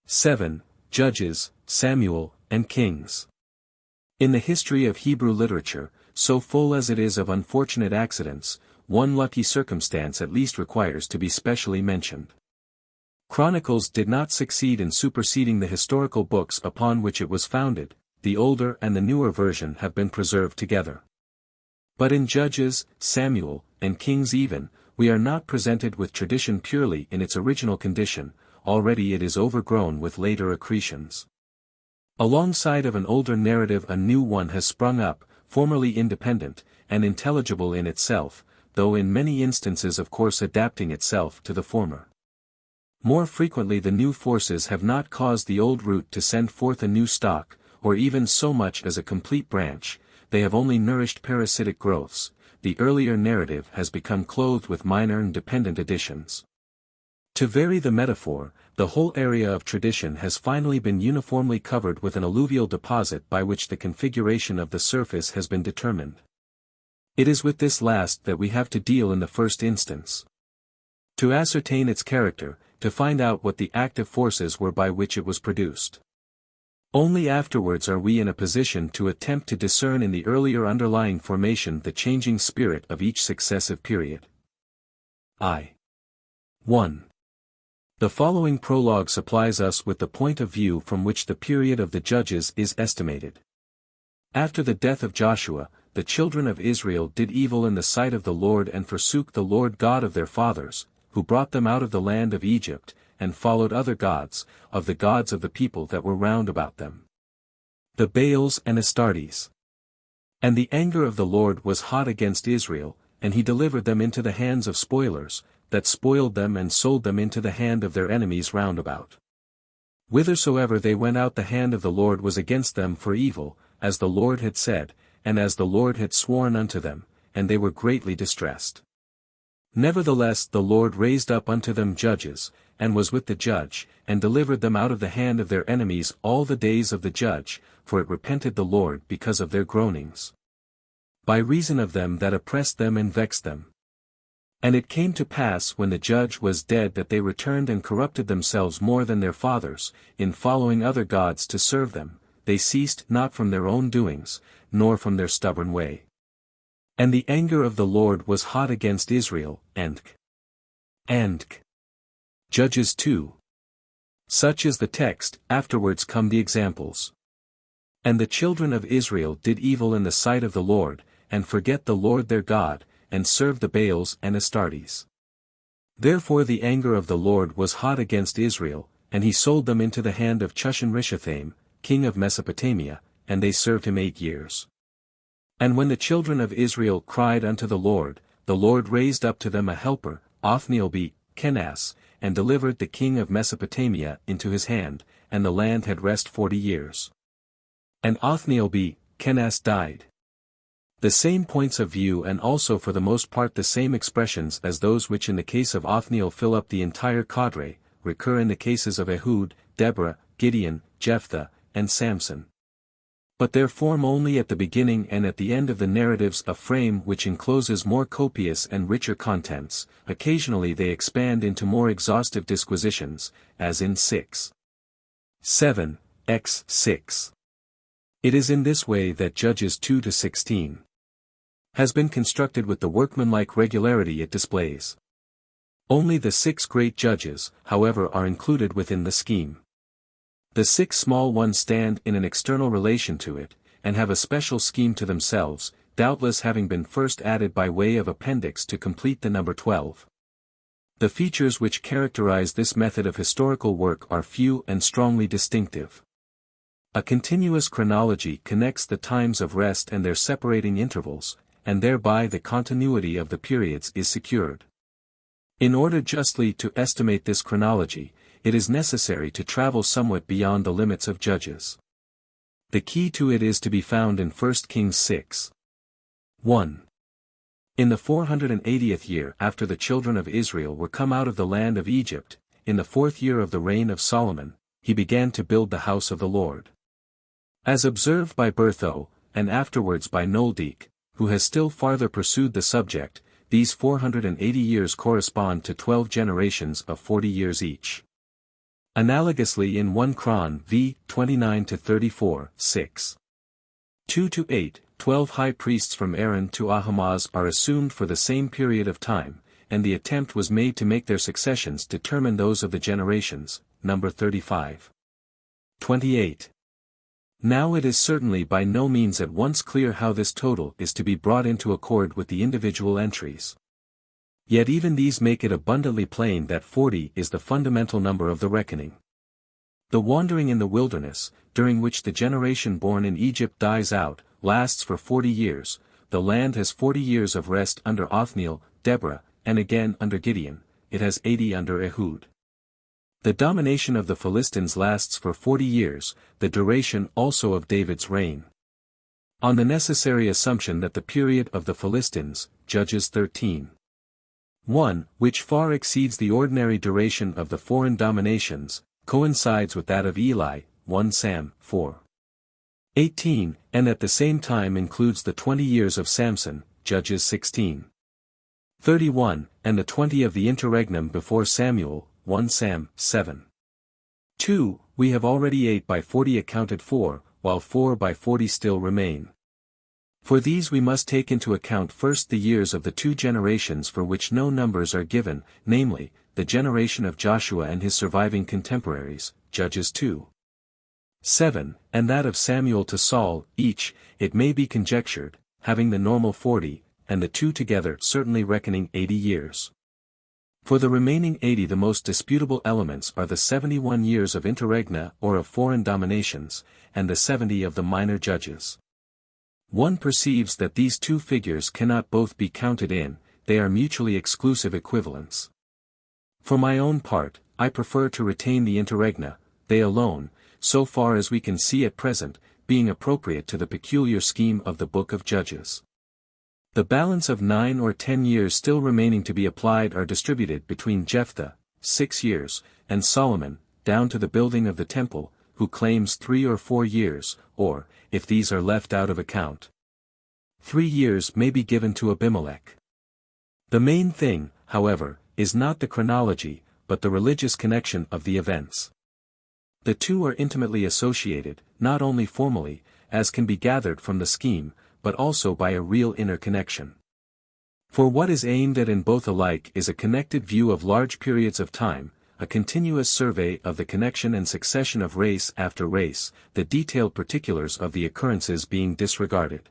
7. Judges, Samuel, and Kings. In the history of Hebrew literature, so full as it is of unfortunate accidents, one lucky circumstance at least requires to be specially mentioned. Chronicles did not succeed in superseding the historical books upon which it was founded. The older and the newer version have been preserved together. But in Judges, Samuel, and Kings even, we are not presented with tradition purely in its original condition, already it is overgrown with later accretions. Alongside of an older narrative a new one has sprung up, formerly independent, and intelligible in itself, though in many instances of course adapting itself to the former. More frequently the new forces have not caused the old root to send forth a new stock, or even so much as a complete branch, they have only nourished parasitic growths. The earlier narrative has become clothed with minor and dependent additions. To vary the metaphor, the whole area of tradition has finally been uniformly covered with an alluvial deposit by which the configuration of the surface has been determined. It is with this last that we have to deal in the first instance. To ascertain its character, to find out what the active forces were by which it was produced. Only afterwards are we in a position to attempt to discern in the earlier underlying formation the changing spirit of each successive period. 1. The following prologue supplies us with the point of view from which the period of the Judges is estimated. After the death of Joshua, the children of Israel did evil in the sight of the Lord and forsook the Lord God of their fathers, who brought them out of the land of Egypt, and followed other gods, of the gods of the people that were round about them. The Baals and Astartes. And the anger of the Lord was hot against Israel, and he delivered them into the hands of spoilers, that spoiled them and sold them into the hand of their enemies round about. Whithersoever they went out the hand of the Lord was against them for evil, as the Lord had said, and as the Lord had sworn unto them, and they were greatly distressed. Nevertheless the Lord raised up unto them judges, and was with the judge, and delivered them out of the hand of their enemies all the days of the judge, for it repented the Lord because of their groanings. By reason of them that oppressed them and vexed them. And it came to pass when the judge was dead that they returned and corrupted themselves more than their fathers, in following other gods to serve them, they ceased not from their own doings, nor from their stubborn way. And the anger of the Lord was hot against Israel, and Judges 2. Such is the text, afterwards come the examples. And the children of Israel did evil in the sight of the Lord, and forget the Lord their God, and serve the Baals and Astartes. Therefore the anger of the Lord was hot against Israel, and he sold them into the hand of Chushan-Rishathaim, king of Mesopotamia, and they served him 8 years. And when the children of Israel cried unto the Lord raised up to them a helper, Othniel be Kenaz, and delivered the king of Mesopotamia into his hand, and the land had rest 40 years. And Othniel be Kenaz died. The same points of view and also for the most part the same expressions as those which in the case of Othniel fill up the entire cadre, recur in the cases of Ehud, Deborah, Gideon, Jephthah, and Samson. But there form only at the beginning and at the end of the narratives a frame which encloses more copious and richer contents. Occasionally they expand into more exhaustive disquisitions, as in 6. 7, x 6. It is in this way that Judges 2-16 has been constructed with the workmanlike regularity it displays. Only the 6 great judges, however, are included within the scheme. The 6 small ones stand in an external relation to it, and have a special scheme to themselves, doubtless having been first added by way of appendix to complete the number 12. The features which characterize this method of historical work are few and strongly distinctive. A continuous chronology connects the times of rest and their separating intervals, and thereby the continuity of the periods is secured. In order justly to estimate this chronology, it is necessary to travel somewhat beyond the limits of Judges. The key to it is to be found in 1 Kings 6. 1. In the 480th year after the children of Israel were come out of the land of Egypt, in the 4th year of the reign of Solomon, he began to build the house of the Lord. As observed by Berthoud, and afterwards by Noldeek, who has still farther pursued the subject, these 480 years correspond to 12 generations of 40 years each. Analogously in 1 Chron v. 29-34, 6. 2-8, 12 high priests from Aaron to Ahimaaz are assumed for the same period of time, and the attempt was made to make their successions determine those of the generations, number 35. 28. Now it is certainly by no means at once clear how this total is to be brought into accord with the individual entries. Yet even these make it abundantly plain that 40 is the fundamental number of the reckoning. The wandering in the wilderness, during which the generation born in Egypt dies out, lasts for 40 years, the land has 40 years of rest under Othniel, Deborah, and again under Gideon, it has 80 under Ehud. The domination of the Philistines lasts for 40 years, the duration also of David's reign. On the necessary assumption that the period of the Philistines, Judges 13. 1, which far exceeds the ordinary duration of the foreign dominations, coincides with that of Eli, 1 Sam. 4. 18, and at the same time includes the 20 years of Samson, Judges 16. 31, and the 20 of the interregnum before Samuel, 1 Sam. 7. 2, we have already 8 by 40 accounted for, while 4 by 40 still remain. For these we must take into account first the years of the two generations for which no numbers are given, namely, the generation of Joshua and his surviving contemporaries, Judges 2. 7, and that of Samuel to Saul, each, it may be conjectured, having the normal 40, and the two together certainly reckoning 80 years. For the remaining 80 the most disputable elements are the 71 years of interregna or of foreign dominations, and the 70 of the minor judges. One perceives that these two figures cannot both be counted in, they are mutually exclusive equivalents. For my own part, I prefer to retain the interregna, they alone, so far as we can see at present, being appropriate to the peculiar scheme of the Book of Judges. The balance of 9 or 10 years still remaining to be applied are distributed between Jephthah, 6 years, and Solomon, down to the building of the temple, who claims 3 or 4 years, or, if these are left out of account, 3 years may be given to Abimelech. The main thing, however, is not the chronology, but the religious connection of the events. The two are intimately associated, not only formally, as can be gathered from the scheme, but also by a real inner connection. For what is aimed at in both alike is a connected view of large periods of time, a continuous survey of the connection and succession of race after race, the detailed particulars of the occurrences being disregarded.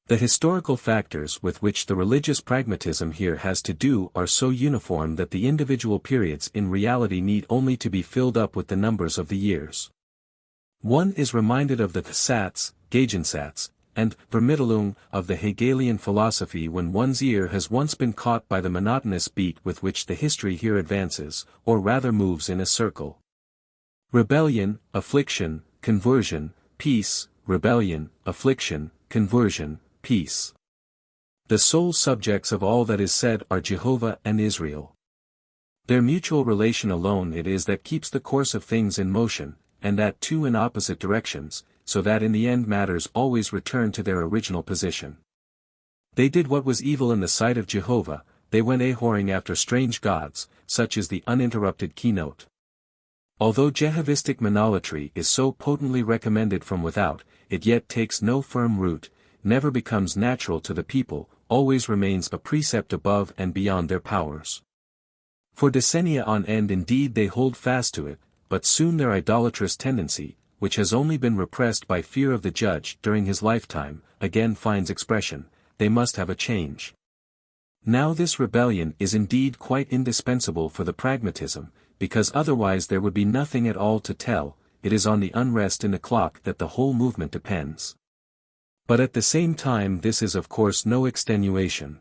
The historical factors with which the religious pragmatism here has to do are so uniform that the individual periods in reality need only to be filled up with the numbers of the years. One is reminded of the Satz, Gegensatz, and Vermittlung of the Hegelian philosophy when one's ear has once been caught by the monotonous beat with which the history here advances, or rather moves in a circle. Rebellion, affliction, conversion, peace, rebellion, affliction, conversion, peace. The sole subjects of all that is said are Jehovah and Israel. Their mutual relation alone it is that keeps the course of things in motion, and that too in opposite directions, so that in the end matters always return to their original position. They did what was evil in the sight of Jehovah, they went a-whoring after strange gods, such is the uninterrupted keynote. Although Jehovistic monolatry is so potently recommended from without, it yet takes no firm root, never becomes natural to the people, always remains a precept above and beyond their powers. For decennia on end indeed they hold fast to it, but soon their idolatrous tendency, which has only been repressed by fear of the judge during his lifetime, again finds expression, they must have a change. Now this rebellion is indeed quite indispensable for the pragmatism, because otherwise there would be nothing at all to tell, it is on the unrest in the clock that the whole movement depends. But at the same time this is of course no extenuation.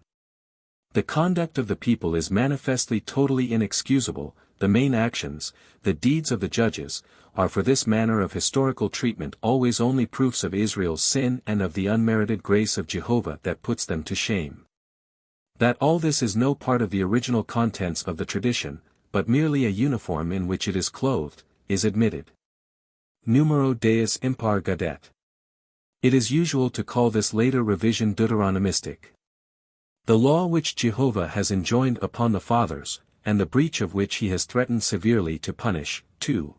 The conduct of the people is manifestly totally inexcusable, the main actions, the deeds of the judges, are for this manner of historical treatment always only proofs of Israel's sin and of the unmerited grace of Jehovah that puts them to shame. That all this is no part of the original contents of the tradition, but merely a uniform in which it is clothed, is admitted. Numero Deus impar gaudet. It is usual to call this later revision Deuteronomistic. The law which Jehovah has enjoined upon the fathers, and the breach of which he has threatened severely to punish. 2.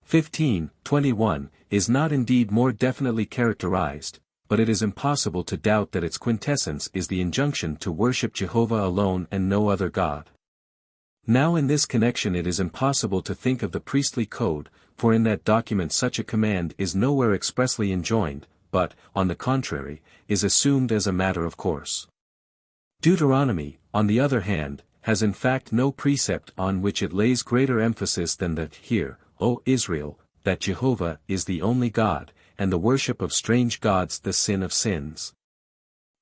15:21, is not indeed more definitely characterized, but it is impossible to doubt that its quintessence is the injunction to worship Jehovah alone and no other God. Now in this connection it is impossible to think of the priestly code, for in that document such a command is nowhere expressly enjoined, but, on the contrary, is assumed as a matter of course. Deuteronomy, on the other hand, has in fact no precept on which it lays greater emphasis than that "Hear, O Israel, that Jehovah is the only God, and the worship of strange gods the sin of sins."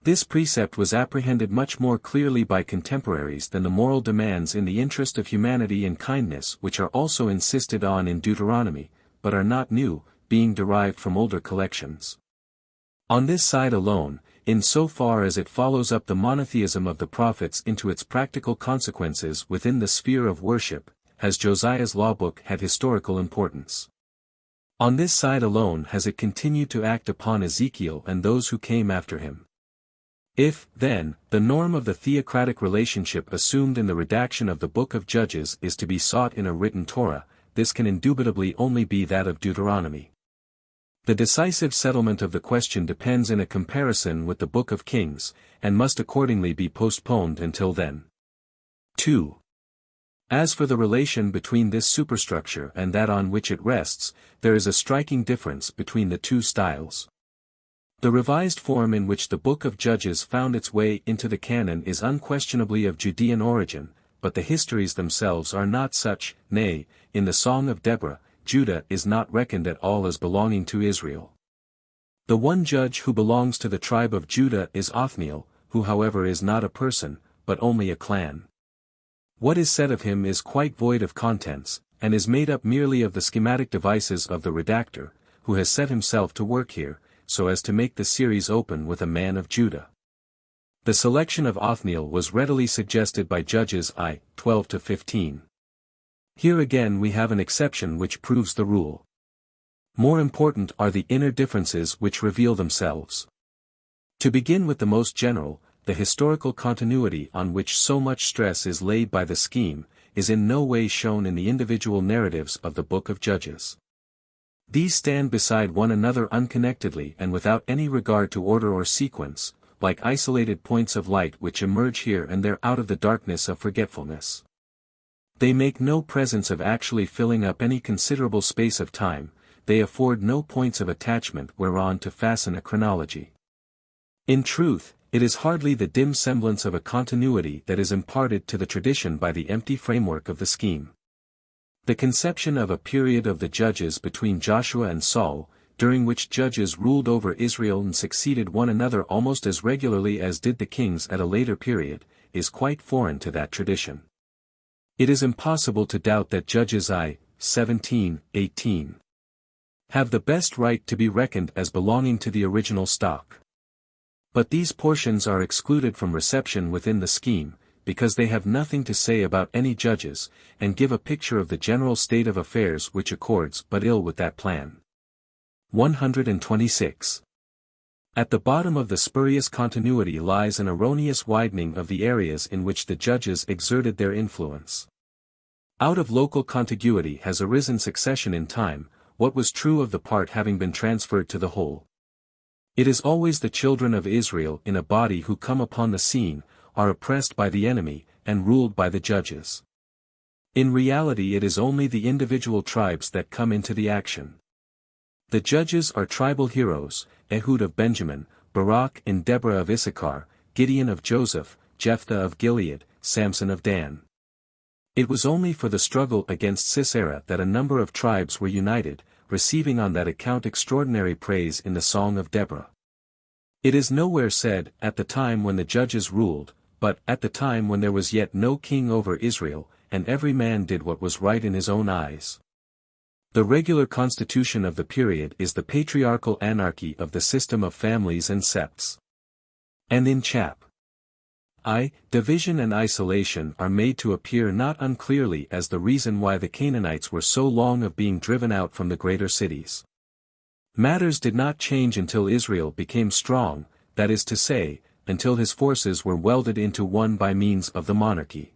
This precept was apprehended much more clearly by contemporaries than the moral demands in the interest of humanity and kindness which are also insisted on in Deuteronomy, but are not new, being derived from older collections. On this side alone, in so far as it follows up the monotheism of the prophets into its practical consequences within the sphere of worship, has Josiah's law book had historical importance. On this side alone has it continued to act upon Ezekiel and those who came after him. If, then, the norm of the theocratic relationship assumed in the redaction of the Book of Judges is to be sought in a written Torah, this can indubitably only be that of Deuteronomy. The decisive settlement of the question depends in a comparison with the Book of Kings, and must accordingly be postponed until then. 2. As for the relation between this superstructure and that on which it rests, there is a striking difference between the two styles. The revised form in which the Book of Judges found its way into the canon is unquestionably of Judean origin, but the histories themselves are not such. Nay, in the Song of Deborah, Judah is not reckoned at all as belonging to Israel. The one judge who belongs to the tribe of Judah is Othniel, who however is not a person, but only a clan. What is said of him is quite void of contents, and is made up merely of the schematic devices of the redactor, who has set himself to work here, so as to make the series open with a man of Judah. The selection of Othniel was readily suggested by Judges I, 12-15. Here again we have an exception which proves the rule. More important are the inner differences which reveal themselves. To begin with the most general, the historical continuity on which so much stress is laid by the scheme, is in no way shown in the individual narratives of the Book of Judges. These stand beside one another unconnectedly and without any regard to order or sequence, like isolated points of light which emerge here and there out of the darkness of forgetfulness. They make no presence of actually filling up any considerable space of time, they afford no points of attachment whereon to fasten a chronology. In truth, it is hardly the dim semblance of a continuity that is imparted to the tradition by the empty framework of the scheme. The conception of a period of the judges between Joshua and Saul, during which judges ruled over Israel and succeeded one another almost as regularly as did the kings at a later period, is quite foreign to that tradition. It is impossible to doubt that Judges I, 17:18 have the best right to be reckoned as belonging to the original stock. But these portions are excluded from reception within the scheme, because they have nothing to say about any judges, and give a picture of the general state of affairs which accords but ill with that plan. 126. At the bottom of the spurious continuity lies an erroneous widening of the areas in which the judges exerted their influence. Out of local contiguity has arisen succession in time, what was true of the part having been transferred to the whole. It is always the children of Israel in a body who come upon the scene, are oppressed by the enemy, and ruled by the judges. In reality it is only the individual tribes that come into the action. The judges are tribal heroes, Ehud of Benjamin, Barak and Deborah of Issachar, Gideon of Joseph, Jephthah of Gilead, Samson of Dan. It was only for the struggle against Sisera that a number of tribes were united, receiving on that account extraordinary praise in the Song of Deborah. It is nowhere said, at the time when the judges ruled, but at the time when there was yet no king over Israel, and every man did what was right in his own eyes. The regular constitution of the period is the patriarchal anarchy of the system of families and septs. And in chap. I, division and isolation are made to appear not unclearly as the reason why the Canaanites were so long of being driven out from the greater cities. Matters did not change until Israel became strong, that is to say, until his forces were welded into one by means of the monarchy.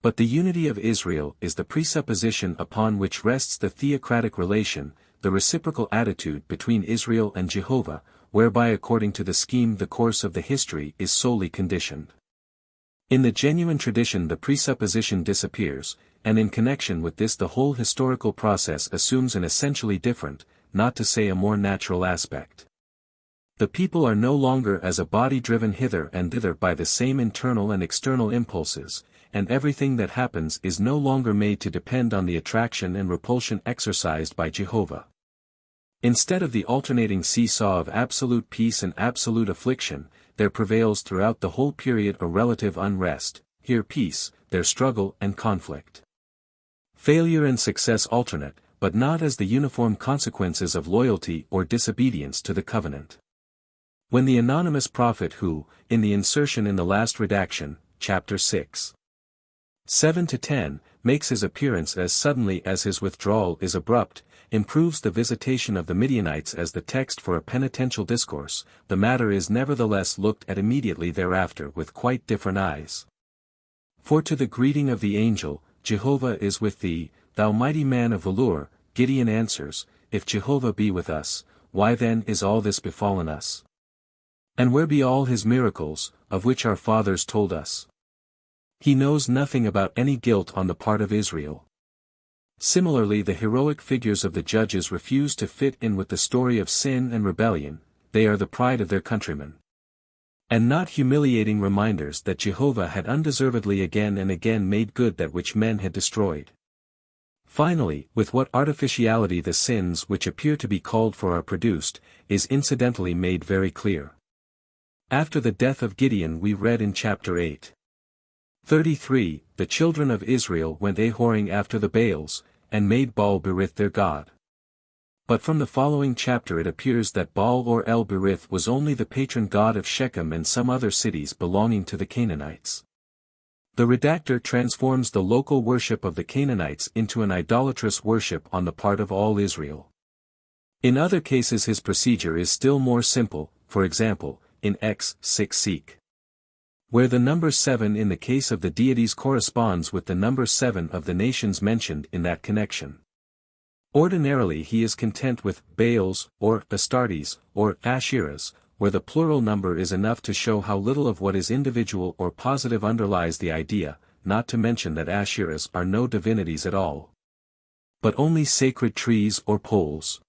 But the unity of Israel is the presupposition upon which rests the theocratic relation, the reciprocal attitude between Israel and Jehovah, whereby according to the scheme the course of the history is solely conditioned. In the genuine tradition the presupposition disappears, and in connection with this the whole historical process assumes an essentially different, not to say a more natural aspect. The people are no longer as a body driven hither and thither by the same internal and external impulses, and everything that happens is no longer made to depend on the attraction and repulsion exercised by Jehovah. Instead of the alternating seesaw of absolute peace and absolute affliction, there prevails throughout the whole period a relative unrest, here peace, there struggle and conflict. Failure and success alternate, but not as the uniform consequences of loyalty or disobedience to the covenant. When the anonymous prophet who, in the insertion in the last redaction, chapter 6. 7-10, makes his appearance as suddenly as his withdrawal is abrupt, improves the visitation of the Midianites as the text for a penitential discourse, the matter is nevertheless looked at immediately thereafter with quite different eyes. For to the greeting of the angel, Jehovah is with thee, thou mighty man of valour, Gideon answers, if Jehovah be with us, why then is all this befallen us? And where be all his miracles, of which our fathers told us? He knows nothing about any guilt on the part of Israel. Similarly the heroic figures of the judges refuse to fit in with the story of sin and rebellion, they are the pride of their countrymen. And not humiliating reminders that Jehovah had undeservedly again and again made good that which men had destroyed. Finally, with what artificiality the sins which appear to be called for are produced, is incidentally made very clear. After the death of Gideon we read in chapter 8. 33, the children of Israel went a-whoring after the Baals, and made Baal-berith their god. But from the following chapter it appears that Baal or El-berith was only the patron god of Shechem and some other cities belonging to the Canaanites. The redactor transforms the local worship of the Canaanites into an idolatrous worship on the part of all Israel. In other cases his procedure is still more simple, for example, in Ex 6 seek. Where the number 7 in the case of the deities corresponds with the number 7 of the nations mentioned in that connection. Ordinarily he is content with Baals, or Astartes, or Asherahs, where the plural number is enough to show how little of what is individual or positive underlies the idea, not to mention that Asherahs are no divinities at all, but only sacred trees or poles.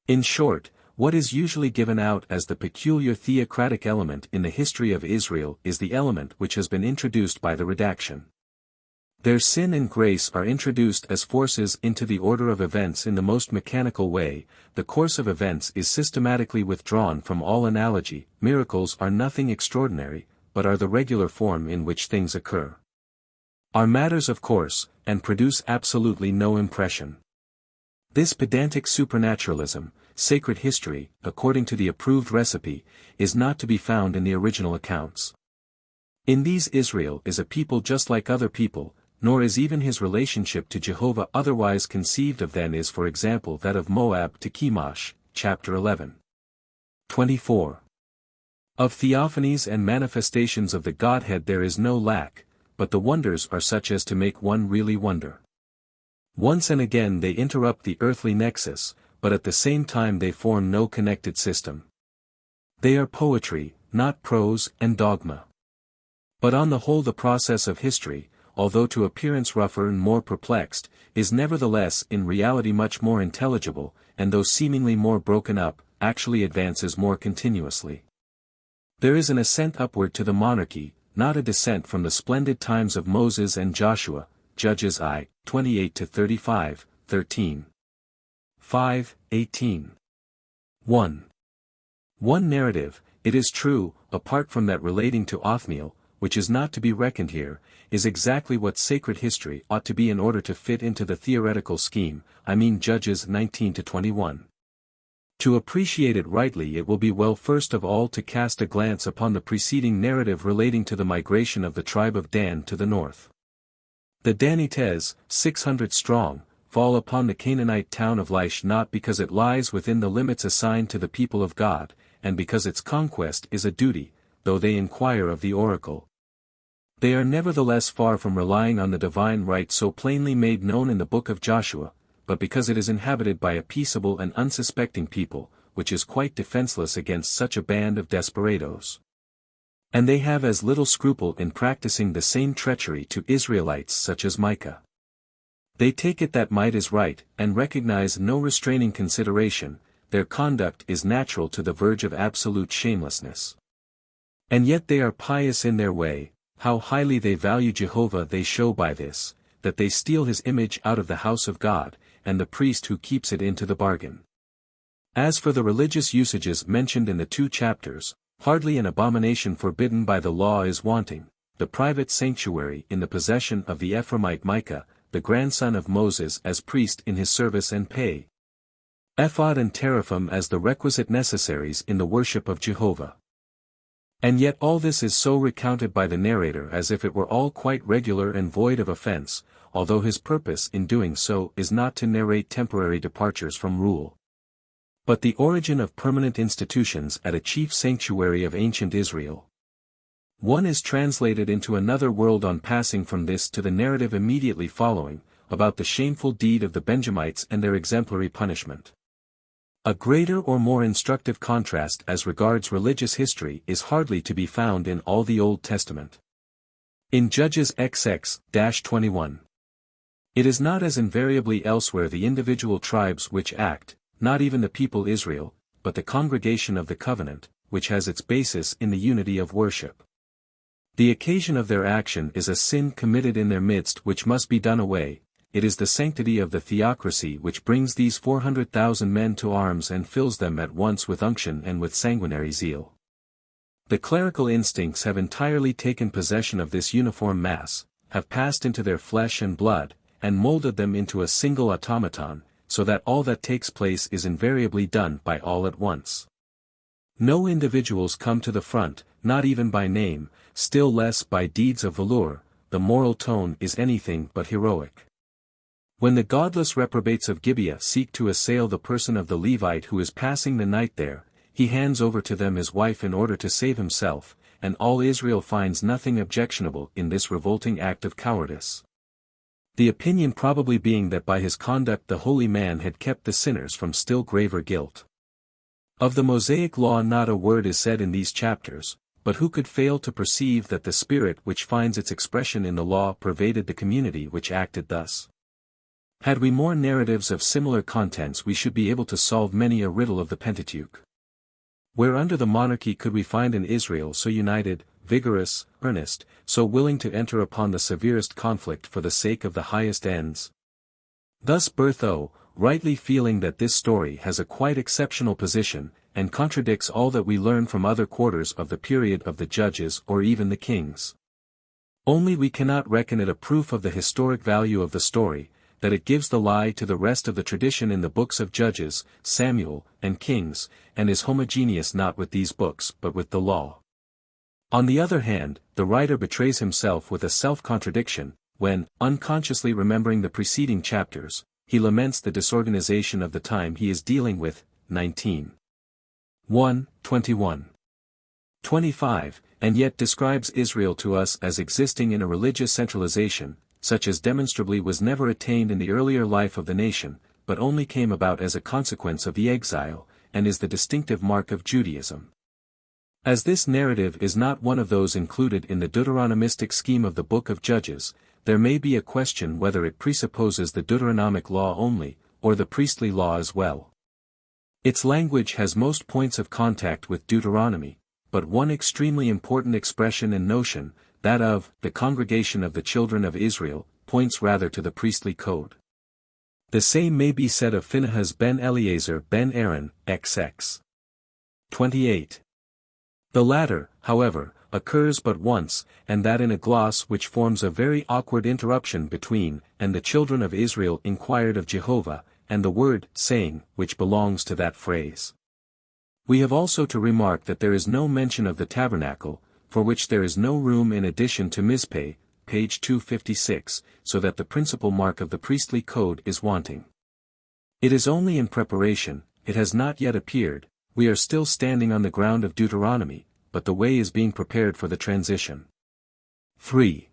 In short, what is usually given out as the peculiar theocratic element in the history of Israel is the element which has been introduced by the redaction. Their sin and grace are introduced as forces into the order of events in the most mechanical way, the course of events is systematically withdrawn from all analogy, miracles are nothing extraordinary, but are the regular form in which things occur. Are matters of course, and produce absolutely no impression. This pedantic supernaturalism, sacred history, according to the approved recipe, is not to be found in the original accounts. In these Israel is a people just like other people, nor is even his relationship to Jehovah otherwise conceived of than is for example that of Moab to Chemosh, chapter 11. 24. Of theophanies and manifestations of the Godhead there is no lack, but the wonders are such as to make one really wonder. Once and again they interrupt the earthly nexus, but at the same time they form no connected system. They are poetry, not prose and dogma. But on the whole the process of history, although to appearance rougher and more perplexed, is nevertheless in reality much more intelligible, and though seemingly more broken up, actually advances more continuously. There is an ascent upward to the monarchy, not a descent from the splendid times of Moses and Joshua, Judges I, 28-35, 13. 5:18. 1. One narrative, it is true, apart from that relating to Othniel, which is not to be reckoned here, is exactly what sacred history ought to be in order to fit into the theoretical scheme, I mean Judges 19-21. To appreciate it rightly it will be well first of all to cast a glance upon the preceding narrative relating to the migration of the tribe of Dan to the north. The Danites, 600 strong, fall upon the Canaanite town of Laish not because it lies within the limits assigned to the people of God, and because its conquest is a duty, though they inquire of the oracle. They are nevertheless far from relying on the divine right so plainly made known in the book of Joshua, but because it is inhabited by a peaceable and unsuspecting people, which is quite defenseless against such a band of desperadoes. And they have as little scruple in practicing the same treachery to Israelites such as Micah. They take it that might is right, and recognize no restraining consideration. Their conduct is natural to the verge of absolute shamelessness. And yet they are pious in their way. How highly they value Jehovah they show by this, that they steal his image out of the house of God, and the priest who keeps it into the bargain. As for the religious usages mentioned in the 2 chapters, hardly an abomination forbidden by the law is wanting: the private sanctuary in the possession of the Ephraimite Micah, the grandson of Moses as priest in his service and pay, ephod and teraphim as the requisite necessaries in the worship of Jehovah. And yet all this is so recounted by the narrator as if it were all quite regular and void of offense, although his purpose in doing so is not to narrate temporary departures from rule, but the origin of permanent institutions at a chief sanctuary of ancient Israel. One is translated into another world on passing from this to the narrative immediately following, about the shameful deed of the Benjamites and their exemplary punishment. A greater or more instructive contrast as regards religious history is hardly to be found in all the Old Testament. In Judges XX-21. It is not as invariably elsewhere the individual tribes which act, not even the people Israel, but the congregation of the covenant, which has its basis in the unity of worship. The occasion of their action is a sin committed in their midst which must be done away. It is the sanctity of the Theocracy which brings these 400,000 men to arms and fills them at once with unction and with sanguinary zeal. The clerical instincts have entirely taken possession of this uniform mass, have passed into their flesh and blood, and molded them into a single automaton, so that all that takes place is invariably done by all at once. No individuals come to the front, not even by name, still less by deeds of valor. The moral tone is anything but heroic. When the godless reprobates of Gibeah seek to assail the person of the Levite who is passing the night there, he hands over to them his wife in order to save himself, and all Israel finds nothing objectionable in this revolting act of cowardice. The opinion probably being that by his conduct the holy man had kept the sinners from still graver guilt. Of the Mosaic law not a word is said in these chapters, but who could fail to perceive that the spirit which finds its expression in the law pervaded the community which acted thus? Had we more narratives of similar contents we should be able to solve many a riddle of the Pentateuch. Where under the monarchy could we find an Israel so united, vigorous, earnest, so willing to enter upon the severest conflict for the sake of the highest ends? Thus Berthaud, rightly feeling that this story has a quite exceptional position, and contradicts all that we learn from other quarters of the period of the Judges or even the Kings. Only we cannot reckon it a proof of the historic value of the story, that it gives the lie to the rest of the tradition in the books of Judges, Samuel, and Kings, and is homogeneous not with these books but with the law. On the other hand, the writer betrays himself with a self-contradiction, when, unconsciously remembering the preceding chapters, he laments the disorganization of the time he is dealing with. 19. 1, 21. 25, and yet describes Israel to us as existing in a religious centralization, such as demonstrably was never attained in the earlier life of the nation, but only came about as a consequence of the exile, and is the distinctive mark of Judaism. As this narrative is not one of those included in the Deuteronomistic scheme of the Book of Judges, there may be a question whether it presupposes the Deuteronomic law only, or the priestly law as well. Its language has most points of contact with Deuteronomy, but one extremely important expression and notion, that of the congregation of the children of Israel, points rather to the priestly code. The same may be said of Phinehas ben Eleazar ben Aaron, XX. 28. The latter, however, occurs but once, and that in a gloss which forms a very awkward interruption between, and the children of Israel inquired of Jehovah, and the word, saying, which belongs to that phrase. We have also to remark that there is no mention of the tabernacle, for which there is no room in addition to Mizpeh, page 256, so that the principal mark of the priestly code is wanting. It is only in preparation, it has not yet appeared, we are still standing on the ground of Deuteronomy, but the way is being prepared for the transition. 3.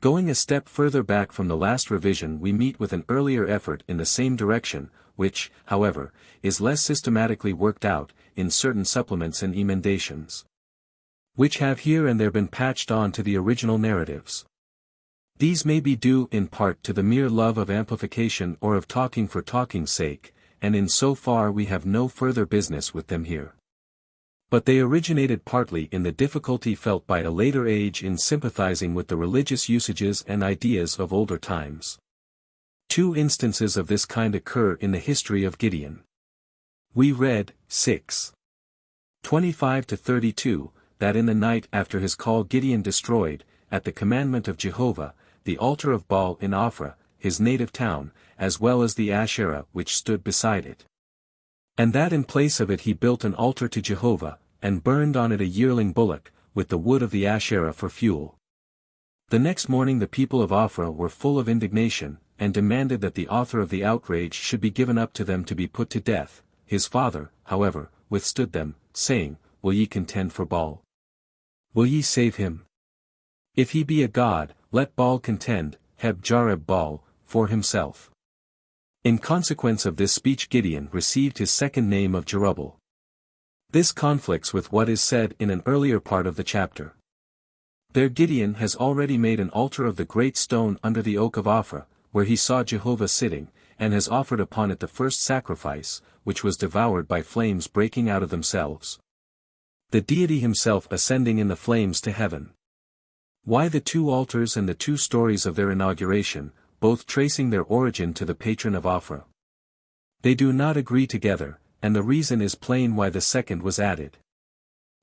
Going a step further back from the last revision, we meet with an earlier effort in the same direction, which, however, is less systematically worked out, in certain supplements and emendations, which have here and there been patched on to the original narratives. These may be due in part to the mere love of amplification or of talking for talking's sake, and in so far we have no further business with them here. But they originated partly in the difficulty felt by a later age in sympathizing with the religious usages and ideas of older times. 2 instances of this kind occur in the history of Gideon. We read, 6:25-32, that in the night after his call Gideon destroyed, at the commandment of Jehovah, the altar of Baal in Ophrah, his native town, as well as the Asherah which stood beside it. And that in place of it he built an altar to Jehovah, and burned on it a yearling bullock, with the wood of the Asherah for fuel. The next morning the people of Ophrah were full of indignation, and demanded that the author of the outrage should be given up to them to be put to death. His father, however, withstood them, saying, Will ye contend for Baal? Will ye save him? If he be a god, let Baal contend, Heb-Jareb Baal, for himself. In consequence of this speech Gideon received his second name of Jeroboam. This conflicts with what is said in an earlier part of the chapter. There Gideon has already made an altar of the great stone under the oak of Ophrah, where he saw Jehovah sitting, and has offered upon it the first sacrifice, which was devoured by flames breaking out of themselves, the deity himself ascending in the flames to heaven. Why the 2 altars and the 2 stories of their inauguration, both tracing their origin to the patron of Ophrah? They do not agree together, and the reason is plain why the second was added.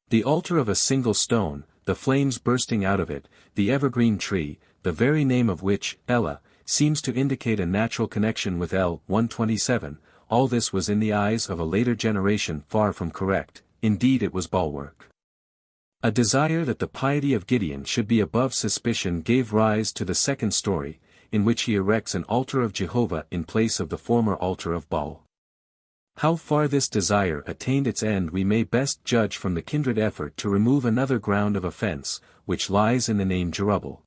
The altar of a single stone, the flames bursting out of it, the evergreen tree, the very name of which, Elah, seems to indicate a natural connection with El 127, all this was in the eyes of a later generation far from correct, indeed it was bulwark. A desire that the piety of Gideon should be above suspicion gave rise to the second story, in which he erects an altar of Jehovah in place of the former altar of Baal. How far this desire attained its end we may best judge from the kindred effort to remove another ground of offense, which lies in the name Jeroboam.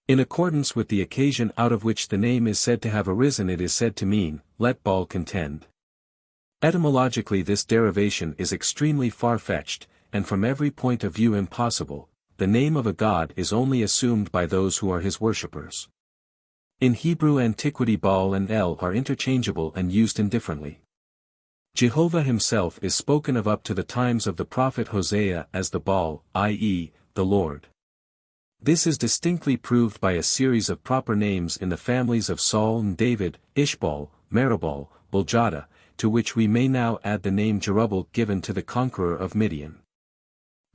In accordance with the occasion out of which the name is said to have arisen, it is said to mean, let Baal contend. Etymologically this derivation is extremely far-fetched, and from every point of view impossible. The name of a god is only assumed by those who are his worshippers. In Hebrew antiquity Baal and El are interchangeable and used indifferently. Jehovah himself is spoken of up to the times of the prophet Hosea as the Baal, i.e., the Lord. This is distinctly proved by a series of proper names in the families of Saul and David, Ishbal, Meribal, Buljada, to which we may now add the name Jeroboam given to the conqueror of Midian.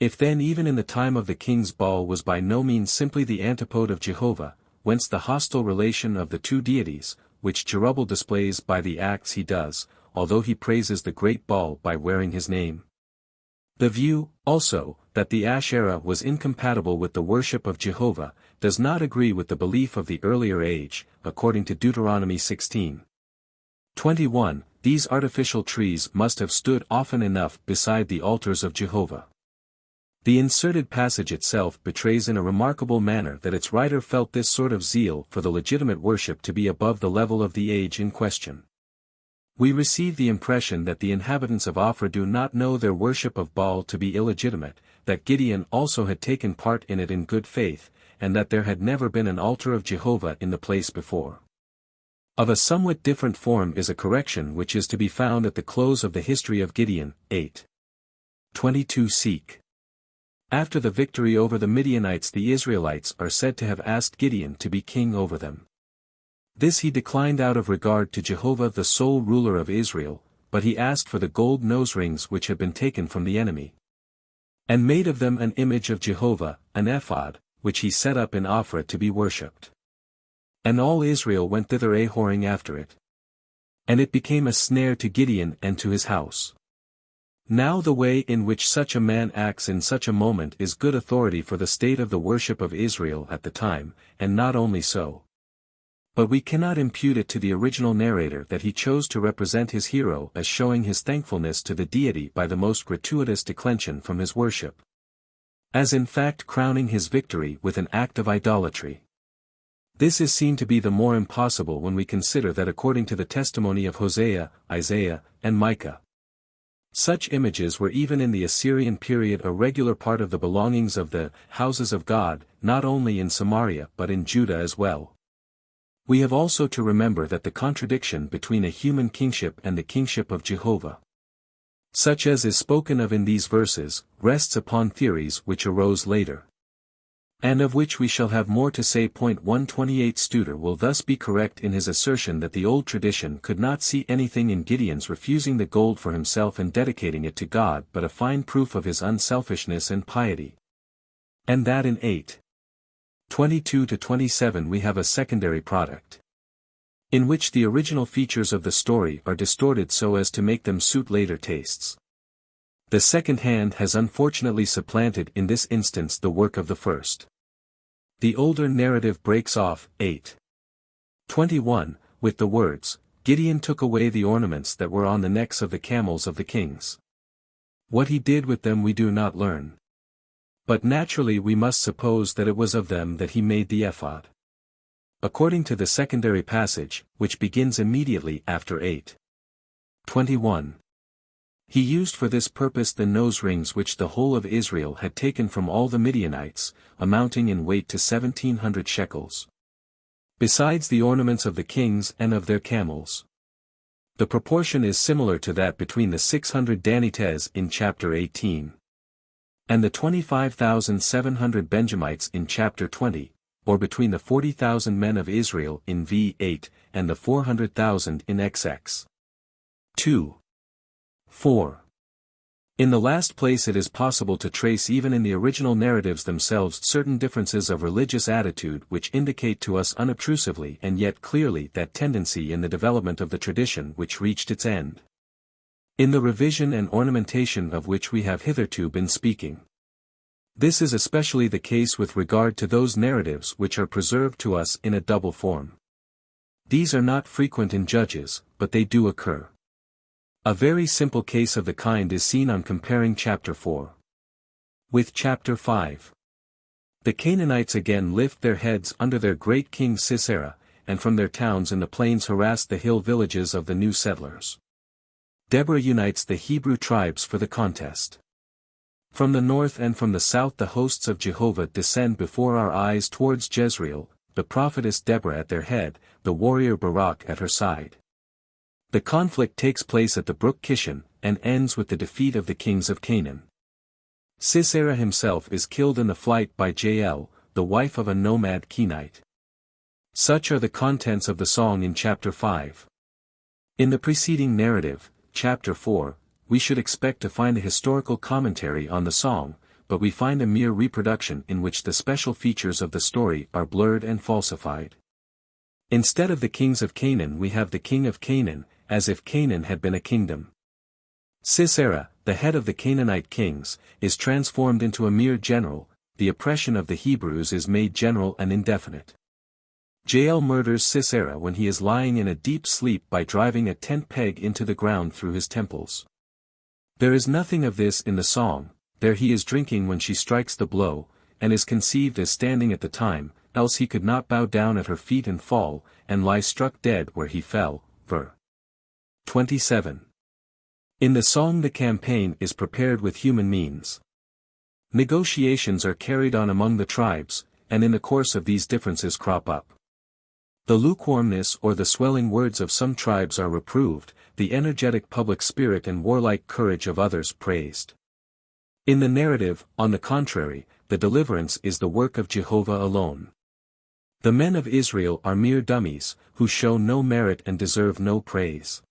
If then even in the time of the kings Baal was by no means simply the antipode of Jehovah, whence the hostile relation of the 2 deities, which Jeroboam displays by the acts he does, although he praises the great Baal by wearing his name. The view, also, that the Asherah was incompatible with the worship of Jehovah, does not agree with the belief of the earlier age, according to Deuteronomy 16:21, these artificial trees must have stood often enough beside the altars of Jehovah. The inserted passage itself betrays in a remarkable manner that its writer felt this sort of zeal for the legitimate worship to be above the level of the age in question. We receive the impression that the inhabitants of Ophrah do not know their worship of Baal to be illegitimate, that Gideon also had taken part in it in good faith, and that there had never been an altar of Jehovah in the place before. Of a somewhat different form is a correction which is to be found at the close of the history of Gideon, 8:22 seek. After the victory over the Midianites, the Israelites are said to have asked Gideon to be king over them. This he declined out of regard to Jehovah the sole ruler of Israel, but he asked for the gold nose rings which had been taken from the enemy, and made of them an image of Jehovah, an ephod, which he set up in Ophrah to be worshipped. And all Israel went thither a-whoring after it. And it became a snare to Gideon and to his house. Now the way in which such a man acts in such a moment is good authority for the state of the worship of Israel at the time, and not only so. But we cannot impute it to the original narrator that he chose to represent his hero as showing his thankfulness to the deity by the most gratuitous declension from his worship. as in fact crowning his victory with an act of idolatry. This is seen to be the more impossible when we consider that according to the testimony of Hosea, Isaiah, and Micah, such images were even in the Assyrian period a regular part of the belongings of the houses of God, not only in Samaria but in Judah as well. We have also to remember that the contradiction between a human kingship and the kingship of Jehovah, such as is spoken of in these verses, rests upon theories which arose later, and of which we shall have more to say. 128 Studer will thus be correct in his assertion that the old tradition could not see anything in Gideon's refusing the gold for himself and dedicating it to God but a fine proof of his unselfishness and piety. And that in 8:22-27 we have a secondary product, in which the original features of the story are distorted so as to make them suit later tastes. The second hand has unfortunately supplanted in this instance the work of the first. The older narrative breaks off, 8:21, with the words, Gideon took away the ornaments that were on the necks of the camels of the kings. What he did with them we do not learn. But naturally we must suppose that it was of them that he made the ephod. According to the secondary passage, which begins immediately after 8:21. He used for this purpose the nose rings which the whole of Israel had taken from all the Midianites, amounting in weight to 1,700 shekels. Besides the ornaments of the kings and of their camels. The proportion is similar to that between the 600 Danites in chapter 18 and the 25,700 Benjamites in chapter 20, or between the 40,000 men of Israel in V8 and the 400,000 in XX 2:4. In the last place it is possible to trace even in the original narratives themselves certain differences of religious attitude which indicate to us unobtrusively and yet clearly that tendency in the development of the tradition which reached its end, in the revision and ornamentation of which we have hitherto been speaking. This is especially the case with regard to those narratives which are preserved to us in a double form. These are not frequent in Judges, but they do occur. A very simple case of the kind is seen on comparing chapter 4 with chapter 5. The Canaanites again lift their heads under their great king Sisera, and from their towns in the plains harass the hill villages of the new settlers. Deborah unites the Hebrew tribes for the contest. From the north and from the south the hosts of Jehovah descend before our eyes towards Jezreel, the prophetess Deborah at their head, the warrior Barak at her side. The conflict takes place at the brook Kishon, and ends with the defeat of the kings of Canaan. Sisera himself is killed in the flight by Jael, the wife of a nomad Kenite. Such are the contents of the song in chapter 5. In the preceding narrative, chapter 4, we should expect to find a historical commentary on the song, but we find a mere reproduction in which the special features of the story are blurred and falsified. Instead of the kings of Canaan we have the king of Canaan, as if Canaan had been a kingdom. Sisera, the head of the Canaanite kings, is transformed into a mere general, the oppression of the Hebrews is made general and indefinite. Jael murders Sisera when he is lying in a deep sleep by driving a tent peg into the ground through his temples. There is nothing of this in the song, there he is drinking when she strikes the blow, and is conceived as standing at the time, else he could not bow down at her feet and fall, and lie struck dead where he fell, ver. 27. In the song the campaign is prepared with human means. Negotiations are carried on among the tribes, and in the course of these differences crop up. The lukewarmness or the swelling words of some tribes are reproved, the energetic public spirit and warlike courage of others praised. In the narrative, on the contrary, the deliverance is the work of Jehovah alone. The men of Israel are mere dummies, who show no merit and deserve no praise.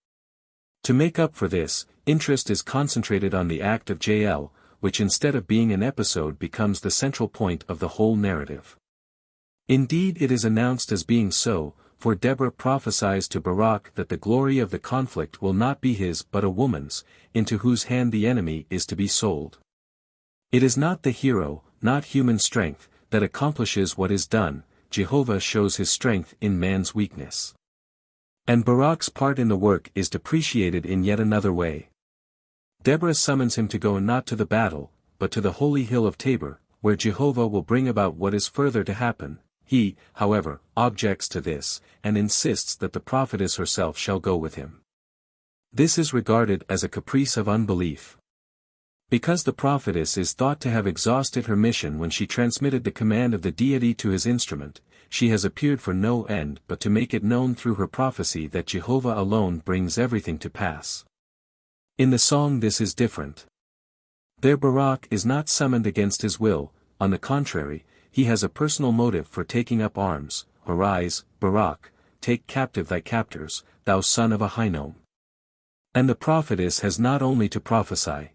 To make up for this, interest is concentrated on the act of Jael, which instead of being an episode becomes the central point of the whole narrative. Indeed it is announced as being so, for Deborah prophesies to Barak that the glory of the conflict will not be his but a woman's, into whose hand the enemy is to be sold. It is not the hero, not human strength, that accomplishes what is done, Jehovah shows his strength in man's weakness. And Barak's part in the work is depreciated in yet another way. Deborah summons him to go not to the battle, but to the holy hill of Tabor, where Jehovah will bring about what is further to happen. He, however, objects to this, and insists that the prophetess herself shall go with him. This is regarded as a caprice of unbelief. Because the prophetess is thought to have exhausted her mission when she transmitted the command of the deity to his instrument, she has appeared for no end but to make it known through her prophecy that Jehovah alone brings everything to pass. In the song this is different. There Barak is not summoned against his will, on the contrary, he has a personal motive for taking up arms. Arise, Barak, take captive thy captors, thou son of Ahinoam. And the prophetess has not only to prophesy.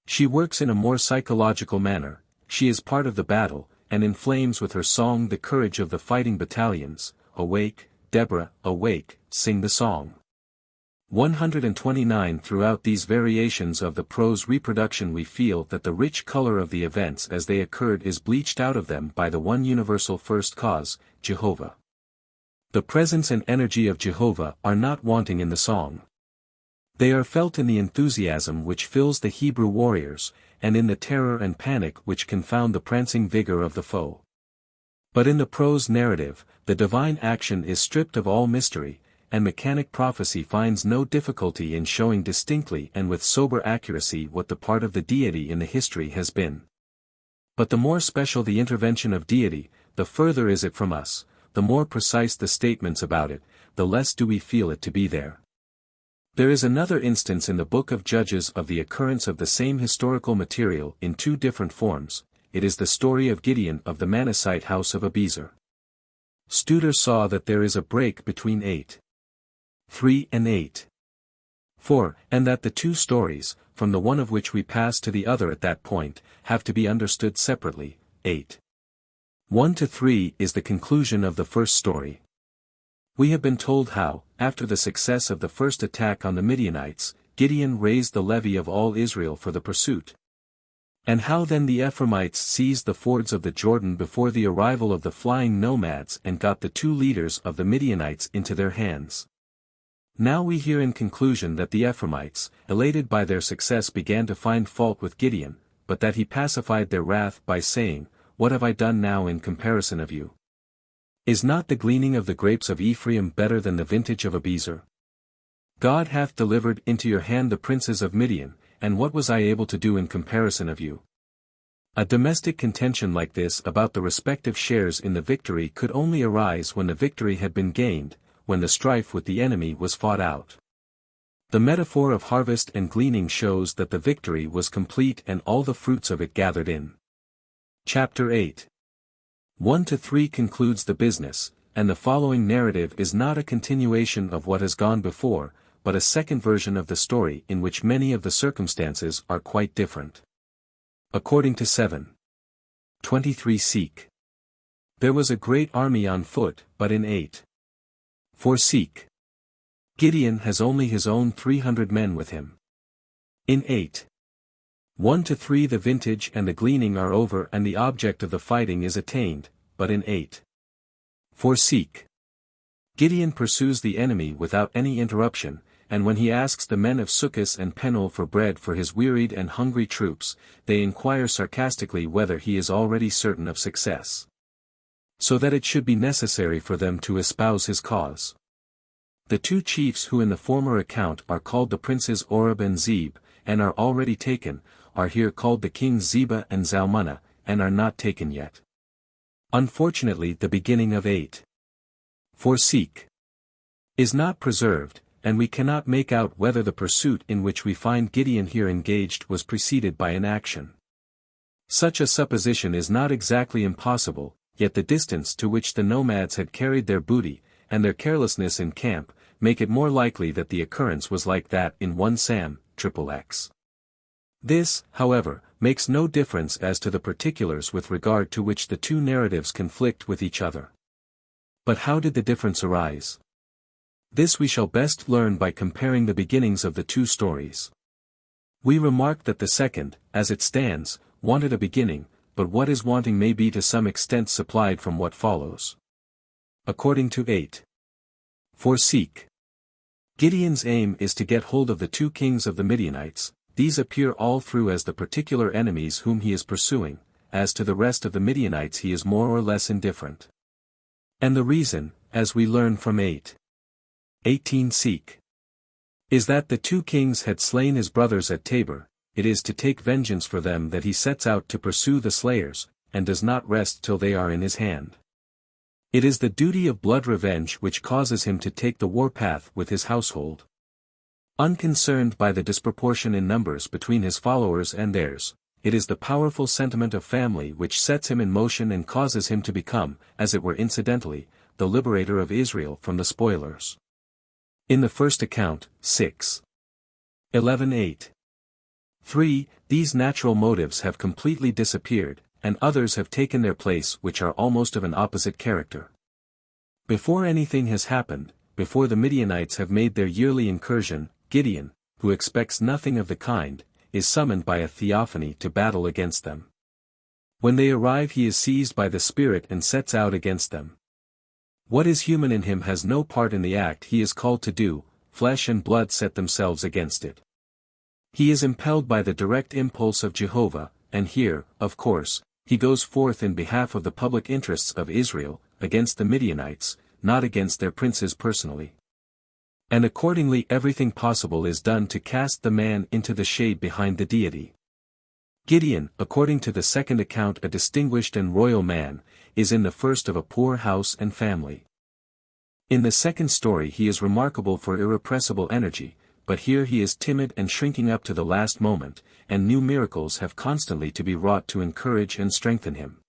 She works in a more psychological manner, she is part of the battle, and inflames with her song the courage of the fighting battalions. Awake, Deborah, awake, sing the song. 129. Throughout these variations of the prose reproduction we feel that the rich color of the events as they occurred is bleached out of them by the one universal first cause, Jehovah. The presence and energy of Jehovah are not wanting in the song. They are felt in the enthusiasm which fills the Hebrew warriors, and in the terror and panic which confound the prancing vigor of the foe. But in the prose narrative, the divine action is stripped of all mystery, and mechanic prophecy finds no difficulty in showing distinctly and with sober accuracy what the part of the deity in the history has been. But the more special the intervention of deity, the further is it from us, the more precise the statements about it, the less do we feel it to be there. There is another instance in the book of Judges of the occurrence of the same historical material in two different forms. It is the story of Gideon of the Manassite house of Abiezer. Studer saw that there is a break between 8:3 and 8:4, and that the two stories, from the one of which we pass to the other at that point, have to be understood separately. 8:1-3 is the conclusion of the first story. We have been told how, after the success of the first attack on the Midianites, Gideon raised the levy of all Israel for the pursuit. And how then the Ephraimites seized the fords of the Jordan before the arrival of the flying nomads and got the two leaders of the Midianites into their hands. Now we hear in conclusion that the Ephraimites, elated by their success, began to find fault with Gideon, but that he pacified their wrath by saying, "What have I done now in comparison of you? Is not the gleaning of the grapes of Ephraim better than the vintage of Abiezer? God hath delivered into your hand the princes of Midian, and what was I able to do in comparison of you?" A domestic contention like this about the respective shares in the victory could only arise when the victory had been gained, when the strife with the enemy was fought out. The metaphor of harvest and gleaning shows that the victory was complete and all the fruits of it gathered in. Chapter 8:1-3 concludes the business, and the following narrative is not a continuation of what has gone before, but a second version of the story in which many of the circumstances are quite different. According to 7:23 seek. There was a great army on foot, but in 8:4 seek. Gideon has only his own 300 men with him. In 8:1-3 the vintage and the gleaning are over and the object of the fighting is attained, but in 8:4 seek. Gideon pursues the enemy without any interruption, and when he asks the men of Succos and Penuel for bread for his wearied and hungry troops, they inquire sarcastically whether he is already certain of success, so that it should be necessary for them to espouse his cause. The two chiefs who in the former account are called the princes Oreb and Zeb, and are already taken, are here called the kings Zebah and Zalmunna, and are not taken yet. Unfortunately the beginning of 8:4 seek is not preserved, and we cannot make out whether the pursuit in which we find Gideon here engaged was preceded by an action. Such a supposition is not exactly impossible, yet the distance to which the nomads had carried their booty, and their carelessness in camp, make it more likely that the occurrence was like that in 1 Sam, XXX. This, however, makes no difference as to the particulars with regard to which the two narratives conflict with each other. But how did the difference arise? This we shall best learn by comparing the beginnings of the two stories. We remark that the second, as it stands, wanted a beginning, but what is wanting may be to some extent supplied from what follows. According to 8:4 seek. Gideon's aim is to get hold of the two kings of the Midianites. These appear all through as the particular enemies whom he is pursuing, as to the rest of the Midianites he is more or less indifferent. And the reason, as we learn from 8:18 seek, is that the 2 kings had slain his brothers at Tabor. It is to take vengeance for them that he sets out to pursue the slayers, and does not rest till they are in his hand. It is the duty of blood revenge which causes him to take the warpath with his household. Unconcerned by the disproportion in numbers between his followers and theirs, it is the powerful sentiment of family which sets him in motion and causes him to become, as it were incidentally, the liberator of Israel from the spoilers. In the first account, 6:11-8. 3. These natural motives have completely disappeared, and others have taken their place which are almost of an opposite character. Before anything has happened, before the Midianites have made their yearly incursion, Gideon, who expects nothing of the kind, is summoned by a theophany to battle against them. When they arrive he is seized by the Spirit and sets out against them. What is human in him has no part in the act he is called to do, flesh and blood set themselves against it. He is impelled by the direct impulse of Jehovah, and here, of course, he goes forth in behalf of the public interests of Israel, against the Midianites, not against their princes personally. And accordingly everything possible is done to cast the man into the shade behind the deity. Gideon, according to the second account a distinguished and royal man, is in the first of a poor house and family. In the second story he is remarkable for irrepressible energy, but here he is timid and shrinking up to the last moment, and new miracles have constantly to be wrought to encourage and strengthen him.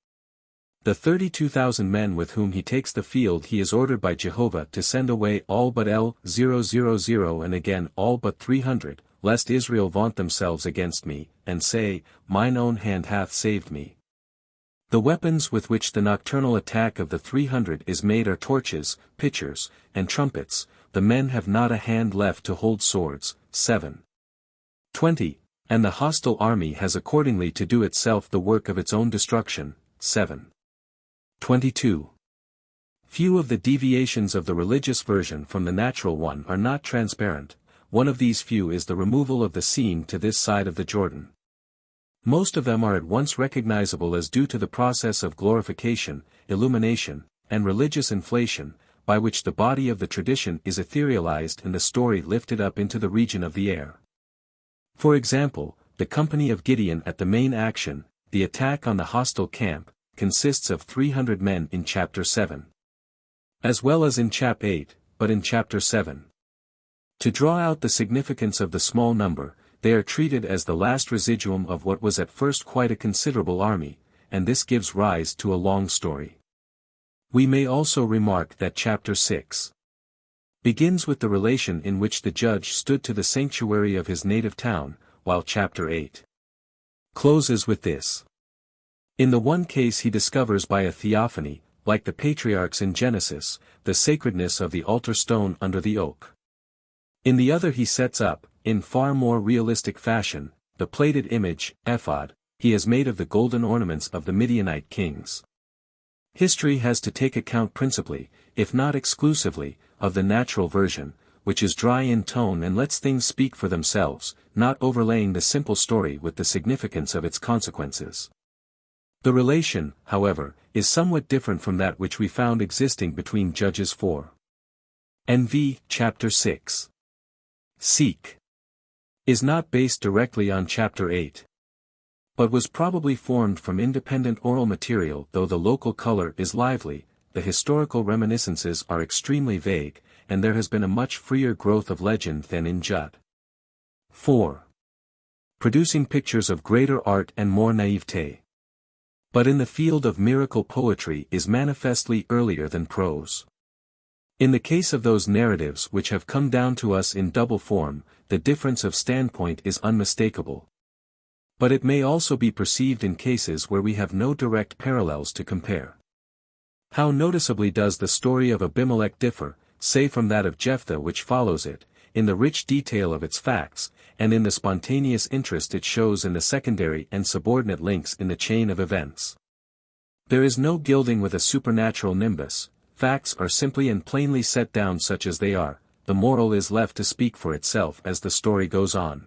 The 32,000 men with whom he takes the field he is ordered by Jehovah to send away all but 000 and again all but 300, lest Israel vaunt themselves against me, and say, mine own hand hath saved me. The weapons with which the nocturnal attack of the 300 is made are torches, pitchers, and trumpets. The men have not a hand left to hold swords. 7:20, and the hostile army has accordingly to do itself the work of its own destruction. 7:22. Few of the deviations of the religious version from the natural one are not transparent. One of these few is the removal of the scene to this side of the Jordan. Most of them are at once recognizable as due to the process of glorification, illumination, and religious inflation, by which the body of the tradition is etherealized and the story lifted up into the region of the air. For example, the company of Gideon at the main action, the attack on the hostile camp, consists of 300 men in chapter 7. As well as in chapter 8, but in chapter 7. To draw out the significance of the small number, they are treated as the last residuum of what was at first quite a considerable army, and this gives rise to a long story. We may also remark that chapter 6 begins with the relation in which the judge stood to the sanctuary of his native town, while chapter 8 closes with this. In the one case he discovers by a theophany, like the patriarchs in Genesis, the sacredness of the altar stone under the oak. In the other he sets up, in far more realistic fashion, the plated image, ephod, he has made of the golden ornaments of the Midianite kings. History has to take account principally, if not exclusively, of the natural version, which is dry in tone and lets things speak for themselves, not overlaying the simple story with the significance of its consequences. The relation, however, is somewhat different from that which we found existing between Judges 4 and chapter 6. Seek is not based directly on chapter 8. But was probably formed from independent oral material. Though the local color is lively, the historical reminiscences are extremely vague, and there has been a much freer growth of legend than in Jud 4, producing pictures of greater art and more naivete. But in the field of miracle poetry is manifestly earlier than prose. In the case of those narratives which have come down to us in double form, the difference of standpoint is unmistakable. But it may also be perceived in cases where we have no direct parallels to compare. How noticeably does the story of Abimelech differ, say from that of Jephthah which follows it, in the rich detail of its facts, and in the spontaneous interest it shows in the secondary and subordinate links in the chain of events. There is no gilding with a supernatural nimbus, facts are simply and plainly set down such as they are, the moral is left to speak for itself as the story goes on.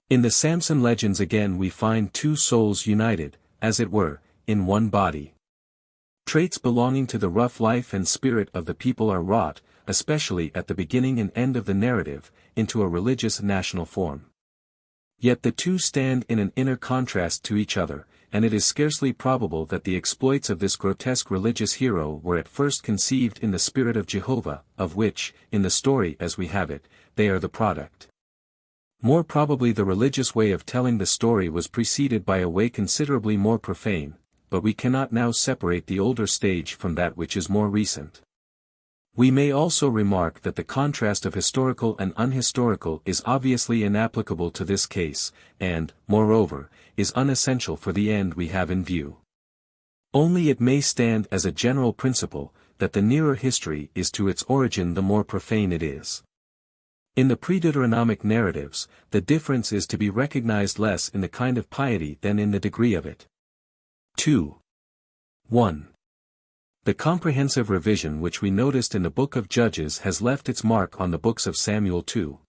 In the Samson legends again we find two souls united, as it were, in one body. Traits belonging to the rough life and spirit of the people are wrought, especially at the beginning and end of the narrative, into a religious national form. Yet the two stand in an inner contrast to each other, and it is scarcely probable that the exploits of this grotesque religious hero were at first conceived in the spirit of Jehovah, of which, in the story as we have it, they are the product. More probably the religious way of telling the story was preceded by a way considerably more profane, but we cannot now separate the older stage from that which is more recent. We may also remark that the contrast of historical and unhistorical is obviously inapplicable to this case, and, moreover, is unessential for the end we have in view. Only it may stand as a general principle, that the nearer history is to its origin the more profane it is. In the pre-Deuteronomic narratives, the difference is to be recognized less in the kind of piety than in the degree of it. 2. 1. The comprehensive revision which we noticed in the book of Judges has left its mark on the books of Samuel too.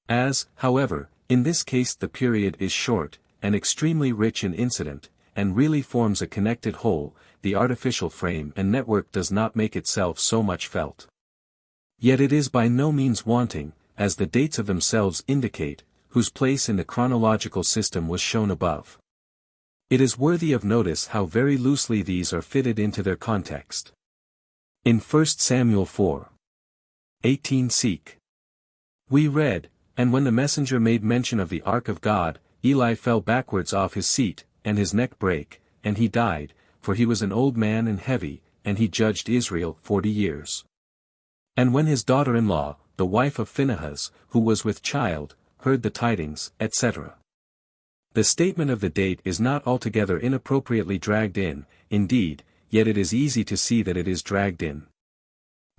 As, however, in this case the period is short, and extremely rich in incident, and really forms a connected whole, the artificial frame and network does not make itself so much felt. Yet it is by no means wanting, as the dates of themselves indicate, whose place in the chronological system was shown above. It is worthy of notice how very loosely these are fitted into their context. In 1 Samuel 4:18 seek. We read, "And when the messenger made mention of the ark of God, Eli fell backwards off his seat, and his neck brake, and he died, for he was an old man and heavy, and he judged Israel 40 years. And when his daughter-in-law, the wife of Phinehas, who was with child, heard the tidings, etc." The statement of the date is not altogether inappropriately dragged in, indeed, yet it is easy to see that it is dragged in.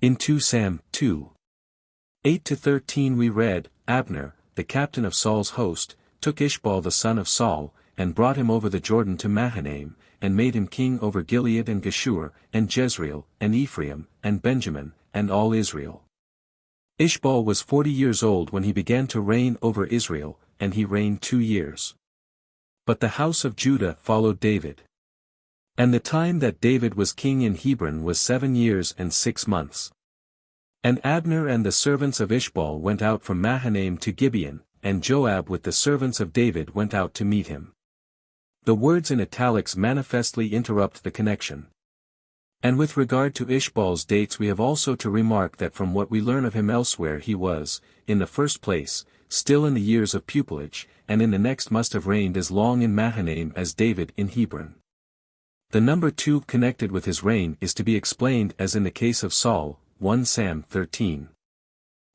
In 2 Sam 2:8-13 we read, "Abner, the captain of Saul's host, took Ishbaal the son of Saul, and brought him over the Jordan to Mahanaim, and made him king over Gilead and Geshur, and Jezreel, and Ephraim, and Benjamin, and all Israel. Ishbaal was 40 years old when he began to reign over Israel, and he reigned 2 years. But the house of Judah followed David. And the time that David was king in Hebron was 7 years and 6 months. And Abner and the servants of Ishbaal went out from Mahanaim to Gibeon, and Joab with the servants of David went out to meet him." The words in italics manifestly interrupt the connection. And with regard to Ishbaal's dates we have also to remark that from what we learn of him elsewhere he was, in the first place, still in the years of pupilage, and in the next must have reigned as long in Mahanaim as David in Hebron. The number 2 connected with his reign is to be explained as in the case of Saul, 1 Sam 13.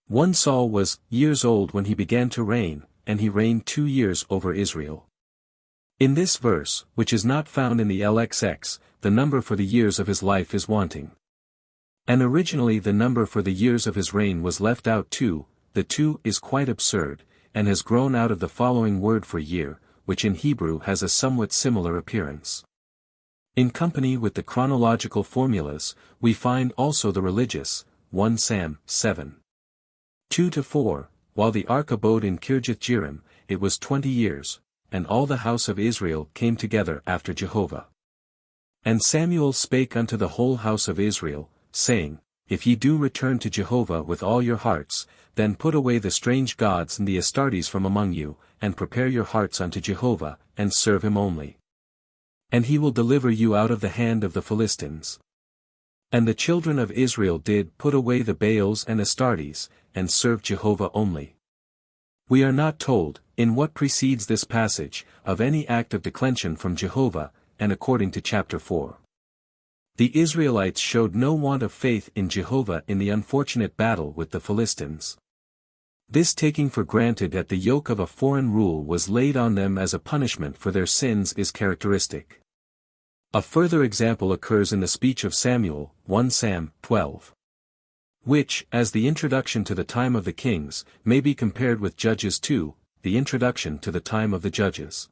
1 Saul was years old when he began to reign, and he reigned 2 years over Israel. In this verse, which is not found in the LXX, the number for the years of his life is wanting. And originally the number for the years of his reign was left out too. The 2 is quite absurd, and has grown out of the following word for year, which in Hebrew has a somewhat similar appearance. In company with the chronological formulas, we find also the religious, 1 Sam 7:2-4, while the ark abode in Kirjath-jearim, it was 20 years, and all the house of Israel came together after Jehovah. And Samuel spake unto the whole house of Israel, saying, If ye do return to Jehovah with all your hearts, then put away the strange gods and the Astartes from among you, and prepare your hearts unto Jehovah, and serve him only. And he will deliver you out of the hand of the Philistines. And the children of Israel did put away the Baals and Astartes, and serve Jehovah only. We are not told, in what precedes this passage, of any act of declension from Jehovah, and according to chapter 4. The Israelites showed no want of faith in Jehovah in the unfortunate battle with the Philistines. This taking for granted that the yoke of a foreign rule was laid on them as a punishment for their sins is characteristic. A further example occurs in the speech of Samuel, 1 Sam 12. Which, as the introduction to the time of the kings, may be compared with Judges 2, the introduction to the time of the judges.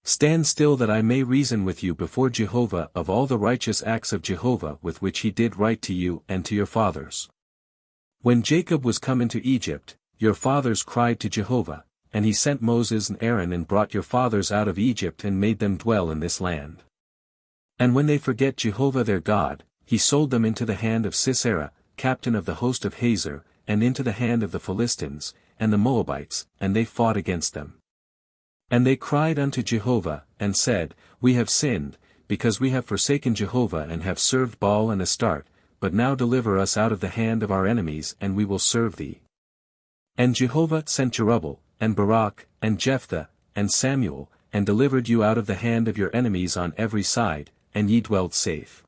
Stand still that I may reason with you before Jehovah of all the righteous acts of Jehovah with which he did right to you and to your fathers. When Jacob was come into Egypt, your fathers cried to Jehovah, and he sent Moses and Aaron and brought your fathers out of Egypt and made them dwell in this land. And when they forget Jehovah their God, he sold them into the hand of Sisera, captain of the host of Hazor, and into the hand of the Philistines, and the Moabites, and they fought against them. And they cried unto Jehovah, and said, We have sinned, because we have forsaken Jehovah and have served Baal and Astarte, but now deliver us out of the hand of our enemies and we will serve thee. And Jehovah sent Jeroboam, and Barak, and Jephthah, and Samuel, and delivered you out of the hand of your enemies on every side, and ye dwelt safe.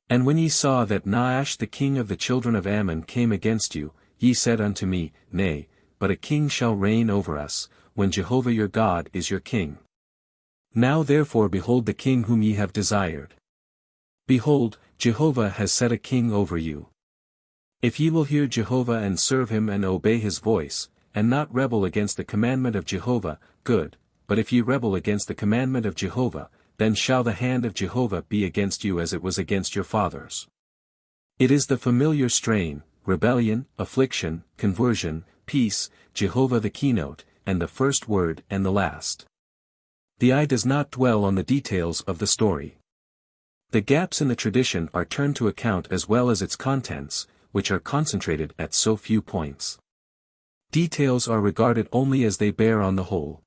And when ye saw that Nahash the king of the children of Ammon came against you, ye said unto me, Nay, but a king shall reign over us, when Jehovah your God is your king. Now therefore behold the king whom ye have desired. Behold, Jehovah has set a king over you. If ye will hear Jehovah and serve him and obey his voice, and not rebel against the commandment of Jehovah, good, but if ye rebel against the commandment of Jehovah, then shall the hand of Jehovah be against you as it was against your fathers. It is the familiar strain, rebellion, affliction, conversion, peace, Jehovah the keynote, and the first word and the last. The eye does not dwell on the details of the story. The gaps in the tradition are turned to account as well as its contents, which are concentrated at so few points. Details are regarded only as they bear on the whole.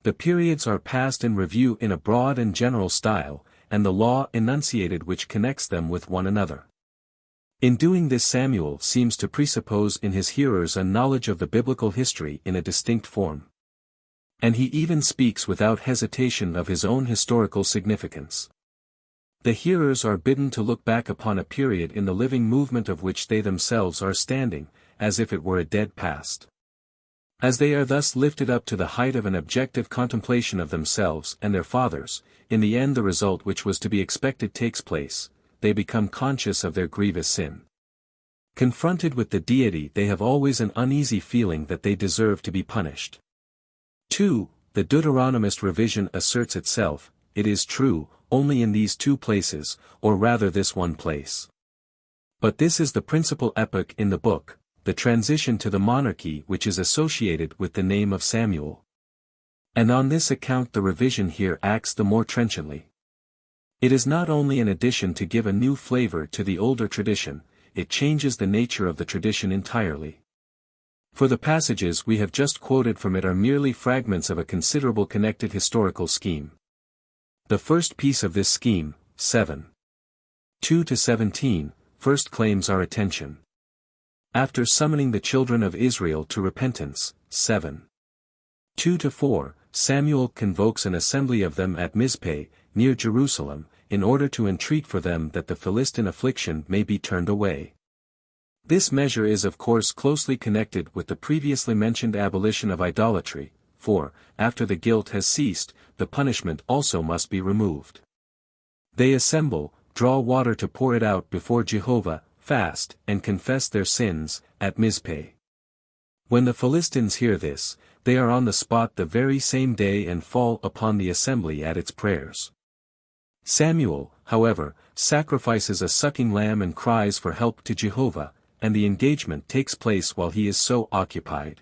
The periods are passed in review in a broad and general style, and the law enunciated which connects them with one another. In doing this Samuel seems to presuppose in his hearers a knowledge of the biblical history in a distinct form. And he even speaks without hesitation of his own historical significance. The hearers are bidden to look back upon a period in the living movement of which they themselves are standing, as if it were a dead past. As they are thus lifted up to the height of an objective contemplation of themselves and their fathers, in the end the result which was to be expected takes place, they become conscious of their grievous sin. Confronted with the deity they have always an uneasy feeling that they deserve to be punished. 2. The Deuteronomist revision asserts itself, it is true, only in these two places, or rather this one place. But this is the principal epoch in the book, the transition to the monarchy which is associated with the name of Samuel. And on this account the revision here acts the more trenchantly. It is not only an addition to give a new flavor to the older tradition, it changes the nature of the tradition entirely. For the passages we have just quoted from it are merely fragments of a considerable connected historical scheme. The first piece of this scheme, 7:2-17, first claims our attention. After summoning the children of Israel to repentance, 7:2-4, Samuel convokes an assembly of them at Mizpeh, near Jerusalem, in order to entreat for them that the Philistine affliction may be turned away. This measure is of course closely connected with the previously mentioned abolition of idolatry, for, after the guilt has ceased, the punishment also must be removed. They assemble, draw water to pour it out before Jehovah, fast, and confess their sins, at Mizpeh. When the Philistines hear this, they are on the spot the very same day and fall upon the assembly at its prayers. Samuel, however, sacrifices a sucking lamb and cries for help to Jehovah, and the engagement takes place while he is so occupied.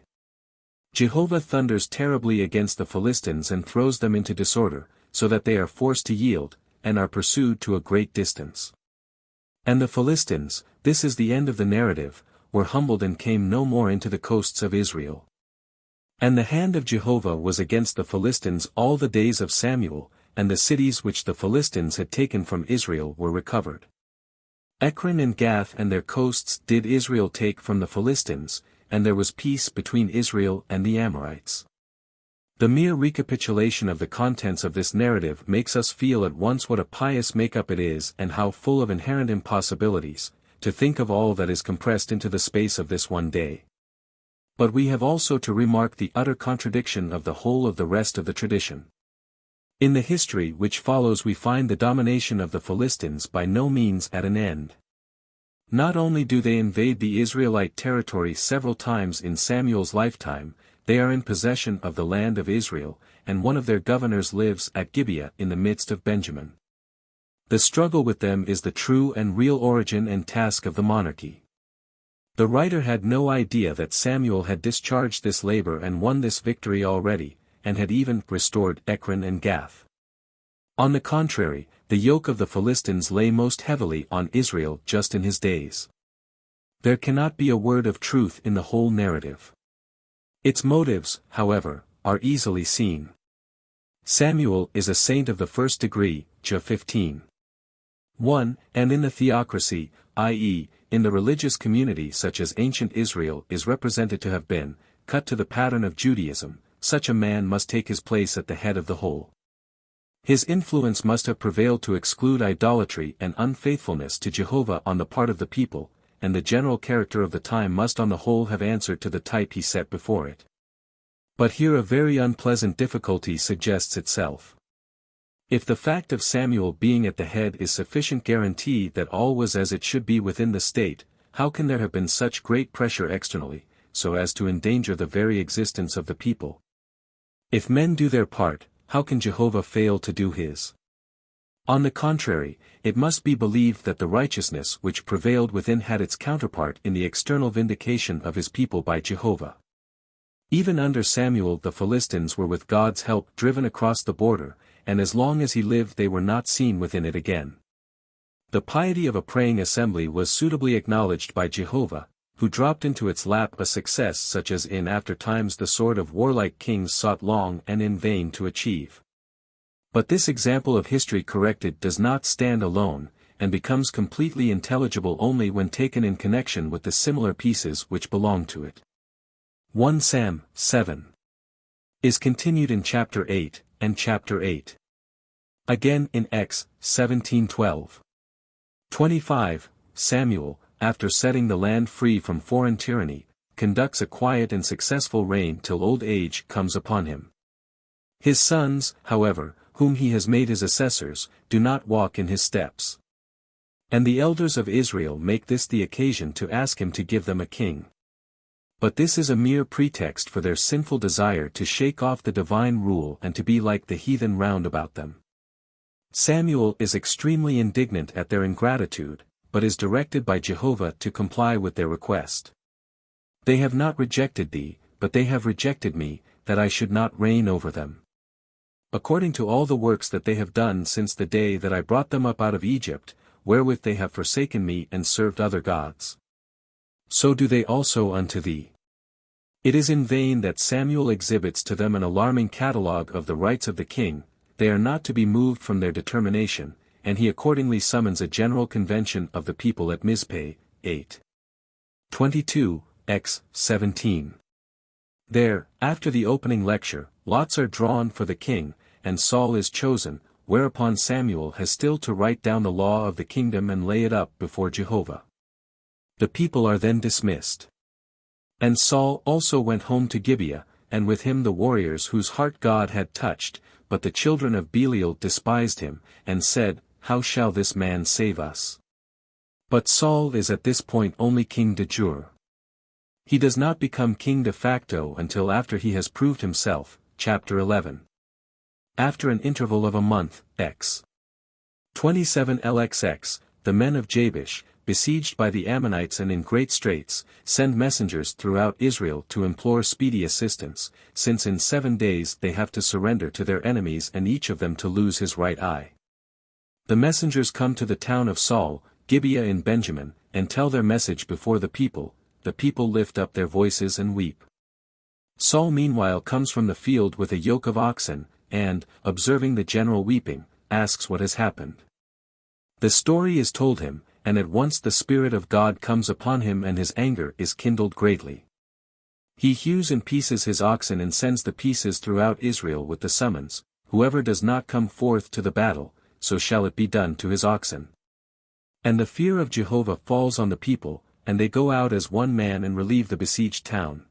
Jehovah thunders terribly against the Philistines and throws them into disorder, so that they are forced to yield, and are pursued to a great distance. And the Philistines, this is the end of the narrative, were humbled and came no more into the coasts of Israel. And the hand of Jehovah was against the Philistines all the days of Samuel, and the cities which the Philistines had taken from Israel were recovered. Ekron and Gath and their coasts did Israel take from the Philistines, and there was peace between Israel and the Amorites. The mere recapitulation of the contents of this narrative makes us feel at once what a pious make-up it is and how full of inherent impossibilities, to think of all that is compressed into the space of this one day. But we have also to remark the utter contradiction of the whole of the rest of the tradition. In the history which follows we find the domination of the Philistines by no means at an end. Not only do they invade the Israelite territory several times in Samuel's lifetime, they are in possession of the land of Israel, and one of their governors lives at Gibeah in the midst of Benjamin. The struggle with them is the true and real origin and task of the monarchy. The writer had no idea that Samuel had discharged this labor and won this victory already, and had even restored Ekron and Gath. On the contrary, the yoke of the Philistines lay most heavily on Israel just in his days. There cannot be a word of truth in the whole narrative. Its motives, however, are easily seen. Samuel is a saint of the first degree, Jah 15:1, and in the Theocracy, i.e., in the religious community such as ancient Israel is represented to have been, cut to the pattern of Judaism, such a man must take his place at the head of the whole. His influence must have prevailed to exclude idolatry and unfaithfulness to Jehovah on the part of the people, and the general character of the time must on the whole have answered to the type he set before it. But here a very unpleasant difficulty suggests itself. If the fact of Samuel being at the head is sufficient guarantee that all was as it should be within the state, how can there have been such great pressure externally, so as to endanger the very existence of the people? If men do their part, how can Jehovah fail to do his? On the contrary, it must be believed that the righteousness which prevailed within had its counterpart in the external vindication of his people by Jehovah. Even under Samuel the Philistines were with God's help driven across the border, and as long as he lived they were not seen within it again. The piety of a praying assembly was suitably acknowledged by Jehovah, who dropped into its lap a success such as in after times the sword of warlike kings sought long and in vain to achieve. But this example of history corrected does not stand alone, and becomes completely intelligible only when taken in connection with the similar pieces which belong to it. 1 Sam 7 is continued in chapter 8, and chapter 8. Again in Ex 17:12. 25, Samuel, after setting the land free from foreign tyranny, conducts a quiet and successful reign till old age comes upon him. His sons, however, whom he has made his assessors, do not walk in his steps. And the elders of Israel make this the occasion to ask him to give them a king. But this is a mere pretext for their sinful desire to shake off the divine rule and to be like the heathen round about them. Samuel is extremely indignant at their ingratitude, but is directed by Jehovah to comply with their request. They have not rejected thee, but they have rejected me, that I should not reign over them. According to all the works that they have done since the day that I brought them up out of Egypt, wherewith they have forsaken me and served other gods. So do they also unto thee. It is in vain that Samuel exhibits to them an alarming catalogue of the rights of the king, they are not to be moved from their determination, and he accordingly summons a general convention of the people at Mizpeh, 8:22, Ex 17. There, after the opening lecture, lots are drawn for the king, and Saul is chosen, whereupon Samuel has still to write down the law of the kingdom and lay it up before Jehovah. The people are then dismissed. And Saul also went home to Gibeah, and with him the warriors whose heart God had touched, but the children of Belial despised him, and said, How shall this man save us? But Saul is at this point only king de jure. He does not become king de facto until after he has proved himself, chapter 11. After an interval of a month, Ex. 27 LXX, the men of Jabesh, besieged by the Ammonites and in great straits, send messengers throughout Israel to implore speedy assistance, since in 7 days they have to surrender to their enemies and each of them to lose his right eye. The messengers come to the town of Saul, Gibeah in Benjamin, and tell their message before the people lift up their voices and weep. Saul meanwhile comes from the field with a yoke of oxen, and, observing the general weeping, asks what has happened. The story is told him, and at once the Spirit of God comes upon him and his anger is kindled greatly. He hews in pieces his oxen and sends the pieces throughout Israel with the summons, Whoever does not come forth to the battle, so shall it be done to his oxen. And the fear of Jehovah falls on the people, and they go out as one man and relieve the besieged town.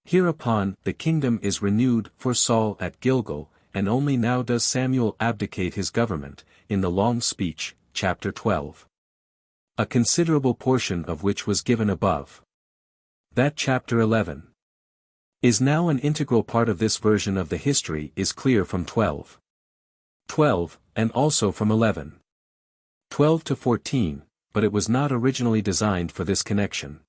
Hereupon the kingdom is renewed for Saul at Gilgal, and only now does Samuel abdicate his government, in the long speech, chapter 12. A considerable portion of which was given above. That chapter 11 is now an integral part of this version of the history is clear from 12, and also from 11. 12 to 14, but it was not originally designed for this connection.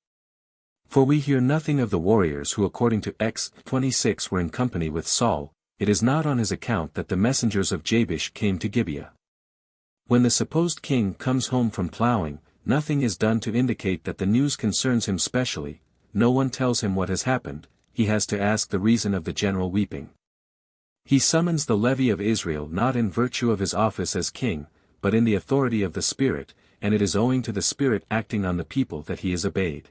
For we hear nothing of the warriors who according to Acts 26 were in company with Saul. It is not on his account that the messengers of Jabesh came to Gibeah. When the supposed king comes home from plowing, nothing is done to indicate that the news concerns him specially, no one tells him what has happened, he has to ask the reason of the general weeping. He summons the levy of Israel not in virtue of his office as king, but in the authority of the Spirit, and it is owing to the Spirit acting on the people that he is obeyed.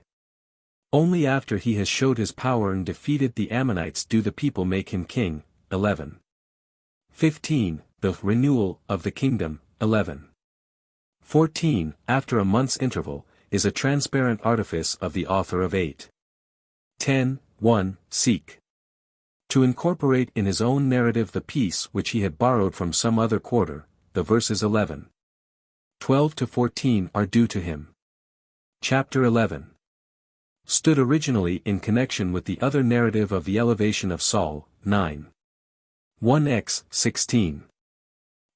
Only after he has showed his power and defeated the Ammonites do the people make him king. 11. 15. The renewal of the kingdom. 11. 14. After a month's interval, is a transparent artifice of the author of 8. 10. 1. Seek to incorporate in his own narrative the piece which he had borrowed from some other quarter. The verses 11. 12 to 14 are due to him. Chapter 11. Stood originally in connection with the other narrative of the elevation of Saul. 9. 1x 16.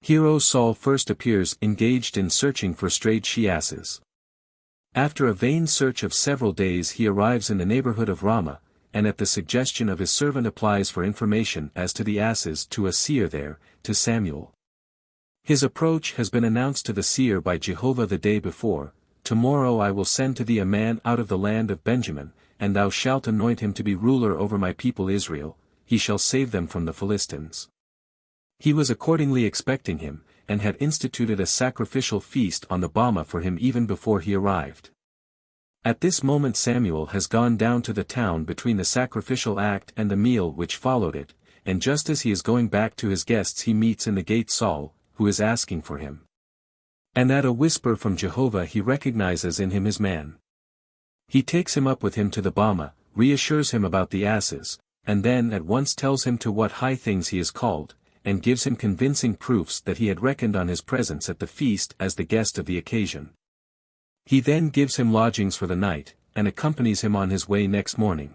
Hero Saul first appears engaged in searching for strayed she-asses. After a vain search of several days he arrives in the neighborhood of Ramah, and at the suggestion of his servant applies for information as to the asses to a seer there, to Samuel. His approach has been announced to the seer by Jehovah the day before. Tomorrow I will send to thee a man out of the land of Benjamin, and thou shalt anoint him to be ruler over my people Israel, he shall save them from the Philistines. He was accordingly expecting him, and had instituted a sacrificial feast on the boma for him even before he arrived. At this moment Samuel has gone down to the town between the sacrificial act and the meal which followed it, and just as he is going back to his guests he meets in the gate Saul, who is asking for him. And at a whisper from Jehovah he recognizes in him his man. He takes him up with him to the boma, reassures him about the asses, and then at once tells him to what high things he is called, and gives him convincing proofs that he had reckoned on his presence at the feast as the guest of the occasion. He then gives him lodgings for the night, and accompanies him on his way next morning.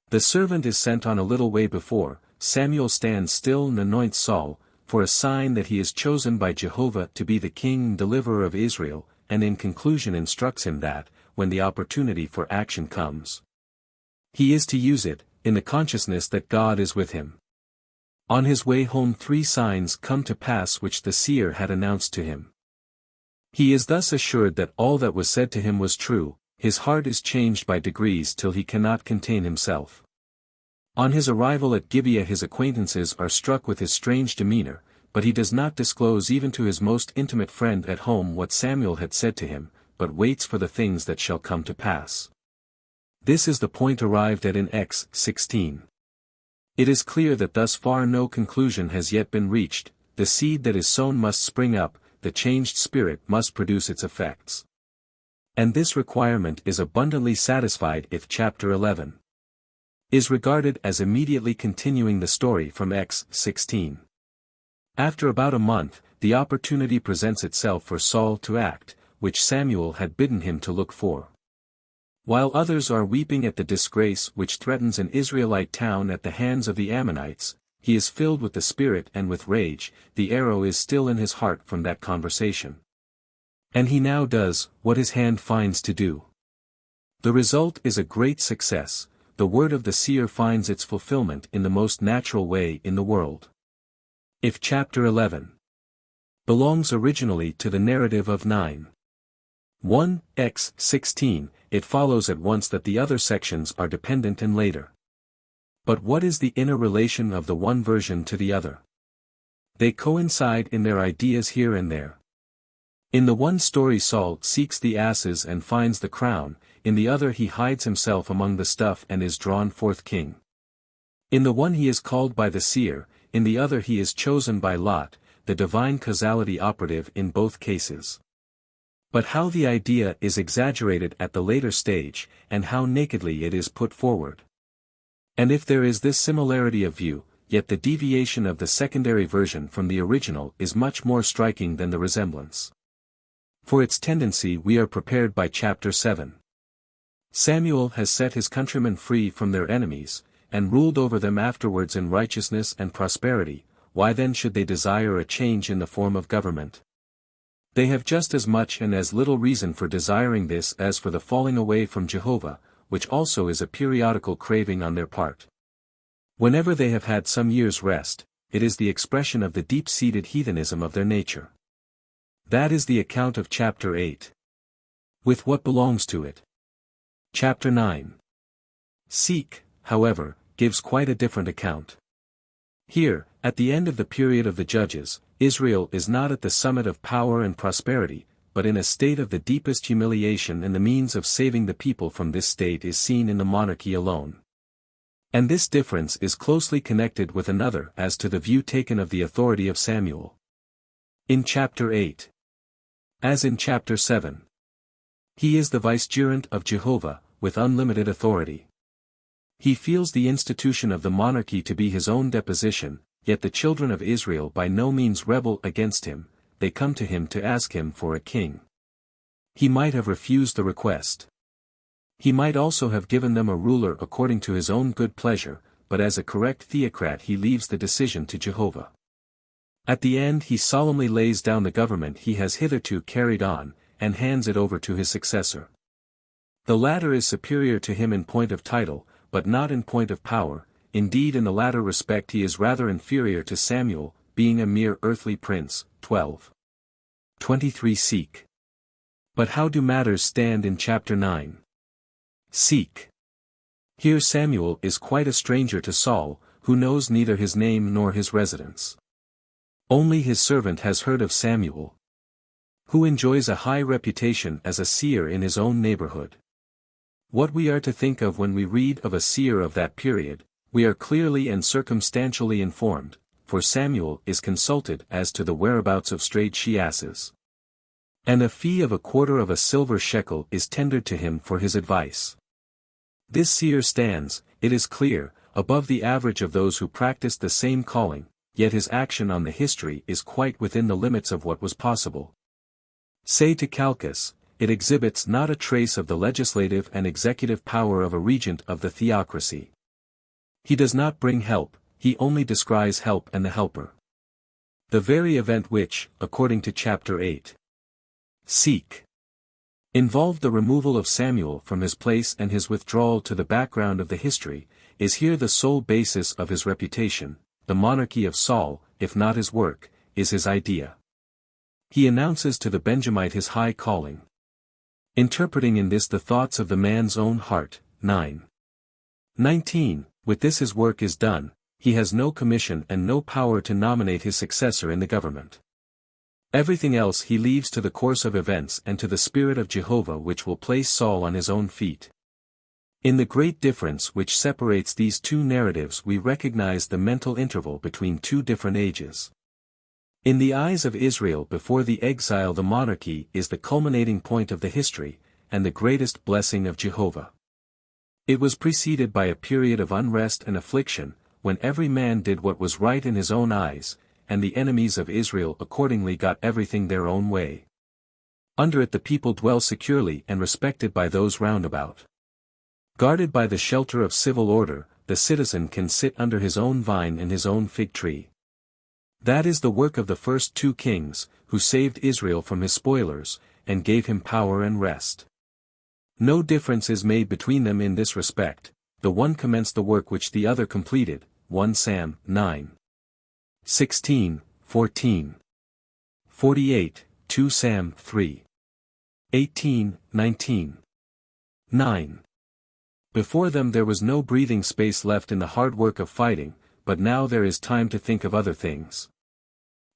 The servant is sent on a little way before. Samuel stands still and anoints Saul, for a sign that he is chosen by Jehovah to be the king and deliverer of Israel, and in conclusion instructs him that, when the opportunity for action comes, he is to use it, in the consciousness that God is with him. On his way home 3 signs come to pass which the seer had announced to him. He is thus assured that all that was said to him was true, his heart is changed by degrees till he cannot contain himself. On his arrival at Gibeah his acquaintances are struck with his strange demeanor, but he does not disclose even to his most intimate friend at home what Samuel had said to him, but waits for the things that shall come to pass. This is the point arrived at in Acts 16. It is clear that thus far no conclusion has yet been reached. The seed that is sown must spring up, the changed spirit must produce its effects. And this requirement is abundantly satisfied if chapter 11 is regarded as immediately continuing the story from Acts 16. After about a month, the opportunity presents itself for Saul to act, which Samuel had bidden him to look for. While others are weeping at the disgrace which threatens an Israelite town at the hands of the Ammonites, he is filled with the Spirit and with rage. The arrow is still in his heart from that conversation. And he now does what his hand finds to do. The result is a great success. The word of the seer finds its fulfillment in the most natural way in the world. If chapter 11 belongs originally to the narrative of 9. 1, Acts 16, it follows at once that the other sections are dependent and later. But what is the inner relation of the one version to the other? They coincide in their ideas here and there. In the one story Saul seeks the asses and finds the crown, in the other he hides himself among the stuff and is drawn forth king. In the one he is called by the seer, in the other he is chosen by lot, the divine causality operative in both cases. But how the idea is exaggerated at the later stage, and how nakedly it is put forward. And if there is this similarity of view, yet the deviation of the secondary version from the original is much more striking than the resemblance. For its tendency we are prepared by chapter 7. Samuel has set his countrymen free from their enemies, and ruled over them afterwards in righteousness and prosperity. Why then should they desire a change in the form of government? They have just as much and as little reason for desiring this as for the falling away from Jehovah. which also is a periodical craving on their part. Whenever they have had some year's rest, it is the expression of the deep-seated heathenism of their nature. That is the account of chapter 8. With what belongs to it. Chapter 9. Seek, however, gives quite a different account. Here, at the end of the period of the Judges, Israel is not at the summit of power and prosperity, but in a state of the deepest humiliation, and the means of saving the people from this state is seen in the monarchy alone. And this difference is closely connected with another as to the view taken of the authority of Samuel. In chapter 8. As in chapter 7. He is the vicegerent of Jehovah, with unlimited authority. He feels the institution of the monarchy to be his own deposition, yet the children of Israel by no means rebel against him, they come to him to ask him for a king. He might have refused the request. He might also have given them a ruler according to his own good pleasure, but as a correct theocrat he leaves the decision to Jehovah. At the end he solemnly lays down the government he has hitherto carried on, and hands it over to his successor. The latter is superior to him in point of title, but not in point of power. Indeed, in the latter respect he is rather inferior to Samuel, being a mere earthly prince. 12:23 Seek. But how do matters stand in chapter 9? Seek. Here Samuel is quite a stranger to Saul, who knows neither his name nor his residence. Only his servant has heard of Samuel, who enjoys a high reputation as a seer in his own neighborhood. What we are to think of when we read of a seer of that period, we are clearly and circumstantially informed, for Samuel is consulted as to the whereabouts of strayed she-asses. And a fee of 1/4 of a silver shekel is tendered to him for his advice. This seer stands, it is clear, above the average of those who practiced the same calling, yet his action on the history is quite within the limits of what was possible. Say to Calchas, it exhibits not a trace of the legislative and executive power of a regent of the Theocracy. He does not bring help, he only descries help and the helper. The very event which, according to chapter 8, Seek, involved the removal of Samuel from his place and his withdrawal to the background of the history, is here the sole basis of his reputation. The monarchy of Saul, if not his work, is his idea. He announces to the Benjamite his high calling, interpreting in this the thoughts of the man's own heart. 9:19. With this his work is done, he has no commission and no power to nominate his successor in the government. Everything else he leaves to the course of events and to the Spirit of Jehovah, which will place Saul on his own feet. In the great difference which separates these two narratives we recognize the mental interval between two different ages. In the eyes of Israel before the exile, the monarchy is the culminating point of the history, and the greatest blessing of Jehovah. It was preceded by a period of unrest and affliction, when every man did what was right in his own eyes, and the enemies of Israel accordingly got everything their own way. Under it the people dwell securely and respected by those round about. Guarded by the shelter of civil order, the citizen can sit under his own vine and his own fig tree. That is the work of the first two kings, who saved Israel from his spoilers, and gave him power and rest. No difference is made between them in this respect, the one commenced the work which the other completed. 1 Sam. 9:16, 14. 48, 2 Sam. 3:18, 19. 9. Before them there was no breathing space left in the hard work of fighting, but now there is time to think of other things.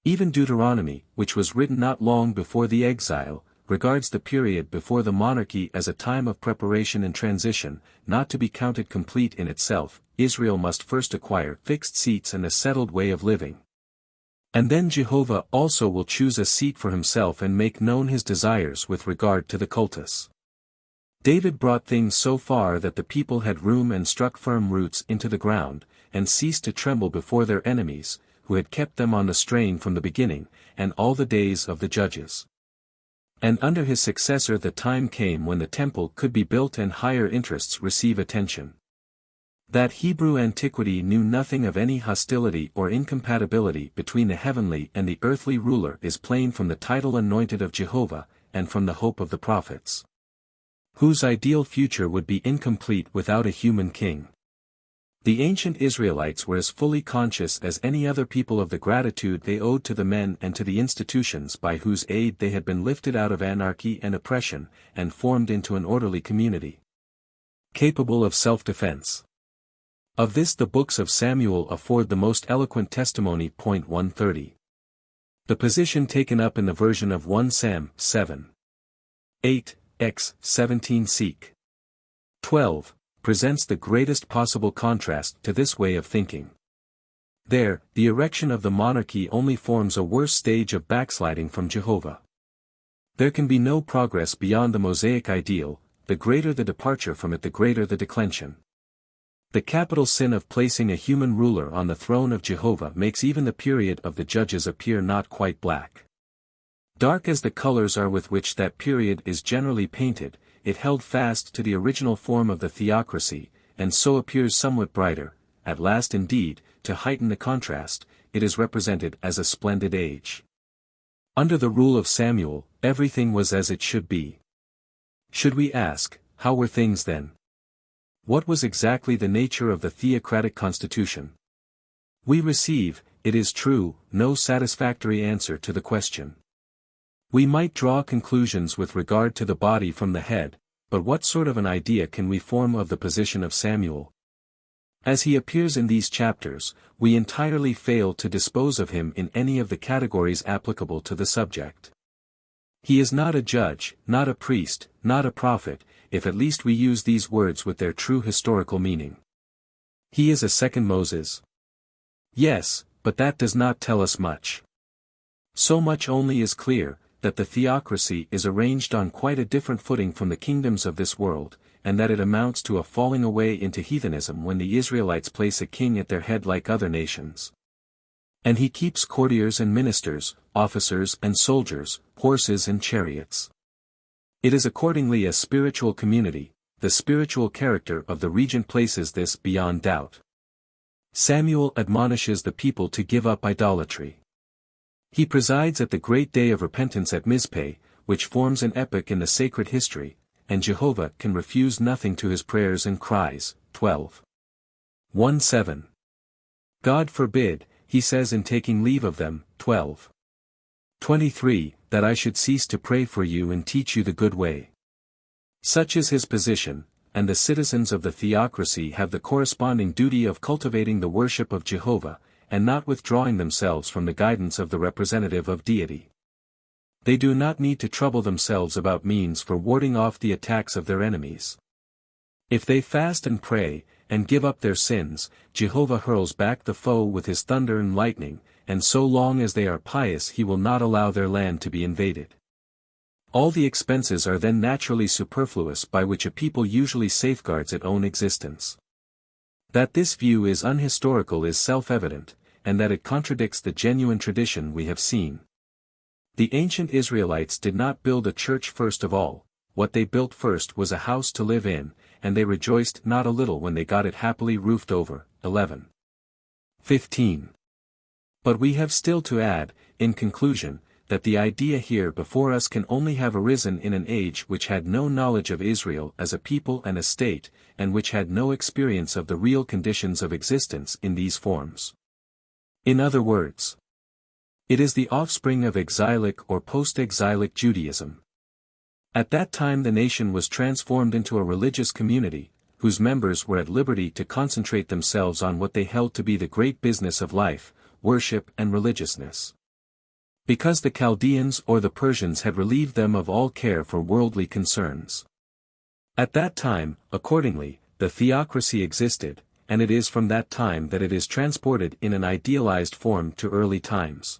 Even Deuteronomy, which was written not long before the exile, regards the period before the monarchy as a time of preparation and transition, not to be counted complete in itself. Israel must first acquire fixed seats and a settled way of living. And then Jehovah also will choose a seat for himself and make known his desires with regard to the cultus. David brought things so far that the people had room and struck firm roots into the ground, and ceased to tremble before their enemies, who had kept them on the strain from the beginning, and all the days of the judges. And under his successor the time came when the temple could be built and higher interests receive attention. That Hebrew antiquity knew nothing of any hostility or incompatibility between the heavenly and the earthly ruler is plain from the title anointed of Jehovah, and from the hope of the prophets. whose ideal future would be incomplete without a human king. The ancient Israelites were as fully conscious as any other people of the gratitude they owed to the men and to the institutions by whose aid they had been lifted out of anarchy and oppression, and formed into an orderly community, capable of self-defense. Of this the books of Samuel afford the most eloquent testimony. 130. The position taken up in the version of 1 Sam. 7. 8, x. 17 seek. 12. Presents the greatest possible contrast to this way of thinking. There, the erection of the monarchy only forms a worse stage of backsliding from Jehovah. There can be no progress beyond the Mosaic ideal, the greater the departure from it the greater the declension. The capital sin of placing a human ruler on the throne of Jehovah makes even the period of the judges appear not quite black. Dark as the colors are with which that period is generally painted, it held fast to the original form of the Theocracy, and so appears somewhat brighter. At last indeed, to heighten the contrast, it is represented as a splendid age. Under the rule of Samuel, everything was as it should be. Should we ask, how were things then? What was exactly the nature of the theocratic constitution? We receive, it is true, no satisfactory answer to the question. We might draw conclusions with regard to the body from the head, but what sort of an idea can we form of the position of Samuel? As he appears in these chapters, we entirely fail to dispose of him in any of the categories applicable to the subject. He is not a judge, not a priest, not a prophet, if at least we use these words with their true historical meaning. He is a second Moses. Yes, but that does not tell us much. So much only is clear, that the theocracy is arranged on quite a different footing from the kingdoms of this world, and that it amounts to a falling away into heathenism when the Israelites place a king at their head like other nations. And he keeps courtiers and ministers, officers and soldiers, horses and chariots. It is accordingly a spiritual community. The spiritual character of the regent places this beyond doubt. Samuel admonishes the people to give up idolatry. He presides at the great day of repentance at Mizpeh, which forms an epoch in the sacred history, and Jehovah can refuse nothing to his prayers and cries. 12. 1:7. God forbid, he says in taking leave of them. 12. 23, that I should cease to pray for you and teach you the good way. Such is his position, and the citizens of the theocracy have the corresponding duty of cultivating the worship of Jehovah, and not withdrawing themselves from the guidance of the representative of deity. They do not need to trouble themselves about means for warding off the attacks of their enemies. If they fast and pray, and give up their sins, Jehovah hurls back the foe with his thunder and lightning, and so long as they are pious he will not allow their land to be invaded. All the expenses are then naturally superfluous by which a people usually safeguards its own existence. That this view is unhistorical is self-evident, and that it contradicts the genuine tradition we have seen. The ancient Israelites did not build a church first of all, what they built first was a house to live in, and they rejoiced not a little when they got it happily roofed over. 11. 15. But we have still to add, in conclusion, that the idea here before us can only have arisen in an age which had no knowledge of Israel as a people and a state, and which had no experience of the real conditions of existence in these forms. In other words, it is the offspring of exilic or post-exilic Judaism. At that time the nation was transformed into a religious community, whose members were at liberty to concentrate themselves on what they held to be the great business of life, worship and religiousness. Because the Chaldeans or the Persians had relieved them of all care for worldly concerns. At that time, accordingly, the theocracy existed, and it is from that time that it is transported in an idealized form to early times.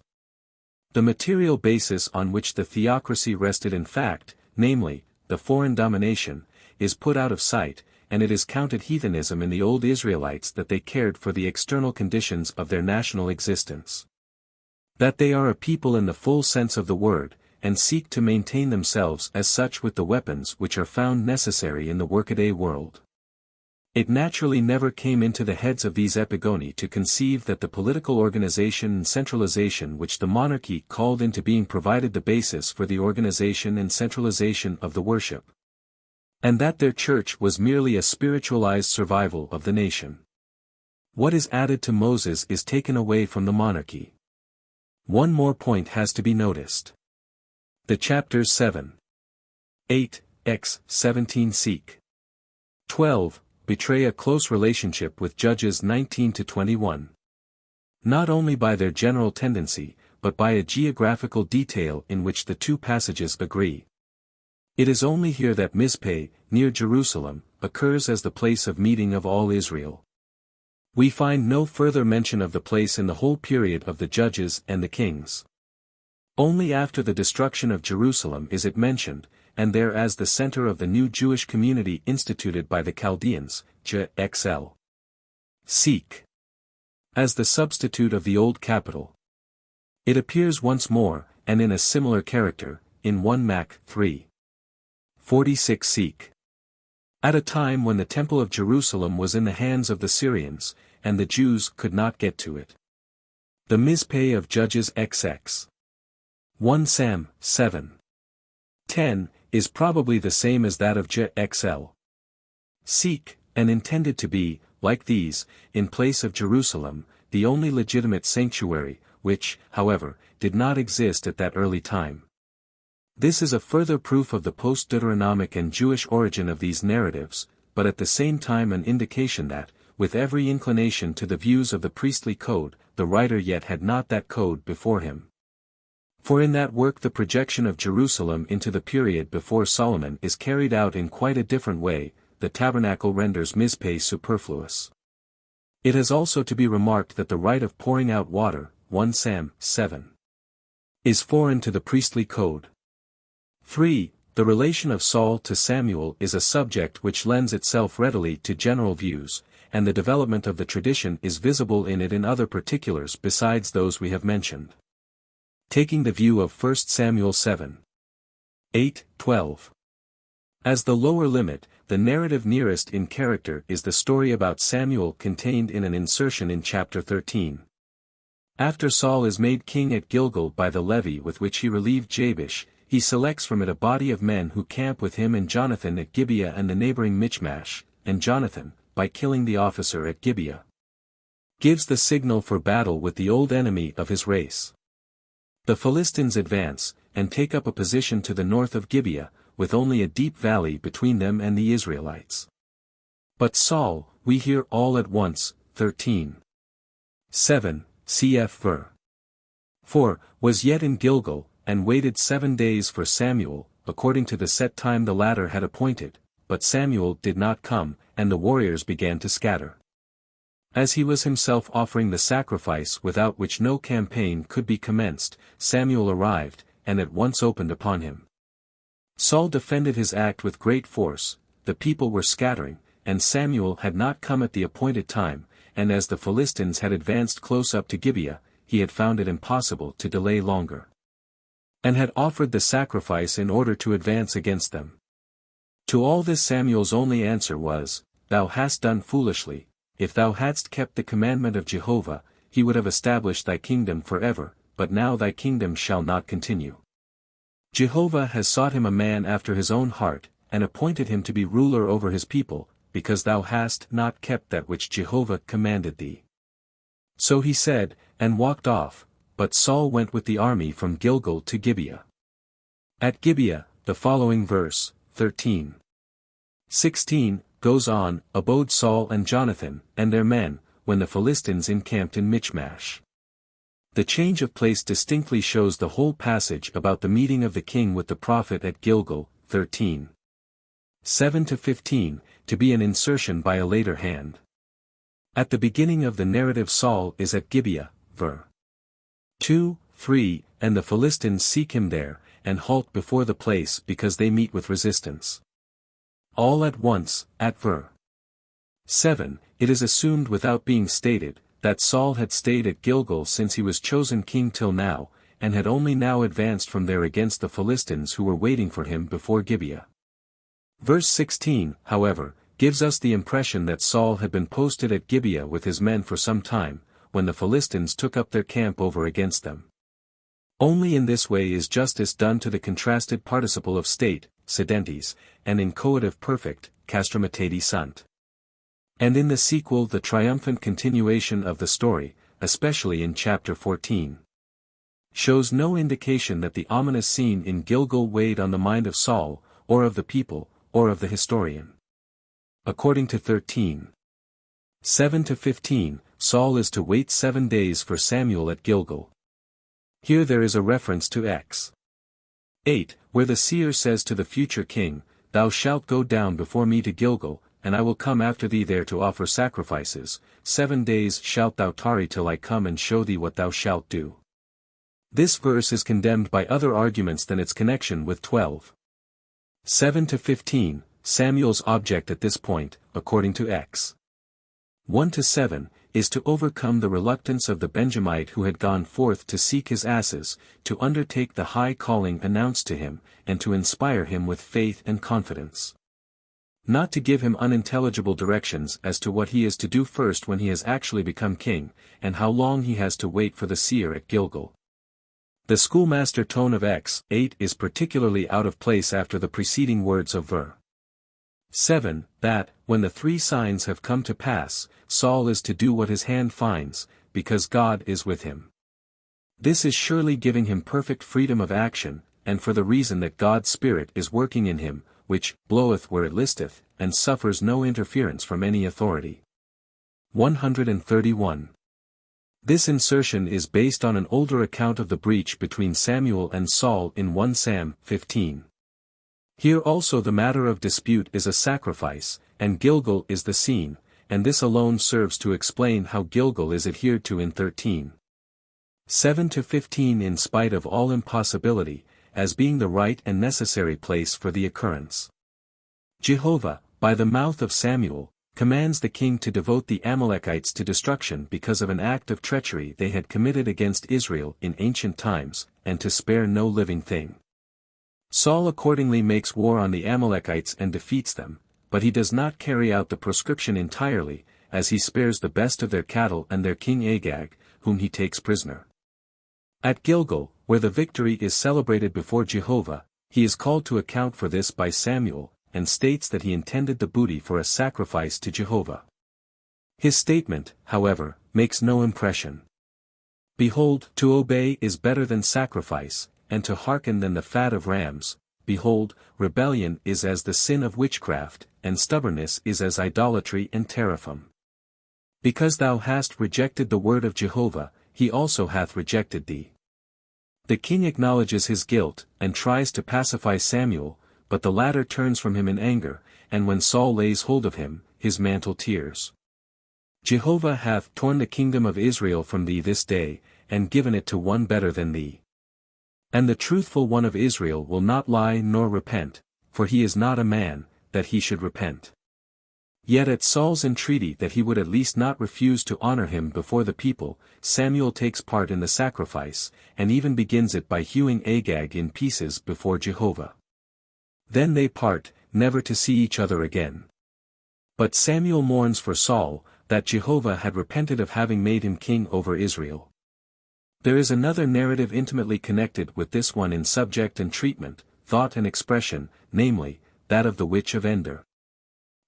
The material basis on which the theocracy rested in fact, namely, the foreign domination, is put out of sight, and it is counted heathenism in the old Israelites that they cared for the external conditions of their national existence. That they are a people in the full sense of the word, and seek to maintain themselves as such with the weapons which are found necessary in the workaday world. It naturally never came into the heads of these epigoni to conceive that the political organization and centralization which the monarchy called into being provided the basis for the organization and centralization of the worship. and that their church was merely a spiritualized survival of the nation. What is added to Moses is taken away from the monarchy. One more point has to be noticed. The chapters 7, 8, x. 17 seek. 12, betray a close relationship with Judges 19 to 21. Not only by their general tendency, but by a geographical detail in which the two passages agree. It is only here that Mizpeh, near Jerusalem, occurs as the place of meeting of all Israel. We find no further mention of the place in the whole period of the Judges and the Kings. Only after the destruction of Jerusalem is it mentioned, and there as the center of the new Jewish community instituted by the Chaldeans, JXL. Seek. As the substitute of the old capital. It appears once more, and in a similar character, in 1 Mac. 3. 46 seek. At a time when the Temple of Jerusalem was in the hands of the Syrians, and the Jews could not get to it. The Mizpeh of Judges XX. 1 Sam. 7. 10, is probably the same as that of JXL. Seek, and intended to be, like these, in place of Jerusalem, the only legitimate sanctuary, which, however, did not exist at that early time. This is a further proof of the post-Deuteronomic and Jewish origin of these narratives, but at the same time an indication that, with every inclination to the views of the priestly code, the writer yet had not that code before him. For in that work the projection of Jerusalem into the period before Solomon is carried out in quite a different way. The tabernacle renders Mizpeh superfluous. It has also to be remarked that the rite of pouring out water, 1 Sam. 7. is foreign to the priestly code. 3. The relation of Saul to Samuel is a subject which lends itself readily to general views, and the development of the tradition is visible in it in other particulars besides those we have mentioned. Taking the view of 1 Samuel 7. 8, 12. As the lower limit, the narrative nearest in character is the story about Samuel contained in an insertion in chapter 13. After Saul is made king at Gilgal by the levy with which he relieved Jabesh, he selects from it a body of men who camp with him and Jonathan at Gibeah and the neighboring Michmash, and Jonathan, by killing the officer at Gibeah, gives the signal for battle with the old enemy of his race. The Philistines advance, and take up a position to the north of Gibeah, with only a deep valley between them and the Israelites. But Saul, we hear all at once, 13. 7, cf. ver. 4, was yet in Gilgal, and waited 7 days for Samuel, according to the set time the latter had appointed, but Samuel did not come, and the warriors began to scatter. As he was himself offering the sacrifice without which no campaign could be commenced, Samuel arrived, and at once opened upon him. Saul defended his act with great force, the people were scattering, and Samuel had not come at the appointed time, and as the Philistines had advanced close up to Gibeah, he had found it impossible to delay longer, and had offered the sacrifice in order to advance against them. To all this Samuel's only answer was, "Thou hast done foolishly. If thou hadst kept the commandment of Jehovah, he would have established thy kingdom forever, but now thy kingdom shall not continue. Jehovah has sought him a man after his own heart, and appointed him to be ruler over his people, because thou hast not kept that which Jehovah commanded thee." So he said, and walked off, but Saul went with the army from Gilgal to Gibeah. At Gibeah, the following verse, 13. 16, goes on, abode Saul and Jonathan, and their men, when the Philistines encamped in Michmash. The change of place distinctly shows the whole passage about the meeting of the king with the prophet at Gilgal, 13. 7-15, to be an insertion by a later hand. At the beginning of the narrative Saul is at Gibeah, ver. 2, 3, and the Philistines seek him there, and halt before the place because they meet with resistance. All at once, at ver. 7, it is assumed without being stated, that Saul had stayed at Gilgal since he was chosen king till now, and had only now advanced from there against the Philistines who were waiting for him before Gibeah. Verse 16, however, gives us the impression that Saul had been posted at Gibeah with his men for some time, when the Philistines took up their camp over against them. Only in this way is justice done to the contrasted participle of state, sedentes, and in coative perfect, castramatati sunt. And in the sequel the triumphant continuation of the story, especially in chapter 14, shows no indication that the ominous scene in Gilgal weighed on the mind of Saul, or of the people, or of the historian. According to 13:7-15, Saul is to wait 7 days for Samuel at Gilgal. Here there is a reference to Ex. 8, where the seer says to the future king, "Thou shalt go down before me to Gilgal, and I will come after thee there to offer sacrifices. 7 days shalt thou tarry till I come and show thee what thou shalt do." This verse is condemned by other arguments than its connection with 12:7-15, Samuel's object at this point, according to Ex. 1-7, is to overcome the reluctance of the Benjamite who had gone forth to seek his asses, to undertake the high calling announced to him, and to inspire him with faith and confidence. Not to give him unintelligible directions as to what he is to do first when he has actually become king, and how long he has to wait for the seer at Gilgal. The schoolmaster tone of Ex. 8 is particularly out of place after the preceding words of ver. 7, that, when the 3 signs have come to pass, Saul is to do what his hand finds, because God is with him. This is surely giving him perfect freedom of action, and for the reason that God's Spirit is working in him, which bloweth where it listeth, and suffers no interference from any authority. 131. This insertion is based on an older account of the breach between Samuel and Saul in 1 Sam 15. Here also the matter of dispute is a sacrifice, and Gilgal is the scene, and this alone serves to explain how Gilgal is adhered to in 13:7-15 in spite of all impossibility, as being the right and necessary place for the occurrence. Jehovah, by the mouth of Samuel, commands the king to devote the Amalekites to destruction because of an act of treachery they had committed against Israel in ancient times, and to spare no living thing. Saul accordingly makes war on the Amalekites and defeats them, but he does not carry out the proscription entirely, as he spares the best of their cattle and their king Agag, whom he takes prisoner. At Gilgal, where the victory is celebrated before Jehovah, he is called to account for this by Samuel, and states that he intended the booty for a sacrifice to Jehovah. His statement, however, makes no impression. Behold, to obey is better than sacrifice, and to hearken than the fat of rams. Behold, rebellion is as the sin of witchcraft, and stubbornness is as idolatry and teraphim. Because thou hast rejected the word of Jehovah, he also hath rejected thee. The king acknowledges his guilt, and tries to pacify Samuel, but the latter turns from him in anger, and when Saul lays hold of him, his mantle tears. Jehovah hath torn the kingdom of Israel from thee this day, and given it to one better than thee. And the truthful one of Israel will not lie nor repent, for he is not a man, that he should repent. Yet at Saul's entreaty that he would at least not refuse to honor him before the people, Samuel takes part in the sacrifice, and even begins it by hewing Agag in pieces before Jehovah. Then they part, never to see each other again. But Samuel mourns for Saul, that Jehovah had repented of having made him king over Israel. There is another narrative intimately connected with this one in subject and treatment, thought and expression, namely, that of the witch of Endor.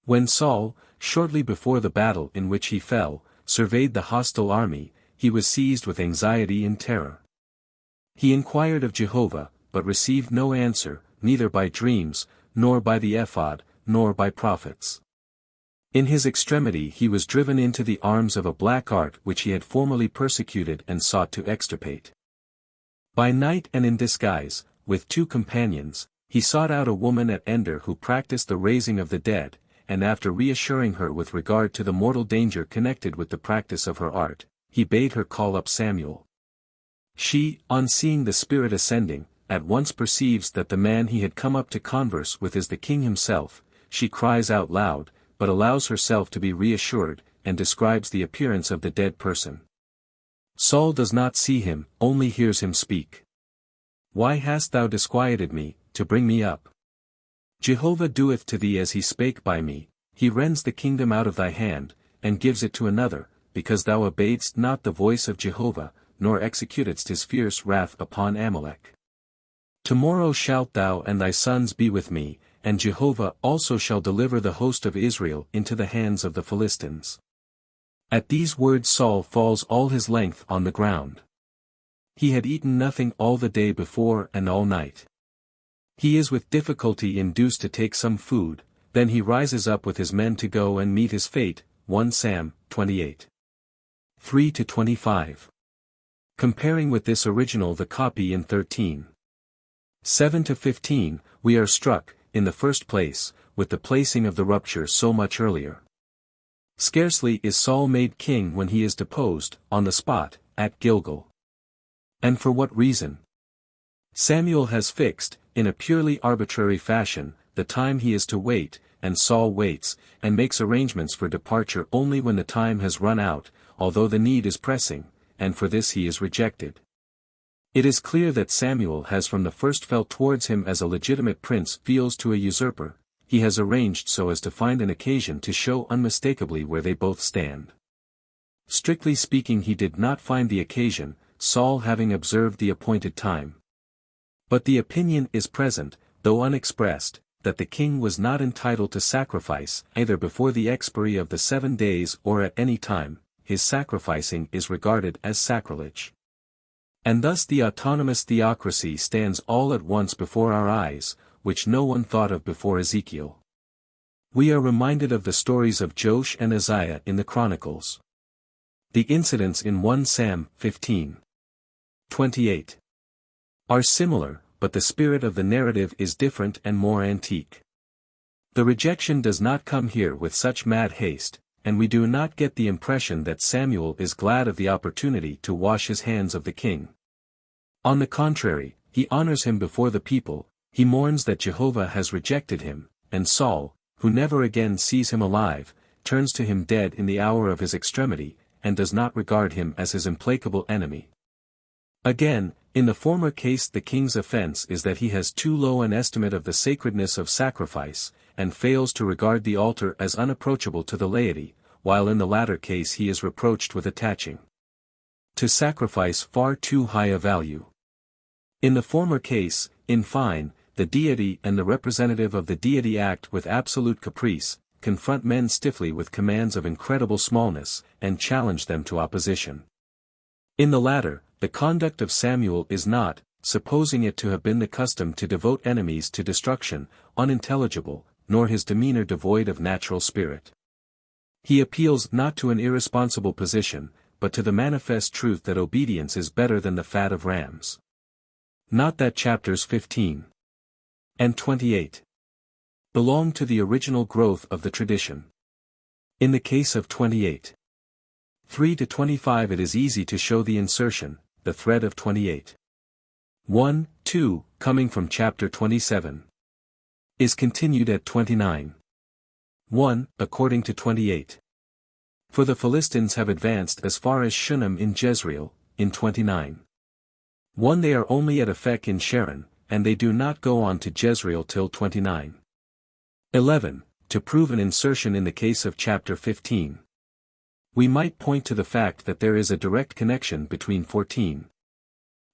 When Saul, shortly before the battle in which he fell, surveyed the hostile army, he was seized with anxiety and terror. He inquired of Jehovah, but received no answer, neither by dreams, nor by the ephod, nor by prophets. In his extremity he was driven into the arms of a black art which he had formerly persecuted and sought to extirpate. By night and in disguise, with 2 companions, he sought out a woman at Endor who practiced the raising of the dead, and after reassuring her with regard to the mortal danger connected with the practice of her art, he bade her call up Samuel. She, on seeing the spirit ascending, at once perceives that the man he had come up to converse with is the king himself. She cries out loud, but allows herself to be reassured, and describes the appearance of the dead person. Saul does not see him, only hears him speak. Why hast thou disquieted me, to bring me up? Jehovah doeth to thee as he spake by me, he rends the kingdom out of thy hand, and gives it to another, because thou obeyedst not the voice of Jehovah, nor executedst his fierce wrath upon Amalek. Tomorrow shalt thou and thy sons be with me, and Jehovah also shall deliver the host of Israel into the hands of the Philistines. At these words Saul falls all his length on the ground. He had eaten nothing all the day before and all night. He is with difficulty induced to take some food, then he rises up with his men to go and meet his fate. 1 Sam 28. 3-25. Comparing with this original the copy in 13. 7-15, we are struck, in the first place, with the placing of the rupture so much earlier. Scarcely is Saul made king when he is deposed, on the spot, at Gilgal. And for what reason? Samuel has fixed, in a purely arbitrary fashion, the time he is to wait, and Saul waits, and makes arrangements for departure only when the time has run out, although the need is pressing, and for this he is rejected. It is clear that Samuel has from the first felt towards him as a legitimate prince feels to a usurper. He has arranged so as to find an occasion to show unmistakably where they both stand. Strictly speaking, he did not find the occasion, Saul having observed the appointed time. But the opinion is present, though unexpressed, that the king was not entitled to sacrifice, either before the expiry of the 7 days or at any time. His sacrificing is regarded as sacrilege. And thus the autonomous theocracy stands all at once before our eyes, which no one thought of before Ezekiel. We are reminded of the stories of Joash and Uzziah in the Chronicles. The incidents in 1 Sam 15:28 are similar, but the spirit of the narrative is different and more antique. The rejection does not come here with such mad haste, and we do not get the impression that Samuel is glad of the opportunity to wash his hands of the king. On the contrary, he honors him before the people, he mourns that Jehovah has rejected him, and Saul, who never again sees him alive, turns to him dead in the hour of his extremity, and does not regard him as his implacable enemy. Again, in the former case the king's offense is that he has too low an estimate of the sacredness of sacrifice, and fails to regard the altar as unapproachable to the laity, while in the latter case he is reproached with attaching to sacrifice far too high a value. In the former case, in fine, the deity and the representative of the deity act with absolute caprice, confront men stiffly with commands of incredible smallness, and challenge them to opposition. In the latter, the conduct of Samuel is not, supposing it to have been the custom to devote enemies to destruction, unintelligible, nor his demeanor devoid of natural spirit. He appeals not to an irresponsible position, but to the manifest truth that obedience is better than the fat of rams. Not that chapters 15 and 28 belong to the original growth of the tradition. In the case of 28, 3-25 it is easy to show the insertion, the thread of 28. 1, 2, coming from chapter 27, is continued at 29. 1, according to 28. For the Philistines have advanced as far as Shunem in Jezreel, in 29. 1 they are only at Aphek in Sharon, and they do not go on to Jezreel till 29. 11, to prove an insertion in the case of chapter 15. We might point to the fact that there is a direct connection between 14,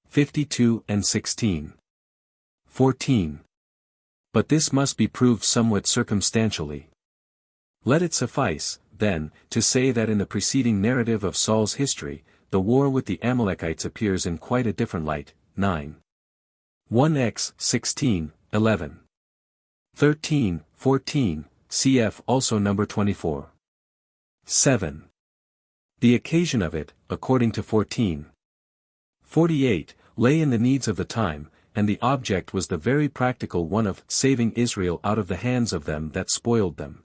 52 and 16. 14. But this must be proved somewhat circumstantially. Let it suffice, then, to say that in the preceding narrative of Saul's history, the war with the Amalekites appears in quite a different light. 9. 1x 16, 11. 13, 14, cf. also number 24. 7. The occasion of it, according to 14. 48, lay in the needs of the time, and the object was the very practical one of saving Israel out of the hands of them that spoiled them.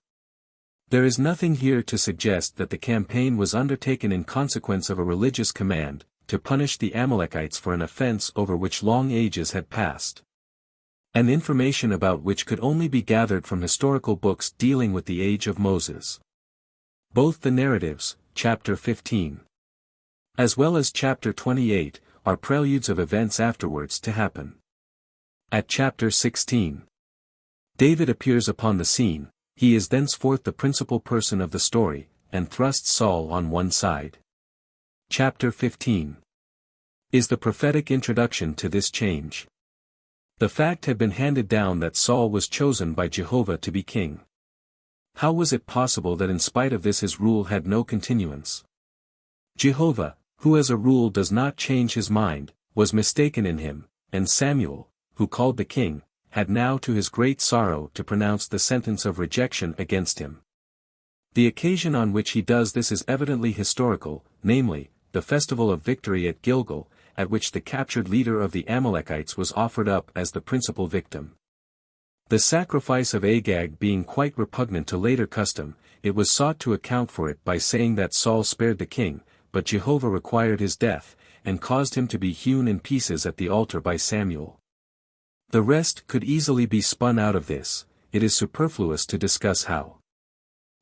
There is nothing here to suggest that the campaign was undertaken in consequence of a religious command, to punish the Amalekites for an offense over which long ages had passed. An information about which could only be gathered from historical books dealing with the age of Moses. Both the narratives, chapter 15, as well as chapter 28, are preludes of events afterwards to happen. At chapter 16, David appears upon the scene. He is thenceforth the principal person of the story, and thrusts Saul on one side. Chapter 15 is the prophetic introduction to this change. The fact had been handed down that Saul was chosen by Jehovah to be king. How was it possible that in spite of this his rule had no continuance? Jehovah, who as a rule does not change his mind, was mistaken in him, and Samuel, who called the king, had now to his great sorrow to pronounce the sentence of rejection against him. The occasion on which he does this is evidently historical, namely, the festival of victory at Gilgal, at which the captured leader of the Amalekites was offered up as the principal victim. The sacrifice of Agag being quite repugnant to later custom, it was sought to account for it by saying that Saul spared the king, but Jehovah required his death, and caused him to be hewn in pieces at the altar by Samuel. The rest could easily be spun out of this, it is superfluous to discuss how.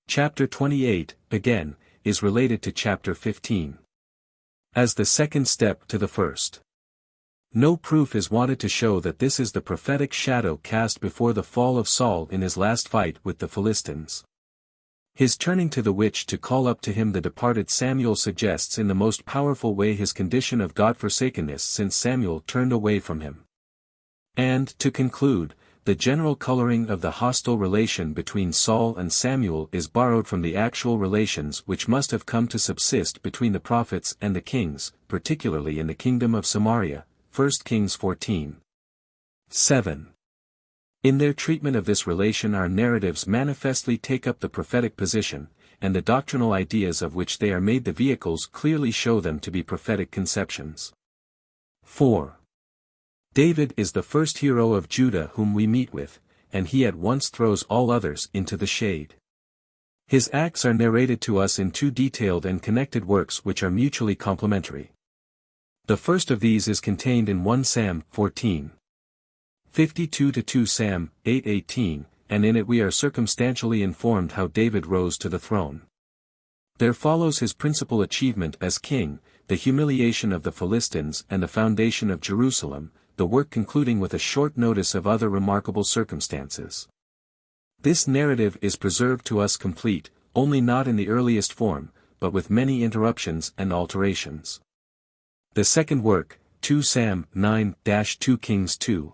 Chapter 28, again, is related to chapter 15. As the second step to the first. No proof is wanted to show that this is the prophetic shadow cast before the fall of Saul in his last fight with the Philistines. His turning to the witch to call up to him the departed Samuel suggests in the most powerful way his condition of God-forsakenness since Samuel turned away from him. And, to conclude, the general coloring of the hostile relation between Saul and Samuel is borrowed from the actual relations which must have come to subsist between the prophets and the kings, particularly in the kingdom of Samaria, 1 Kings 14. 7. In their treatment of this relation our narratives manifestly take up the prophetic position, and the doctrinal ideas of which they are made the vehicles clearly show them to be prophetic conceptions. 4. David is the first hero of Judah whom we meet with, and he at once throws all others into the shade. His acts are narrated to us in two detailed and connected works which are mutually complementary. The first of these is contained in 1 Sam 14. 52 to 2 Sam 8:18, and in it we are circumstantially informed how David rose to the throne. There follows his principal achievement as king, the humiliation of the Philistines and the foundation of Jerusalem, the work concluding with a short notice of other remarkable circumstances. This narrative is preserved to us complete, only not in the earliest form, but with many interruptions and alterations. The second work, 2 Sam 9-2 Kings 2.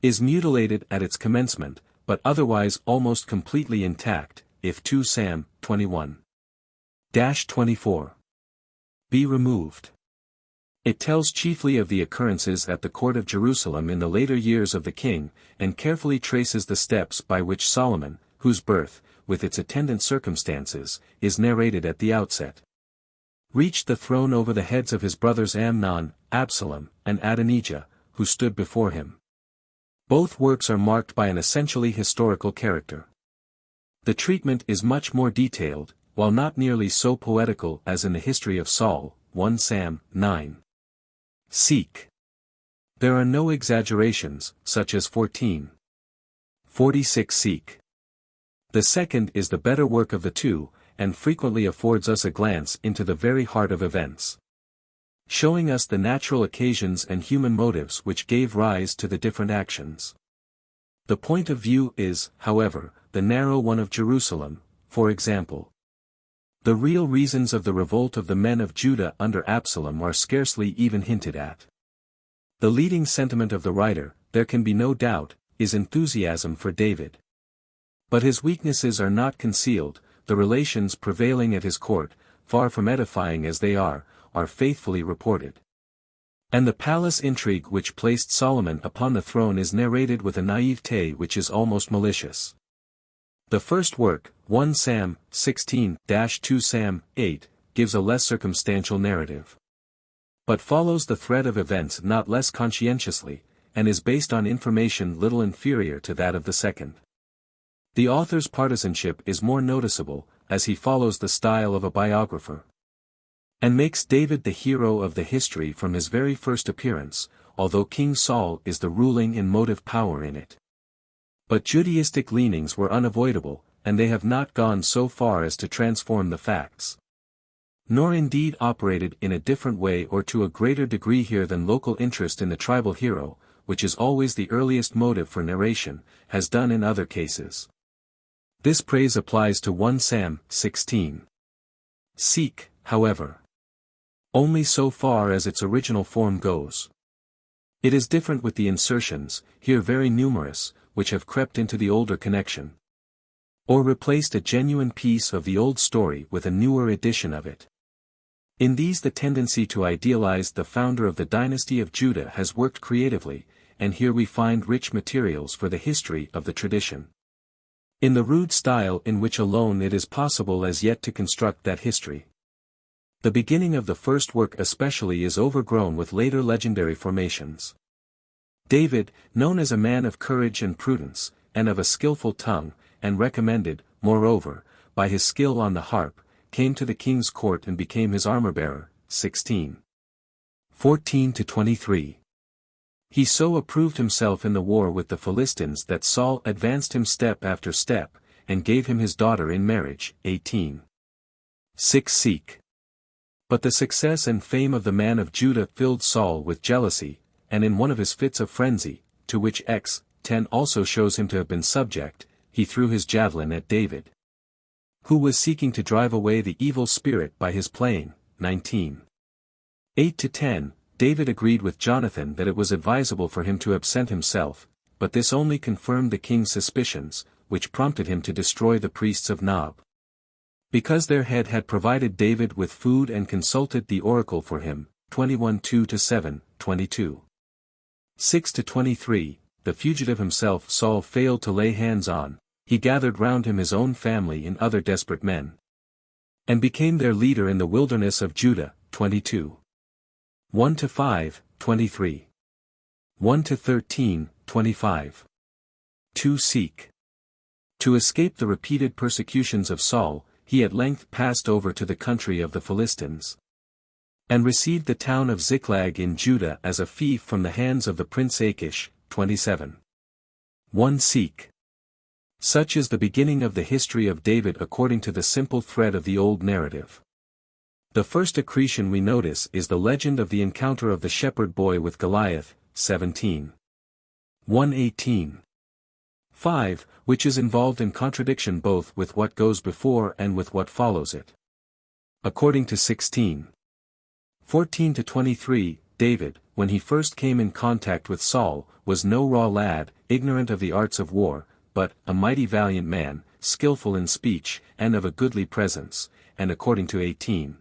Is mutilated at its commencement, but otherwise almost completely intact, if 2 Sam 21-24 be removed. It tells chiefly of the occurrences at the court of Jerusalem in the later years of the king, and carefully traces the steps by which Solomon, whose birth, with its attendant circumstances, is narrated at the outset, reached the throne over the heads of his brothers Amnon, Absalom, and Adonijah, who stood before him. Both works are marked by an essentially historical character. The treatment is much more detailed, while not nearly so poetical as in the history of Saul, 1 Sam 9. Seek. There are no exaggerations, such as 14:46 seek. The second is the better work of the two, and frequently affords us a glance into the very heart of events, showing us the natural occasions and human motives which gave rise to the different actions. The point of view is, however, the narrow one of Jerusalem, for example. The real reasons of the revolt of the men of Judah under Absalom are scarcely even hinted at. The leading sentiment of the writer, there can be no doubt, is enthusiasm for David. But his weaknesses are not concealed, the relations prevailing at his court, far from edifying as they are faithfully reported. And the palace intrigue which placed Solomon upon the throne is narrated with a naivete which is almost malicious. The first work, 1 Sam 16-2 Sam 8, gives a less circumstantial narrative, but follows the thread of events not less conscientiously, and is based on information little inferior to that of the second. The author's partisanship is more noticeable, as he follows the style of a biographer, and makes David the hero of the history from his very first appearance, although King Saul is the ruling and motive power in it. But Judaistic leanings were unavoidable, and they have not gone so far as to transform the facts, nor indeed operated in a different way or to a greater degree here than local interest in the tribal hero, which is always the earliest motive for narration, has done in other cases. This praise applies to 1 Sam 16. Seek, however, only so far as its original form goes. It is different with the insertions, here very numerous, which have crept into the older connection, or replaced a genuine piece of the old story with a newer edition of it. In these the tendency to idealize the founder of the dynasty of Judah has worked creatively, and here we find rich materials for the history of the tradition. In the rude style in which alone it is possible as yet to construct that history. The beginning of the first work especially is overgrown with later legendary formations. David, known as a man of courage and prudence, and of a skillful tongue, and recommended, moreover, by his skill on the harp, came to the king's court and became his armor-bearer. 16. 14-23. He so approved himself in the war with the Philistines that Saul advanced him step after step, and gave him his daughter in marriage. 18. 6 Seek. But the success and fame of the man of Judah filled Saul with jealousy, and in one of his fits of frenzy, to which X. 10 also shows him to have been subject, he threw his javelin at David, who was seeking to drive away the evil spirit by his playing. 19. 8-10, David agreed with Jonathan that it was advisable for him to absent himself, but this only confirmed the king's suspicions, which prompted him to destroy the priests of Nob. Because their head had provided David with food and consulted the oracle for him. 21:2-7, 22. 6-23, the fugitive himself Saul failed to lay hands on, he gathered round him his own family and other desperate men, and became their leader in the wilderness of Judah. 22. 1-5, 23. 1-13, 25. 2 Seek. To escape the repeated persecutions of Saul, he at length passed over to the country of the Philistines, and received the town of Ziklag in Judah as a fief from the hands of the prince Achish. 27. 1 Seek. Such is the beginning of the history of David according to the simple thread of the old narrative. The first accretion we notice is the legend of the encounter of the shepherd boy with Goliath. 17. 1:18. 5, which is involved in contradiction both with what goes before and with what follows it. According to 16. 14-23, David, when he first came in contact with Saul, was no raw lad, ignorant of the arts of war, but a mighty valiant man, skillful in speech, and of a goodly presence, and according to 18.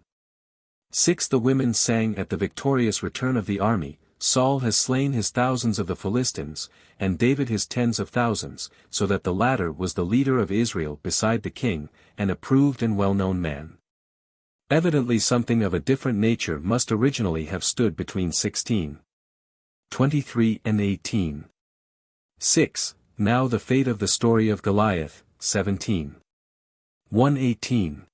6 the women sang at the victorious return of the army, Saul has slain his thousands of the Philistines, and David his tens of thousands, so that the latter was the leader of Israel beside the king, an approved and well-known man. Evidently something of a different nature must originally have stood between 16. 23 and 18. 6. Now the fate of the story of Goliath. 17. 1:18.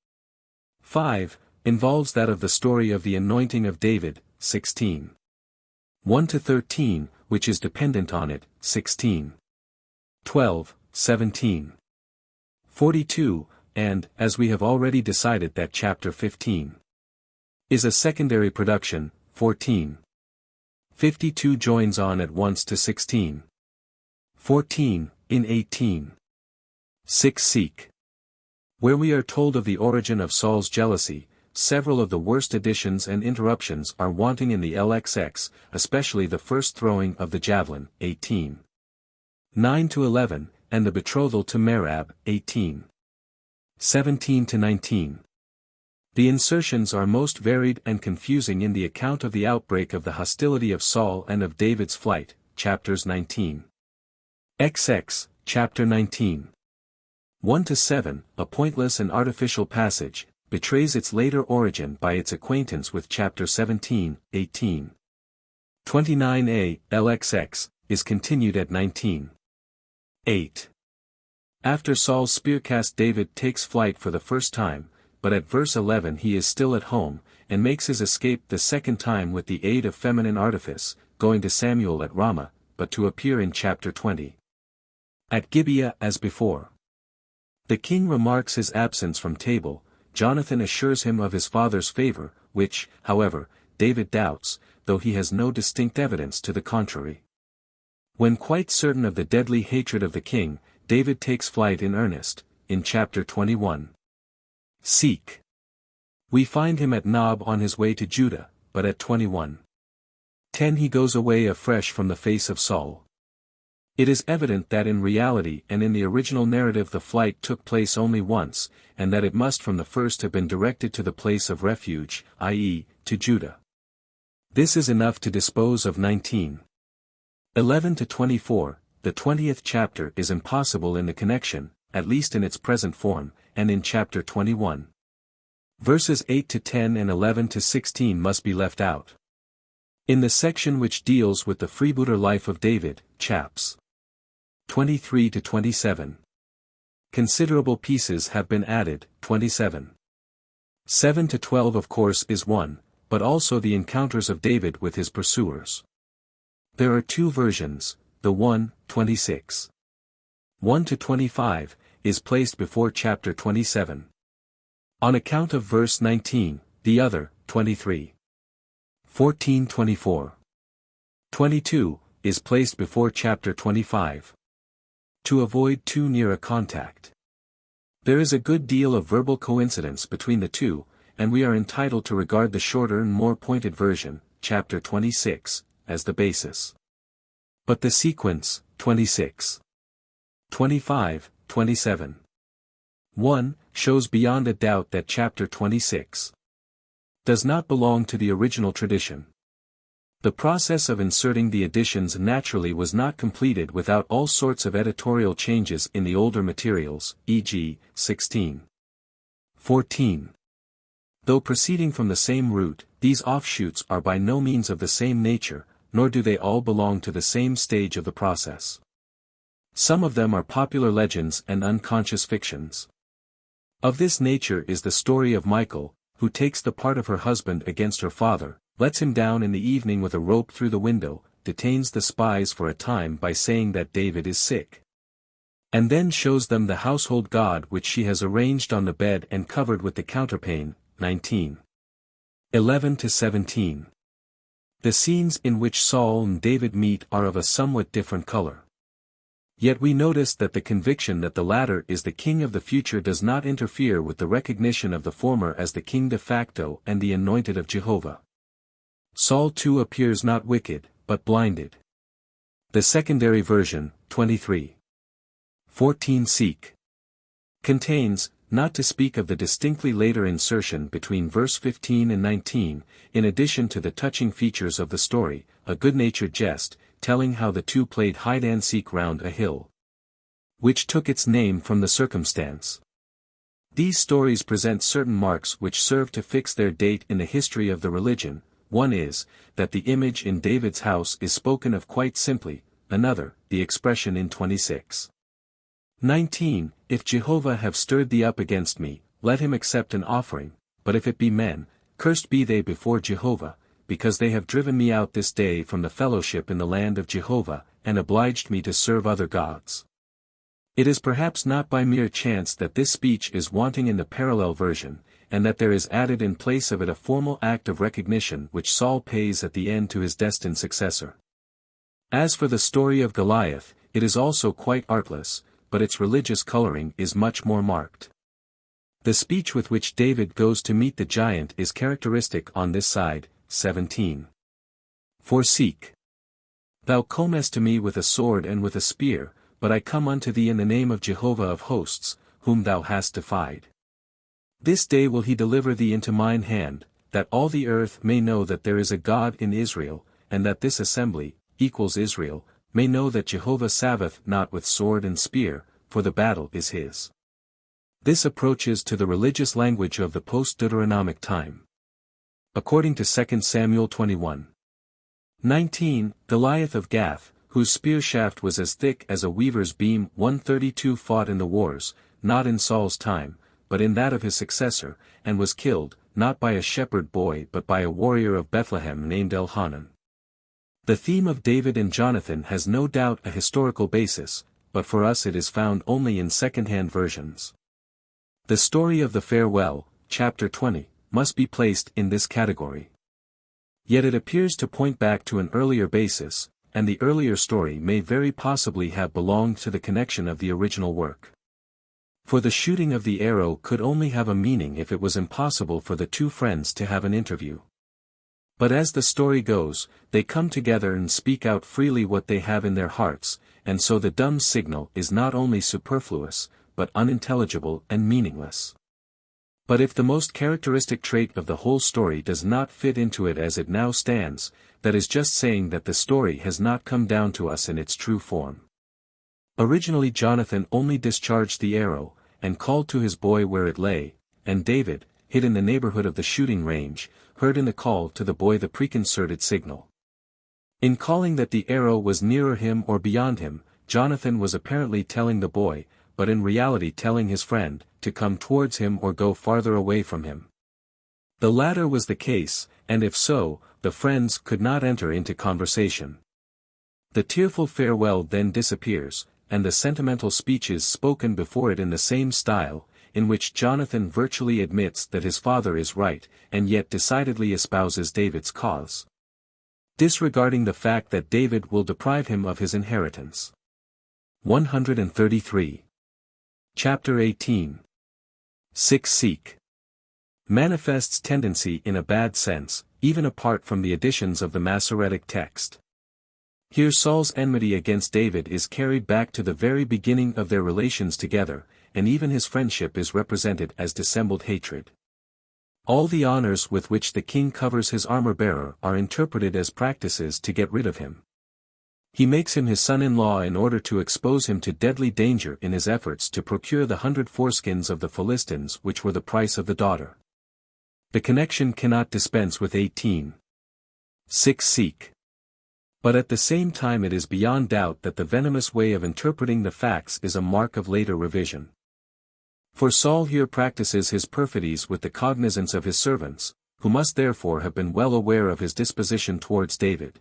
5. Involves that of the story of the anointing of David. 16. 1-13, which is dependent on it. 16. 12, 17. 42, and, as we have already decided that chapter 15 is a secondary production. 14. 52 joins on at once to 16. 14, in 18. 6 Seek. Where we are told of the origin of Saul's jealousy, several of the worst additions and interruptions are wanting in the LXX, especially the first throwing of the javelin. 18. 9-11, and the betrothal to Merab. 18. 17-19. The insertions are most varied and confusing in the account of the outbreak of the hostility of Saul and of David's flight. Chapters 19. XX, Chapter 19. 1-7, a pointless and artificial passage, betrays its later origin by its acquaintance with chapter 17, 18. 29a, LXX, is continued at 19. 8. After Saul's spearcast David takes flight for the first time, but at verse 11 he is still at home, and makes his escape the second time with the aid of feminine artifice, going to Samuel at Ramah, but to appear in chapter 20. At Gibeah as before. The king remarks his absence from table. Jonathan assures him of his father's favor, which, however, David doubts, though he has no distinct evidence to the contrary. When quite certain of the deadly hatred of the king, David takes flight in earnest, in chapter 21. Seek. We find him at Nob on his way to Judah, but at 21. 10 He goes away afresh from the face of Saul. It is evident that in reality and in the original narrative the flight took place only once, and that it must from the first have been directed to the place of refuge, i.e., to Judah. This is enough to dispose of 19. 11-24, the 20th chapter is impossible in the connection, at least in its present form, and in chapter 21. Verses 8-10 and 11-16 must be left out. In the section which deals with the freebooter life of David, chaps. 23-27. Considerable pieces have been added, 27. 7-12 of course is one, but also the encounters of David with his pursuers. There are two versions, the one, 26. 1-25, is placed before chapter 27. On account of verse 19, the other, 23. 14-24. 22, is placed before chapter 25. To avoid too near a contact. There is a good deal of verbal coincidence between the two, and we are entitled to regard the shorter and more pointed version, chapter 26, as the basis. But the sequence, 26. 25, 27. 1, shows beyond a doubt that chapter 26 does not belong to the original tradition. The process of inserting the additions naturally was not completed without all sorts of editorial changes in the older materials, e.g., 16. 14. Though proceeding from the same root, these offshoots are by no means of the same nature, nor do they all belong to the same stage of the process. Some of them are popular legends and unconscious fictions. Of this nature is the story of Michal, who takes the part of her husband against her father, lets him down in the evening with a rope through the window, detains the spies for a time by saying that David is sick. And then shows them the household god which she has arranged on the bed and covered with the counterpane, 19. 11-17. The scenes in which Saul and David meet are of a somewhat different color. Yet we notice that the conviction that the latter is the king of the future does not interfere with the recognition of the former as the king de facto and the anointed of Jehovah. Saul too appears not wicked, but blinded. The secondary version, 23. 14 Seek. Contains, not to speak of the distinctly later insertion between verse 15 and 19, in addition to the touching features of the story, a good-natured jest, telling how the two played hide-and-seek round a hill, which took its name from the circumstance. These stories present certain marks which serve to fix their date in the history of the religion. One is, that the image in David's house is spoken of quite simply, another, the expression in 26. 19, If Jehovah have stirred thee up against me, let him accept an offering, but if it be men, cursed be they before Jehovah, because they have driven me out this day from the fellowship in the land of Jehovah, and obliged me to serve other gods. It is perhaps not by mere chance that this speech is wanting in the parallel version, and that there is added in place of it a formal act of recognition which Saul pays at the end to his destined successor. As for the story of Goliath, it is also quite artless, but its religious coloring is much more marked. The speech with which David goes to meet the giant is characteristic on this side, 17. For seek. Thou comest to me with a sword and with a spear, but I come unto thee in the name of Jehovah of hosts, whom thou hast defied. This day will he deliver thee into mine hand, that all the earth may know that there is a God in Israel, and that this assembly, equals Israel, may know that Jehovah saveth not with sword and spear, for the battle is his. This approaches to the religious language of the post-Deuteronomic time. According to 2 Samuel 21. 19, Goliath of Gath, whose spear shaft was as thick as a weaver's beam, 132 fought in the wars, not in Saul's time, but in that of his successor, and was killed, not by a shepherd boy but by a warrior of Bethlehem named Elhanan. The theme of David and Jonathan has no doubt a historical basis, but for us it is found only in second-hand versions. The story of the farewell, chapter 20, must be placed in this category. Yet it appears to point back to an earlier basis, and the earlier story may very possibly have belonged to the connection of the original work. For the shooting of the arrow could only have a meaning if it was impossible for the two friends to have an interview. But as the story goes, they come together and speak out freely what they have in their hearts, and so the dumb signal is not only superfluous, but unintelligible and meaningless. But if the most characteristic trait of the whole story does not fit into it as it now stands, that is just saying that the story has not come down to us in its true form. Originally Jonathan only discharged the arrow, and called to his boy where it lay, and David, hid in the neighborhood of the shooting range, heard in the call to the boy the preconcerted signal. In calling that the arrow was nearer him or beyond him, Jonathan was apparently telling the boy, but in reality telling his friend, to come towards him or go farther away from him. The latter was the case, and if so, the friends could not enter into conversation. The tearful farewell then disappears, and the sentimental speeches spoken before it in the same style, in which Jonathan virtually admits that his father is right, and yet decidedly espouses David's cause, disregarding the fact that David will deprive him of his inheritance. 133. Chapter 18. 6 Seek. Manifests tendency in a bad sense, even apart from the additions of the Masoretic text. Here Saul's enmity against David is carried back to the very beginning of their relations together, and even his friendship is represented as dissembled hatred. All the honors with which the king covers his armor-bearer are interpreted as practices to get rid of him. He makes him his son-in-law in order to expose him to deadly danger in his efforts to procure the 100 foreskins of the Philistines which were the price of the daughter. The connection cannot dispense with 18. 6 Seek. But at the same time it is beyond doubt that the venomous way of interpreting the facts is a mark of later revision. For Saul here practices his perfidies with the cognizance of his servants, who must therefore have been well aware of his disposition towards David.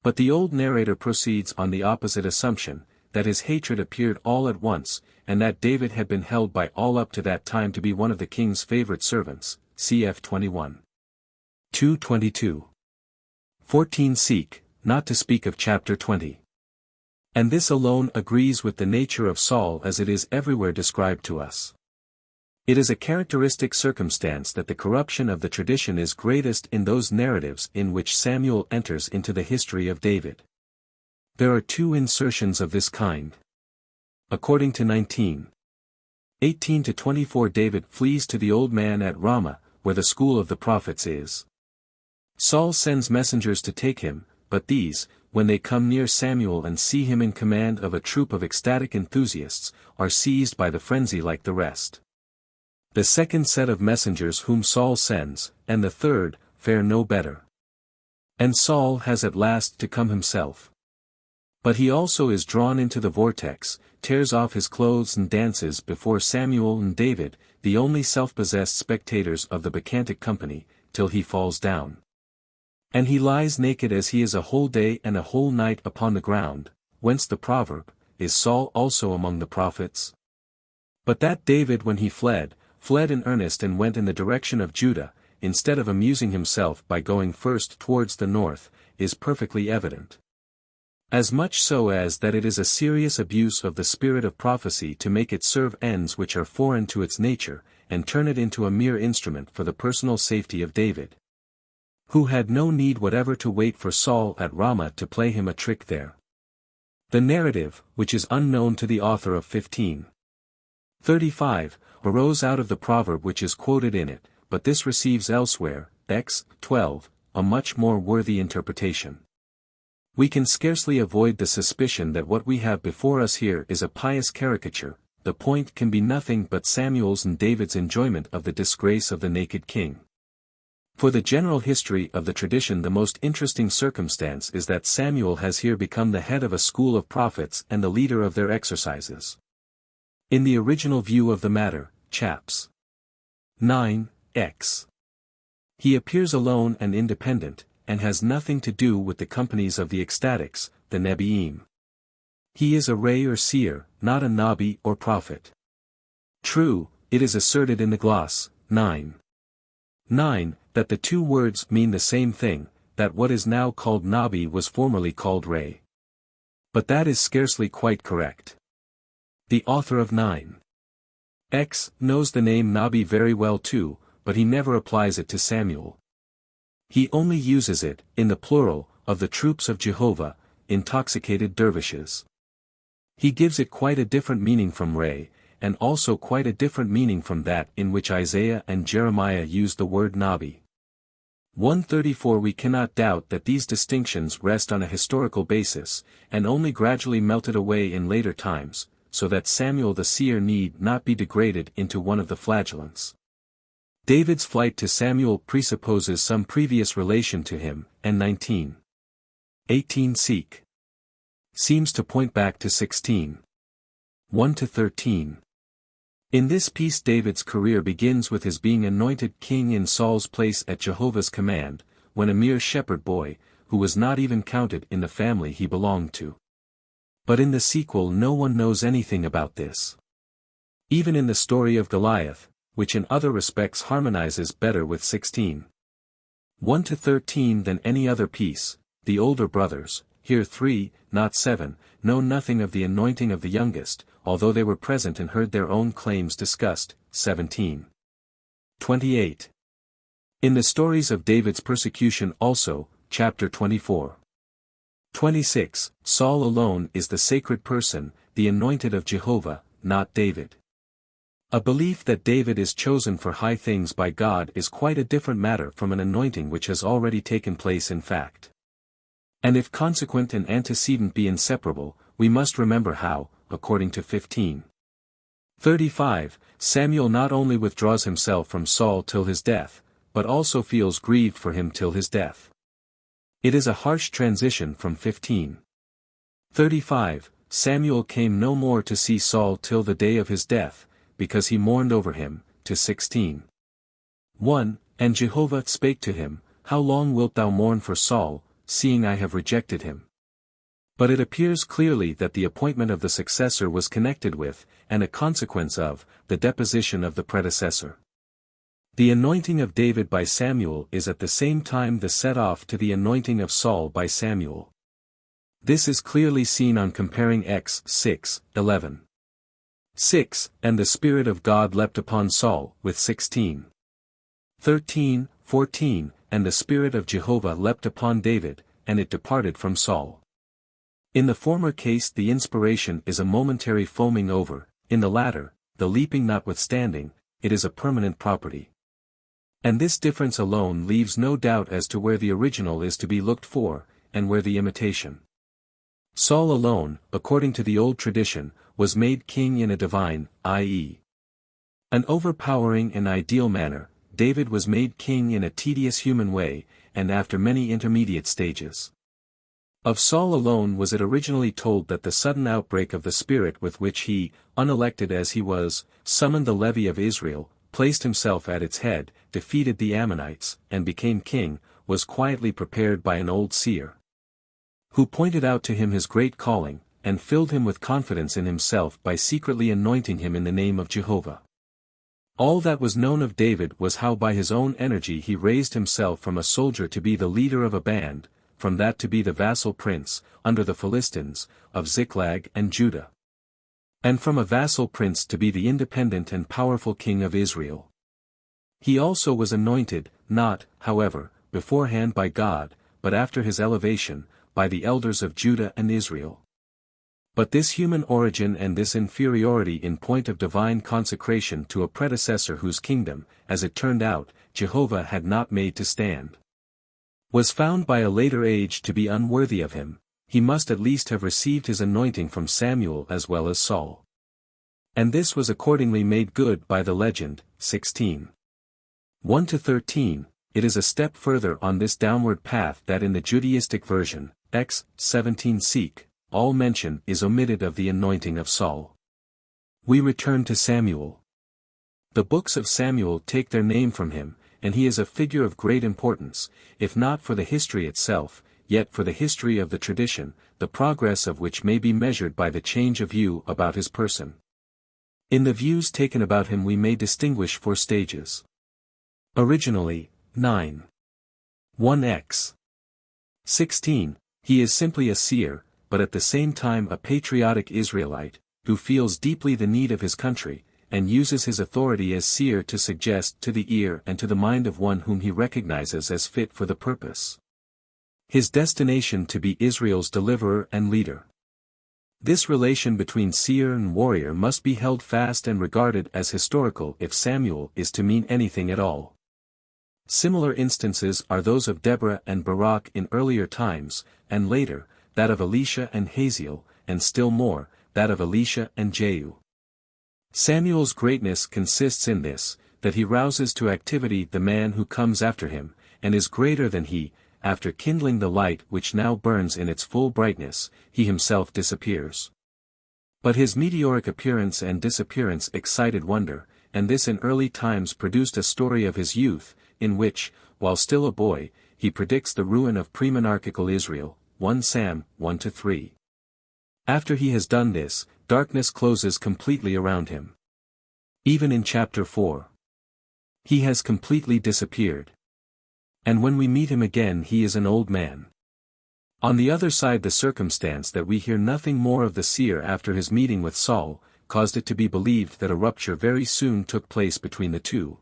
But the old narrator proceeds on the opposite assumption, that his hatred appeared all at once, and that David had been held by all up to that time to be one of the king's favorite servants, cf 21. 2:22. 14 Seek, not to speak of chapter 20. And this alone agrees with the nature of Saul as it is everywhere described to us. It is a characteristic circumstance that the corruption of the tradition is greatest in those narratives in which Samuel enters into the history of David. There are 2 insertions of this kind. According to 19. 18-24 David flees to the old man at Ramah, where the school of the prophets is. Saul sends messengers to take him, but these, when they come near Samuel and see him in command of a troop of ecstatic enthusiasts, are seized by the frenzy like the rest. The second set of messengers whom Saul sends, and the third, fare no better. And Saul has at last to come himself. But he also is drawn into the vortex, tears off his clothes and dances before Samuel and David, the only self-possessed spectators of the bacchantic company, till he falls down. And he lies naked as he is a whole day and a whole night upon the ground, whence the proverb, is Saul also among the prophets? But that David when he fled in earnest and went in the direction of Judah, instead of amusing himself by going first towards the north, is perfectly evident. As much so as that it is a serious abuse of the spirit of prophecy to make it serve ends which are foreign to its nature, and turn it into a mere instrument for the personal safety of David, who had no need whatever to wait for Saul at Ramah to play him a trick there. The narrative, which is unknown to the author of 15:35, arose out of the proverb which is quoted in it, but this receives elsewhere, Ex. 12, a much more worthy interpretation. We can scarcely avoid the suspicion that what we have before us here is a pious caricature. The point can be nothing but Samuel's and David's enjoyment of the disgrace of the naked king. For the general history of the tradition the most interesting circumstance is that Samuel has here become the head of a school of prophets and the leader of their exercises. In the original view of the matter, chaps. 9, X. He appears alone and independent, and has nothing to do with the companies of the ecstatics, the Nebi'im. He is a ray or seer, not a Nabi or prophet. True, it is asserted in the gloss, 9, that the 2 words mean the same thing, that what is now called Nabi was formerly called ray. But that is scarcely quite correct. The author of 9X knows the name Nabi very well too, but he never applies it to Samuel. He only uses it, in the plural, of the troops of Jehovah, intoxicated dervishes. He gives it quite a different meaning from Re, and also quite a different meaning from that in which Isaiah and Jeremiah use the word Nabi. 134. We cannot doubt that these distinctions rest on a historical basis, and only gradually melted away in later times, so that Samuel the seer need not be degraded into one of the flagellants. David's flight to Samuel presupposes some previous relation to him, and 19. 18 seems to point back to 16. 1-13. In this piece David's career begins with his being anointed king in Saul's place at Jehovah's command, when a mere shepherd boy, who was not even counted in the family he belonged to. But in the sequel no one knows anything about this. Even in the story of Goliath, which in other respects harmonizes better with 16. 1-13 than any other piece, the older brothers, here 3, not 7, know nothing of the anointing of the youngest, although they were present and heard their own claims discussed. 17. 28. In the stories of David's persecution also, chapter 24. 26, Saul alone is the sacred person, the anointed of Jehovah, not David. A belief that David is chosen for high things by God is quite a different matter from an anointing which has already taken place in fact. And if consequent and antecedent be inseparable, we must remember how, according to 15. 35, Samuel not only withdraws himself from Saul till his death, but also feels grieved for him till his death. It is a harsh transition from 15. 35, Samuel came no more to see Saul till the day of his death, because he mourned over him, to 16. 1, and Jehovah spake to him, How long wilt thou mourn for Saul, seeing I have rejected him? But it appears clearly that the appointment of the successor was connected with, and a consequence of, the deposition of the predecessor. The anointing of David by Samuel is at the same time the set-off to the anointing of Saul by Samuel. This is clearly seen on comparing Acts 6:11. 6, and the Spirit of God leapt upon Saul, with 16. 13:14, and the Spirit of Jehovah leapt upon David, and it departed from Saul. In the former case the inspiration is a momentary foaming over, in the latter, the leaping notwithstanding, it is a permanent property. And this difference alone leaves no doubt as to where the original is to be looked for, and where the imitation. Saul alone, according to the old tradition, was made king in a divine, i.e., an overpowering and ideal manner. David was made king in a tedious human way, and after many intermediate stages. Of Saul alone was it originally told that the sudden outbreak of the Spirit with which he, unelected as he was, summoned the levy of Israel, placed himself at its head, defeated the Ammonites, and became king, was quietly prepared by an old seer, who pointed out to him his great calling, and filled him with confidence in himself by secretly anointing him in the name of Jehovah. All that was known of David was how by his own energy he raised himself from a soldier to be the leader of a band, from that to be the vassal prince, under the Philistines, of Ziklag and Judah. And from a vassal prince to be the independent and powerful king of Israel. He also was anointed, not, however, beforehand by God, but after his elevation, by the elders of Judah and Israel. But this human origin and this inferiority in point of divine consecration to a predecessor whose kingdom, as it turned out, Jehovah had not made to stand, was found by a later age to be unworthy of him. He must at least have received his anointing from Samuel as well as Saul. And this was accordingly made good by the legend, 16. 1-13, it is a step further on this downward path that in the Judaistic version, X 17 seek, all mention is omitted of the anointing of Saul. We return to Samuel. The books of Samuel take their name from him, and he is a figure of great importance, if not for the history itself, yet for the history of the tradition, the progress of which may be measured by the change of view about his person. In the views taken about him we may distinguish 4 stages. Originally, 9. 1x. 16, he is simply a seer, but at the same time a patriotic Israelite, who feels deeply the need of his country, and uses his authority as seer to suggest to the ear and to the mind of one whom he recognizes as fit for the purpose. His destination to be Israel's deliverer and leader. This relation between seer and warrior must be held fast and regarded as historical if Samuel is to mean anything at all. Similar instances are those of Deborah and Barak in earlier times, and later, that of Elisha and Hazael, and still more, that of Elisha and Jehu. Samuel's greatness consists in this, that he rouses to activity the man who comes after him, and is greater than he. After kindling the light which now burns in its full brightness, he himself disappears. But his meteoric appearance and disappearance excited wonder, and this in early times produced a story of his youth, in which, while still a boy, he predicts the ruin of premonarchical Israel, 1 Sam 1-3. After he has done this, darkness closes completely around him. Even in chapter 4. He has completely disappeared. And when we meet him again he is an old man. On the other side, the circumstance that we hear nothing more of the seer after his meeting with Saul, caused it to be believed that a rupture very soon took place between the two.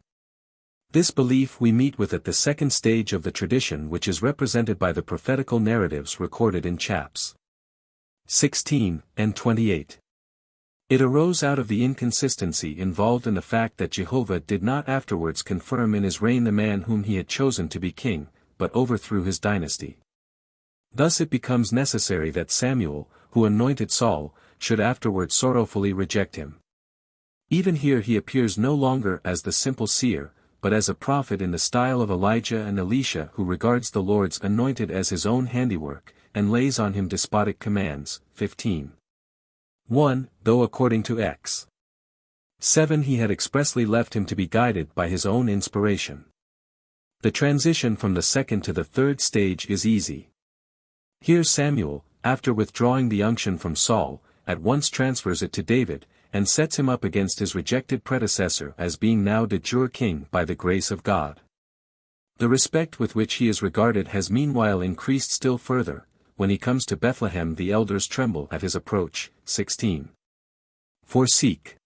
This belief we meet with at the second stage of the tradition, which is represented by the prophetical narratives recorded in chaps 16 and 28. It arose out of the inconsistency involved in the fact that Jehovah did not afterwards confirm in his reign the man whom he had chosen to be king, but overthrew his dynasty. Thus it becomes necessary that Samuel, who anointed Saul, should afterwards sorrowfully reject him. Even here he appears no longer as the simple seer, but as a prophet in the style of Elijah and Elisha, who regards the Lord's anointed as his own handiwork, and lays on him despotic commands. 15. 1. Though according to X. 7 he had expressly left him to be guided by his own inspiration. The transition from the second to the third stage is easy. Here Samuel, after withdrawing the unction from Saul, at once transfers it to David, and sets him up against his rejected predecessor as being now de jure king by the grace of God. The respect with which he is regarded has meanwhile increased still further. When he comes to Bethlehem the elders tremble at his approach. 16. For seek.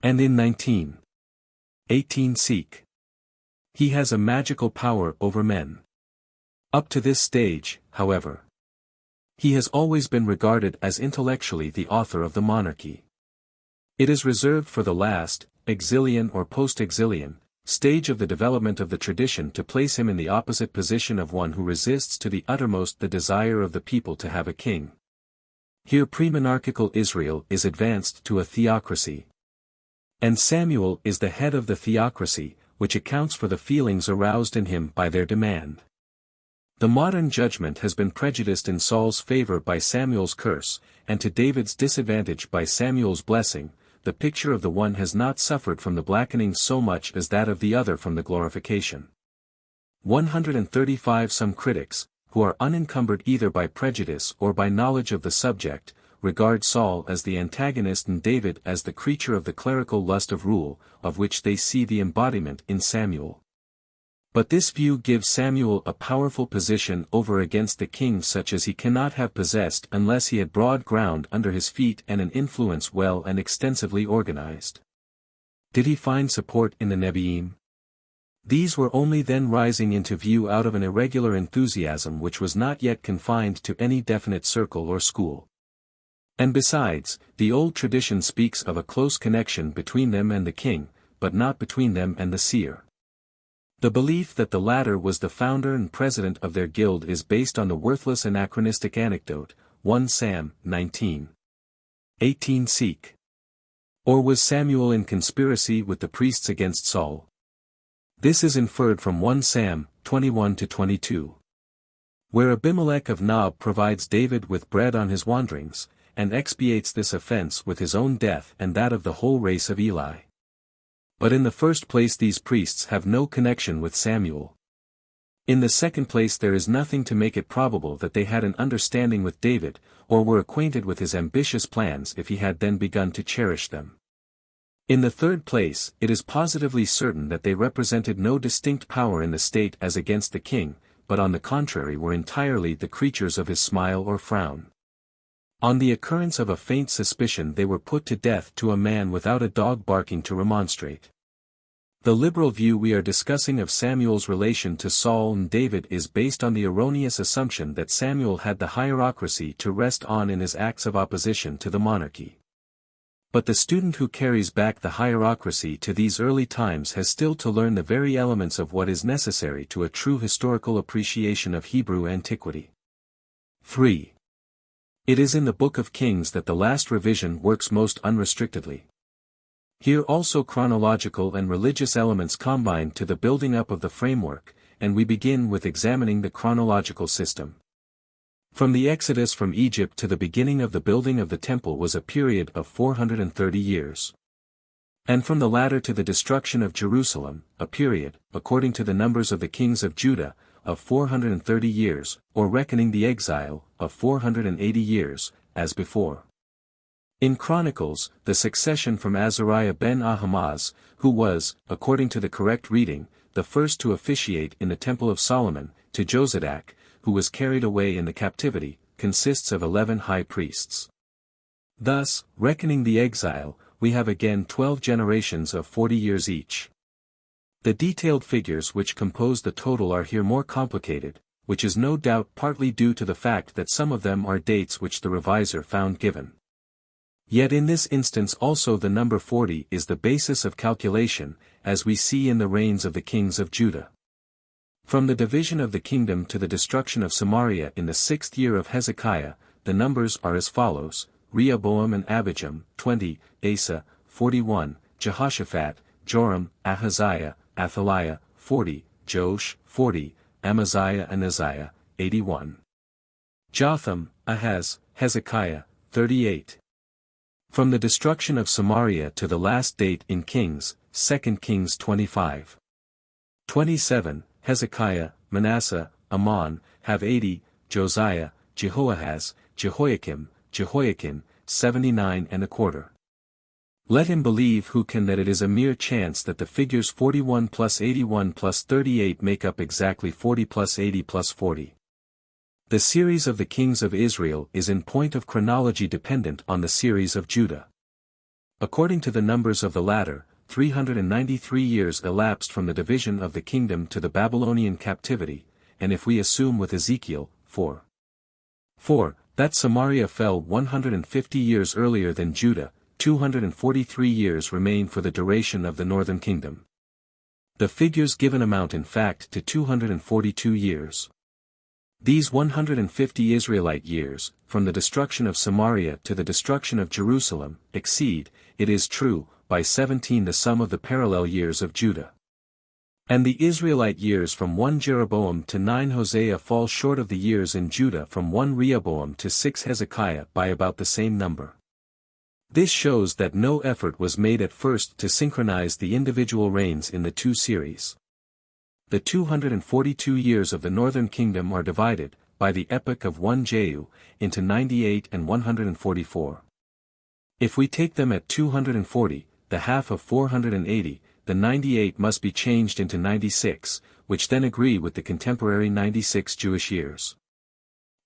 And in 19. 18 seek. He has a magical power over men. Up to this stage, however, he has always been regarded as intellectually the author of the monarchy. It is reserved for the last, Exilian or post-Exilian, stage of the development of the tradition to place him in the opposite position of one who resists to the uttermost the desire of the people to have a king. Here pre-monarchical Israel is advanced to a theocracy. And Samuel is the head of the theocracy, which accounts for the feelings aroused in him by their demand. The modern judgment has been prejudiced in Saul's favor by Samuel's curse, and to David's disadvantage by Samuel's blessing. The picture of the one has not suffered from the blackening so much as that of the other from the glorification. 135 Some critics, who are unencumbered either by prejudice or by knowledge of the subject, regard Saul as the antagonist and David as the creature of the clerical lust of rule, of which they see the embodiment in Samuel. But this view gives Samuel a powerful position over against the king such as he cannot have possessed unless he had broad ground under his feet and an influence well and extensively organized. Did he find support in the Nebiim? These were only then rising into view out of an irregular enthusiasm which was not yet confined to any definite circle or school. And besides, the old tradition speaks of a close connection between them and the king, but not between them and the seer. The belief that the latter was the founder and president of their guild is based on the worthless anachronistic anecdote, 1 Sam 19. 18 seek. Or was Samuel in conspiracy with the priests against Saul? This is inferred from 1 Sam 21-22. Where Abimelech of Nob provides David with bread on his wanderings, and expiates this offense with his own death and that of the whole race of Eli. But in the first place these priests have no connection with Samuel. In the second place there is nothing to make it probable that they had an understanding with David, or were acquainted with his ambitious plans if he had then begun to cherish them. In the third place, it is positively certain that they represented no distinct power in the state as against the king, but on the contrary were entirely the creatures of his smile or frown. On the occurrence of a faint suspicion they were put to death to a man without a dog barking to remonstrate. The liberal view we are discussing of Samuel's relation to Saul and David is based on the erroneous assumption that Samuel had the hierocracy to rest on in his acts of opposition to the monarchy. But the student who carries back the hierocracy to these early times has still to learn the very elements of what is necessary to a true historical appreciation of Hebrew antiquity. 3. It is in the Book of Kings that the last revision works most unrestrictedly. Here also chronological and religious elements combine to the building up of the framework, and we begin with examining the chronological system. From the Exodus from Egypt to the beginning of the building of the temple was a period of 430 years. And from the latter to the destruction of Jerusalem, a period, according to the numbers of the kings of Judah, of 430 years, or reckoning the exile, of 480 years, as before. In Chronicles, the succession from Azariah ben Ahimaaz, who was, according to the correct reading, the first to officiate in the Temple of Solomon, to Josadak, who was carried away in the captivity, consists of 11 high priests. Thus, reckoning the exile, we have again 12 generations of 40 years each. The detailed figures which compose the total are here more complicated, which is no doubt partly due to the fact that some of them are dates which the reviser found given. Yet in this instance also the number 40 is the basis of calculation, as we see in the reigns of the kings of Judah. From the division of the kingdom to the destruction of Samaria in the 6th year of Hezekiah, the numbers are as follows: Rehoboam and Abijam, 20, Asa, 41, Jehoshaphat, Joram, Ahaziah, Athaliah, 40, Joash, 40, Amaziah and Uzziah, 81. Jotham, Ahaz, Hezekiah, 38. From the destruction of Samaria to the last date in Kings, 2 Kings 25. 27, Hezekiah, Manasseh, Amon, have 80, Josiah, Jehoahaz, Jehoiakim, Jehoiakim, 79 and a quarter. Let him believe who can that it is a mere chance that the figures 41 plus 81 plus 38 make up exactly 40 plus 80 plus 40. The series of the kings of Israel is in point of chronology dependent on the series of Judah. According to the numbers of the latter, 393 years elapsed from the division of the kingdom to the Babylonian captivity, and if we assume with Ezekiel, 4. That Samaria fell 150 years earlier than Judah, 243 years remain for the duration of the northern kingdom. The figures given amount in fact to 242 years. These 150 Israelite years, from the destruction of Samaria to the destruction of Jerusalem, exceed, it is true, by 17 the sum of the parallel years of Judah. And the Israelite years from 1 Jeroboam to 9 Hosea fall short of the years in Judah from 1 Rehoboam to 6 Hezekiah by about the same number. This shows that no effort was made at first to synchronize the individual reigns in the two series. The 242 years of the northern kingdom are divided, by the epoch of 1 Jehu, into 98 and 144. If we take them at 240, the half of 480, the 98 must be changed into 96, which then agree with the contemporary 96 Jewish years.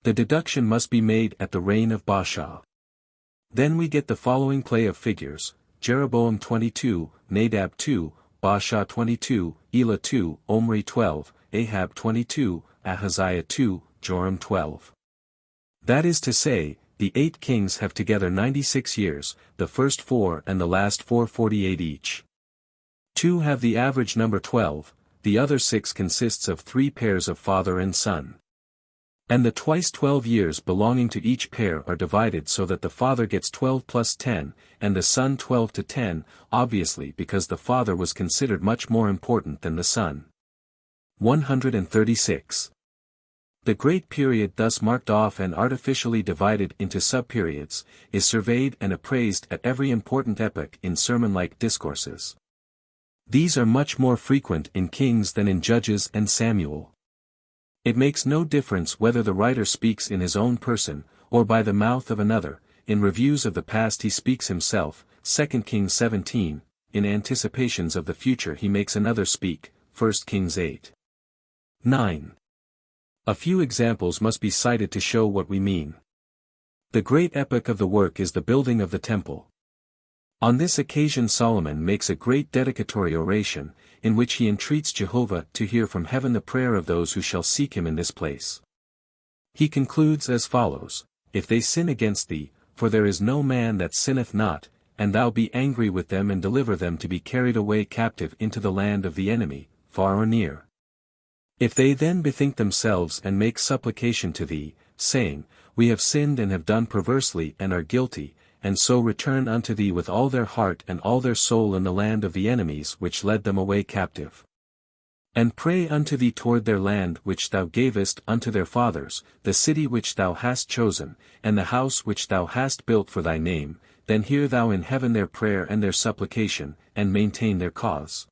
The deduction must be made at the reign of Baasha. Then we get the following play of figures: Jeroboam 22, Nadab 2, Baasha 22, Elah 2, Omri 12, Ahab 22, Ahaziah 2, Joram 12. That is to say, the 8 kings have together 96 years, the first 4 and the last 4 48 each. 2 have the average number 12, the other 6 consists of 3 pairs of father and son. And the twice 12 years belonging to each pair are divided so that the father gets 12 plus 10, and the son 12 to 10, obviously because the father was considered much more important than the son. 136. The great period thus marked off and artificially divided into subperiods, is surveyed and appraised at every important epoch in sermon-like discourses. These are much more frequent in Kings than in Judges and Samuel. It makes no difference whether the writer speaks in his own person, or by the mouth of another. In reviews of the past he speaks himself, 2 Kings 17, in anticipations of the future he makes another speak, 1 Kings 8. 9. A few examples must be cited to show what we mean. The great epoch of the work is the building of the temple. On this occasion Solomon makes a great dedicatory oration, in which he entreats Jehovah to hear from heaven the prayer of those who shall seek him in this place. He concludes as follows: If they sin against thee, for there is no man that sinneth not, and thou be angry with them and deliver them to be carried away captive into the land of the enemy, far or near. If they then bethink themselves and make supplication to thee, saying, We have sinned and have done perversely and are guilty, and so return unto thee with all their heart and all their soul in the land of the enemies which led them away captive. And pray unto thee toward their land which thou gavest unto their fathers, the city which thou hast chosen, and the house which thou hast built for thy name, then hear thou in heaven their prayer and their supplication, and maintain their cause.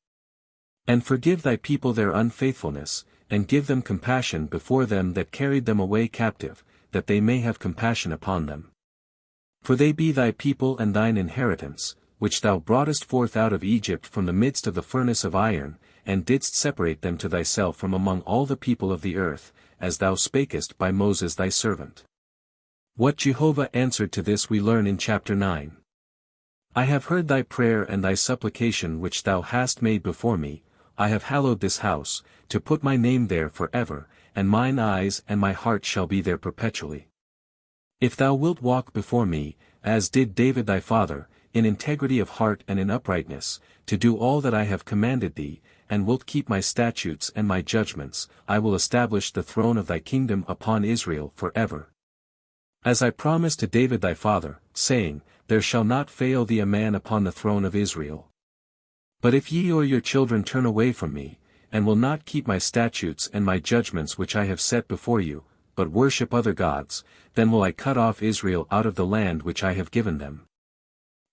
And forgive thy people their unfaithfulness, and give them compassion before them that carried them away captive, that they may have compassion upon them. For they be thy people and thine inheritance, which thou broughtest forth out of Egypt from the midst of the furnace of iron, and didst separate them to thyself from among all the people of the earth, as thou spakest by Moses thy servant. What Jehovah answered to this we learn in chapter 9. I have heard thy prayer and thy supplication which thou hast made before me. I have hallowed this house, to put my name there for ever, and mine eyes and my heart shall be there perpetually. If thou wilt walk before me, as did David thy father, in integrity of heart and in uprightness, to do all that I have commanded thee, and wilt keep my statutes and my judgments, I will establish the throne of thy kingdom upon Israel for ever. As I promised to David thy father, saying, There shall not fail thee a man upon the throne of Israel. But if ye or your children turn away from me, and will not keep my statutes and my judgments which I have set before you, but worship other gods, then will I cut off Israel out of the land which I have given them.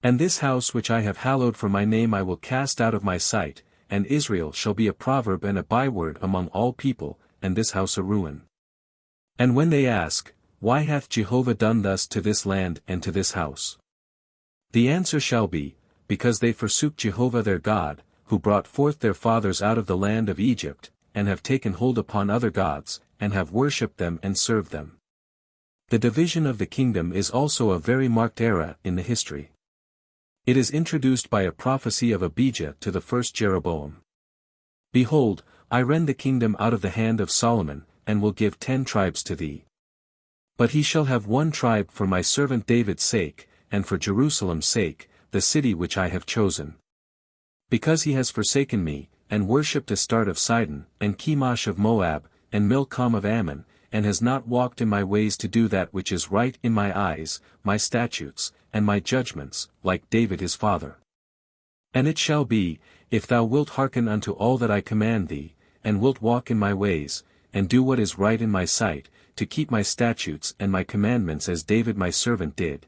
And this house which I have hallowed for my name I will cast out of my sight, and Israel shall be a proverb and a byword among all people, and this house a ruin. And when they ask, Why hath Jehovah done thus to this land and to this house? The answer shall be, Because they forsook Jehovah their God, who brought forth their fathers out of the land of Egypt, and have taken hold upon other gods, and have worshipped them and served them. The division of the kingdom is also a very marked era in the history. It is introduced by a prophecy of Abijah to the first Jeroboam. Behold, I rend the kingdom out of the hand of Solomon, and will give 10 tribes to thee. But he shall have 1 tribe for my servant David's sake, and for Jerusalem's sake, the city which I have chosen. Because he has forsaken me, and worshipped Astarte of Sidon, and Chemosh of Moab, and Milcom of Ammon, and has not walked in my ways to do that which is right in my eyes, my statutes, and my judgments, like David his father. And it shall be, if thou wilt hearken unto all that I command thee, and wilt walk in my ways, and do what is right in my sight, to keep my statutes and my commandments as David my servant did,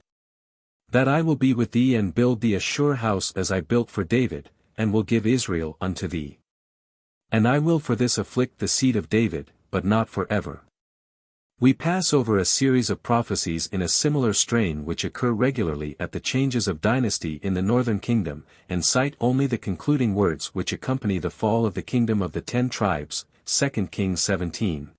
that I will be with thee and build thee a sure house as I built for David, and will give Israel unto thee. And I will for this afflict the seed of David, but not for ever. We pass over a series of prophecies in a similar strain which occur regularly at the changes of dynasty in the northern kingdom, and cite only the concluding words which accompany the fall of the kingdom of the 10 tribes, 2 Kings 17.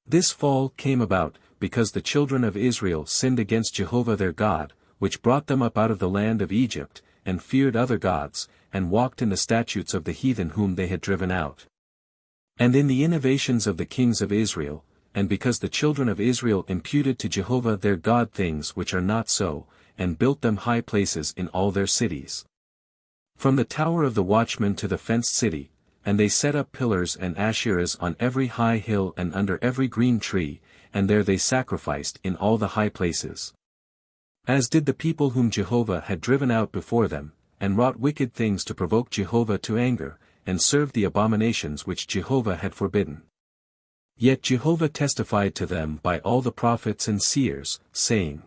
This fall came about, because the children of Israel sinned against Jehovah their God, which brought them up out of the land of Egypt, and feared other gods, and walked in the statutes of the heathen whom they had driven out. And in the innovations of the kings of Israel, and because the children of Israel imputed to Jehovah their God things which are not so, and built them high places in all their cities. From the tower of the watchman to the fenced city, and they set up pillars and asherahs on every high hill and under every green tree, and there they sacrificed in all the high places. As did the people whom Jehovah had driven out before them, and wrought wicked things to provoke Jehovah to anger, and served the abominations which Jehovah had forbidden. Yet Jehovah testified to them by all the prophets and seers, saying,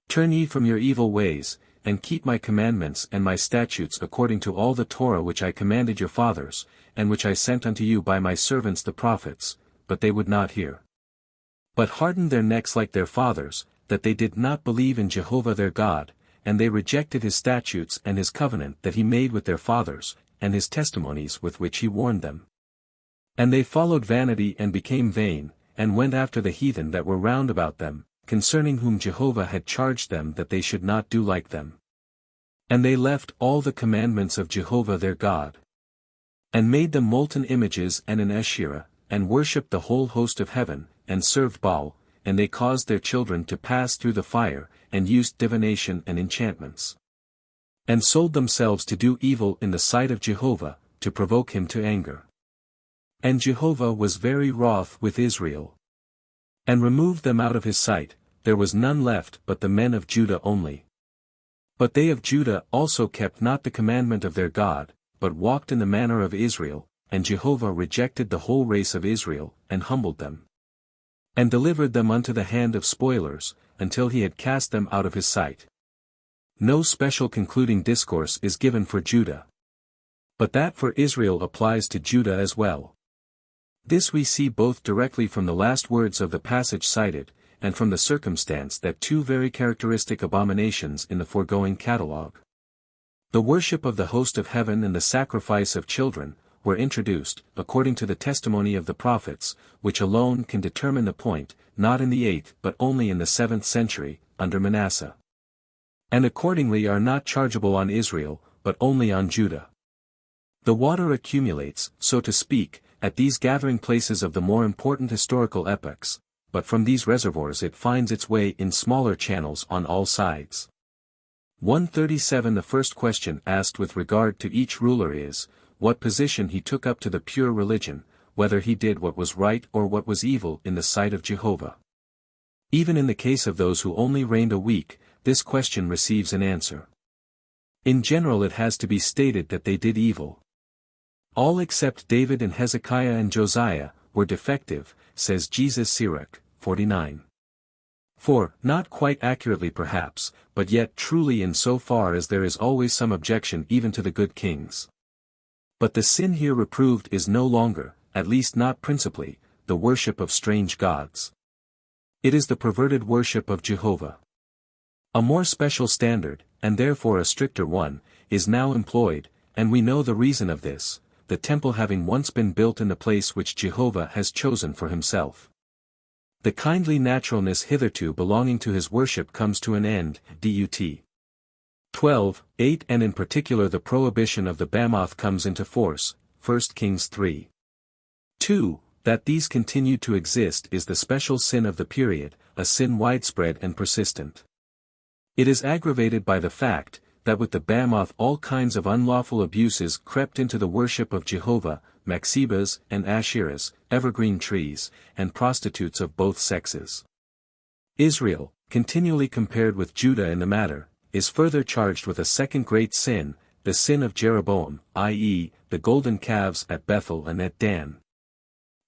Turn ye from your evil ways, and keep my commandments and my statutes according to all the Torah which I commanded your fathers, and which I sent unto you by my servants the prophets, but they would not hear. But hardened their necks like their fathers, that they did not believe in Jehovah their God, and they rejected his statutes and his covenant that he made with their fathers, and his testimonies with which he warned them. And they followed vanity and became vain, and went after the heathen that were round about them, concerning whom Jehovah had charged them that they should not do like them. And they left all the commandments of Jehovah their God, and made them molten images and an Asherah, and worshipped the whole host of heaven, and served Baal, and they caused their children to pass through the fire, and used divination and enchantments, and sold themselves to do evil in the sight of Jehovah, to provoke him to anger. And Jehovah was very wroth with Israel, and removed them out of his sight. There was none left but the men of Judah only. But they of Judah also kept not the commandment of their God, but walked in the manner of Israel, and Jehovah rejected the whole race of Israel, and humbled them, and delivered them unto the hand of spoilers, until he had cast them out of his sight. No special concluding discourse is given for Judah, but that for Israel applies to Judah as well. This we see both directly from the last words of the passage cited, and from the circumstance that two very characteristic abominations in the foregoing catalogue, the worship of the host of heaven and the sacrifice of children, were introduced, according to the testimony of the prophets, which alone can determine the point, not in the 8th but only in the 7th century, under Manasseh, and accordingly are not chargeable on Israel, but only on Judah. The water accumulates, so to speak, at these gathering places of the more important historical epochs, but from these reservoirs it finds its way in smaller channels on all sides. 137 The first question asked with regard to each ruler is, what position he took up to the pure religion, whether he did what was right or what was evil in the sight of Jehovah. Even in the case of those who only reigned a week, this question receives an answer. In general it has to be stated that they did evil. All except David and Hezekiah and Josiah, were defective, says Jesus Sirach, 49. 4. Not quite accurately perhaps, but yet truly in so far as there is always some objection even to the good kings. But the sin here reproved is no longer, at least not principally, the worship of strange gods. It is the perverted worship of Jehovah. A more special standard, and therefore a stricter one, is now employed, and we know the reason of this, the temple having once been built in the place which Jehovah has chosen for himself. The kindly naturalness hitherto belonging to his worship comes to an end, Dut. 12:8 and in particular the prohibition of the Bamoth comes into force, 1 Kings 3. 2. That these continue to exist is the special sin of the period, a sin widespread and persistent. It is aggravated by the fact, that with the Bamoth all kinds of unlawful abuses crept into the worship of Jehovah, Maxibas and Asherahs, evergreen trees, and prostitutes of both sexes. Israel, continually compared with Judah in the matter, is further charged with a second great sin, the sin of Jeroboam, i.e., the golden calves at Bethel and at Dan.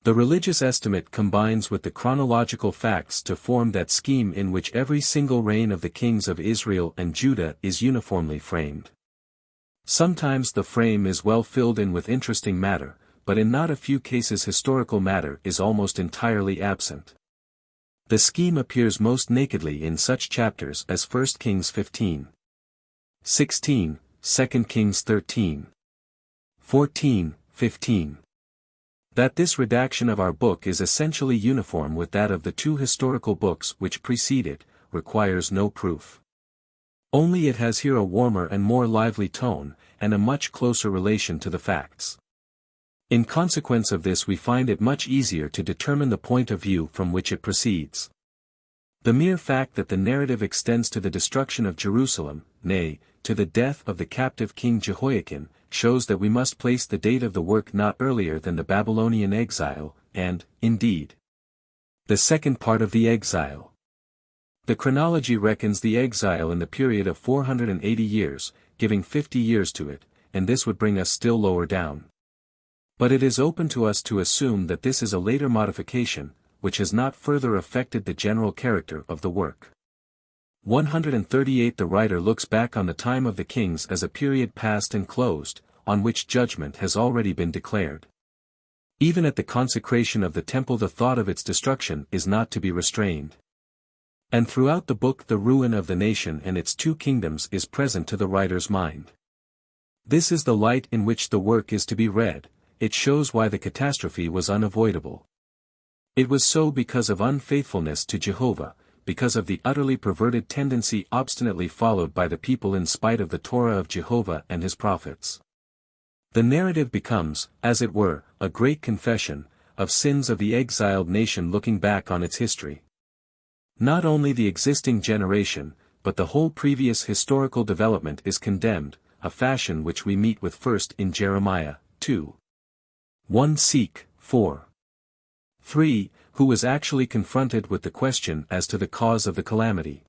The religious estimate combines with the chronological facts to form that scheme in which every single reign of the kings of Israel and Judah is uniformly framed. Sometimes the frame is well filled in with interesting matter, but in not a few cases historical matter is almost entirely absent. The scheme appears most nakedly in such chapters as 1 Kings 15, 16, 2 Kings 13, 14, 15. That this redaction of our book is essentially uniform with that of the two historical books which precede it, requires no proof. Only it has here a warmer and more lively tone, and a much closer relation to the facts. In consequence of this we find it much easier to determine the point of view from which it proceeds. The mere fact that the narrative extends to the destruction of Jerusalem, nay, to the death of the captive king Jehoiakim, shows that we must place the date of the work not earlier than the Babylonian exile, and, indeed, the second part of the exile. The chronology reckons the exile in the period of 480 years, giving 50 years to it, and this would bring us still lower down. But it is open to us to assume that this is a later modification, which has not further affected the general character of the work. 138 The writer looks back on the time of the kings as a period past and closed, on which judgment has already been declared. Even at the consecration of the temple the thought of its destruction is not to be restrained. And throughout the book the ruin of the nation and its two kingdoms is present to the writer's mind. This is the light in which the work is to be read. It shows why the catastrophe was unavoidable. It was so because of unfaithfulness to Jehovah, because of the utterly perverted tendency obstinately followed by the people in spite of the Torah of Jehovah and his prophets. The narrative becomes, as it were, a great confession of sins of the exiled nation looking back on its history. Not only the existing generation, but the whole previous historical development is condemned, a fashion which we meet with first in Jeremiah 2. 1 Seek, 4. 3, who was actually confronted with the question as to the cause of the calamity.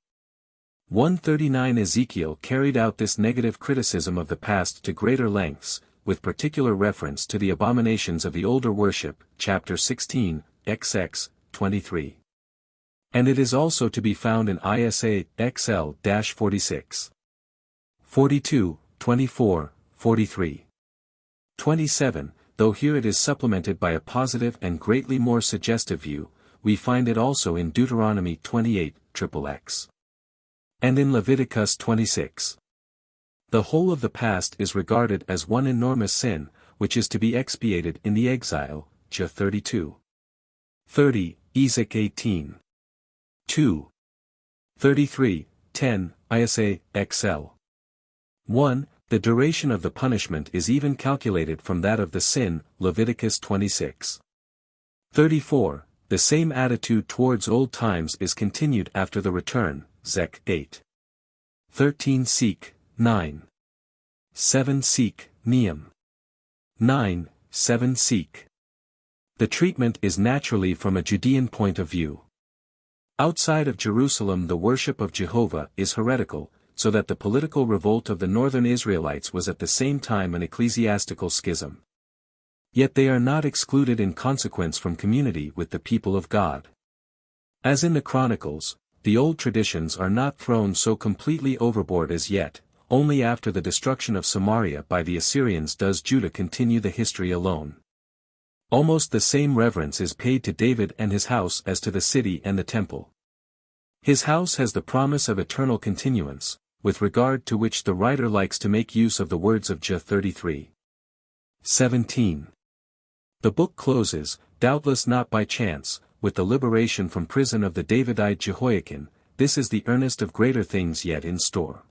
139 Ezekiel carried out this negative criticism of the past to greater lengths, with particular reference to the abominations of the older worship, chapter 16, XX, 23. And it is also to be found in ISA, XL-46. 42, 24, 43. 27, though here it is supplemented by a positive and greatly more suggestive view, we find it also in Deuteronomy 28, XXX. And in Leviticus 26. The whole of the past is regarded as one enormous sin, which is to be expiated in the exile, Jah 32. 30, Ezek 18. 2. 33, 10, ISA, XL. 1. The duration of the punishment is even calculated from that of the sin, Leviticus 26. 34. The same attitude towards old times is continued after the return, Zech 8. 13 Seek, 9. 7 Seek, Neam. 9, 7 Seek. The treatment is naturally from a Judean point of view. Outside of Jerusalem the worship of Jehovah is heretical, so that the political revolt of the northern Israelites was at the same time an ecclesiastical schism. Yet they are not excluded in consequence from community with the people of God. As in the Chronicles, the old traditions are not thrown so completely overboard as yet, only after the destruction of Samaria by the Assyrians does Judah continue the history alone. Almost the same reverence is paid to David and his house as to the city and the temple. His house has the promise of eternal continuance, with regard to which the writer likes to make use of the words of Jah 33. 17. The book closes, doubtless not by chance, with the liberation from prison of the Davidite Jehoiakim. This is the earnest of greater things yet in store.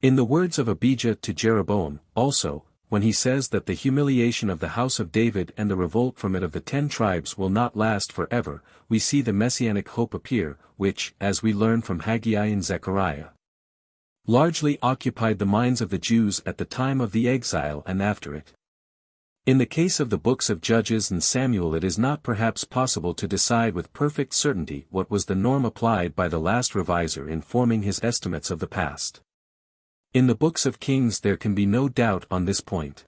In the words of Abijah to Jeroboam, also, when he says that the humiliation of the house of David and the revolt from it of the 10 tribes will not last forever, we see the messianic hope appear, which, as we learn from Haggai and Zechariah, largely occupied the minds of the Jews at the time of the exile and after it. In the case of the books of Judges and Samuel it is not perhaps possible to decide with perfect certainty what was the norm applied by the last reviser in forming his estimates of the past. In the books of Kings there can be no doubt on this point.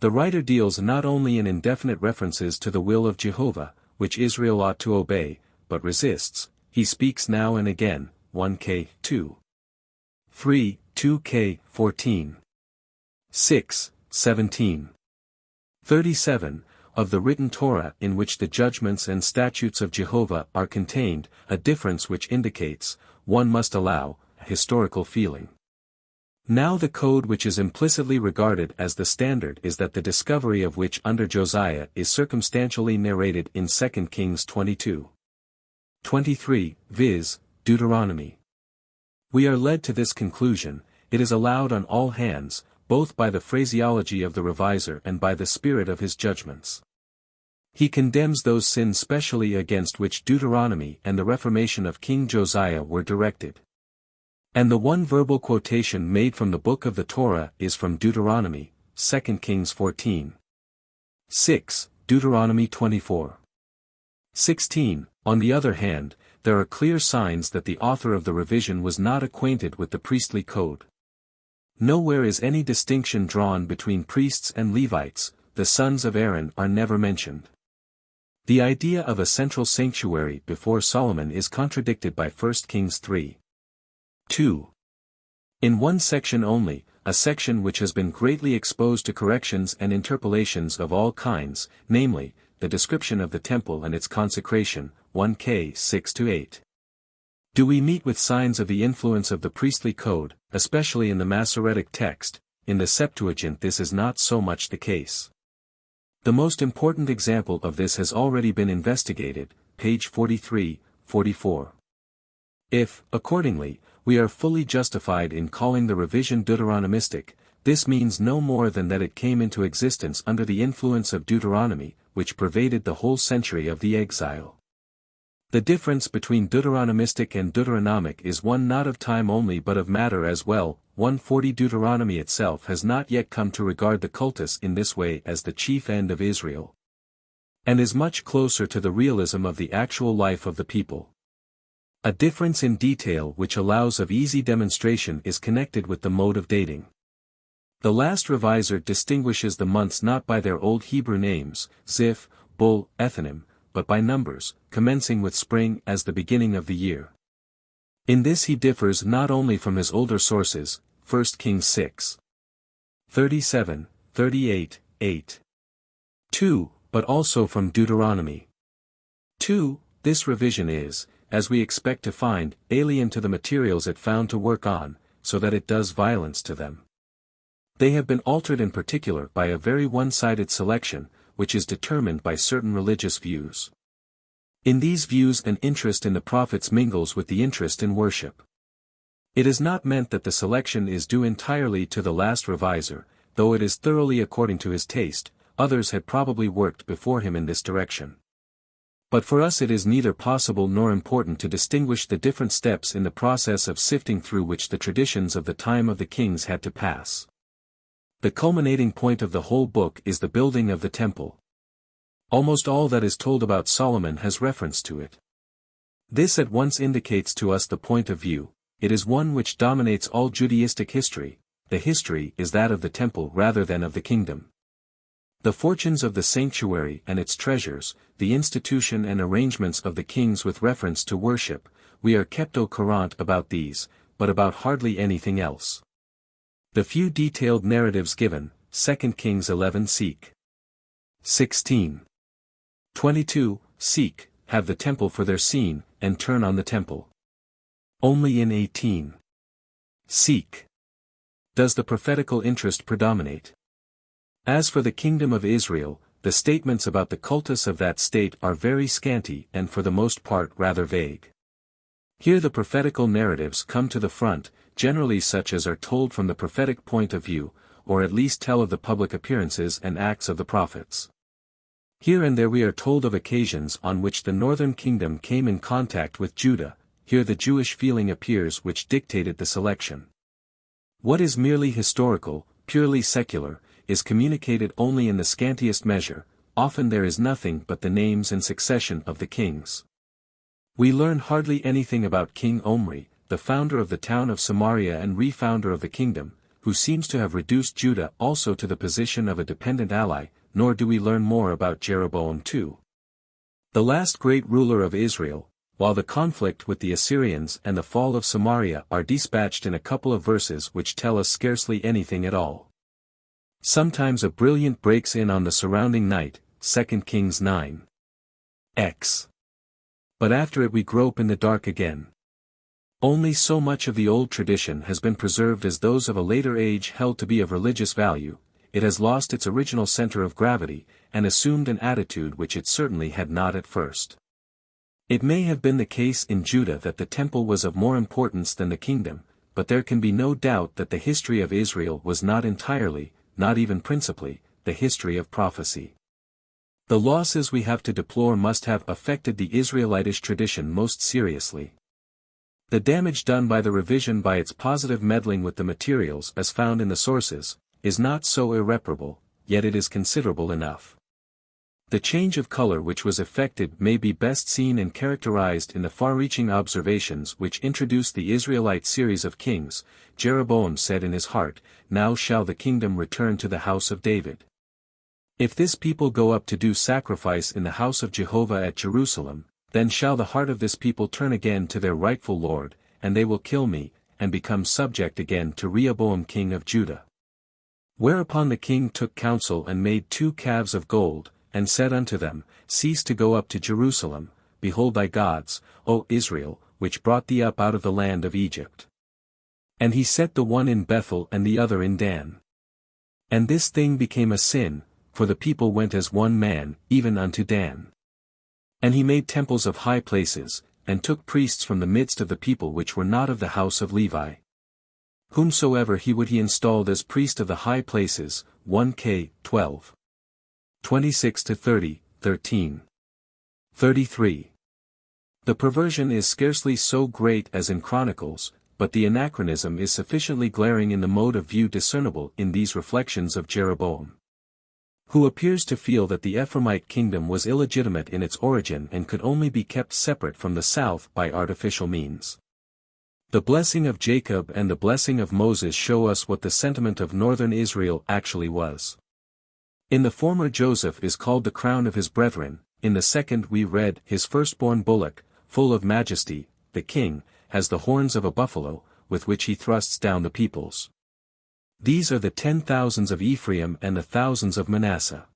The writer deals not only in indefinite references to the will of Jehovah, which Israel ought to obey, but resists. He speaks now and again, 1k, 2. 3, 2k, 14. 6, 17. 37, of the written Torah in which the judgments and statutes of Jehovah are contained, a difference which indicates, one must allow, a historical feeling. Now the code which is implicitly regarded as the standard is that the discovery of which under Josiah is circumstantially narrated in 2 Kings 22. 23, viz., Deuteronomy. We are led to this conclusion, it is allowed on all hands, both by the phraseology of the reviser and by the spirit of his judgments. He condemns those sins specially against which Deuteronomy and the Reformation of King Josiah were directed. And the one verbal quotation made from the book of the Torah is from Deuteronomy, 2 Kings 14. 6, Deuteronomy 24. 16, on the other hand, there are clear signs that the author of the revision was not acquainted with the priestly code. Nowhere is any distinction drawn between priests and Levites, the sons of Aaron are never mentioned. The idea of a central sanctuary before Solomon is contradicted by 1 Kings 3. 2. In one section only, a section which has been greatly exposed to corrections and interpolations of all kinds, namely, the description of the temple and its consecration, 1k 6-8. Do we meet with signs of the influence of the priestly code, especially in the Masoretic text? In the Septuagint this is not so much the case. The most important example of this has already been investigated, page 43, 44. If, accordingly, we are fully justified in calling the revision Deuteronomistic, this means no more than that it came into existence under the influence of Deuteronomy, which pervaded the whole century of the exile. The difference between Deuteronomistic and Deuteronomic is one not of time only but of matter as well. 140 Deuteronomy itself has not yet come to regard the cultus in this way as the chief end of Israel, and is much closer to the realism of the actual life of the people. A difference in detail which allows of easy demonstration is connected with the mode of dating. The last reviser distinguishes the months not by their old Hebrew names, Ziph, Bul, Ethanim, but by numbers, commencing with spring as the beginning of the year. In this he differs not only from his older sources, 1 Kings 6. 37, 38, 8. 2, but also from Deuteronomy. 2, this revision is, as we expect to find, alien to the materials it found to work on, so that it does violence to them. They have been altered in particular by a very one-sided selection, which is determined by certain religious views. In these views an interest in the prophets mingles with the interest in worship. It is not meant that the selection is due entirely to the last reviser, though it is thoroughly according to his taste. Others had probably worked before him in this direction. But for us it is neither possible nor important to distinguish the different steps in the process of sifting through which the traditions of the time of the kings had to pass. The culminating point of the whole book is the building of the temple. Almost all that is told about Solomon has reference to it. This at once indicates to us the point of view. It is one which dominates all Judaistic history. The history is that of the temple rather than of the kingdom. The fortunes of the sanctuary and its treasures, the institution and arrangements of the kings with reference to worship, we are kept au courant about these, but about hardly anything else. The few detailed narratives given, 2 Kings 11 seek. 16. 22, seek, have the temple for their scene, and turn on the temple. Only in 18. Seek. Does the prophetical interest predominate? As for the kingdom of Israel, the statements about the cultus of that state are very scanty and for the most part rather vague. Here the prophetical narratives come to the front, generally such as are told from the prophetic point of view, or at least tell of the public appearances and acts of the prophets. Here and there we are told of occasions on which the northern kingdom came in contact with Judah. Here the Jewish feeling appears which dictated the selection. What is merely historical, purely secular, is communicated only in the scantiest measure. Often there is nothing but the names and succession of the kings. We learn hardly anything about King Omri, the founder of the town of Samaria and refounder of the kingdom, who seems to have reduced Judah also to the position of a dependent ally, nor do we learn more about Jeroboam II, the last great ruler of Israel, while the conflict with the Assyrians and the fall of Samaria are dispatched in a couple of verses which tell us scarcely anything at all. Sometimes a brilliant breaks in on the surrounding night, 2 Kings 9. X. But after it we grope in the dark again. Only so much of the old tradition has been preserved as those of a later age held to be of religious value. It has lost its original center of gravity, and assumed an attitude which it certainly had not at first. It may have been the case in Judah that the temple was of more importance than the kingdom, but there can be no doubt that the history of Israel was not entirely, not even principally, the history of prophecy. The losses we have to deplore must have affected the Israelitish tradition most seriously. The damage done by the revision by its positive meddling with the materials as found in the sources, is not so irreparable, yet it is considerable enough. The change of color which was effected may be best seen and characterized in the far-reaching observations which introduced the Israelite series of kings. Jeroboam said in his heart, "Now shall the kingdom return to the house of David. If this people go up to do sacrifice in the house of Jehovah at Jerusalem, then shall the heart of this people turn again to their rightful Lord, and they will kill me, and become subject again to Rehoboam king of Judah." Whereupon the king took counsel and made 2 calves of gold, and said unto them, Cease to go up to Jerusalem, behold thy gods, O Israel, which brought thee up out of the land of Egypt. And he set the one in Bethel and the other in Dan. And this thing became a sin, for the people went as one man, even unto Dan. And he made temples of high places, and took priests from the midst of the people which were not of the house of Levi. Whomsoever he would he installed as priest of the high places, 1 12. 26-30, 13. 33. The perversion is scarcely so great as in Chronicles, but the anachronism is sufficiently glaring in the mode of view discernible in these reflections of Jeroboam, who appears to feel that the Ephraimite kingdom was illegitimate in its origin and could only be kept separate from the south by artificial means. The blessing of Jacob and the blessing of Moses show us what the sentiment of northern Israel actually was. In the former Joseph is called the crown of his brethren, in the second we read his firstborn bullock, full of majesty, the king, has the horns of a buffalo, with which he thrusts down the peoples. These are the 10,000s of Ephraim and the thousands of Manasseh.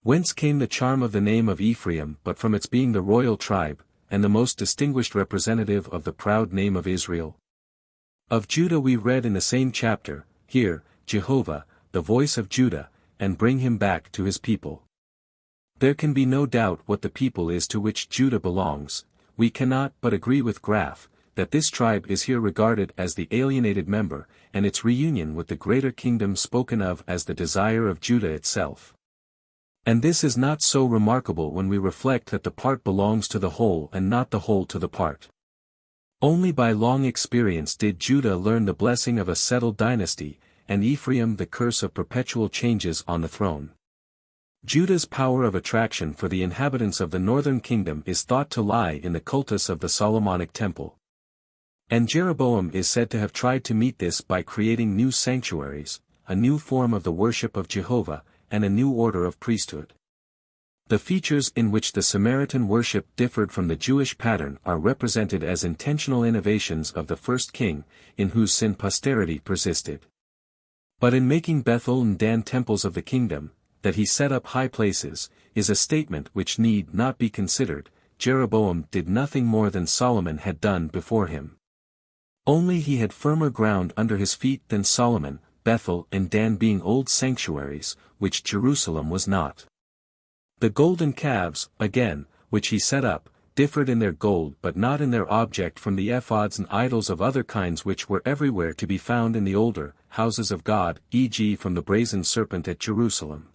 Whence came the charm of the name of Ephraim but from its being the royal tribe, and the most distinguished representative of the proud name of Israel? Of Judah we read in the same chapter, hear, Jehovah, the voice of Judah, and bring him back to his people. There can be no doubt what the people is to which Judah belongs. We cannot but agree with Graf, that this tribe is here regarded as the alienated member, and its reunion with the greater kingdom spoken of as the desire of Judah itself. And this is not so remarkable when we reflect that the part belongs to the whole and not the whole to the part. Only by long experience did Judah learn the blessing of a settled dynasty, and Ephraim the curse of perpetual changes on the throne. Judah's power of attraction for the inhabitants of the northern kingdom is thought to lie in the cultus of the Solomonic temple. And Jeroboam is said to have tried to meet this by creating new sanctuaries, a new form of the worship of Jehovah, and a new order of priesthood. The features in which the Samaritan worship differed from the Jewish pattern are represented as intentional innovations of the first king, in whose sin posterity persisted. But in making Bethel and Dan temples of the kingdom, that he set up high places, is a statement which need not be considered. Jeroboam did nothing more than Solomon had done before him. Only he had firmer ground under his feet than Solomon, Bethel and Dan being old sanctuaries, which Jerusalem was not. The golden calves, again, which he set up, differed in their gold but not in their object from the ephods and idols of other kinds which were everywhere to be found in the older houses of God, e.g. from the brazen serpent at Jerusalem.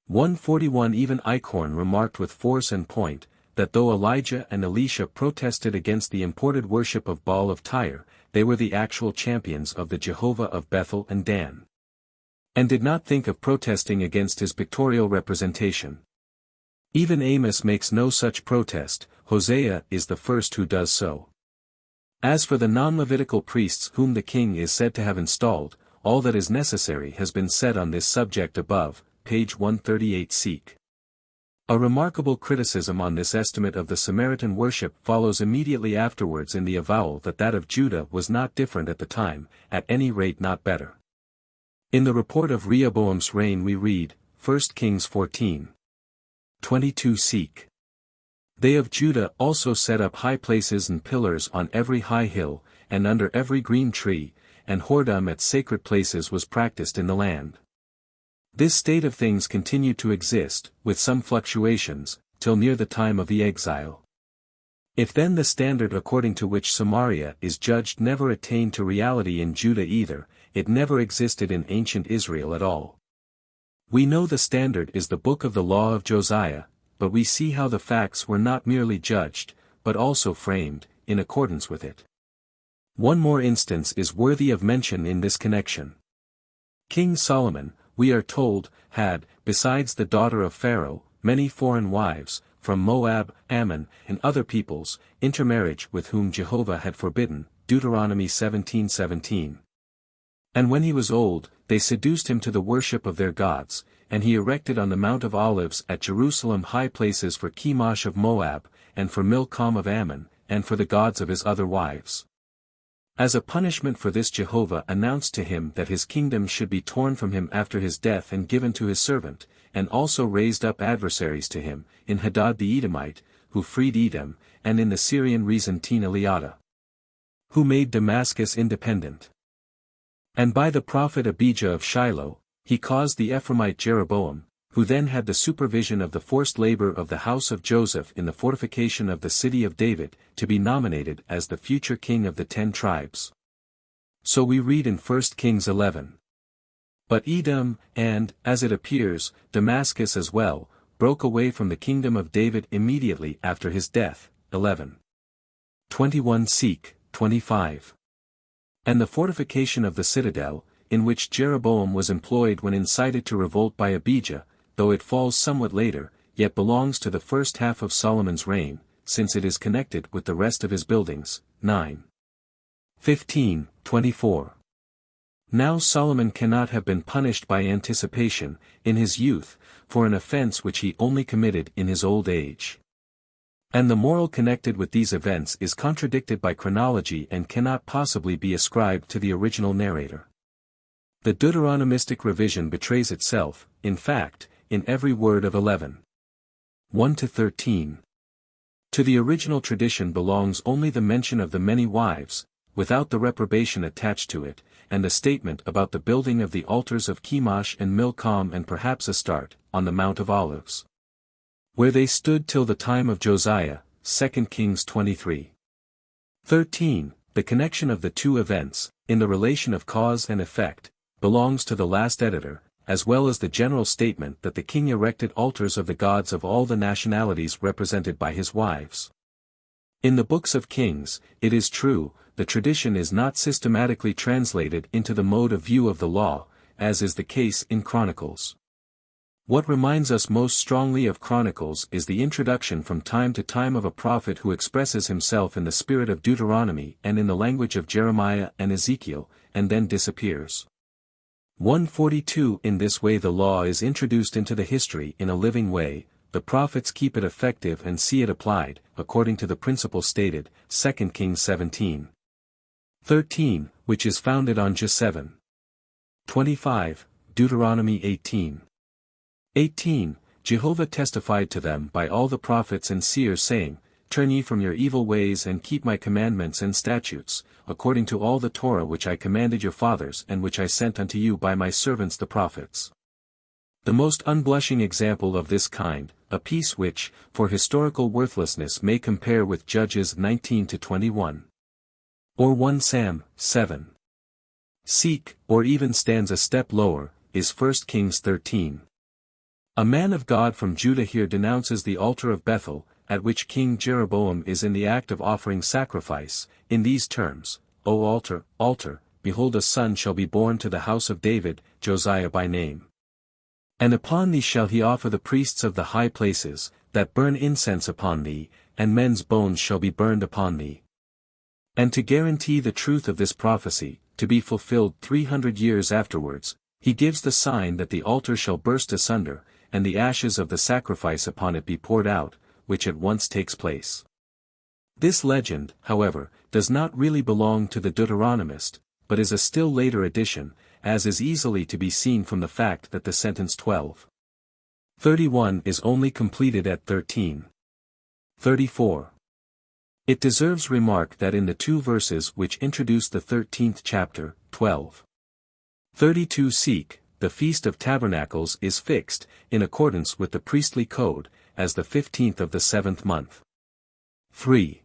141 Even Eichhorn remarked with force and point, that though Elijah and Elisha protested against the imported worship of Baal of Tyre, they were the actual champions of the Jehovah of Bethel and Dan, and did not think of protesting against his pictorial representation. Even Amos makes no such protest. Hosea is the first who does so. As for the non-Levitical priests whom the king is said to have installed, all that is necessary has been said on this subject above, page 138 seek. A remarkable criticism on this estimate of the Samaritan worship follows immediately afterwards in the avowal that that of Judah was not different at the time, at any rate not better. In the report of Rehoboam's reign we read, 1 Kings 14. 22 seek. They of Judah also set up high places and pillars on every high hill, and under every green tree, and whoredom at sacred places was practiced in the land. This state of things continued to exist, with some fluctuations, till near the time of the exile. If then the standard according to which Samaria is judged never attained to reality in Judah either, it never existed in ancient Israel at all. We know the standard is the book of the law of Josiah, but we see how the facts were not merely judged, but also framed, in accordance with it. One more instance is worthy of mention in this connection. King Solomon, we are told, had, besides the daughter of Pharaoh, many foreign wives, from Moab, Ammon, and other peoples, intermarriage with whom Jehovah had forbidden, Deuteronomy 17:17. And when he was old, they seduced him to the worship of their gods, and he erected on the Mount of Olives at Jerusalem high places for Chemosh of Moab, and for Milcom of Ammon, and for the gods of his other wives. As a punishment for this Jehovah announced to him that his kingdom should be torn from him after his death and given to his servant, and also raised up adversaries to him, in Hadad the Edomite, who freed Edom, and in the Syrian Rezin Eliada, who made Damascus independent. And by the prophet Abijah of Shiloh, he caused the Ephraimite Jeroboam, who then had the supervision of the forced labor of the house of Joseph in the fortification of the city of David, to be nominated as the future king of the 10 tribes. So we read in 1 Kings 11. But Edom, and, as it appears, Damascus as well, broke away from the kingdom of David immediately after his death. 11. 21 Seek, 25. And the fortification of the citadel, in which Jeroboam was employed when incited to revolt by Abijah, though it falls somewhat later, yet belongs to the first half of Solomon's reign, since it is connected with the rest of his buildings. 9. 15, 24. Now Solomon cannot have been punished by anticipation, in his youth, for an offense which he only committed in his old age. And the moral connected with these events is contradicted by chronology and cannot possibly be ascribed to the original narrator. The Deuteronomistic revision betrays itself, in fact, in every word of 11. 1-13. To the original tradition belongs only the mention of the many wives, without the reprobation attached to it, and the statement about the building of the altars of Chemosh and Milcom and perhaps Astarte, on the Mount of Olives, where they stood till the time of Josiah. 2 Kings 23. 13. The connection of the two events, in the relation of cause and effect, belongs to the last editor, as well as the general statement that the king erected altars of the gods of all the nationalities represented by his wives. In the books of Kings, it is true, the tradition is not systematically translated into the mode of view of the law, as is the case in Chronicles. What reminds us most strongly of Chronicles is the introduction from time to time of a prophet who expresses himself in the spirit of Deuteronomy and in the language of Jeremiah and Ezekiel, and then disappears. 142. In this way the law is introduced into the history in a living way, the prophets keep it effective and see it applied, according to the principle stated, 2 Kings 17. 13, which is founded on Jah 7. 25, Deuteronomy 18. 18. Jehovah testified to them by all the prophets and seers saying, Turn ye from your evil ways and keep my commandments and statutes, according to all the Torah which I commanded your fathers and which I sent unto you by my servants the prophets. The most unblushing example of this kind, a piece which, for historical worthlessness may compare with Judges 19-21. Or 1 Sam. 7. Seek, or even stands a step lower, is 1 Kings 13. A man of God from Judah here denounces the altar of Bethel, at which King Jeroboam is in the act of offering sacrifice, in these terms, O altar, altar, behold a son shall be born to the house of David, Josiah by name. And upon thee shall he offer the priests of the high places, that burn incense upon thee, and men's bones shall be burned upon thee. And to guarantee the truth of this prophecy, to be fulfilled 300 years afterwards, he gives the sign that the altar shall burst asunder, and the ashes of the sacrifice upon it be poured out, which at once takes place. This legend, however, does not really belong to the Deuteronomist, but is a still later addition, as is easily to be seen from the fact that the sentence 12:31 is only completed at 13:34. It deserves remark that in the two verses which introduce the 13th chapter, 12:32 Seek, the Feast of Tabernacles is fixed, in accordance with the priestly code, as the 15th of the 7th month. 3.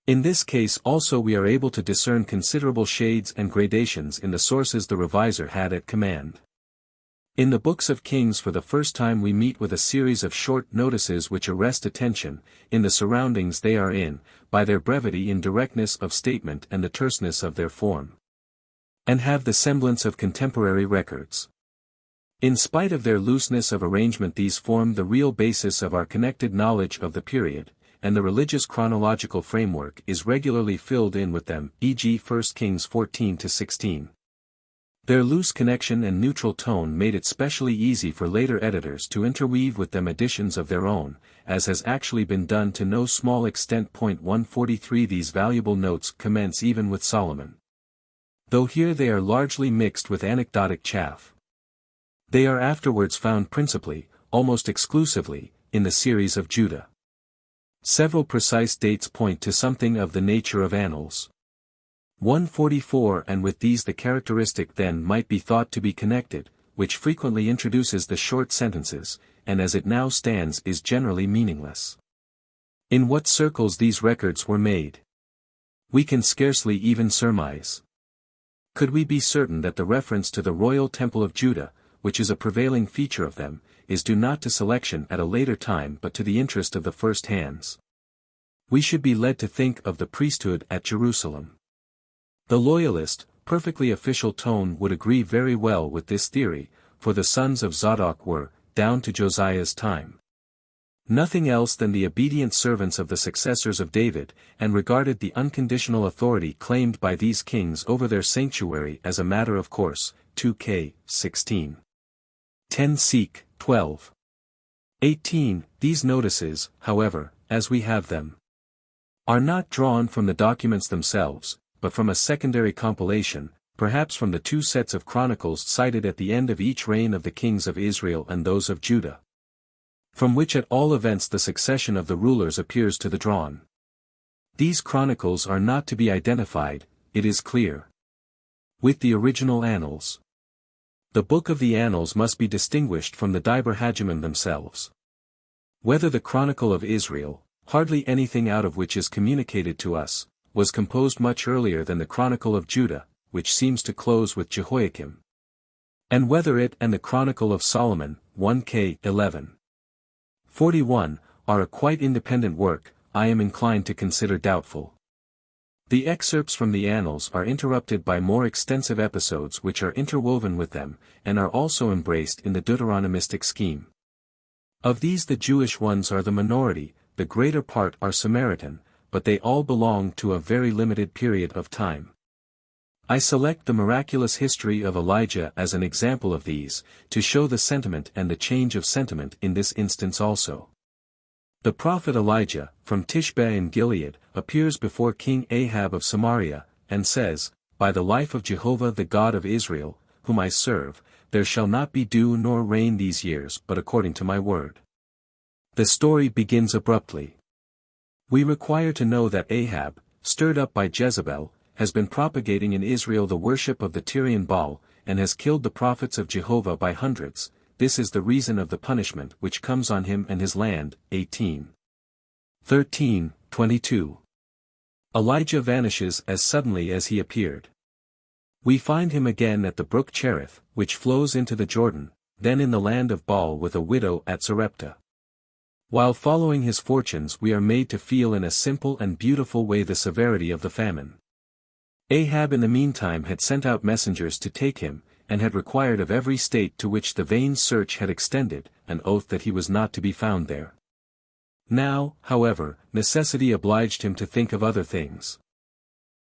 In this case also we are able to discern considerable shades and gradations in the sources the reviser had at command. In the books of Kings for the first time we meet with a series of short notices which arrest attention, in the surroundings they are in, by their brevity in directness of statement and the terseness of their form, and have the semblance of contemporary records. In spite of their looseness of arrangement these form the real basis of our connected knowledge of the period, and the religious chronological framework is regularly filled in with them, e.g. 1 Kings 14-16. Their loose connection and neutral tone made it specially easy for later editors to interweave with them additions of their own, as has actually been done to no small extent. 143 These valuable notes commence even with Solomon, though here they are largely mixed with anecdotic chaff. They are afterwards found principally, almost exclusively, in the series of Judah. Several precise dates point to something of the nature of annals. 144 And with these the characteristic then might be thought to be connected, which frequently introduces the short sentences, and as it now stands is generally meaningless. In what circles these records were made, we can scarcely even surmise. Could we be certain that the reference to the royal temple of Judah, which is a prevailing feature of them, is due not to selection at a later time but to the interest of the first hands? We should be led to think of the priesthood at Jerusalem. The loyalist, perfectly official tone would agree very well with this theory, for the sons of Zadok were, down to Josiah's time, nothing else than the obedient servants of the successors of David, and regarded the unconditional authority claimed by these kings over their sanctuary as a matter of course. 2 16. 10 Seek, 12. 18. These notices, however, as we have them, are not drawn from the documents themselves, but from a secondary compilation, perhaps from the two sets of chronicles cited at the end of each reign of the kings of Israel and those of Judah, from which at all events the succession of the rulers appears to the drawn. These chronicles are not to be identified, it is clear, with the original annals. The book of the annals must be distinguished from the Diber Hagimim themselves. Whether the Chronicle of Israel, hardly anything out of which is communicated to us, was composed much earlier than the Chronicle of Judah, which seems to close with Jehoiakim, and whether it and the Chronicle of Solomon, 1 11. 41, are a quite independent work, I am inclined to consider doubtful. The excerpts from the Annals are interrupted by more extensive episodes which are interwoven with them, and are also embraced in the Deuteronomistic scheme. Of these the Jewish ones are the minority, the greater part are Samaritan, but they all belong to a very limited period of time. I select the miraculous history of Elijah as an example of these, to show the sentiment and the change of sentiment in this instance also. The prophet Elijah, from Tishbe in Gilead, appears before King Ahab of Samaria, and says, "By the life of Jehovah the God of Israel, whom I serve, there shall not be dew nor rain these years but according to my word." The story begins abruptly. We require to know that Ahab, stirred up by Jezebel, has been propagating in Israel the worship of the Tyrian Baal, and has killed the prophets of Jehovah by hundreds. This is the reason of the punishment which comes on him and his land. 18. 13, 22. Elijah vanishes as suddenly as he appeared. We find him again at the brook Cherith, which flows into the Jordan, then in the land of Baal with a widow at Sarepta. While following his fortunes we are made to feel in a simple and beautiful way the severity of the famine. Ahab in the meantime had sent out messengers to take him, and had required of every state to which the vain search had extended, an oath that he was not to be found there. Now, however, necessity obliged him to think of other things.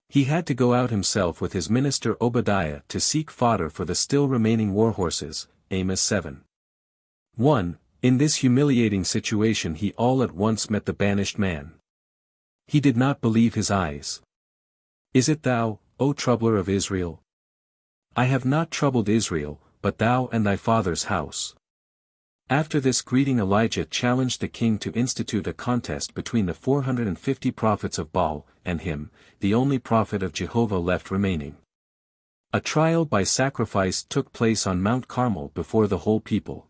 He had to go out himself with his minister Obadiah to seek fodder for the still remaining war horses. Amos 7. 1. In this humiliating situation he all at once met the banished man. He did not believe his eyes. "Is it thou, O troubler of Israel? I have not troubled Israel, but thou and thy father's house." After this greeting Elijah challenged the king to institute a contest between the 450 prophets of Baal, and him, the only prophet of Jehovah left remaining. A trial by sacrifice took place on Mount Carmel before the whole people.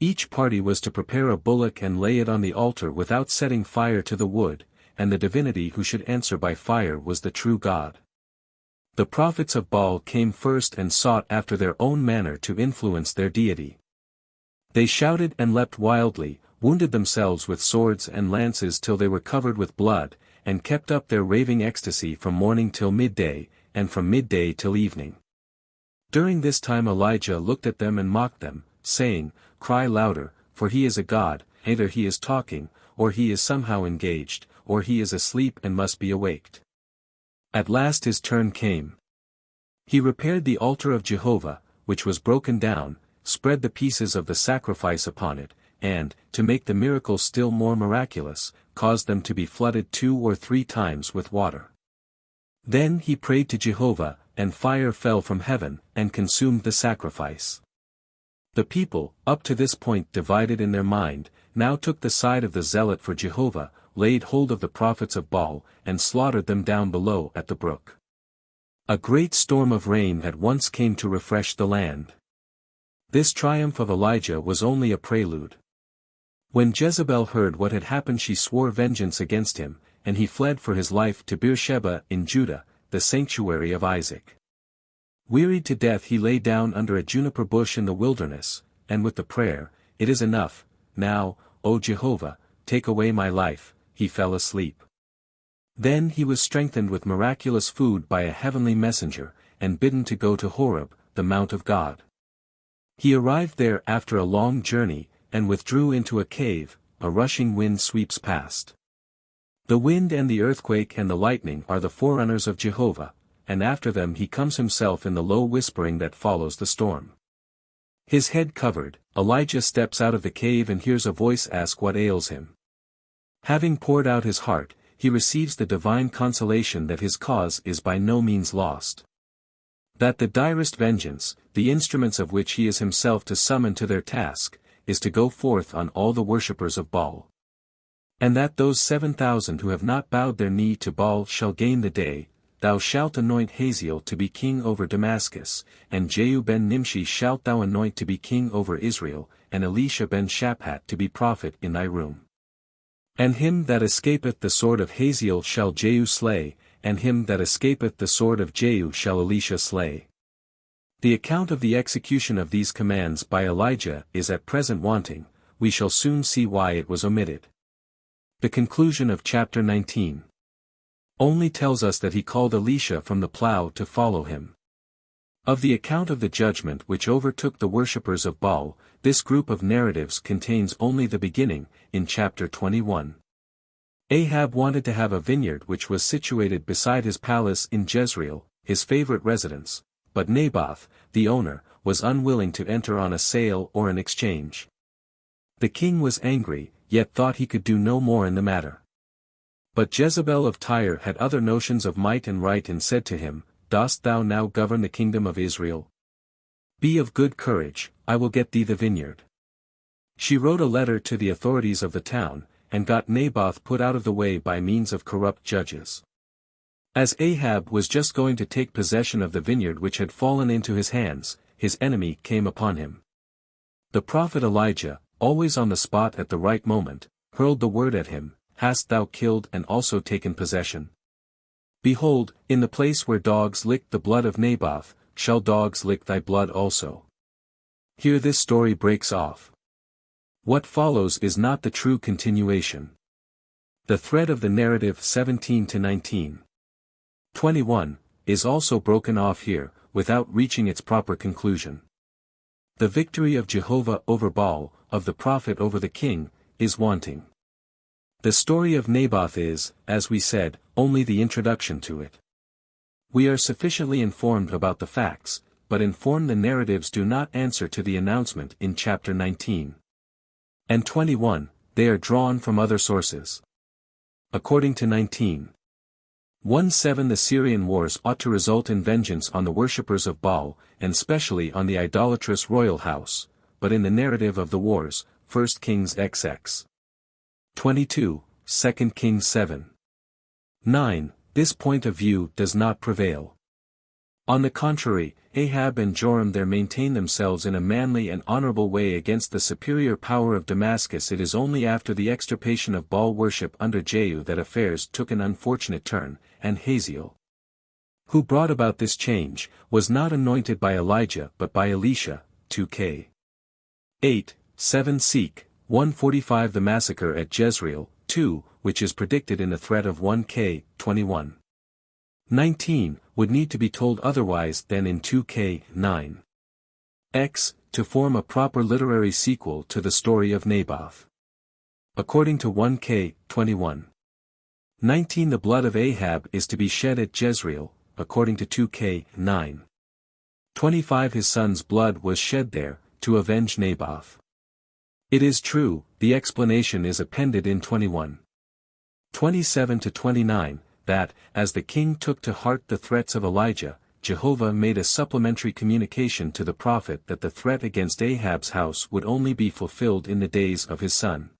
Each party was to prepare a bullock and lay it on the altar without setting fire to the wood, and the divinity who should answer by fire was the true God. The prophets of Baal came first and sought after their own manner to influence their deity. They shouted and leapt wildly, wounded themselves with swords and lances till they were covered with blood, and kept up their raving ecstasy from morning till midday, and from midday till evening. During this time Elijah looked at them and mocked them, saying, "Cry louder, for he is a god, either he is talking, or he is somehow engaged, or he is asleep and must be awaked." At last his turn came. He repaired the altar of Jehovah, which was broken down, spread the pieces of the sacrifice upon it, and, to make the miracle still more miraculous, caused them to be flooded 2 or 3 times with water. Then he prayed to Jehovah, and fire fell from heaven, and consumed the sacrifice. The people, up to this point divided in their mind, now took the side of the zealot for Jehovah, laid hold of the prophets of Baal, and slaughtered them down below at the brook. A great storm of rain at once came to refresh the land. This triumph of Elijah was only a prelude. When Jezebel heard what had happened, she swore vengeance against him, and he fled for his life to Beersheba in Judah, the sanctuary of Isaac. Wearied to death, he lay down under a juniper bush in the wilderness, and with the prayer, "It is enough, now, O Jehovah, take away my life," he fell asleep. Then he was strengthened with miraculous food by a heavenly messenger, and bidden to go to Horeb, the mount of God. He arrived there after a long journey, and withdrew into a cave. A rushing wind sweeps past. The wind and the earthquake and the lightning are the forerunners of Jehovah, and after them he comes himself in the low whispering that follows the storm. His head covered, Elijah steps out of the cave and hears a voice ask what ails him. Having poured out his heart, he receives the divine consolation that his cause is by no means lost. That the direst vengeance, the instruments of which he is himself to summon to their task, is to go forth on all the worshippers of Baal. And that those 7,000 who have not bowed their knee to Baal shall gain the day. Thou shalt anoint Hazael to be king over Damascus, and Jehu ben Nimshi shalt thou anoint to be king over Israel, and Elisha ben Shaphat to be prophet in thy room. And him that escapeth the sword of Hazael shall Jehu slay, and him that escapeth the sword of Jehu shall Elisha slay. The account of the execution of these commands by Elijah is at present wanting. We shall soon see why it was omitted. The conclusion of chapter 19 only tells us that he called Elisha from the plough to follow him. Of the account of the judgment which overtook the worshippers of Baal, this group of narratives contains only the beginning, in chapter 21. Ahab wanted to have a vineyard which was situated beside his palace in Jezreel, his favorite residence, but Naboth, the owner, was unwilling to enter on a sale or an exchange. The king was angry, yet thought he could do no more in the matter. But Jezebel of Tyre had other notions of might and right and said to him, "Dost thou now govern the kingdom of Israel? Be of good courage, I will get thee the vineyard." She wrote a letter to the authorities of the town, and got Naboth put out of the way by means of corrupt judges. As Ahab was just going to take possession of the vineyard which had fallen into his hands, his enemy came upon him. The prophet Elijah, always on the spot at the right moment, hurled the word at him, "Hast thou killed and also taken possession? Behold, in the place where dogs licked the blood of Naboth, shall dogs lick thy blood also." Here this story breaks off. What follows is not the true continuation. The thread of the narrative 17 to 19. 21, is also broken off here, without reaching its proper conclusion. The victory of Jehovah over Baal, of the prophet over the king, is wanting. The story of Naboth is, as we said, only the introduction to it. We are sufficiently informed about the facts, but informed the narratives do not answer to the announcement in chapter 19. And 21, they are drawn from other sources. According to 19:1-7, the Syrian wars ought to result in vengeance on the worshippers of Baal, and specially on the idolatrous royal house, but in the narrative of the wars, 1 Kings XX 22, 2 Kings 7:9, this point of view does not prevail. On the contrary, Ahab and Joram there maintain themselves in a manly and honorable way against the superior power of Damascus. It is only after the extirpation of Baal worship under Jehu that affairs took an unfortunate turn, and Hazael, who brought about this change, was not anointed by Elijah but by Elisha. 2K 8:7 Seek 145. The massacre at Jezreel, 2, which is predicted in the thread of 1K 21:19, would need to be told otherwise than in 2K 9x, to form a proper literary sequel to the story of Naboth. According to 1K 21:19, the blood of Ahab is to be shed at Jezreel. According to 2K 9:25, his son's blood was shed there, to avenge Naboth. It is true, the explanation is appended in 21:27-29, that, as the king took to heart the threats of Elijah, Jehovah made a supplementary communication to the prophet that the threat against Ahab's house would only be fulfilled in the days of his son.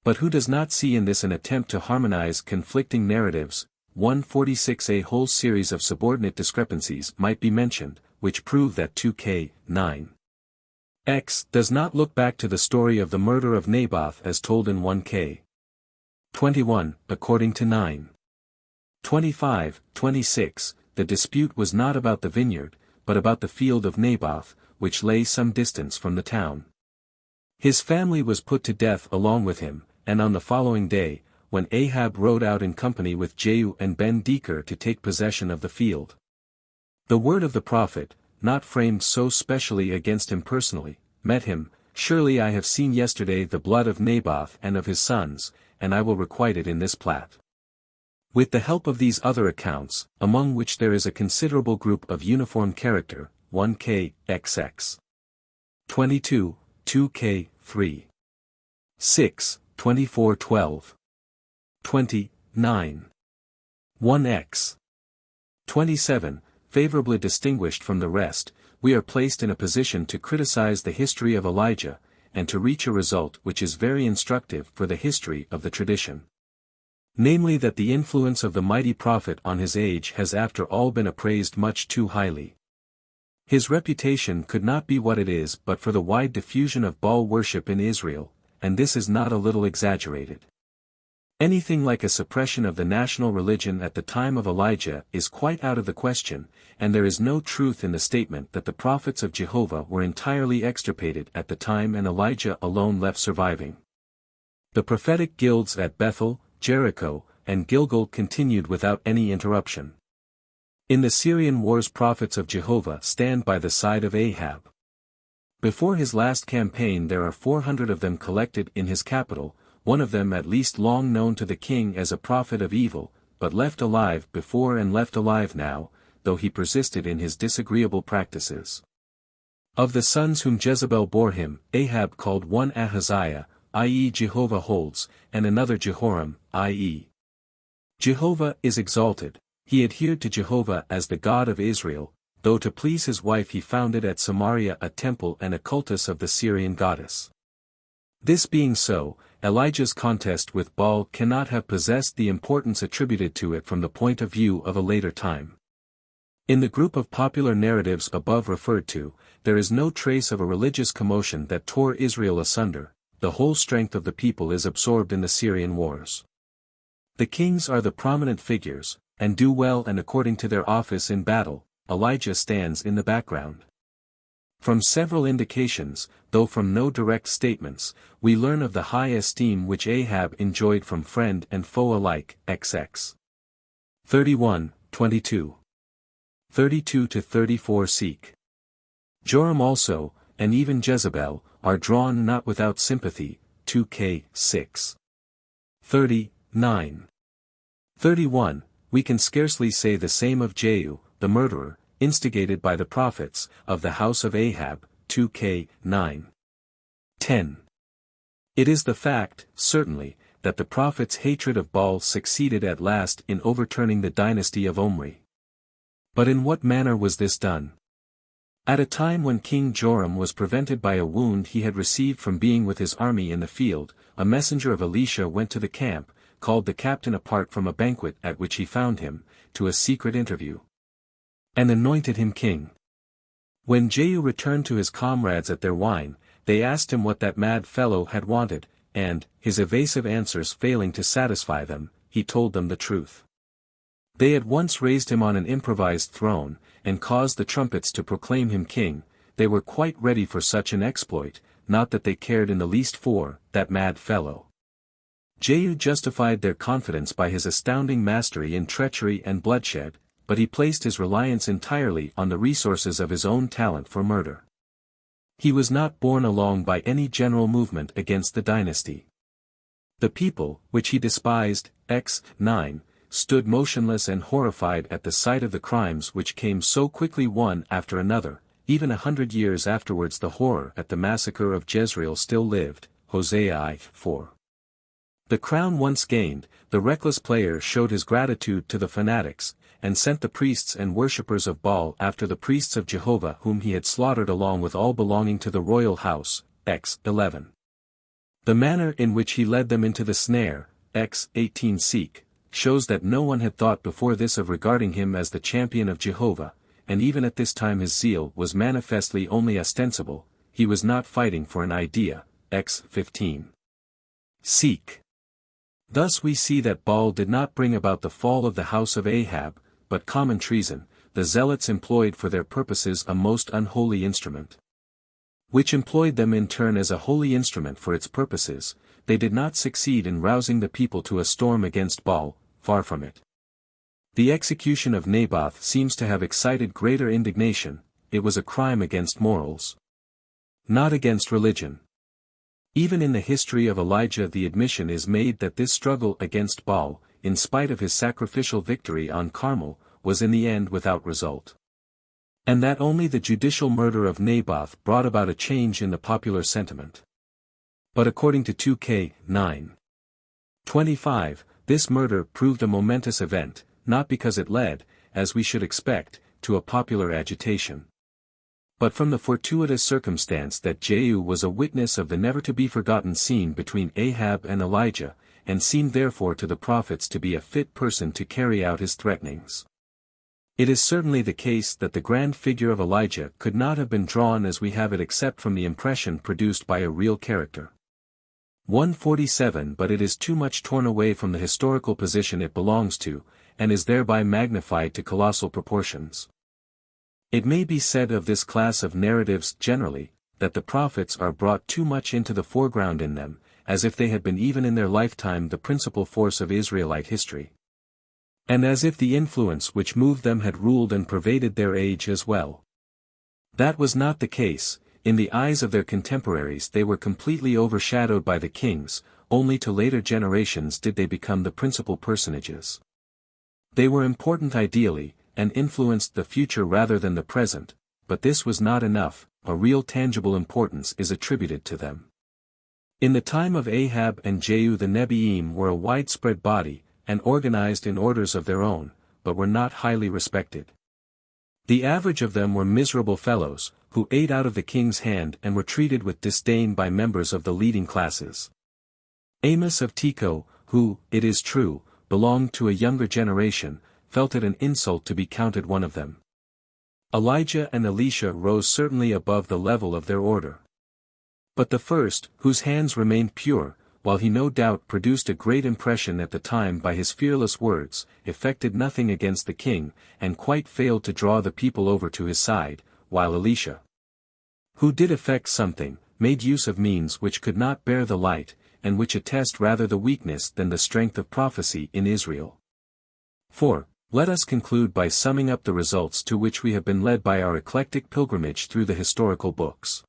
But who does not see in this an attempt to harmonize conflicting narratives? 146. A whole series of subordinate discrepancies might be mentioned, which prove that 2K 9 X does not look back to the story of the murder of Naboth as told in 1k. 21, according to 9. 25, 26, the dispute was not about the vineyard, but about the field of Naboth, which lay some distance from the town. His family was put to death along with him, and on the following day, when Ahab rode out in company with Jehu and Ben-Deker to take possession of the field. The word of the prophet, not framed so specially against him personally, met him, "Surely I have seen yesterday the blood of Naboth and of his sons, and I will requite it in this plat." With the help of these other accounts, among which there is a considerable group of uniform character, 1k, XX. 22, 2k, 3. 6, 24 12. 20, 9. 1x. 27, favorably distinguished from the rest, we are placed in a position to criticize the history of Elijah, and to reach a result which is very instructive for the history of the tradition. Namely that the influence of the mighty prophet on his age has after all been appraised much too highly. His reputation could not be what it is but for the wide diffusion of Baal worship in Israel, and this is not a little exaggerated. Anything like a suppression of the national religion at the time of Elijah is quite out of the question, and there is no truth in the statement that the prophets of Jehovah were entirely extirpated at the time and Elijah alone left surviving. The prophetic guilds at Bethel, Jericho, and Gilgal continued without any interruption. In the Syrian wars prophets of Jehovah stand by the side of Ahab. Before his last campaign there are 400 of them collected in his capital, one of them at least long known to the king as a prophet of evil, but left alive before and left alive now, though he persisted in his disagreeable practices. Of the sons whom Jezebel bore him, Ahab called one Ahaziah, i.e. Jehovah holds, and another Jehoram, i.e. Jehovah is exalted. He adhered to Jehovah as the God of Israel, though to please his wife he founded at Samaria a temple and a cultus of the Syrian goddess. This being so, Elijah's contest with Baal cannot have possessed the importance attributed to it from the point of view of a later time. In the group of popular narratives above referred to, there is no trace of a religious commotion that tore Israel asunder. The whole strength of the people is absorbed in the Syrian wars. The kings are the prominent figures, and do well and according to their office in battle. Elijah stands in the background. From several indications, though from no direct statements, we learn of the high esteem which Ahab enjoyed from friend and foe alike, XX. 31, 22. 32-34 seek. Joram also, and even Jezebel, are drawn not without sympathy, 2k, 6. 30, 9. 31, we can scarcely say the same of Jehu, the murderer, instigated by the prophets, of the house of Ahab, 2k, 9. 10. It is the fact, certainly, that the prophet's hatred of Baal succeeded at last in overturning the dynasty of Omri. But in what manner was this done? At a time when King Joram was prevented by a wound he had received from being with his army in the field, a messenger of Elisha went to the camp, called the captain apart from a banquet at which he found him, to a secret interview, and anointed him king. When Jehu returned to his comrades at their wine, they asked him what that mad fellow had wanted, and, his evasive answers failing to satisfy them, he told them the truth. They at once raised him on an improvised throne, and caused the trumpets to proclaim him king. They were quite ready for such an exploit, not that they cared in the least for that mad fellow. Jehu justified their confidence by his astounding mastery in treachery and bloodshed, but he placed his reliance entirely on the resources of his own talent for murder. He was not borne along by any general movement against the dynasty. The people, which he despised, x. 9, stood motionless and horrified at the sight of the crimes which came so quickly one after another. Even 100 years afterwards the horror at the massacre of Jezreel still lived, Hosea I:4. The crown once gained, the reckless player showed his gratitude to the fanatics, and sent the priests and worshippers of Baal after the priests of Jehovah whom he had slaughtered along with all belonging to the royal house, x. 11. The manner in which he led them into the snare, x. 18 seek, shows that no one had thought before this of regarding him as the champion of Jehovah, and even at this time his zeal was manifestly only ostensible. he was not fighting for an idea, X 15. Seek. Thus we see that Baal did not bring about the fall of the house of Ahab, but common treason. The zealots employed for their purposes a most unholy instrument, which employed them in turn as a holy instrument for its purposes. They did not succeed in rousing the people to a storm against Baal, far from it. The execution of Naboth seems to have excited greater indignation. It was a crime against morals, not against religion. Even in the history of Elijah the admission is made that this struggle against Baal, in spite of his sacrificial victory on Carmel, was in the end without result. And that only the judicial murder of Naboth brought about a change in the popular sentiment. But according to 2K 9:25, this murder proved a momentous event, not because it led, as we should expect, to a popular agitation, but from the fortuitous circumstance that Jehu was a witness of the never-to-be-forgotten scene between Ahab and Elijah, and seemed therefore to the prophets to be a fit person to carry out his threatenings. It is certainly the case that the grand figure of Elijah could not have been drawn as we have it except from the impression produced by a real character. 147 But it is too much torn away from the historical position it belongs to, and is thereby magnified to colossal proportions. It may be said of this class of narratives generally, that the prophets are brought too much into the foreground in them, as if they had been even in their lifetime the principal force of Israelite history, and as if the influence which moved them had ruled and pervaded their age as well. That was not the case. In the eyes of their contemporaries they were completely overshadowed by the kings. Only to later generations did they become the principal personages. They were important ideally, and influenced the future rather than the present, but this was not enough. A real tangible importance is attributed to them. In the time of Ahab and Jehu the Nebiim were a widespread body, and organized in orders of their own, but were not highly respected. The average of them were miserable fellows, who ate out of the king's hand and were treated with disdain by members of the leading classes. Amos of Tekoa, who, it is true, belonged to a younger generation, felt it an insult to be counted one of them. Elijah and Elisha rose certainly above the level of their order. But the first, whose hands remained pure, while he no doubt produced a great impression at the time by his fearless words, effected nothing against the king, and quite failed to draw the people over to his side, while Elisha, who did effect something, made use of means which could not bear the light, and which attest rather the weakness than the strength of prophecy in Israel. 4. Let us conclude by summing up the results to which we have been led by our eclectic pilgrimage through the historical books.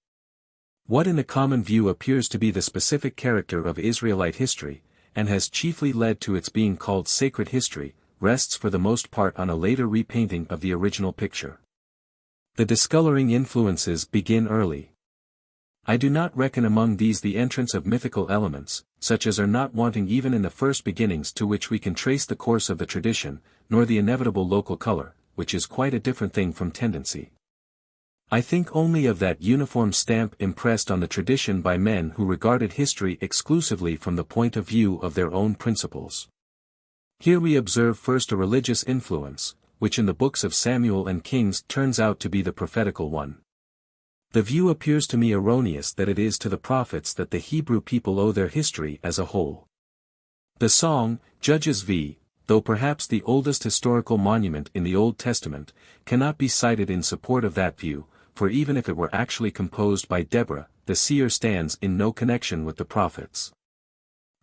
What in the common view appears to be the specific character of Israelite history, and has chiefly led to its being called sacred history, rests for the most part on a later repainting of the original picture. The discoloring influences begin early. I do not reckon among these the entrance of mythical elements, such as are not wanting even in the first beginnings to which we can trace the course of the tradition, nor the inevitable local color, which is quite a different thing from tendency. I think only of that uniform stamp impressed on the tradition by men who regarded history exclusively from the point of view of their own principles. Here we observe first a religious influence, which in the books of Samuel and Kings turns out to be the prophetical one. The view appears to me erroneous that it is to the prophets that the Hebrew people owe their history as a whole. The song, Judges v. though perhaps the oldest historical monument in the Old Testament, cannot be cited in support of that view, for even if it were actually composed by Deborah, the seer stands in no connection with the prophets.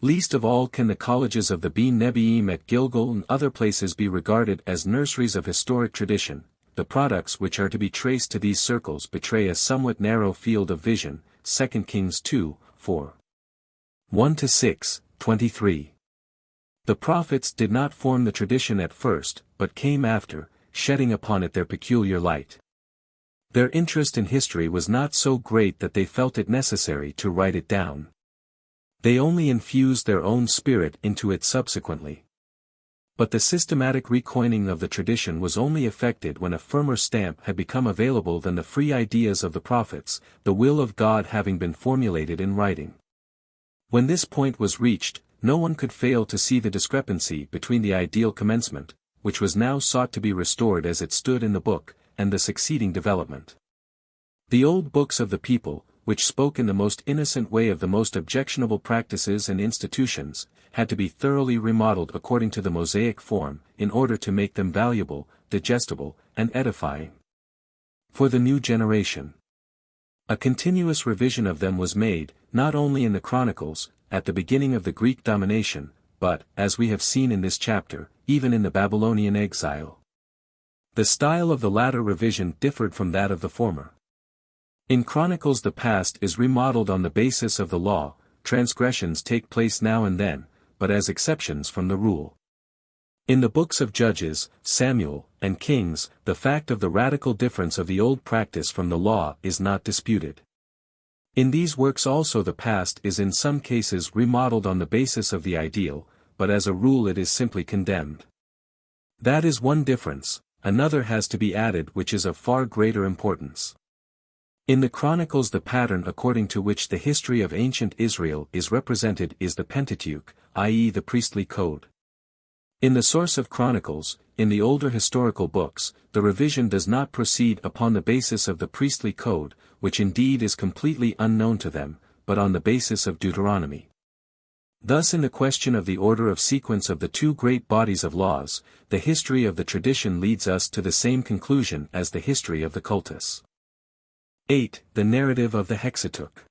Least of all can the colleges of the Ben Nebiim at Gilgal and other places be regarded as nurseries of historic tradition. The products which are to be traced to these circles betray a somewhat narrow field of vision. 2 Kings 2, 4. 1-6, 23. The prophets did not form the tradition at first, but came after, shedding upon it their peculiar light. Their interest in history was not so great that they felt it necessary to write it down. They only infused their own spirit into it subsequently. But the systematic recoining of the tradition was only effected when a firmer stamp had become available than the free ideas of the prophets, the will of God having been formulated in writing. When this point was reached, no one could fail to see the discrepancy between the ideal commencement, which was now sought to be restored as it stood in the book, and the succeeding development. The old books of the people, which spoke in the most innocent way of the most objectionable practices and institutions, had to be thoroughly remodeled according to the Mosaic form, in order to make them valuable, digestible, and edifying for the new generation. A continuous revision of them was made, not only in the Chronicles, at the beginning of the Greek domination, but, as we have seen in this chapter, even in the Babylonian exile. The style of the latter revision differed from that of the former. In Chronicles the past is remodeled on the basis of the law, transgressions take place now and then, but as exceptions from the rule. In the books of Judges, Samuel, and Kings, the fact of the radical difference of the old practice from the law is not disputed. In these works also the past is in some cases remodeled on the basis of the ideal, but as a rule it is simply condemned. That is one difference. Another has to be added which is of far greater importance. In the Chronicles the pattern according to which the history of ancient Israel is represented is the Pentateuch, i.e. the priestly code. In the source of Chronicles, in the older historical books, the revision does not proceed upon the basis of the priestly code, which indeed is completely unknown to them, but on the basis of Deuteronomy. Thus in the question of the order of sequence of the two great bodies of laws, the history of the tradition leads us to the same conclusion as the history of the cultus. 8. The narrative of the Hexateuch.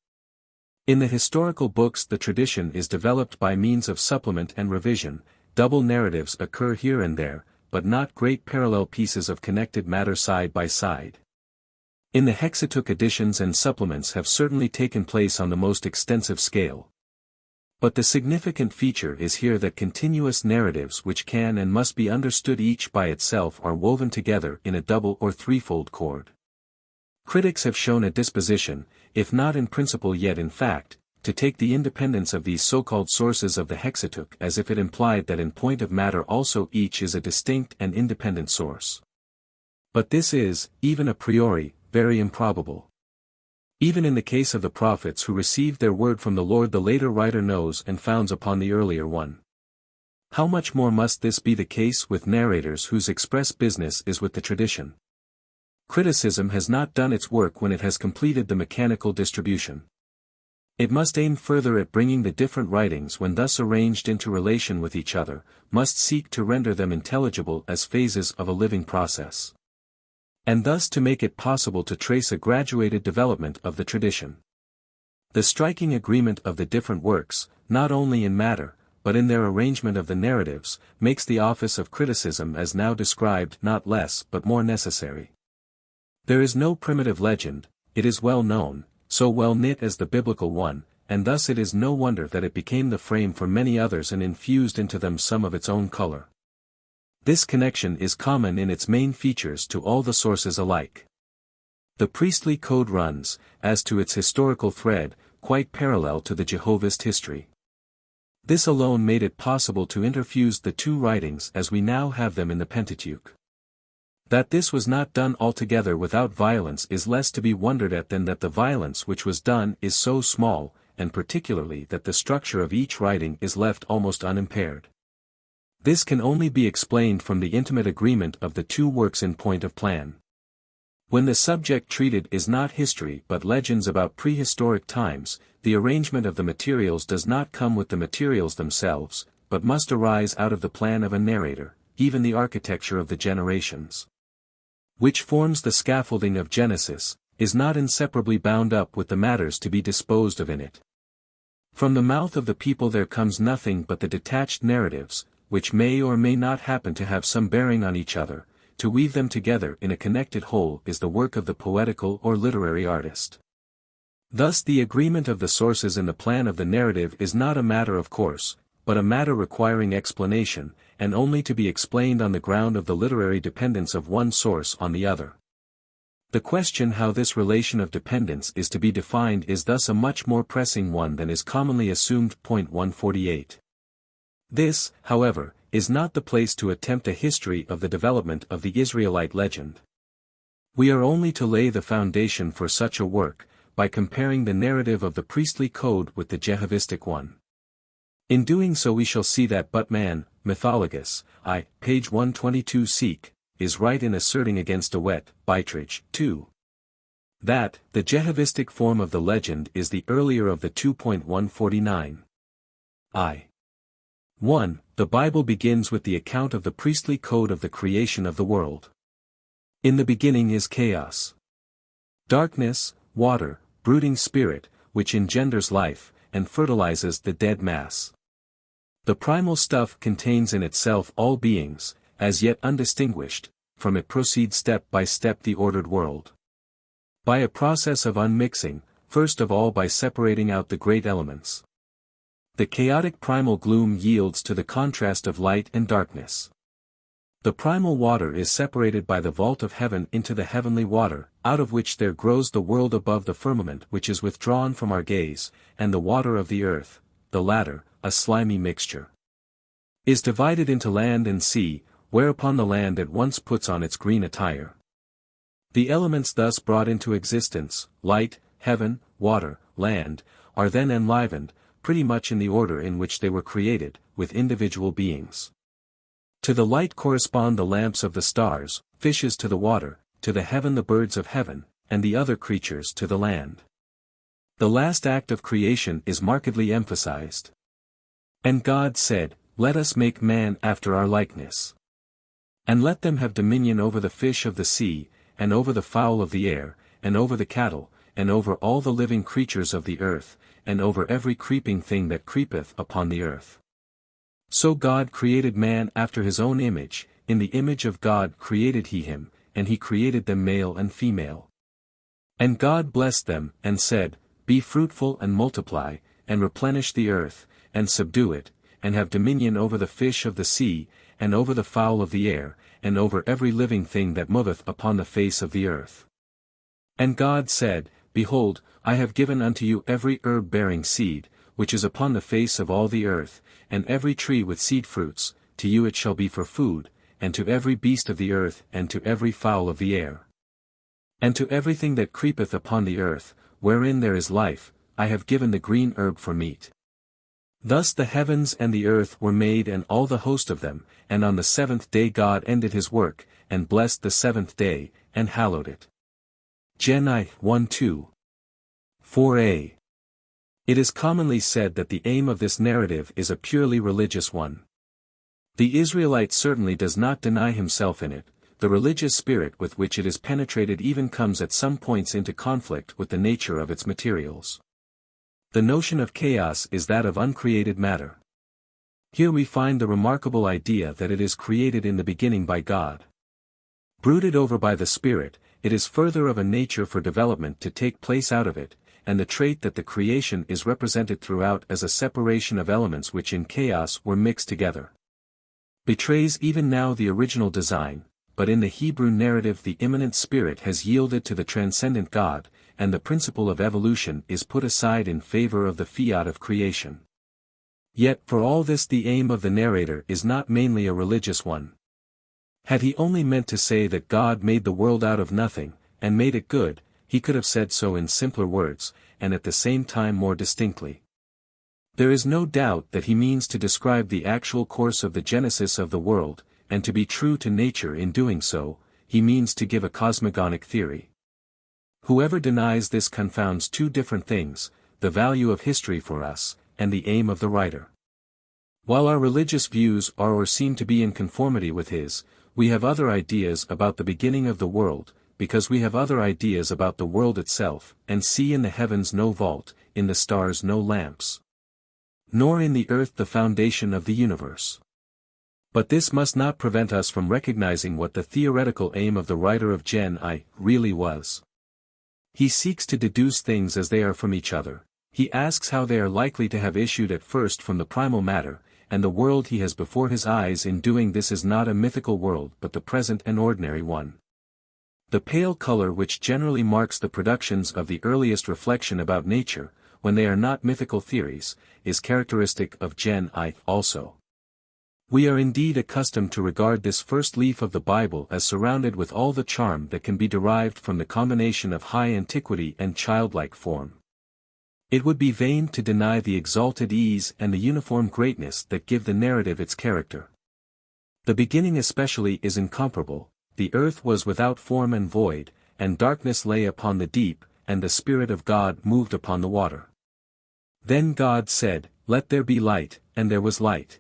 In the historical books the tradition is developed by means of supplement and revision. Double narratives occur here and there, but not great parallel pieces of connected matter side by side. In the Hexateuch additions and supplements have certainly taken place on the most extensive scale. But the significant feature is here that continuous narratives which can and must be understood each by itself are woven together in a double or threefold cord. Critics have shown a disposition, if not in principle yet in fact, to take the independence of these so-called sources of the Hexateuch as if it implied that in point of matter also each is a distinct and independent source. But this is, even a priori, very improbable. Even in the case of the prophets who received their word from the Lord the later writer knows and founds upon the earlier one. How much more must this be the case with narrators whose express business is with the tradition? Criticism has not done its work when it has completed the mechanical distribution. It must aim further at bringing the different writings when thus arranged into relation with each other, must seek to render them intelligible as phases of a living process. And thus to make it possible to trace a graduated development of the tradition. The striking agreement of the different works, not only in matter, but in their arrangement of the narratives, makes the office of criticism as now described not less but more necessary. There is no primitive legend, it is well known, so well knit as the biblical one, and thus it is no wonder that it became the frame for many others and infused into them some of its own color. This connection is common in its main features to all the sources alike. The priestly code runs, as to its historical thread, quite parallel to the Jehovist history. This alone made it possible to interfuse the two writings as we now have them in the Pentateuch. That this was not done altogether without violence is less to be wondered at than that the violence which was done is so small, and particularly that the structure of each writing is left almost unimpaired. This can only be explained from the intimate agreement of the two works in point of plan. When the subject treated is not history but legends about prehistoric times, the arrangement of the materials does not come with the materials themselves, but must arise out of the plan of a narrator, even the architecture of the generations, which forms the scaffolding of Genesis, is not inseparably bound up with the matters to be disposed of in it. From the mouth of the people there comes nothing but the detached narratives, which may or may not happen to have some bearing on each other. To weave them together in a connected whole is the work of the poetical or literary artist. Thus the agreement of the sources in the plan of the narrative is not a matter of course, but a matter requiring explanation, and only to be explained on the ground of the literary dependence of one source on the other. The question how this relation of dependence is to be defined is thus a much more pressing one than is commonly assumed. 148. This, however, is not the place to attempt a history of the development of the Israelite legend. We are only to lay the foundation for such a work, by comparing the narrative of the priestly code with the Jehovistic one. In doing so we shall see that but man, Mythologus, page 122 seek, is right in asserting against a wet, Beiträge, 2. That, the Jehovistic form of the legend is the earlier of the 2.149. 1. The Bible begins with the account of the priestly code of the creation of the world. In the beginning is chaos. Darkness, water, brooding spirit, which engenders life, and fertilizes the dead mass. The primal stuff contains in itself all beings, as yet undistinguished, from it proceeds step by step the ordered world. By a process of unmixing, first of all by separating out the great elements. The chaotic primal gloom yields to the contrast of light and darkness. The primal water is separated by the vault of heaven into the heavenly water, out of which there grows the world above the firmament which is withdrawn from our gaze, and the water of the earth, the latter, a slimy mixture, is divided into land and sea, whereupon the land at once puts on its green attire. The elements thus brought into existence, light, heaven, water, land, are then enlivened, pretty much in the order in which they were created, with individual beings. To the light correspond the lamps of the stars, fishes to the water, to the heaven the birds of heaven, and the other creatures to the land. The last act of creation is markedly emphasized. And God said, Let us make man after our likeness. And let them have dominion over the fish of the sea, and over the fowl of the air, and over the cattle, and over all the living creatures of the earth, and over every creeping thing that creepeth upon the earth. So God created man after his own image, in the image of God created he him, and he created them male and female. And God blessed them, and said, Be fruitful and multiply, and replenish the earth, and subdue it, and have dominion over the fish of the sea, and over the fowl of the air, and over every living thing that moveth upon the face of the earth. And God said, Behold, I have given unto you every herb bearing seed, which is upon the face of all the earth, and every tree with seed fruits, to you it shall be for food, and to every beast of the earth and to every fowl of the air. And to everything that creepeth upon the earth, wherein there is life, I have given the green herb for meat. Thus the heavens and the earth were made and all the host of them, and on the seventh day God ended his work, and blessed the seventh day, and hallowed it. Gen. 1:2. 4a. It is commonly said that the aim of this narrative is a purely religious one. The Israelite certainly does not deny himself in it. The religious spirit with which it is penetrated even comes at some points into conflict with the nature of its materials. The notion of chaos is that of uncreated matter. Here we find the remarkable idea that it is created in the beginning by God. Brooded over by the Spirit, it is further of a nature for development to take place out of it, and the trait that the creation is represented throughout as a separation of elements which in chaos were mixed together. Betrays even now the original design, but in the Hebrew narrative the immanent spirit has yielded to the transcendent God, and the principle of evolution is put aside in favor of the fiat of creation. Yet for all this the aim of the narrator is not mainly a religious one. Had he only meant to say that God made the world out of nothing, and made it good, he could have said so in simpler words, and at the same time more distinctly. There is no doubt that he means to describe the actual course of the genesis of the world, and to be true to nature in doing so, he means to give a cosmogonic theory. Whoever denies this confounds two different things, the value of history for us, and the aim of the writer. While our religious views are or seem to be in conformity with his, we have other ideas about the beginning of the world, because we have other ideas about the world itself, and see in the heavens no vault, in the stars no lamps, nor in the earth the foundation of the universe. But this must not prevent us from recognizing what the theoretical aim of the writer of Gen. I really was. He seeks to deduce things as they are from each other. He asks how they are likely to have issued at first from the primal matter, and the world he has before his eyes in doing this is not a mythical world but the present and ordinary one. The pale color which generally marks the productions of the earliest reflection about nature, when they are not mythical theories, is characteristic of Gen. I also. We are indeed accustomed to regard this first leaf of the Bible as surrounded with all the charm that can be derived from the combination of high antiquity and childlike form. It would be vain to deny the exalted ease and the uniform greatness that give the narrative its character. The beginning especially is incomparable. The earth was without form and void, and darkness lay upon the deep, and the Spirit of God moved upon the water. Then God said, Let there be light, and there was light.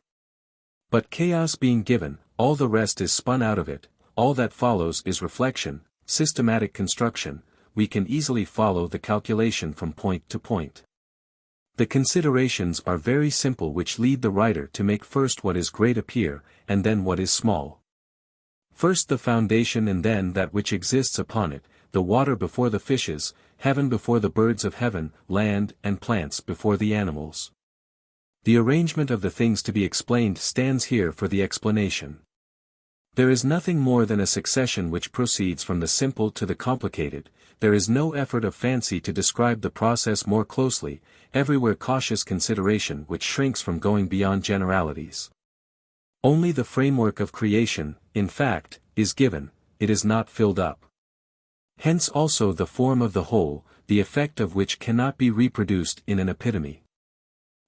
But chaos being given, all the rest is spun out of it, all that follows is reflection, systematic construction. We can easily follow the calculation from point to point. The considerations are very simple, which lead the writer to make first what is great appear, and then what is small. First the foundation and then that which exists upon it, the water before the fishes, heaven before the birds of heaven, land and plants before the animals. The arrangement of the things to be explained stands here for the explanation. There is nothing more than a succession which proceeds from the simple to the complicated. There is no effort of fancy to describe the process more closely, everywhere cautious consideration which shrinks from going beyond generalities. Only the framework of creation, in fact, is given, it is not filled up. Hence also the form of the whole, the effect of which cannot be reproduced in an epitome.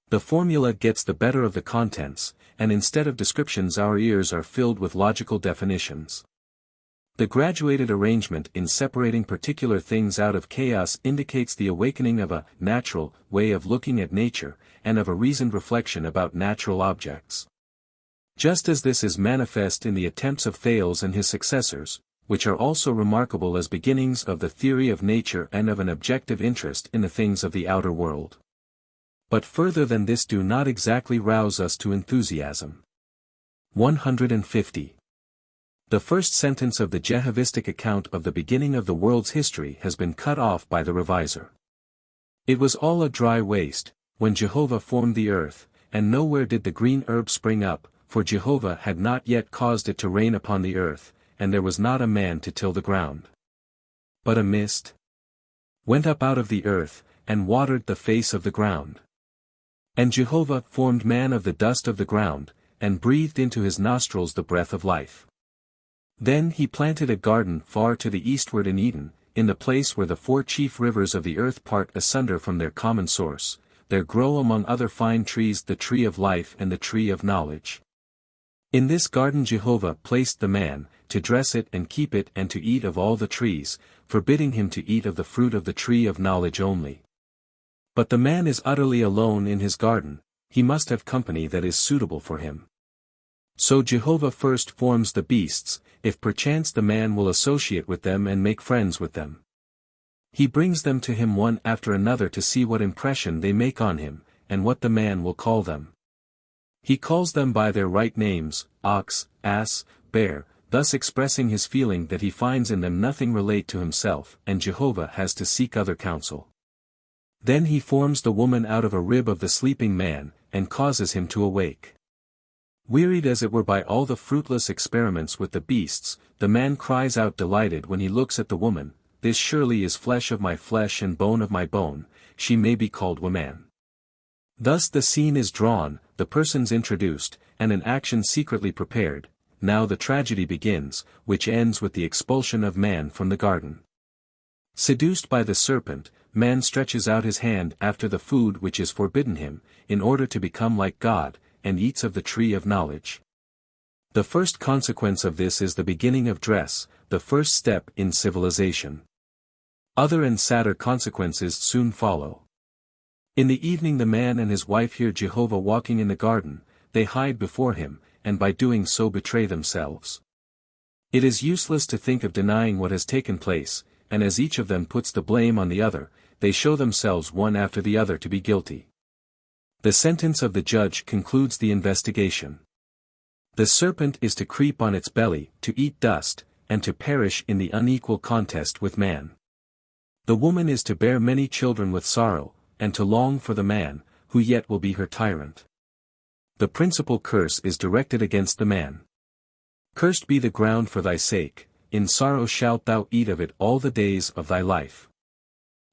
The formula gets the better of the contents, and instead of descriptions our ears are filled with logical definitions. The graduated arrangement in separating particular things out of chaos indicates the awakening of a natural way of looking at nature, and of a reasoned reflection about natural objects. Just as this is manifest in the attempts of Thales and his successors, which are also remarkable as beginnings of the theory of nature and of an objective interest in the things of the outer world. But further than this do not exactly rouse us to enthusiasm. 150. The first sentence of the Jehovistic account of the beginning of the world's history has been cut off by the reviser. It was all a dry waste, when Jehovah formed the earth, and nowhere did the green herb spring up, for Jehovah had not yet caused it to rain upon the earth, and there was not a man to till the ground. But a mist went up out of the earth, and watered the face of the ground. And Jehovah formed man of the dust of the ground, and breathed into his nostrils the breath of life. Then he planted a garden far to the eastward in Eden, in the place where the four chief rivers of the earth part asunder from their common source. There grow among other fine trees the tree of life and the tree of knowledge. In this garden Jehovah placed the man, to dress it and keep it and to eat of all the trees, forbidding him to eat of the fruit of the tree of knowledge only. But the man is utterly alone in his garden, he must have company that is suitable for him. So Jehovah first forms the beasts, if perchance the man will associate with them and make friends with them. He brings them to him one after another to see what impression they make on him, and what the man will call them. He calls them by their right names, ox, ass, bear, thus expressing his feeling that he finds in them nothing relate to himself, and Jehovah has to seek other counsel. Then he forms the woman out of a rib of the sleeping man, and causes him to awake. Wearied as it were by all the fruitless experiments with the beasts, the man cries out delighted when he looks at the woman, "This surely is flesh of my flesh and bone of my bone, she may be called woman." Thus the scene is drawn, the persons introduced, and an action secretly prepared. Now the tragedy begins, which ends with the expulsion of man from the garden. Seduced by the serpent, man stretches out his hand after the food which is forbidden him, in order to become like God, and eats of the tree of knowledge. The first consequence of this is the beginning of dress, the first step in civilization. Other and sadder consequences soon follow. In the evening the man and his wife hear Jehovah walking in the garden, they hide before him, and by doing so betray themselves. It is useless to think of denying what has taken place, and as each of them puts the blame on the other, they show themselves one after the other to be guilty. The sentence of the judge concludes the investigation. The serpent is to creep on its belly, to eat dust, and to perish in the unequal contest with man. The woman is to bear many children with sorrow, and to long for the man, who yet will be her tyrant. The principal curse is directed against the man. Cursed be the ground for thy sake, in sorrow shalt thou eat of it all the days of thy life.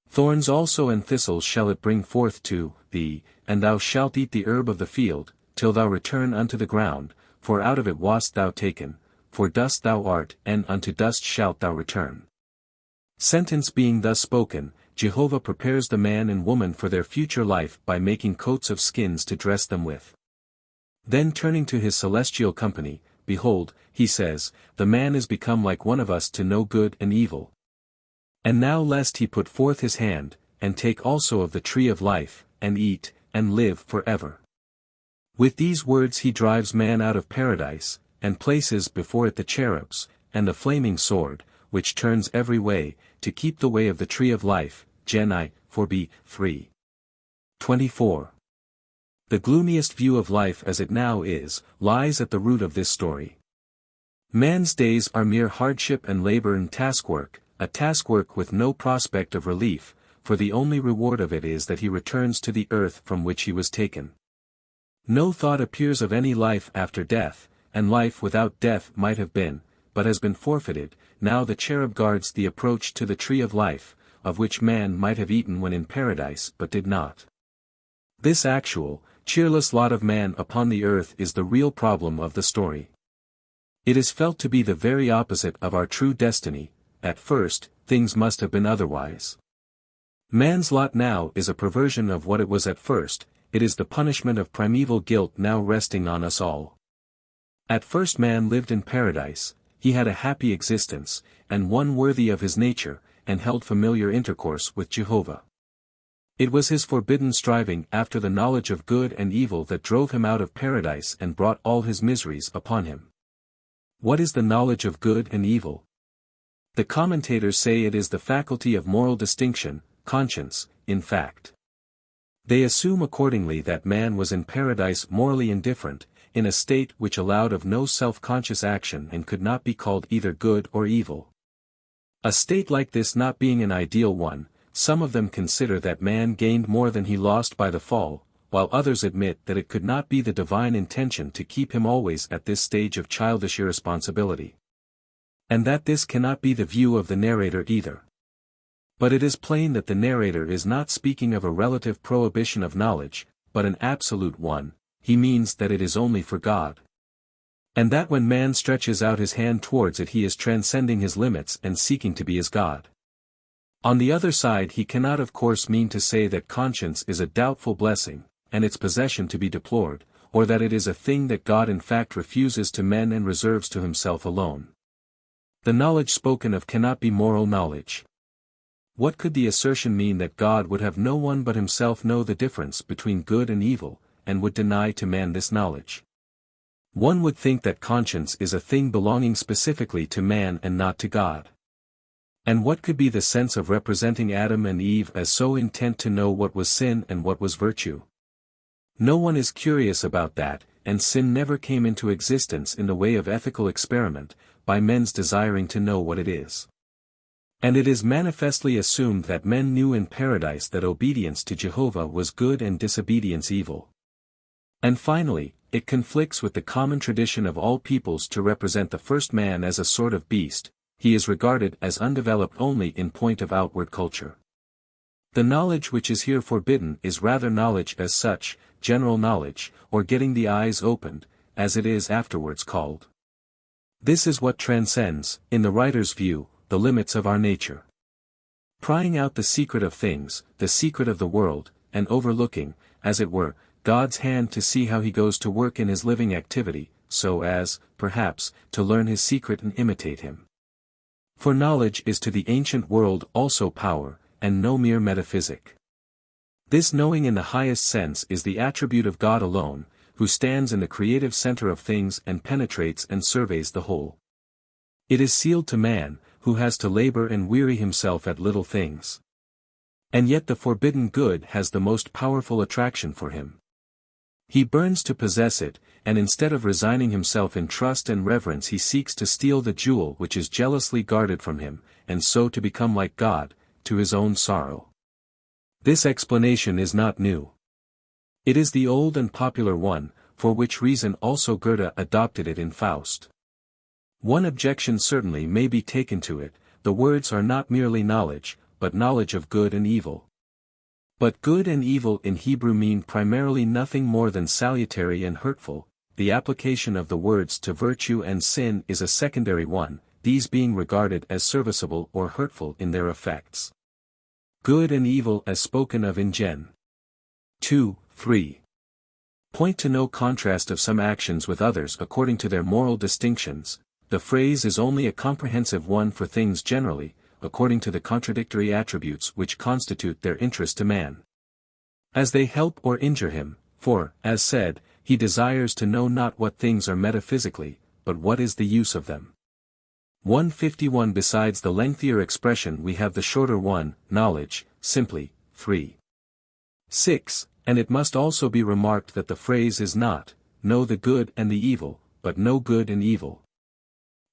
Thorns also and thistles shall it bring forth to thee, and thou shalt eat the herb of the field, till thou return unto the ground, for out of it wast thou taken, for dust thou art, and unto dust shalt thou return. Sentence being thus spoken, Jehovah prepares the man and woman for their future life by making coats of skins to dress them with. Then turning to his celestial company, behold, he says, the man is become like one of us to know good and evil. And now lest he put forth his hand, and take also of the tree of life, and eat, and live forever. With these words he drives man out of paradise, and places before it the cherubs, and the flaming sword, which turns every way, to keep the way of the tree of life, Gen I, 4b, 3. 24. The gloomiest view of life as it now is, lies at the root of this story. Man's days are mere hardship and labor and taskwork, a taskwork with no prospect of relief, for the only reward of it is that he returns to the earth from which he was taken. No thought appears of any life after death, and life without death might have been, but has been forfeited. Now the cherub guards the approach to the tree of life, of which man might have eaten when in paradise but did not. This actual, cheerless lot of man upon the earth is the real problem of the story. It is felt to be the very opposite of our true destiny. At first, things must have been otherwise. Man's lot now is a perversion of what it was at first. It is the punishment of primeval guilt now resting on us all. At first man lived in paradise, he had a happy existence, and one worthy of his nature, and held familiar intercourse with Jehovah. It was his forbidden striving after the knowledge of good and evil that drove him out of paradise and brought all his miseries upon him. What is the knowledge of good and evil? The commentators say it is the faculty of moral distinction, conscience, in fact. They assume accordingly that man was in paradise morally indifferent, in a state which allowed of no self-conscious action and could not be called either good or evil. A state like this not being an ideal one, some of them consider that man gained more than he lost by the fall, while others admit that it could not be the divine intention to keep him always at this stage of childish irresponsibility. And that this cannot be the view of the narrator either. But it is plain that the narrator is not speaking of a relative prohibition of knowledge, but an absolute one. He means that it is only for God. And that when man stretches out his hand towards it he is transcending his limits and seeking to be as God. On the other side he cannot of course mean to say that conscience is a doubtful blessing, and its possession to be deplored, or that it is a thing that God in fact refuses to men and reserves to himself alone. The knowledge spoken of cannot be moral knowledge. What could the assertion mean that God would have no one but himself know the difference between good and evil, and would deny to man this knowledge? One would think that conscience is a thing belonging specifically to man and not to God. And what could be the sense of representing Adam and Eve as so intent to know what was sin and what was virtue? No one is curious about that, and sin never came into existence in the way of ethical experiment, by men's desiring to know what it is. And it is manifestly assumed that men knew in paradise that obedience to Jehovah was good and disobedience evil. And finally, it conflicts with the common tradition of all peoples to represent the first man as a sort of beast. He is regarded as undeveloped only in point of outward culture. The knowledge which is here forbidden is rather knowledge as such, general knowledge, or getting the eyes opened, as it is afterwards called. This is what transcends, in the writer's view, the limits of our nature. Prying out the secret of things, the secret of the world, and overlooking, as it were, God's hand to see how he goes to work in his living activity, so as, perhaps, to learn his secret and imitate him. For knowledge is to the ancient world also power, and no mere metaphysic. This knowing in the highest sense is the attribute of God alone, who stands in the creative center of things and penetrates and surveys the whole. It is sealed to man, who has to labor and weary himself at little things. And yet the forbidden good has the most powerful attraction for him. He burns to possess it, and instead of resigning himself in trust and reverence he seeks to steal the jewel which is jealously guarded from him, and so to become like God, to his own sorrow. This explanation is not new. It is the old and popular one, for which reason also Goethe adopted it in Faust. One objection certainly may be taken to it: the words are not merely knowledge, but knowledge of good and evil. But good and evil in Hebrew mean primarily nothing more than salutary and hurtful. The application of the words to virtue and sin is a secondary one, these being regarded as serviceable or hurtful in their effects. Good and evil as spoken of in Gen. 2, 3. Point to no contrast of some actions with others according to their moral distinctions. The phrase is only a comprehensive one for things generally, according to the contradictory attributes which constitute their interest to man. As they help or injure him, for, as said, he desires to know not what things are metaphysically, but what is the use of them. 151. Besides the lengthier expression we have the shorter one, knowledge, simply, 3. 6. And it must also be remarked that the phrase is not, know the good and the evil, but know good and evil.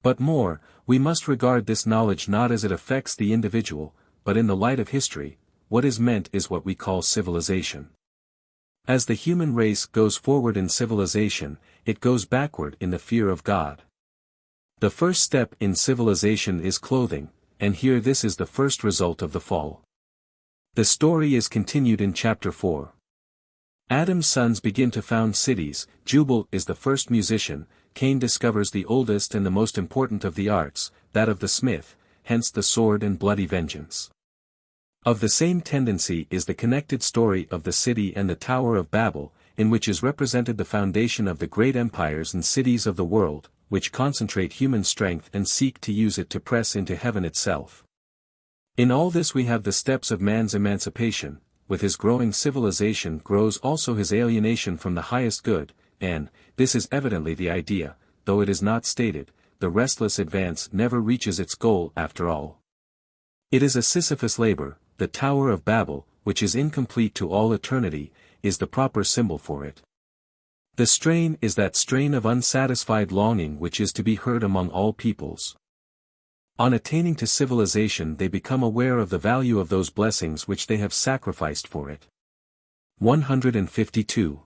But more, we must regard this knowledge not as it affects the individual, but in the light of history. What is meant is what we call civilization. As the human race goes forward in civilization, it goes backward in the fear of God. The first step in civilization is clothing, and here this is the first result of the fall. The story is continued in chapter 4. Adam's sons begin to found cities. Jubal is the first musician. Cain discovers the oldest and the most important of the arts, that of the smith, hence the sword and bloody vengeance. Of the same tendency is the connected story of the city and the Tower of Babel, in which is represented the foundation of the great empires and cities of the world, which concentrate human strength and seek to use it to press into heaven itself. In all this we have the steps of man's emancipation. With his growing civilization grows also his alienation from the highest good, and, this is evidently the idea, though it is not stated, the restless advance never reaches its goal after all. It is a Sisyphus labor. The Tower of Babel, which is incomplete to all eternity, is the proper symbol for it. The strain is that strain of unsatisfied longing which is to be heard among all peoples. On attaining to civilization they become aware of the value of those blessings which they have sacrificed for it. 152.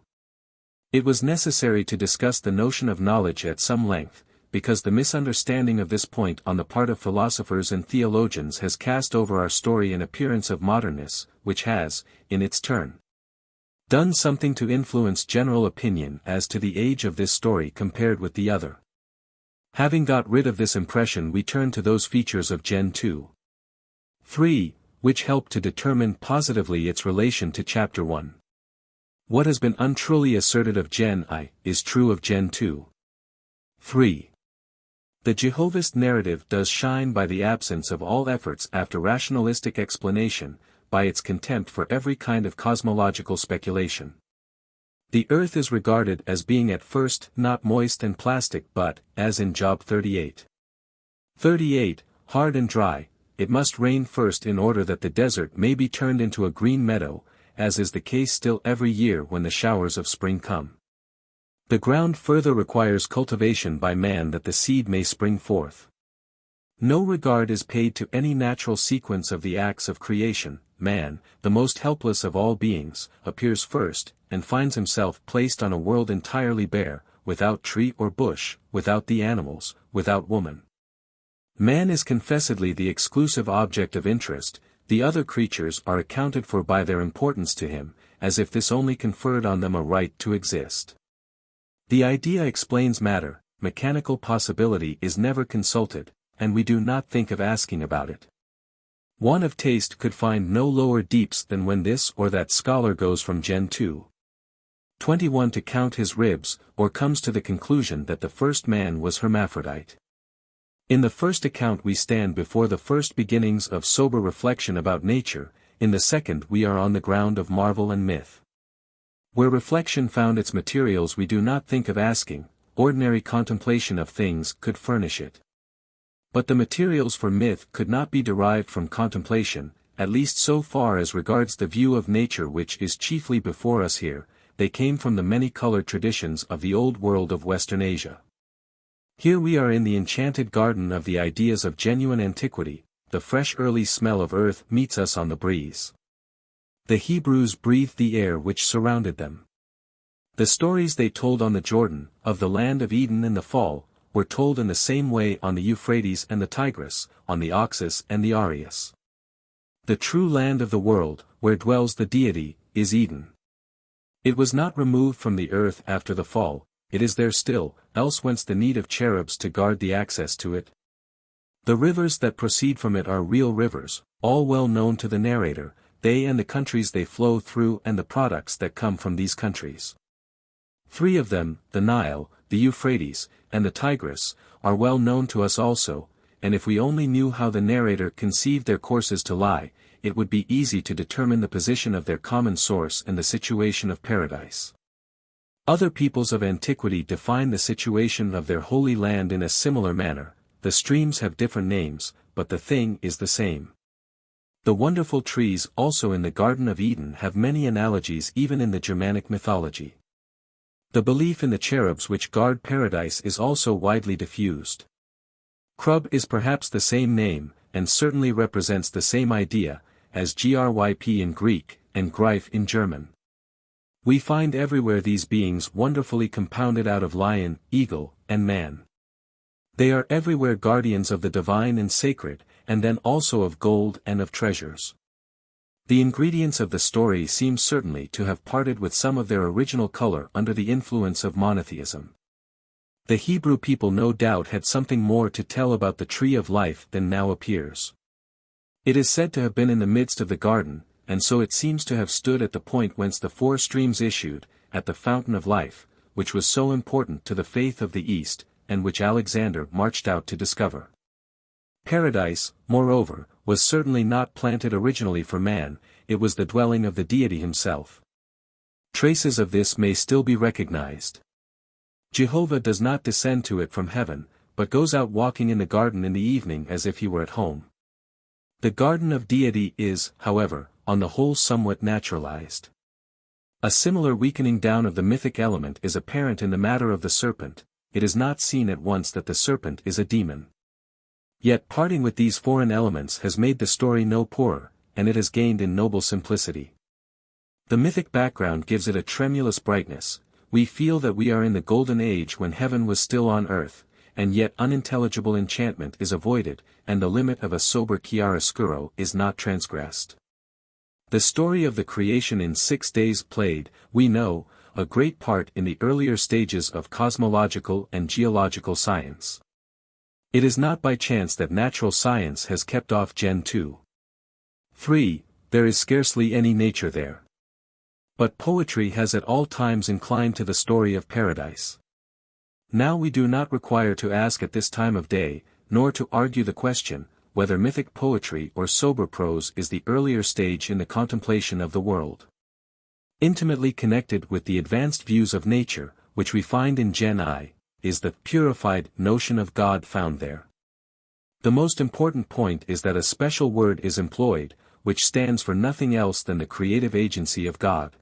It was necessary to discuss the notion of knowledge at some length, because the misunderstanding of this point on the part of philosophers and theologians has cast over our story an appearance of modernness, which has, in its turn, done something to influence general opinion as to the age of this story compared with the other. Having got rid of this impression we turn to those features of Gen 2. 3, which help to determine positively its relation to chapter 1. What has been untruly asserted of Gen I, is true of Gen 2. 3. The Jehovist narrative does shine by the absence of all efforts after rationalistic explanation, by its contempt for every kind of cosmological speculation. The earth is regarded as being at first not moist and plastic but, as in Job 38. 38, hard and dry, it must rain first in order that the desert may be turned into a green meadow, as is the case still every year when the showers of spring come. The ground further requires cultivation by man that the seed may spring forth. No regard is paid to any natural sequence of the acts of creation. Man, the most helpless of all beings, appears first, and finds himself placed on a world entirely bare, without tree or bush, without the animals, without woman. Man is confessedly the exclusive object of interest, the other creatures are accounted for by their importance to him, as if this only conferred on them a right to exist. The idea explains matter, mechanical possibility is never consulted, and we do not think of asking about it. One of taste could find no lower deeps than when this or that scholar goes from Gen 2. 21 to count his ribs, or comes to the conclusion that the first man was hermaphrodite. In the first account we stand before the first beginnings of sober reflection about nature, in the second we are on the ground of marvel and myth. Where reflection found its materials we do not think of asking, ordinary contemplation of things could furnish it. But the materials for myth could not be derived from contemplation, at least so far as regards the view of nature which is chiefly before us here, they came from the many-colored traditions of the old world of Western Asia. Here we are in the enchanted garden of the ideas of genuine antiquity, the fresh early smell of earth meets us on the breeze. The Hebrews breathed the air which surrounded them. The stories they told on the Jordan, of the land of Eden and the fall, were told in the same way on the Euphrates and the Tigris, on the Oxus and the Arius. The true land of the world, where dwells the deity, is Eden. It was not removed from the earth after the fall, it is there still, else whence the need of cherubs to guard the access to it? The rivers that proceed from it are real rivers, all well known to the narrator, they and the countries they flow through and the products that come from these countries. 3 of them, the Nile, the Euphrates, and the Tigris, are well known to us also, and if we only knew how the narrator conceived their courses to lie, it would be easy to determine the position of their common source and the situation of paradise. Other peoples of antiquity define the situation of their holy land in a similar manner. The streams have different names, but the thing is the same. The wonderful trees also in the Garden of Eden have many analogies even in the Germanic mythology. The belief in the cherubs which guard paradise is also widely diffused. Crub is perhaps the same name, and certainly represents the same idea, as gryp in Greek, and Greif in German. We find everywhere these beings wonderfully compounded out of lion, eagle, and man. They are everywhere guardians of the divine and sacred, and then also of gold and of treasures. The ingredients of the story seem certainly to have parted with some of their original color under the influence of monotheism. The Hebrew people no doubt had something more to tell about the tree of life than now appears. It is said to have been in the midst of the garden, and so it seems to have stood at the point whence the 4 streams issued, at the fountain of life, which was so important to the faith of the East, and which Alexander marched out to discover. Paradise, moreover, was certainly not planted originally for man, it was the dwelling of the deity himself. Traces of this may still be recognized. Jehovah does not descend to it from heaven, but goes out walking in the garden in the evening as if he were at home. The garden of deity is, however, on the whole somewhat naturalized. A similar weakening down of the mythic element is apparent in the matter of the serpent. It is not seen at once that the serpent is a demon. Yet parting with these foreign elements has made the story no poorer, and it has gained in noble simplicity. The mythic background gives it a tremulous brightness. We feel that we are in the golden age when heaven was still on earth, and yet unintelligible enchantment is avoided, and the limit of a sober chiaroscuro is not transgressed. The story of the creation in 6 days played, we know, a great part in the earlier stages of cosmological and geological science. It is not by chance that natural science has kept off Gen 2. 3. There is scarcely any nature there. But poetry has at all times inclined to the story of paradise. Now we do not require to ask at this time of day, nor to argue the question, whether mythic poetry or sober prose is the earlier stage in the contemplation of the world. Intimately connected with the advanced views of nature, which we find in Gen I, is the purified notion of God found there. The most important point is that a special word is employed, which stands for nothing else than the creative agency of God.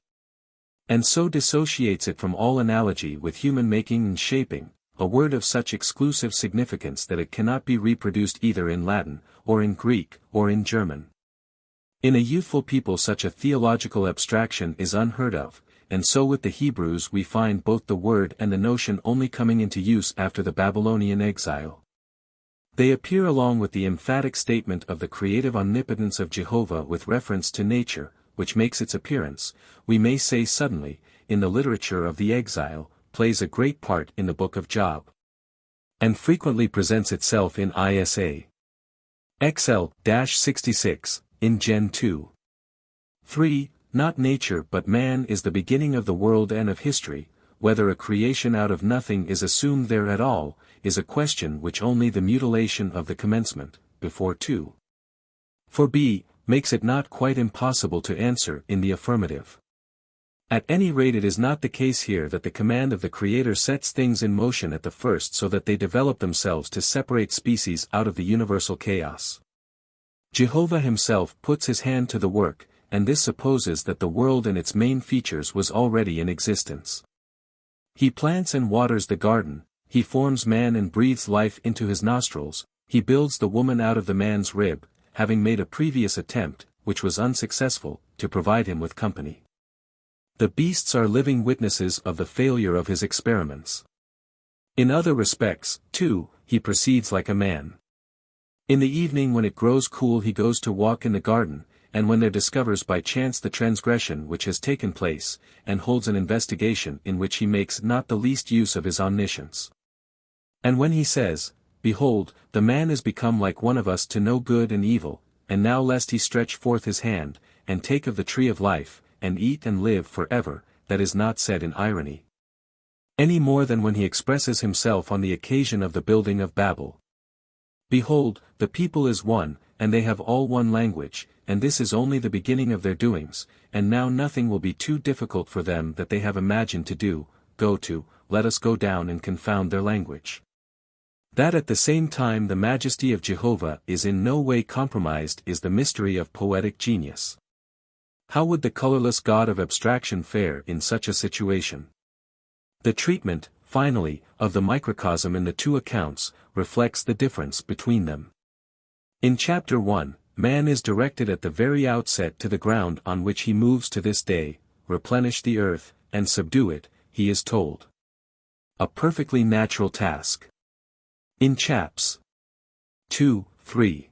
And so dissociates it from all analogy with human making and shaping, a word of such exclusive significance that it cannot be reproduced either in Latin, or in Greek, or in German. In a youthful people such a theological abstraction is unheard of, and so with the Hebrews we find both the word and the notion only coming into use after the Babylonian exile. They appear along with the emphatic statement of the creative omnipotence of Jehovah with reference to nature, which makes its appearance, we may say suddenly, in the literature of the exile, plays a great part in the book of Job. And frequently presents itself in Isa. XL-66, in Gen 2. 3. Not nature but man is the beginning of the world and of history. Whether a creation out of nothing is assumed there at all, is a question which only the mutilation of the commencement, before 2. For b. makes it not quite impossible to answer in the affirmative. At any rate it is not the case here that the command of the Creator sets things in motion at the first so that they develop themselves to separate species out of the universal chaos. Jehovah himself puts his hand to the work, and this supposes that the world and its main features was already in existence. He plants and waters the garden, he forms man and breathes life into his nostrils, he builds the woman out of the man's rib, having made a previous attempt, which was unsuccessful, to provide him with company. The beasts are living witnesses of the failure of his experiments. In other respects, too, he proceeds like a man. In the evening when it grows cool he goes to walk in the garden, and when there discovers by chance the transgression which has taken place, and holds an investigation in which he makes not the least use of his omniscience. And when he says, Behold, the man is become like one of us to know good and evil, and now lest he stretch forth his hand, and take of the tree of life, and eat and live forever, that is not said in irony. Any more than when he expresses himself on the occasion of the building of Babel. Behold, the people is one, and they have all one language, and this is only the beginning of their doings, and now nothing will be too difficult for them that they have imagined to do. Let us go down and confound their language. That at the same time the majesty of Jehovah is in no way compromised is the mystery of poetic genius. How would the colorless God of abstraction fare in such a situation? The treatment, finally, of the microcosm in the two accounts, reflects the difference between them. In chapter 1, man is directed at the very outset to the ground on which he moves to this day, replenish the earth, and subdue it, he is told. A perfectly natural task. In chaps 2, 3.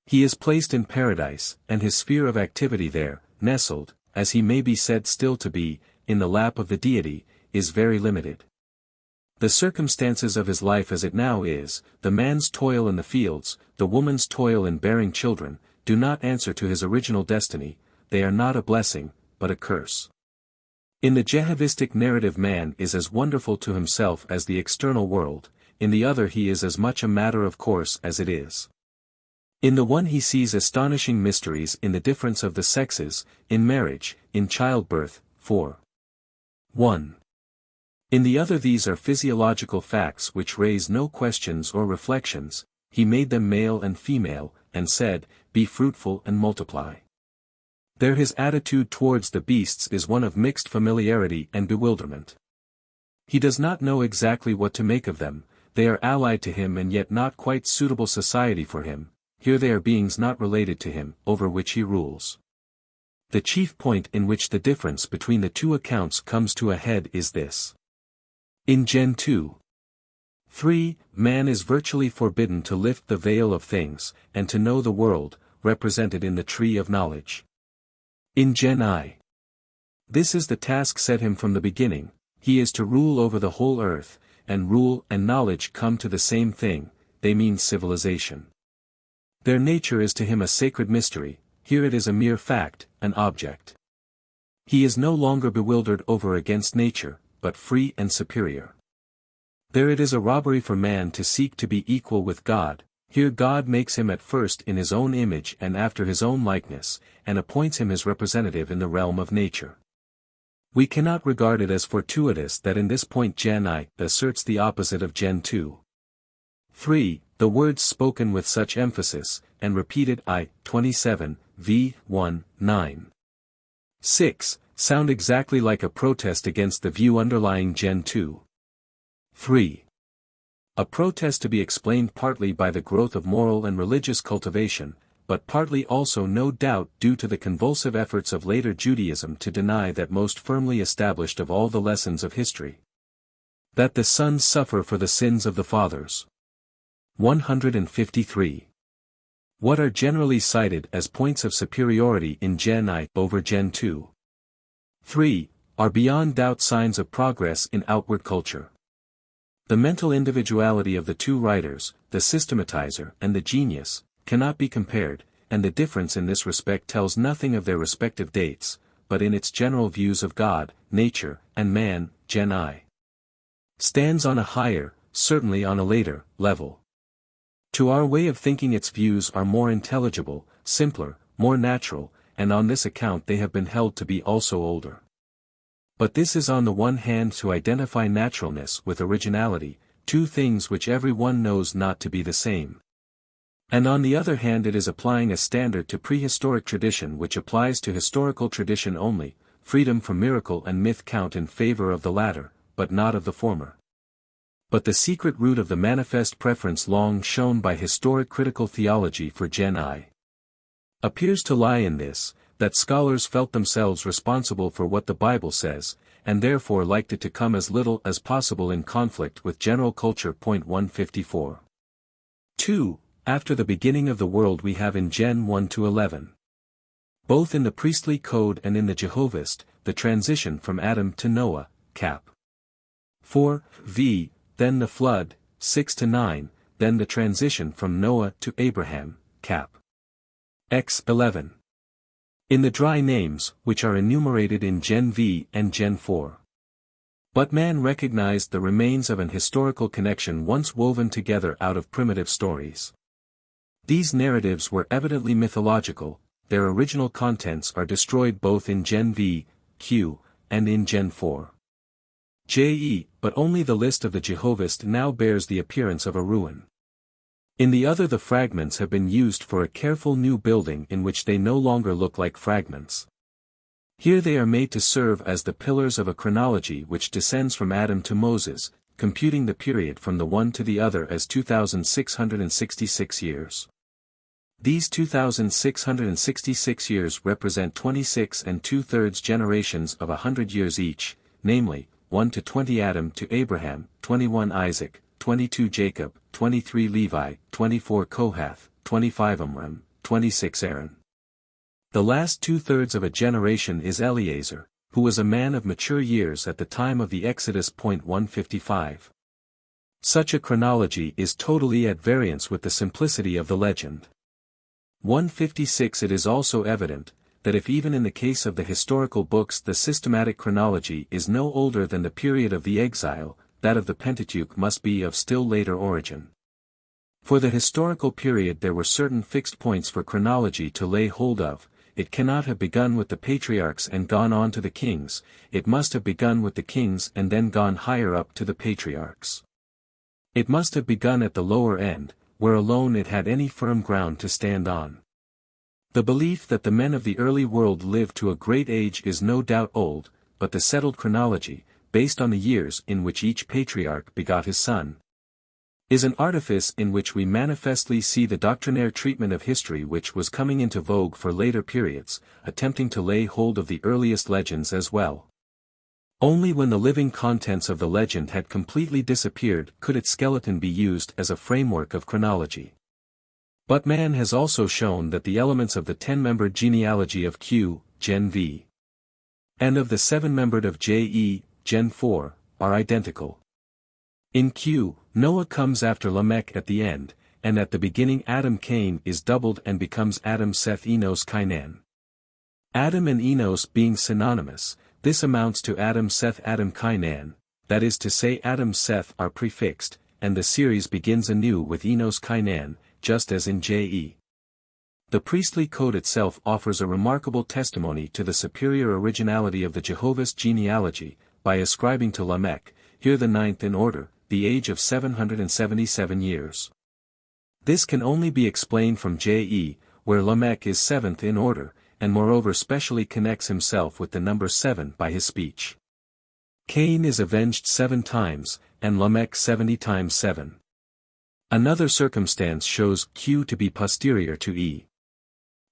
He is placed in paradise, and his sphere of activity there, nestled, as he may be said still to be, in the lap of the deity, is very limited. The circumstances of his life as it now is, the man's toil in the fields, the woman's toil in bearing children, do not answer to his original destiny, they are not a blessing, but a curse. In the Jehovistic narrative man is as wonderful to himself as the external world, in the other he is as much a matter of course as it is. In the one he sees astonishing mysteries in the difference of the sexes, in marriage, in childbirth, 4:1. In the other these are physiological facts which raise no questions or reflections. He made them male and female, and said, "Be fruitful and multiply." There his attitude towards the beasts is one of mixed familiarity and bewilderment. He does not know exactly what to make of them, they are allied to him and yet not quite suitable society for him, here they are beings not related to him, over which he rules. The chief point in which the difference between the two accounts comes to a head is this. In Gen 2:3, man is virtually forbidden to lift the veil of things, and to know the world, represented in the tree of knowledge. In Gen I, this is the task set him from the beginning, he is to rule over the whole earth, and rule and knowledge come to the same thing, they mean civilization. Their nature is to him a sacred mystery, here it is a mere fact, an object. He is no longer bewildered over against nature, but free and superior. There it is a robbery for man to seek to be equal with God, here God makes him at first in his own image and after his own likeness, and appoints him his representative in the realm of nature. We cannot regard it as fortuitous that in this point Gen I asserts the opposite of Gen 2:3, the words spoken with such emphasis, and repeated I 27, v. 1, 9. 6, sound exactly like a protest against the view underlying Gen 2:3. A protest to be explained partly by the growth of moral and religious cultivation, but partly also no doubt due to the convulsive efforts of later Judaism to deny that most firmly established of all the lessons of history. That the sons suffer for the sins of the fathers. 153. What are generally cited as points of superiority in Gen I over Gen 2:3, are beyond doubt signs of progress in outward culture. The mental individuality of the two writers, the systematizer and the genius, cannot be compared, and the difference in this respect tells nothing of their respective dates, but in its general views of God, nature, and man. Gen I stands on a higher, certainly on a later, level. To our way of thinking its views are more intelligible, simpler, more natural, and on this account they have been held to be also older. But this is on the one hand to identify naturalness with originality, two things which every one knows not to be the same. And on the other hand it is applying a standard to prehistoric tradition which applies to historical tradition only, freedom from miracle and myth count in favor of the latter, but not of the former. But the secret root of the manifest preference long shown by historic critical theology for Gen I appears to lie in this, that scholars felt themselves responsible for what the Bible says, and therefore liked it to come as little as possible in conflict with general culture. 154. 2. After the beginning of the world we have in Gen 1-11. Both in the priestly code and in the Jehovist, the transition from Adam to Noah, cap. 4, v. Then the flood, 6-9, then the transition from Noah to Abraham, cap. X 11. In the dry names, which are enumerated in Gen V and Gen 4. But man recognized the remains of an historical connection once woven together out of primitive stories. These narratives were evidently mythological, their original contents are destroyed both in Gen V, Q, and in Gen 4. JE, but only the list of the Jehovist now bears the appearance of a ruin. In the other the fragments have been used for a careful new building in which they no longer look like fragments. Here they are made to serve as the pillars of a chronology which descends from Adam to Moses, computing the period from the one to the other as 2,666 years. These 2,666 years represent 26 and 2/3 generations of 100 years each, namely, 1 to 20 Adam to Abraham, 21 Isaac, 22 Jacob, 23 Levi, 24 Kohath, 25 Amram, 26 Aaron. The last 2/3 of a generation is Eleazar, who was a man of mature years at the time of the Exodus. 155. Such a chronology is totally at variance with the simplicity of the legend. 156. It is also evident, that if even in the case of the historical books the systematic chronology is no older than the period of the exile, that of the Pentateuch must be of still later origin. For the historical period there were certain fixed points for chronology to lay hold of. It cannot have begun with the patriarchs and gone on to the kings, it must have begun with the kings and then gone higher up to the patriarchs. It must have begun at the lower end, where alone it had any firm ground to stand on. The belief that the men of the early world lived to a great age is no doubt old, but the settled chronology, based on the years in which each patriarch begot his son, is an artifice in which we manifestly see the doctrinaire treatment of history which was coming into vogue for later periods, attempting to lay hold of the earliest legends as well. Only when the living contents of the legend had completely disappeared could its skeleton be used as a framework of chronology. But man has also shown that the elements of the 10-membered genealogy of Q, Gen V, and of the 7-membered of JE, Gen 4, are identical. In Q, Noah comes after Lamech at the end, and at the beginning Adam Cain is doubled and becomes Adam Seth Enos Kainan. Adam and Enos being synonymous, this amounts to Adam Seth Adam Kainan, that is to say Adam Seth are prefixed, and the series begins anew with Enos Kainan, just as in JE. The priestly code itself offers a remarkable testimony to the superior originality of the Jehovist genealogy, by ascribing to Lamech, here the 9th in order, the age of 777 years. This can only be explained from JE, where Lamech is 7th in order, and moreover specially connects himself with the number 7 by his speech. Cain is avenged 7 times, and Lamech 70 times 7. Another circumstance shows Q to be posterior to E.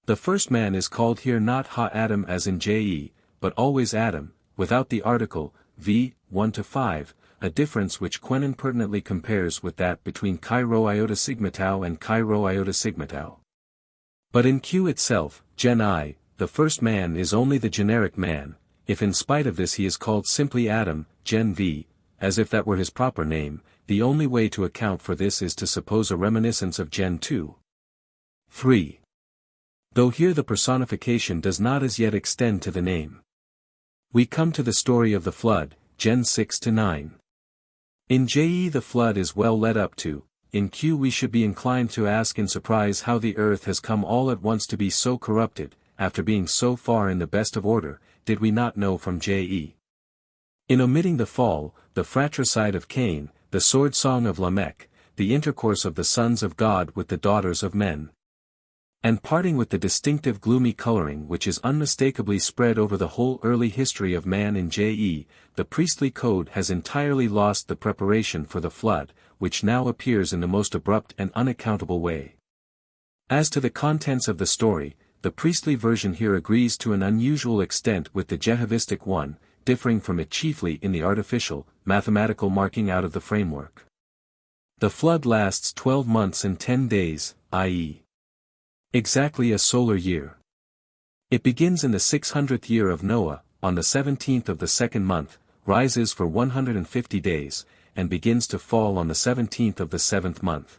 The first man is called here not Ha-Adam as in JE, but always Adam, without the article, v. 1-5, a difference which Quenin pertinently compares with that between Chi-Rho iota sigma tau and Chi-Rho iota sigma tau. But in Q itself, Gen I, the first man is only the generic man, if in spite of this he is called simply Adam, Gen V, as if that were his proper name, the only way to account for this is to suppose a reminiscence of Gen 2. 3. Though here the personification does not as yet extend to the name. We come to the story of the flood, Gen 6-9. In JE the flood is well led up to, in Q we should be inclined to ask in surprise how the earth has come all at once to be so corrupted, after being so far in the best of order, did we not know from JE. In omitting the fall, the fratricide of Cain, the sword song of Lamech, the intercourse of the sons of God with the daughters of men, and parting with the distinctive gloomy coloring which is unmistakably spread over the whole early history of man in JE, the priestly code has entirely lost the preparation for the flood, which now appears in the most abrupt and unaccountable way. As to the contents of the story, the priestly version here agrees to an unusual extent with the Jehovistic one, differing from it chiefly in the artificial, mathematical marking out of the framework. The flood lasts 12 months and 10 days, i.e. exactly a solar year. It begins in the 600th year of Noah, on the 17th of the 2nd month, rises for 150 days, and begins to fall on the 17th of the 7th month.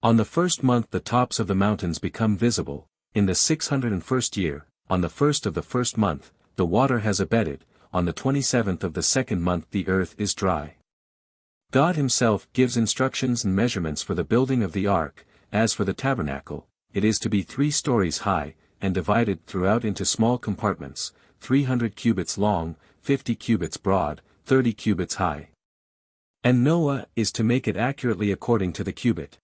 On the 1st month the tops of the mountains become visible, in the 601st year, on the 1st of the 1st month, the water has abated, on the 27th of the second month the earth is dry. God himself gives instructions and measurements for the building of the ark. As for the tabernacle, it is to be 3 stories high, and divided throughout into small compartments, 300 cubits long, 50 cubits broad, 30 cubits high. And Noah is to make it accurately according to the cubit.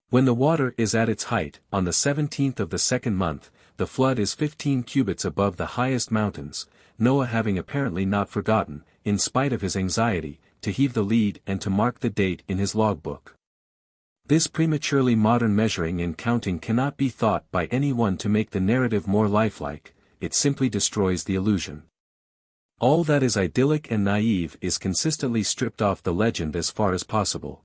When the water is at its height, on the 17th of the second month, the flood is 15 cubits above the highest mountains, Noah having apparently not forgotten, in spite of his anxiety, to heave the lead and to mark the date in his logbook. This prematurely modern measuring and counting cannot be thought by anyone to make the narrative more lifelike, it simply destroys the illusion. All that is idyllic and naive is consistently stripped off the legend as far as possible.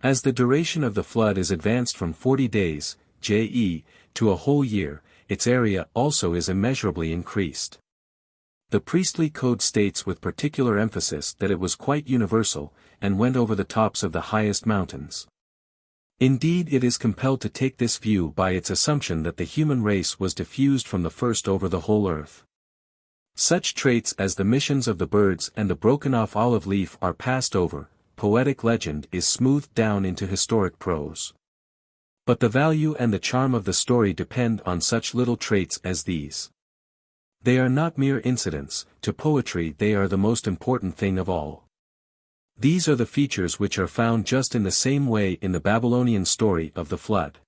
As the duration of the flood is advanced from 40 days, JE, to a whole year, its area also is immeasurably increased. The priestly code states with particular emphasis that it was quite universal, and went over the tops of the highest mountains. Indeed, it is compelled to take this view by its assumption that the human race was diffused from the first over the whole earth. Such traits as the missions of the birds and the broken-off olive leaf are passed over, poetic legend is smoothed down into historic prose. But the value and the charm of the story depend on such little traits as these. They are not mere incidents, to poetry they are the most important thing of all. These are the features which are found just in the same way in the Babylonian story of the flood.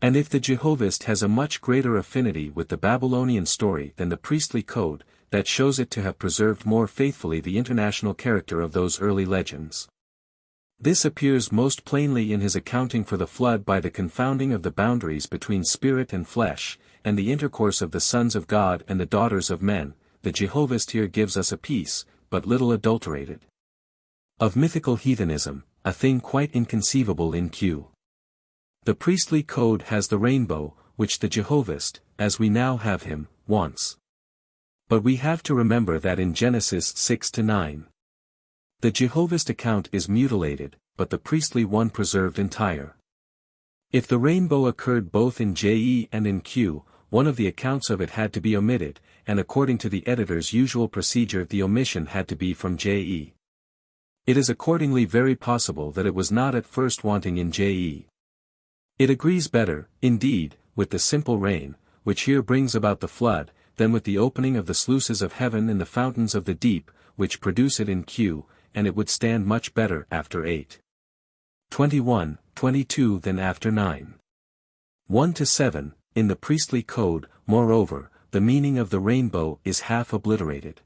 And if the Jehovist has a much greater affinity with the Babylonian story than the priestly code, that shows it to have preserved more faithfully the international character of those early legends. This appears most plainly in his accounting for the flood by the confounding of the boundaries between spirit and flesh, and the intercourse of the sons of God and the daughters of men. The Jehovist here gives us a piece, but little adulterated, of mythical heathenism, a thing quite inconceivable in Q. The priestly code has the rainbow, which the Jehovist, as we now have him, wants. But we have to remember that in Genesis 6-9, the Jehovist account is mutilated, but the priestly one preserved entire. If the rainbow occurred both in JE and in Q, one of the accounts of it had to be omitted, and according to the editor's usual procedure the omission had to be from JE. It is accordingly very possible that it was not at first wanting in JE. It agrees better, indeed, with the simple rain, which here brings about the flood, than with the opening of the sluices of heaven and the fountains of the deep, which produce it in Q, and it would stand much better after 8:21-22 than after 9:1-7, in the priestly code. Moreover, the meaning of the rainbow is half obliterated.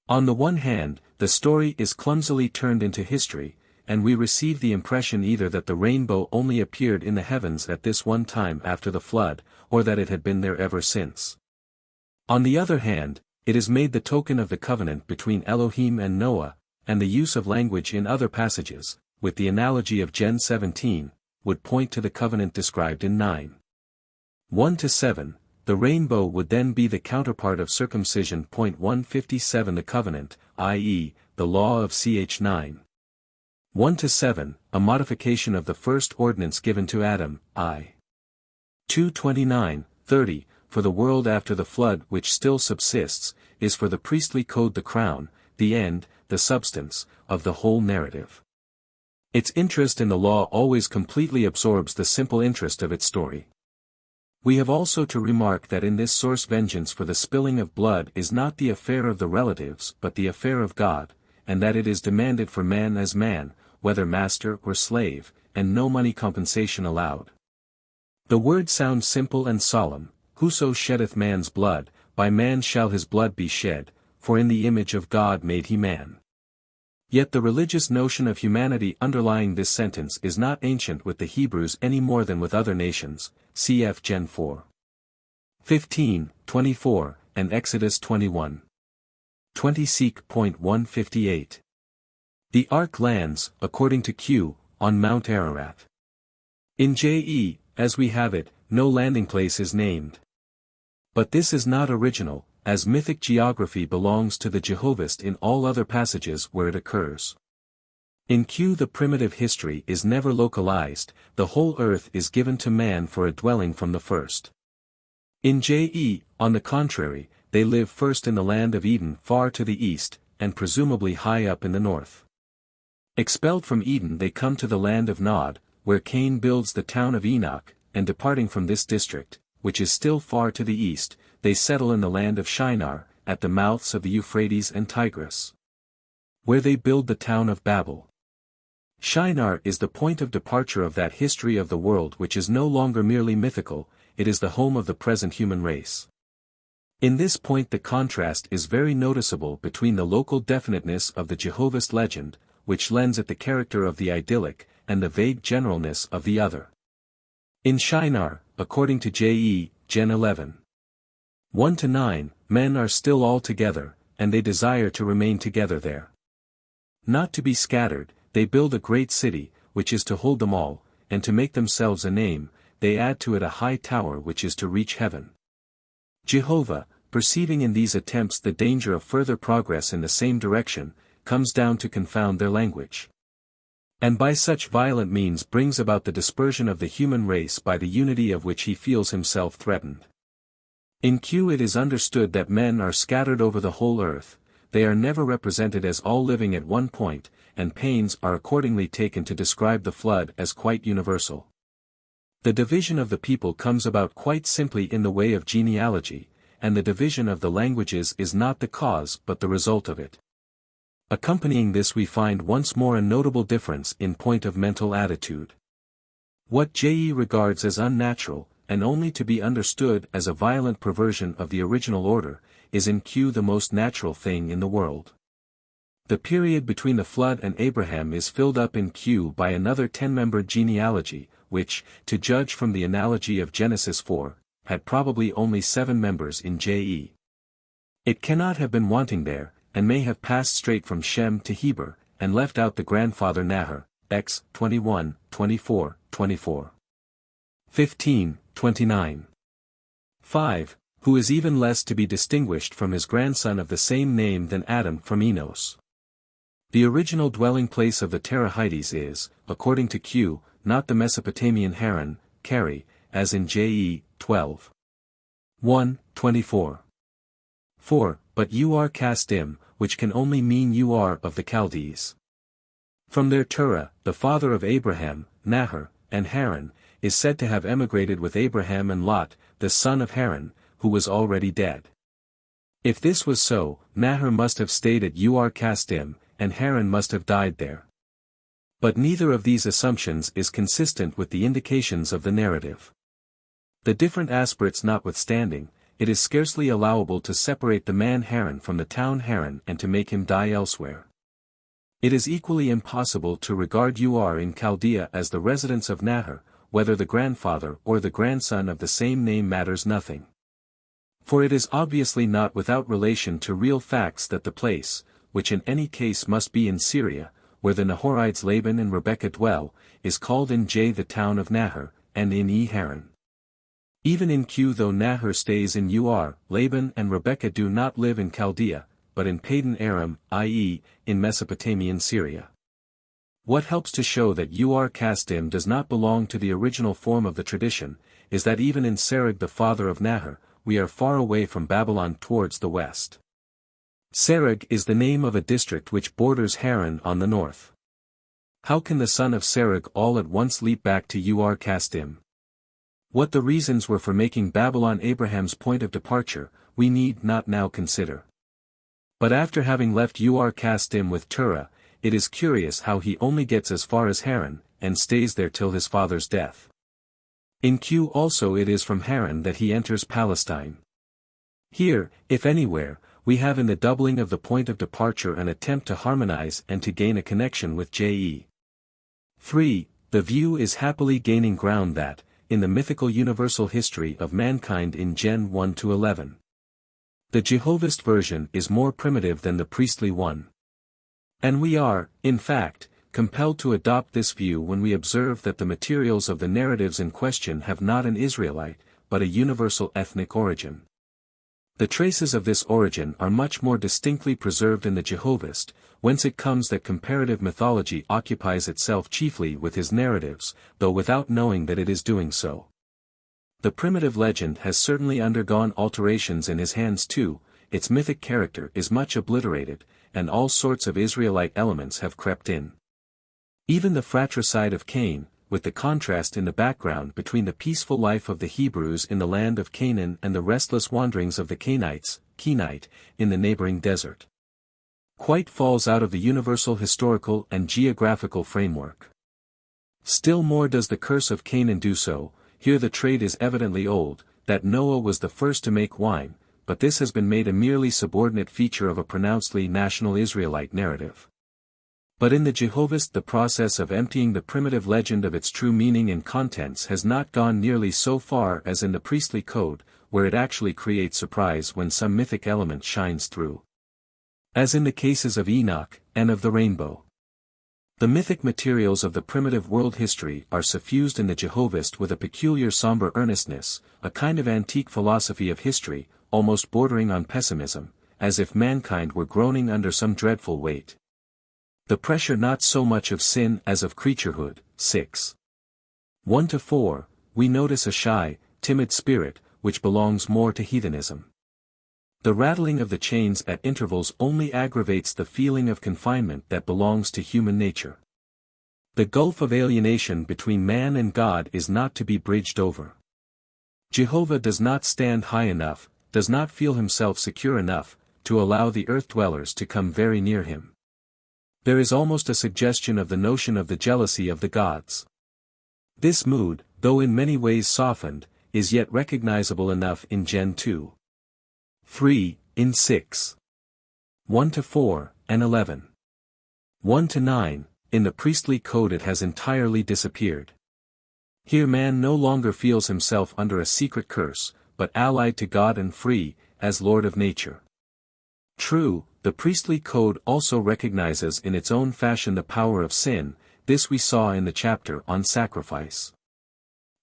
On the one hand, the story is clumsily turned into history, and we receive the impression either that the rainbow only appeared in the heavens at this one time after the flood, or that it had been there ever since. On the other hand, it is made the token of the covenant between Elohim and Noah, and the use of language in other passages, with the analogy of Gen 17, would point to the covenant described in 9:1-7. The rainbow would then be the counterpart of circumcision. 157 The covenant, i.e., the law of ch 9:1-7, a modification of the first ordinance given to Adam, I. 2:29-30, for the world after the flood which still subsists, is for the priestly code the crown, the end, the substance, of the whole narrative. Its interest in the law always completely absorbs the simple interest of its story. We have also to remark that in this source vengeance for the spilling of blood is not the affair of the relatives but the affair of God, and that it is demanded for man as man, whether master or slave, and no money compensation allowed. The word sounds simple and solemn: whoso sheddeth man's blood, by man shall his blood be shed, for in the image of God made he man. Yet the religious notion of humanity underlying this sentence is not ancient with the Hebrews any more than with other nations, cf. Gen 4:15-24, and Exodus 21:20 Seek. 158. The ark lands, according to Q, on Mount Ararat. In JE, as we have it, no landing place is named. But this is not original, as mythic geography belongs to the Jehovist in all other passages where it occurs. In Q the primitive history is never localized, the whole earth is given to man for a dwelling from the first. In JE, on the contrary, they live first in the land of Eden far to the east, and presumably high up in the north. Expelled from Eden they come to the land of Nod, where Cain builds the town of Enoch, and departing from this district, which is still far to the east, they settle in the land of Shinar, at the mouths of the Euphrates and Tigris, where they build the town of Babel. Shinar is the point of departure of that history of the world which is no longer merely mythical, it is the home of the present human race. In this point the contrast is very noticeable between the local definiteness of the Jehovist legend, which lends it the character of the idyllic, and the vague generalness of the other. In Shinar, according to J.E., Gen 11. 1-9, men are still all together, and they desire to remain together there. Not to be scattered, they build a great city, which is to hold them all, and to make themselves a name, they add to it a high tower which is to reach heaven. Jehovah, perceiving in these attempts the danger of further progress in the same direction, comes down to confound their language. And by such violent means brings about the dispersion of the human race by the unity of which he feels himself threatened. In Q it is understood that men are scattered over the whole earth, they are never represented as all living at one point, and pains are accordingly taken to describe the flood as quite universal. The division of the people comes about quite simply in the way of genealogy, and the division of the languages is not the cause but the result of it. Accompanying this we find once more a notable difference in point of mental attitude. What J.E. regards as unnatural, and only to be understood as a violent perversion of the original order, is in Q the most natural thing in the world. The period between the flood and Abraham is filled up in Q by another 10-membered genealogy, which, to judge from the analogy of Genesis 4, had probably only 7 members in J.E. It cannot have been wanting there, and may have passed straight from Shem to Heber, and left out the grandfather Nahor, X 21, 24, 24. 15, 29. 5, who is even less to be distinguished from his grandson of the same name than Adam from Enos. The original dwelling place of the Terahites is, according to Q, not the Mesopotamian Haran, Kari, as in J.E. 12. 1, 24. 4, but Ur-Kasdim, which can only mean Ur of the Chaldees. From their Terah, the father of Abraham, Nahor, and Haran, is said to have emigrated with Abraham and Lot, the son of Haran, who was already dead. If this was so, Nahor must have stayed at Ur-Kasdim, and Haran must have died there. But neither of these assumptions is consistent with the indications of the narrative. The different aspirates notwithstanding, it is scarcely allowable to separate the man Haran from the town Haran and to make him die elsewhere. It is equally impossible to regard Ur in Chaldea as the residence of Nahor, whether the grandfather or the grandson of the same name matters nothing. For it is obviously not without relation to real facts that the place, which in any case must be in Syria, where the Nahorites Laban and Rebekah dwell, is called in J the town of Nahor, and in E Haran. Even in Q though Nahor stays in Ur, Laban and Rebekah do not live in Chaldea, but in Padan Aram, i.e., in Mesopotamian Syria. What helps to show that Ur-Kasdim does not belong to the original form of the tradition, is that even in Serug the father of Nahor, we are far away from Babylon towards the west. Serug is the name of a district which borders Haran on the north. How can the son of Serug all at once leap back to Ur-Kasdim? What the reasons were for making Babylon Abraham's point of departure, we need not now consider. But after having left Ur-Kasdim with Terah, it is curious how he only gets as far as Haran, and stays there till his father's death. In Q also it is from Haran that he enters Palestine. Here, if anywhere, we have in the doubling of the point of departure an attempt to harmonize and to gain a connection with J.E. 3. The view is happily gaining ground that, in the mythical universal history of mankind in Gen 1-11. The Jehovist version is more primitive than the priestly one. And we are, in fact, compelled to adopt this view when we observe that the materials of the narratives in question have not an Israelite, but a universal ethnic origin. The traces of this origin are much more distinctly preserved in the Jehovist, whence it comes that comparative mythology occupies itself chiefly with his narratives, though without knowing that it is doing so. The primitive legend has certainly undergone alterations in his hands too, its mythic character is much obliterated, and all sorts of Israelite elements have crept in. Even the fratricide of Cain, with the contrast in the background between the peaceful life of the Hebrews in the land of Canaan and the restless wanderings of the Kenite, in the neighboring desert, quite falls out of the universal historical and geographical framework. Still more does the curse of Canaan do so. Here the trade is evidently old, that Noah was the first to make wine, but this has been made a merely subordinate feature of a pronouncedly national Israelite narrative. But in the Jehovist the process of emptying the primitive legend of its true meaning and contents has not gone nearly so far as in the priestly code, where it actually creates surprise when some mythic element shines through. As in the cases of Enoch, and of the rainbow. The mythic materials of the primitive world history are suffused in the Jehovist with a peculiar somber earnestness, a kind of antique philosophy of history, almost bordering on pessimism, as if mankind were groaning under some dreadful weight. The pressure not so much of sin as of creaturehood. 6. 1-4, we notice a shy, timid spirit, which belongs more to heathenism. The rattling of the chains at intervals only aggravates the feeling of confinement that belongs to human nature. The gulf of alienation between man and God is not to be bridged over. Jehovah does not stand high enough, does not feel himself secure enough, to allow the earth dwellers to come very near him. There is almost a suggestion of the notion of the jealousy of the gods. This mood, though in many ways softened, is yet recognizable enough in Gen 2. 3, in 6. 1-4, and 11. 1-9, in the priestly code it has entirely disappeared. Here man no longer feels himself under a secret curse, but allied to God and free, as Lord of nature. True, the priestly code also recognizes in its own fashion the power of sin, this we saw in the chapter on sacrifice.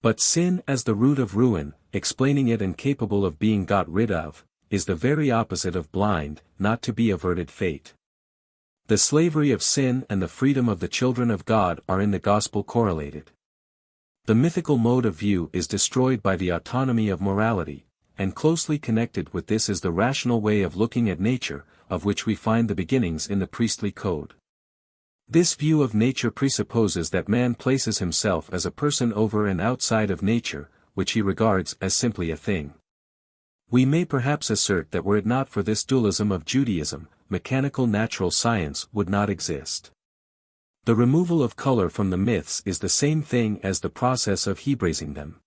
But sin as the root of ruin, explaining it and capable of being got rid of, is the very opposite of blind, not to be averted fate. The slavery of sin and the freedom of the children of God are in the gospel correlated. The mythical mode of view is destroyed by the autonomy of morality, and closely connected with this is the rational way of looking at nature, of which we find the beginnings in the priestly code. This view of nature presupposes that man places himself as a person over and outside of nature, which he regards as simply a thing. We may perhaps assert that were it not for this dualism of Judaism, mechanical natural science would not exist. The removal of color from the myths is the same thing as the process of Hebraising them.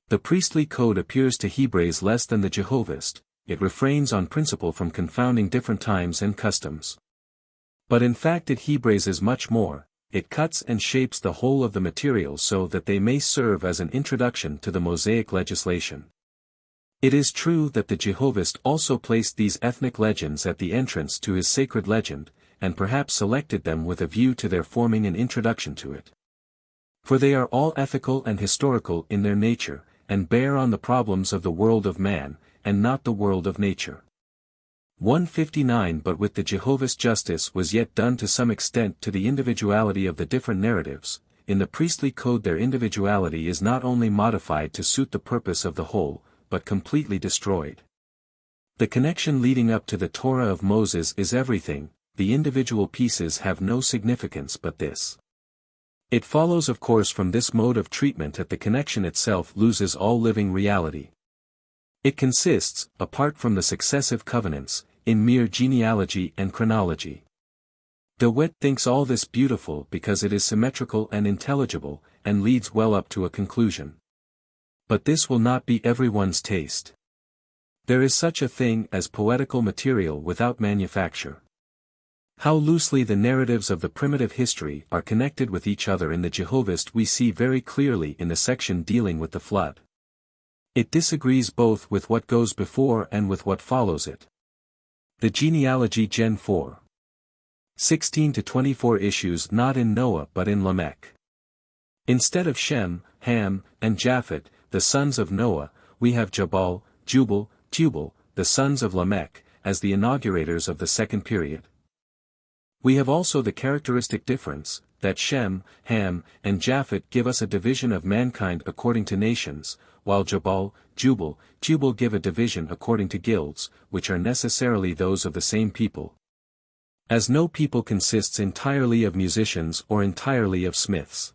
The priestly code appears to Hebraise less than the Jehovist, it refrains on principle from confounding different times and customs. But in fact it Hebraises much more, it cuts and shapes the whole of the material so that they may serve as an introduction to the Mosaic legislation. It is true that the Jehovist also placed these ethnic legends at the entrance to his sacred legend, and perhaps selected them with a view to their forming an introduction to it. For they are all ethical and historical in their nature, and bear on the problems of the world of man, and not the world of nature. 159 But with the Jehovist justice was yet done to some extent to the individuality of the different narratives. In the priestly code their individuality is not only modified to suit the purpose of the whole, but completely destroyed. The connection leading up to the Torah of Moses is everything, the individual pieces have no significance but this. It follows of course from this mode of treatment that the connection itself loses all living reality. It consists, apart from the successive covenants, in mere genealogy and chronology. De Wet thinks all this beautiful because it is symmetrical and intelligible, and leads well up to a conclusion. But this will not be everyone's taste. There is such a thing as poetical material without manufacture. How loosely the narratives of the primitive history are connected with each other in the Jehovist we see very clearly in the section dealing with the flood. It disagrees both with what goes before and with what follows it. The genealogy Gen 4. 16-24 issues not in Noah but in Lamech. Instead of Shem, Ham, and Japhet, the sons of Noah, we have Jabal, Jubal, Tubal, the sons of Lamech, as the inaugurators of the second period. We have also the characteristic difference, that Shem, Ham, and Japhet give us a division of mankind according to nations, while Jubal, Tubal give a division according to guilds, which are necessarily those of the same people. As no people consists entirely of musicians or entirely of smiths.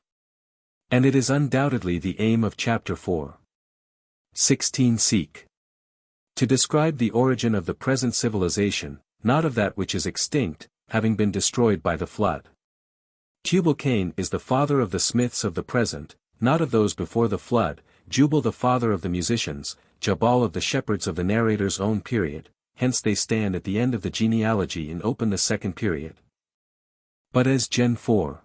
And it is undoubtedly the aim of chapter 4. 16 Seek to describe the origin of the present civilization, not of that which is extinct, having been destroyed by the flood. Tubal-Cain is the father of the smiths of the present, not of those before the flood, Jubal the father of the musicians, Jabal of the shepherds of the narrator's own period, hence they stand at the end of the genealogy and open the second period. But as Gen 4.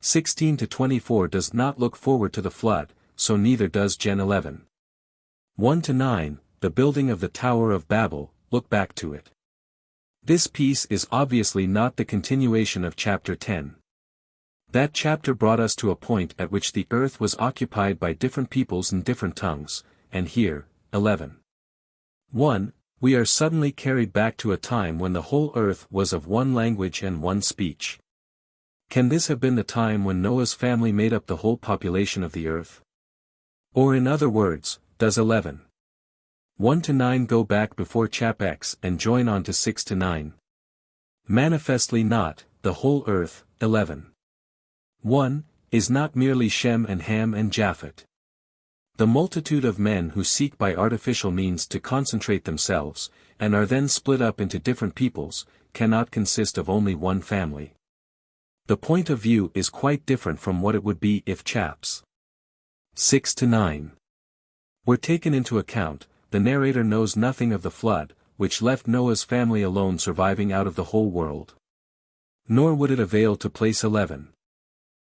16-24 does not look forward to the flood, so neither does Gen 11. 1-9, the building of the Tower of Babel, look back to it. This piece is obviously not the continuation of chapter 10. That chapter brought us to a point at which the earth was occupied by different peoples and different tongues, and here, 11. 1, we are suddenly carried back to a time when the whole earth was of one language and one speech. Can this have been the time when Noah's family made up the whole population of the earth? Or in other words, does 11. 1-9 go back before chap X and join on to 6-9? Manifestly not, the whole earth, 11. 1, is not merely Shem and Ham and Japhet. The multitude of men who seek by artificial means to concentrate themselves, and are then split up into different peoples, cannot consist of only one family. The point of view is quite different from what it would be if chaps 6-9 were taken into account. The narrator knows nothing of the flood, which left Noah's family alone surviving out of the whole world. Nor would it avail to place 11.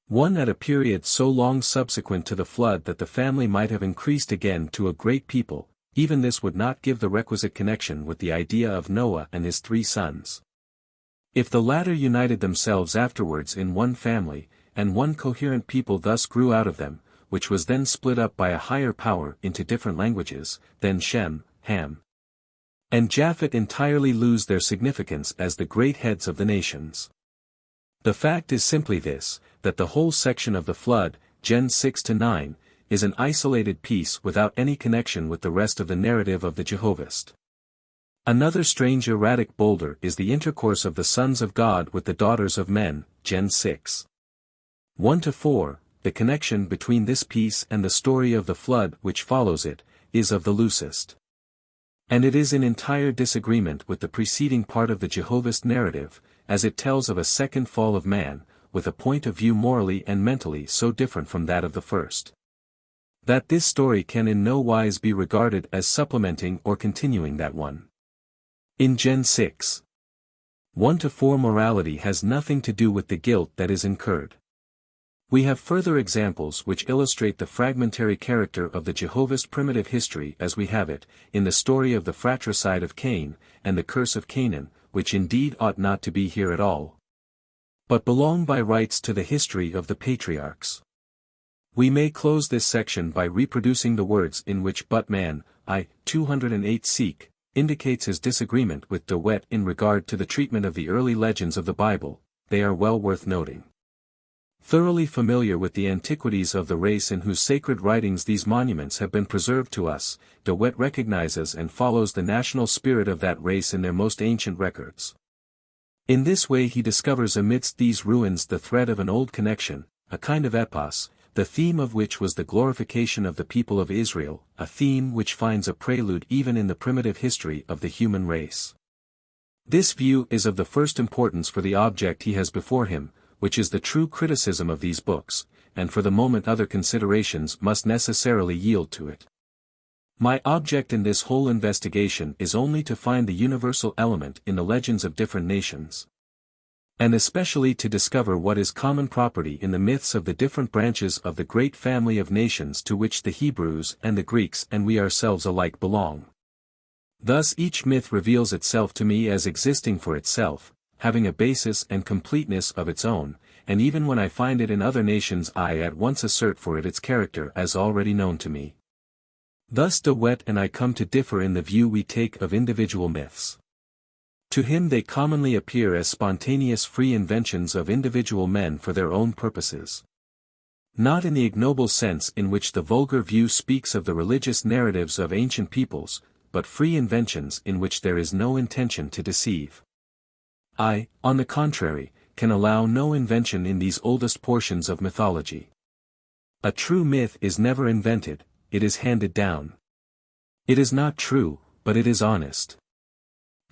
1 at a period so long subsequent to the flood that the family might have increased again to a great people. Even this would not give the requisite connection with the idea of Noah and his 3 sons. If the latter united themselves afterwards in one family, and one coherent people thus grew out of them, which was then split up by a higher power into different languages, then Shem, Ham, and Japhet entirely lose their significance as the great heads of the nations. The fact is simply this, that the whole section of the flood, Gen 6-9, is an isolated piece without any connection with the rest of the narrative of the Jehovist. Another strange erratic boulder is the intercourse of the sons of God with the daughters of men, Gen 6. 1-4, the connection between this piece and the story of the flood which follows it, is of the loosest. And it is in entire disagreement with the preceding part of the Jehovist narrative, as it tells of a second fall of man, with a point of view morally and mentally so different from that of the first, that this story can in no wise be regarded as supplementing or continuing that one. In Gen 6. 1-4 morality has nothing to do with the guilt that is incurred. We have further examples which illustrate the fragmentary character of the Jehovist primitive history as we have it, in the story of the fratricide of Cain, and the curse of Canaan, which indeed ought not to be here at all, but belong by rights to the history of the patriarchs. We may close this section by reproducing the words in which but man, 208 seek, indicates his disagreement with De Wet in regard to the treatment of the early legends of the Bible. They are well worth noting. Thoroughly familiar with the antiquities of the race in whose sacred writings these monuments have been preserved to us, De Wet recognizes and follows the national spirit of that race in their most ancient records. In this way he discovers amidst these ruins the thread of an old connection, a kind of epos, the theme of which was the glorification of the people of Israel, a theme which finds a prelude even in the primitive history of the human race. This view is of the first importance for the object he has before him, which is the true criticism of these books, and for the moment other considerations must necessarily yield to it. My object in this whole investigation is only to find the universal element in the legends of different nations, and especially to discover what is common property in the myths of the different branches of the great family of nations to which the Hebrews and the Greeks and we ourselves alike belong. Thus each myth reveals itself to me as existing for itself, having a basis and completeness of its own, and even when I find it in other nations I at once assert for it its character as already known to me. Thus De Wet and I come to differ in the view we take of individual myths. To him they commonly appear as spontaneous free inventions of individual men for their own purposes. Not in the ignoble sense in which the vulgar view speaks of the religious narratives of ancient peoples, but free inventions in which there is no intention to deceive. I, on the contrary, can allow no invention in these oldest portions of mythology. A true myth is never invented, it is handed down. It is not true, but it is honest.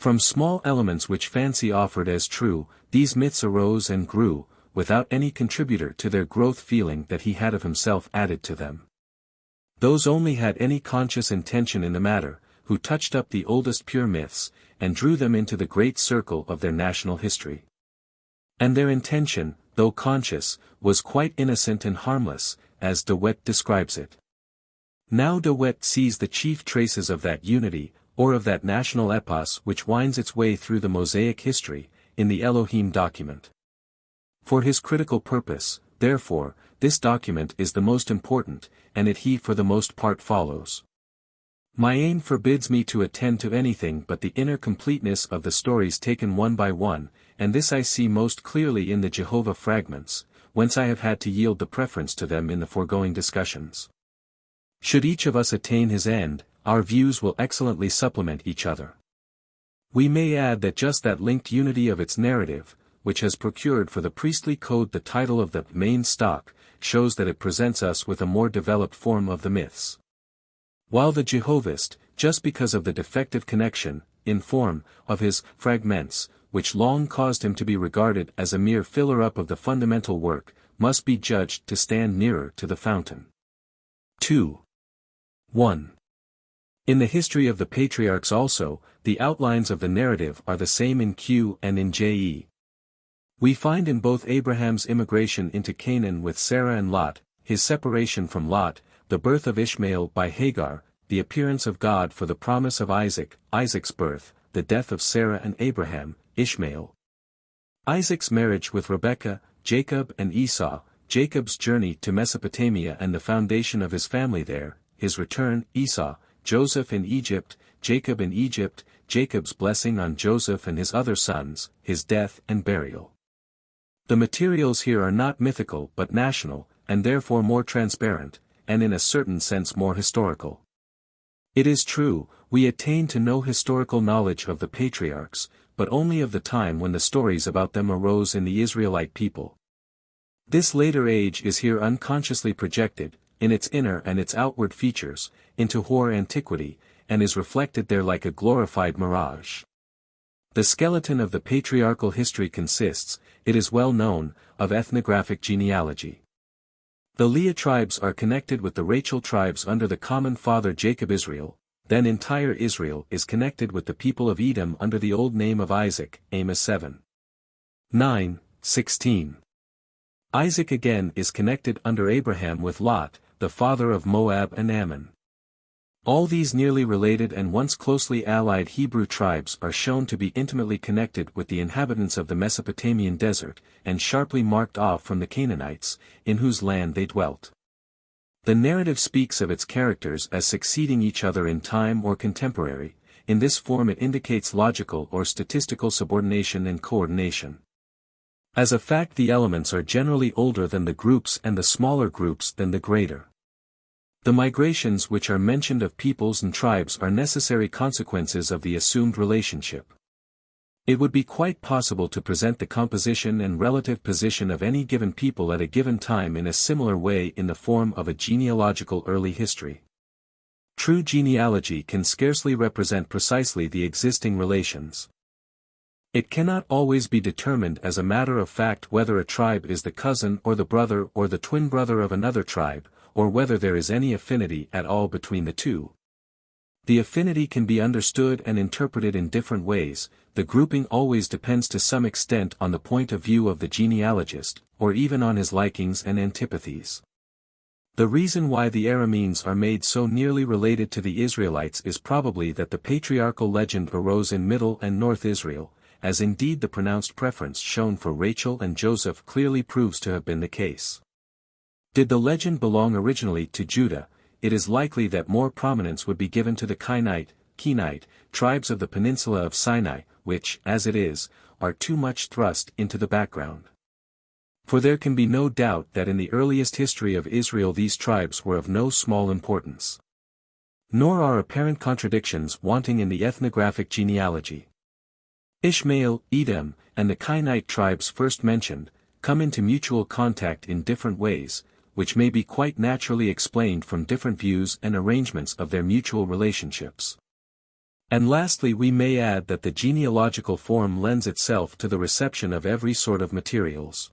From small elements which fancy offered as true, these myths arose and grew, without any contributor to their growth feeling that he had of himself added to them. Those only had any conscious intention in the matter, who touched up the oldest pure myths, and drew them into the great circle of their national history. And their intention, though conscious, was quite innocent and harmless, as De Wet describes it. Now De Wet sees the chief traces of that unity, or of that national epos which winds its way through the Mosaic history, in the Elohim document. For his critical purpose, therefore, this document is the most important, and it he for the most part follows. My aim forbids me to attend to anything but the inner completeness of the stories taken one by one, and this I see most clearly in the Jehovah fragments, whence I have had to yield the preference to them in the foregoing discussions. Should each of us attain his end, our views will excellently supplement each other. We may add that just that linked unity of its narrative, which has procured for the priestly code the title of the main stock, shows that it presents us with a more developed form of the myths. While the Jehovist, just because of the defective connection, in form, of his fragments, which long caused him to be regarded as a mere filler-up of the fundamental work, must be judged to stand nearer to the fountain. 2. 1. In the history of the patriarchs also, the outlines of the narrative are the same in Q and in JE. We find in both Abraham's immigration into Canaan with Sarah and Lot, his separation from Lot, the birth of Ishmael by Hagar, the appearance of God for the promise of Isaac, Isaac's birth, the death of Sarah and Abraham, Ishmael. Isaac's marriage with Rebekah, Jacob and Esau, Jacob's journey to Mesopotamia and the foundation of his family there, his return, Esau, Joseph in Egypt, Jacob in Egypt, Jacob's blessing on Joseph and his other sons, his death and burial. The materials here are not mythical but national, and therefore more transparent, and in a certain sense more historical. It is true, we attain to no historical knowledge of the patriarchs, but only of the time when the stories about them arose in the Israelite people. This later age is here unconsciously projected, in its inner and its outward features, into hoar antiquity, and is reflected there like a glorified mirage. The skeleton of the patriarchal history consists, it is well known, of ethnographic genealogy. The Leah tribes are connected with the Rachel tribes under the common father Jacob Israel, then entire Israel is connected with the people of Edom under the old name of Isaac, Amos 7. 9, 16. Isaac again is connected under Abraham with Lot, the father of Moab and Ammon. All these nearly related and once closely allied Hebrew tribes are shown to be intimately connected with the inhabitants of the Mesopotamian desert, and sharply marked off from the Canaanites, in whose land they dwelt. The narrative speaks of its characters as succeeding each other in time or contemporary. In this form it indicates logical or statistical subordination and coordination. As a fact, the elements are generally older than the groups and the smaller groups than the greater. The migrations which are mentioned of peoples and tribes are necessary consequences of the assumed relationship. It would be quite possible to present the composition and relative position of any given people at a given time in a similar way in the form of a genealogical early history. True genealogy can scarcely represent precisely the existing relations. It cannot always be determined as a matter of fact whether a tribe is the cousin or the brother or the twin brother of another tribe, or whether there is any affinity at all between the two. The affinity can be understood and interpreted in different ways. The grouping always depends to some extent on the point of view of the genealogist, or even on his likings and antipathies. The reason why the Arameans are made so nearly related to the Israelites is probably that the patriarchal legend arose in Middle and North Israel, as indeed the pronounced preference shown for Rachel and Joseph clearly proves to have been the case. Did the legend belong originally to Judah, it is likely that more prominence would be given to the Cainite, Kenite, tribes of the peninsula of Sinai, which, as it is, are too much thrust into the background. For there can be no doubt that in the earliest history of Israel these tribes were of no small importance. Nor are apparent contradictions wanting in the ethnographic genealogy. Ishmael, Edom, and the Kenite tribes first mentioned, come into mutual contact in different ways, which may be quite naturally explained from different views and arrangements of their mutual relationships. And lastly we may add that the genealogical form lends itself to the reception of every sort of materials.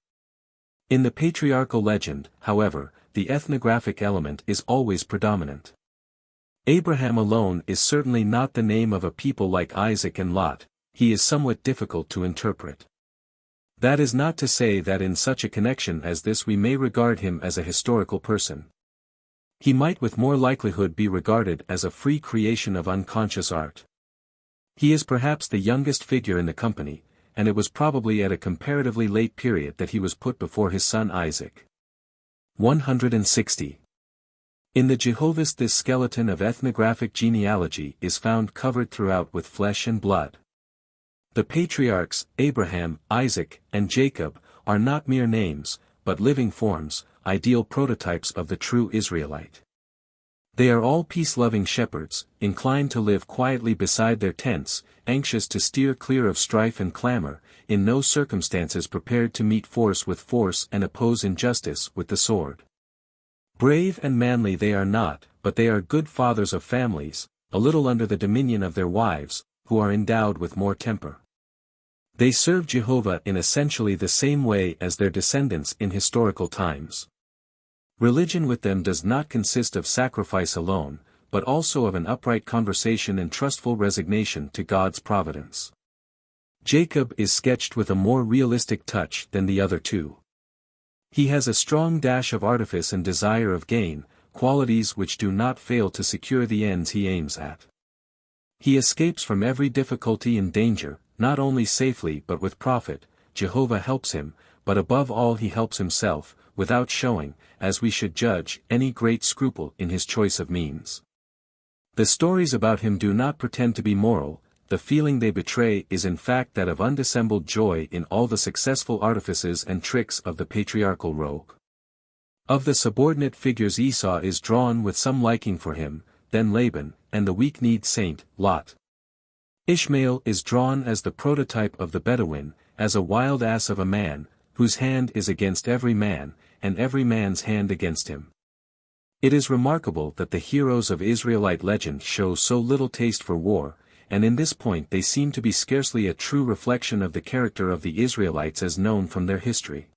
In the patriarchal legend, however, the ethnographic element is always predominant. Abraham alone is certainly not the name of a people like Isaac and Lot. He is somewhat difficult to interpret. That is not to say that in such a connection as this we may regard him as a historical person. He might with more likelihood be regarded as a free creation of unconscious art. He is perhaps the youngest figure in the company, and it was probably at a comparatively late period that he was put before his son Isaac. 160. In the Jehovist this skeleton of ethnographic genealogy is found covered throughout with flesh and blood. The patriarchs, Abraham, Isaac, and Jacob, are not mere names, but living forms, ideal prototypes of the true Israelite. They are all peace-loving shepherds, inclined to live quietly beside their tents, anxious to steer clear of strife and clamor, in no circumstances prepared to meet force with force and oppose injustice with the sword. Brave and manly they are not, but they are good fathers of families, a little under the dominion of their wives, who are endowed with more temper. They serve Jehovah in essentially the same way as their descendants in historical times. Religion with them does not consist of sacrifice alone, but also of an upright conversation and trustful resignation to God's providence. Jacob is sketched with a more realistic touch than the other two. He has a strong dash of artifice and desire of gain, qualities which do not fail to secure the ends he aims at. He escapes from every difficulty and danger, not only safely but with profit. Jehovah helps him, but above all he helps himself, without showing, as we should judge, any great scruple in his choice of means. The stories about him do not pretend to be moral, the feeling they betray is in fact that of undissembled joy in all the successful artifices and tricks of the patriarchal rogue. Of the subordinate figures Esau is drawn with some liking for him, then Laban, and the weak-kneed saint, Lot. Ishmael is drawn as the prototype of the Bedouin, as a wild ass of a man, whose hand is against every man, and every man's hand against him. It is remarkable that the heroes of Israelite legend show so little taste for war, and in this point they seem to be scarcely a true reflection of the character of the Israelites as known from their history.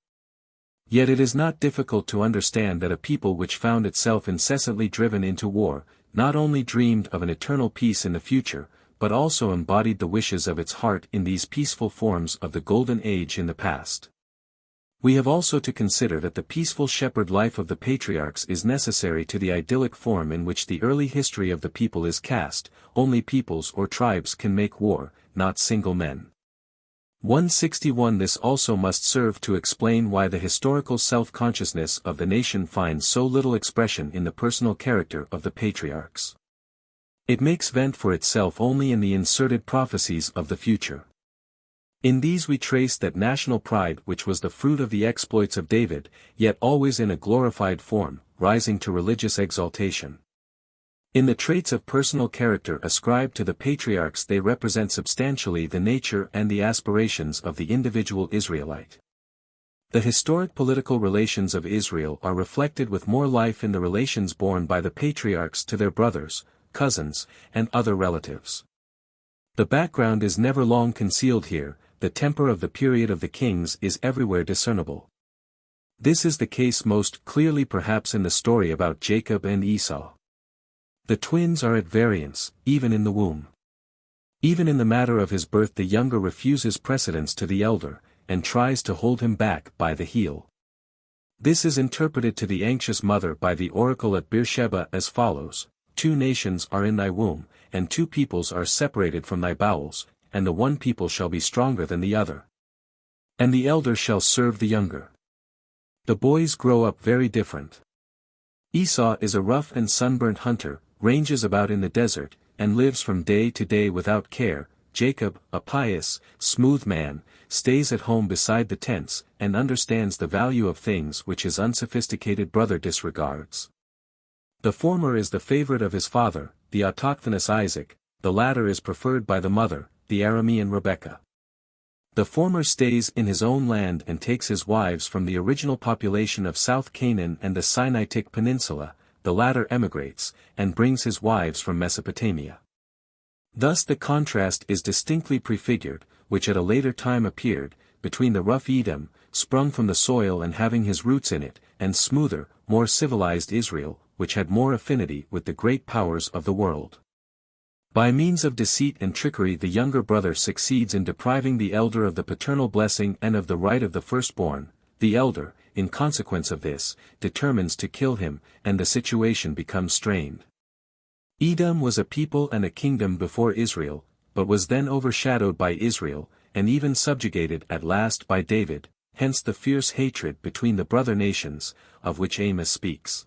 Yet it is not difficult to understand that a people which found itself incessantly driven into war, not only dreamed of an eternal peace in the future, but also embodied the wishes of its heart in these peaceful forms of the golden age in the past. We have also to consider that the peaceful shepherd life of the patriarchs is necessary to the idyllic form in which the early history of the people is cast. Only peoples or tribes can make war, not single men. 161 This also must serve to explain why the historical self-consciousness of the nation finds so little expression in the personal character of the patriarchs. It makes vent for itself only in the inserted prophecies of the future. In these we trace that national pride which was the fruit of the exploits of David, yet always in a glorified form, rising to religious exaltation. In the traits of personal character ascribed to the patriarchs they represent substantially the nature and the aspirations of the individual Israelite. The historic political relations of Israel are reflected with more life in the relations borne by the patriarchs to their brothers, cousins, and other relatives. The background is never long concealed here, the temper of the period of the kings is everywhere discernible. This is the case most clearly perhaps in the story about Jacob and Esau. The twins are at variance, even in the womb. Even in the matter of his birth the younger refuses precedence to the elder, and tries to hold him back by the heel. This is interpreted to the anxious mother by the oracle at Beersheba as follows: 2 nations are in thy womb, and 2 peoples are separated from thy bowels, and the one people shall be stronger than the other. And the elder shall serve the younger. The boys grow up very different. Esau is a rough and sunburnt hunter, ranges about in the desert, and lives from day to day without care. Jacob, a pious, smooth man, stays at home beside the tents, and understands the value of things which his unsophisticated brother disregards. The former is the favorite of his father, the autochthonous Isaac, the latter is preferred by the mother, the Aramean Rebekah. The former stays in his own land and takes his wives from the original population of South Canaan and the Sinaitic Peninsula, the latter emigrates, and brings his wives from Mesopotamia. Thus the contrast is distinctly prefigured, which at a later time appeared, between the rough Edom, sprung from the soil and having his roots in it, and smoother, more civilized Israel, which had more affinity with the great powers of the world. By means of deceit and trickery the younger brother succeeds in depriving the elder of the paternal blessing and of the right of the firstborn. The elder, in consequence of this, determines to kill him, and the situation becomes strained. Edom was a people and a kingdom before Israel, but was then overshadowed by Israel, and even subjugated at last by David, hence the fierce hatred between the brother nations, of which Amos speaks.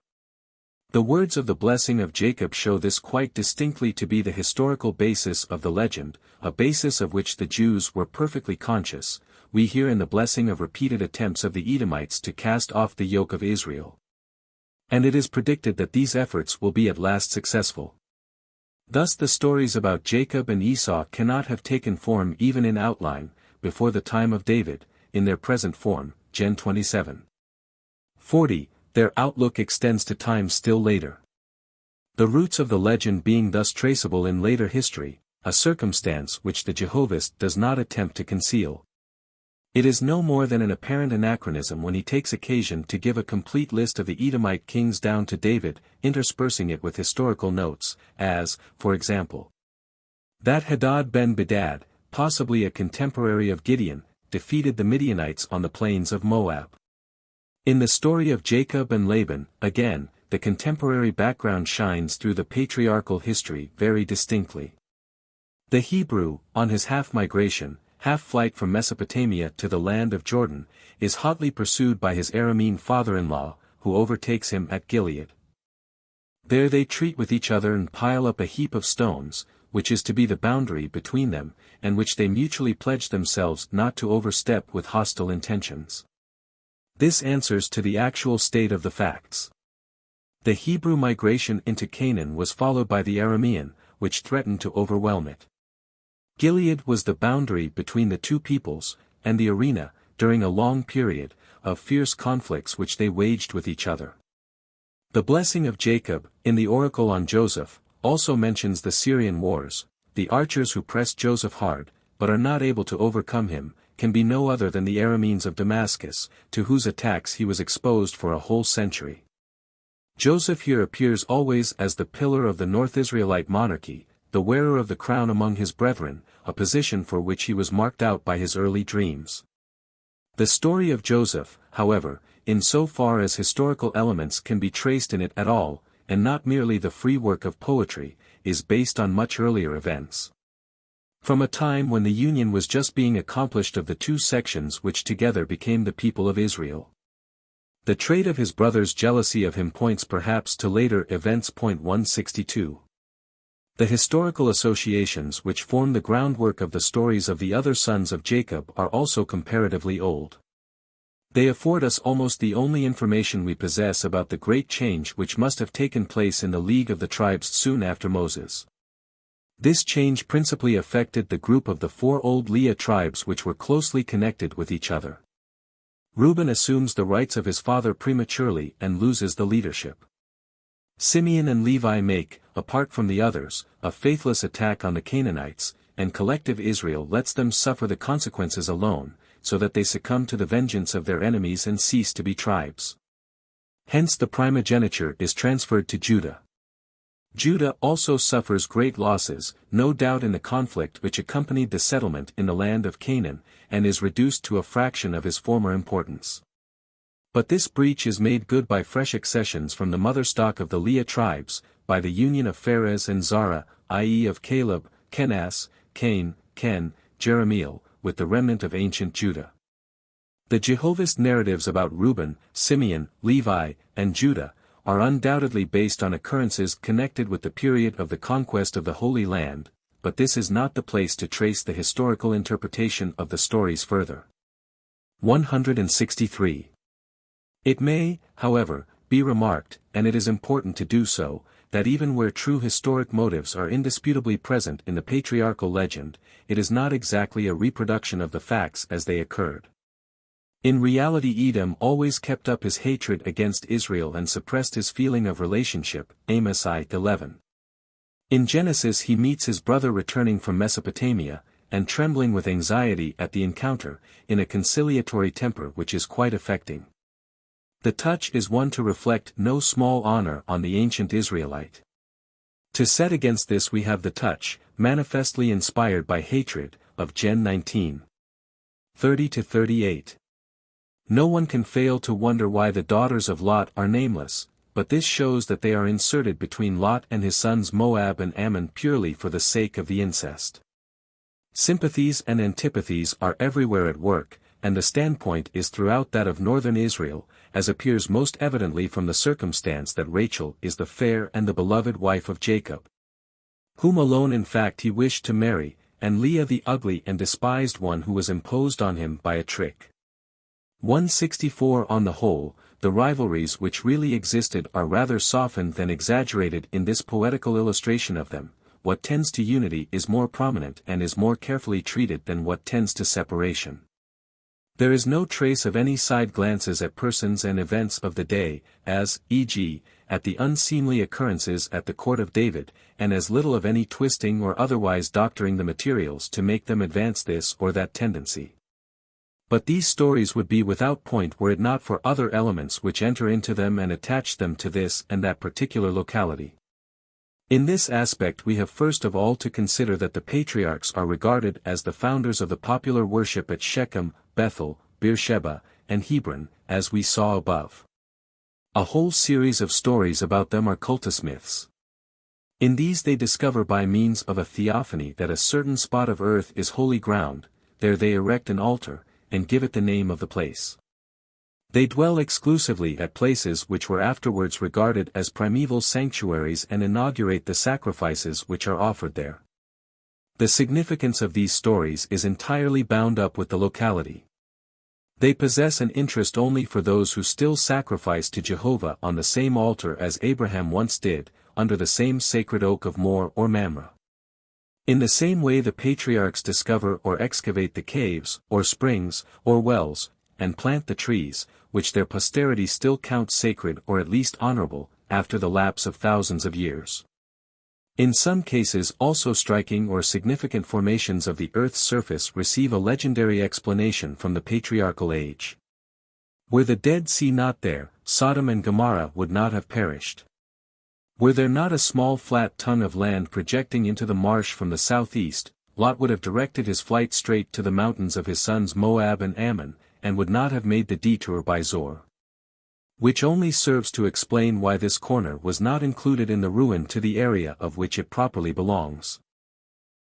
The words of the blessing of Jacob show this quite distinctly to be the historical basis of the legend, a basis of which the Jews were perfectly conscious. We hear in the blessing of repeated attempts of the Edomites to cast off the yoke of Israel. And it is predicted that these efforts will be at last successful. Thus the stories about Jacob and Esau cannot have taken form even in outline, before the time of David, in their present form, Gen 27. 40. Their outlook extends to times still later. The roots of the legend being thus traceable in later history, a circumstance which the Jehovist does not attempt to conceal. It is no more than an apparent anachronism when he takes occasion to give a complete list of the Edomite kings down to David, interspersing it with historical notes, as, for example, that Hadad ben Bedad, possibly a contemporary of Gideon, defeated the Midianites on the plains of Moab. In the story of Jacob and Laban, again, the contemporary background shines through the patriarchal history very distinctly. The Hebrew, on his half-migration, half-flight from Mesopotamia to the land of Jordan, is hotly pursued by his Aramean father-in-law, who overtakes him at Gilead. There they treat with each other and pile up a heap of stones, which is to be the boundary between them, and which they mutually pledge themselves not to overstep with hostile intentions. This answers to the actual state of the facts. The Hebrew migration into Canaan was followed by the Aramean, which threatened to overwhelm it. Gilead was the boundary between the two peoples, and the arena, during a long period, of fierce conflicts which they waged with each other. The blessing of Jacob, in the oracle on Joseph, also mentions the Syrian wars. The archers who pressed Joseph hard, but are not able to overcome him, can be no other than the Arameans of Damascus, to whose attacks he was exposed for a whole century. Joseph here appears always as the pillar of the North Israelite monarchy, the wearer of the crown among his brethren, a position for which he was marked out by his early dreams. The story of Joseph, however, in so far as historical elements can be traced in it at all, and not merely the free work of poetry, is based on much earlier events. From a time when the union was just being accomplished of the two sections which together became the people of Israel. The trait of his brother's jealousy of him points perhaps to later events. 162. The historical associations which form the groundwork of the stories of the other sons of Jacob are also comparatively old. They afford us almost the only information we possess about the great change which must have taken place in the League of the Tribes soon after Moses. This change principally affected the group of the four old Leah tribes which were closely connected with each other. Reuben assumes the rights of his father prematurely and loses the leadership. Simeon and Levi make, apart from the others, a faithless attack on the Canaanites, and collective Israel lets them suffer the consequences alone, so that they succumb to the vengeance of their enemies and cease to be tribes. Hence the primogeniture is transferred to Judah. Judah also suffers great losses, no doubt in the conflict which accompanied the settlement in the land of Canaan, and is reduced to a fraction of his former importance. But this breach is made good by fresh accessions from the mother stock of the Leah tribes, by the union of Pharez and Zara, i.e. of Caleb, Kenaz, Cain, Ken, Jerahmeel, with the remnant of ancient Judah. The Jehovist narratives about Reuben, Simeon, Levi, and Judah, are undoubtedly based on occurrences connected with the period of the conquest of the Holy Land, but this is not the place to trace the historical interpretation of the stories further. 163. It may, however, be remarked, and it is important to do so, that even where true historic motives are indisputably present in the patriarchal legend, it is not exactly a reproduction of the facts as they occurred. In reality, Edom always kept up his hatred against Israel and suppressed his feeling of relationship, Amos 11. In Genesis he meets his brother returning from Mesopotamia, and trembling with anxiety at the encounter, in a conciliatory temper which is quite affecting. The touch is one to reflect no small honor on the ancient Israelite. To set against this we have the touch, manifestly inspired by hatred, of Gen 19. 30-38. No one can fail to wonder why the daughters of Lot are nameless, but this shows that they are inserted between Lot and his sons Moab and Ammon purely for the sake of the incest. Sympathies and antipathies are everywhere at work, and the standpoint is throughout that of northern Israel, as appears most evidently from the circumstance that Rachel is the fair and the beloved wife of Jacob, whom alone in fact he wished to marry, and Leah the ugly and despised one who was imposed on him by a trick. 164. On the whole, the rivalries which really existed are rather softened than exaggerated in this poetical illustration of them. What tends to unity is more prominent and is more carefully treated than what tends to separation. There is no trace of any side glances at persons and events of the day, as, e.g., at the unseemly occurrences at the court of David, and as little of any twisting or otherwise doctoring the materials to make them advance this or that tendency. But these stories would be without point were it not for other elements which enter into them and attach them to this and that particular locality. In this aspect we have first of all to consider that the patriarchs are regarded as the founders of the popular worship at Shechem, Bethel, Beersheba, and Hebron, as we saw above. A whole series of stories about them are cultus myths. In these they discover by means of a theophany that a certain spot of earth is holy ground, there they erect an altar, and give it the name of the place. They dwell exclusively at places which were afterwards regarded as primeval sanctuaries and inaugurate the sacrifices which are offered there. The significance of these stories is entirely bound up with the locality. They possess an interest only for those who still sacrifice to Jehovah on the same altar as Abraham once did, under the same sacred oak of Moreh or Mamre. In the same way the patriarchs discover or excavate the caves, or springs, or wells, and plant the trees, which their posterity still counts sacred or at least honorable, after the lapse of thousands of years. In some cases also striking or significant formations of the earth's surface receive a legendary explanation from the patriarchal age. Were the Dead Sea not there, Sodom and Gomorrah would not have perished. Were there not a small flat tongue of land projecting into the marsh from the southeast, Lot would have directed his flight straight to the mountains of his sons Moab and Ammon, and would not have made the detour by Zor. Which only serves to explain why this corner was not included in the ruin to the area of which it properly belongs.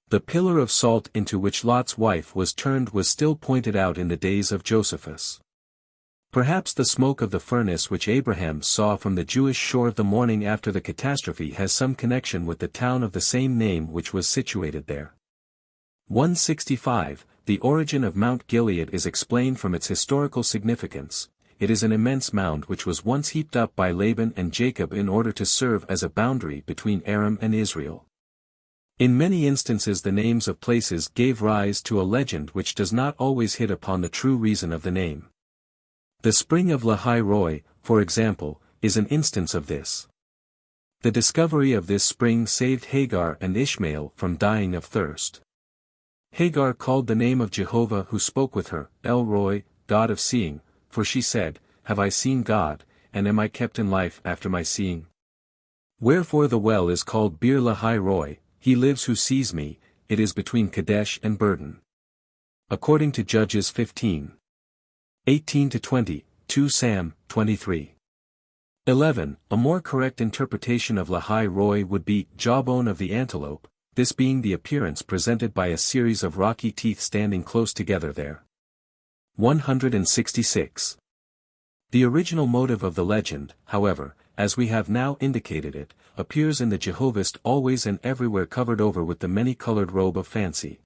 The pillar of salt into which Lot's wife was turned was still pointed out in the days of Josephus. Perhaps the smoke of the furnace which Abraham saw from the Jewish shore the morning after the catastrophe has some connection with the town of the same name which was situated there. 165. The origin of Mount Gilead is explained from its historical significance. It is an immense mound which was once heaped up by Laban and Jacob in order to serve as a boundary between Aram and Israel. In many instances the names of places gave rise to a legend which does not always hit upon the true reason of the name. The spring of Lahai Roi, for example, is an instance of this. The discovery of this spring saved Hagar and Ishmael from dying of thirst. Hagar called the name of Jehovah who spoke with her, El Roi, God of seeing, for she said, Have I seen God, and am I kept in life after my seeing? Wherefore the well is called Bir Lahai Roi, he lives who sees me, it is between Kadesh and Burden. According to Judges 15. 18-20, 2 Sam, 23. 11. A more correct interpretation of Lahai Roi would be jawbone of the antelope, this being the appearance presented by a series of rocky teeth standing close together there. 166. The original motive of the legend, however, as we have now indicated it, appears in the Jehovist always and everywhere covered over with the many-colored robe of fancy.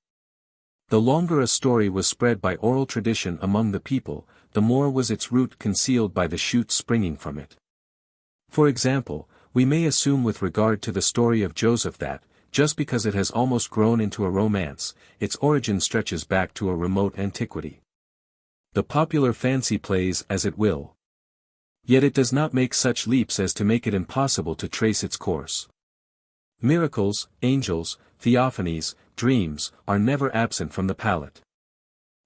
The longer a story was spread by oral tradition among the people, the more was its root concealed by the shoots springing from it. For example, we may assume with regard to the story of Joseph that, just because it has almost grown into a romance, its origin stretches back to a remote antiquity. The popular fancy plays as it will. Yet it does not make such leaps as to make it impossible to trace its course. Miracles, angels, theophanies, dreams, are never absent from the palate.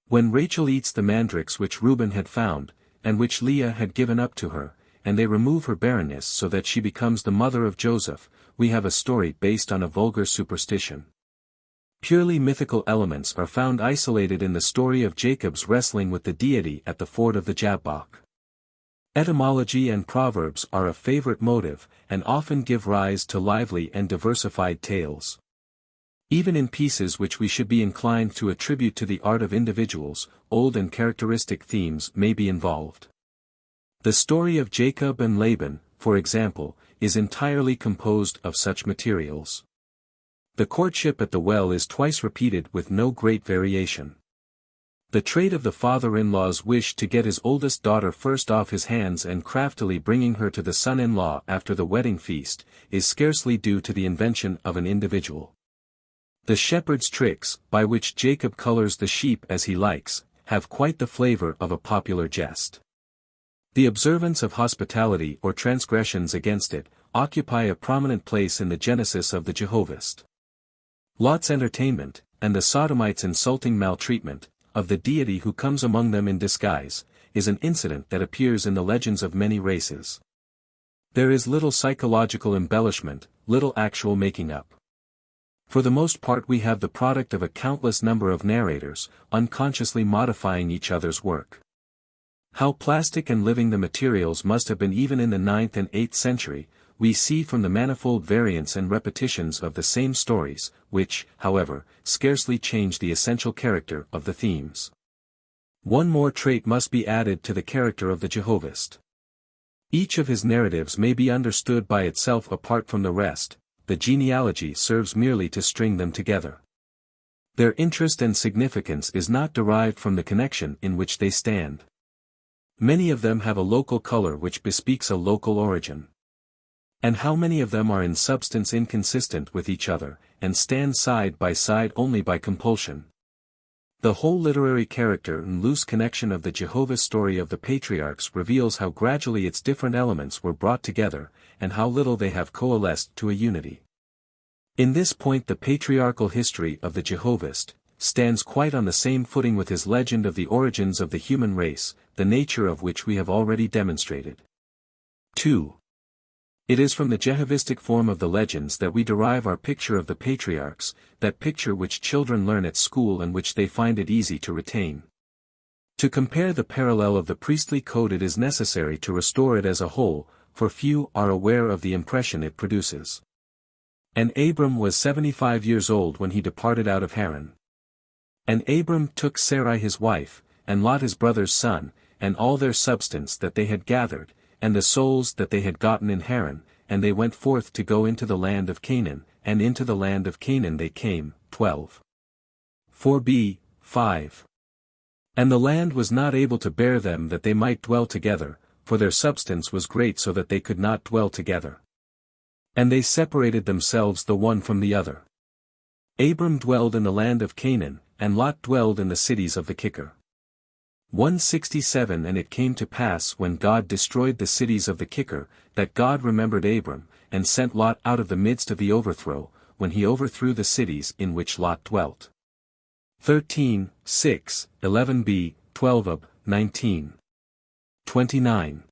When Rachel eats the mandrakes which Reuben had found, and which Leah had given up to her, and they remove her barrenness so that she becomes the mother of Joseph, we have a story based on a vulgar superstition. Purely mythical elements are found isolated in the story of Jacob's wrestling with the deity at the ford of the Jabbok. Etymology and proverbs are a favorite motive, and often give rise to lively and diversified tales. Even in pieces which we should be inclined to attribute to the art of individuals, old and characteristic themes may be involved. The story of Jacob and Laban, for example, is entirely composed of such materials. The courtship at the well is twice repeated with no great variation. The trait of the father-in-law's wish to get his oldest daughter first off his hands and craftily bringing her to the son-in-law after the wedding feast, is scarcely due to the invention of an individual. The shepherd's tricks, by which Jacob colors the sheep as he likes, have quite the flavor of a popular jest. The observance of hospitality or transgressions against it, occupy a prominent place in the genesis of the Jehovist. Lot's entertainment, and the Sodomites' insulting maltreatment, of the deity who comes among them in disguise, is an incident that appears in the legends of many races. There is little psychological embellishment, little actual making up. For the most part we have the product of a countless number of narrators, unconsciously modifying each other's work. How plastic and living the materials must have been even in the 9th and 8th century, we see from the manifold variants and repetitions of the same stories, which, however, scarcely change the essential character of the themes. One more trait must be added to the character of the Jehovist. Each of his narratives may be understood by itself apart from the rest, the genealogy serves merely to string them together. Their interest and significance is not derived from the connection in which they stand. Many of them have a local color which bespeaks a local origin. And how many of them are in substance inconsistent with each other, and stand side by side only by compulsion? The whole literary character and loose connection of the Jehovah's story of the patriarchs reveals how gradually its different elements were brought together, and how little they have coalesced to a unity. In this point the patriarchal history of the Jehovist stands quite on the same footing with his legend of the origins of the human race, the nature of which we have already demonstrated. 2. It is from the Jehovistic form of the legends that we derive our picture of the patriarchs, that picture which children learn at school and which they find it easy to retain. To compare the parallel of the priestly code it is necessary to restore it as a whole, for few are aware of the impression it produces. And Abram was 75 years old when he departed out of Haran. And Abram took Sarai his wife, and Lot his brother's son, and all their substance that they had gathered, and the souls that they had gotten in Haran, and they went forth to go into the land of Canaan, and into the land of Canaan they came. 12. 4b, 5. And the land was not able to bear them that they might dwell together, for their substance was great so that they could not dwell together. And they separated themselves the one from the other. Abram dwelled in the land of Canaan, and Lot dwelled in the cities of the Kicker. 167 And it came to pass when God destroyed the cities of the Kicker, that God remembered Abram, and sent Lot out of the midst of the overthrow, when he overthrew the cities in which Lot dwelt. 13, 6, 11b, 12ab, 19. 29.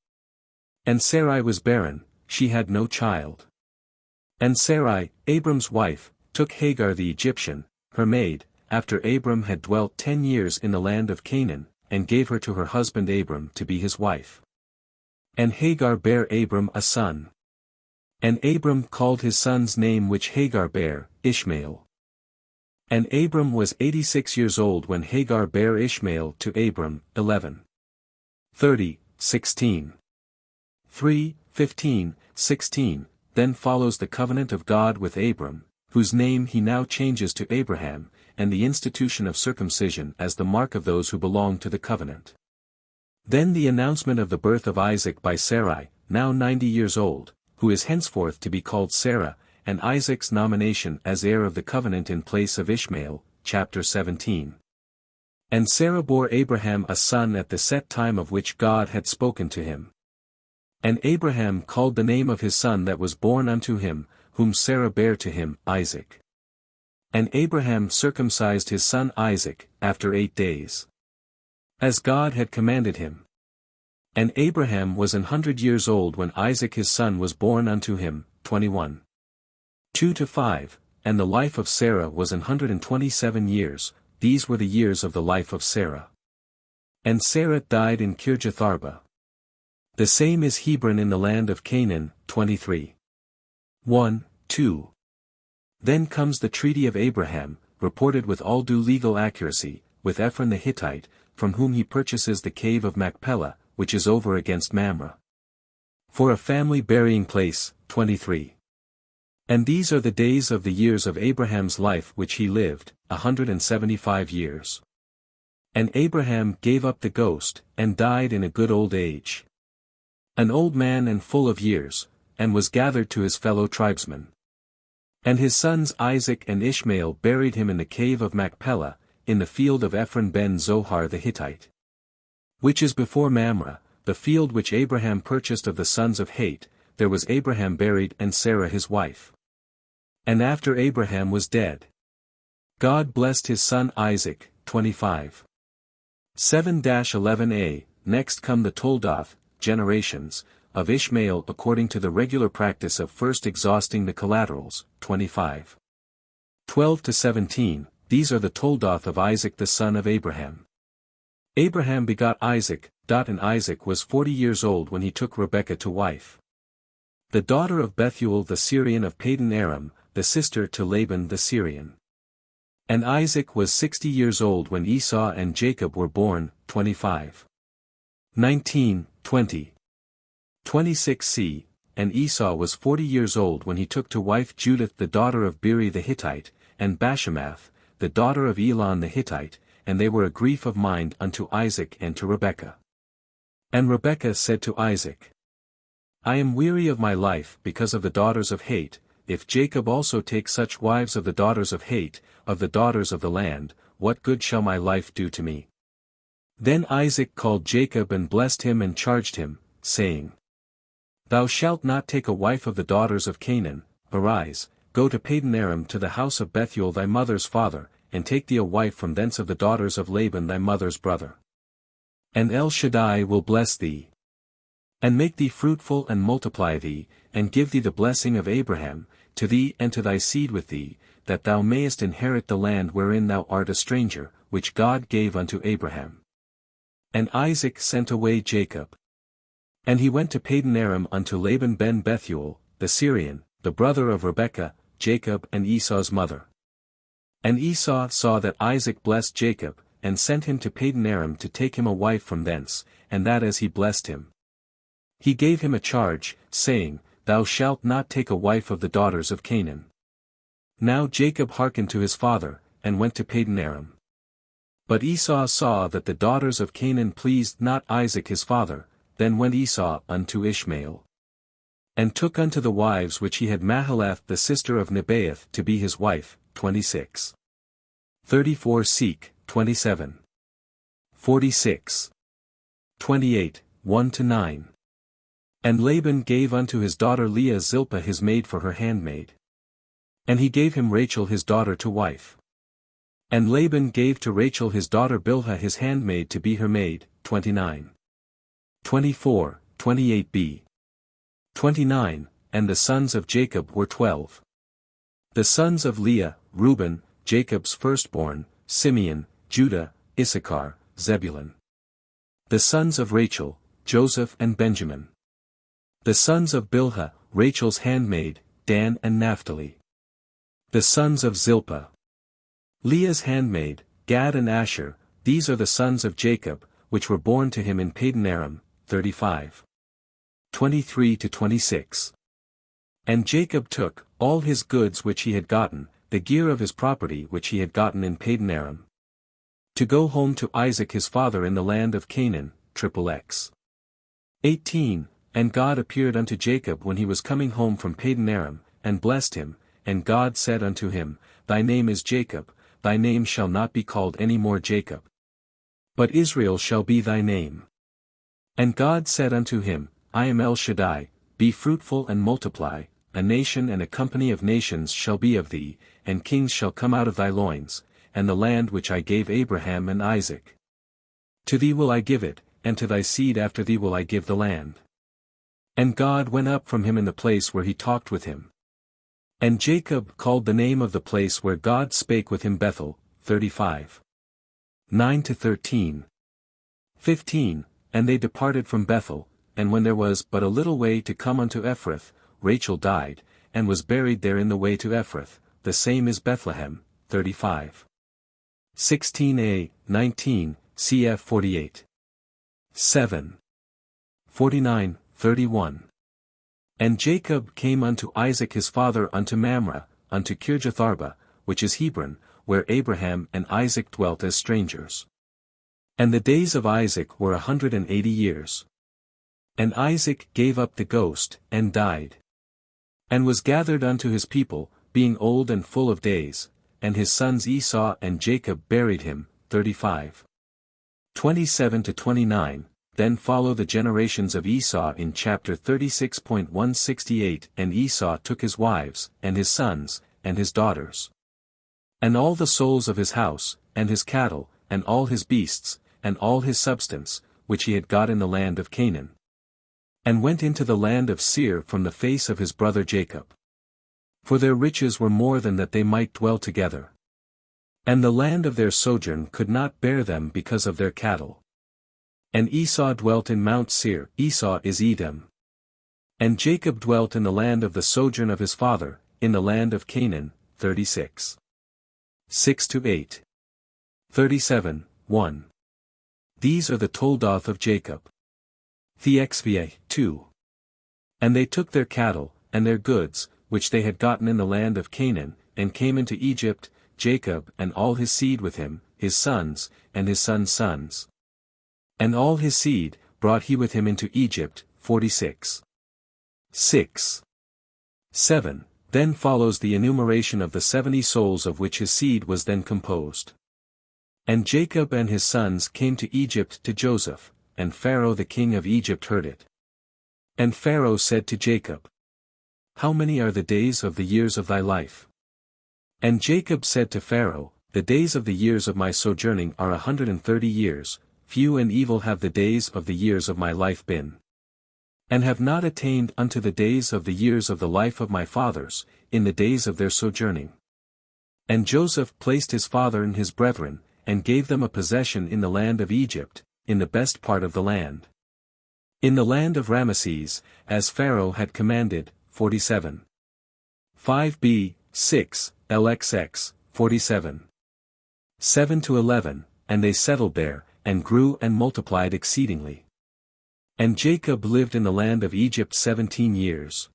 And Sarai was barren, she had no child. And Sarai, Abram's wife, took Hagar the Egyptian, her maid, after Abram had dwelt 10 years in the land of Canaan, and gave her to her husband Abram to be his wife. And Hagar bare Abram a son. And Abram called his son's name which Hagar bare, Ishmael. And Abram was 86 years old when Hagar bare Ishmael to Abram. 11. 30, 16. 3, 15, 16, then follows the covenant of God with Abram, whose name he now changes to Abraham, and the institution of circumcision as the mark of those who belong to the covenant. Then the announcement of the birth of Isaac by Sarai, now 90 years old, who is henceforth to be called Sarah, and Isaac's nomination as heir of the covenant in place of Ishmael, chapter 17. And Sarah bore Abraham a son at the set time of which God had spoken to him. And Abraham called the name of his son that was born unto him, whom Sarah bare to him, Isaac. And Abraham circumcised his son Isaac, after 8 days, as God had commanded him. And Abraham was 100 years old when Isaac his son was born unto him, 21. 2-5, and the life of Sarah was 127 years, these were the years of the life of Sarah. And Sarah died in Kirjatharba. The same is Hebron in the land of Canaan, 23. 1, 2. Then comes the treaty of Abraham, reported with all due legal accuracy, with Ephron the Hittite, from whom he purchases the cave of Machpelah, which is over against Mamre, for a family burying place, 23. And these are the days of the years of Abraham's life which he lived, 175 years. And Abraham gave up the ghost, and died in a good old age, an old man and full of years, and was gathered to his fellow tribesmen. And his sons Isaac and Ishmael buried him in the cave of Machpelah, in the field of Ephron ben Zohar the Hittite, which is before Mamre, the field which Abraham purchased of the sons of Het. There was Abraham buried and Sarah his wife. And after Abraham was dead, God blessed his son Isaac, 25. 7-11a, next come the Toldoth, generations, of Ishmael according to the regular practice of first exhausting the collaterals, 25. 12-17, these are the Toldoth of Isaac the son of Abraham. Abraham begot Isaac, and Isaac was 40 years old when he took Rebekah to wife, the daughter of Bethuel the Syrian of Padan Aram, the sister to Laban the Syrian. And Isaac was 60 years old when Esau and Jacob were born, 25. 19, 20. 26c, and Esau was 40 years old when he took to wife Judith the daughter of Beri the Hittite, and Bashemath, the daughter of Elon the Hittite, and they were a grief of mind unto Isaac and to Rebekah. And Rebekah said to Isaac, I am weary of my life because of the daughters of Het. If Jacob also take such wives of the daughters of Het, of the daughters of the land, what good shall my life do to me? Then Isaac called Jacob and blessed him and charged him, saying, Thou shalt not take a wife of the daughters of Canaan. Arise, go to Padan Aram to the house of Bethuel thy mother's father, and take thee a wife from thence of the daughters of Laban thy mother's brother. And El Shaddai will bless thee, and make thee fruitful and multiply thee, and give thee the blessing of Abraham, to thee and to thy seed with thee, that thou mayest inherit the land wherein thou art a stranger, which God gave unto Abraham. And Isaac sent away Jacob. And he went to Padan Aram unto Laban ben Bethuel, the Syrian, the brother of Rebekah, Jacob and Esau's mother. And Esau saw that Isaac blessed Jacob, and sent him to Padan Aram to take him a wife from thence, and that as he blessed him, he gave him a charge, saying, Thou shalt not take a wife of the daughters of Canaan. Now Jacob hearkened to his father, and went to Padan Aram. But Esau saw that the daughters of Canaan pleased not Isaac his father. Then went Esau unto Ishmael, and took unto the wives which he had Mahalath the sister of Nebaioth to be his wife, 26. 34 Seek, 27. 46. 28, 1-9. And Laban gave unto his daughter Leah Zilpah his maid for her handmaid. And he gave him Rachel his daughter to wife. And Laban gave to Rachel his daughter Bilhah his handmaid to be her maid, 29. 24, 28b. 29, and the sons of Jacob were 12. The sons of Leah, Reuben, Jacob's firstborn, Simeon, Judah, Issachar, Zebulun. The sons of Rachel, Joseph and Benjamin. The sons of Bilhah, Rachel's handmaid, Dan and Naphtali. The sons of Zilpah, Leah's handmaid, Gad and Asher. These are the sons of Jacob, which were born to him in Padan Aram, 35. 23-26. And Jacob took all his goods which he had gotten, the gear of his property which he had gotten in Padan Aram, to go home to Isaac his father in the land of Canaan, XXX. 18. And God appeared unto Jacob when he was coming home from Padan Aram, and blessed him, and God said unto him, Thy name is Jacob, thy name shall not be called any more Jacob, but Israel shall be thy name. And God said unto him, I am El Shaddai, be fruitful and multiply, a nation and a company of nations shall be of thee, and kings shall come out of thy loins, and the land which I gave Abraham and Isaac. To thee will I give it, and to thy seed after thee will I give the land. And God went up from him in the place where he talked with him. And Jacob called the name of the place where God spake with him Bethel, 35. 9-13. 15. And they departed from Bethel, and when there was but a little way to come unto Ephrath, Rachel died, and was buried there in the way to Ephrath, the same is Bethlehem, 35. 16a, 19, cf 48. 7. 49, 31. And Jacob came unto Isaac his father unto Mamre, unto Kirjatharba, which is Hebron, where Abraham and Isaac dwelt as strangers. And the days of Isaac were 180 years. And Isaac gave up the ghost, and died. And was gathered unto his people, being old and full of days, and his sons Esau and Jacob buried him, 35. 27-29, then follow the generations of Esau in chapter 36.168. And Esau took his wives, and his sons, and his daughters, and all the souls of his house, and his cattle, and all his beasts, and all his substance, which he had got in the land of Canaan, and went into the land of Seir from the face of his brother Jacob. For their riches were more than that they might dwell together. And the land of their sojourn could not bear them because of their cattle. And Esau dwelt in Mount Seir, Esau is Edom. And Jacob dwelt in the land of the sojourn of his father, in the land of Canaan, 36. 6-8. 37, 1. These are the Toldoth of Jacob. Theocracy, 2. And they took their cattle, and their goods, which they had gotten in the land of Canaan, and came into Egypt, Jacob and all his seed with him, his sons, and his sons' sons. And all his seed brought he with him into Egypt, 46. 6. 7. Then follows the enumeration of the 70 souls of which his seed was then composed. And Jacob and his sons came to Egypt to Joseph, and Pharaoh the king of Egypt heard it. And Pharaoh said to Jacob, How many are the days of the years of thy life? And Jacob said to Pharaoh, The days of the years of my sojourning are 130 years, few and evil have the days of the years of my life been. And have not attained unto the days of the years of the life of my fathers, in the days of their sojourning. And Joseph placed his father and his brethren, and gave them a possession in the land of Egypt, in the best part of the land. In the land of Ramesses, as Pharaoh had commanded, 47. 5b, 6, LXX, 47. 7-11, and they settled there, and grew and multiplied exceedingly. And Jacob lived in the land of Egypt 17 years.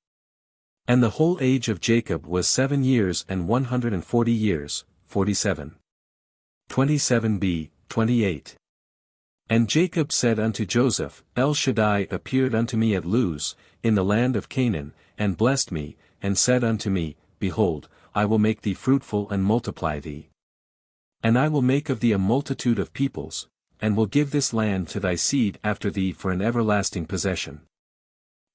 And the whole age of Jacob was 7 years and 140 years, 47. 27b, 28. And Jacob said unto Joseph, El Shaddai appeared unto me at Luz, in the land of Canaan, and blessed me, and said unto me, Behold, I will make thee fruitful and multiply thee. And I will make of thee a multitude of peoples, and will give this land to thy seed after thee for an everlasting possession.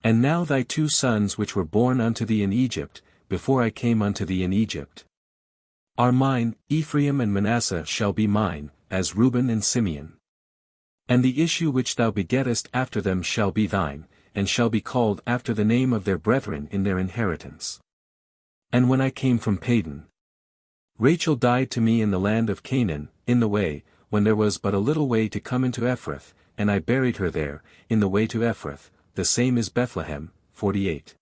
And now thy 2 sons which were born unto thee in Egypt, before I came unto thee in Egypt, are mine, Ephraim and Manasseh shall be mine, as Reuben and Simeon. And the issue which thou begettest after them shall be thine, and shall be called after the name of their brethren in their inheritance. And when I came from Padan, Rachel died to me in the land of Canaan, in the way, when there was but a little way to come into Ephrath, and I buried her there, in the way to Ephrath, the same is Bethlehem, 48.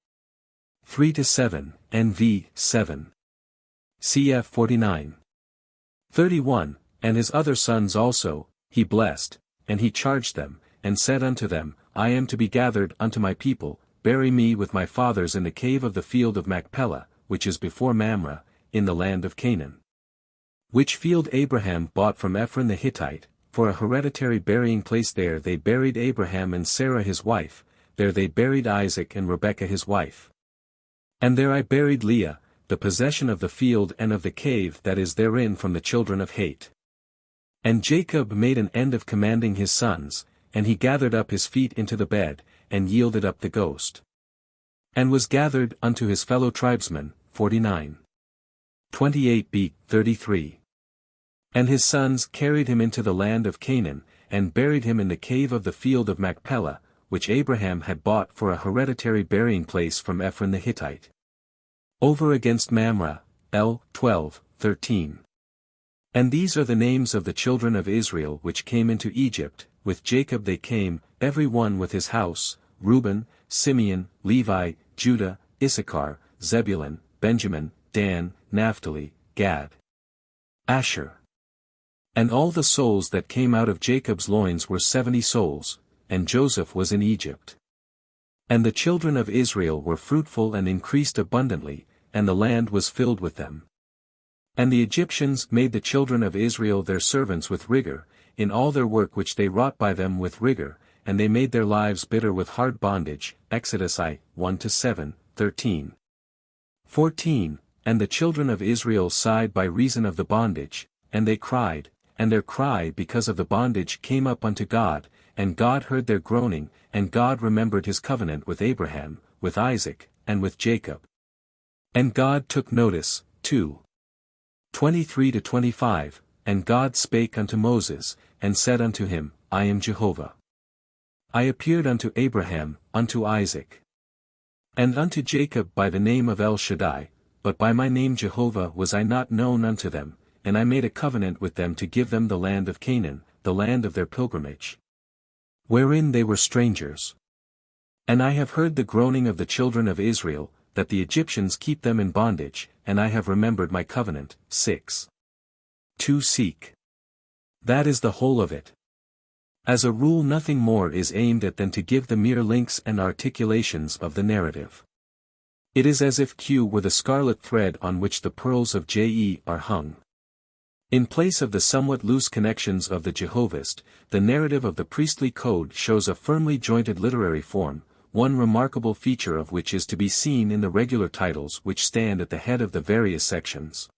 3-7, NV, 7. Cf 49. 31, and his other sons also, he blessed, and he charged them, and said unto them, I am to be gathered unto my people, bury me with my fathers in the cave of the field of Machpelah, which is before Mamre, in the land of Canaan. Which field Abraham bought from Ephron the Hittite, for a hereditary burying place. There they buried Abraham and Sarah his wife, there they buried Isaac and Rebekah his wife. And there I buried Leah, the possession of the field and of the cave that is therein from the children of Heth. And Jacob made an end of commanding his sons, and he gathered up his feet into the bed, and yielded up the ghost. And was gathered unto his fellow tribesmen, 49. 28b, 33. And his sons carried him into the land of Canaan, and buried him in the cave of the field of Machpelah, which Abraham had bought for a hereditary burying place from Ephron the Hittite. Over against Mamre, L. 12, 13. And these are the names of the children of Israel which came into Egypt, with Jacob they came, every one with his house, Reuben, Simeon, Levi, Judah, Issachar, Zebulun, Benjamin, Dan, Naphtali, Gad, Asher. And all the souls that came out of Jacob's loins were 70 souls, and Joseph was in Egypt. And the children of Israel were fruitful and increased abundantly, and the land was filled with them. And the Egyptians made the children of Israel their servants with rigor, in all their work which they wrought by them with rigor, and they made their lives bitter with hard bondage. Exodus I, 1-7, 13. 14. And the children of Israel sighed by reason of the bondage, and they cried, and their cry because of the bondage came up unto God, and God heard their groaning, and God remembered his covenant with Abraham, with Isaac, and with Jacob. And God took notice, 2. 23-25, and God spake unto Moses, and said unto him, I am Jehovah. I appeared unto Abraham, unto Isaac, and unto Jacob by the name of El Shaddai, but by my name Jehovah was I not known unto them, and I made a covenant with them to give them the land of Canaan, the land of their pilgrimage, wherein they were strangers. And I have heard the groaning of the children of Israel, that the Egyptians keep them in bondage, and I have remembered my covenant. 6. 2 Seek. That is the whole of it. As a rule nothing more is aimed at than to give the mere links and articulations of the narrative. It is as if Q were the scarlet thread on which the pearls of Je are hung. In place of the somewhat loose connections of the Jehovist, the narrative of the priestly code shows a firmly jointed literary form, one remarkable feature of which is to be seen in the regular titles which stand at the head of the various sections.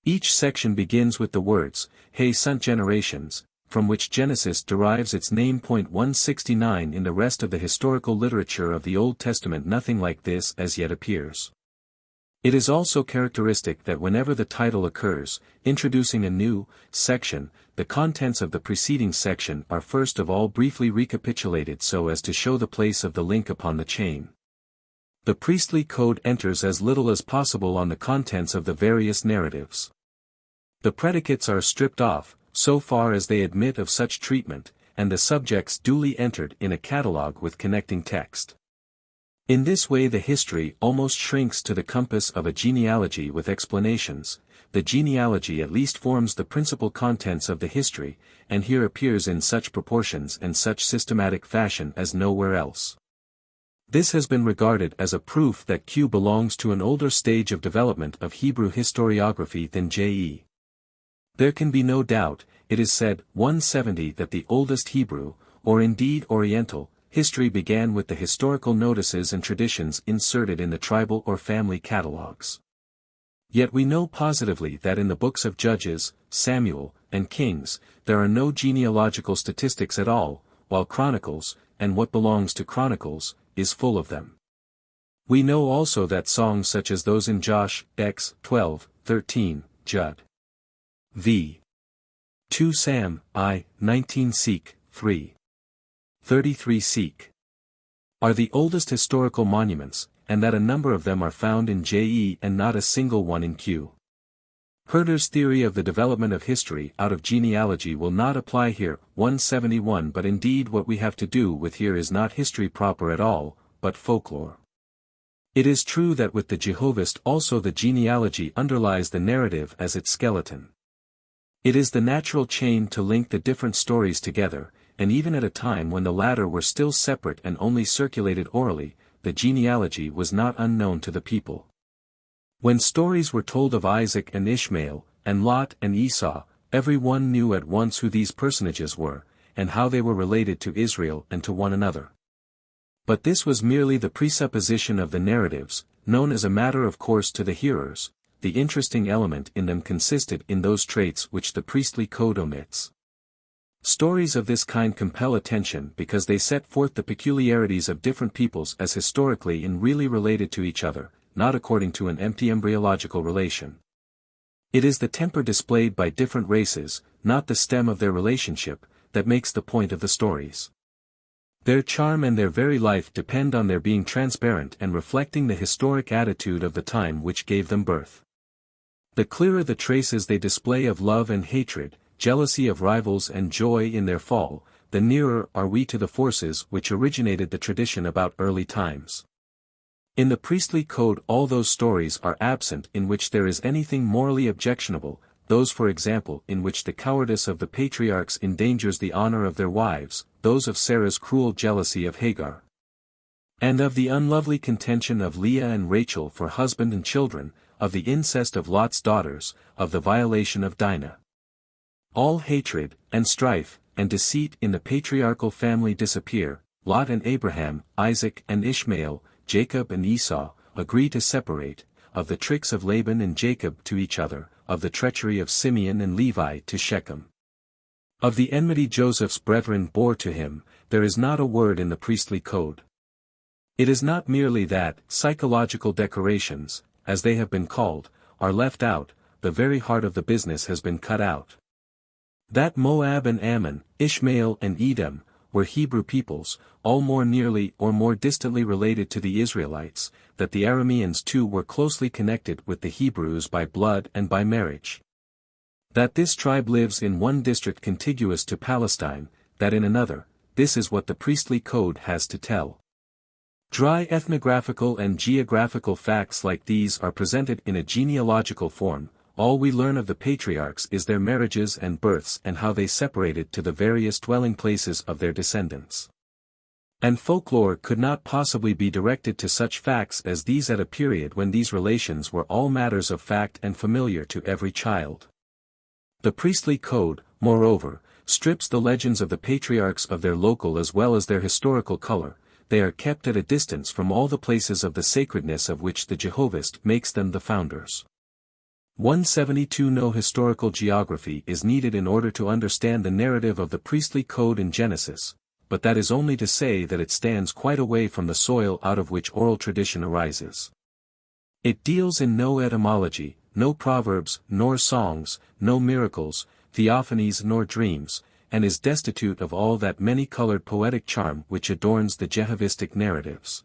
Each section begins with the words, Hey sunt generations, from which Genesis derives its name. 169 In the rest of the historical literature of the Old Testament nothing like this as yet appears. It is also characteristic that whenever the title occurs, introducing a new section, the contents of the preceding section are first of all briefly recapitulated so as to show the place of the link upon the chain. The priestly code enters as little as possible on the contents of the various narratives. The predicates are stripped off, so far as they admit of such treatment, and the subjects duly entered in a catalogue with connecting text. In this way the history almost shrinks to the compass of a genealogy with explanations. The genealogy at least forms the principal contents of the history, and here appears in such proportions and such systematic fashion as nowhere else. This has been regarded as a proof that Q belongs to an older stage of development of Hebrew historiography than Je. There can be no doubt, it is said, 170 that the oldest Hebrew, or indeed Oriental, history began with the historical notices and traditions inserted in the tribal or family catalogues. Yet we know positively that in the books of Judges, Samuel, and Kings, there are no genealogical statistics at all, while Chronicles, and what belongs to Chronicles, is full of them. We know also that songs such as those in Josh, X, 12, 13, Jud. V. 2 Sam, I, 19 Seek, 3. 33 Seek. Are the oldest historical monuments, and that a number of them are found in Je and not a single one in Q. Herder's theory of the development of history out of genealogy will not apply here. 171 But indeed what we have to do with here is not history proper at all, but folklore. It is true that with the Jehovist also the genealogy underlies the narrative as its skeleton. It is the natural chain to link the different stories together, and even at a time when the latter were still separate and only circulated orally, the genealogy was not unknown to the people. When stories were told of Isaac and Ishmael, and Lot and Esau, every one knew at once who these personages were, and how they were related to Israel and to one another. But this was merely the presupposition of the narratives, known as a matter of course to the hearers. The interesting element in them consisted in those traits which the priestly code omits. Stories of this kind compel attention because they set forth the peculiarities of different peoples as historically and really related to each other, not according to an empty embryological relation. It is the temper displayed by different races, not the stem of their relationship, that makes the point of the stories. Their charm and their very life depend on their being transparent and reflecting the historic attitude of the time which gave them birth. The clearer the traces they display of love and hatred, jealousy of rivals and joy in their fall, the nearer are we to the forces which originated the tradition about early times. In the priestly code all those stories are absent in which there is anything morally objectionable, those for example in which the cowardice of the patriarchs endangers the honor of their wives, those of Sarah's cruel jealousy of Hagar, and of the unlovely contention of Leah and Rachel for husband and children, of the incest of Lot's daughters, of the violation of Dinah. All hatred, and strife, and deceit in the patriarchal family disappear. Lot and Abraham, Isaac and Ishmael, Jacob and Esau, agree to separate, of the tricks of Laban and Jacob to each other, of the treachery of Simeon and Levi to Shechem. Of the enmity Joseph's brethren bore to him, there is not a word in the priestly code. It is not merely that psychological decorations, as they have been called, are left out, the very heart of the business has been cut out. That Moab and Ammon, Ishmael and Edom, were Hebrew peoples, all more nearly or more distantly related to the Israelites, that the Arameans too were closely connected with the Hebrews by blood and by marriage. That this tribe lives in one district contiguous to Palestine, that in another, this is what the priestly code has to tell. Dry ethnographical and geographical facts like these are presented in a genealogical form. All we learn of the patriarchs is their marriages and births and how they separated to the various dwelling places of their descendants. And folklore could not possibly be directed to such facts as these at a period when these relations were all matters of fact and familiar to every child. The priestly code, moreover, strips the legends of the patriarchs of their local as well as their historical color. They are kept at a distance from all the places of the sacredness of which the Jehovist makes them the founders. 172 No historical geography is needed in order to understand the narrative of the priestly code in Genesis, but that is only to say that it stands quite away from the soil out of which oral tradition arises. It deals in no etymology, no proverbs, nor songs, no miracles, theophanies nor dreams, and is destitute of all that many-colored poetic charm which adorns the Jehovistic narratives.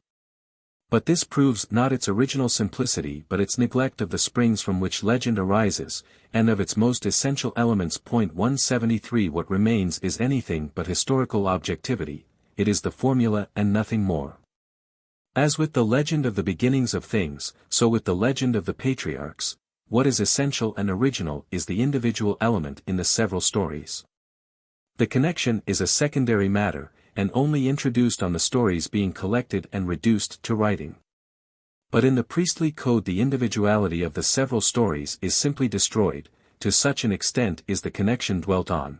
But this proves not its original simplicity but its neglect of the springs from which legend arises, and of its most essential elements. 173 What remains is anything but historical objectivity, it is the formula and nothing more. As with the legend of the beginnings of things, so with the legend of the patriarchs, what is essential and original is the individual element in the several stories. The connection is a secondary matter, and only introduced on the stories being collected and reduced to writing. But in the priestly code the individuality of the several stories is simply destroyed, to such an extent is the connection dwelt on.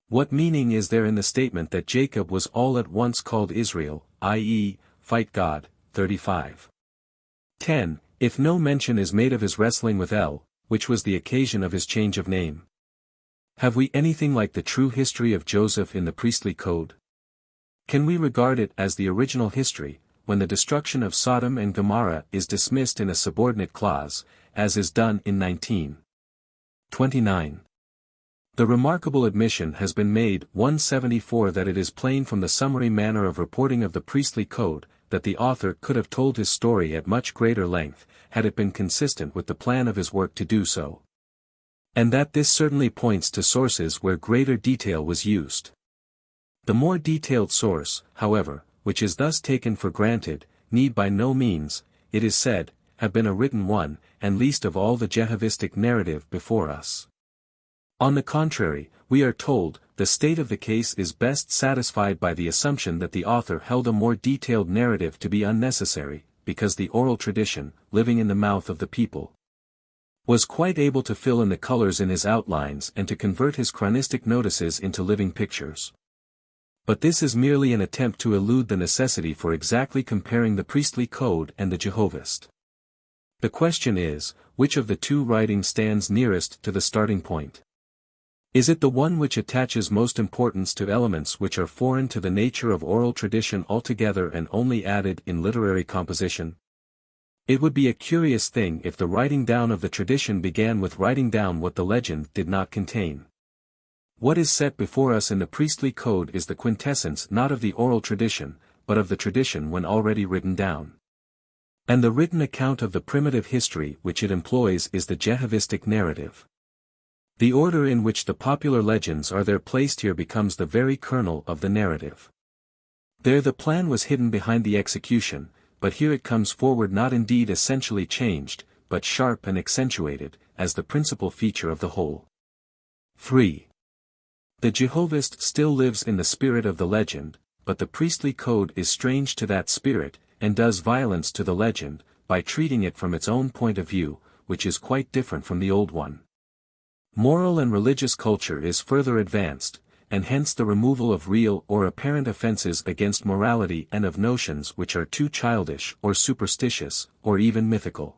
What meaning is there in the statement that Jacob was all at once called Israel, i.e., fight God? 35. 10. If no mention is made of his wrestling with El, which was the occasion of his change of name. Have we anything like the true history of Joseph in the priestly code? Can we regard it as the original history, when the destruction of Sodom and Gomorrah is dismissed in a subordinate clause, as is done in 19:29? The remarkable admission has been made 174 that it is plain from the summary manner of reporting of the priestly code, that the author could have told his story at much greater length, had it been consistent with the plan of his work to do so. And that this certainly points to sources where greater detail was used. The more detailed source, however, which is thus taken for granted, need by no means, it is said, have been a written one, and least of all the Jehovistic narrative before us. On the contrary, we are told, the state of the case is best satisfied by the assumption that the author held a more detailed narrative to be unnecessary, because the oral tradition, living in the mouth of the people, was quite able to fill in the colors in his outlines and to convert his chronistic notices into living pictures. But this is merely an attempt to elude the necessity for exactly comparing the priestly code and the Jehovist. The question is, which of the two writings stands nearest to the starting point? Is it the one which attaches most importance to elements which are foreign to the nature of oral tradition altogether and only added in literary composition? It would be a curious thing if the writing down of the tradition began with writing down what the legend did not contain. What is set before us in the priestly code is the quintessence not of the oral tradition, but of the tradition when already written down. And the written account of the primitive history which it employs is the Jehovistic narrative. The order in which the popular legends are there placed here becomes the very kernel of the narrative. There the plan was hidden behind the execution, but here it comes forward not indeed essentially changed, but sharp and accentuated, as the principal feature of the whole. 3. The Jehovist still lives in the spirit of the legend, but the priestly code is strange to that spirit, and does violence to the legend, by treating it from its own point of view, which is quite different from the old one. Moral and religious culture is further advanced, and hence the removal of real or apparent offenses against morality and of notions which are too childish or superstitious, or even mythical.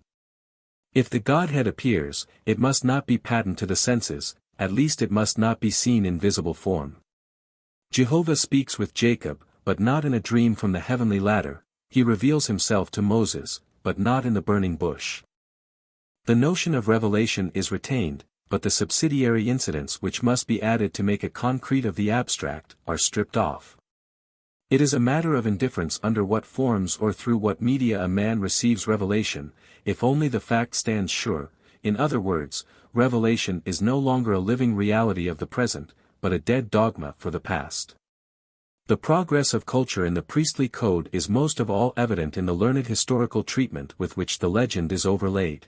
If the Godhead appears, it must not be patent to the senses, at least it must not be seen in visible form. Jehovah speaks with Jacob, but not in a dream from the heavenly ladder, he reveals himself to Moses, but not in the burning bush. The notion of revelation is retained, but the subsidiary incidents which must be added to make a concrete of the abstract, are stripped off. It is a matter of indifference under what forms or through what media a man receives revelation, if only the fact stands sure. In other words, revelation is no longer a living reality of the present, but a dead dogma for the past. The progress of culture in the priestly code is most of all evident in the learned historical treatment with which the legend is overlaid.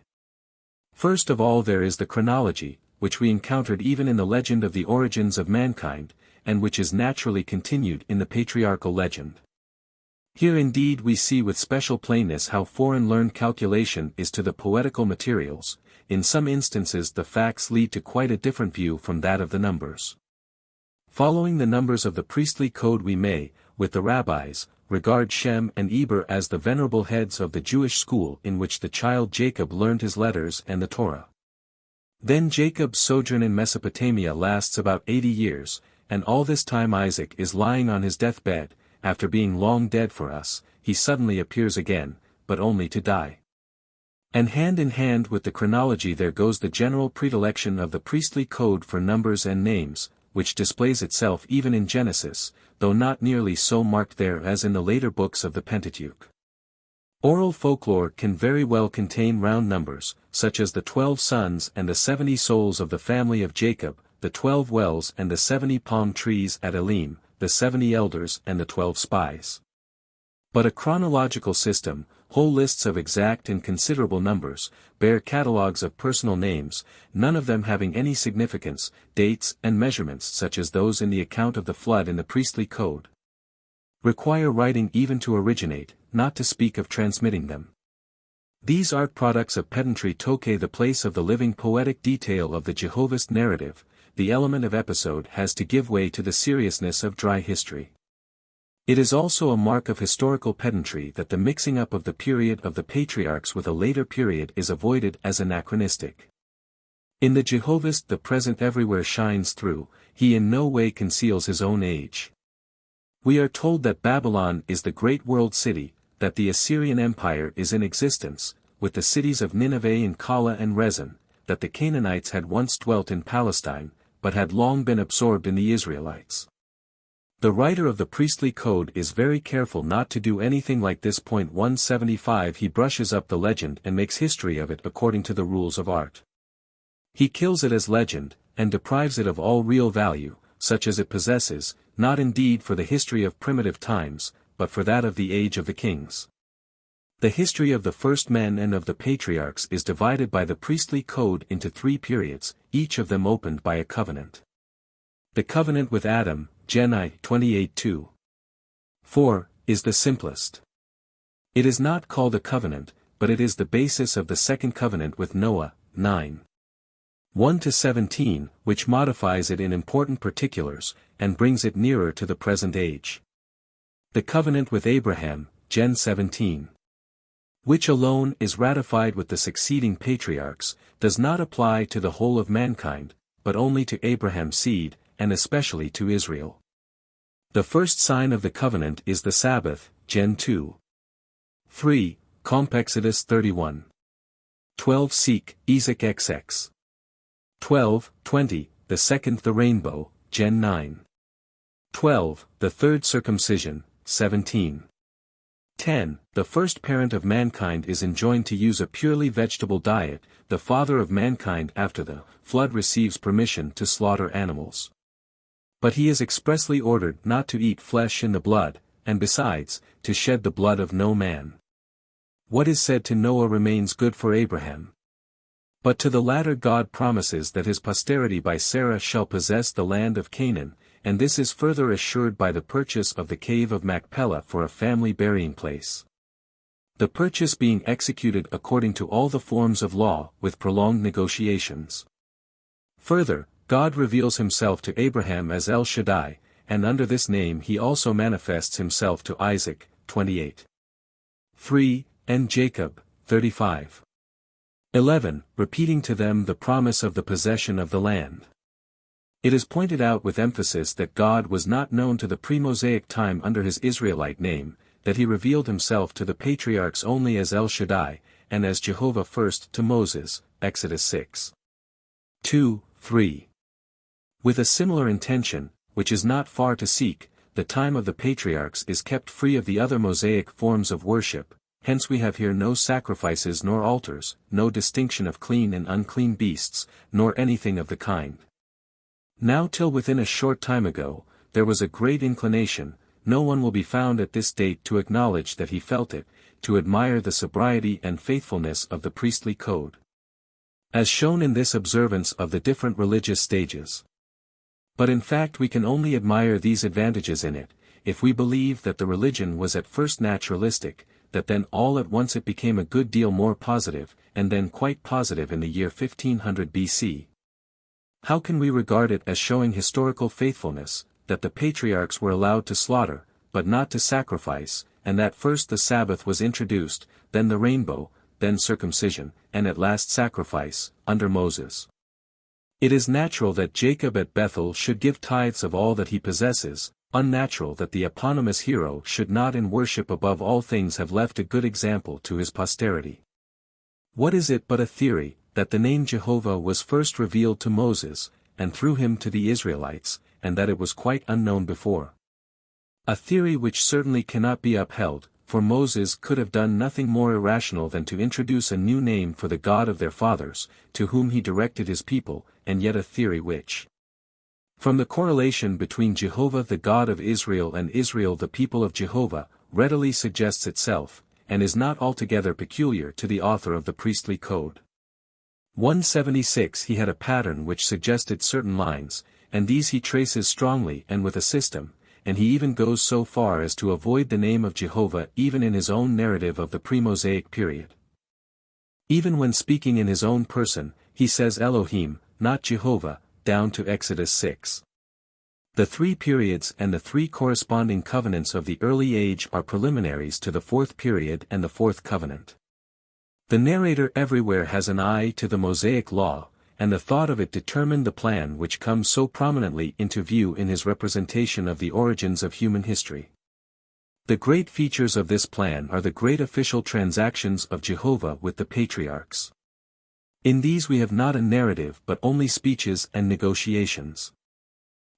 First of all there is the chronology, which we encountered even in the legend of the origins of mankind, and which is naturally continued in the patriarchal legend. Here indeed we see with special plainness how foreign learned calculation is to the poetical materials. In some instances the facts lead to quite a different view from that of the numbers. Following the numbers of the priestly code we may, with the rabbis, regard Shem and Eber as the venerable heads of the Jewish school in which the child Jacob learned his letters and the Torah. Then Jacob's sojourn in Mesopotamia lasts about 80 years, and all this time Isaac is lying on his deathbed. After being long dead for us, he suddenly appears again, but only to die. And hand in hand with the chronology there goes the general predilection of the priestly code for numbers and names, which displays itself even in Genesis, though not nearly so marked there as in the later books of the Pentateuch. Oral folklore can very well contain round numbers, such as the 12 sons and the 70 souls of the family of Jacob, the 12 wells and the 70 palm trees at Elim, the 70 elders and the 12 spies. But a chronological system, whole lists of exact and considerable numbers, bare catalogues of personal names, none of them having any significance, dates and measurements such as those in the account of the flood in the priestly code, require writing even to originate, not to speak of transmitting them. These art products of pedantry take the place of the living poetic detail of the Jehovist narrative. The element of episode has to give way to the seriousness of dry history. It is also a mark of historical pedantry that the mixing up of the period of the patriarchs with a later period is avoided as anachronistic. In the Jehovist the present everywhere shines through, he in no way conceals his own age. We are told that Babylon is the great world city, that the Assyrian Empire is in existence, with the cities of Nineveh and Kala and Rezin, that the Canaanites had once dwelt in Palestine, but had long been absorbed in the Israelites. The writer of the priestly code is very careful not to do anything like this. 175 He brushes up the legend and makes history of it according to the rules of art. He kills it as legend, and deprives it of all real value, such as it possesses, not indeed for the history of primitive times, but for that of the age of the kings. The history of the first men and of the patriarchs is divided by the priestly code into 3 periods, each of them opened by a covenant. The covenant with Adam, Gen I 28:2. 4, is the simplest. It is not called a covenant, but it is the basis of the second covenant with Noah, 9. 1-17, which modifies it in important particulars, and brings it nearer to the present age. The covenant with Abraham, Gen 17. Which alone is ratified with the succeeding patriarchs, does not apply to the whole of mankind, but only to Abraham's seed, and especially to Israel. The first sign of the covenant is the Sabbath, Gen 2. 3, Comp Exodus 31. 12 Seek, Isaac XX. 12:20, the second the rainbow, Gen 9. 12, the third circumcision, 17. 10. The first parent of mankind is enjoined to use a purely vegetable diet. The father of mankind after the flood receives permission to slaughter animals. But he is expressly ordered not to eat flesh in the blood, and besides, to shed the blood of no man. What is said to Noah remains good for Abraham. But to the latter God promises that his posterity by Sarah shall possess the land of Canaan, and this is further assured by the purchase of the cave of Machpelah for a family burying place. The purchase being executed according to all the forms of law, with prolonged negotiations. Further, God reveals himself to Abraham as El Shaddai, and under this name he also manifests himself to Isaac, 28. 3, and Jacob, 35. 11, repeating to them the promise of the possession of the land. It is pointed out with emphasis that God was not known to the pre-Mosaic time under his Israelite name, that he revealed himself to the patriarchs only as El Shaddai, and as Jehovah first to Moses, Exodus 6. 2-3. With a similar intention, which is not far to seek, the time of the patriarchs is kept free of the other Mosaic forms of worship, hence we have here no sacrifices nor altars, no distinction of clean and unclean beasts, nor anything of the kind. Now till within a short time ago, there was a great inclination, no one will be found at this date to acknowledge that he felt it, to admire the sobriety and faithfulness of the priestly code. As shown in this observance of the different religious stages. But in fact we can only admire these advantages in it, if we believe that the religion was at first naturalistic, that then all at once it became a good deal more positive, and then quite positive in the year 1500 BC. How can we regard it as showing historical faithfulness, that the patriarchs were allowed to slaughter, but not to sacrifice, and that first the Sabbath was introduced, then the rainbow, then circumcision, and at last sacrifice, under Moses? It is natural that Jacob at Bethel should give tithes of all that he possesses, unnatural that the eponymous hero should not in worship above all things have left a good example to his posterity. What is it but a theory, that the name Jehovah was first revealed to Moses, and through him to the Israelites, and that it was quite unknown before? A theory which certainly cannot be upheld, for Moses could have done nothing more irrational than to introduce a new name for the God of their fathers, to whom he directed his people, and yet a theory which, from the correlation between Jehovah the God of Israel and Israel the people of Jehovah, readily suggests itself, and is not altogether peculiar to the author of the priestly code. 176 He had a pattern which suggested certain lines, and these he traces strongly and with a system, and he even goes so far as to avoid the name of Jehovah even in his own narrative of the pre-Mosaic period. Even when speaking in his own person, he says Elohim, not Jehovah, down to Exodus 6. The 3 periods and the 3 corresponding covenants of the early age are preliminaries to the 4th period and the 4th covenant. The narrator everywhere has an eye to the Mosaic law, and the thought of it determined the plan which comes so prominently into view in his representation of the origins of human history. The great features of this plan are the great official transactions of Jehovah with the patriarchs. In these we have not a narrative but only speeches and negotiations.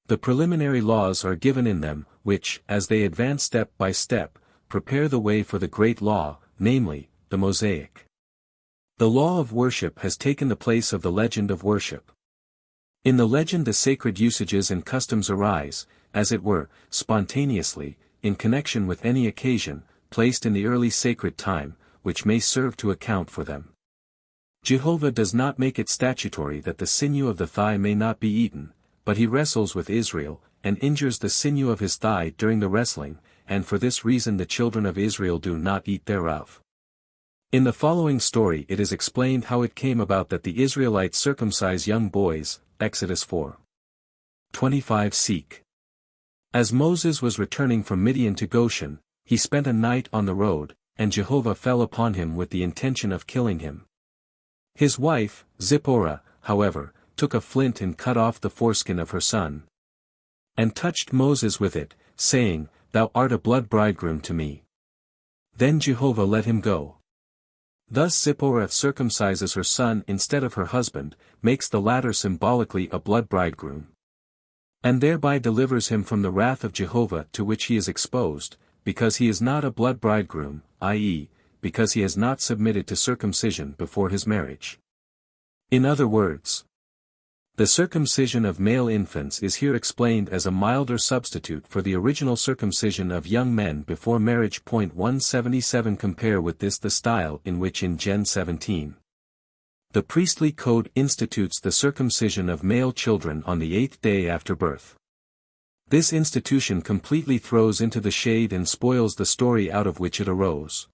The preliminary laws are given in them, which, as they advance step by step, prepare the way for the great law, namely, the Mosaic. The law of worship has taken the place of the legend of worship. In the legend the sacred usages and customs arise, as it were, spontaneously, in connection with any occasion, placed in the early sacred time, which may serve to account for them. Jehovah does not make it statutory that the sinew of the thigh may not be eaten, but he wrestles with Israel, and injures the sinew of his thigh during the wrestling, and for this reason the children of Israel do not eat thereof. In the following story it is explained how it came about that the Israelites circumcise young boys, Exodus 4:25 seek. As Moses was returning from Midian to Goshen, he spent a night on the road, and Jehovah fell upon him with the intention of killing him. His wife, Zipporah, however, took a flint and cut off the foreskin of her son, and touched Moses with it, saying, "Thou art a blood bridegroom to me." Then Jehovah let him go. Thus Zipporah circumcises her son instead of her husband, makes the latter symbolically a blood bridegroom, and thereby delivers him from the wrath of Jehovah to which he is exposed, because he is not a blood bridegroom, i.e., because he has not submitted to circumcision before his marriage. In other words, the circumcision of male infants is here explained as a milder substitute for the original circumcision of young men before marriage. 177 Compare with this the style in which in Gen 17. The priestly code institutes the circumcision of male children on the 8th day after birth. This institution completely throws into the shade and spoils the story out of which it arose.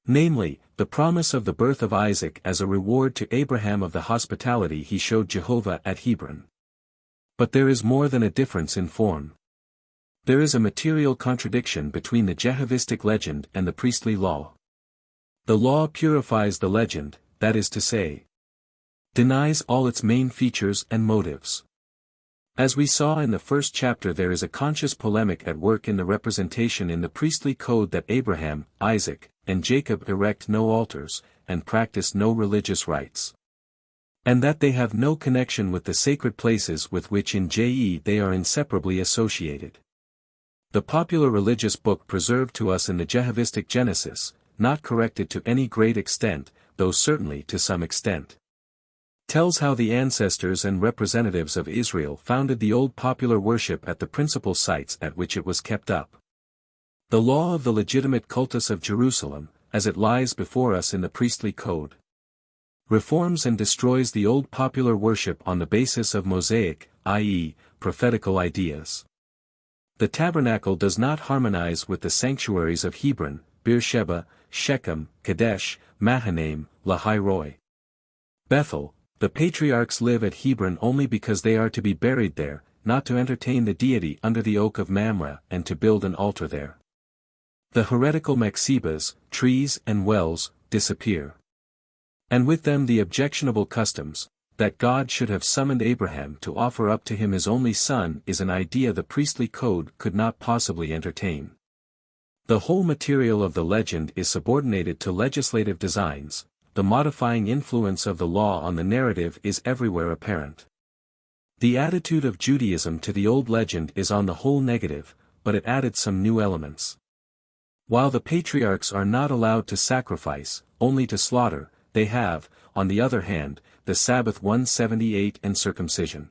Namely, the promise of the birth of Isaac as a reward to Abraham of the hospitality he showed Jehovah at Hebron. But there is more than a difference in form. There is a material contradiction between the Jehovistic legend and the priestly law. The law purifies the legend, that is to say, denies all its main features and motives. As we saw in the first chapter, there is a conscious polemic at work in the representation in the priestly code that Abraham, Isaac, and Jacob erect no altars, and practice no religious rites, and that they have no connection with the sacred places with which in Je they are inseparably associated. The popular religious book preserved to us in the Jehovistic Genesis, not corrected to any great extent, though certainly to some extent, tells how the ancestors and representatives of Israel founded the old popular worship at the principal sites at which it was kept up. The law of the legitimate cultus of Jerusalem, as it lies before us in the priestly code, reforms and destroys the old popular worship on the basis of Mosaic, i.e., prophetical ideas. The tabernacle does not harmonize with the sanctuaries of Hebron, Beersheba, Shechem, Kadesh, Mahanaim, Lahairoi, Bethel. The patriarchs live at Hebron only because they are to be buried there, not to entertain the deity under the oak of Mamre and to build an altar there. The heretical Maxibas, trees and wells, disappear. And with them the objectionable customs, that God should have summoned Abraham to offer up to him his only son is an idea the priestly code could not possibly entertain. The whole material of the legend is subordinated to legislative designs. The modifying influence of the law on the narrative is everywhere apparent. The attitude of Judaism to the old legend is on the whole negative, but it added some new elements. While the patriarchs are not allowed to sacrifice, only to slaughter, they have, on the other hand, the Sabbath 178 and circumcision.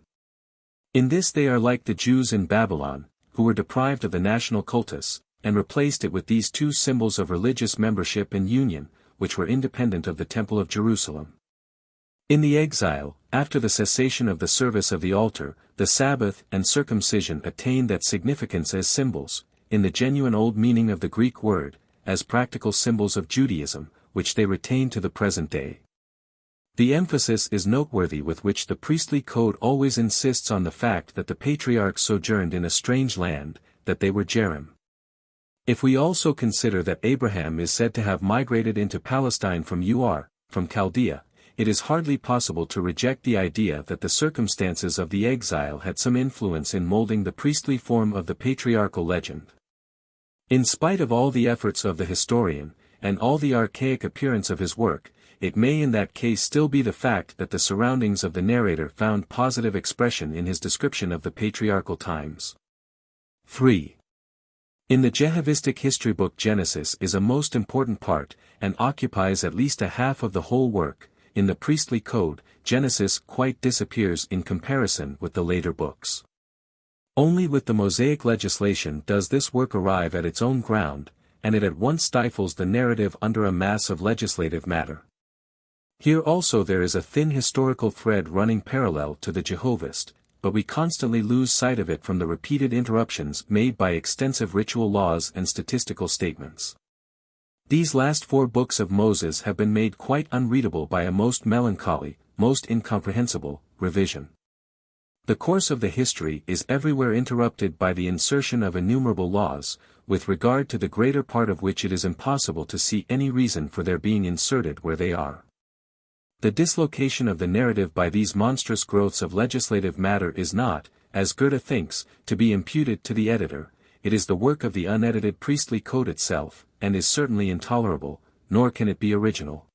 In this they are like the Jews in Babylon, who were deprived of the national cultus, and replaced it with these two symbols of religious membership and union, which were independent of the Temple of Jerusalem. In the exile, after the cessation of the service of the altar, the Sabbath and circumcision attain that significance as symbols, in the genuine old meaning of the Greek word, as practical symbols of Judaism, which they retain to the present day. The emphasis is noteworthy with which the priestly code always insists on the fact that the patriarchs sojourned in a strange land, that they were Jerem. If we also consider that Abraham is said to have migrated into Palestine from from Chaldea, it is hardly possible to reject the idea that the circumstances of the exile had some influence in molding the priestly form of the patriarchal legend. In spite of all the efforts of the historian, and all the archaic appearance of his work, it may in that case still be the fact that the surroundings of the narrator found positive expression in his description of the patriarchal times. 3. In the Jehovistic history book Genesis is a most important part, and occupies at least a half of the whole work. In the priestly code, Genesis quite disappears in comparison with the later books. Only with the Mosaic legislation does this work arrive at its own ground, and it at once stifles the narrative under a mass of legislative matter. Here also there is a thin historical thread running parallel to the Jehovist, but we constantly lose sight of it from the repeated interruptions made by extensive ritual laws and statistical statements. These last 4 books of Moses have been made quite unreadable by a most melancholy, most incomprehensible, revision. The course of the history is everywhere interrupted by the insertion of innumerable laws, with regard to the greater part of which it is impossible to see any reason for their being inserted where they are. The dislocation of the narrative by these monstrous growths of legislative matter is not, as Goethe thinks, to be imputed to the editor. It is the work of the unedited priestly code itself, and is certainly intolerable, nor can it be original.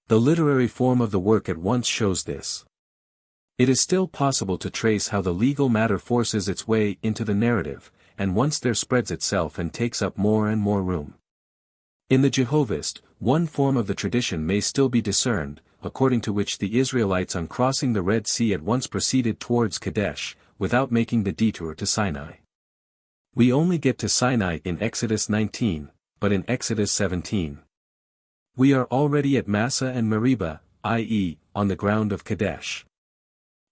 The literary form of the work at once shows this. It is still possible to trace how the legal matter forces its way into the narrative, and once there spreads itself and takes up more and more room. In the Jehovist, one form of the tradition may still be discerned, according to which the Israelites on crossing the Red Sea at once proceeded towards Kadesh, without making the detour to Sinai. We only get to Sinai in Exodus 19, but in Exodus 17. We are already at Massa and Meribah, i.e., on the ground of Kadesh.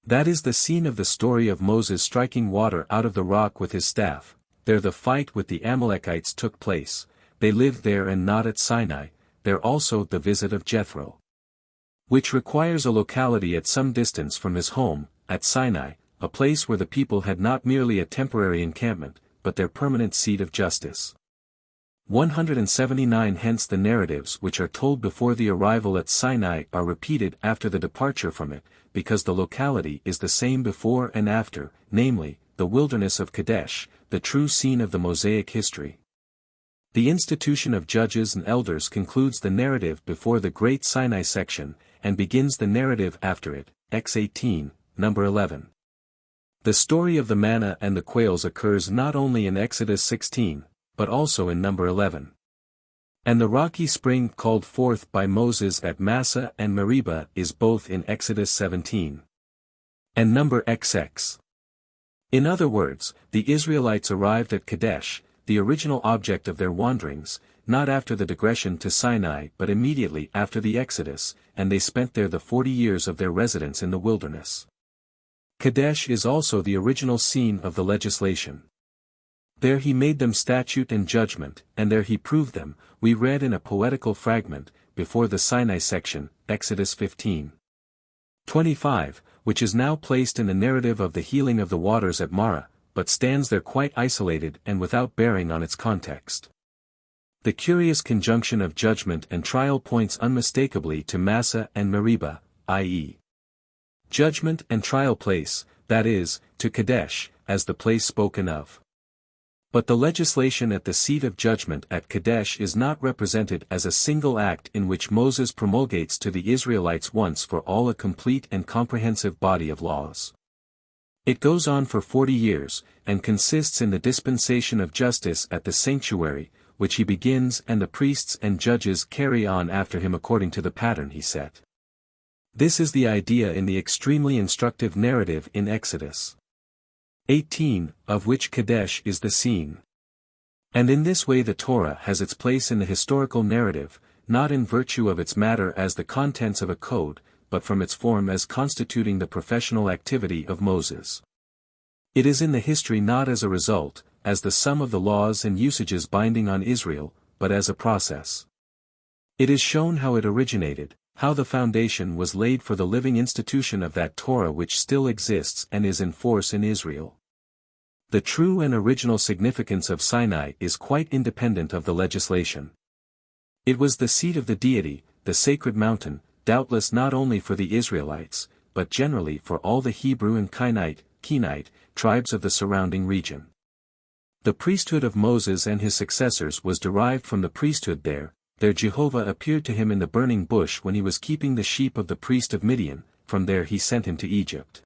That is the scene of the story of Moses striking water out of the rock with his staff. There the fight with the Amalekites took place. They lived there and not at Sinai. There also the visit of Jethro, which requires a locality at some distance from his home, at Sinai, a place where the people had not merely a temporary encampment, but their permanent seat of justice. 179 Hence the narratives which are told before the arrival at Sinai are repeated after the departure from it, because the locality is the same before and after, namely, the wilderness of Kadesh, the true scene of the Mosaic history. The institution of judges and elders concludes the narrative before the great Sinai section, and begins the narrative after it, Ex 18, number 11. The story of the manna and the quails occurs not only in Exodus 16, but also in number 11. And the rocky spring called forth by Moses at Massa and Meribah is both in Exodus 17 and number XX. In other words, the Israelites arrived at Kadesh, the original object of their wanderings, not after the digression to Sinai but immediately after the Exodus, and they spent there the 40 years of their residence in the wilderness. Kadesh is also the original scene of the legislation. There he made them statute and judgment, and there he proved them, we read in a poetical fragment, before the Sinai section, Exodus 15. 25, which is now placed in the narrative of the healing of the waters at Marah, but stands there quite isolated and without bearing on its context. The curious conjunction of judgment and trial points unmistakably to Massa and Meribah, i.e. judgment and trial place, that is, to Kadesh, as the place spoken of. But the legislation at the seat of judgment at Kadesh is not represented as a single act in which Moses promulgates to the Israelites once for all a complete and comprehensive body of laws. It goes on for 40 years, and consists in the dispensation of justice at the sanctuary, which he begins and the priests and judges carry on after him according to the pattern he set. This is the idea in the extremely instructive narrative in Exodus 18, of which Kadesh is the scene. And in this way the Torah has its place in the historical narrative, not in virtue of its matter as the contents of a code, but from its form as constituting the professional activity of Moses. It is in the history not as a result, as the sum of the laws and usages binding on Israel, but as a process. It is shown how it originated, how the foundation was laid for the living institution of that Torah which still exists and is in force in Israel. The true and original significance of Sinai is quite independent of the legislation. It was the seat of the deity, the sacred mountain, doubtless not only for the Israelites, but generally for all the Hebrew and Kenite tribes of the surrounding region. The priesthood of Moses and his successors was derived from the priesthood there. There Jehovah appeared to him in the burning bush when he was keeping the sheep of the priest of Midian, from there he sent him to Egypt.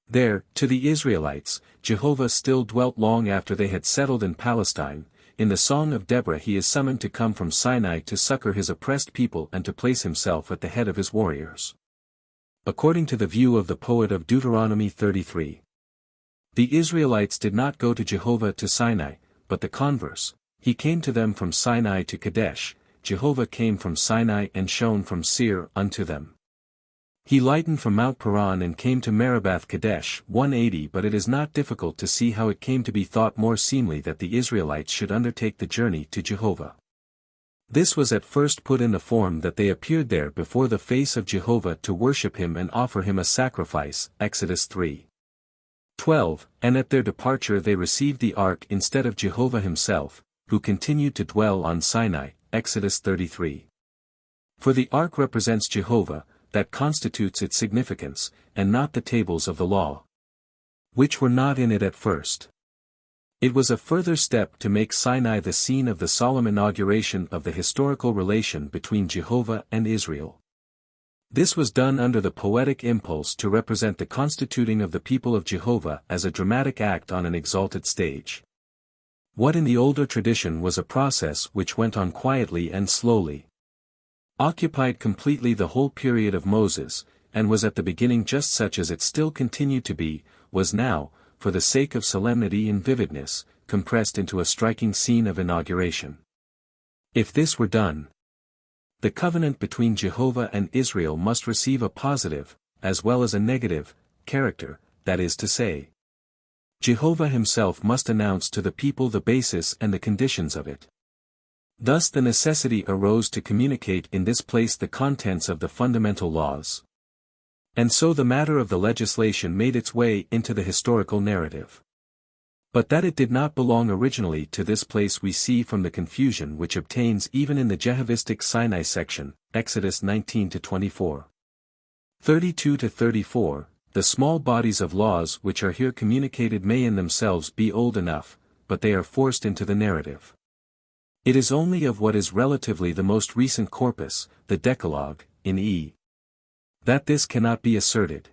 There, to the Israelites, Jehovah still dwelt long after they had settled in Palestine. In the Song of Deborah he is summoned to come from Sinai to succor his oppressed people and to place himself at the head of his warriors. According to the view of the poet of Deuteronomy 33. The Israelites did not go to Jehovah to Sinai, but the converse. He came to them from Sinai to Kadesh, Jehovah came from Sinai and shone from Seir unto them. He lightened from Mount Paran and came to Meribath Kadesh 180. But it is not difficult to see how it came to be thought more seemly that the Israelites should undertake the journey to Jehovah. This was at first put in the form that they appeared there before the face of Jehovah to worship him and offer him a sacrifice, Exodus 3:12, and at their departure they received the ark instead of Jehovah himself, who continued to dwell on Sinai, Exodus 33. For the ark represents Jehovah, that constitutes its significance, and not the tables of the law, which were not in it at first. It was a further step to make Sinai the scene of the solemn inauguration of the historical relation between Jehovah and Israel. This was done under the poetic impulse to represent the constituting of the people of Jehovah as a dramatic act on an exalted stage. What in the older tradition was a process which went on quietly and slowly, occupied completely the whole period of Moses, and was at the beginning just such as it still continued to be, was now, for the sake of solemnity and vividness, compressed into a striking scene of inauguration. If this were done, the covenant between Jehovah and Israel must receive a positive, as well as a negative, character, that is to say, Jehovah himself must announce to the people the basis and the conditions of it. Thus the necessity arose to communicate in this place the contents of the fundamental laws. And so the matter of the legislation made its way into the historical narrative. But that it did not belong originally to this place we see from the confusion which obtains even in the Jehovistic Sinai section, Exodus 19-24. 32-34, the small bodies of laws which are here communicated may in themselves be old enough, but they are forced into the narrative. It is only of what is relatively the most recent corpus, the Decalogue, in E. that this cannot be asserted.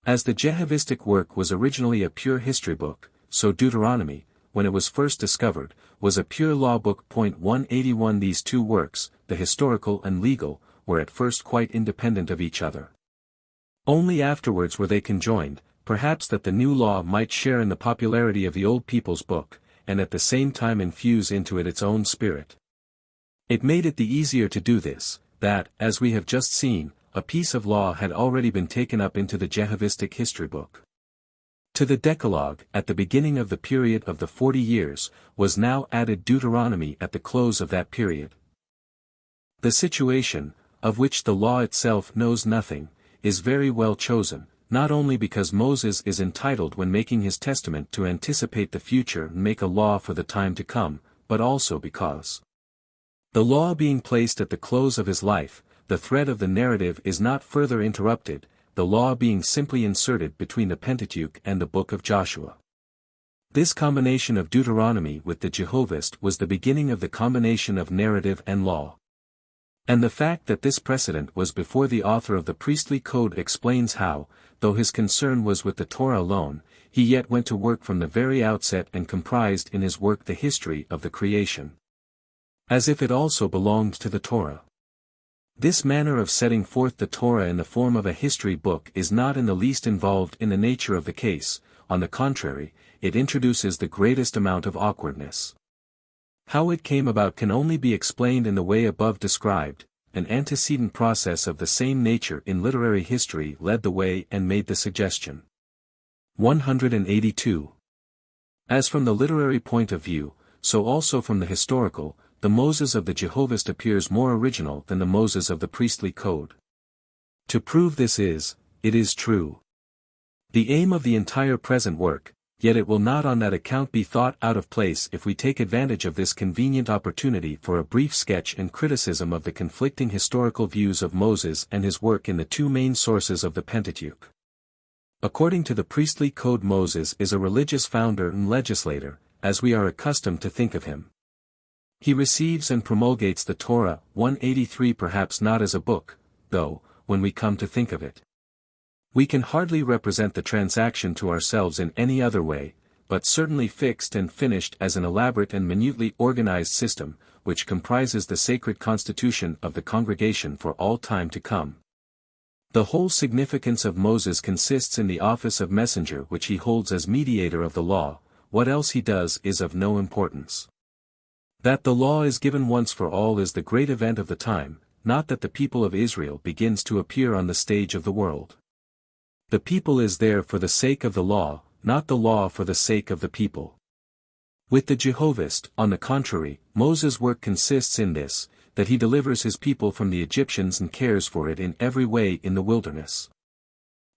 As the Jehovistic work was originally a pure history book, so Deuteronomy, when it was first discovered, was a pure law book. 181 These two works, the historical and legal, were at first quite independent of each other. Only afterwards were they conjoined, perhaps that the new law might share in the popularity of the old people's book, and at the same time infuse into it its own spirit. It made it the easier to do this, that, as we have just seen, a piece of law had already been taken up into the Jehovistic history book. To the Decalogue, at the beginning of the period of the 40 years, was now added Deuteronomy at the close of that period. The situation, of which the law itself knows nothing, is very well chosen, not only because Moses is entitled when making his testament to anticipate the future and make a law for the time to come, but also because, the law being placed at the close of his life, the thread of the narrative is not further interrupted, the law being simply inserted between the Pentateuch and the book of Joshua. This combination of Deuteronomy with the Jehovist was the beginning of the combination of narrative and law. And the fact that this precedent was before the author of the priestly code explains how, though his concern was with the Torah alone, he yet went to work from the very outset and comprised in his work the history of the creation, as if it also belonged to the Torah. This manner of setting forth the Torah in the form of a history book is not in the least involved in the nature of the case, on the contrary, it introduces the greatest amount of awkwardness. How it came about can only be explained in the way above described. An antecedent process of the same nature in literary history led the way and made the suggestion. 182. As from the literary point of view, so also from the historical, the Moses of the Jehovist appears more original than the Moses of the priestly code. To prove this it is true. The aim of the entire present work, yet it will not on that account be thought out of place if we take advantage of this convenient opportunity for a brief sketch and criticism of the conflicting historical views of Moses and his work in the two main sources of the Pentateuch. According to the priestly code, Moses is a religious founder and legislator, as we are accustomed to think of him. He receives and promulgates the Torah, 183, perhaps not as a book, though, when we come to think of it, we can hardly represent the transaction to ourselves in any other way, but certainly fixed and finished as an elaborate and minutely organized system, which comprises the sacred constitution of the congregation for all time to come. The whole significance of Moses consists in the office of messenger which he holds as mediator of the law. What else he does is of no importance. That the law is given once for all is the great event of the time, not that the people of Israel begins to appear on the stage of the world. The people is there for the sake of the law, not the law for the sake of the people. With the Jehovist, on the contrary, Moses' work consists in this, that he delivers his people from the Egyptians and cares for it in every way in the wilderness.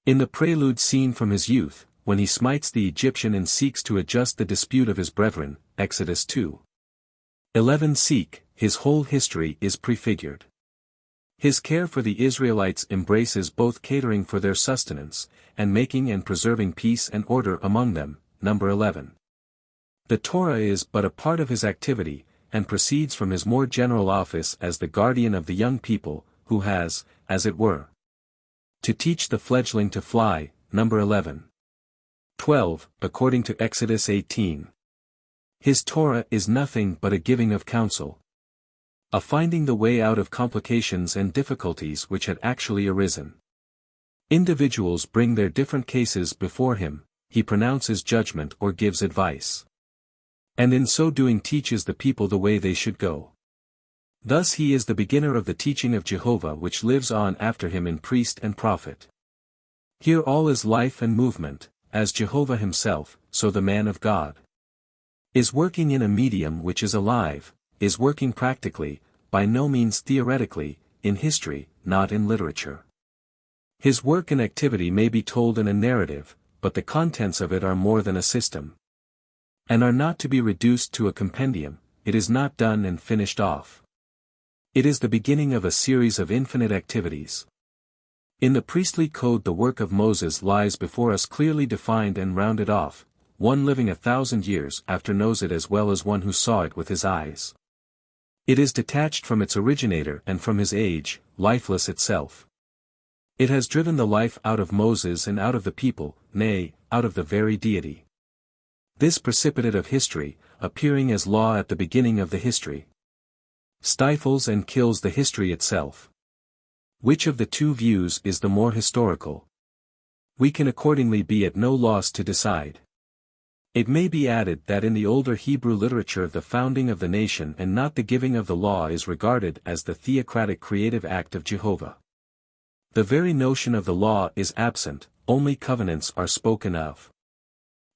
In the prelude scene from his youth, when he smites the Egyptian and seeks to adjust the dispute of his brethren, Exodus 2:11 seek, his whole history is prefigured. His care for the Israelites embraces both catering for their sustenance, and making and preserving peace and order among them, number 11. The Torah is but a part of his activity, and proceeds from his more general office as the guardian of the young people, who has, as it were, to teach the fledgling to fly, number 11. 12, according to Exodus 18. His Torah is nothing but a giving of counsel. A finding the way out of complications and difficulties which had actually arisen. Individuals bring their different cases before him, he pronounces judgment or gives advice. And in so doing teaches the people the way they should go. Thus he is the beginner of the teaching of Jehovah which lives on after him in priest and prophet. Here all is life and movement, as Jehovah himself, so the man of God is working in a medium which is alive, is working practically, by no means theoretically, in history, not in literature. His work and activity may be told in a narrative, but the contents of it are more than a system, and are not to be reduced to a compendium. It is not done and finished off. It is the beginning of a series of infinite activities. In the priestly code the work of Moses lies before us clearly defined and rounded off, one living 1,000 years after knows it as well as one who saw it with his eyes. It is detached from its originator and from his age, lifeless itself. It has driven the life out of Moses and out of the people, nay, out of the very deity. This precipitate of history, appearing as law at the beginning of the history, stifles and kills the history itself. Which of the two views is the more historical? We can accordingly be at no loss to decide. It may be added that in the older Hebrew literature the founding of the nation and not the giving of the law is regarded as the theocratic creative act of Jehovah. The very notion of the law is absent, only covenants are spoken of,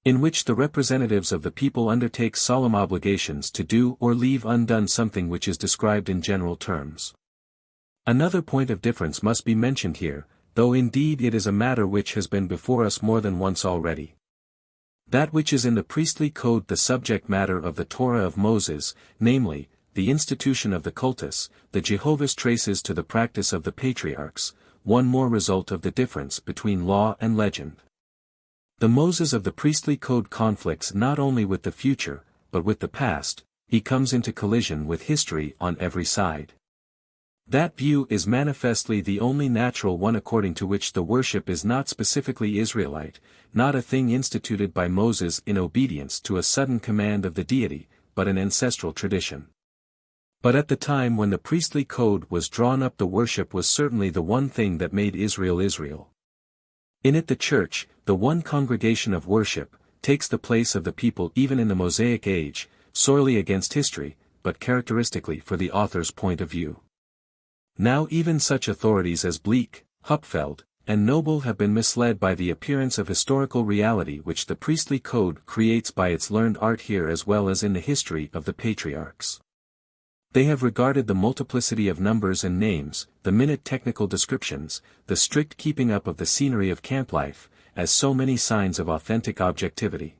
in which the representatives of the people undertake solemn obligations to do or leave undone something which is described in general terms. Another point of difference must be mentioned here, though indeed it is a matter which has been before us more than once already. That which is in the priestly code the subject matter of the Torah of Moses, namely, the institution of the cultus, the Jehovah's traces to the practice of the patriarchs, one more result of the difference between law and legend. The Moses of the priestly code conflicts not only with the future, but with the past, he comes into collision with history on every side. That view is manifestly the only natural one according to which the worship is not specifically Israelite, not a thing instituted by Moses in obedience to a sudden command of the deity, but an ancestral tradition. But at the time when the priestly code was drawn up the worship was certainly the one thing that made Israel Israel. In it the church, the one congregation of worship, takes the place of the people even in the Mosaic age, sorely against history, but characteristically for the author's point of view. Now even such authorities as Bleek, Hupfeld, and Noble have been misled by the appearance of historical reality which the priestly code creates by its learned art here as well as in the history of the patriarchs. They have regarded the multiplicity of numbers and names, the minute technical descriptions, the strict keeping up of the scenery of camp life, as so many signs of authentic objectivity.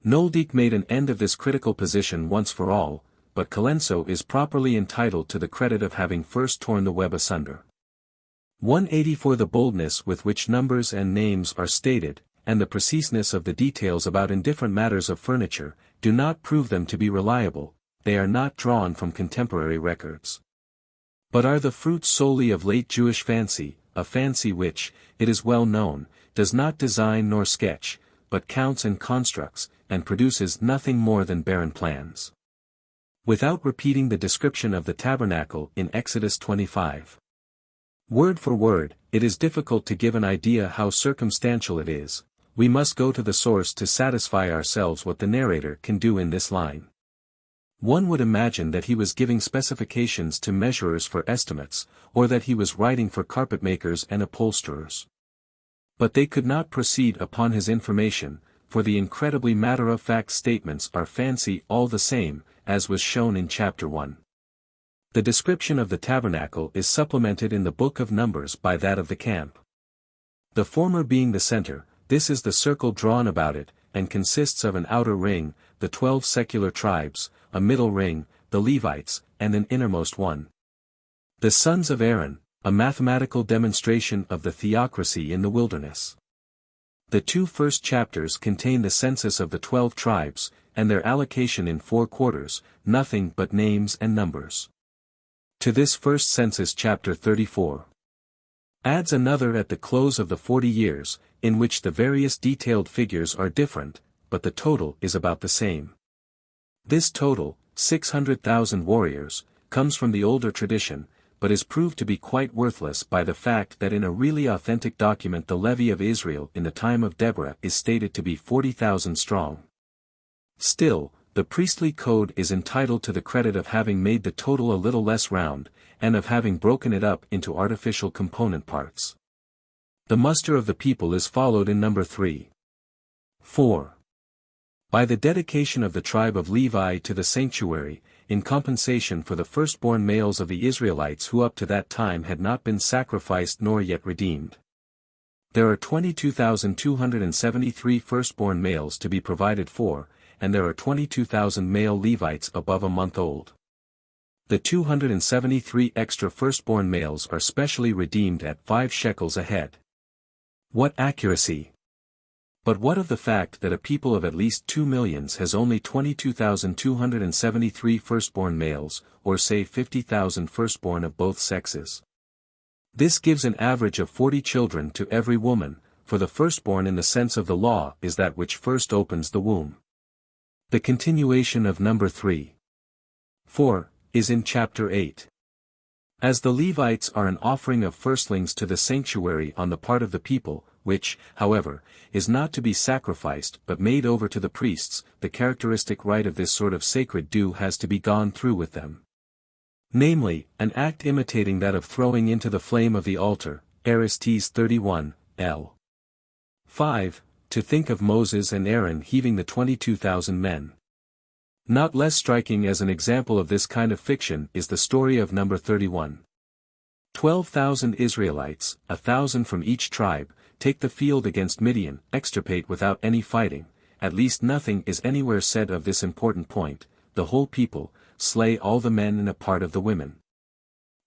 Noldyk made an end of this critical position once for all, but Colenso is properly entitled to the credit of having first torn the web asunder. 184 The boldness with which numbers and names are stated, and the preciseness of the details about indifferent matters of furniture, do not prove them to be reliable, they are not drawn from contemporary records, but are the fruit solely of late Jewish fancy, a fancy which, it is well known, does not design nor sketch, but counts and constructs, and produces nothing more than barren plans. Without repeating the description of the tabernacle in Exodus 25. Word for word, it is difficult to give an idea how circumstantial it is. We must go to the source to satisfy ourselves what the narrator can do in this line. One would imagine that he was giving specifications to measurers for estimates, or that he was writing for carpetmakers and upholsterers. But they could not proceed upon his information, for the incredibly matter-of-fact statements are fancy all the same, as was shown in chapter 1. The description of the tabernacle is supplemented in the book of Numbers by that of the camp. The former being the center, this is the circle drawn about it, and consists of an outer ring, the 12 secular tribes, a middle ring, the Levites, and an innermost one. The sons of Aaron, a mathematical demonstration of the theocracy in the wilderness. The 2 first chapters contain the census of the 12 tribes, and their allocation in 4 quarters, nothing but names and numbers. To this first census chapter 34 adds another at the close of the 40 years, in which the various detailed figures are different, but the total is about the same. This total, 600,000 warriors, comes from the older tradition, but is proved to be quite worthless by the fact that in a really authentic document the levy of Israel in the time of Deborah is stated to be 40,000 strong. Still, the priestly code is entitled to the credit of having made the total a little less round, and of having broken it up into artificial component parts. The muster of the people is followed in number 3. 4. By the dedication of the tribe of Levi to the sanctuary, in compensation for the firstborn males of the Israelites who up to that time had not been sacrificed nor yet redeemed. There are 22,273 firstborn males to be provided for, and there are 22,000 male Levites above a month old. The 273 extra firstborn males are specially redeemed at 5 shekels a head. What accuracy! But what of the fact that a people of at least 2 millions has only 22,273 firstborn males, or say 50,000 firstborn of both sexes? This gives an average of 40 children to every woman, for the firstborn in the sense of the law is that which first opens the womb. The continuation of number 3. 4, is in chapter 8. As the Levites are an offering of firstlings to the sanctuary on the part of the people, which, however, is not to be sacrificed but made over to the priests, the characteristic rite of this sort of sacred due has to be gone through with them. Namely, an act imitating that of throwing into the flame of the altar, Aristes 31, L. 5, to think of Moses and Aaron heaving the 22,000 men. Not less striking as an example of this kind of fiction is the story of number 31. 12,000 Israelites, 1,000 from each tribe, take the field against Midian, extirpate without any fighting, at least nothing is anywhere said of this important point, the whole people, slay all the men and a part of the women.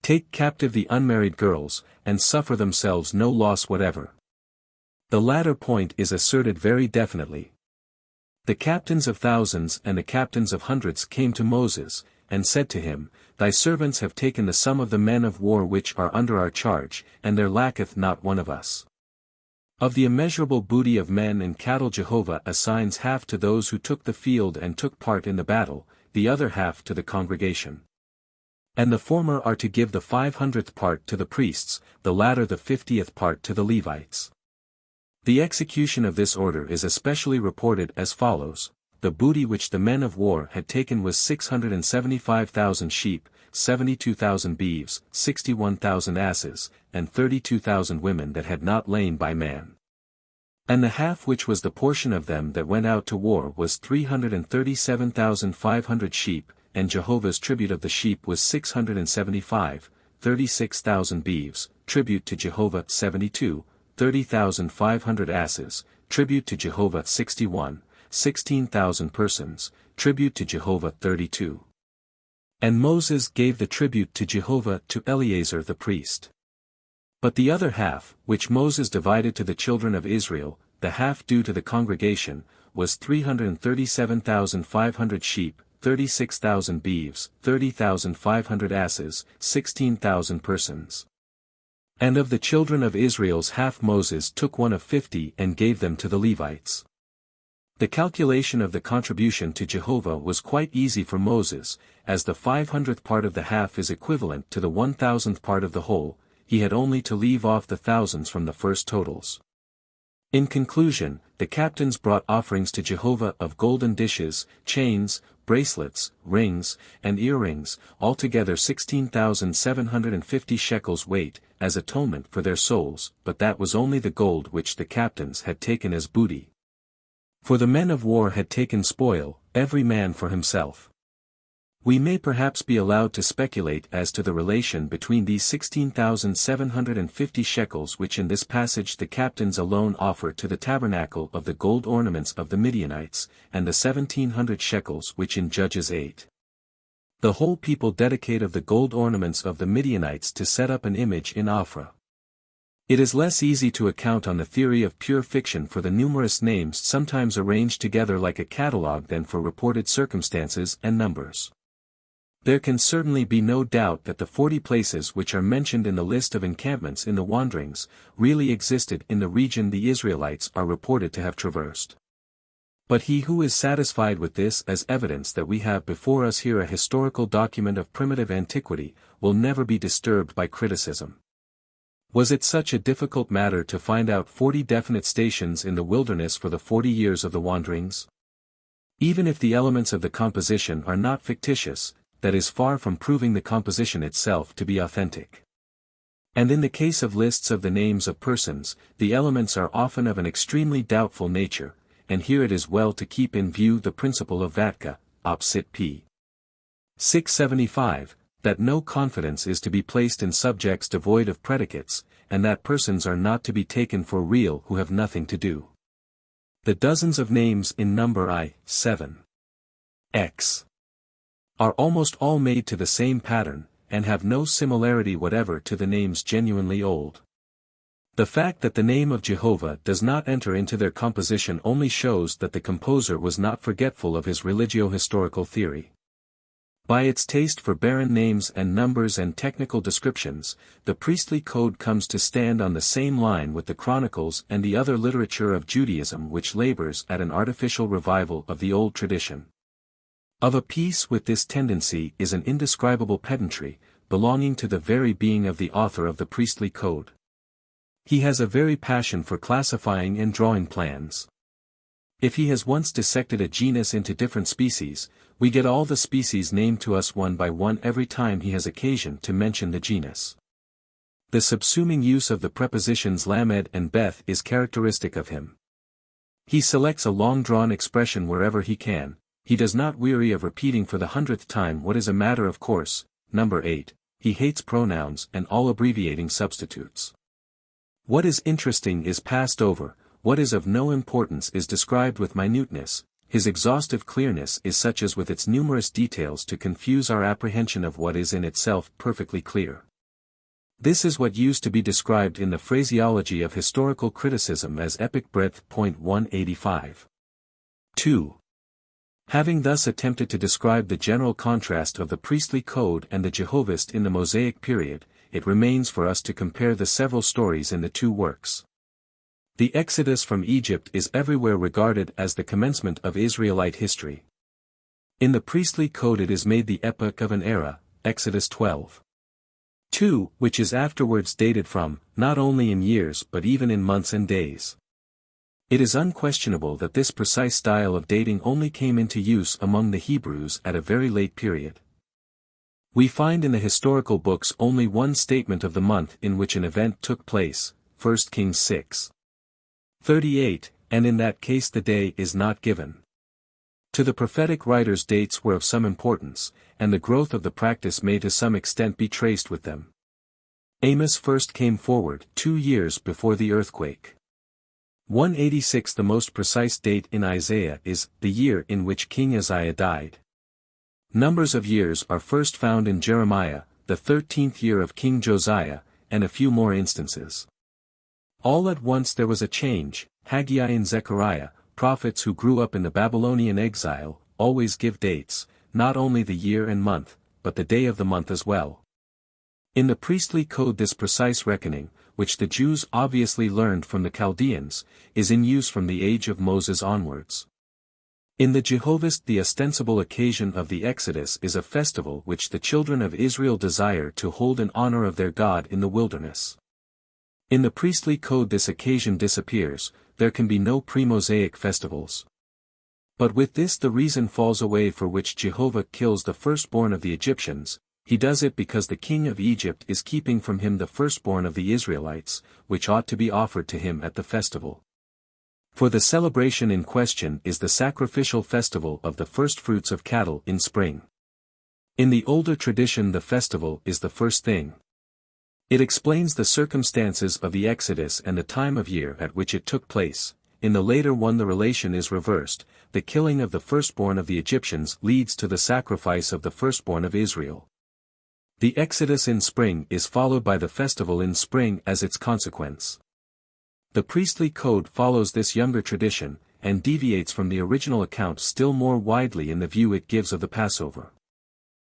Take captive the unmarried girls, and suffer themselves no loss whatever. The latter point is asserted very definitely. The captains of thousands and the captains of hundreds came to Moses, and said to him, Thy servants have taken the sum of the men of war which are under our charge, and there lacketh not one of us. Of the immeasurable booty of men and cattle Jehovah assigns half to those who took the field and took part in the battle, the other half to the congregation. And the former are to give the 500th part to the priests, the latter the 50th part to the Levites. The execution of this order is especially reported as follows: the booty which the men of war had taken was 675,000 sheep, 72,000 beeves, 61,000 asses, and 32,000 women that had not lain by man. And the half which was the portion of them that went out to war was 337,500 sheep, and Jehovah's tribute of the sheep was 675, 36,000 beeves, tribute to Jehovah 72, 30,500 asses, tribute to Jehovah 61, 16,000 persons, tribute to Jehovah 32. And Moses gave the tribute to Jehovah to Eleazar the priest. But the other half, which Moses divided to the children of Israel, the half due to the congregation, was 337,500 sheep, 36,000 beeves, 30,500 asses, 16,000 persons. And of the children of Israel's half Moses took one of 50 and gave them to the Levites. The calculation of the contribution to Jehovah was quite easy for Moses, as the 500th part of the half is equivalent to the 1,000th part of the whole, he had only to leave off the thousands from the first totals. In conclusion, the captains brought offerings to Jehovah of golden dishes, chains, bracelets, rings, and earrings, altogether 16,750 shekels weight, as atonement for their souls, but that was only the gold which the captains had taken as booty. For the men of war had taken spoil, every man for himself. We may perhaps be allowed to speculate as to the relation between these 16,750 shekels which in this passage the captains alone offer to the tabernacle of the gold ornaments of the Midianites, and the 1,700 shekels which in Judges 8. The whole people dedicate of the gold ornaments of the Midianites to set up an image in Ophrah. It is less easy to account on the theory of pure fiction for the numerous names sometimes arranged together like a catalogue than for reported circumstances and numbers. There can certainly be no doubt that the 40 places which are mentioned in the list of encampments in the wanderings, really existed in the region the Israelites are reported to have traversed. But he who is satisfied with this as evidence that we have before us here a historical document of primitive antiquity, will never be disturbed by criticism. Was it such a difficult matter to find out 40 definite stations in the wilderness for the 40 years of the wanderings? Even if the elements of the composition are not fictitious, that is far from proving the composition itself to be authentic. And in the case of lists of the names of persons, the elements are often of an extremely doubtful nature, and here it is well to keep in view the principle of Vatka, Op. Cit. p. 675, that no confidence is to be placed in subjects devoid of predicates, and that persons are not to be taken for real who have nothing to do. The dozens of names in number I, 7. X. are almost all made to the same pattern, and have no similarity whatever to the names genuinely old. The fact that the name of Jehovah does not enter into their composition only shows that the composer was not forgetful of his religio-historical theory. By its taste for barren names and numbers and technical descriptions, the priestly code comes to stand on the same line with the chronicles and the other literature of Judaism which labors at an artificial revival of the old tradition. Of a piece with this tendency is an indescribable pedantry, belonging to the very being of the author of the priestly code. He has a very passion for classifying and drawing plans. If he has once dissected a genus into different species, we get all the species named to us one by one every time he has occasion to mention the genus. The subsuming use of the prepositions lamed and beth is characteristic of him. He selects a long-drawn expression wherever he can, he does not weary of repeating for the 100th time what is a matter of course. Number 8, he hates pronouns and all abbreviating substitutes. What is interesting is passed over, what is of no importance is described with minuteness. His exhaustive clearness is such as with its numerous details to confuse our apprehension of what is in itself perfectly clear. This is what used to be described in the phraseology of historical criticism as epic breadth. 185. 2. Having thus attempted to describe the general contrast of the priestly code and the Jehovist in the Mosaic period, it remains for us to compare the several stories in the two works. The Exodus from Egypt is everywhere regarded as the commencement of Israelite history. In the priestly code it is made the epoch of an era, Exodus 12. 2, which is afterwards dated from, not only in years but even in months and days. It is unquestionable that this precise style of dating only came into use among the Hebrews at a very late period. We find in the historical books only one statement of the month in which an event took place, 1 Kings 6:38, and in that case the day is not given. To the prophetic writers dates were of some importance, and the growth of the practice may to some extent be traced with them. Amos first came forward 2 years before the earthquake. 186. The most precise date in Isaiah is the year in which King Uzziah died. Numbers of years are first found in Jeremiah, the 13th year of King Josiah, and a few more instances. All at once there was a change. Haggai and Zechariah, prophets who grew up in the Babylonian exile, always give dates, not only the year and month, but the day of the month as well. In the priestly code this precise reckoning, which the Jews obviously learned from the Chaldeans, is in use from the age of Moses onwards. In the Jehovist the ostensible occasion of the Exodus is a festival which the children of Israel desire to hold in honor of their God in the wilderness. In the priestly code this occasion disappears, there can be no pre-Mosaic festivals. But with this the reason falls away for which Jehovah kills the firstborn of the Egyptians. He does it because the king of Egypt is keeping from him the firstborn of the Israelites, which ought to be offered to him at the festival. For the celebration in question is the sacrificial festival of the firstfruits of cattle in spring. In the older tradition the festival is the first thing. It explains the circumstances of the Exodus and the time of year at which it took place. In the later one the relation is reversed. The killing of the firstborn of the Egyptians leads to the sacrifice of the firstborn of Israel. The Exodus in spring is followed by the festival in spring as its consequence. The priestly code follows this younger tradition, and deviates from the original account still more widely in the view it gives of the Passover.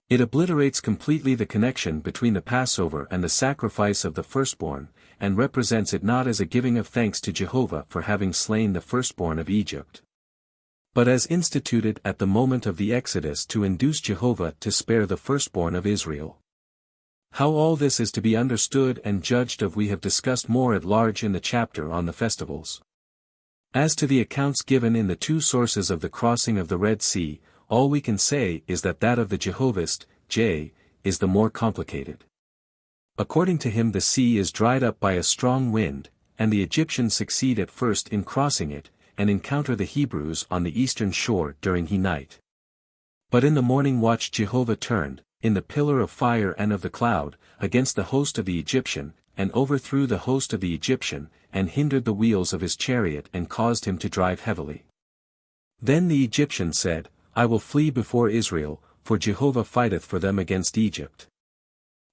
It obliterates completely the connection between the Passover and the sacrifice of the firstborn, and represents it not as a giving of thanks to Jehovah for having slain the firstborn of Egypt, but as instituted at the moment of the Exodus to induce Jehovah to spare the firstborn of Israel. How all this is to be understood and judged of we have discussed more at large in the chapter on the festivals. As to the accounts given in the two sources of the crossing of the Red Sea, all we can say is that of the Jehovist, J, is the more complicated. According to him the sea is dried up by a strong wind, and the Egyptians succeed at first in crossing it, and encounter the Hebrews on the eastern shore during he night. But in the morning watch Jehovah turned, in the pillar of fire and of the cloud, against the host of the Egyptian, and overthrew the host of the Egyptian, and hindered the wheels of his chariot and caused him to drive heavily. Then the Egyptian said, I will flee before Israel, for Jehovah fighteth for them against Egypt.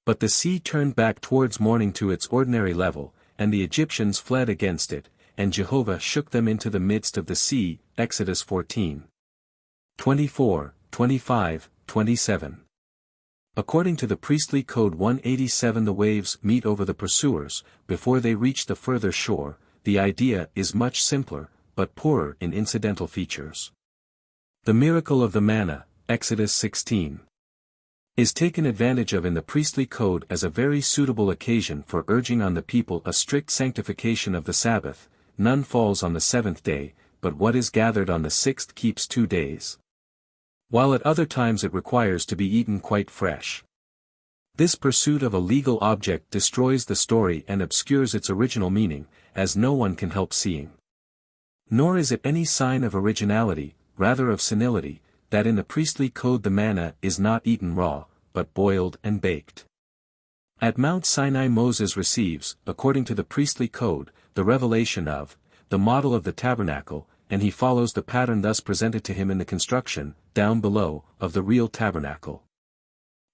But the sea turned back towards morning to its ordinary level, and the Egyptians fled against it, and Jehovah shook them into the midst of the sea. Exodus 14. 24, 25, 27. According to the priestly code 187 the waves meet over the pursuers, before they reach the further shore. The idea is much simpler, but poorer in incidental features. The miracle of the manna, Exodus 16, is taken advantage of in the priestly code as a very suitable occasion for urging on the people a strict sanctification of the Sabbath. None falls on the seventh day, but what is gathered on the sixth keeps 2 days. While at other times it requires to be eaten quite fresh. This pursuit of a legal object destroys the story and obscures its original meaning, as no one can help seeing. Nor is it any sign of originality, rather of senility, that in the priestly code the manna is not eaten raw, but boiled and baked. At Mount Sinai Moses receives, according to the priestly code, the revelation of, the model of the tabernacle, and he follows the pattern thus presented to him in the construction, down below, of the real tabernacle.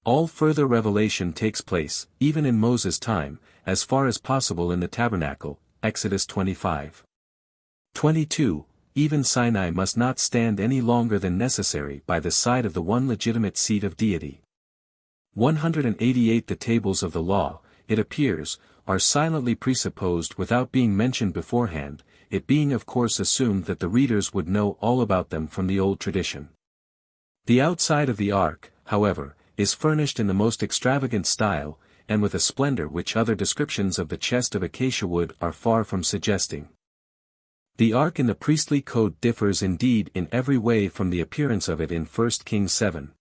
All further revelation takes place, even in Moses' time, as far as possible in the tabernacle, Exodus 25. 22. Even Sinai must not stand any longer than necessary by the side of the one legitimate seat of deity. 188 The tables of the law, it appears, are silently presupposed without being mentioned beforehand, it being of course assumed that the readers would know all about them from the old tradition. The outside of the ark, however, is furnished in the most extravagant style, and with a splendor which other descriptions of the chest of acacia wood are far from suggesting. The ark in the priestly code differs indeed in every way from the appearance of it in 1 Kings 7.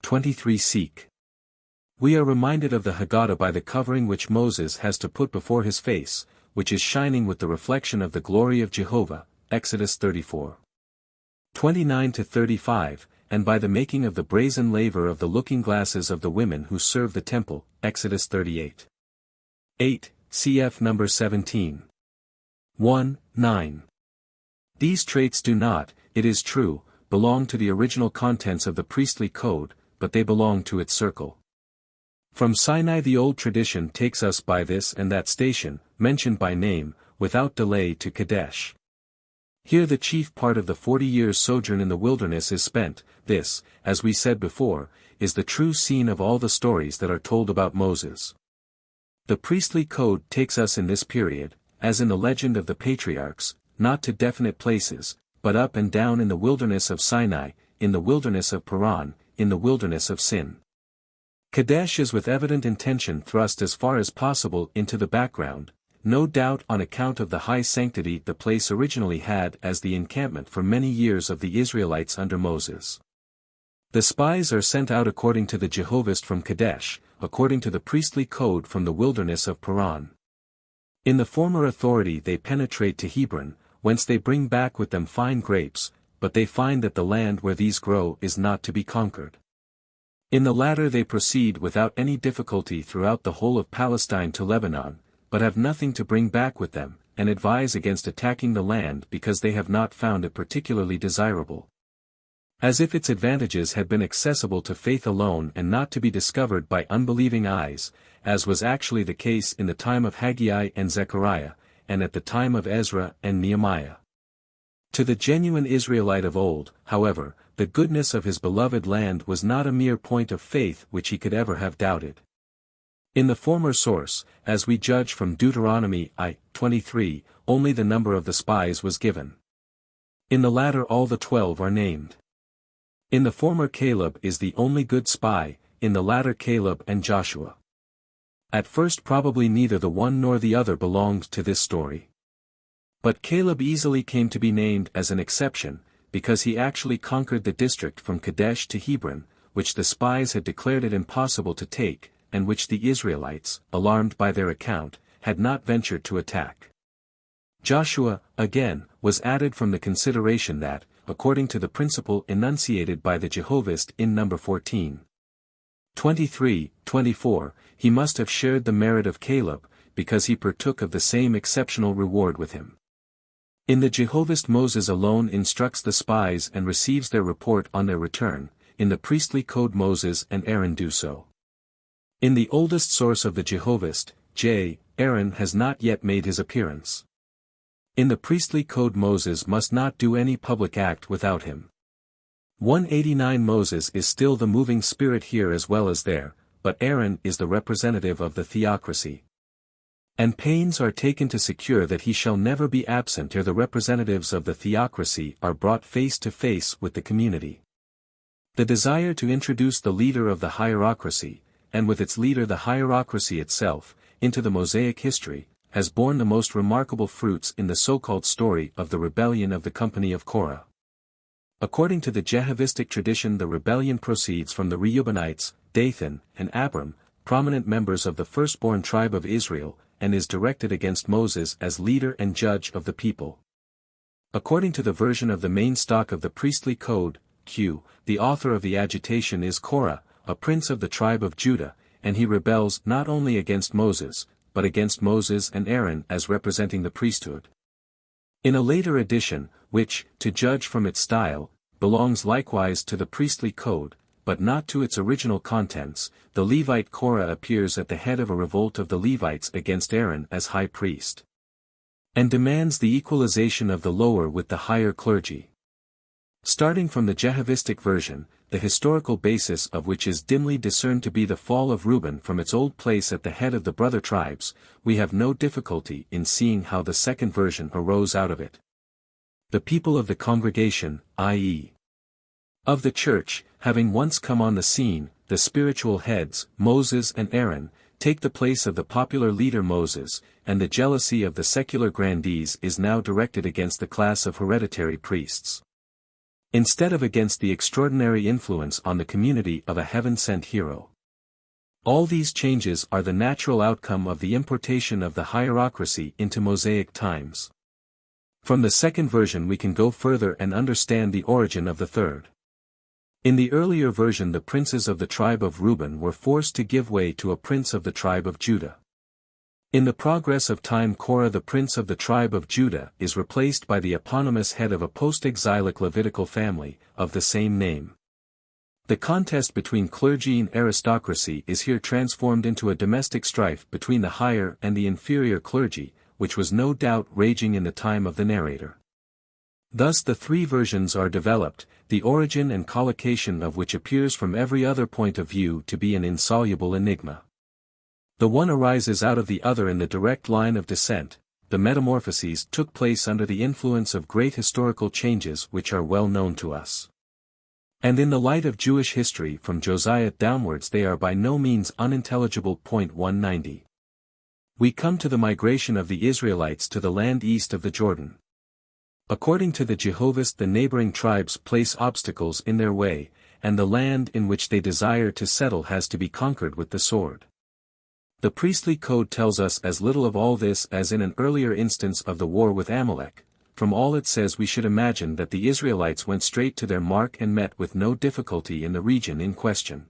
23 Seek. We are reminded of the Haggadah by the covering which Moses has to put before his face, which is shining with the reflection of the glory of Jehovah, Exodus 34. 29-35, and by the making of the brazen laver of the looking-glasses of the women who serve the temple, Exodus 38. 8, cf. number 17. 1, 9. These traits do not, it is true, belong to the original contents of the priestly code, but they belong to its circle. From Sinai the old tradition takes us by this and that station, mentioned by name, without delay to Kadesh. Here the chief part of the 40 years' sojourn in the wilderness is spent. This, as we said before, is the true scene of all the stories that are told about Moses. The priestly code takes us in this period, as in the legend of the patriarchs, not to definite places, but up and down in the wilderness of Sinai, in the wilderness of Paran, in the wilderness of Sin. Kadesh is with evident intention thrust as far as possible into the background, no doubt on account of the high sanctity the place originally had as the encampment for many years of the Israelites under Moses. The spies are sent out according to the Jehovist from Kadesh, according to the priestly code from the wilderness of Paran. In the former authority they penetrate to Hebron, whence they bring back with them fine grapes, but they find that the land where these grow is not to be conquered. In the latter they proceed without any difficulty throughout the whole of Palestine to Lebanon, but have nothing to bring back with them, and advise against attacking the land because they have not found it particularly desirable. As if its advantages had been accessible to faith alone and not to be discovered by unbelieving eyes, as was actually the case in the time of Haggai and Zechariah, and at the time of Ezra and Nehemiah. To the genuine Israelite of old, however, the goodness of his beloved land was not a mere point of faith which he could ever have doubted. In the former source, as we judge from Deuteronomy 23, only the number of the spies was given. In the latter all the 12 are named. In the former Caleb is the only good spy, in the latter Caleb and Joshua. At first probably neither the one nor the other belonged to this story. But Caleb easily came to be named as an exception, because he actually conquered the district from Kadesh to Hebron, which the spies had declared it impossible to take, and which the Israelites, alarmed by their account, had not ventured to attack. Joshua, again, was added from the consideration that, according to the principle enunciated by the Jehovist in number 14. 23-24, he must have shared the merit of Caleb, because he partook of the same exceptional reward with him. In the Jehovist Moses alone instructs the spies and receives their report on their return, in the priestly code Moses and Aaron do so. In the oldest source of the Jehovist, Aaron has not yet made his appearance. In the priestly code Moses must not do any public act without him. 189 Moses is still the moving spirit here as well as there, but Aaron is the representative of the Theocracy. And pains are taken to secure that he shall never be absent ere the representatives of the Theocracy are brought face to face with the community. The desire to introduce the leader of the hierocracy, and with its leader the hierocracy itself, into the Mosaic history, has borne the most remarkable fruits in the so-called story of the rebellion of the company of Korah. According to the Jehovistic tradition the rebellion proceeds from the Reubenites, Dathan, and Abram, prominent members of the firstborn tribe of Israel, and is directed against Moses as leader and judge of the people. According to the version of the main stock of the priestly code, the author of the agitation is Korah, a prince of the tribe of Judah, and he rebels not only against Moses, but against Moses and Aaron as representing the priesthood. In a later edition, which, to judge from its style, belongs likewise to the priestly code, but not to its original contents, the Levite Korah appears at the head of a revolt of the Levites against Aaron as high priest, and demands the equalization of the lower with the higher clergy. Starting from the Jehovistic version, the historical basis of which is dimly discerned to be the fall of Reuben from its old place at the head of the brother tribes, we have no difficulty in seeing how the second version arose out of it. The people of the congregation, i.e., of the church, having once come on the scene, the spiritual heads, Moses and Aaron, take the place of the popular leader Moses, and the jealousy of the secular grandees is now directed against the class of hereditary priests, instead of against the extraordinary influence on the community of a heaven-sent hero. All these changes are the natural outcome of the importation of the hierocracy into Mosaic times. From the second version we can go further and understand the origin of the third. In the earlier version the princes of the tribe of Reuben were forced to give way to a prince of the tribe of Judah. In the progress of time Korah the prince of the tribe of Judah is replaced by the eponymous head of a post-exilic Levitical family, of the same name. The contest between clergy and aristocracy is here transformed into a domestic strife between the higher and the inferior clergy, which was no doubt raging in the time of the narrator. Thus the three versions are developed, the origin and collocation of which appears from every other point of view to be an insoluble enigma. The one arises out of the other in the direct line of descent. The metamorphoses took place under the influence of great historical changes which are well known to us. And in the light of Jewish history from Josiah downwards they are by no means unintelligible. 190. We come to the migration of the Israelites to the land east of the Jordan. According to the Jehovist, the neighboring tribes place obstacles in their way, and the land in which they desire to settle has to be conquered with the sword. The priestly code tells us as little of all this as in an earlier instance of the war with Amalek. From all it says we should imagine that the Israelites went straight to their mark and met with no difficulty in the region in question.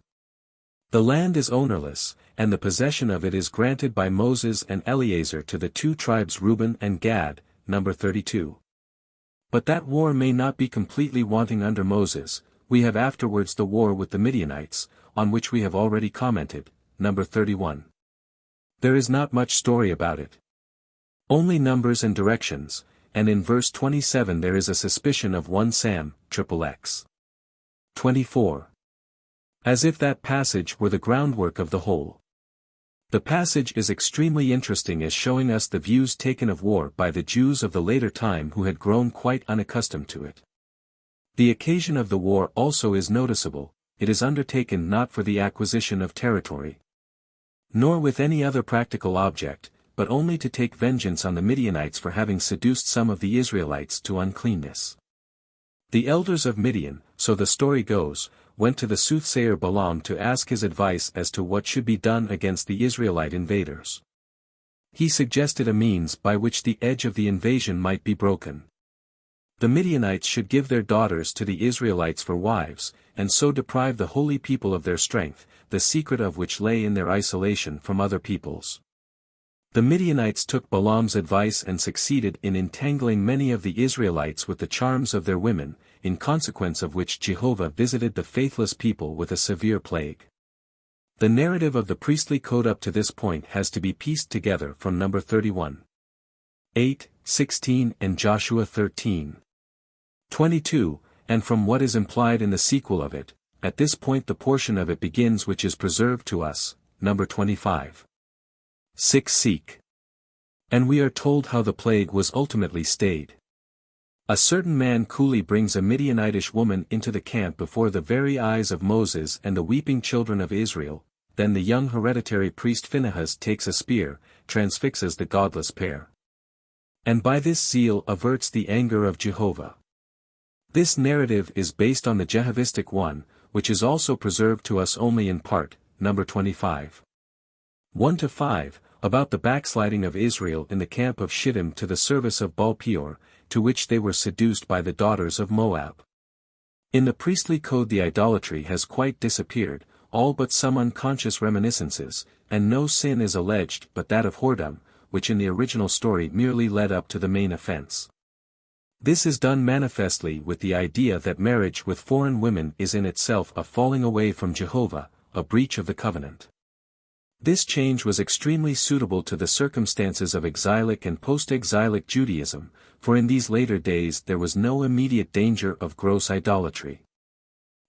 The land is ownerless, and the possession of it is granted by Moses and Eleazar to the two tribes Reuben and Gad, number 32. But that war may not be completely wanting under Moses. We have afterwards the war with the Midianites, on which we have already commented, number 31. There is not much story about it. Only numbers and directions, and in verse 27 there is a suspicion of 1 Sam, XXX. 24. As if that passage were the groundwork of the whole. The passage is extremely interesting as showing us the views taken of war by the Jews of the later time who had grown quite unaccustomed to it. The occasion of the war also is noticeable. It is undertaken not for the acquisition of territory, nor with any other practical object, but only to take vengeance on the Midianites for having seduced some of the Israelites to uncleanness. The elders of Midian, so the story goes, went to the soothsayer Balaam to ask his advice as to what should be done against the Israelite invaders. He suggested a means by which the edge of the invasion might be broken. The Midianites should give their daughters to the Israelites for wives, and so deprive the holy people of their strength, the secret of which lay in their isolation from other peoples. The Midianites took Balaam's advice and succeeded in entangling many of the Israelites with the charms of their women, in consequence of which Jehovah visited the faithless people with a severe plague. The narrative of the priestly code up to this point has to be pieced together from number 31. 8, 16 and Joshua 13. 22, and from what is implied in the sequel of it. At this point the portion of it begins which is preserved to us, number 25. 6 Seek. And we are told how the plague was ultimately stayed. A certain man coolly brings a Midianitish woman into the camp before the very eyes of Moses and the weeping children of Israel. Then the young hereditary priest Phinehas takes a spear, transfixes the godless pair, and by this zeal averts the anger of Jehovah. This narrative is based on the Jehovistic one, which is also preserved to us only in part, number 25. 1-5, about the backsliding of Israel in the camp of Shittim to the service of Baal-peor, to which they were seduced by the daughters of Moab. In the priestly code the idolatry has quite disappeared, all but some unconscious reminiscences, and no sin is alleged but that of whoredom, which in the original story merely led up to the main offense. This is done manifestly with the idea that marriage with foreign women is in itself a falling away from Jehovah, a breach of the covenant. This change was extremely suitable to the circumstances of exilic and post-exilic Judaism, for in these later days there was no immediate danger of gross idolatry.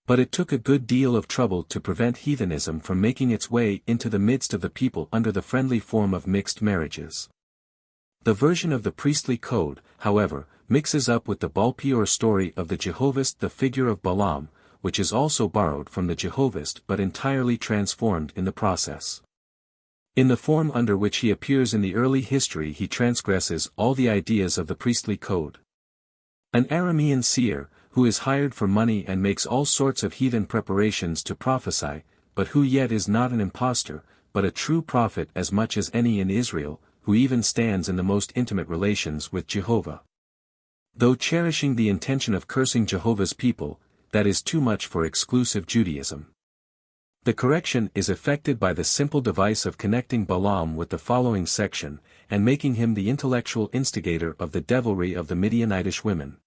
But it took a good deal of trouble to prevent heathenism from making its way into the midst of the people under the friendly form of mixed marriages. The version of the priestly code, however, mixes up with the Baal-peor story of the Jehovist the figure of Balaam, which is also borrowed from the Jehovist but entirely transformed in the process. In the form under which he appears in the early history he transgresses all the ideas of the priestly code. An Aramean seer, who is hired for money and makes all sorts of heathen preparations to prophesy, but who yet is not an impostor, but a true prophet as much as any in Israel, who even stands in the most intimate relations with Jehovah. Though cherishing the intention of cursing Jehovah's people, that is too much for exclusive Judaism. The correction is effected by the simple device of connecting Balaam with the following section, and making him the intellectual instigator of the devilry of the Midianitish women.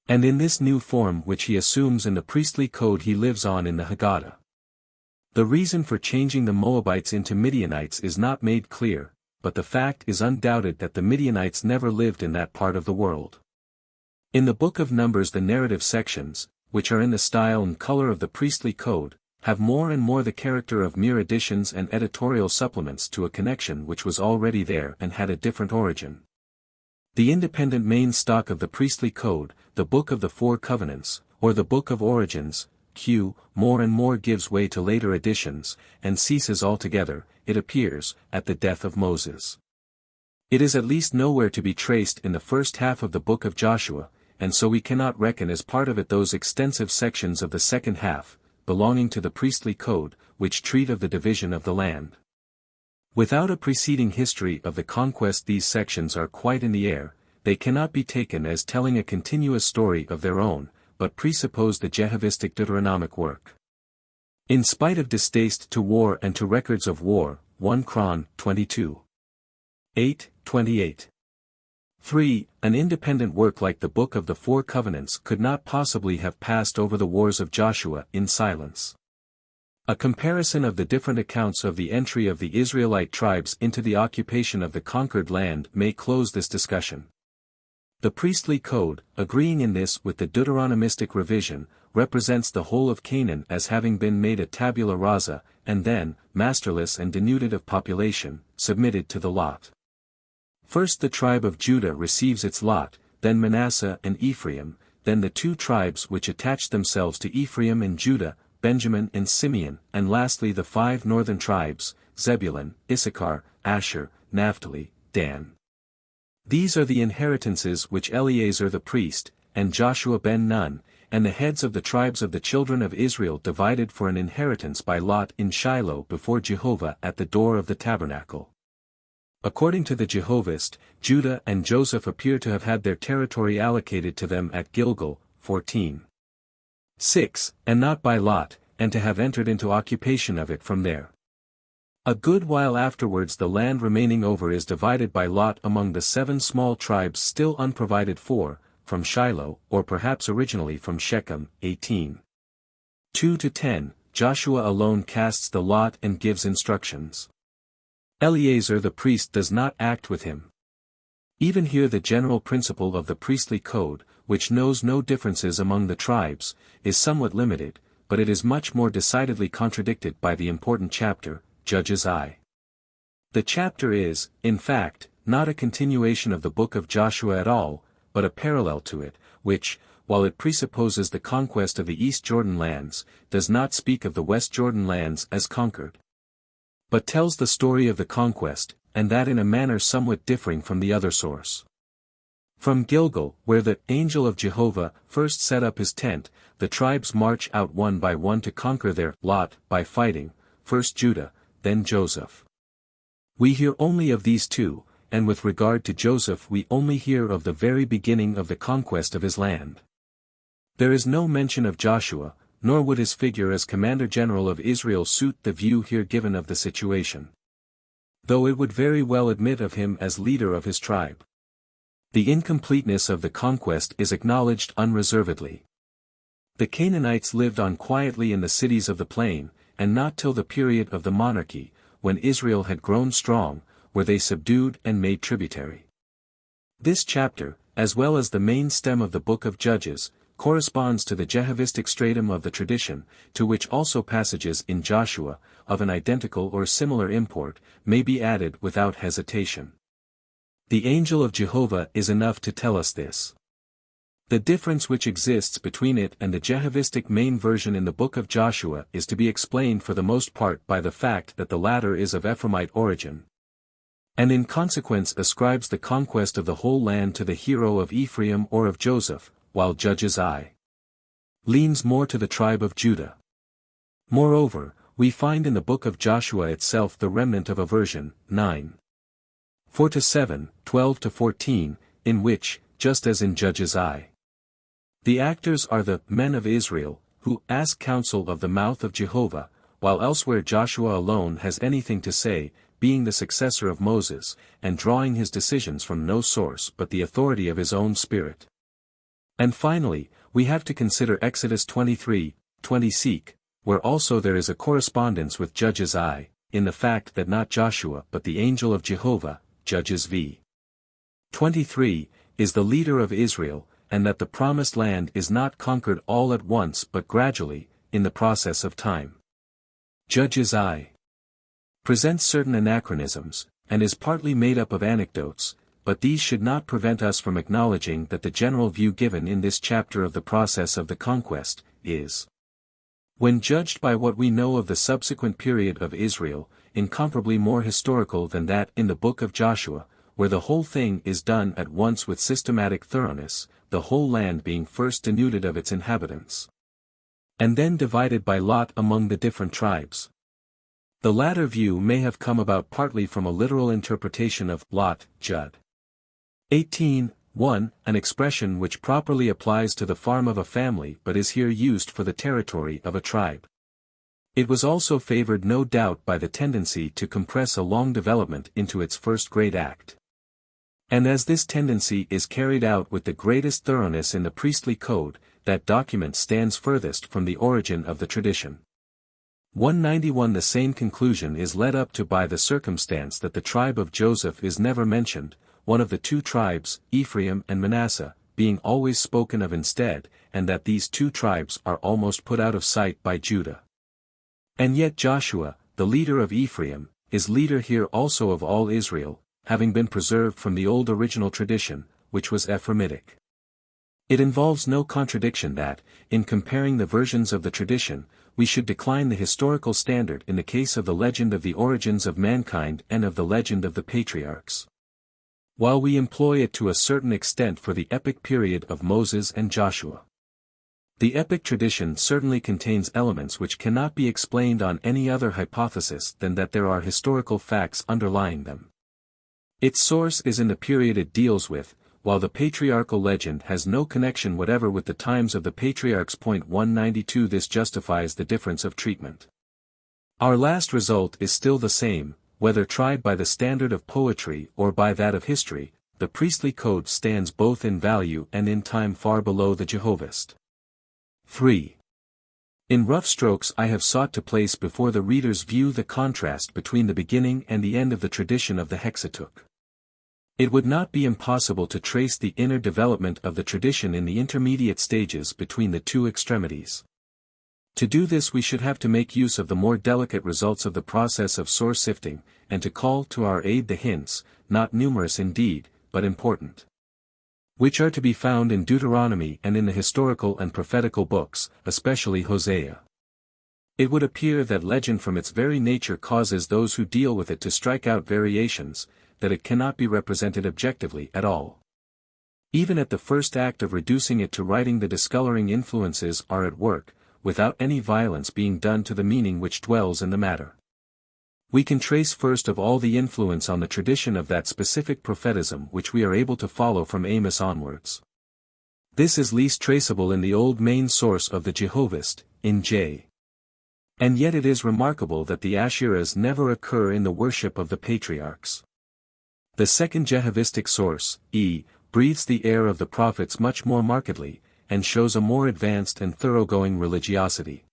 And in this new form which he assumes in the priestly code he lives on in the Haggadah. The reason for changing the Moabites into Midianites is not made clear, but the fact is undoubted that the Midianites never lived in that part of the world. In the book of Numbers the narrative sections, which are in the style and color of the priestly code, have more and more the character of mere additions and editorial supplements to a connection which was already there and had a different origin. The independent main stock of the priestly code, the Book of the Four Covenants, or the Book of Origins, more and more gives way to later additions, and ceases altogether, it appears, at the death of Moses. It is at least nowhere to be traced in the first half of the book of Joshua, and so we cannot reckon as part of it those extensive sections of the second half, belonging to the priestly code, which treat of the division of the land. Without a preceding history of the conquest, these sections are quite in the air. They cannot be taken as telling a continuous story of their own, but presuppose the Jehovistic Deuteronomic work. In spite of distaste to war and to records of war, 1 Chron. 22. 8:28. 3. An independent work like the Book of the Four Covenants could not possibly have passed over the wars of Joshua in silence. A comparison of the different accounts of the entry of the Israelite tribes into the occupation of the conquered land may close this discussion. The priestly code, agreeing in this with the Deuteronomistic revision, represents the whole of Canaan as having been made a tabula rasa, and then, masterless and denuded of population, submitted to the lot. First the tribe of Judah receives its lot, then Manasseh and Ephraim, then the two tribes which attach themselves to Ephraim and Judah, Benjamin and Simeon, and lastly the 5 northern tribes, Zebulun, Issachar, Asher, Naphtali, Dan. These are the inheritances which Eleazar the priest, and Joshua ben Nun, and the heads of the tribes of the children of Israel divided for an inheritance by lot in Shiloh before Jehovah at the door of the tabernacle. According to the Jehovist, Judah and Joseph appear to have had their territory allocated to them at Gilgal, 14:6, and not by lot, and to have entered into occupation of it from there. A good while afterwards the land remaining over is divided by lot among the 7 small tribes still unprovided for, from Shiloh, or perhaps originally from Shechem, 18:2-10, Joshua alone casts the lot and gives instructions. Eleazar the priest does not act with him. Even here the general principle of the priestly code, which knows no differences among the tribes, is somewhat limited, but it is much more decidedly contradicted by the important chapter, Judges I. The chapter is, in fact, not a continuation of the book of Joshua at all, but a parallel to it, which, while it presupposes the conquest of the East Jordan lands, does not speak of the West Jordan lands as conquered, but tells the story of the conquest, and that in a manner somewhat differing from the other source. From Gilgal, where the angel of Jehovah first set up his tent, the tribes march out one by one to conquer their lot by fighting, first Judah, then Joseph. We hear only of these two, and with regard to Joseph we only hear of the very beginning of the conquest of his land. There is no mention of Joshua, nor would his figure as Commander-General of Israel suit the view here given of the situation. Though it would very well admit of him as leader of his tribe. The incompleteness of the conquest is acknowledged unreservedly. The Canaanites lived on quietly in the cities of the plain, and not till the period of the monarchy, when Israel had grown strong, were they subdued and made tributary. This chapter, as well as the main stem of the book of Judges, corresponds to the Jehovistic stratum of the tradition, to which also passages in Joshua, of an identical or similar import, may be added without hesitation. The angel of Jehovah is enough to tell us this. The difference which exists between it and the Jehovistic main version in the book of Joshua is to be explained for the most part by the fact that the latter is of Ephraimite origin, and in consequence ascribes the conquest of the whole land to the hero of Ephraim or of Joseph, while Judges I leans more to the tribe of Judah. Moreover, we find in the book of Joshua itself the remnant of a version, 9:4-7, 12-14, in which, just as in Judges I, the actors are the men of Israel, who ask counsel of the mouth of Jehovah, while elsewhere Joshua alone has anything to say, being the successor of Moses, and drawing his decisions from no source but the authority of his own spirit. And finally, we have to consider Exodus 23:20, where also there is a correspondence with Judges I, in the fact that not Joshua but the angel of Jehovah, Judges v. 23, is the leader of Israel, and that the promised land is not conquered all at once but gradually, in the process of time. Judges I presents certain anachronisms, and is partly made up of anecdotes, but these should not prevent us from acknowledging that the general view given in this chapter of the process of the conquest, is, when judged by what we know of the subsequent period of Israel, incomparably more historical than that in the book of Joshua, where the whole thing is done at once with systematic thoroughness, the whole land being first denuded of its inhabitants, and then divided by lot among the different tribes. The latter view may have come about partly from a literal interpretation of lot, Jud. 18:1, an expression which properly applies to the farm of a family but is here used for the territory of a tribe. It was also favored no doubt by the tendency to compress a long development into its first great act. And as this tendency is carried out with the greatest thoroughness in the priestly code, that document stands furthest from the origin of the tradition. 191. The same conclusion is led up to by the circumstance that the tribe of Joseph is never mentioned, one of the two tribes, Ephraim and Manasseh, being always spoken of instead, and that these two tribes are almost put out of sight by Judah. And yet Joshua, the leader of Ephraim, is leader here also of all Israel, having been preserved from the old original tradition, which was Ephraimitic. It involves no contradiction that, in comparing the versions of the tradition, we should decline the historical standard in the case of the legend of the origins of mankind and of the legend of the patriarchs, while we employ it to a certain extent for the epic period of Moses and Joshua. The epic tradition certainly contains elements which cannot be explained on any other hypothesis than that there are historical facts underlying them. Its source is in the period it deals with, while the patriarchal legend has no connection whatever with the times of the patriarchs. 192. This justifies the difference of treatment. Our last result is still the same, whether tried by the standard of poetry or by that of history, the priestly code stands both in value and in time far below the Yahwist. 3. In rough strokes I have sought to place before the reader's view the contrast between the beginning and the end of the tradition of the Hexateuch. It would not be impossible to trace the inner development of the tradition in the intermediate stages between the two extremities. To do this we should have to make use of the more delicate results of the process of source sifting, and to call to our aid the hints, not numerous indeed, but important, which are to be found in Deuteronomy and in the historical and prophetical books, especially Hosea. It would appear that legend from its very nature causes those who deal with it to strike out variations, that it cannot be represented objectively at all. Even at the first act of reducing it to writing the discoloring influences are at work, without any violence being done to the meaning which dwells in the matter. We can trace first of all the influence on the tradition of that specific prophetism which we are able to follow from Amos onwards. This is least traceable in the old main source of the Yahwist, in J. And yet it is remarkable that the Asherahs never occur in the worship of the patriarchs. The second Jehovistic source, E, breathes the air of the prophets much more markedly, and shows a more advanced and thoroughgoing religiosity.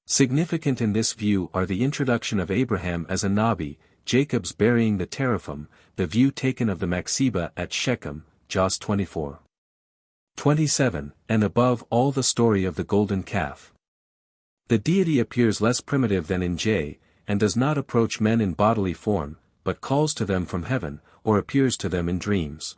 Significant in this view are the introduction of Abraham as a Nabi, Jacob's burying the teraphim, the view taken of the Maxeba at Shechem, Jos 24:27, and above all the story of the golden calf. The deity appears less primitive than in J, and does not approach men in bodily form, but calls to them from heaven, or appears to them in dreams.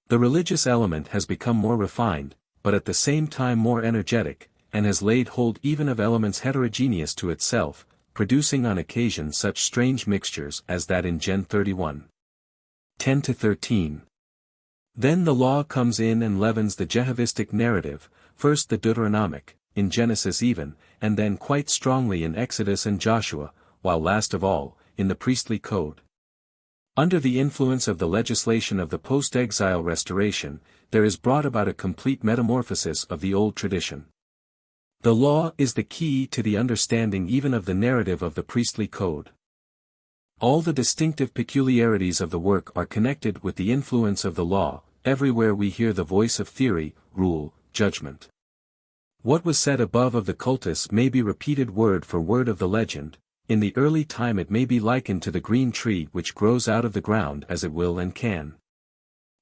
The religious element has become more refined, but at the same time more energetic, and has laid hold even of elements heterogeneous to itself, producing on occasion such strange mixtures as that in Gen 31:10-13. Then the law comes in and leavens the Jehovistic narrative, first the Deuteronomic, in Genesis even, and then quite strongly in Exodus and Joshua, while last of all, in the priestly code. Under the influence of the legislation of the post-exile restoration, there is brought about a complete metamorphosis of the old tradition. The law is the key to the understanding even of the narrative of the priestly code. All the distinctive peculiarities of the work are connected with the influence of the law. Everywhere we hear the voice of theory, rule, judgment. What was said above of the cultus may be repeated word for word of the legend. In the early time it may be likened to the green tree which grows out of the ground as it will and can.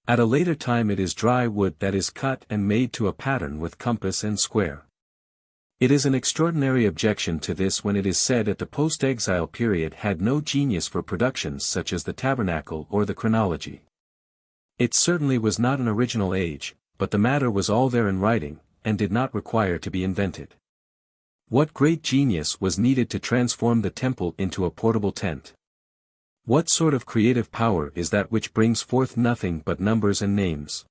At a later time it is dry wood that is cut and made to a pattern with compass and square. It is an extraordinary objection to this when it is said that the post-exile period had no genius for productions such as the tabernacle or the chronology. It certainly was not an original age, but the matter was all there in writing, and did not require to be invented. What great genius was needed to transform the temple into a portable tent? What sort of creative power is that which brings forth nothing but numbers and names?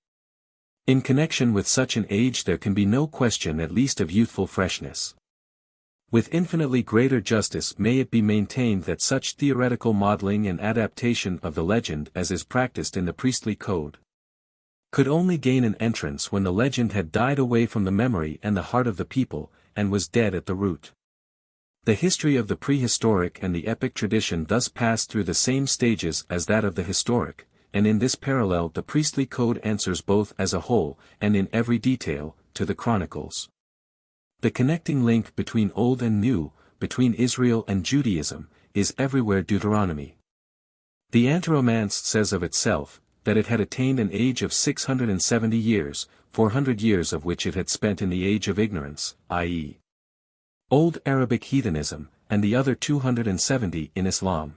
In connection with such an age there can be no question at least of youthful freshness. With infinitely greater justice may it be maintained that such theoretical modeling and adaptation of the legend as is practiced in the priestly code could only gain an entrance when the legend had died away from the memory and the heart of the people, and was dead at the root. The history of the prehistoric and the epic tradition thus passed through the same stages as that of the historic, and in this parallel the priestly code answers both as a whole, and in every detail, to the Chronicles. The connecting link between Old and New, between Israel and Judaism, is everywhere Deuteronomy. The Antiromance says of itself, that it had attained an age of 670 years, 400 years of which it had spent in the age of ignorance, i.e. Old Arabic heathenism, and the other 270 in Islam.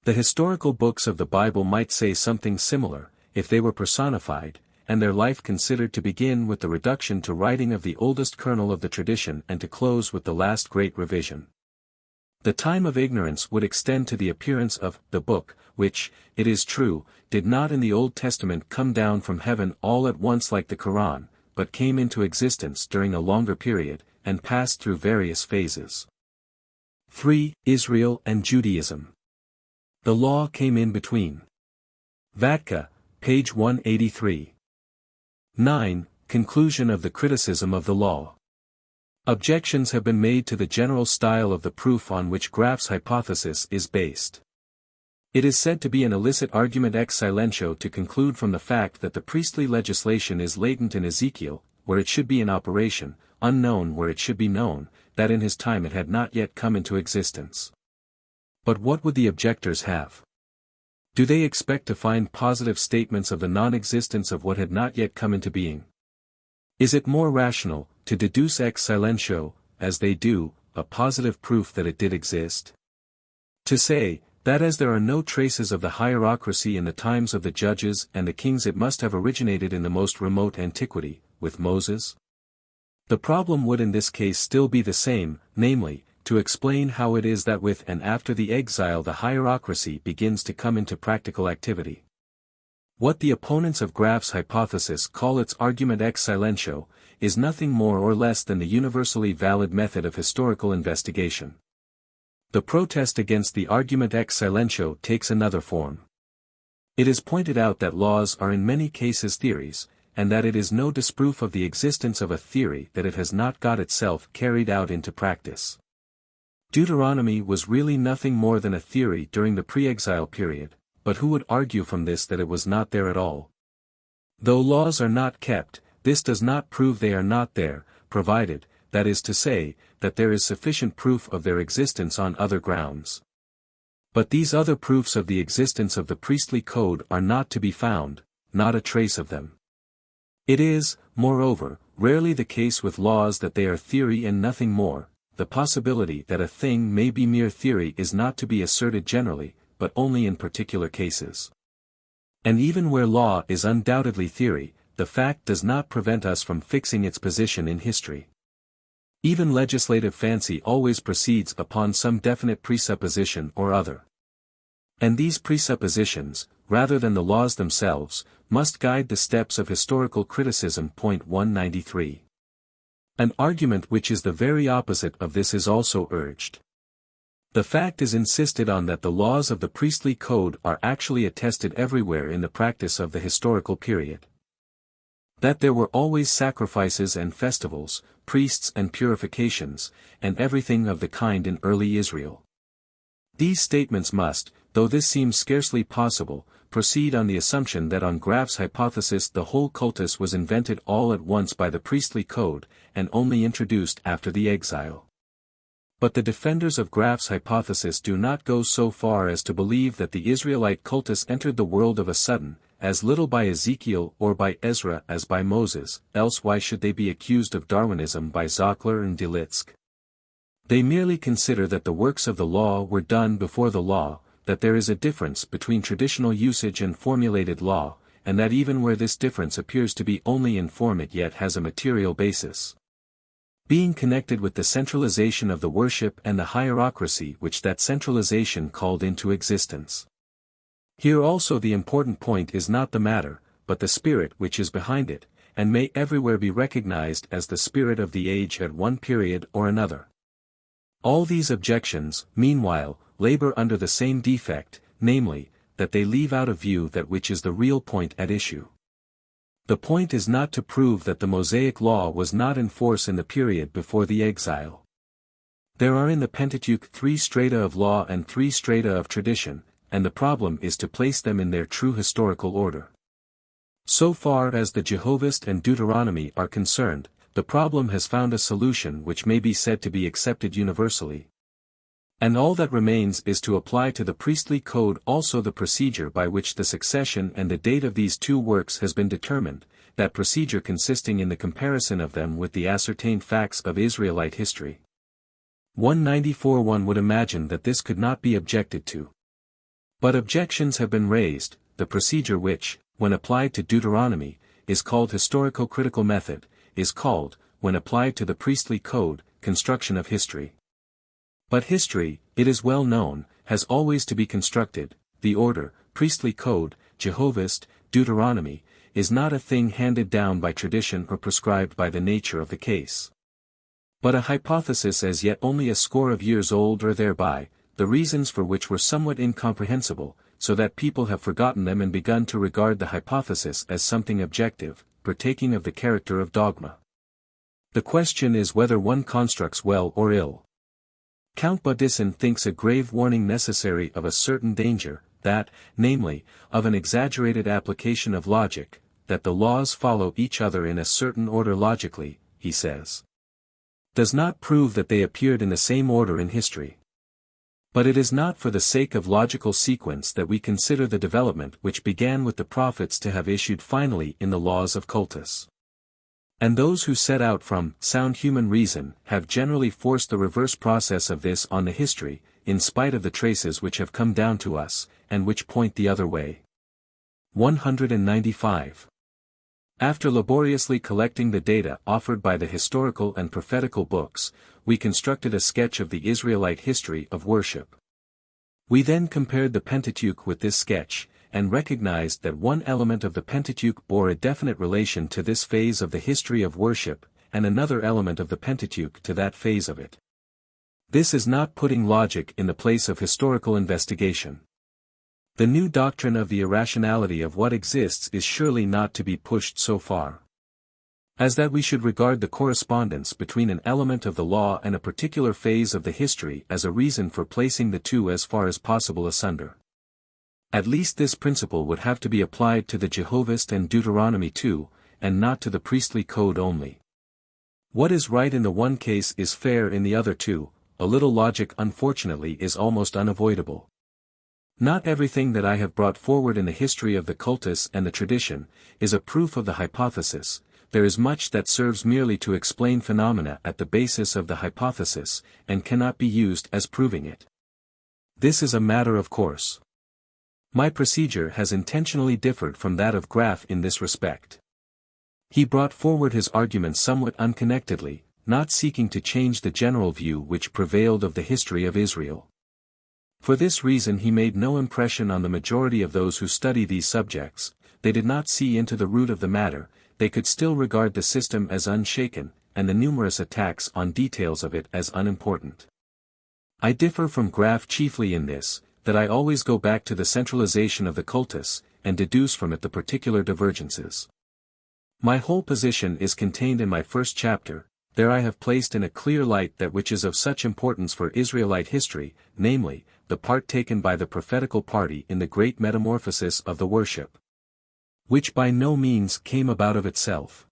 The historical books of the Bible might say something similar, if they were personified, and their life considered to begin with the reduction to writing of the oldest kernel of the tradition and to close with the last great revision. The time of ignorance would extend to the appearance of the book, which, it is true, did not in the Old Testament come down from heaven all at once like the Quran, but came into existence during a longer period, and passed through various phases. 3. Israel and Judaism. The law came in between. Vatka, page 183. 9. Conclusion of the criticism of the law. Objections have been made to the general style of the proof on which Graff's hypothesis is based. It is said to be an illicit argument ex silentio to conclude from the fact that the priestly legislation is latent in Ezekiel, where it should be in operation, unknown where it should be known, that in his time it had not yet come into existence. But what would the objectors have? Do they expect to find positive statements of the non-existence of what had not yet come into being? Is it more rational, to deduce ex silentio, as they do, a positive proof that it did exist? To say, that as there are no traces of the hierocracy in the times of the judges and the kings it must have originated in the most remote antiquity, with Moses? The problem would in this case still be the same, namely, to explain how it is that with and after the exile the hierocracy begins to come into practical activity. What the opponents of Graff's hypothesis call its argument ex silentio, is nothing more or less than the universally valid method of historical investigation. The protest against the argument ex silentio takes another form. It is pointed out that laws are in many cases theories, and that it is no disproof of the existence of a theory that it has not got itself carried out into practice. Deuteronomy was really nothing more than a theory during the pre-exile period, but who would argue from this that it was not there at all? Though laws are not kept, this does not prove they are not there, provided, that is to say, that there is sufficient proof of their existence on other grounds. But these other proofs of the existence of the priestly code are not to be found, not a trace of them. It is, moreover, rarely the case with laws that they are theory and nothing more. The possibility that a thing may be mere theory is not to be asserted generally, but only in particular cases. And even where law is undoubtedly theory, the fact does not prevent us from fixing its position in history. Even legislative fancy always proceeds upon some definite presupposition or other. And these presuppositions, rather than the laws themselves, must guide the steps of historical criticism. Point 193. An argument which is the very opposite of this is also urged. The fact is insisted on that the laws of the priestly code are actually attested everywhere in the practice of the historical period. That there were always sacrifices and festivals, priests and purifications, and everything of the kind in early Israel. These statements must, though this seems scarcely possible, proceed on the assumption that on Graff's hypothesis the whole cultus was invented all at once by the priestly code, and only introduced after the exile. But the defenders of Graff's hypothesis do not go so far as to believe that the Israelite cultus entered the world of a sudden, as little by Ezekiel or by Ezra as by Moses, else why should they be accused of Darwinism by Zockler and Delitzsch? They merely consider that the works of the law were done before the law, that there is a difference between traditional usage and formulated law, and that even where this difference appears to be only in form it yet has a material basis. being connected with the centralization of the worship and the hierocracy which that centralization called into existence. Here also the important point is not the matter, but the spirit which is behind it, and may everywhere be recognized as the spirit of the age at one period or another. All these objections, meanwhile, labor under the same defect, namely, that they leave out of view that which is the real point at issue. The point is not to prove that the Mosaic law was not in force in the period before the exile. There are in the Pentateuch 3 strata of law and 3 strata of tradition, and the problem is to place them in their true historical order. So far as the Yahwist and Deuteronomy are concerned, the problem has found a solution which may be said to be accepted universally. And all that remains is to apply to the priestly code also the procedure by which the succession and the date of these two works has been determined, that procedure consisting in the comparison of them with the ascertained facts of Israelite history. 194. One would imagine that this could not be objected to. But objections have been raised. The procedure which, when applied to Deuteronomy, is called historico-critical method, is called, when applied to the priestly code, construction of history. But history, it is well known, has always to be constructed. The order, priestly code, Yahwist, Deuteronomy, is not a thing handed down by tradition or prescribed by the nature of the case. But a hypothesis as yet only a score of years old or thereby, the reasons for which were somewhat incomprehensible, so that people have forgotten them and begun to regard the hypothesis as something objective, partaking of the character of dogma. The question is whether one constructs well or ill. Count Baudissin thinks a grave warning necessary of a certain danger, that, namely, of an exaggerated application of logic, that the laws follow each other in a certain order logically, he says. Does not prove that they appeared in the same order in history. But it is not for the sake of logical sequence that we consider the development which began with the prophets to have issued finally in the laws of cultus. And those who set out from sound human reason have generally forced the reverse process of this on the history, in spite of the traces which have come down to us, and which point the other way. 195. After laboriously collecting the data offered by the historical and prophetical books, we constructed a sketch of the Israelite history of worship. We then compared the Pentateuch with this sketch, and recognized that one element of the Pentateuch bore a definite relation to this phase of the history of worship, and another element of the Pentateuch to that phase of it. This is not putting logic in the place of historical investigation. The new doctrine of the irrationality of what exists is surely not to be pushed so far as that we should regard the correspondence between an element of the law and a particular phase of the history as a reason for placing the two as far as possible asunder. At least this principle would have to be applied to the Yahwist and Deuteronomy too, and not to the priestly code only. What is right in the one case is fair in the other too. A little logic unfortunately is almost unavoidable. Not everything that I have brought forward in the history of the cultus and the tradition, is a proof of the hypothesis. There is much that serves merely to explain phenomena at the basis of the hypothesis, and cannot be used as proving it. This is a matter of course. My procedure has intentionally differed from that of Graf in this respect. He brought forward his arguments somewhat unconnectedly, not seeking to change the general view which prevailed of the history of Israel. For this reason he made no impression on the majority of those who study these subjects. They did not see into the root of the matter, they could still regard the system as unshaken, and the numerous attacks on details of it as unimportant. I differ from Graf chiefly in this, that I always go back to the centralization of the cultus, and deduce from it the particular divergences. My whole position is contained in my first chapter. There I have placed in a clear light that which is of such importance for Israelite history, namely, the part taken by the prophetical party in the great metamorphosis of the worship, which by no means came about of itself.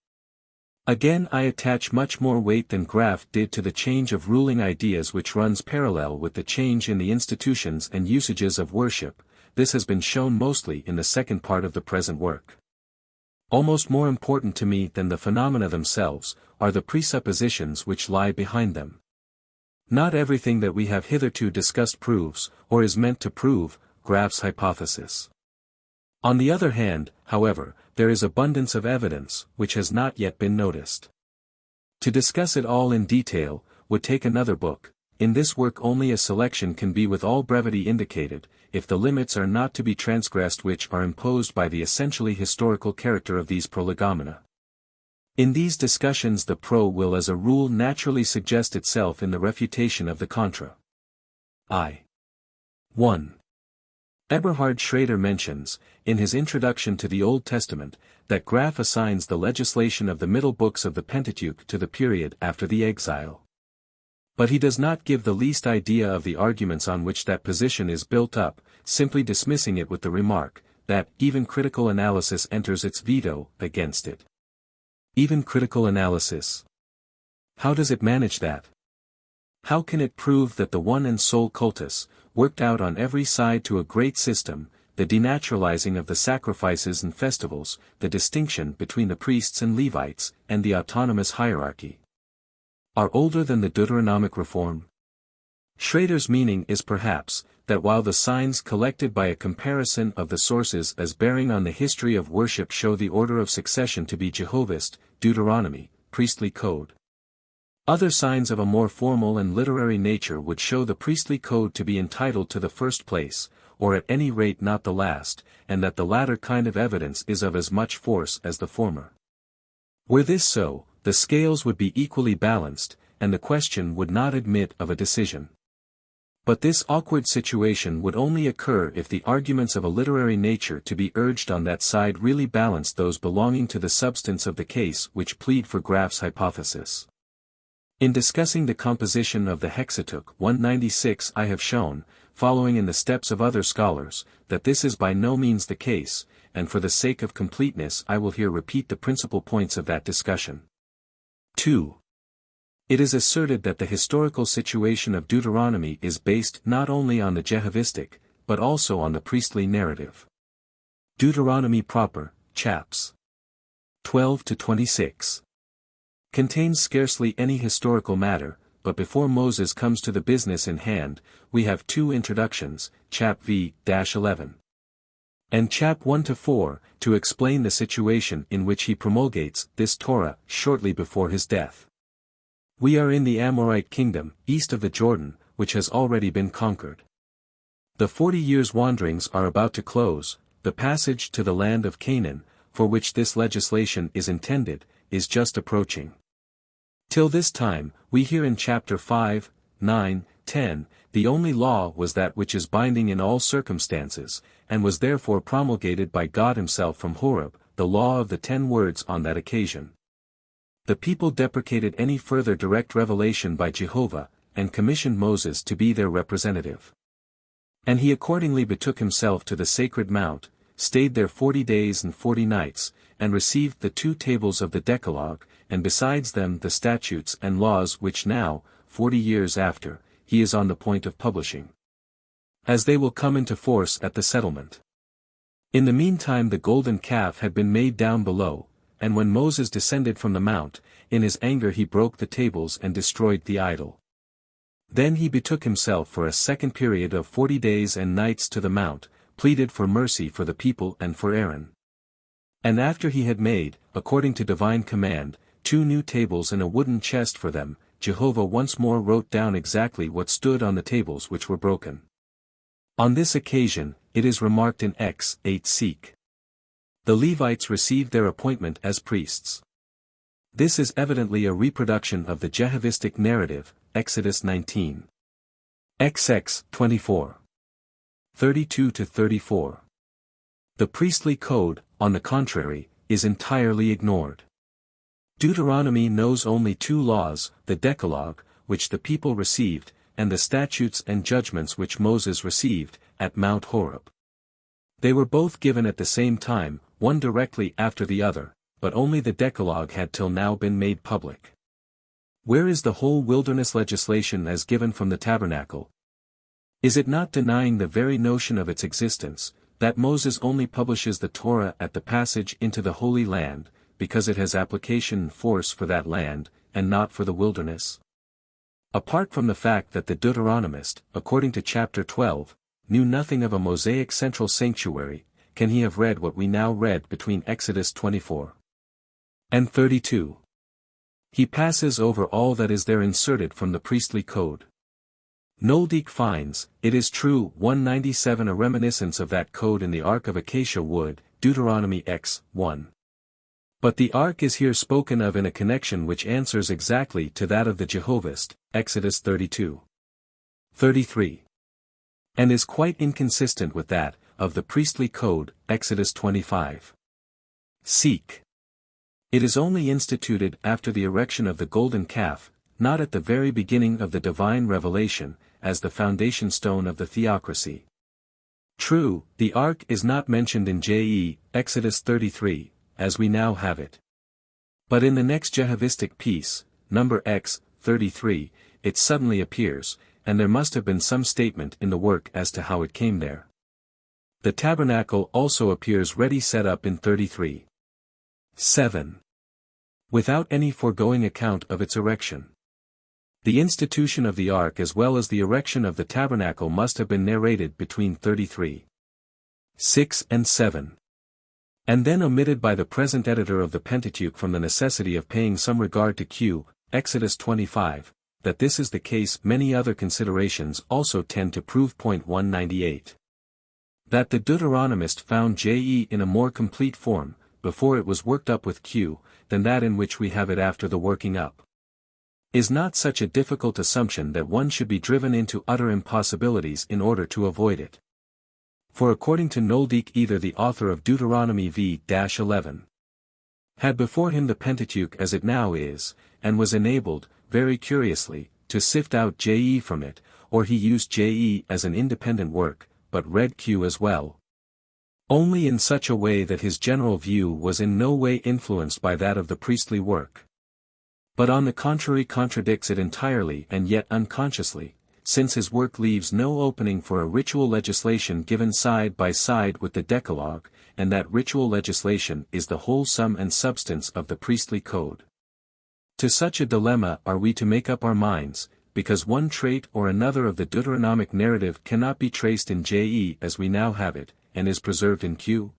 Again I attach much more weight than Graf did to the change of ruling ideas which runs parallel with the change in the institutions and usages of worship. This has been shown mostly in the second part of the present work. Almost more important to me than the phenomena themselves, are the presuppositions which lie behind them. Not everything that we have hitherto discussed proves, or is meant to prove, Graf's hypothesis. On the other hand, however, there is abundance of evidence, which has not yet been noticed. To discuss it all in detail, would take another book. In this work only a selection can be with all brevity indicated, if the limits are not to be transgressed which are imposed by the essentially historical character of these prolegomena. In these discussions the pro will as a rule naturally suggest itself in the refutation of the contra. 1. Eberhard Schrader mentions, in his introduction to the Old Testament, that Graf assigns the legislation of the middle books of the Pentateuch to the period after the exile. But he does not give the least idea of the arguments on which that position is built up, simply dismissing it with the remark, that even critical analysis enters its veto against it. Even critical analysis. How does it manage that? How can it prove that the one and sole cultus, worked out on every side to a great system, the denaturalizing of the sacrifices and festivals, the distinction between the priests and Levites, and the autonomous hierarchy, are older than the Deuteronomic reform? Schrader's meaning is perhaps, that while the signs collected by a comparison of the sources as bearing on the history of worship show the order of succession to be Jehovist, Deuteronomy, priestly code, other signs of a more formal and literary nature would show the priestly code to be entitled to the first place, or at any rate not the last, and that the latter kind of evidence is of as much force as the former. Were this so, the scales would be equally balanced, and the question would not admit of a decision. But this awkward situation would only occur if the arguments of a literary nature to be urged on that side really balanced those belonging to the substance of the case which plead for Graf's hypothesis. In discussing the composition of the Hexateuch 196 I have shown, following in the steps of other scholars, that this is by no means the case, and for the sake of completeness I will here repeat the principal points of that discussion. 2. It is asserted that the historical situation of Deuteronomy is based not only on the Jehovistic, but also on the priestly narrative. Deuteronomy proper, chaps. 12-26. Contains scarcely any historical matter, but before Moses comes to the business in hand, we have two introductions, chap v-11. And chap 1-4, to explain the situation in which he promulgates this Torah shortly before his death. We are in the Amorite kingdom, east of the Jordan, which has already been conquered. The 40 years' wanderings are about to close, the passage to the land of Canaan, for which this legislation is intended, is just approaching. Till this time, we hear in chapter 5, 9, 10, the only law was that which is binding in all circumstances, and was therefore promulgated by God himself from Horeb, the law of the 10 words on that occasion. The people deprecated any further direct revelation by Jehovah, and commissioned Moses to be their representative. And he accordingly betook himself to the sacred mount, stayed there 40 days and 40 nights, and received the 2 tables of the Decalogue, and besides them the statutes and laws which now, 40 years after, he is on the point of publishing, as they will come into force at the settlement. In the meantime the golden calf had been made down below, and when Moses descended from the mount, in his anger he broke the tables and destroyed the idol. Then he betook himself for a second period of 40 days and nights to the mount, pleaded for mercy for the people and for Aaron. And after he had made, according to divine command, 2 new tables and a wooden chest for them, Jehovah once more wrote down exactly what stood on the tables which were broken. On this occasion, it is remarked in Ex 8 seek. The Levites received their appointment as priests. This is evidently a reproduction of the Jehovistic narrative, Exodus 19. XX 24. 32-34. The priestly code, on the contrary, is entirely ignored. Deuteronomy knows only 2 laws, the Decalogue, which the people received, and the statutes and judgments which Moses received, at Mount Horeb. They were both given at the same time, one directly after the other, but only the Decalogue had till now been made public. Where is the whole wilderness legislation as given from the tabernacle? Is it not denying the very notion of its existence, that Moses only publishes the Torah at the passage into the Holy Land, because it has application and force for that land, and not for the wilderness? Apart from the fact that the Deuteronomist, according to chapter 12, knew nothing of a Mosaic central sanctuary, can he have read what we now read between Exodus 24 and 32? He passes over all that is there inserted from the priestly code. Noldeek finds, it is true, 197 a reminiscence of that code in the Ark of Acacia wood, Deuteronomy x. 1. But the Ark is here spoken of in a connection which answers exactly to that of the Yahwist, Exodus 32. 33. And is quite inconsistent with that, of the priestly code, Exodus 25. Seek. It is only instituted after the erection of the golden calf, not at the very beginning of the divine revelation, as the foundation stone of the Theocracy. True, the Ark is not mentioned in J.E., Exodus 33, as we now have it. But in the next Jehovistic piece, number X, 33, it suddenly appears, and there must have been some statement in the work as to how it came there. The tabernacle also appears ready set up in 33. 7. Without any foregoing account of its erection. The institution of the Ark as well as the erection of the tabernacle must have been narrated between 33. 6 and 7. And then omitted by the present editor of the Pentateuch from the necessity of paying some regard to Q, Exodus 25, that this is the case. Many other considerations also tend to prove. 198. That the Deuteronomist found J.E. in a more complete form, before it was worked up with Q, than that in which we have it after the working up. Is not such a difficult assumption that one should be driven into utter impossibilities in order to avoid it. For according to Noldeek either the author of Deuteronomy v-11 had before him the Pentateuch as it now is, and was enabled, very curiously, to sift out J.E. from it, or he used J.E. as an independent work, but read Q as well. Only in such a way that his general view was in no way influenced by that of the priestly work. But on the contrary contradicts it entirely and yet unconsciously, since his work leaves no opening for a ritual legislation given side by side with the Decalogue, and that ritual legislation is the whole sum and substance of the priestly code. To such a dilemma are we to make up our minds, because one trait or another of the Deuteronomic narrative cannot be traced in J.E. as we now have it, and is preserved in Q?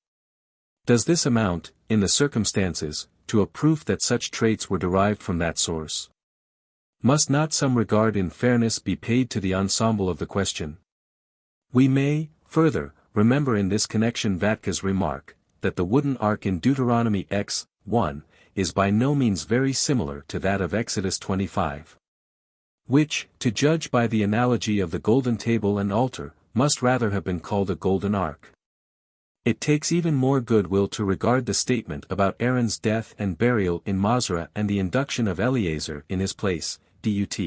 Does this amount, in the circumstances, to a proof that such traits were derived from that source? Must not some regard in fairness be paid to the ensemble of the question? We may, further, remember in this connection Vatka's remark, that the wooden ark in Deuteronomy x. 1, is by no means very similar to that of Exodus 25. Which, to judge by the analogy of the golden table and altar, must rather have been called a golden ark. It takes even more goodwill to regard the statement about Aaron's death and burial in Masra and the induction of Eleazar in his place, Dut.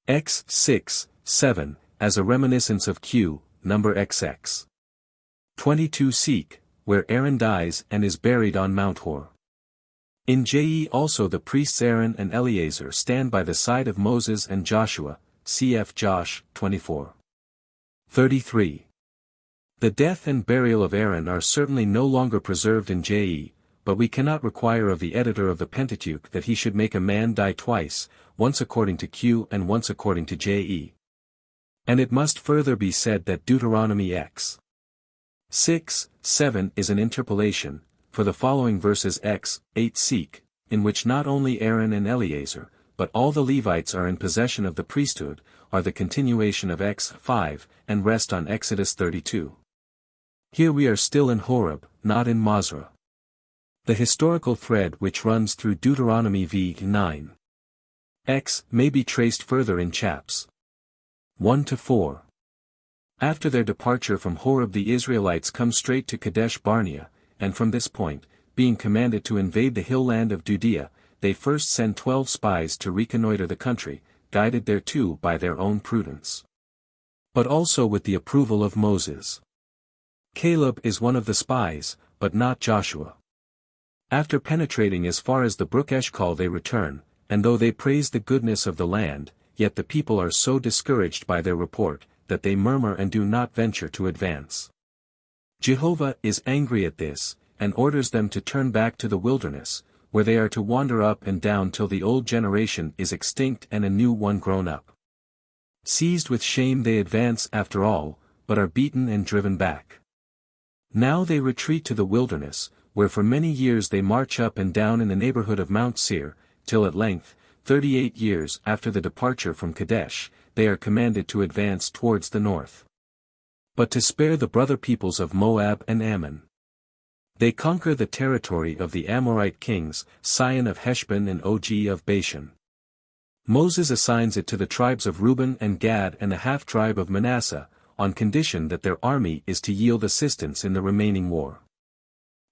X 6, 7, as a reminiscence of Q, number XX. 22 Seek, where Aaron dies and is buried on Mount Hor. In J.E. also the priests Aaron and Eleazar stand by the side of Moses and Joshua, cf. Josh, 24. 33. The death and burial of Aaron are certainly no longer preserved in J.E., but we cannot require of the editor of the Pentateuch that he should make a man die twice, once according to Q and once according to J.E. And it must further be said that Deuteronomy x. 6, 7 is an interpolation, for the following verses x. 8 seek, in which not only Aaron and Eleazar, but all the Levites are in possession of the priesthood, are the continuation of x. 5, and rest on Exodus 32. Here we are still in Horeb, not in Masra. The historical thread which runs through Deuteronomy v-9 x may be traced further in chaps 1-4. After their departure from Horeb the Israelites come straight to Kadesh Barnea, and from this point, being commanded to invade the hill land of Judea, they first send 12 spies to reconnoiter the country, guided thereto by their own prudence. But also with the approval of Moses. Caleb is one of the spies, but not Joshua. After penetrating as far as the brook Eshcol they return, and though they praise the goodness of the land, yet the people are so discouraged by their report, that they murmur and do not venture to advance. Jehovah is angry at this, and orders them to turn back to the wilderness, where they are to wander up and down till the old generation is extinct and a new one grown up. Seized with shame they advance after all, but are beaten and driven back. Now they retreat to the wilderness, where for many years they march up and down in the neighborhood of Mount Seir, till at length, 38 years after the departure from Kadesh, they are commanded to advance towards the north. But to spare the brother peoples of Moab and Ammon. They conquer the territory of the Amorite kings, Sihon of Heshbon and Og of Bashan. Moses assigns it to the tribes of Reuben and Gad and the half-tribe of Manasseh, on condition that their army is to yield assistance in the remaining war.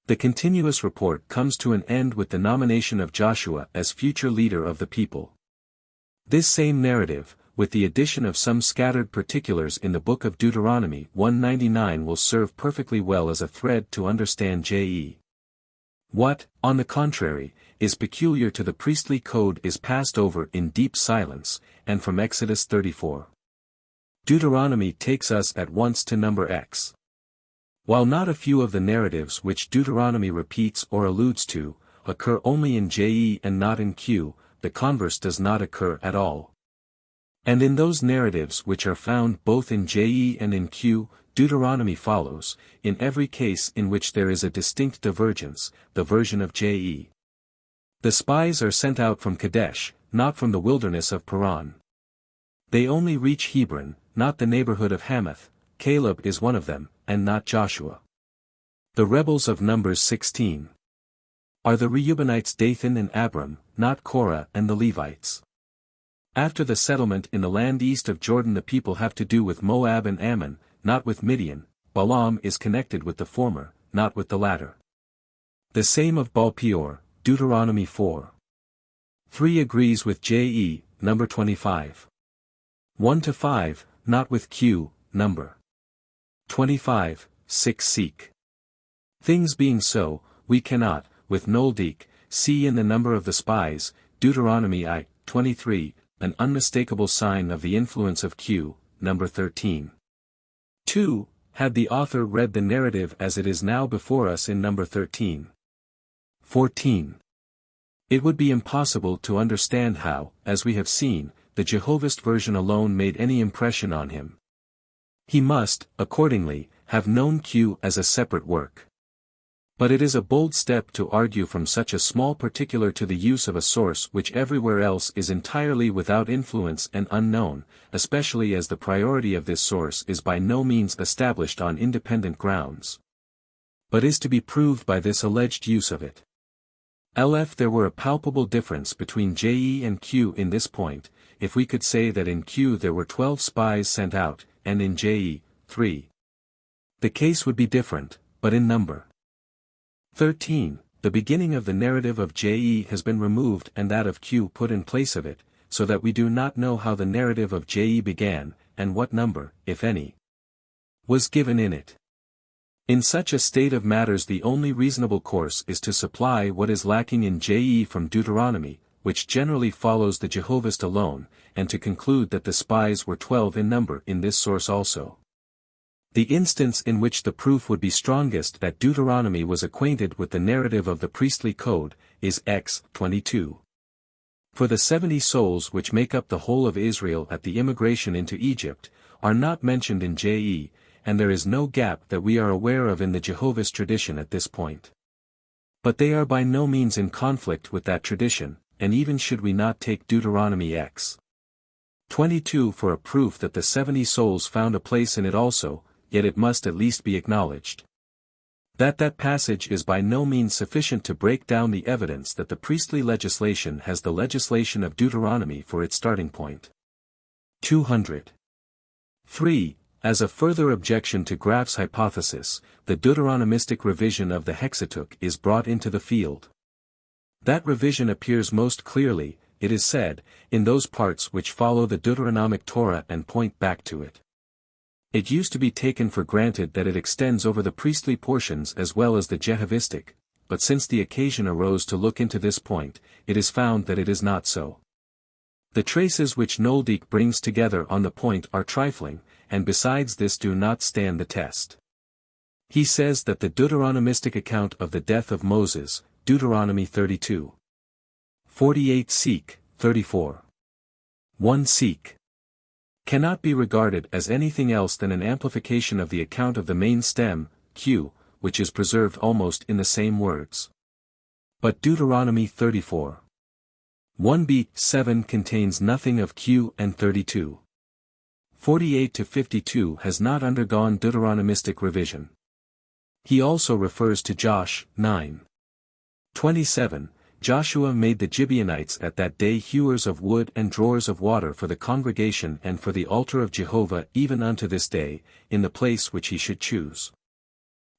The continuous report comes to an end with the nomination of Joshua as future leader of the people. This same narrative, with the addition of some scattered particulars in the book of Deuteronomy 199, will serve perfectly well as a thread to understand J.E. What, on the contrary, is peculiar to the priestly code is passed over in deep silence, and from Exodus 34. Deuteronomy takes us at once to number X. While not a few of the narratives which Deuteronomy repeats or alludes to, occur only in J.E. and not in Q, the converse does not occur at all. And in those narratives which are found both in J.E. and in Q, Deuteronomy follows, in every case in which there is a distinct divergence, the version of J.E. The spies are sent out from Kadesh, not from the wilderness of Paran. They only reach Hebron, not the neighborhood of Hamath. Caleb is one of them, and not Joshua. The rebels of Numbers 16 are the Reubenites Dathan and Abram, not Korah and the Levites. After the settlement in the land east of Jordan, the people have to do with Moab and Ammon, not with Midian. Balaam is connected with the former, not with the latter. The same of Baal-peor, Deuteronomy 4. 3 agrees with J.E., number 25. 1-5, not with Q, number 25, 6 seek. Things being so, we cannot, with Noldik, see in the number of the spies, Deuteronomy I, 23, an unmistakable sign of the influence of Q, number 13. 2. Had the author read the narrative as it is now before us in number 13. 14. It would be impossible to understand how, as we have seen, the Jehovist version alone made any impression on him. He must, accordingly, have known Q as a separate work. But it is a bold step to argue from such a small particular to the use of a source which everywhere else is entirely without influence and unknown, especially as the priority of this source is by no means established on independent grounds, but is to be proved by this alleged use of it. Lf There were a palpable difference between J.E. and Q in this point, if we could say that in Q there were 12 spies sent out, and in J.E., 3. The case would be different, but in number 13, the beginning of the narrative of J.E. has been removed and that of Q put in place of it, so that we do not know how the narrative of J.E. began, and what number, if any, was given in it. In such a state of matters the only reasonable course is to supply what is lacking in J.E. from Deuteronomy, which generally follows the Jehovist alone, and to conclude that the spies were 12 in number in this source also. The instance in which the proof would be strongest that Deuteronomy was acquainted with the narrative of the priestly code, is X 22. For the 70 souls which make up the whole of Israel at the immigration into Egypt, are not mentioned in J.E., and there is no gap that we are aware of in the Jehovah's tradition at this point. But they are by no means in conflict with that tradition, and even should we not take Deuteronomy X 22 for a proof that the 70 souls found a place in it also, yet it must at least be acknowledged that passage is by no means sufficient to break down the evidence that the priestly legislation has the legislation of Deuteronomy for its starting point. 200. 3. As a further objection to Graff's hypothesis, the Deuteronomistic revision of the Hexateuch is brought into the field. That revision appears most clearly, it is said, in those parts which follow the Deuteronomic Torah and point back to it. It used to be taken for granted that it extends over the priestly portions as well as the Jehovistic, but since the occasion arose to look into this point, it is found that it is not so. The traces which Noldik brings together on the point are trifling, and besides this do not stand the test. He says that the Deuteronomistic account of the death of Moses, Deuteronomy 32. 48 seek, 34. 1 seek. Cannot be regarded as anything else than an amplification of the account of the main stem, Q, which is preserved almost in the same words. But Deuteronomy 34. 1b. 7 contains nothing of Q and 32. 48 to 52 has not undergone Deuteronomistic revision. He also refers to Josh, 9. 27, Joshua made the Gibeonites at that day hewers of wood and drawers of water for the congregation and for the altar of Jehovah even unto this day, in the place which he should choose.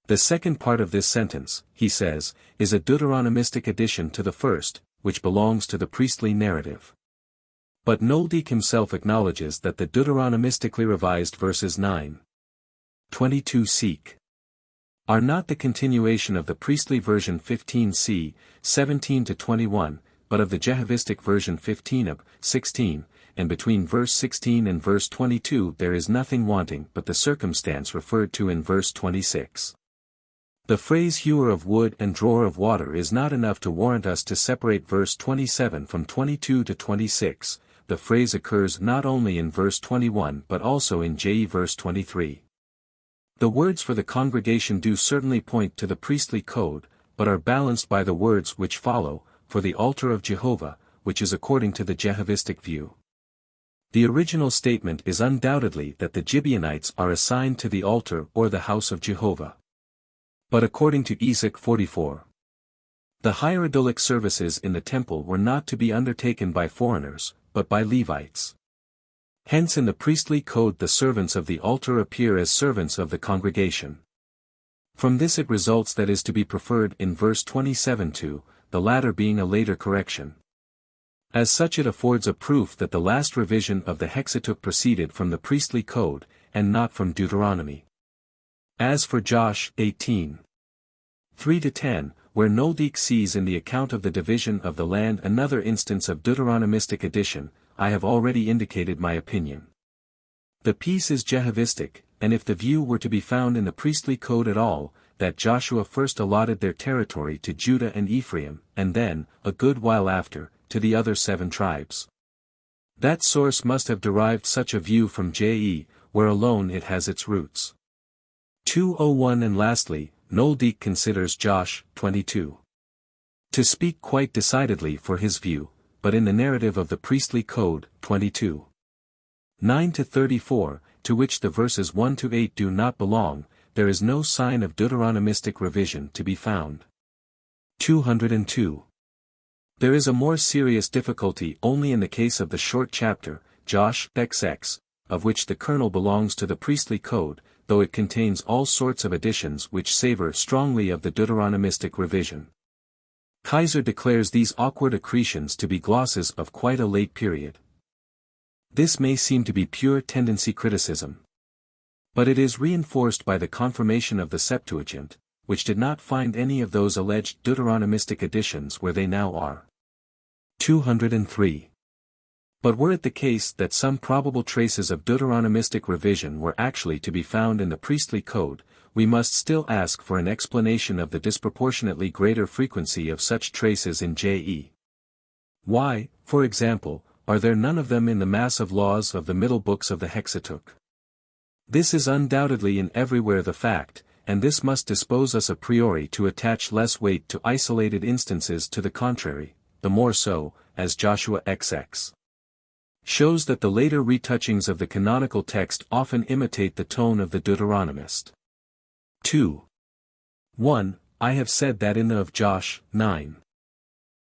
The second part of this sentence, he says, is a Deuteronomistic addition to the first, which belongs to the priestly narrative. But Noldyk himself acknowledges that the Deuteronomistically revised verses 9. 22 seek. Are not the continuation of the priestly version 15c, 17 to 21, but of the Jehovistic version 15 16, and between verse 16 and verse 22 there is nothing wanting but the circumstance referred to in verse 26. The phrase hewer of wood and drawer of water is not enough to warrant us to separate verse 27 from 22 to 26, the phrase occurs not only in verse 21 but also in verse 23. The words for the congregation do certainly point to the priestly code, but are balanced by the words which follow, for the altar of Jehovah, which is according to the Jehovistic view. The original statement is undoubtedly that the Gibeonites are assigned to the altar or the house of Jehovah. But according to Ezek 44, the hierarchic services in the temple were not to be undertaken by foreigners, but by Levites. Hence in the priestly code the servants of the altar appear as servants of the congregation. From this it results that is to be preferred in verse 27 to, the latter being a later correction. As such it affords a proof that the last revision of the Hexateuch proceeded from the priestly code, and not from Deuteronomy. As for Josh 18. 3-10, where Noldyk sees in the account of the division of the land another instance of Deuteronomistic addition, I have already indicated my opinion. The piece is Jehovistic, and if the view were to be found in the priestly code at all, that Joshua first allotted their territory to Judah and Ephraim, and then, a good while after, to the other 7 tribes. That source must have derived such a view from J.E., where alone it has its roots. 201 And lastly, Noldyk considers Josh 22 to speak quite decidedly for his view, but in the narrative of the priestly code, 22. 9-34, to which the verses 1-8 do not belong, there is no sign of Deuteronomistic revision to be found. 202. There is a more serious difficulty only in the case of the short chapter, Josh XX, of which the kernel belongs to the priestly code, though it contains all sorts of additions which savor strongly of the Deuteronomistic revision. Kaiser declares these awkward accretions to be glosses of quite a late period. This may seem to be pure tendency criticism. But it is reinforced by the confirmation of the Septuagint, which did not find any of those alleged Deuteronomistic additions where they now are. 203. But were it the case that some probable traces of Deuteronomistic revision were actually to be found in the priestly code, we must still ask for an explanation of the disproportionately greater frequency of such traces in J.E. Why, for example, are there none of them in the mass of laws of the middle books of the Hexateuch? This is undoubtedly in everywhere the fact, and this must dispose us a priori to attach less weight to isolated instances to the contrary, the more so, as Joshua XX shows that the later retouchings of the canonical text often imitate the tone of the Deuteronomist. 2. 1. I have said that in the of Josh 9.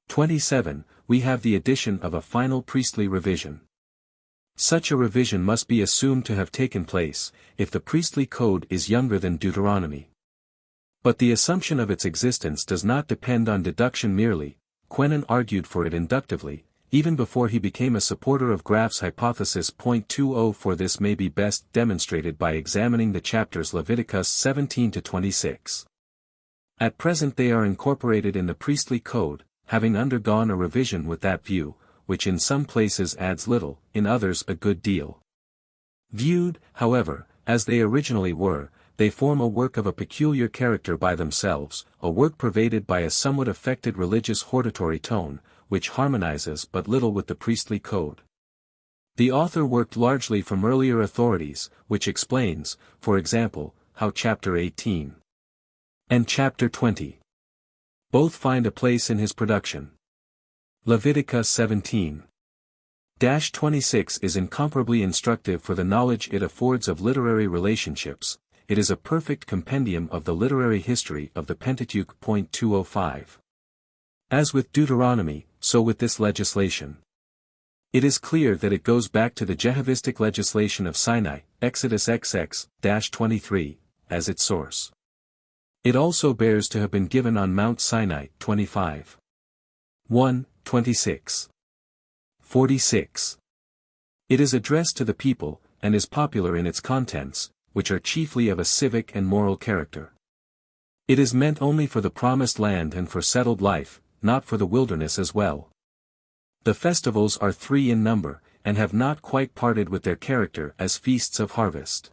27, we have the addition of a final priestly revision. Such a revision must be assumed to have taken place, if the priestly code is younger than Deuteronomy. But the assumption of its existence does not depend on deduction merely. Quenon argued for it inductively, even before he became a supporter of Graff's hypothesis. 20 For this may be best demonstrated by examining the chapters Leviticus 17-26. At present they are incorporated in the priestly code, having undergone a revision with that view, which in some places adds little, in others a good deal. Viewed, however, as they originally were, they form a work of a peculiar character by themselves, a work pervaded by a somewhat affected religious hortatory tone, which harmonizes but little with the priestly code. The author worked largely from earlier authorities, which explains, for example, how chapter 18 and chapter 20 both find a place in his production. Leviticus 17:26 is incomparably instructive for the knowledge it affords of literary relationships. It is a perfect compendium of the literary history of the Pentateuch. 205. As with Deuteronomy, so with this legislation. It is clear that it goes back to the Jehovistic legislation of Sinai, Exodus XX-23, as its source. It also bears to have been given on Mount Sinai. 25. 1:26. 46. It is addressed to the people, and is popular in its contents, which are chiefly of a civic and moral character. It is meant only for the promised land and for settled life, not for the wilderness as well. The festivals are 3 in number, and have not quite parted with their character as feasts of harvest.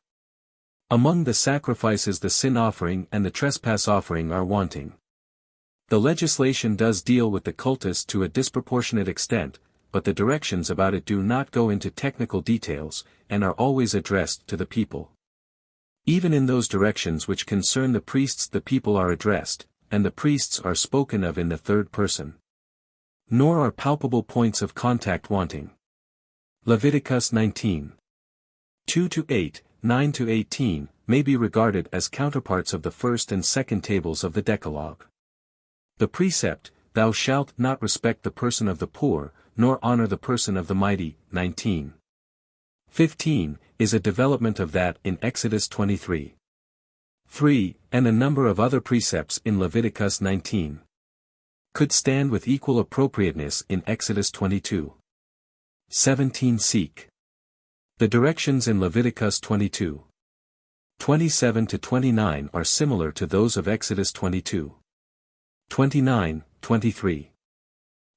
Among the sacrifices the sin offering and the trespass offering are wanting. The legislation does deal with the cultus to a disproportionate extent, but the directions about it do not go into technical details, and are always addressed to the people. Even in those directions which concern the priests the people are addressed, and the priests are spoken of in the third person. Nor are palpable points of contact wanting. Leviticus 19:2-8, 9-18, may be regarded as counterparts of the first and second tables of the Decalogue. The precept, "Thou shalt not respect the person of the poor, nor honor the person of the mighty," 19:15, is a development of that in Exodus 23:3, and a number of other precepts in Leviticus 19. Could stand with equal appropriateness in Exodus 22:17. Seek. The directions in Leviticus 22:27-29 are similar to those of Exodus 22:29, 23,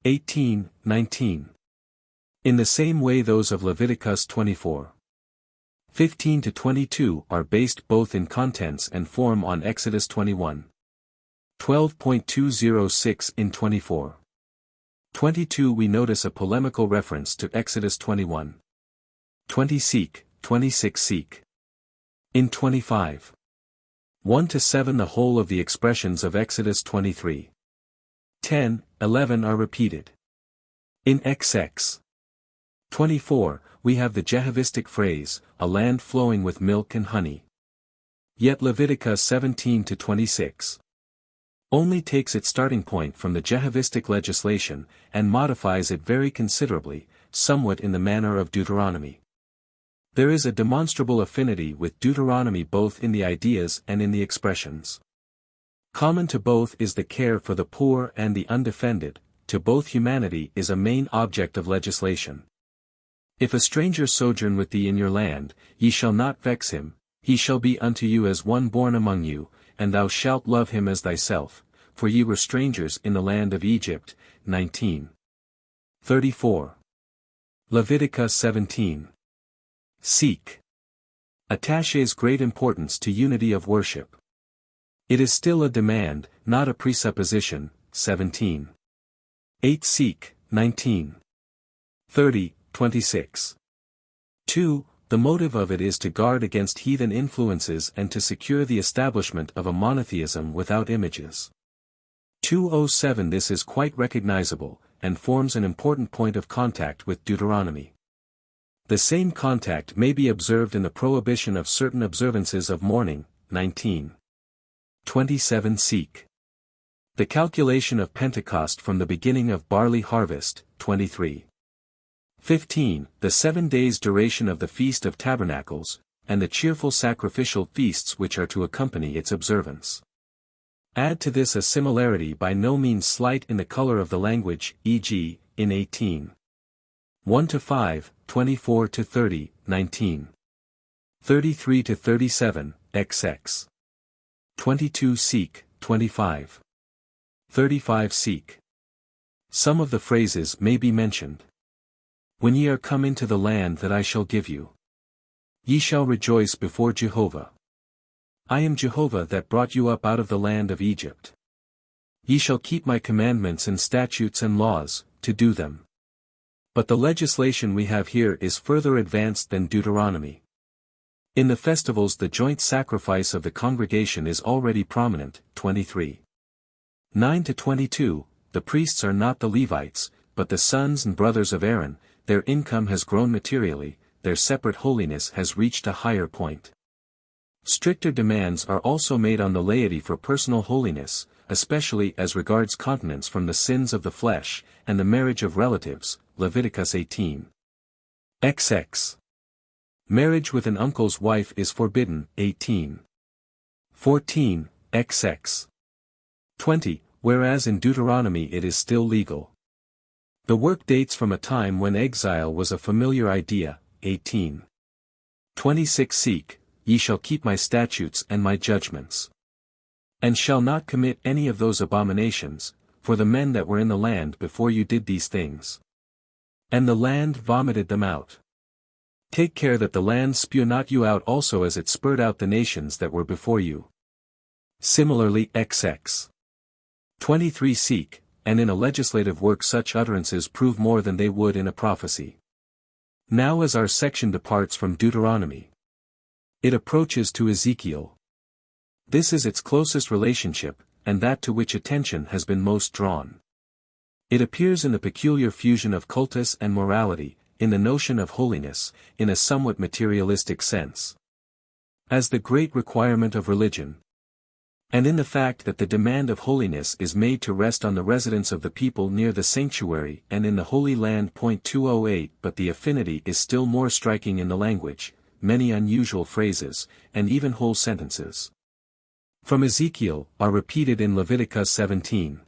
18, 19. In the same way those of Leviticus 24:15-22 are based both in contents and form on Exodus 21:12.206 in 24:22 we notice a polemical reference to Exodus 21:20 seek, 26 seek. In 25:1-7 the whole of the expressions of Exodus 23:10, 11 are repeated. In XX 24, we have the Jehovistic phrase, "a land flowing with milk and honey." Yet Leviticus 17-26 only takes its starting point from the Jehovistic legislation, and modifies it very considerably, somewhat in the manner of Deuteronomy. There is a demonstrable affinity with Deuteronomy both in the ideas and in the expressions. Common to both is the care for the poor and the undefended. To both humanity is a main object of legislation. If a stranger sojourn with thee in your land, ye shall not vex him, he shall be unto you as one born among you, and thou shalt love him as thyself, for ye were strangers in the land of Egypt. 19:34. Leviticus 17. Seek. Attaches great importance to unity of worship. It is still a demand, not a presupposition. 17:8 seek, 19:30-26. 2. The motive of it is to guard against heathen influences and to secure the establishment of a monotheism without images. 207 This is quite recognizable, and forms an important point of contact with Deuteronomy. The same contact may be observed in the prohibition of certain observances of mourning. 19:27 Seek. The calculation of Pentecost from the beginning of barley harvest. 23:15 The 7 days' duration of the Feast of Tabernacles, and the cheerful sacrificial feasts which are to accompany its observance. Add to this a similarity by no means slight in the color of the language, e.g., in 18:1-5, 24-30, 19:33-37, XX 22 Seek, 25:35 Seek. Some of the phrases may be mentioned. When ye are come into the land that I shall give you, ye shall rejoice before Jehovah. I am Jehovah that brought you up out of the land of Egypt. Ye shall keep my commandments and statutes and laws, to do them. But the legislation we have here is further advanced than Deuteronomy. In the festivals the joint sacrifice of the congregation is already prominent. 23:9-22, the priests are not the Levites, but the sons and brothers of Aaron, their income has grown materially, their separate holiness has reached a higher point. Stricter demands are also made on the laity for personal holiness, especially as regards continence from the sins of the flesh, and the marriage of relatives, Leviticus 18. XX. Marriage with an uncle's wife is forbidden, 18. 14, XX. 20, whereas in Deuteronomy it is still legal. The work dates from a time when exile was a familiar idea, 18. 26 Seek, ye shall keep my statutes and my judgments. And shall not commit any of those abominations, for the men that were in the land before you did these things. And the land vomited them out. Take care that the land spew not you out also as it spurred out the nations that were before you. Similarly XX. 23 Seek, and in a legislative work such utterances prove more than they would in a prophecy. Now as our section departs from Deuteronomy, it approaches to Ezekiel. This is its closest relationship, and that to which attention has been most drawn. It appears in the peculiar fusion of cultus and morality, in the notion of holiness, in a somewhat materialistic sense, as the great requirement of religion, and in the fact that the demand of holiness is made to rest on the residence of the people near the sanctuary and in the Holy Land. 208 But the affinity is still more striking in the language, many unusual phrases, and even whole sentences from Ezekiel are repeated in Leviticus 17.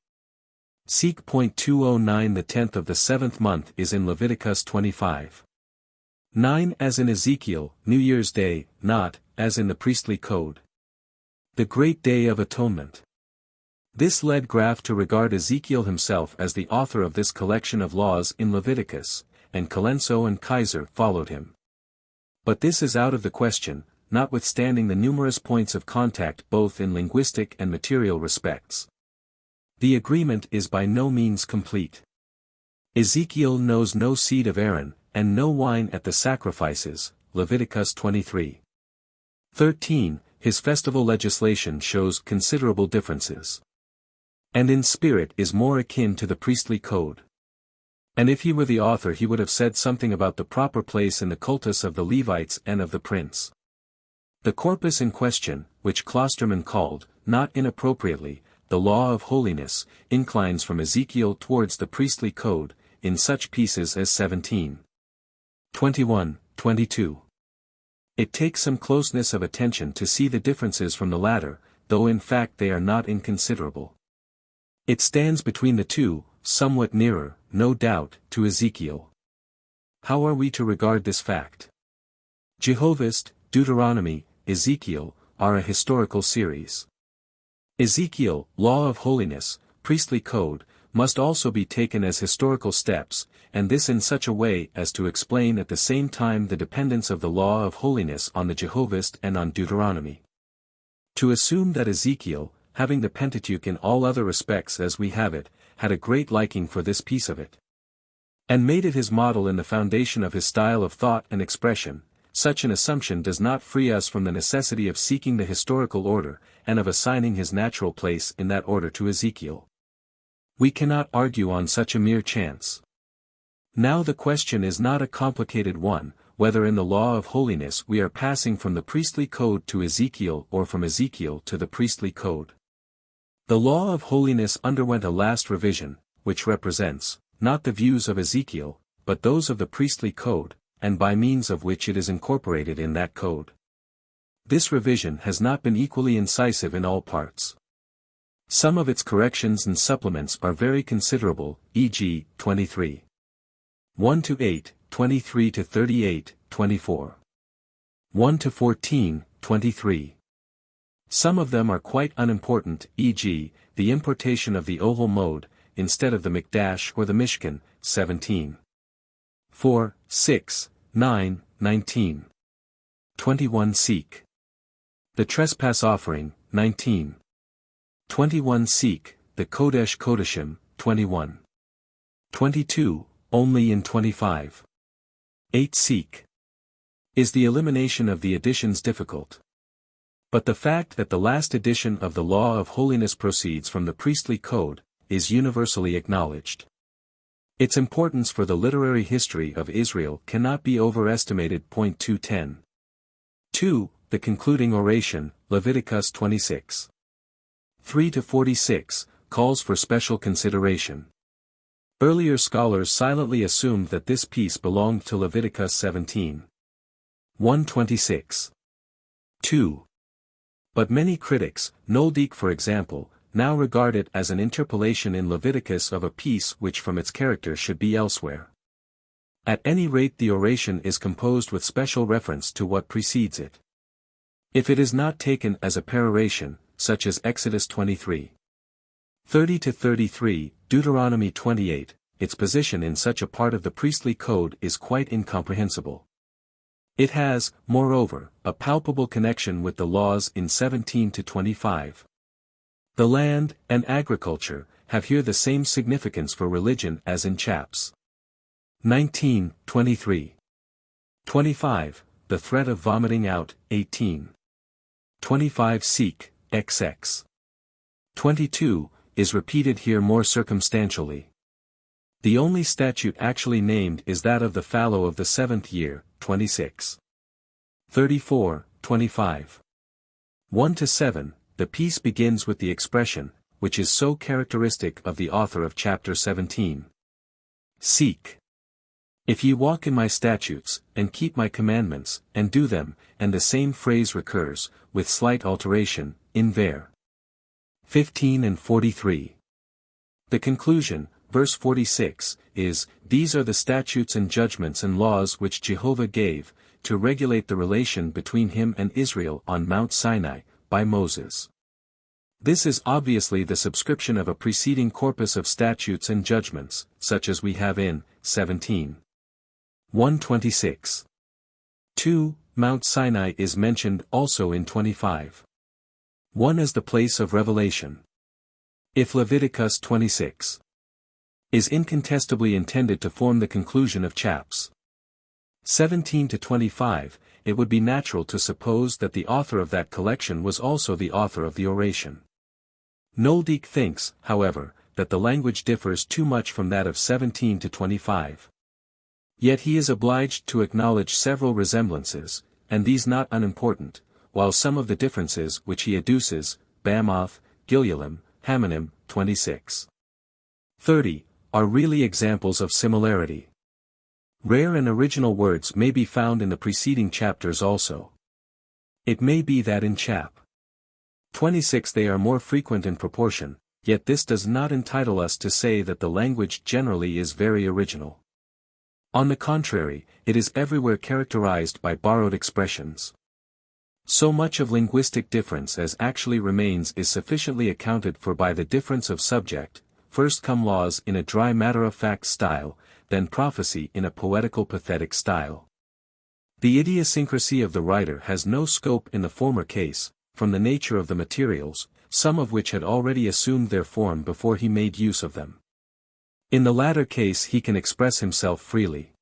Seek. 209 The 10th of the 7th month is in Leviticus 25. 9 As in Ezekiel, New Year's Day, not, as in the priestly code, the Great Day of Atonement. This led Graf to regard Ezekiel himself as the author of this collection of laws in Leviticus, and Colenso and Kaiser followed him. But this is out of the question, notwithstanding the numerous points of contact both in linguistic and material respects. The agreement is by no means complete. Ezekiel knows no seed of Aaron, and no wine at the sacrifices, Leviticus 23. 13 His festival legislation shows considerable differences, and in spirit is more akin to the priestly code. And if he were the author he would have said something about the proper place in the cultus of the Levites and of the prince. The corpus in question, which Klosterman called, not inappropriately, the law of holiness, inclines from Ezekiel towards the priestly code, in such pieces as 17. 21, 22. It takes some closeness of attention to see the differences from the latter, though in fact they are not inconsiderable. It stands between the two, somewhat nearer, no doubt, to Ezekiel. How are we to regard this fact? Jehovist, Deuteronomy, Ezekiel, are a historical series. Ezekiel, law of holiness, priestly code, must also be taken as historical steps, and this in such a way as to explain at the same time the dependence of the law of holiness on the Jehovist and on Deuteronomy. To assume that Ezekiel, having the Pentateuch in all other respects as we have it, had a great liking for this piece of it, and made it his model in the foundation of his style of thought and expression, such an assumption does not free us from the necessity of seeking the historical order, and of assigning his natural place in that order to Ezekiel. We cannot argue on such a mere chance. Now the question is not a complicated one, whether in the law of holiness we are passing from the priestly code to Ezekiel or from Ezekiel to the priestly code. The law of holiness underwent a last revision, which represents, not the views of Ezekiel, but those of the priestly code, and by means of which it is incorporated in that code. This revision has not been equally incisive in all parts. Some of its corrections and supplements are very considerable, e.g., 23. 1-8, 23-38, 24. 1-14, 23. Some of them are quite unimportant, e.g., the importation of the Ohel mode, instead of the Mikdash or the Mishkan, 17. 4, 6, 9, 19. 21 Seek. The trespass offering, 19. 21 Seek, the Kodesh Kodeshim, 21. 22, only in 25. 8 Seek. Is the elimination of the additions difficult? But the fact that the last edition of the law of holiness proceeds from the priestly code, is universally acknowledged. Its importance for the literary history of Israel cannot be overestimated. 2:10. 2. The concluding oration, Leviticus 26. 3-46, calls for special consideration. Earlier scholars silently assumed that this piece belonged to Leviticus 17. 1:26. 2. But many critics, Noldik for example, now regard it as an interpolation in Leviticus of a piece which from its character should be elsewhere. At any rate, the oration is composed with special reference to what precedes it. If it is not taken as a peroration, such as Exodus 23. 30-33, Deuteronomy 28, its position in such a part of the priestly code is quite incomprehensible. It has, moreover, a palpable connection with the laws in 17-25. The land and agriculture have here the same significance for religion as in chaps 19, 23. 25, the threat of vomiting out, 18. 25 seek, XX. 22, is repeated here more circumstantially. The only statute actually named is that of the fallow of the 7th year, 26. 34, 25. 1-7, the piece begins with the expression, which is so characteristic of the author of chapter 17. Seek. If ye walk in my statutes, and keep my commandments, and do them, and the same phrase recurs, with slight alteration, in ver. 15 and 43. The conclusion, verse 46, is, these are the statutes and judgments and laws which Jehovah gave, to regulate the relation between him and Israel on Mount Sinai, by Moses. This is obviously the subscription of a preceding corpus of statutes and judgments, such as we have in 17. 1:26. 2. Mount Sinai is mentioned also in 25. 1 as the place of revelation. If Leviticus 26 is incontestably intended to form the conclusion of chaps 17-25, it would be natural to suppose that the author of that collection was also the author of the oration. Noldik thinks, however, that the language differs too much from that of 17-25. Yet he is obliged to acknowledge several resemblances, and these not unimportant, while some of the differences which he adduces, Bamoth, Gilyalim, Hamanim, 26. 30, are really examples of similarity. Rare and original words may be found in the preceding chapters also. It may be that in chap 26 they are more frequent in proportion, yet this does not entitle us to say that the language generally is very original. On the contrary, it is everywhere characterized by borrowed expressions. So much of linguistic difference as actually remains is sufficiently accounted for by the difference of subject. First come laws in a dry matter-of-fact style, then prophecy in a poetical pathetic style. The idiosyncrasy of the writer has no scope in the former case, from the nature of the materials, some of which had already assumed their form before he made use of them. In the latter case he can express himself freely.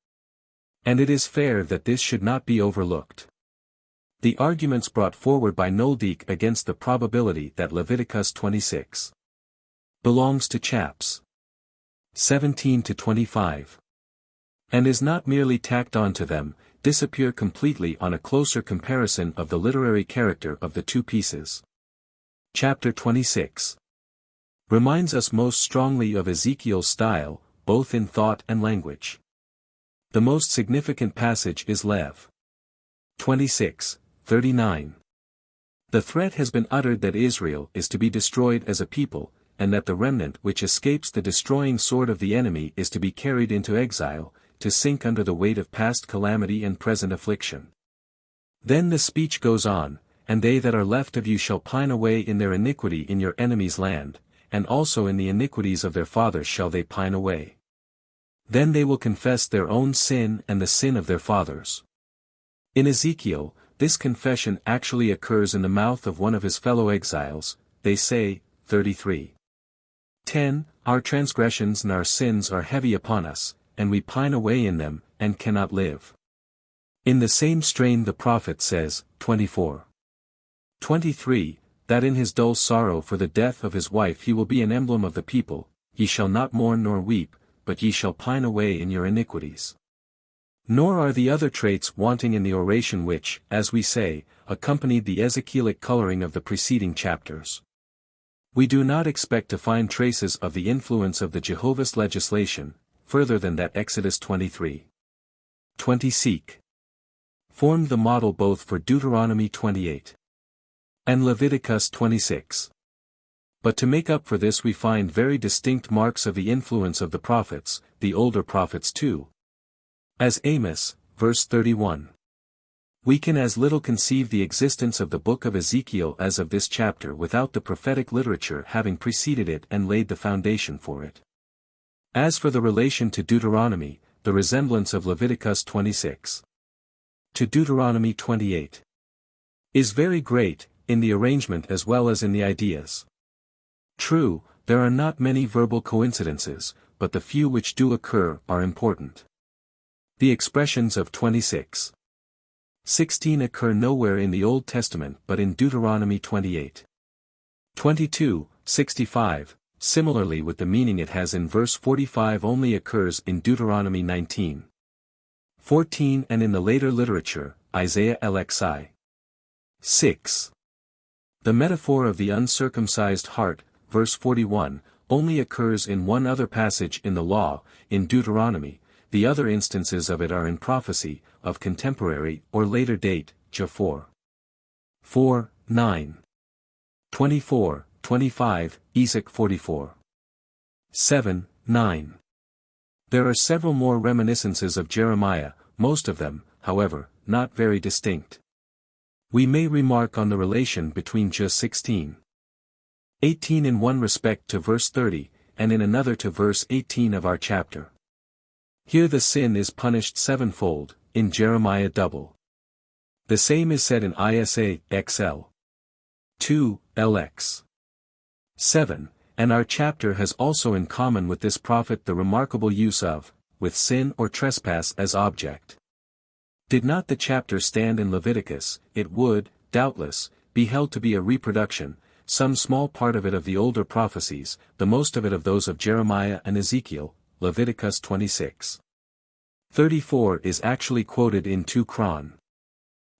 And it is fair that this should not be overlooked. The arguments brought forward by Noldik against the probability that Leviticus 26 belongs to chaps 17-25 and is not merely tacked on to them, disappear completely on a closer comparison of the literary character of the two pieces. Chapter 26 reminds us most strongly of Ezekiel's style, both in thought and language. The most significant passage is Lev. 26:39. The threat has been uttered that Israel is to be destroyed as a people, and that the remnant which escapes the destroying sword of the enemy is to be carried into exile, to sink under the weight of past calamity and present affliction. Then the speech goes on, and they that are left of you shall pine away in their iniquity in your enemy's land, and also in the iniquities of their fathers shall they pine away. Then they will confess their own sin and the sin of their fathers. In Ezekiel, this confession actually occurs in the mouth of one of his fellow exiles. They say, 33:10, our transgressions and our sins are heavy upon us, and we pine away in them, and cannot live. In the same strain the prophet says, 24:23, that in his dull sorrow for the death of his wife he will be an emblem of the people, he shall not mourn nor weep, but ye shall pine away in your iniquities. Nor are the other traits wanting in the oration which, as we say, accompanied the Ezekielic coloring of the preceding chapters. We do not expect to find traces of the influence of the Jehovah's legislation, further than that Exodus 23:20 seek formed the model both for Deuteronomy 28 and Leviticus 26. But to make up for this we find very distinct marks of the influence of the prophets, the older prophets too. As Amos, verse 31. We can as little conceive the existence of the book of Ezekiel as of this chapter without the prophetic literature having preceded it and laid the foundation for it. As for the relation to Deuteronomy, the resemblance of Leviticus 26 to Deuteronomy 28 is very great, in the arrangement as well as in the ideas. True, there are not many verbal coincidences, but the few which do occur are important. The expressions of 26:16 occur nowhere in the Old Testament but in Deuteronomy 28:22-65, similarly with the meaning it has in verse 45 only occurs in Deuteronomy 19:14 and in the later literature, Isaiah LXI 6. The metaphor of the uncircumcised heart, verse 41, only occurs in one other passage in the law, in Deuteronomy. The other instances of it are in prophecy, of contemporary or later date, Jah 4:9, 24:25, Ezek 44:7-9. There are several more reminiscences of Jeremiah, most of them, however, not very distinct. We may remark on the relation between Jah 16:18 in one respect to verse 30, and in another to verse 18 of our chapter. Here the sin is punished sevenfold, in Jeremiah double. The same is said in Isa XL 2, LX 7, and our chapter has also in common with this prophet the remarkable use of, with sin or trespass as object. Did not the chapter stand in Leviticus, it would, doubtless, be held to be a reproduction, some small part of it of the older prophecies, the most of it of those of Jeremiah and Ezekiel. Leviticus 26:34 is actually quoted in 2 Chron.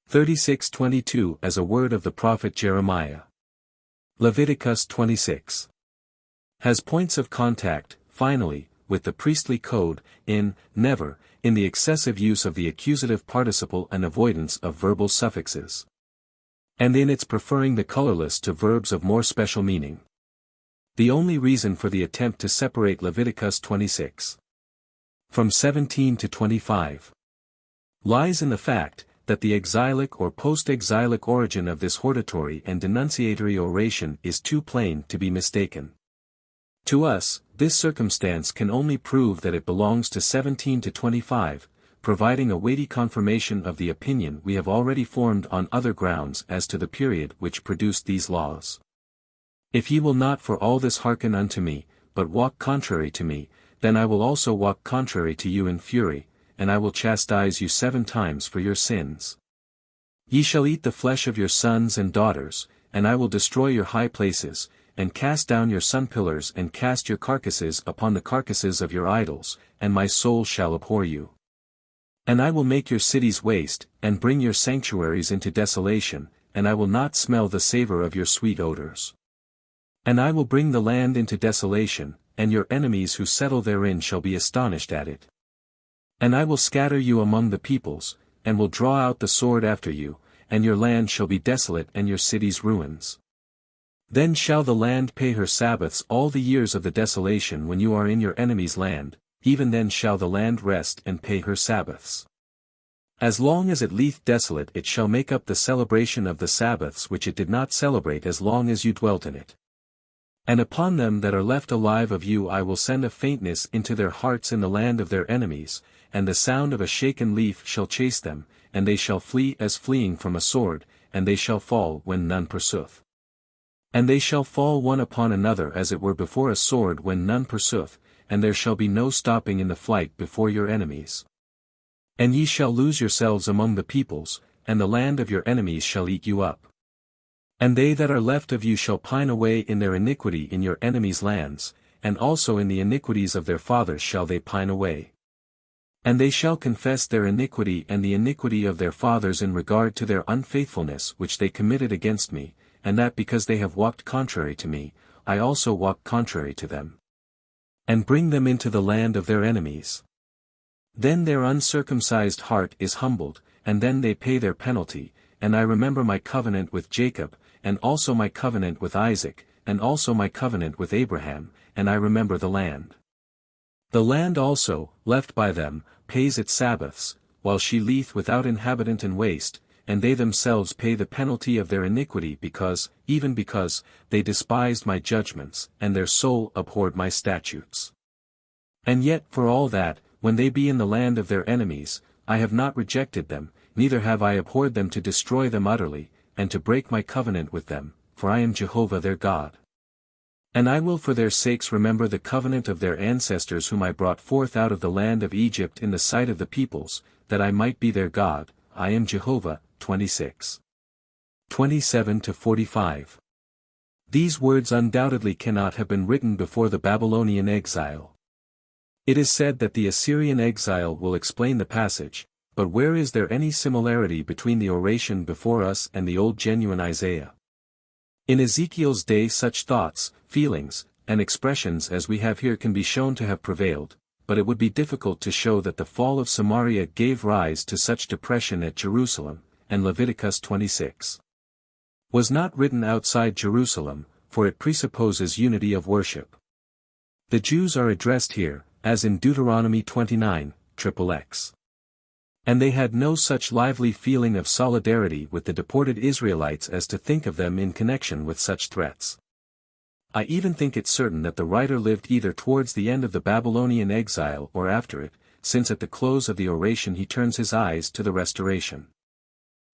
36:22 as a word of the prophet Jeremiah. Leviticus 26 has points of contact, finally, with the priestly code, never, in the excessive use of the accusative participle and avoidance of verbal suffixes. And in its preferring the colorless to verbs of more special meaning. The only reason for the attempt to separate Leviticus 26 from 17 to 25 lies in the fact that the exilic or post-exilic origin of this hortatory and denunciatory oration is too plain to be mistaken. To us, this circumstance can only prove that it belongs to 17 to 25, providing a weighty confirmation of the opinion we have already formed on other grounds as to the period which produced these laws. If ye will not for all this hearken unto me, but walk contrary to me, then I will also walk contrary to you in fury, and I will chastise you 7 times for your sins. Ye shall eat the flesh of your sons and daughters, and I will destroy your high places, and cast down your sun pillars and cast your carcasses upon the carcasses of your idols, and my soul shall abhor you. And I will make your cities waste, and bring your sanctuaries into desolation, and I will not smell the savor of your sweet odors. And I will bring the land into desolation, and your enemies who settle therein shall be astonished at it. And I will scatter you among the peoples, and will draw out the sword after you, and your land shall be desolate and your cities ruins. Then shall the land pay her Sabbaths all the years of the desolation when you are in your enemy's land, even then shall the land rest and pay her Sabbaths. As long as it lieth desolate it shall make up the celebration of the Sabbaths which it did not celebrate as long as you dwelt in it. And upon them that are left alive of you I will send a faintness into their hearts in the land of their enemies, and the sound of a shaken leaf shall chase them, and they shall flee as fleeing from a sword, and they shall fall when none pursueth. And they shall fall one upon another as it were before a sword when none pursueth, and there shall be no stopping in the flight before your enemies. And ye shall lose yourselves among the peoples, and the land of your enemies shall eat you up. And they that are left of you shall pine away in their iniquity in your enemies' lands, and also in the iniquities of their fathers shall they pine away. And they shall confess their iniquity and the iniquity of their fathers in regard to their unfaithfulness which they committed against me, and that because they have walked contrary to me, I also walk contrary to them. And bring them into the land of their enemies. Then their uncircumcised heart is humbled, and then they pay their penalty, and I remember my covenant with Jacob, and also my covenant with Isaac, and also my covenant with Abraham, and I remember the land. The land also, left by them, pays its Sabbaths, while she lieth without inhabitant and waste, and they themselves pay the penalty of their iniquity even because, they despised my judgments, and their soul abhorred my statutes. And yet for all that, when they be in the land of their enemies, I have not rejected them, neither have I abhorred them to destroy them utterly, and to break my covenant with them, for I am Jehovah their God. And I will for their sakes remember the covenant of their ancestors whom I brought forth out of the land of Egypt in the sight of the peoples, that I might be their God, I am Jehovah. 26. 27-45. These words undoubtedly cannot have been written before the Babylonian exile. It is said that the Assyrian exile will explain the passage, but where is there any similarity between the oration before us and the old genuine Isaiah? In Ezekiel's day such thoughts, feelings, and expressions as we have here can be shown to have prevailed, but it would be difficult to show that the fall of Samaria gave rise to such depression at Jerusalem, and Leviticus 26 was not written outside Jerusalem, for it presupposes unity of worship. The Jews are addressed here, as in Deuteronomy 29, XXX. And they had no such lively feeling of solidarity with the deported Israelites as to think of them in connection with such threats. I even think it certain that the writer lived either towards the end of the Babylonian exile or after it, since at the close of the oration he turns his eyes to the restoration.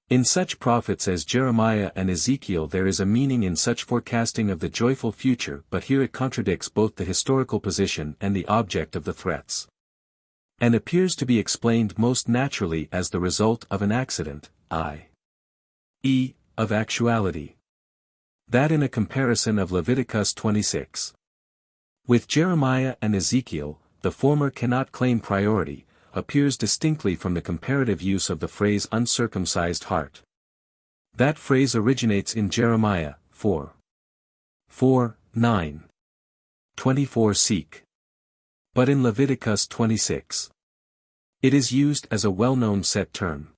In such prophets as Jeremiah and Ezekiel there is a meaning in such forecasting of the joyful future, but here it contradicts both the historical position and the object of the threats. And appears to be explained most naturally as the result of an accident, i.e., of actuality. That in a comparison of Leviticus 26. With Jeremiah and Ezekiel, the former cannot claim priority, appears distinctly from the comparative use of the phrase uncircumcised heart. That phrase originates in Jeremiah 4:9. 24 seek. But in Leviticus 26. It is used as a well-known set term.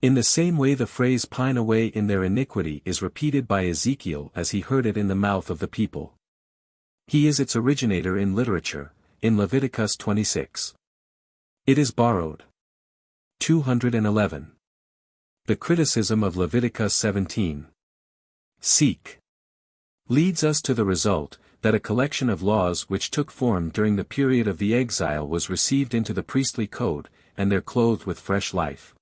In the same way the phrase pine away in their iniquity is repeated by Ezekiel as he heard it in the mouth of the people. He is its originator in literature, in Leviticus 26. It is borrowed. 211. The criticism of Leviticus 17. Seek. Leads us to the result, that a collection of laws which took form during the period of the exile was received into the priestly code, and they're clothed with fresh life.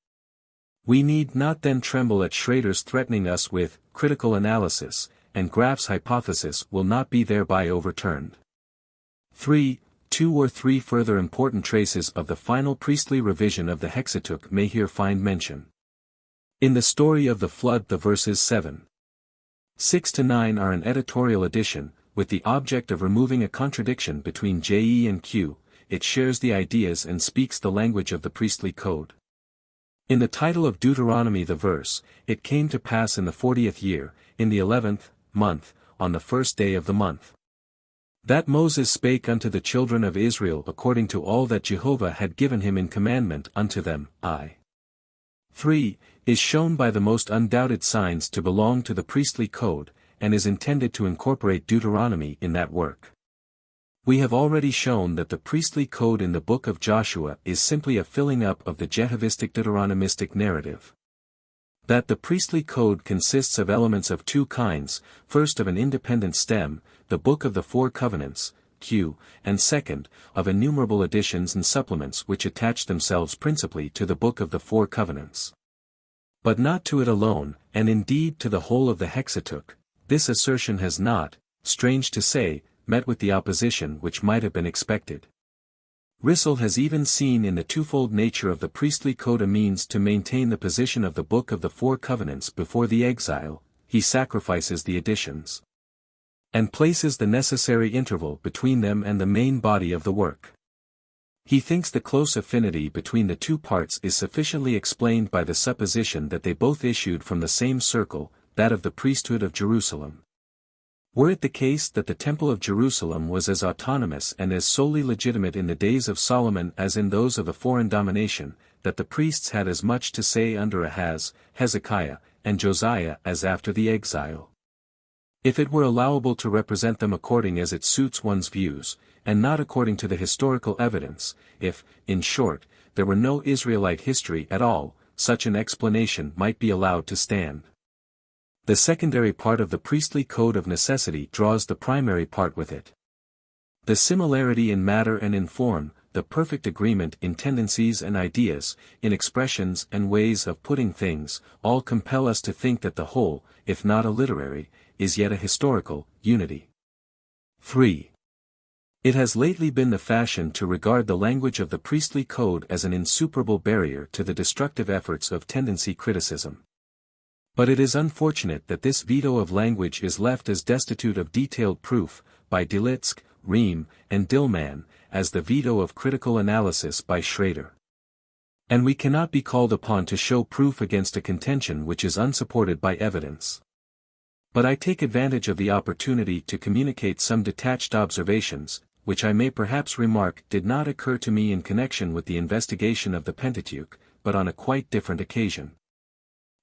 We need not then tremble at Schrader's threatening us with critical analysis, and Graff's hypothesis will not be thereby overturned. 2 or 3 further important traces of the final priestly revision of the Hexateuch may here find mention. In the story of the flood the verses 7:6-9 are an editorial addition, with the object of removing a contradiction between J and Q. It shares the ideas and speaks the language of the priestly code. In the title of Deuteronomy the verse, "It came to pass in the 40th year, in the 11th month, on the first day of the month, that Moses spake unto the children of Israel according to all that Jehovah had given him in commandment unto them," is shown by the most undoubted signs to belong to the priestly code, and is intended to incorporate Deuteronomy in that work. We have already shown that the priestly code in the book of Joshua is simply a filling up of the Jehovistic Deuteronomistic narrative. That the priestly code consists of elements of 2 kinds, first of an independent stem, the Book of the Four Covenants, Q, and second, of innumerable additions and supplements which attach themselves principally to the Book of the Four Covenants. But not to it alone, and indeed to the whole of the Hexateuch, this assertion has not, strange to say, met with the opposition which might have been expected. Rissel has even seen in the twofold nature of the priestly code a means to maintain the position of the Book of the Four Covenants before the exile. He sacrifices the additions. and places the necessary interval between them and the main body of the work. He thinks the close affinity between the two parts is sufficiently explained by the supposition that they both issued from the same circle, that of the priesthood of Jerusalem. Were it the case that the Temple of Jerusalem was as autonomous and as solely legitimate in the days of Solomon as in those of a foreign domination, that the priests had as much to say under Ahaz, Hezekiah, and Josiah as after the exile. If it were allowable to represent them according as it suits one's views, and not according to the historical evidence, if, in short, there were no Israelite history at all, such an explanation might be allowed to stand. The secondary part of the priestly code of necessity draws the primary part with it. The similarity in matter and in form, the perfect agreement in tendencies and ideas, in expressions and ways of putting things, all compel us to think that the whole, if not a literary, is yet a historical, unity. 3. It has lately been the fashion to regard the language of the priestly code as an insuperable barrier to the destructive efforts of tendency criticism. But it is unfortunate that this veto of language is left as destitute of detailed proof, by Delitzsch, Ream, and Dillman, as the veto of critical analysis by Schrader. And we cannot be called upon to show proof against a contention which is unsupported by evidence. But I take advantage of the opportunity to communicate some detached observations, which I may perhaps remark did not occur to me in connection with the investigation of the Pentateuch, but on a quite different occasion.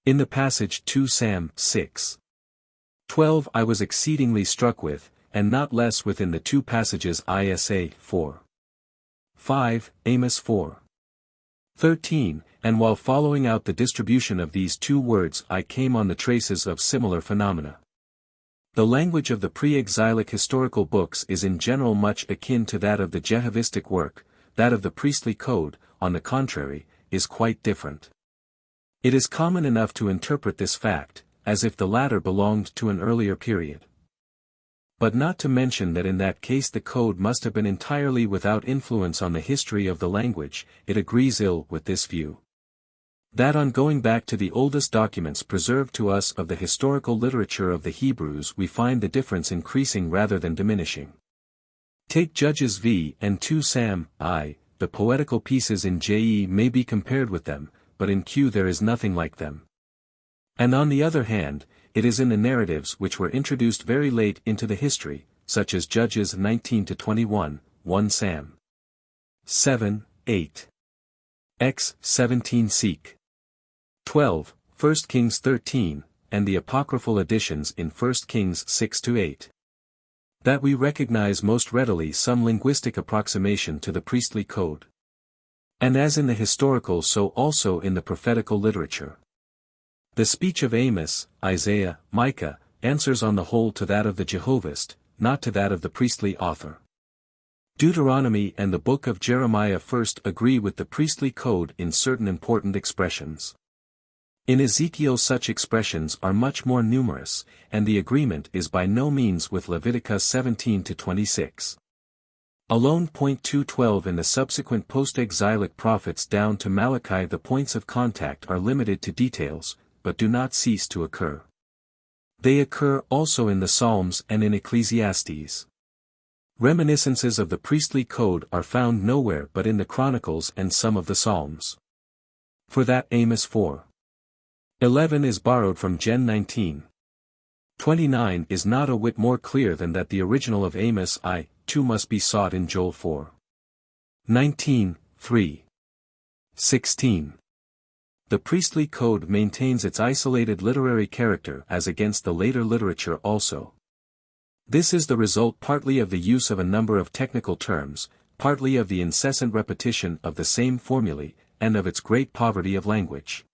In the passage 2 Sam 6:12 I was exceedingly struck with, and not less within the two passages Isa 4:5, Amos 4:13, and while following out the distribution of these two words I came on the traces of similar phenomena. The language of the pre-exilic historical books is in general much akin to that of the Jehovistic work, that of the priestly code, on the contrary, is quite different. It is common enough to interpret this fact, as if the latter belonged to an earlier period. But not to mention that in that case the code must have been entirely without influence on the history of the language, it agrees ill with this view. That on going back to the oldest documents preserved to us of the historical literature of the Hebrews we find the difference increasing rather than diminishing. Take Judges V and 2 Sam I, the poetical pieces in Je may be compared with them, but in Q there is nothing like them. And on the other hand, it is in the narratives which were introduced very late into the history, such as Judges 19-21, 1 Sam 7:8, X 17 Seek 12, 1 Kings 13, and the apocryphal additions in 1 Kings 6-8. That we recognize most readily some linguistic approximation to the priestly code. And as in the historical so also in the prophetical literature. The speech of Amos, Isaiah, Micah, answers on the whole to that of the Jehovist, not to that of the priestly author. Deuteronomy and the book of Jeremiah first agree with the priestly code in certain important expressions. In Ezekiel such expressions are much more numerous, and the agreement is by no means with Leviticus 17-26. Alone. 2:12 in the subsequent post-exilic prophets down to Malachi the points of contact are limited to details, but do not cease to occur. They occur also in the Psalms and in Ecclesiastes. Reminiscences of the priestly code are found nowhere but in the Chronicles and some of the Psalms. For that Amos 4:11 is borrowed from Gen 19:29 is not a whit more clear than that the original of Amos I2 must be sought in Joel 4:19, 3:16. The priestly code maintains its isolated literary character as against the later literature also. This is the result partly of the use of a number of technical terms, partly of the incessant repetition of the same formulae, and of its great poverty of language.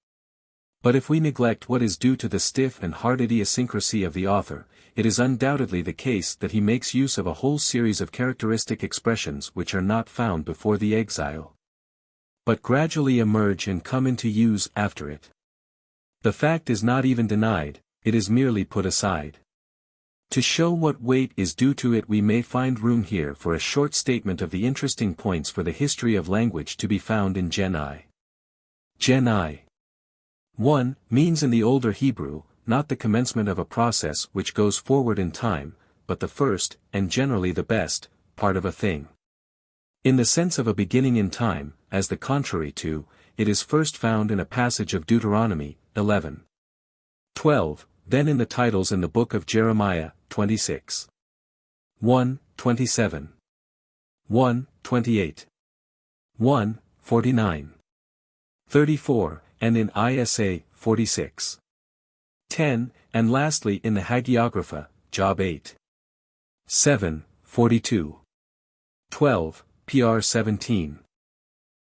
But if we neglect what is due to the stiff and hard idiosyncrasy of the author, it is undoubtedly the case that he makes use of a whole series of characteristic expressions which are not found before the exile, but gradually emerge and come into use after it. The fact is not even denied, it is merely put aside. To show what weight is due to it we may find room here for a short statement of the interesting points for the history of language to be found in Gen I. Gen I 1 means in the older Hebrew, not the commencement of a process which goes forward in time, but the first, and generally the best, part of a thing. In the sense of a beginning in time, as the contrary to, it is first found in a passage of Deuteronomy, 11:12, then in the titles in the book of Jeremiah, 26. 1:27. 1:28. 1:49. 34, and in Isa, 46. 10, and lastly in the Hagiographa, Job 8. 7, 42. 12, PR 17.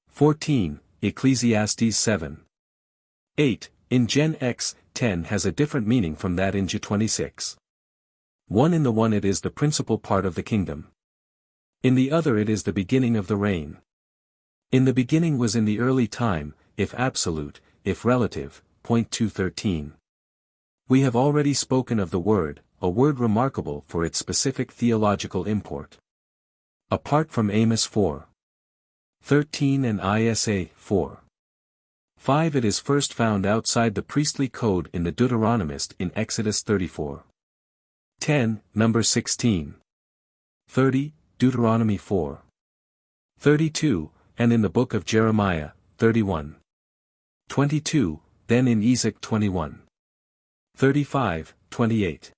14, Ecclesiastes 7. 8, in Gen X, 10 has a different meaning from that in J 26. 1 in the one it is the principal part of the kingdom. In the other it is the beginning of the reign. In the beginning was in the early time, if absolute, if relative, point 213. We have already spoken of the word, a word remarkable for its specific theological import. Apart from Amos 4:13 and Isa 4:5 it is first found outside the priestly code in the Deuteronomist in Exodus 34:10, Number 16:30, Deuteronomy 4:32, and in the book of Jeremiah, 31:22, then in Ezek 21:35-28.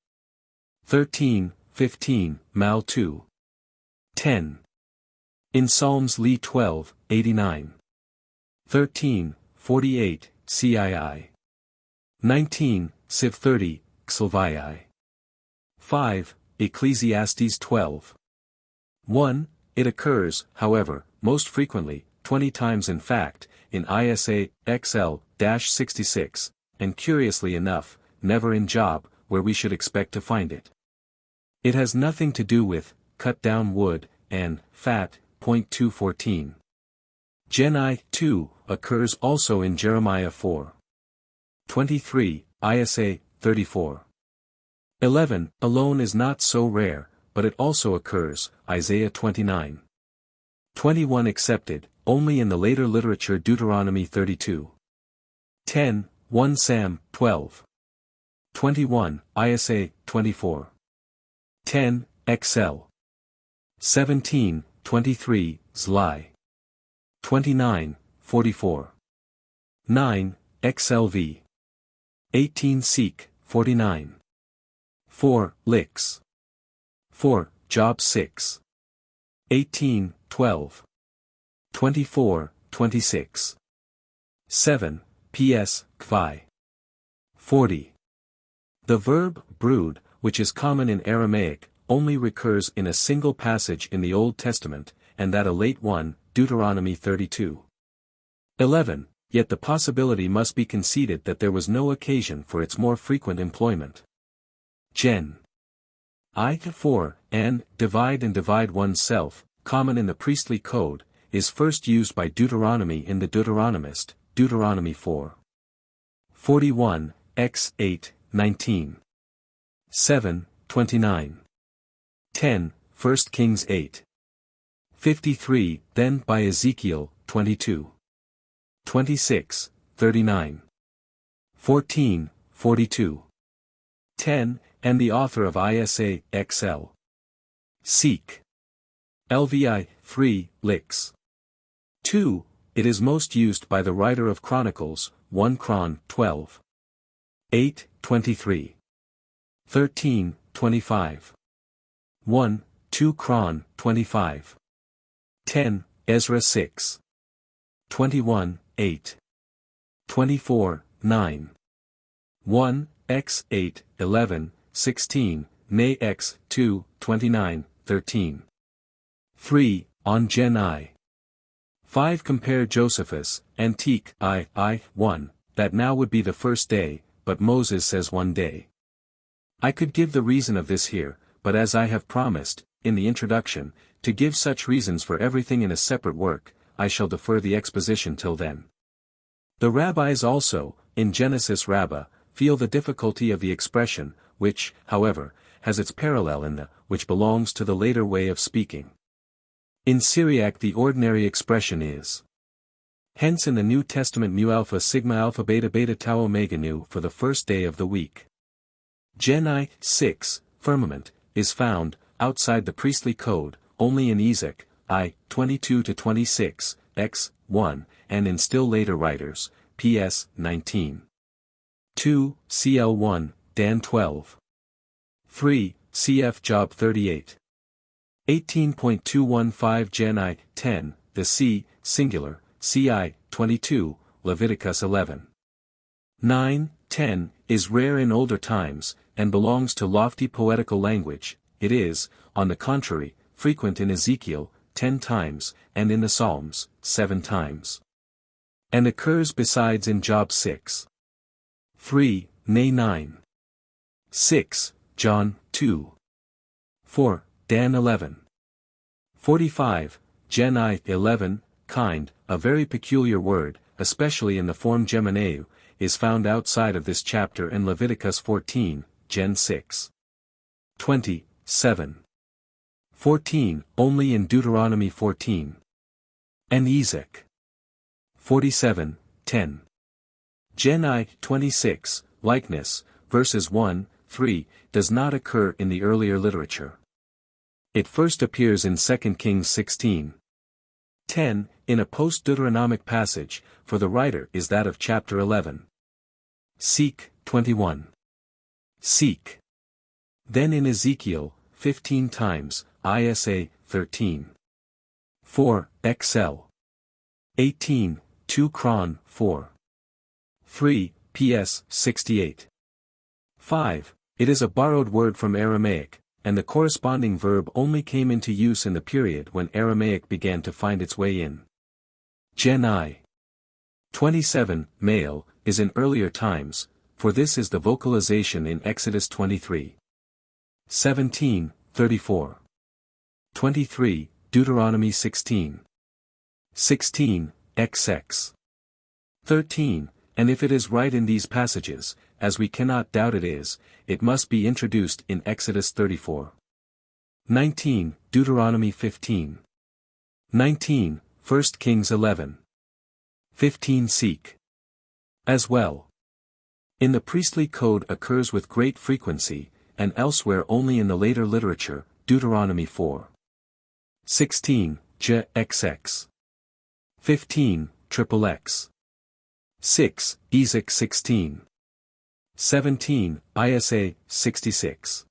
13:15, Mal 2:10. In Psalms Lee 12:89. 13:48, CII. 19, Civ 30, Xlvii. 5, Ecclesiastes 12:1, it occurs, however, most frequently, 20 times in fact, in Isa, XL-66, and curiously enough, never in Job, where we should expect to find it. It has nothing to do with, cut down wood, and, fat, point 214. Gen I, 2, occurs also in Jeremiah 4:23, Isa, 34:11, alone is not so rare, but it also occurs, Isaiah 29:21 accepted, only in the later literature Deuteronomy 32:10, 1 Sam 12:21, Isa 24:10, XL 17:23, Zli 29:44. 9, XLV 18 Seek 49. 4, Licks 4, Job 6. 18, 12. 24, 26. 7, PS, Kvi. 40. The verb, brood, which is common in Aramaic, only recurs in a single passage in the Old Testament, and that a late one, Deuteronomy 32:11, yet the possibility must be conceded that there was no occasion for its more frequent employment. Gen. I 4, and divide oneself, common in the priestly code, is first used by Deuteronomy in the Deuteronomist, Deuteronomy 4:41, X 8:19. 7:29. 10, 1 Kings 8:53, then by Ezekiel, 22:26-39. 14:42. 10, and the author of Isa, XL. Seek. LVI, 3, Licks. 2, it is most used by the writer of Chronicles, 1 Chron. 12:8-23. 13:25. 1, 2 Chron. 25. 10, Ezra 6. 21:8. 24:9. 1, X 8:11-16, Nay X 2:29-13. 3, on Gen I. 5 compare Josephus, Antique I 1, that now would be the first day, but Moses says one day. I could give the reason of this here, but as I have promised, in the introduction, to give such reasons for everything in a separate work, I shall defer the exposition till then. The rabbis also, in Genesis Rabbah, feel the difficulty of the expression, which, however, has its parallel in the, which belongs to the later way of speaking. In Syriac the ordinary expression is. Hence in the New Testament mu alpha sigma alpha beta beta tau omega nu for the first day of the week. Gen I 6, firmament, is found, outside the priestly code, only in Ezek, I, 22-26, X, 1, and in still later writers, PS, 19. 2, CL 1, Dan 12. 3, cf. Job 38. 18.215 Gen I, 10, the C, singular, CI, 22, Leviticus 11. 9, 10, is rare in older times, and belongs to lofty poetical language. It is, on the contrary, frequent in Ezekiel, 10 times, and in the Psalms, 7 times. And occurs besides in Job 6. 3, nay 9. 6, John 2. 4, Dan 11. 45, Gen I 11, kind, a very peculiar word, especially in the form Gemaneu, is found outside of this chapter in Leviticus 14, Gen 6. 20, 7. 14, only in Deuteronomy 14. And Ezek. 47, 10. Gen I 26, likeness, verses 1, 3, does not occur in the earlier literature. It first appears in 2 Kings 16. 10, in a post-Deuteronomic passage, for the writer is that of chapter 11. Seek, 21. Seek. Then in Ezekiel, 15 times, ISA, 13. 4, XL. 18, 2 Chron, 4. 3, PS, 68. 5, it is a borrowed word from Aramaic, and the corresponding verb only came into use in the period when Aramaic began to find its way in. Gen I. 27, male, is in earlier times, for this is the vocalization in Exodus 23. 17, 34. 23, Deuteronomy 16. 16, XX. 13, and if it is right in these passages, as we cannot doubt it is, it must be introduced in Exodus 34. 19, Deuteronomy 15. 19, 1 Kings 11. 15 Seek. As well. In the priestly code occurs with great frequency, and elsewhere only in the later literature, Deuteronomy 4. 16, XX. 15, XXX. 6, Ezek 16. 17, ISA, 66.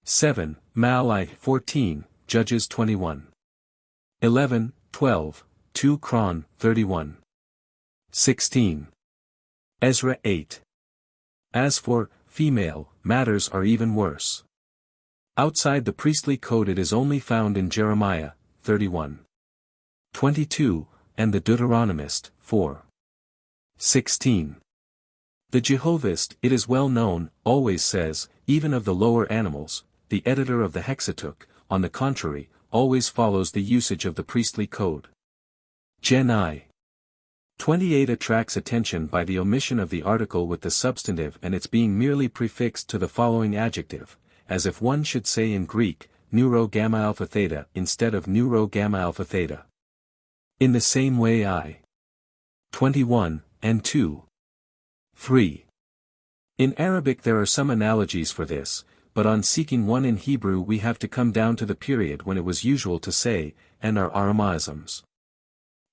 7, Malai 14, Judges 21. 11, 12, 2 Chron, 31. 16. Ezra 8. As for female, matters are even worse. Outside the priestly code it is only found in Jeremiah, 31. 22, and the Deuteronomist, 4. 16. The Jehovist, it is well known, always says, even of the lower animals, the editor of the Hexateuch, on the contrary, always follows the usage of the priestly code. Gen I. 28 attracts attention by the omission of the article with the substantive and its being merely prefixed to the following adjective, as if one should say in Greek, neuro gamma alpha theta instead of neuro gamma alpha theta. In the same way I. 21, and 2. 3. In Arabic there are some analogies for this, but on seeking one in Hebrew we have to come down to the period when it was usual to say, and our Aramaisms.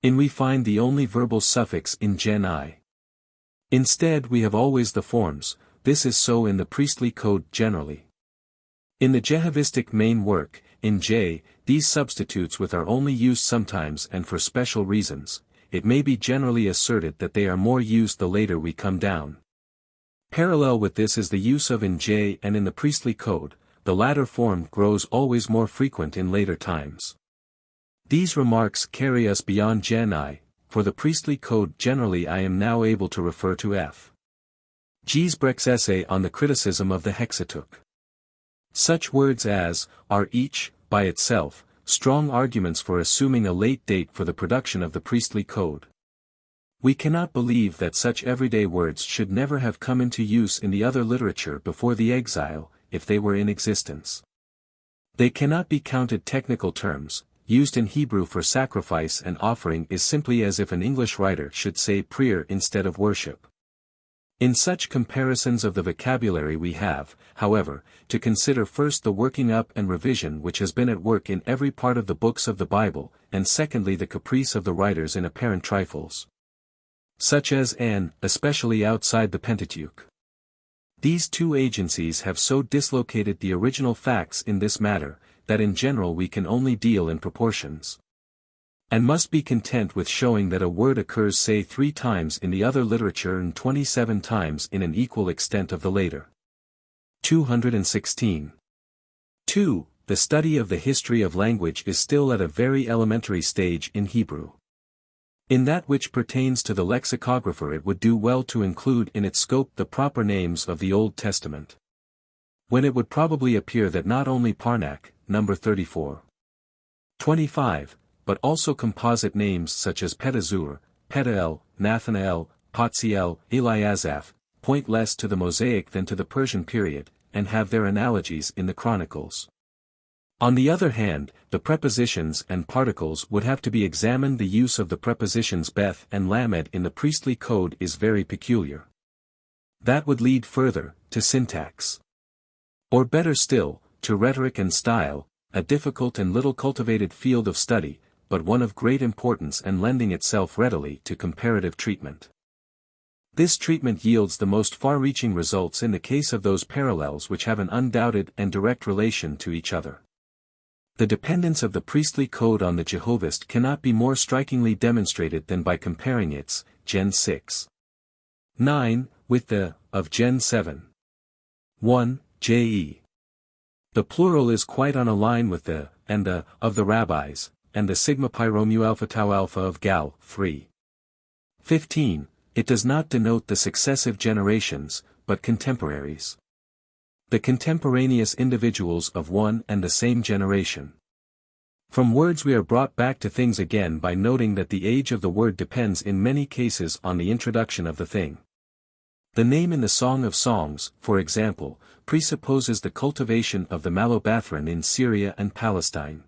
In we find the only verbal suffix in Gen I. Instead we have always the forms, this is so in the priestly code generally. In the Jehovistic main work, in J, these substitutes with are only used sometimes and for special reasons. It may be generally asserted that they are more used the later we come down. Parallel with this is the use of in J and in the priestly code, the latter form grows always more frequent in later times. These remarks carry us beyond Gen I, for the priestly code generally I am now able to refer to F. Giesbrecht's essay on the criticism of the Hexateuch. Such words as, are each, by itself, strong arguments for assuming a late date for the production of the priestly code. We cannot believe that such everyday words should never have come into use in the other literature before the exile, if they were in existence. They cannot be counted technical terms, used in Hebrew for sacrifice and offering is simply as if an English writer should say prayer instead of worship. In such comparisons of the vocabulary we have, however, to consider first the working up and revision which has been at work in every part of the books of the Bible, and secondly the caprice of the writers in apparent trifles, such as and, especially outside the Pentateuch. These two agencies have so dislocated the original facts in this matter, that in general we can only deal in proportions, and must be content with showing that a word occurs say 3 times in the other literature and 27 times in an equal extent of the later. 216. 2. The study of the history of language is still at a very elementary stage in Hebrew. In that which pertains to the lexicographer it would do well to include in its scope the proper names of the Old Testament, when it would probably appear that not only Parnak, number 34. 25, but also composite names such as Pedazur, Pedael, Nathanael, Patziel, Eliasaph, point less to the Mosaic than to the Persian period, and have their analogies in the Chronicles. On the other hand, the prepositions and particles would have to be examined. The use of the prepositions Beth and Lamed in the priestly code is very peculiar. That would lead further, to syntax. Or better still, to rhetoric and style, a difficult and little cultivated field of study, but one of great importance and lending itself readily to comparative treatment. This treatment yields the most far-reaching results in the case of those parallels which have an undoubted and direct relation to each other. The dependence of the priestly code on the Jehovist cannot be more strikingly demonstrated than by comparing its, Gen 6. 9, with the, of Gen 7. 1, JE. The plural is quite on a line with the, and the, of the rabbis, and the sigma pi Romeu alpha tau alpha of Gal, 3. 15, it does not denote the successive generations, but contemporaries. The contemporaneous individuals of one and the same generation. From words we are brought back to things again by noting that the age of the word depends in many cases on the introduction of the thing. The name in the Song of Songs, for example, presupposes the cultivation of the Malobathron in Syria and Palestine.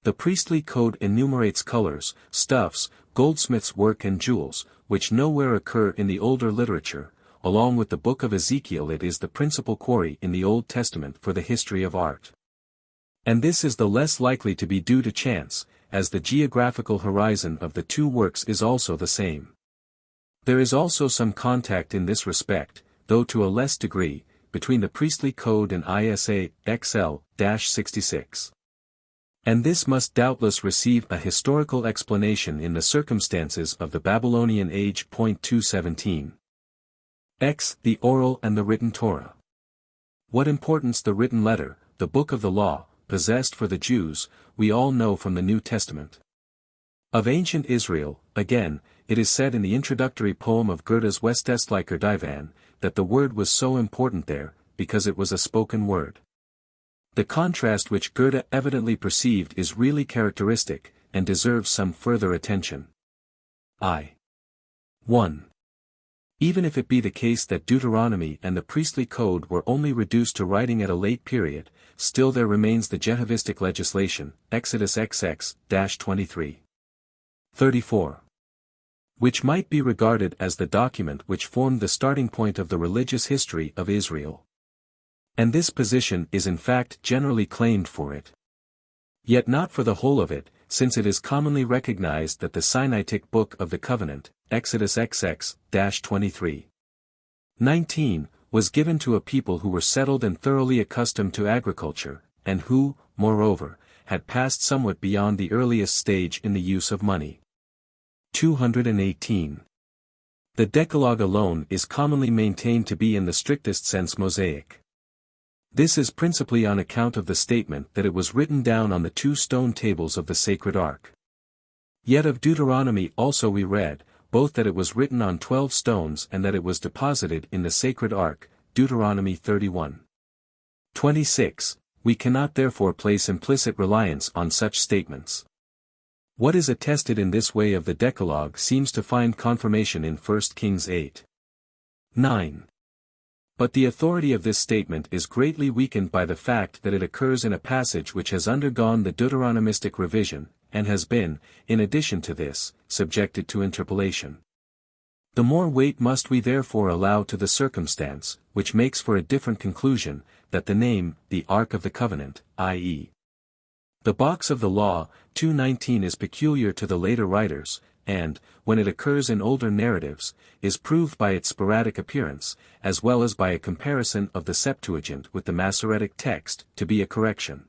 The priestly code enumerates colors, stuffs, goldsmiths' work and jewels, which nowhere occur in the older literature. Along with the Book of Ezekiel it is the principal quarry in the Old Testament for the history of art. And this is the less likely to be due to chance, as the geographical horizon of the two works is also the same. There is also some contact in this respect, though to a less degree, between the priestly code and ISA XL-66. And this must doubtless receive a historical explanation in the circumstances of the Babylonian age. 217. X. The oral and the written Torah. What importance the written letter, the book of the law, possessed for the Jews, we all know from the New Testament. Of ancient Israel, again, it is said in the introductory poem of Goethe's Westestlicher Divan, that the word was so important there, because it was a spoken word. The contrast which Goethe evidently perceived is really characteristic, and deserves some further attention. 1. Even if it be the case that Deuteronomy and the priestly code were only reduced to writing at a late period, still there remains the Jehovistic legislation, Exodus XX-23. 34. Which might be regarded as the document which formed the starting point of the religious history of Israel. And this position is in fact generally claimed for it. Yet not for the whole of it, since it is commonly recognized that the Sinaitic Book of the Covenant, Exodus XX-23. 19, was given to a people who were settled and thoroughly accustomed to agriculture, and who, moreover, had passed somewhat beyond the earliest stage in the use of money. 218. The Decalogue alone is commonly maintained to be in the strictest sense Mosaic. This is principally on account of the statement that it was written down on the 2 stone tables of the sacred ark. Yet of Deuteronomy also we read, both that it was written on 12 stones and that it was deposited in the sacred ark, Deuteronomy 31. 26, we cannot therefore place implicit reliance on such statements. What is attested in this way of the Decalogue seems to find confirmation in 1 Kings 8. 9. But the authority of this statement is greatly weakened by the fact that it occurs in a passage which has undergone the Deuteronomistic revision, and has been, in addition to this, subjected to interpolation. The more weight must we therefore allow to the circumstance, which makes for a different conclusion, that the name, the Ark of the Covenant, i.e. the box of the law, 2:19 is peculiar to the later writers, and, when it occurs in older narratives, is proved by its sporadic appearance, as well as by a comparison of the Septuagint with the Masoretic text, to be a correction.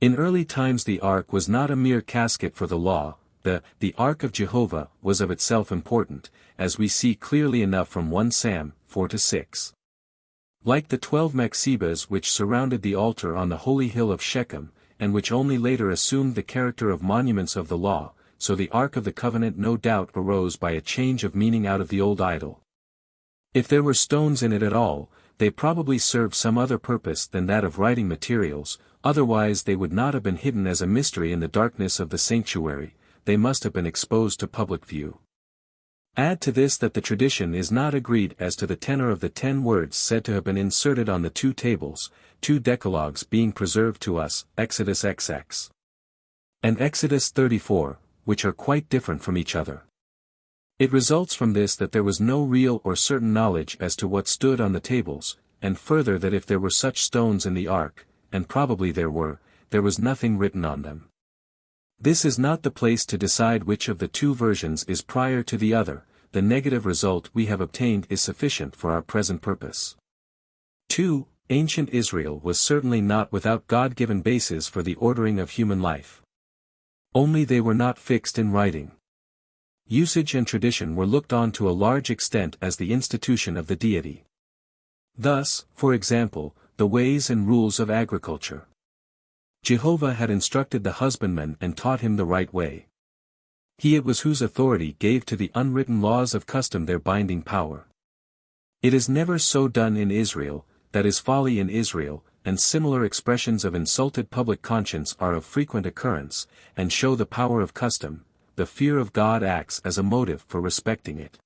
In early times the Ark was not a mere casket for the law. The Ark of Jehovah was of itself important, as we see clearly enough from 1 Sam 4-6. Like the 12 Machzebas which surrounded the altar on the holy hill of Shechem, and which only later assumed the character of monuments of the law, so the Ark of the Covenant no doubt arose by a change of meaning out of the old idol. If there were stones in it at all, they probably served some other purpose than that of writing materials, otherwise they would not have been hidden as a mystery in the darkness of the sanctuary. They must have been exposed to public view. Add to this that the tradition is not agreed as to the tenor of the 10 words said to have been inserted on the 2 tables, 2 decalogues being preserved to us, Exodus XX and Exodus 34, which are quite different from each other. It results from this that there was no real or certain knowledge as to what stood on the tables, and further that if there were such stones in the ark, and probably there was nothing written on them. This is not the place to decide which of the 2 versions is prior to the other. The negative result we have obtained is sufficient for our present purpose. 2. Ancient Israel was certainly not without God-given bases for the ordering of human life. Only they were not fixed in writing. Usage and tradition were looked on to a large extent as the institution of the deity. Thus, for example, the ways and rules of agriculture. Jehovah had instructed the husbandman and taught him the right way. He it was whose authority gave to the unwritten laws of custom their binding power. It is never so done in Israel, that is folly in Israel, and similar expressions of insulted public conscience are of frequent occurrence, and show the power of custom. The fear of God acts as a motive for respecting it.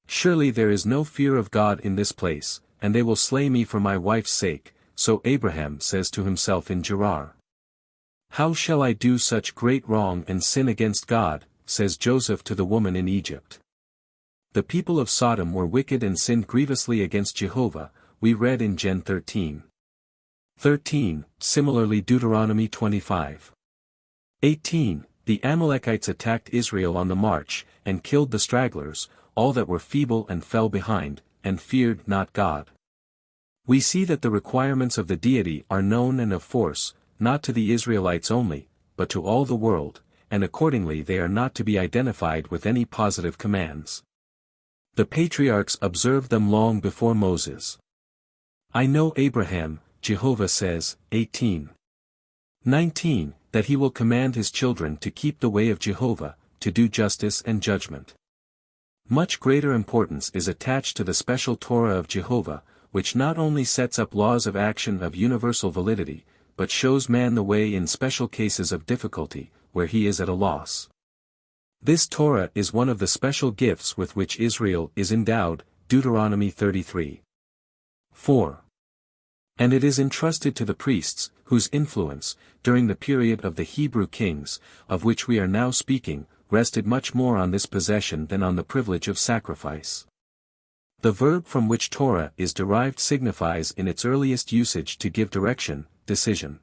Surely there is no fear of God in this place, and they will slay me for my wife's sake, so Abraham says to himself in Gerar. How shall I do such great wrong and sin against God, says Joseph to the woman in Egypt. The people of Sodom were wicked and sinned grievously against Jehovah, we read in Gen 13. 13, similarly Deuteronomy 25. 18, the Amalekites attacked Israel on the march, and killed the stragglers, all that were feeble and fell behind, and feared not God. We see that the requirements of the deity are known and of force, not to the Israelites only, but to all the world, and accordingly they are not to be identified with any positive commands. The patriarchs observed them long before Moses. I know Abraham, Jehovah says, 18. 19, that he will command his children to keep the way of Jehovah, to do justice and judgment. Much greater importance is attached to the special Torah of Jehovah, which not only sets up laws of action of universal validity, but shows man the way in special cases of difficulty, where he is at a loss. This Torah is one of the special gifts with which Israel is endowed, Deuteronomy 33. 4. And it is entrusted to the priests, whose influence, during the period of the Hebrew kings, of which we are now speaking, rested much more on this possession than on the privilege of sacrifice. The verb from which Torah is derived signifies in its earliest usage to give direction, decision.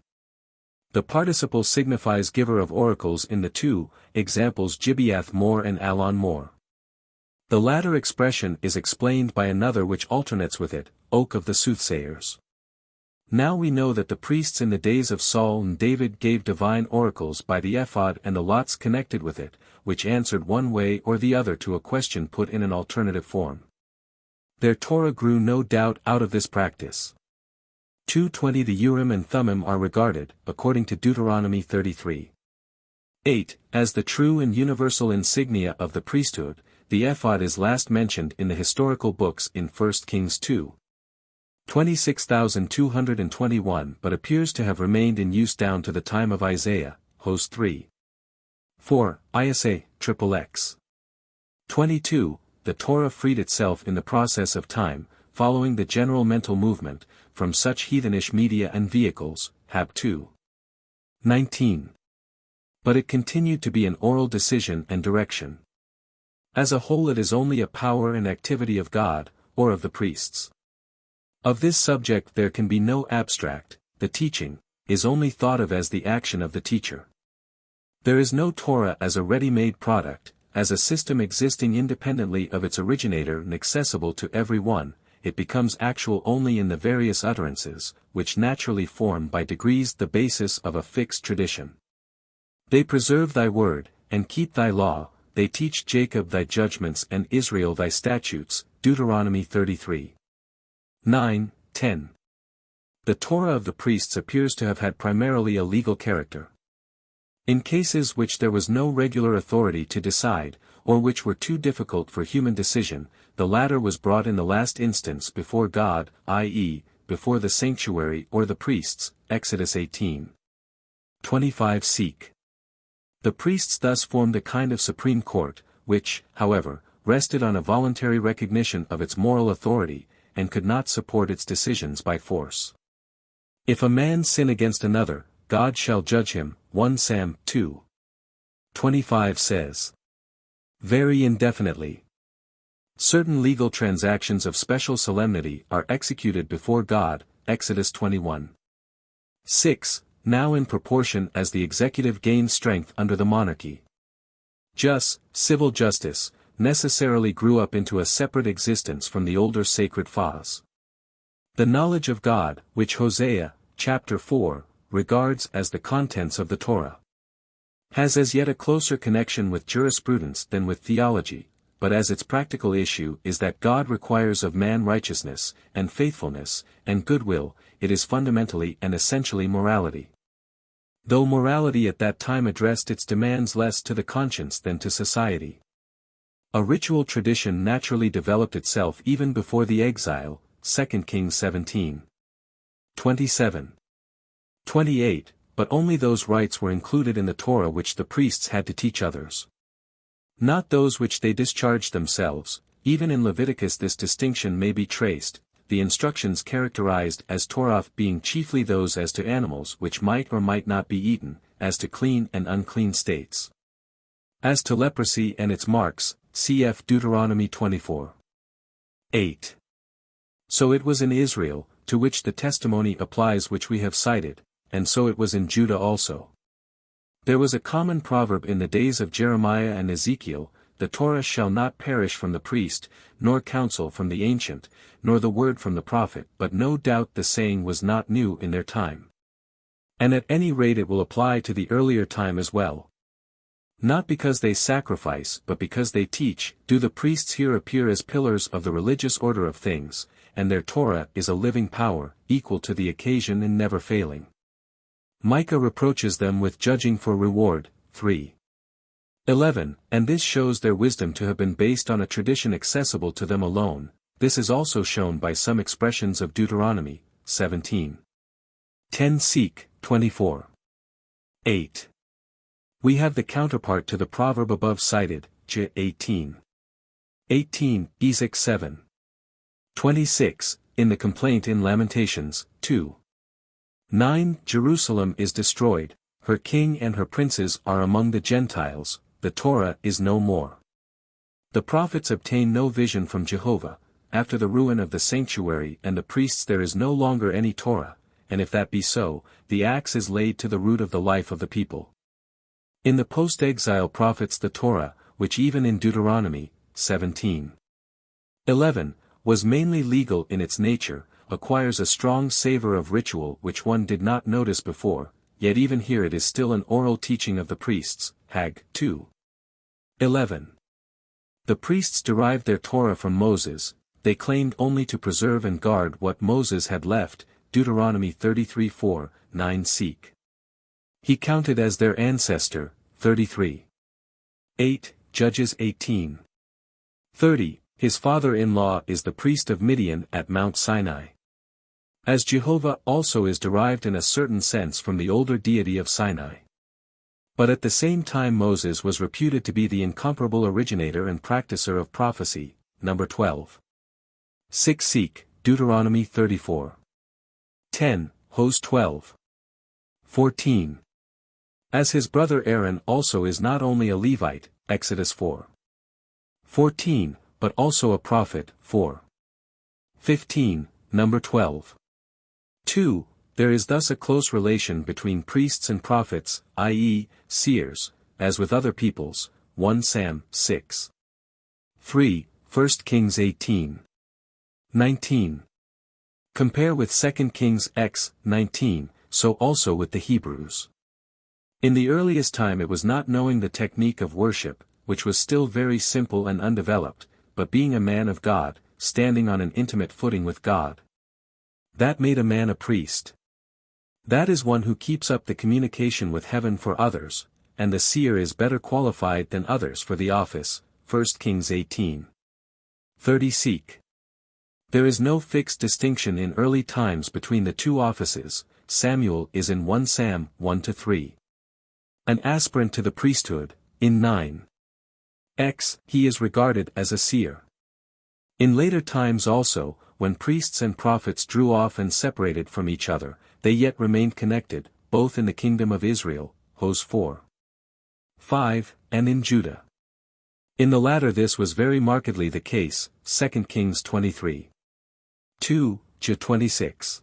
The participle signifies giver of oracles in the 2 examples Gibeath Mor and Alon Mor. The latter expression is explained by another which alternates with it, Oak of the Soothsayers. Now we know that the priests in the days of Saul and David gave divine oracles by the ephod and the lots connected with it, which answered one way or the other to a question put in an alternative form. Their Torah grew no doubt out of this practice. 2:20 The Urim and Thummim are regarded, according to Deuteronomy 33. 8, as the true and universal insignia of the priesthood. The ephod is last mentioned in the historical books in 1 Kings 2. 26,221 but appears to have remained in use down to the time of Isaiah, Hos 3. 4, Isa, XXX. 22, the Torah freed itself in the process of time, following the general mental movement, from such heathenish media and vehicles, Hab 2. 19. But it continued to be an oral decision and direction. As a whole it is only a power and activity of God, or of the priests. Of this subject there can be no abstract, the teaching is only thought of as the action of the teacher. There is no Torah as a ready-made product, as a system existing independently of its originator and accessible to every one. It becomes actual only in the various utterances, which naturally form by degrees the basis of a fixed tradition. They preserve thy word, and keep thy law, they teach Jacob thy judgments and Israel thy statutes, Deuteronomy 33. 9, 10. The Torah of the priests appears to have had primarily a legal character. In cases which there was no regular authority to decide, or which were too difficult for human decision, the latter was brought in the last instance before God, i.e., before the sanctuary or the priests, Exodus 18. 25 seek. The priests thus formed a kind of supreme court, which, however, rested on a voluntary recognition of its moral authority, and could not support its decisions by force. If a man sin against another, God shall judge him, 1 Sam 2. 25 says. Very indefinitely. Certain legal transactions of special solemnity are executed before God, Exodus 21. 6, now in proportion as the executive gains strength under the monarchy. Civil justice, necessarily grew up into a separate existence from the older sacred laws. The knowledge of God, which Hosea, chapter 4, regards as the contents of the Torah, has as yet a closer connection with jurisprudence than with theology, but as its practical issue is that God requires of man righteousness, and faithfulness, and goodwill, it is fundamentally and essentially morality. Though morality at that time addressed its demands less to the conscience than to society. A ritual tradition naturally developed itself even before the exile, 2 Kings 17. 27. 28, but only those rites were included in the Torah which the priests had to teach others. Not those which they discharged themselves. Even in Leviticus this distinction may be traced, the instructions characterized as Torah being chiefly those as to animals which might or might not be eaten, as to clean and unclean states. As to leprosy and its marks, cf. Deuteronomy 24. 8. So it was in Israel, to which the testimony applies which we have cited, and so it was in Judah also. There was a common proverb in the days of Jeremiah and Ezekiel, the Torah shall not perish from the priest, nor counsel from the ancient, nor the word from the prophet, but no doubt the saying was not new in their time. And at any rate it will apply to the earlier time as well. Not because they sacrifice but because they teach, do the priests here appear as pillars of the religious order of things, and their Torah is a living power, equal to the occasion and never failing. Micah reproaches them with judging for reward, 3. 11, and this shows their wisdom to have been based on a tradition accessible to them alone. This is also shown by some expressions of Deuteronomy, 17. 10 seek, 24. 8. We have the counterpart to the proverb above cited, J 18. 18, Ezek 7. 26, in the complaint in Lamentations, 2. 9, Jerusalem is destroyed, her king and her princes are among the Gentiles, the Torah is no more. The prophets obtain no vision from Jehovah, after the ruin of the sanctuary and the priests there is no longer any Torah, and if that be so, the axe is laid to the root of the life of the people. In the post-exile prophets the Torah, which even in Deuteronomy, 17. 11, was mainly legal in its nature, acquires a strong savor of ritual which one did not notice before, yet even here it is still an oral teaching of the priests, Hag 2. 11. The priests derived their Torah from Moses, they claimed only to preserve and guard what Moses had left, Deuteronomy 33:4, 9 seek. He counted as their ancestor, 33. 8, Judges 18. 30, his father-in-law is the priest of Midian at Mount Sinai. As Jehovah also is derived in a certain sense from the older deity of Sinai. But at the same time Moses was reputed to be the incomparable originator and practicer of prophecy, number 12. 6 seek, Deuteronomy 34. 10, Hos 12. 14. As his brother Aaron also is not only a Levite, Exodus 4. 14, but also a prophet, 4. 15, number 12. 2. There is thus a close relation between priests and prophets, i.e., seers, as with other peoples, 1 Sam, 6. 3, 1 Kings 18. 19. Compare with 2 Kings x, 19, so also with the Hebrews. In the earliest time it was not knowing the technique of worship, which was still very simple and undeveloped, but being a man of God, standing on an intimate footing with God. That made a man a priest. That is one who keeps up the communication with heaven for others, and the seer is better qualified than others for the office, 1 Kings 18. 30 Seek. There is no fixed distinction in early times between the two offices. Samuel is in 1 Sam 1-3. An aspirant to the priesthood, in 9. He is regarded as a seer. In later times also, when priests and prophets drew off and separated from each other, they yet remained connected, both in the kingdom of Israel, Hos 4. 5, and in Judah. In the latter this was very markedly the case, 2 Kings 23. 2, 26.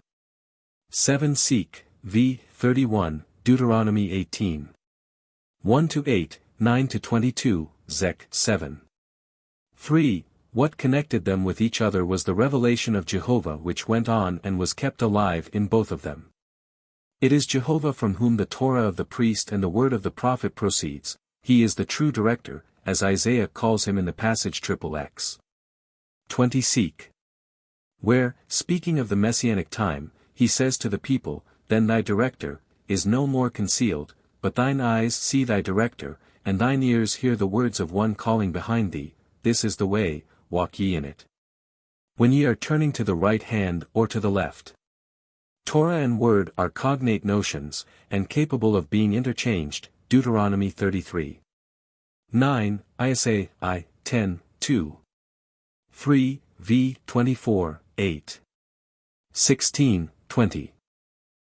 7 Seek, v. 31, Deuteronomy 18. 1-8, 9-22, Zech 7. 3. What connected them with each other was the revelation of Jehovah which went on and was kept alive in both of them. It is Jehovah from whom the Torah of the priest and the word of the prophet proceeds. He is the true director, as Isaiah calls him in the passage XXX. 20 Seek. Where, speaking of the messianic time, he says to the people, Then thy director is no more concealed, but thine eyes see thy director, and thine ears hear the words of one calling behind thee, This is the way, walk ye in it. When ye are turning to the right hand or to the left. Torah and word are cognate notions, and capable of being interchanged, Deuteronomy 33. 9, Isa. 10, 2. 3, v. 24, 8. 16, 20.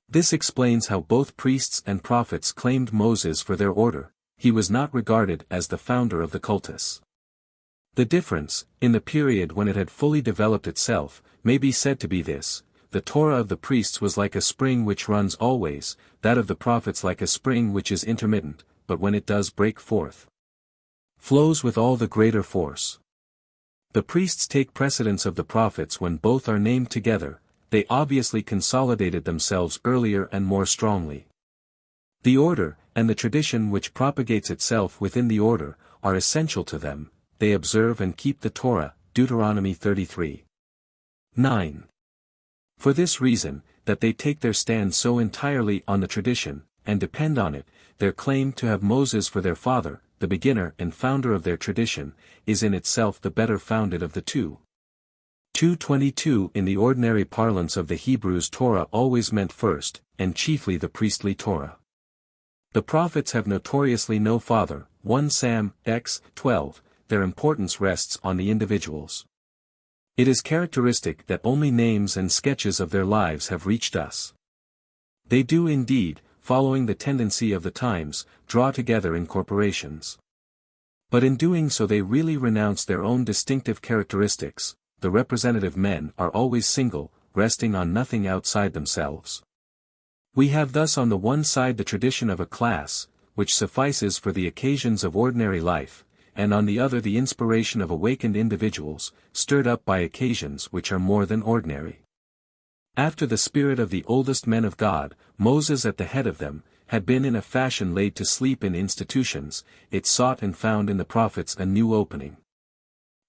This explains how both priests and prophets claimed Moses for their order. He was not regarded as the founder of the cultus. The difference, in the period when it had fully developed itself, may be said to be this: the Torah of the priests was like a spring which runs always, that of the prophets like a spring which is intermittent, but when it does break forth, flows with all the greater force. The priests take precedence of the prophets when both are named together. They obviously consolidated themselves earlier and more strongly. The order, and the tradition which propagates itself within the order, are essential to them. They observe and keep the Torah, Deuteronomy 33. 9. For this reason, that they take their stand so entirely on the tradition, and depend on it, their claim to have Moses for their father, the beginner and founder of their tradition, is in itself the better founded of the two. 2:22 In the ordinary parlance of the Hebrews, Torah always meant first, and chiefly the priestly Torah. The prophets have notoriously no father, 1 Sam x 12, their importance rests on the individuals. It is characteristic that only names and sketches of their lives have reached us. They do indeed, following the tendency of the times, draw together in corporations. But in doing so they really renounce their own distinctive characteristics. The representative men are always single, resting on nothing outside themselves. We have thus on the one side the tradition of a class, which suffices for the occasions of ordinary life, and on the other the inspiration of awakened individuals, stirred up by occasions which are more than ordinary. After the spirit of the oldest men of God, Moses at the head of them, had been in a fashion laid to sleep in institutions, it sought and found in the prophets a new opening.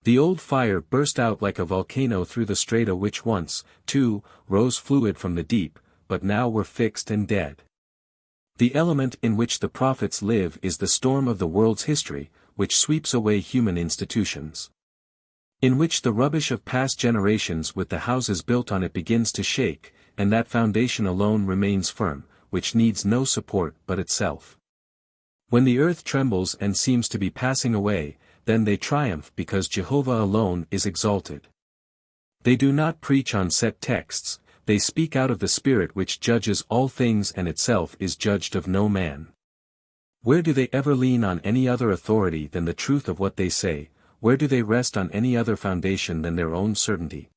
The old fire burst out like a volcano through the strata which once, too, rose fluid from the deep, but now were fixed and dead. The element in which the prophets live is the storm of the world's history, which sweeps away human institutions. In which the rubbish of past generations with the houses built on it begins to shake, and that foundation alone remains firm, which needs no support but itself. When the earth trembles and seems to be passing away, then they triumph because Jehovah alone is exalted. They do not preach on set texts, they speak out of the Spirit which judges all things and itself is judged of no man. Where do they ever lean on any other authority than the truth of what they say? where do they rest on any other foundation than their own certainty?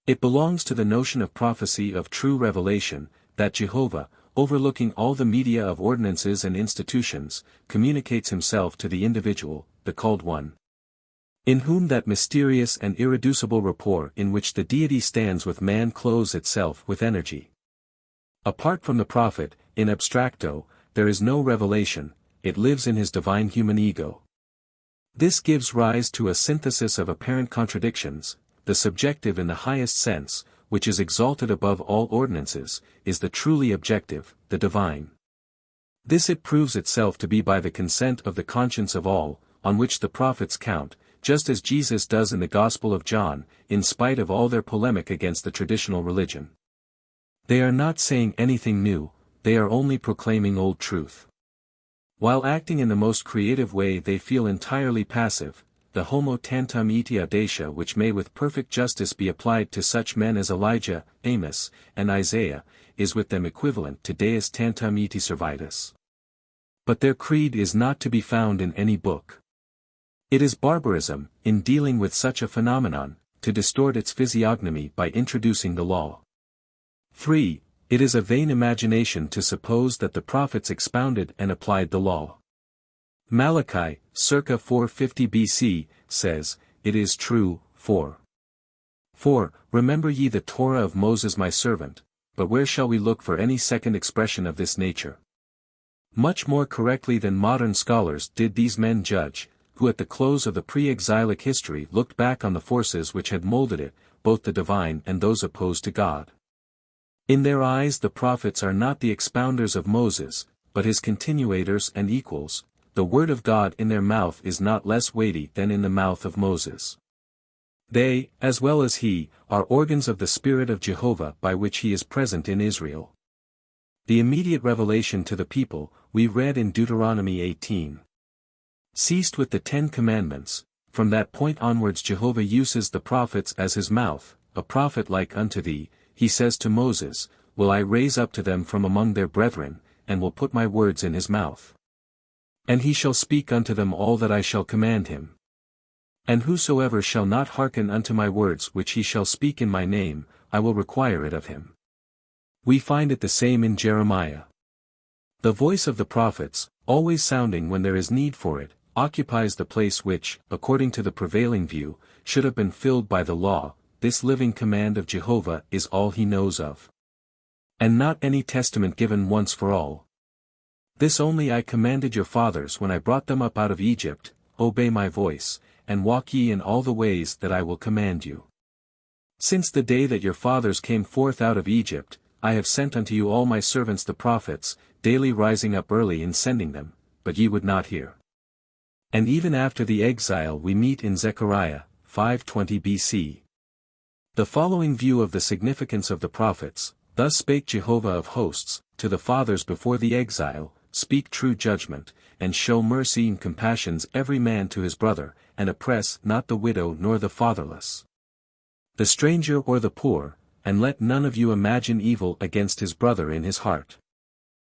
It belongs to the notion of prophecy of true revelation, that Jehovah, overlooking all the media of ordinances and institutions, communicates himself to the individual, the called one, in whom that mysterious and irreducible rapport in which the deity stands with man clothes itself with energy. Apart from the prophet, in abstracto, there is no revelation, it lives in his divine human ego. This gives rise to a synthesis of apparent contradictions. The subjective in the highest sense, which is exalted above all ordinances, is the truly objective, the divine. This it proves itself to be by the consent of the conscience of all, on which the prophets count, just as Jesus does in the Gospel of John, in spite of all their polemic against the traditional religion. They are not saying anything new, they are only proclaiming old truth. While acting in the most creative way they feel entirely passive. The homo tantum eti audacia which may with perfect justice be applied to such men as Elijah, Amos, and Isaiah, is with them equivalent to deus tantum eti servitus. But their creed is not to be found in any book. It is barbarism, in dealing with such a phenomenon, to distort its physiognomy by introducing the law. 3. It is a vain imagination to suppose that the prophets expounded and applied the law. Malachi, circa 450 BC, says, "It is true, 4. Remember ye the Torah of Moses my servant, but where shall we look for any second expression of this nature?" Much more correctly than modern scholars did these men judge, who at the close of the pre-exilic history looked back on the forces which had molded it, both the divine and those opposed to God. In their eyes the prophets are not the expounders of Moses, but his continuators and equals. The word of God in their mouth is not less weighty than in the mouth of Moses. They, as well as he, are organs of the Spirit of Jehovah by which he is present in Israel. The immediate revelation to the people, we read in Deuteronomy 18. Ceased with the 10 Commandments. From that point onwards Jehovah uses the prophets as his mouth. A prophet like unto thee, he says to Moses, will I raise up to them from among their brethren, and will put my words in his mouth. And he shall speak unto them all that I shall command him. And whosoever shall not hearken unto my words which he shall speak in my name, I will require it of him. We find it the same in Jeremiah. The voice of the prophets, always sounding when there is need for it, occupies the place which, according to the prevailing view, should have been filled by the law. This living command of Jehovah is all he knows of. And not any testament given once for all. This only I commanded your fathers when I brought them up out of Egypt, obey my voice, and walk ye in all the ways that I will command you. Since the day that your fathers came forth out of Egypt, I have sent unto you all my servants the prophets, daily rising up early in sending them, but ye would not hear. And even after the exile we meet in Zechariah, 520 BC. The following view of the significance of the prophets, thus spake Jehovah of hosts, to the fathers before the exile, speak true judgment, and show mercy and compassions every man to his brother, and oppress not the widow nor the fatherless, the stranger or the poor, and let none of you imagine evil against his brother in his heart.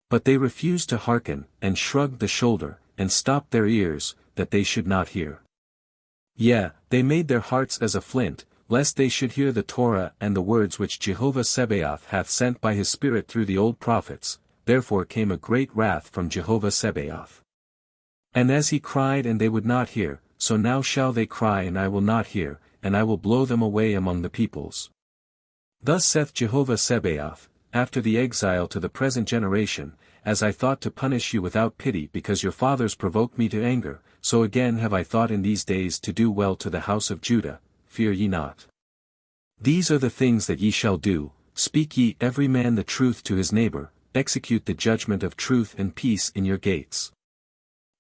But they refused to hearken, and shrugged the shoulder, and stopped their ears, that they should not hear. Yea, they made their hearts as a flint, lest they should hear the Torah and the words which Jehovah Sabaoth hath sent by his Spirit through the old prophets. Therefore came a great wrath from Jehovah Sabaoth. And as he cried and they would not hear, so now shall they cry and I will not hear, and I will blow them away among the peoples. Thus saith Jehovah Sabaoth, after the exile to the present generation, as I thought to punish you without pity because your fathers provoked me to anger, so again have I thought in these days to do well to the house of Judah, fear ye not. These are the things that ye shall do, speak ye every man the truth to his neighbor, execute the judgment of truth and peace in your gates.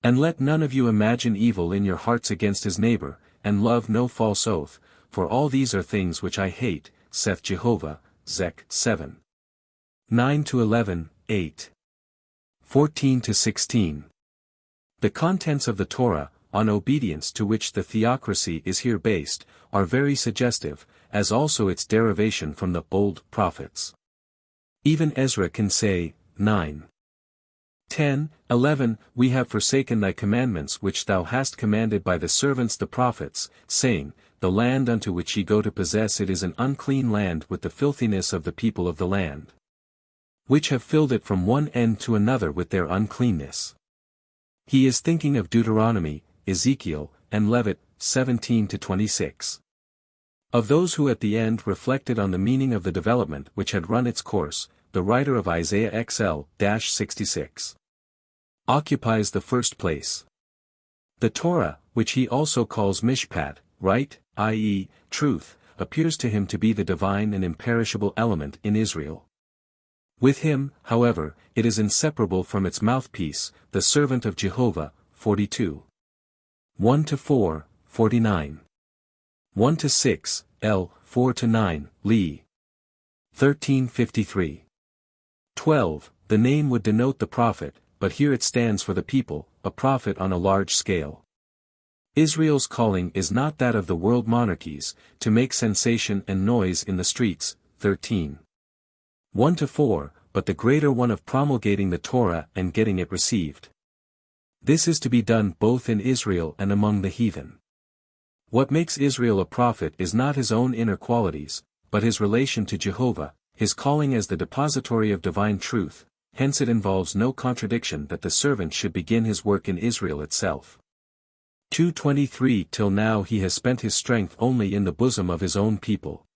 And let none of you imagine evil in your hearts against his neighbor, and love no false oath, for all these are things which I hate, saith Jehovah. Zech 7. 9-11, 8. 14-16. The contents of the Torah, on obedience to which the Theocracy is here based, are very suggestive, as also its derivation from the old prophets. Even Ezra can say, 9. 10:11 We have forsaken thy commandments which thou hast commanded by the servants the prophets, saying, The land unto which ye go to possess it is an unclean land with the filthiness of the people of the land, which have filled it from one end to another with their uncleanness. He is thinking of Deuteronomy, Ezekiel, and Levit, 17-26. Of those who at the end reflected on the meaning of the development which had run its course, the writer of Isaiah XL-66 occupies the first place. The Torah, which he also calls Mishpat, right, i.e., truth, appears to him to be the divine and imperishable element in Israel. With him, however, it is inseparable from its mouthpiece, the servant of Jehovah, 42. 1-4, 49. 1-6, L, 4-9, Lee. 1353. 12. The name would denote the prophet, but here it stands for the people, a prophet on a large scale. Israel's calling is not that of the world monarchies, to make sensation and noise in the streets, 13. 1-4, but the greater one of promulgating the Torah and getting it received. This is to be done both in Israel and among the heathen. What makes Israel a prophet is not his own inner qualities, but his relation to Jehovah, his calling as the depository of divine truth, hence it involves no contradiction that the servant should begin his work in Israel itself. 2:23 Till now he has spent his strength only in the bosom of his own people,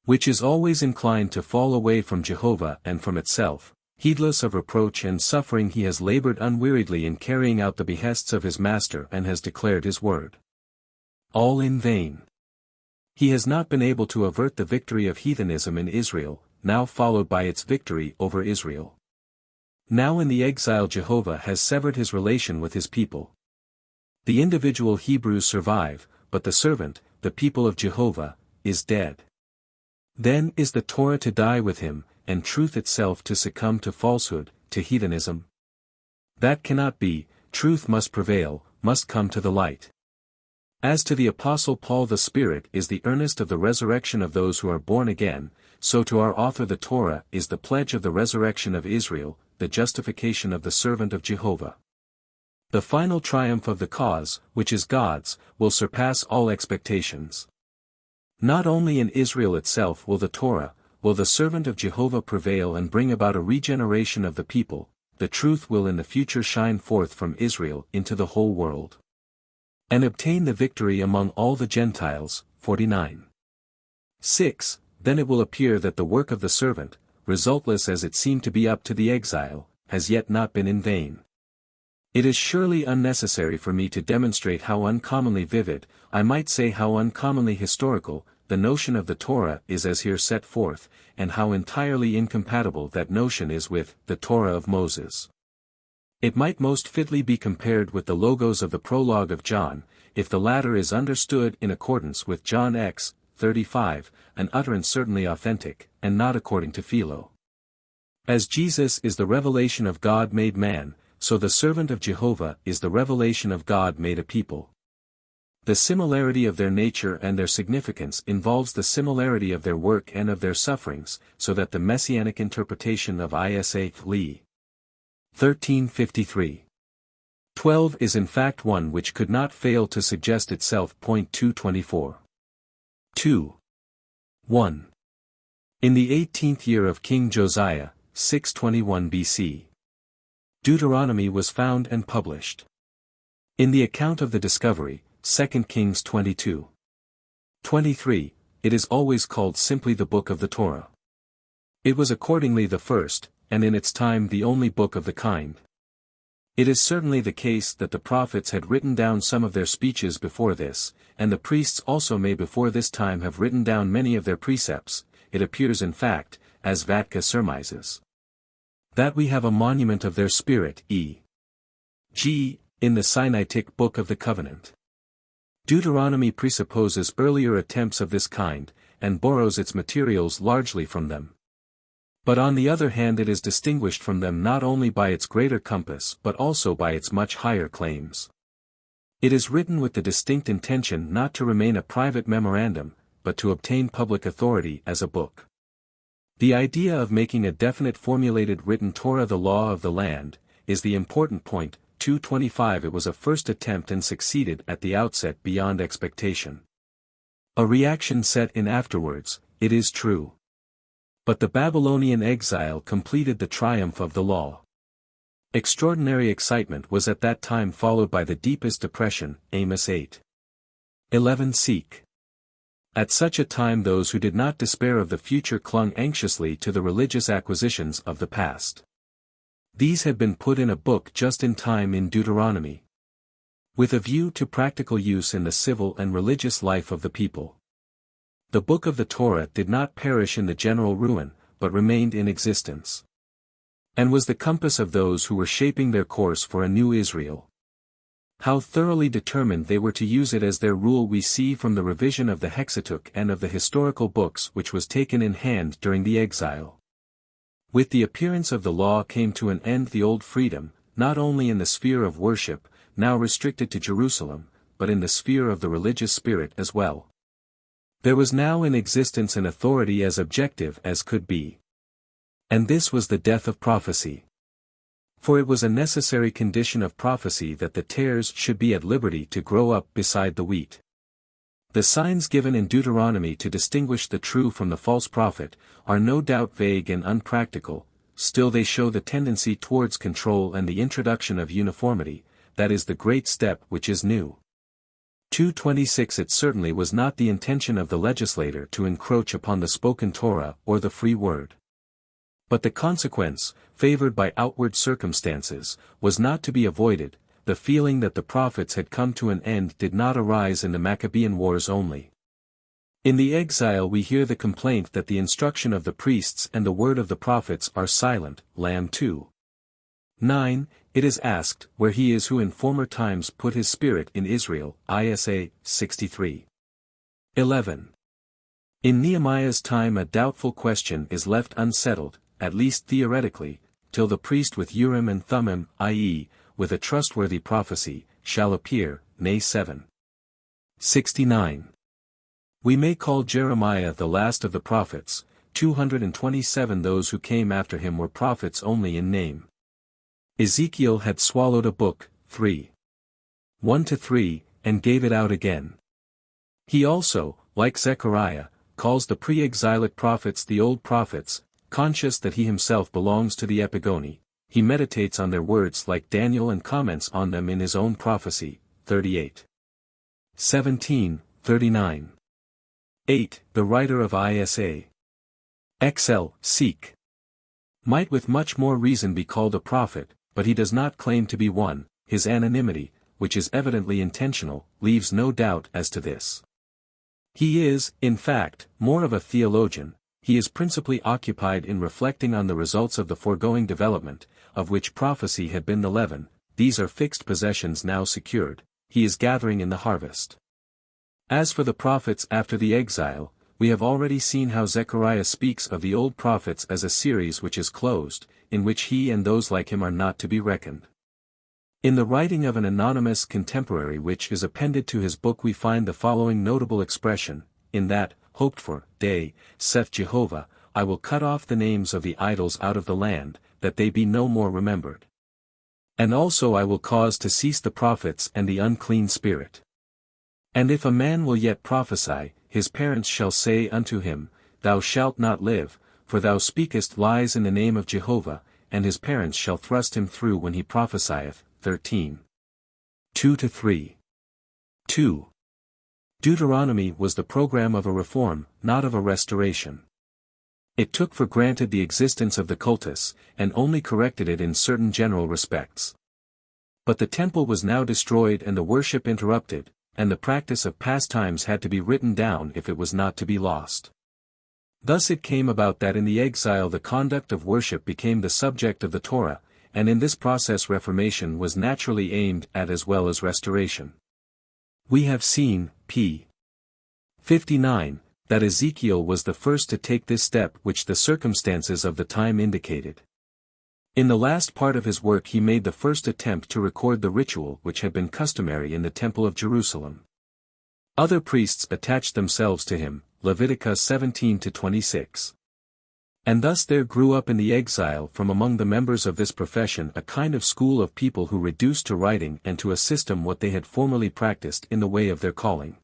which is always inclined to fall away from Jehovah and from itself. Heedless of reproach and suffering he has labored unweariedly in carrying out the behests of his master and has declared his word. All in vain. He has not been able to avert the victory of heathenism in Israel, now followed by its victory over Israel. Now in the exile Jehovah has severed his relation with his people. The individual Hebrews survive, but the servant, the people of Jehovah, is dead. Then is the Torah to die with him, and truth itself to succumb to falsehood, to heathenism? That cannot be, truth must prevail, must come to the light. As to the Apostle Paul, the Spirit is the earnest of the resurrection of those who are born again, so to our author the Torah is the pledge of the resurrection of Israel, the justification of the servant of Jehovah. The final triumph of the cause, which is God's, will surpass all expectations. Not only in Israel itself will the servant of Jehovah prevail and bring about a regeneration of the people, the truth will in the future shine forth from Israel into the whole world, and obtain the victory among all the Gentiles. 49. 6. Then it will appear that the work of the servant, resultless as it seemed to be up to the exile, has yet not been in vain. It is surely unnecessary for me to demonstrate how uncommonly vivid, I might say how uncommonly historical, the notion of the Torah is as here set forth, and how entirely incompatible that notion is with the Torah of Moses. It might most fitly be compared with the logos of the prologue of John, if the latter is understood in accordance with John x. 35, an utterance certainly authentic, and not according to Philo. As Jesus is the revelation of God made man, so the servant of Jehovah is the revelation of God made a people. The similarity of their nature and their significance involves the similarity of their work and of their sufferings, so that the messianic interpretation of Isa Lee. 1353. 12 is in fact one which could not fail to suggest itself. 224. 2. 1. In the 18th year of King Josiah, 621 BC, Deuteronomy was found and published. In the account of the discovery, 2 Kings 22. 23, it is always called simply the Book of the Torah. It was accordingly the first, and in its time the only book of the kind. It is certainly the case that the prophets had written down some of their speeches before this, and the priests also may before this time have written down many of their precepts. It appears in fact, as Vatka surmises, that we have a monument of their spirit e.g., in the Sinaitic Book of the Covenant. Deuteronomy presupposes earlier attempts of this kind, and borrows its materials largely from them. But on the other hand it is distinguished from them not only by its greater compass but also by its much higher claims. It is written with the distinct intention not to remain a private memorandum, but to obtain public authority as a book. The idea of making a definite formulated written Torah the law of the land, is the important point. 225 It was a first attempt and succeeded at the outset beyond expectation. A reaction set in afterwards, it is true. But the Babylonian exile completed the triumph of the law. Extraordinary excitement was at that time followed by the deepest depression. Amos 8:11 Seek. At such a time those who did not despair of the future clung anxiously to the religious acquisitions of the past. These had been put in a book just in time in Deuteronomy, with a view to practical use in the civil and religious life of the people. The book of the Torah did not perish in the general ruin, but remained in existence, and was the compass of those who were shaping their course for a new Israel. How thoroughly determined they were to use it as their rule we see from the revision of the Hexateuch and of the historical books which was taken in hand during the exile. With the appearance of the law came to an end the old freedom, not only in the sphere of worship, now restricted to Jerusalem, but in the sphere of the religious spirit as well. There was now in existence an authority as objective as could be. And this was the death of prophecy. For it was a necessary condition of prophecy that the tares should be at liberty to grow up beside the wheat. The signs given in Deuteronomy to distinguish the true from the false prophet, are no doubt vague and unpractical, still they show the tendency towards control and the introduction of uniformity, that is the great step which is new. 226 It certainly was not the intention of the legislator to encroach upon the spoken Torah or the free word. But the consequence, favored by outward circumstances, was not to be avoided. The feeling that the prophets had come to an end did not arise in the Maccabean Wars only. In the exile we hear the complaint that the instruction of the priests and the word of the prophets are silent. Lamb 2:9, it is asked where he is who in former times put his spirit in Israel. Isa 63:11. In Nehemiah's time a doubtful question is left unsettled, at least theoretically, till the priest with Urim and Thummim, i.e., with a trustworthy prophecy, shall appear. Nay 7:69. We may call Jeremiah the last of the prophets. 227 Those who came after him were prophets only in name. Ezekiel had swallowed a book, 3:1-3, and gave it out again. He also, like Zechariah, calls the pre-exilic prophets the old prophets, conscious that he himself belongs to the epigoni. He meditates on their words like Daniel and comments on them in his own prophecy. 38:17-39. 8. The writer of Isa. XL, seek. Might with much more reason be called a prophet, but he does not claim to be one. His anonymity, which is evidently intentional, leaves no doubt as to this. He is, in fact, more of a theologian. He is principally occupied in reflecting on the results of the foregoing development, of which prophecy had been the leaven. These are fixed possessions now secured. He is gathering in the harvest. As for the prophets after the exile, we have already seen how Zechariah speaks of the old prophets as a series which is closed, in which he and those like him are not to be reckoned. In the writing of an anonymous contemporary which is appended to his book we find the following notable expression: in that hoped-for day, saith Jehovah, I will cut off the names of the idols out of the land, that they be no more remembered. And also I will cause to cease the prophets and the unclean spirit. And if a man will yet prophesy, his parents shall say unto him, Thou shalt not live, for thou speakest lies in the name of Jehovah, and his parents shall thrust him through when he prophesieth. 13:2-3. 2. Deuteronomy was the program of a reform, not of a restoration. It took for granted the existence of the cultus, and only corrected it in certain general respects. But the temple was now destroyed and the worship interrupted, and the practice of pastimes had to be written down if it was not to be lost. Thus it came about that in the exile the conduct of worship became the subject of the Torah, and in this process reformation was naturally aimed at as well as restoration. We have seen, p. 59, that Ezekiel was the first to take this step which the circumstances of the time indicated. In the last part of his work he made the first attempt to record the ritual which had been customary in the Temple of Jerusalem. Other priests attached themselves to him, Leviticus 17-26. And thus there grew up in the exile from among the members of this profession a kind of school of people who reduced to writing and to a system what they had formerly practiced in the way of their calling.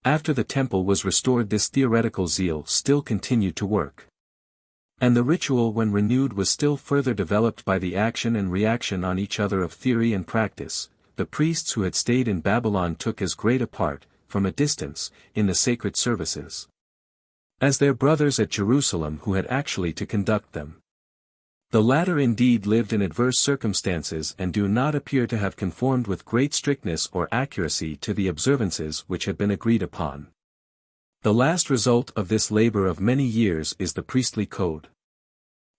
After the temple was restored, this theoretical zeal still continued to work. And the ritual when renewed was still further developed by the action and reaction on each other of theory and practice. The priests who had stayed in Babylon took as great a part, from a distance, in the sacred services, as their brothers at Jerusalem who had actually to conduct them. The latter indeed lived in adverse circumstances and do not appear to have conformed with great strictness or accuracy to the observances which had been agreed upon. The last result of this labor of many years is the priestly code.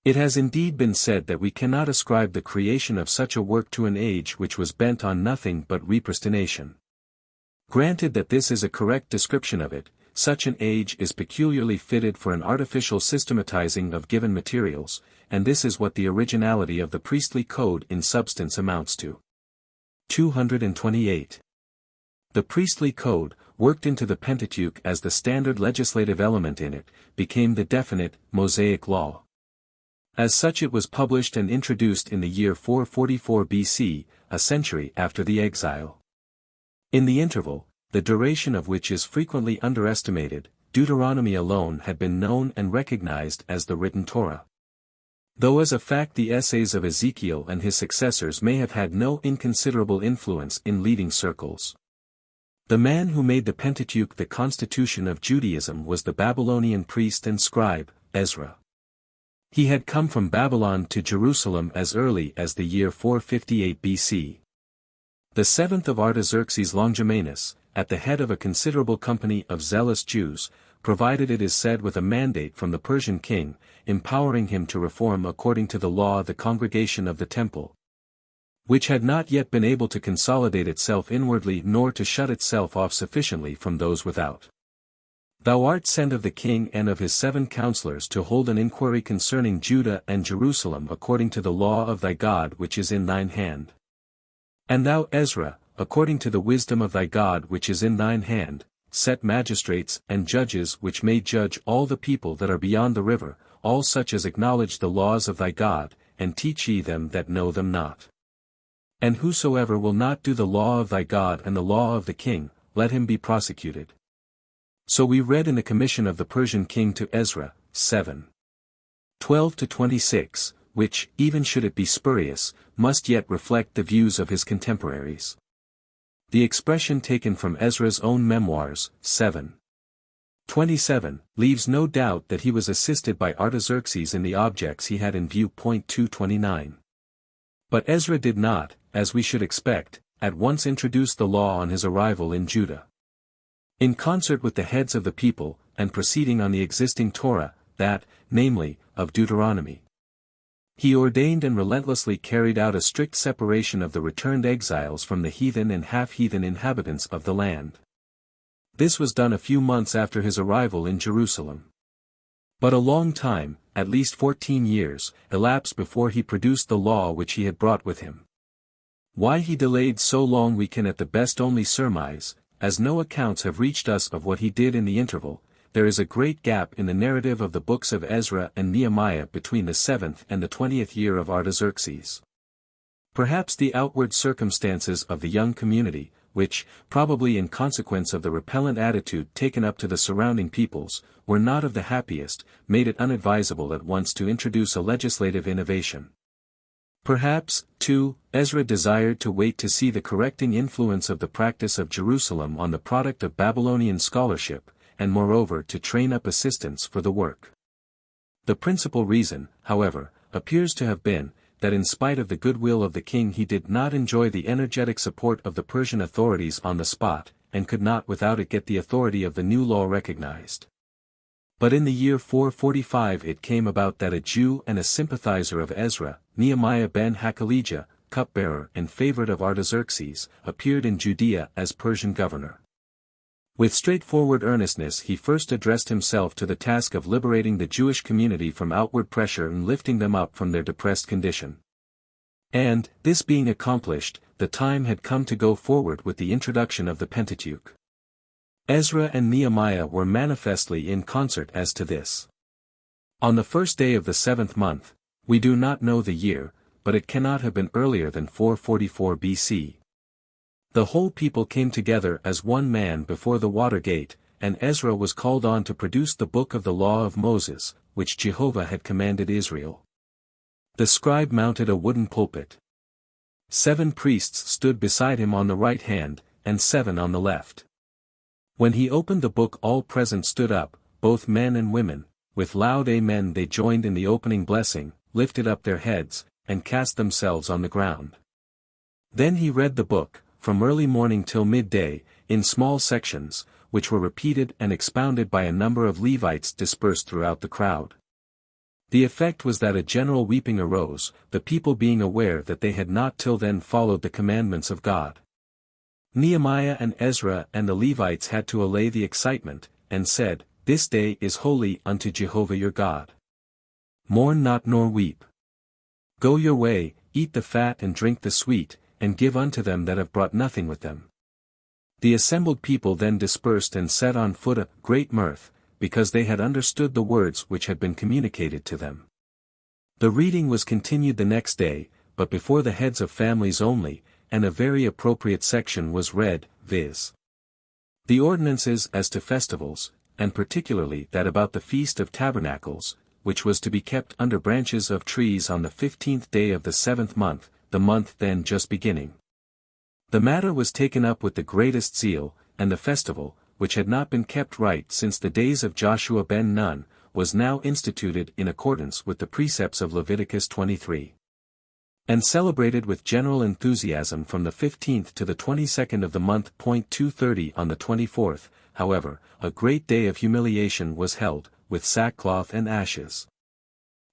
It has indeed been said that we cannot ascribe the creation of such a work to an age which was bent on nothing but repristination. Granted that this is a correct description of it, such an age is peculiarly fitted for an artificial systematizing of given materials, and this is what the originality of the priestly code in substance amounts to. 228. The priestly code, worked into the Pentateuch as the standard legislative element in it, became the definite, Mosaic law. As such it was published and introduced in the year 444 BC, a century after the exile. In the interval, the duration of which is frequently underestimated, Deuteronomy alone had been known and recognized as the written Torah. Though as a fact the essays of Ezekiel and his successors may have had no inconsiderable influence in leading circles. The man who made the Pentateuch the constitution of Judaism was the Babylonian priest and scribe, Ezra. He had come from Babylon to Jerusalem as early as the year 458 BC. The seventh of Artaxerxes Longimanus, at the head of a considerable company of zealous Jews, provided it is said with a mandate from the Persian king, empowering him to reform according to the law the congregation of the temple, which had not yet been able to consolidate itself inwardly nor to shut itself off sufficiently from those without. Thou art sent of the king and of his 7 counselors to hold an inquiry concerning Judah and Jerusalem according to the law of thy God which is in thine hand. And thou Ezra, according to the wisdom of thy God which is in thine hand, set magistrates and judges which may judge all the people that are beyond the river, all such as acknowledge the laws of thy God, and teach ye them that know them not. And whosoever will not do the law of thy God and the law of the king, let him be prosecuted. So we read in the commission of the Persian king to Ezra, 7:12-26, which, even should it be spurious, must yet reflect the views of his contemporaries. The expression taken from Ezra's own memoirs, 7:27, leaves no doubt that he was assisted by Artaxerxes in the objects he had in view. 229. But Ezra did not, as we should expect, at once introduce the law on his arrival in Judah. In concert with the heads of the people, and proceeding on the existing Torah, that, namely, of Deuteronomy, he ordained and relentlessly carried out a strict separation of the returned exiles from the heathen and half-heathen inhabitants of the land. This was done a few months after his arrival in Jerusalem. But a long time, at least 14 years, elapsed before he produced the law which he had brought with him. Why he delayed so long we can at the best only surmise, as no accounts have reached us of what he did in the interval. There is a great gap in the narrative of the books of Ezra and Nehemiah between the 7th and the 20th year of Artaxerxes. Perhaps the outward circumstances of the young community, which, probably in consequence of the repellent attitude taken up to the surrounding peoples, were not of the happiest, made it unadvisable at once to introduce a legislative innovation. Perhaps, too, Ezra desired to wait to see the correcting influence of the practice of Jerusalem on the product of Babylonian scholarship, and moreover to train up assistants for the work. The principal reason, however, appears to have been, that in spite of the goodwill of the king he did not enjoy the energetic support of the Persian authorities on the spot, and could not without it get the authority of the new law recognized. But in the year 445 it came about that a Jew and a sympathizer of Ezra, Nehemiah ben Hakalijah, cupbearer and favorite of Artaxerxes, appeared in Judea as Persian governor. With straightforward earnestness he first addressed himself to the task of liberating the Jewish community from outward pressure and lifting them up from their depressed condition. And, this being accomplished, the time had come to go forward with the introduction of the Pentateuch. Ezra and Nehemiah were manifestly in concert as to this. On the first day of the 7th month, we do not know the year, but it cannot have been earlier than 444 BC. The whole people came together as one man before the water gate, and Ezra was called on to produce the book of the law of Moses, which Jehovah had commanded Israel. The scribe mounted a wooden pulpit. 7 priests stood beside him on the right hand, and 7 on the left. When he opened the book, all present stood up, both men and women. With loud amen they joined in the opening blessing, lifted up their heads, and cast themselves on the ground. Then he read the book, from early morning till midday, in small sections, which were repeated and expounded by a number of Levites dispersed throughout the crowd. The effect was that a general weeping arose, the people being aware that they had not till then followed the commandments of God. Nehemiah and Ezra and the Levites had to allay the excitement, and said, "This day is holy unto Jehovah your God. Mourn not nor weep. Go your way, eat the fat and drink the sweet, and give unto them that have brought nothing with them." The assembled people then dispersed and set on foot a great mirth, because they had understood the words which had been communicated to them. The reading was continued the next day, but before the heads of families only, and a very appropriate section was read, viz. The ordinances as to festivals, and particularly that about the Feast of Tabernacles, which was to be kept under branches of trees on the 15th day of the 7th month, the month then just beginning. The matter was taken up with the greatest zeal, and the festival, which had not been kept right since the days of Joshua ben Nun, was now instituted in accordance with the precepts of Leviticus 23. And celebrated with general enthusiasm from the 15th to the 22nd of the month. 230 On the 24th, however, a great day of humiliation was held, with sackcloth and ashes.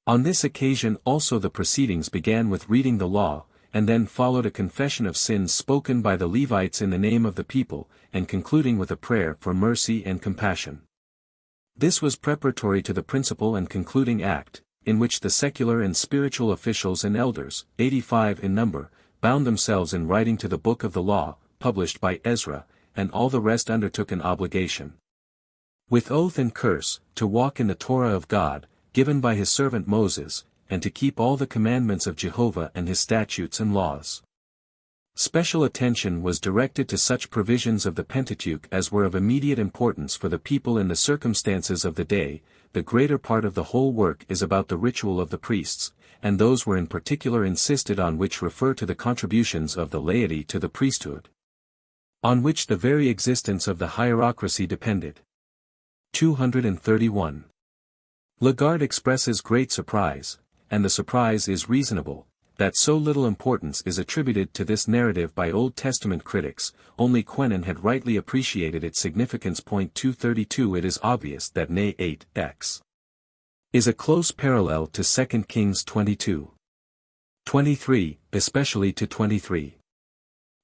On this occasion also the proceedings began with reading the law, and then followed a confession of sins spoken by the Levites in the name of the people, and concluding with a prayer for mercy and compassion. This was preparatory to the principal and concluding act, in which the secular and spiritual officials and elders, 85 in number, bound themselves in writing to the book of the law, published by Ezra, and all the rest undertook an obligation, with oath and curse, to walk in the Torah of God, given by his servant Moses, and to keep all the commandments of Jehovah and his statutes and laws. Special attention was directed to such provisions of the Pentateuch as were of immediate importance for the people in the circumstances of the day. The greater part of the whole work is about the ritual of the priests, and those were in particular insisted on which refer to the contributions of the laity to the priesthood, on which the very existence of the hierocracy depended. 231. Lagarde expresses great surprise, and the surprise is reasonable, that so little importance is attributed to this narrative by Old Testament critics. Only Quenan had rightly appreciated its significance. 232 It is obvious that Nay 8x is a close parallel to 2 Kings 22. 23, especially to 23.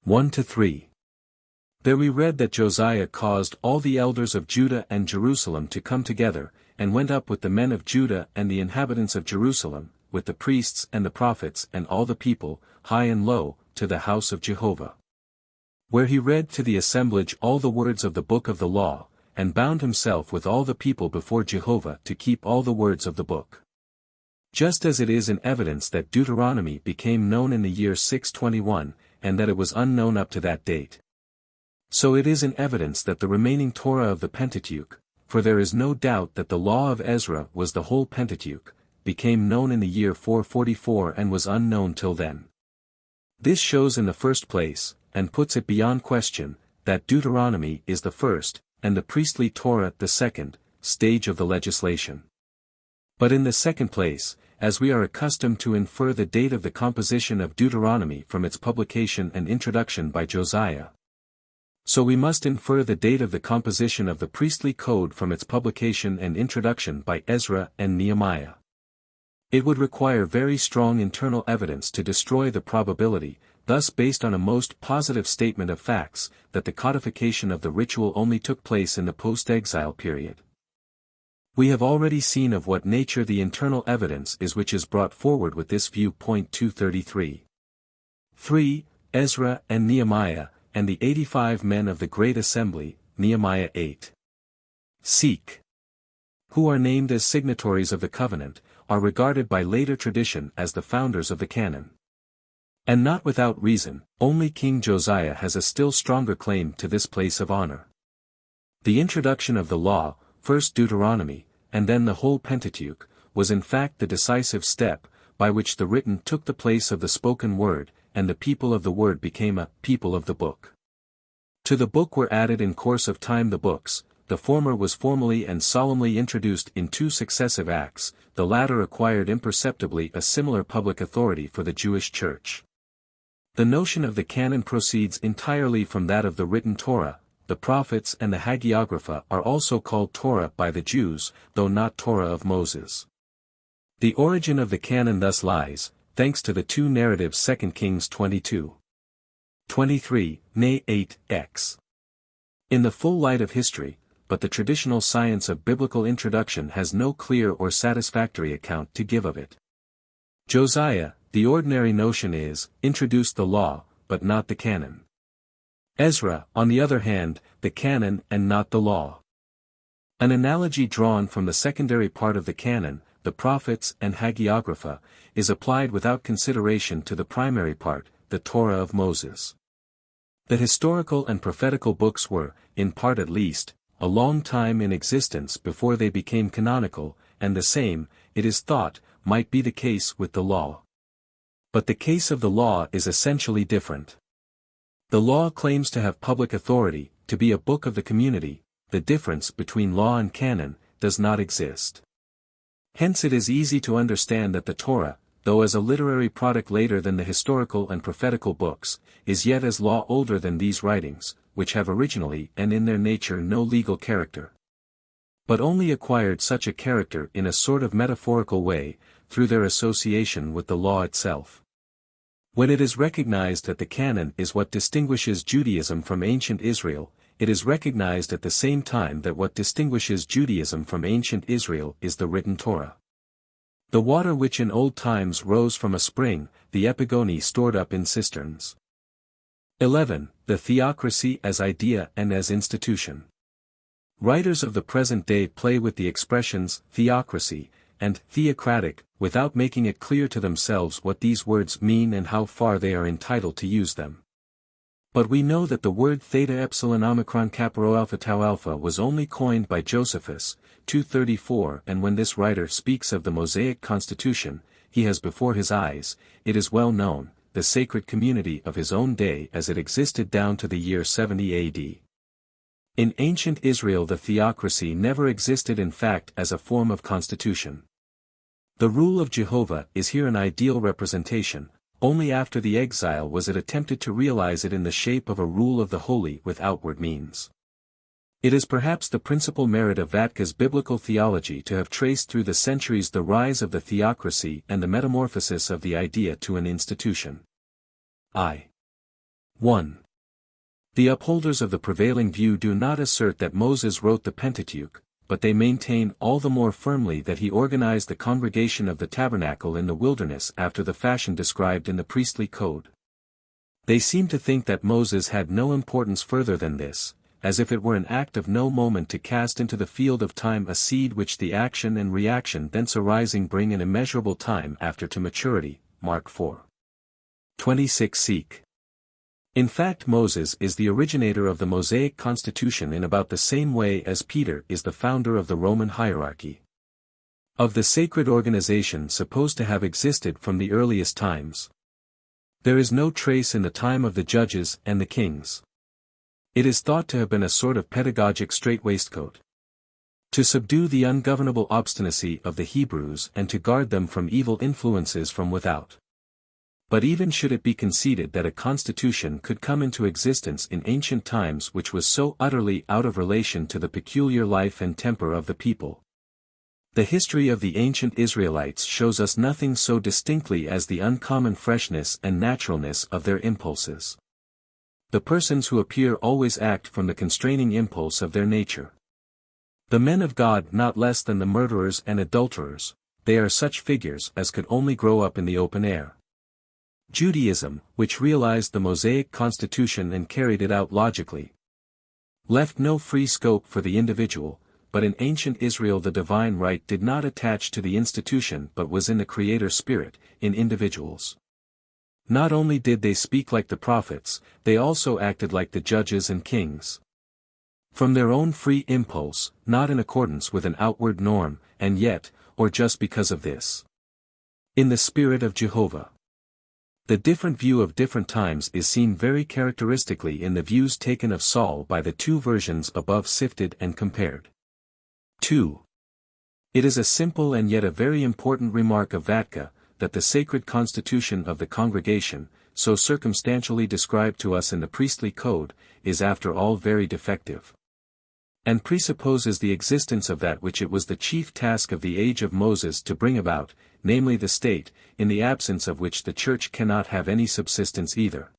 1-3. There we read that Josiah caused all the elders of Judah and Jerusalem to come together, and went up with the men of Judah and the inhabitants of Jerusalem, with the priests and the prophets and all the people, high and low, to the house of Jehovah, where he read to the assemblage all the words of the book of the law, and bound himself with all the people before Jehovah to keep all the words of the book. Just as it is in evidence that Deuteronomy became known in the year 621, and that it was unknown up to that date, so it is in evidence that the remaining Torah of the Pentateuch, for there is no doubt that the law of Ezra was the whole Pentateuch, became known in the year 444 and was unknown till then. This shows in the first place, and puts it beyond question, that Deuteronomy is the first, and the priestly Torah the second, stage of the legislation. But in the second place, as we are accustomed to infer the date of the composition of Deuteronomy from its publication and introduction by Josiah, so we must infer the date of the composition of the priestly code from its publication and introduction by Ezra and Nehemiah. It would require very strong internal evidence to destroy the probability, thus based on a most positive statement of facts, that the codification of the ritual only took place in the post-exile period. We have already seen of what nature the internal evidence is which is brought forward with this view. 233. 3. Ezra and Nehemiah, and the 85 men of the great assembly, Nehemiah 8. Seek. who are named as signatories of the covenant, are regarded by later tradition as the founders of the canon. And not without reason, only King Josiah has a still stronger claim to this place of honor. The introduction of the law, first Deuteronomy, and then the whole Pentateuch, was in fact the decisive step, by which the written took the place of the spoken word, and the people of the word became a people of the book. To the book were added in course of time the books. The former was formally and solemnly introduced in 2 successive acts, the latter acquired imperceptibly a similar public authority for the Jewish Church. The notion of the canon proceeds entirely from that of the written Torah. The prophets and the hagiographa are also called Torah by the Jews, though not Torah of Moses. The origin of the canon thus lies, thanks to the 2 narratives 2 Kings 22:23, nay 8x. In the full light of history, but the traditional science of biblical introduction has no clear or satisfactory account to give of it. Josiah, the ordinary notion is, introduced the law, but not the canon. Ezra, on the other hand, the canon and not the law. An analogy drawn from the secondary part of the canon, the prophets and hagiographa, is applied without consideration to the primary part, the Torah of Moses. The historical and prophetical books were, in part at least, a long time in existence before they became canonical, and the same, it is thought, might be the case with the law. But the case of the law is essentially different. The law claims to have public authority, to be a book of the community. The difference between law and canon does not exist. Hence it is easy to understand that the Torah, though as a literary product later than the historical and prophetical books, is yet as law older than these writings, which have originally and in their nature no legal character, but only acquired such a character in a sort of metaphorical way, through their association with the law itself. When it is recognized that the canon is what distinguishes Judaism from ancient Israel, it is recognized at the same time that what distinguishes Judaism from ancient Israel is the written Torah. The water which in old times rose from a spring, the epigoni stored up in cisterns. 11. The Theocracy as idea and as institution. Writers of the present day play with the expressions theocracy and theocratic, without making it clear to themselves what these words mean and how far they are entitled to use them. But we know that the word theta epsilon omicron kappa rho alpha tau alpha was only coined by Josephus, 234, and when this writer speaks of the Mosaic constitution, he has before his eyes, it is well known, the sacred community of his own day as it existed down to the year 70 AD. In ancient Israel the theocracy never existed in fact as a form of constitution. The rule of Jehovah is here an ideal representation. Only after the exile was it attempted to realize it in the shape of a rule of the holy with outward means. It is perhaps the principal merit of Vatka's biblical theology to have traced through the centuries the rise of the theocracy and the metamorphosis of the idea to an institution. 1. The upholders of the prevailing view do not assert that Moses wrote the Pentateuch, but they maintain all the more firmly that he organized the congregation of the tabernacle in the wilderness after the fashion described in the priestly code. They seem to think that Moses had no importance further than this, as if it were an act of no moment to cast into the field of time a seed which the action and reaction thence arising bring an immeasurable time after to maturity, Mark 4:26 seek. In fact Moses is the originator of the Mosaic constitution in about the same way as Peter is the founder of the Roman hierarchy. Of the sacred organization supposed to have existed from the earliest times, there is no trace in the time of the judges and the kings. It is thought to have been a sort of pedagogic straitwaistcoat, to subdue the ungovernable obstinacy of the Hebrews and to guard them from evil influences from without. But even should it be conceded that a constitution could come into existence in ancient times which was so utterly out of relation to the peculiar life and temper of the people, the history of the ancient Israelites shows us nothing so distinctly as the uncommon freshness and naturalness of their impulses. The persons who appear always act from the constraining impulse of their nature. The men of God not less than the murderers and adulterers, they are such figures as could only grow up in the open air. Judaism, which realized the Mosaic constitution and carried it out logically, left no free scope for the individual, but in ancient Israel the divine right did not attach to the institution but was in the Creator spirit, in individuals. Not only did they speak like the prophets, they also acted like the judges and kings. From their own free impulse, not in accordance with an outward norm, and yet, or just because of this. In the spirit of Jehovah. The different view of different times is seen very characteristically in the views taken of Saul by the two versions above sifted and compared. 2. It is a simple and yet a very important remark of Vatka, that the sacred constitution of the congregation, so circumstantially described to us in the priestly code, is after all very defective. And presupposes the existence of that which it was the chief task of the age of Moses to bring about, namely the state, in the absence of which the church cannot have any subsistence either.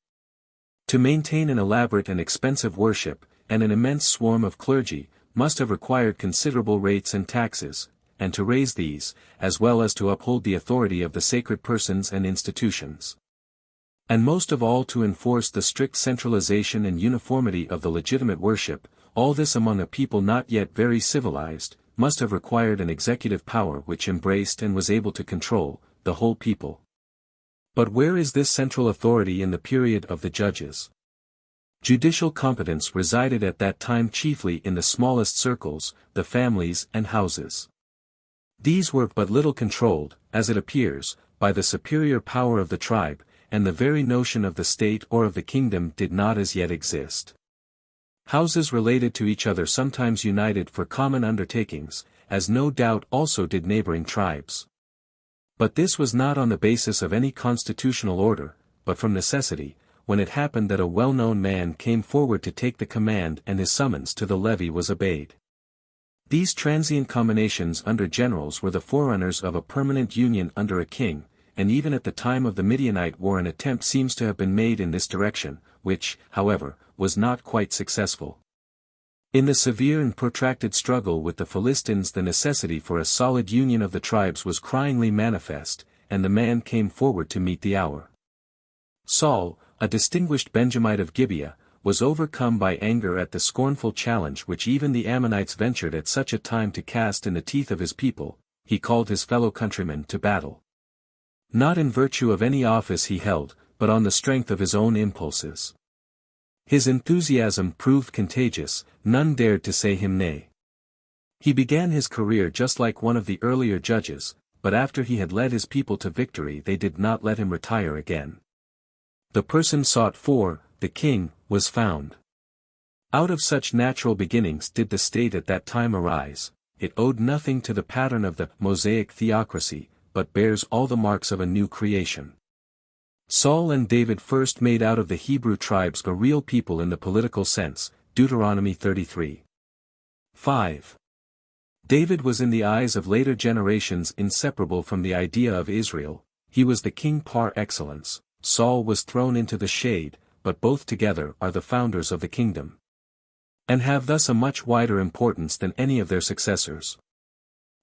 To maintain an elaborate and expensive worship, and an immense swarm of clergy, must have required considerable rates and taxes, and to raise these, as well as to uphold the authority of the sacred persons and institutions. And most of all to enforce the strict centralization and uniformity of the legitimate worship, all this among a people not yet very civilized, must have required an executive power which embraced and was able to control the whole people. But where is this central authority in the period of the judges? Judicial competence resided at that time chiefly in the smallest circles, the families and houses. These were but little controlled, as it appears, by the superior power of the tribe, and the very notion of the state or of the kingdom did not as yet exist. Houses related to each other sometimes united for common undertakings, as no doubt also did neighboring tribes. But this was not on the basis of any constitutional order, but from necessity, when it happened that a well-known man came forward to take the command and his summons to the levy was obeyed. These transient combinations under generals were the forerunners of a permanent union under a king, and even at the time of the Midianite war an attempt seems to have been made in this direction, which, however, was not quite successful. In the severe and protracted struggle with the Philistines the necessity for a solid union of the tribes was cryingly manifest, and the man came forward to meet the hour. Saul, a distinguished Benjamite of Gibeah, was overcome by anger at the scornful challenge which even the Ammonites ventured at such a time to cast in the teeth of his people. He called his fellow countrymen to battle. Not in virtue of any office he held, but on the strength of his own impulses. His enthusiasm proved contagious, none dared to say him nay. He began his career just like one of the earlier judges, but after he had led his people to victory they did not let him retire again. The person sought for, the king, was found. Out of such natural beginnings did the state at that time arise. It owed nothing to the pattern of the Mosaic theocracy, but bears all the marks of a new creation. Saul and David first made out of the Hebrew tribes a real people in the political sense, Deuteronomy 33. 5. David was in the eyes of later generations inseparable from the idea of Israel. He was the king par excellence. Saul was thrown into the shade, but both together are the founders of the kingdom. And have thus a much wider importance than any of their successors.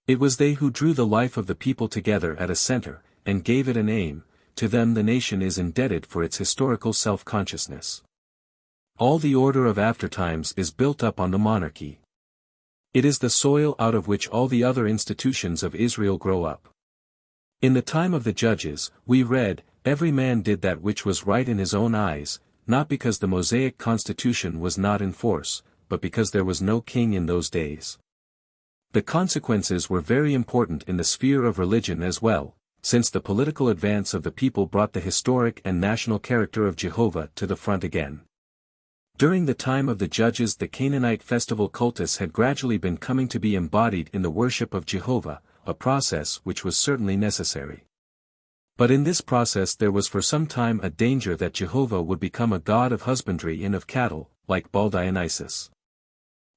It was they who drew the life of the people together at a center, and gave it an aim. To them the nation is indebted for its historical self-consciousness. All the order of aftertimes is built up on the monarchy. It is the soil out of which all the other institutions of Israel grow up. In the time of the judges, we read, every man did that which was right in his own eyes, not because the Mosaic constitution was not in force, but because there was no king in those days. The consequences were very important in the sphere of religion as well, since the political advance of the people brought the historic and national character of Jehovah to the front again. During the time of the judges the Canaanite festival cultus had gradually been coming to be embodied in the worship of Jehovah, a process which was certainly necessary. But in this process there was for some time a danger that Jehovah would become a god of husbandry and of cattle, like Baal Dionysus.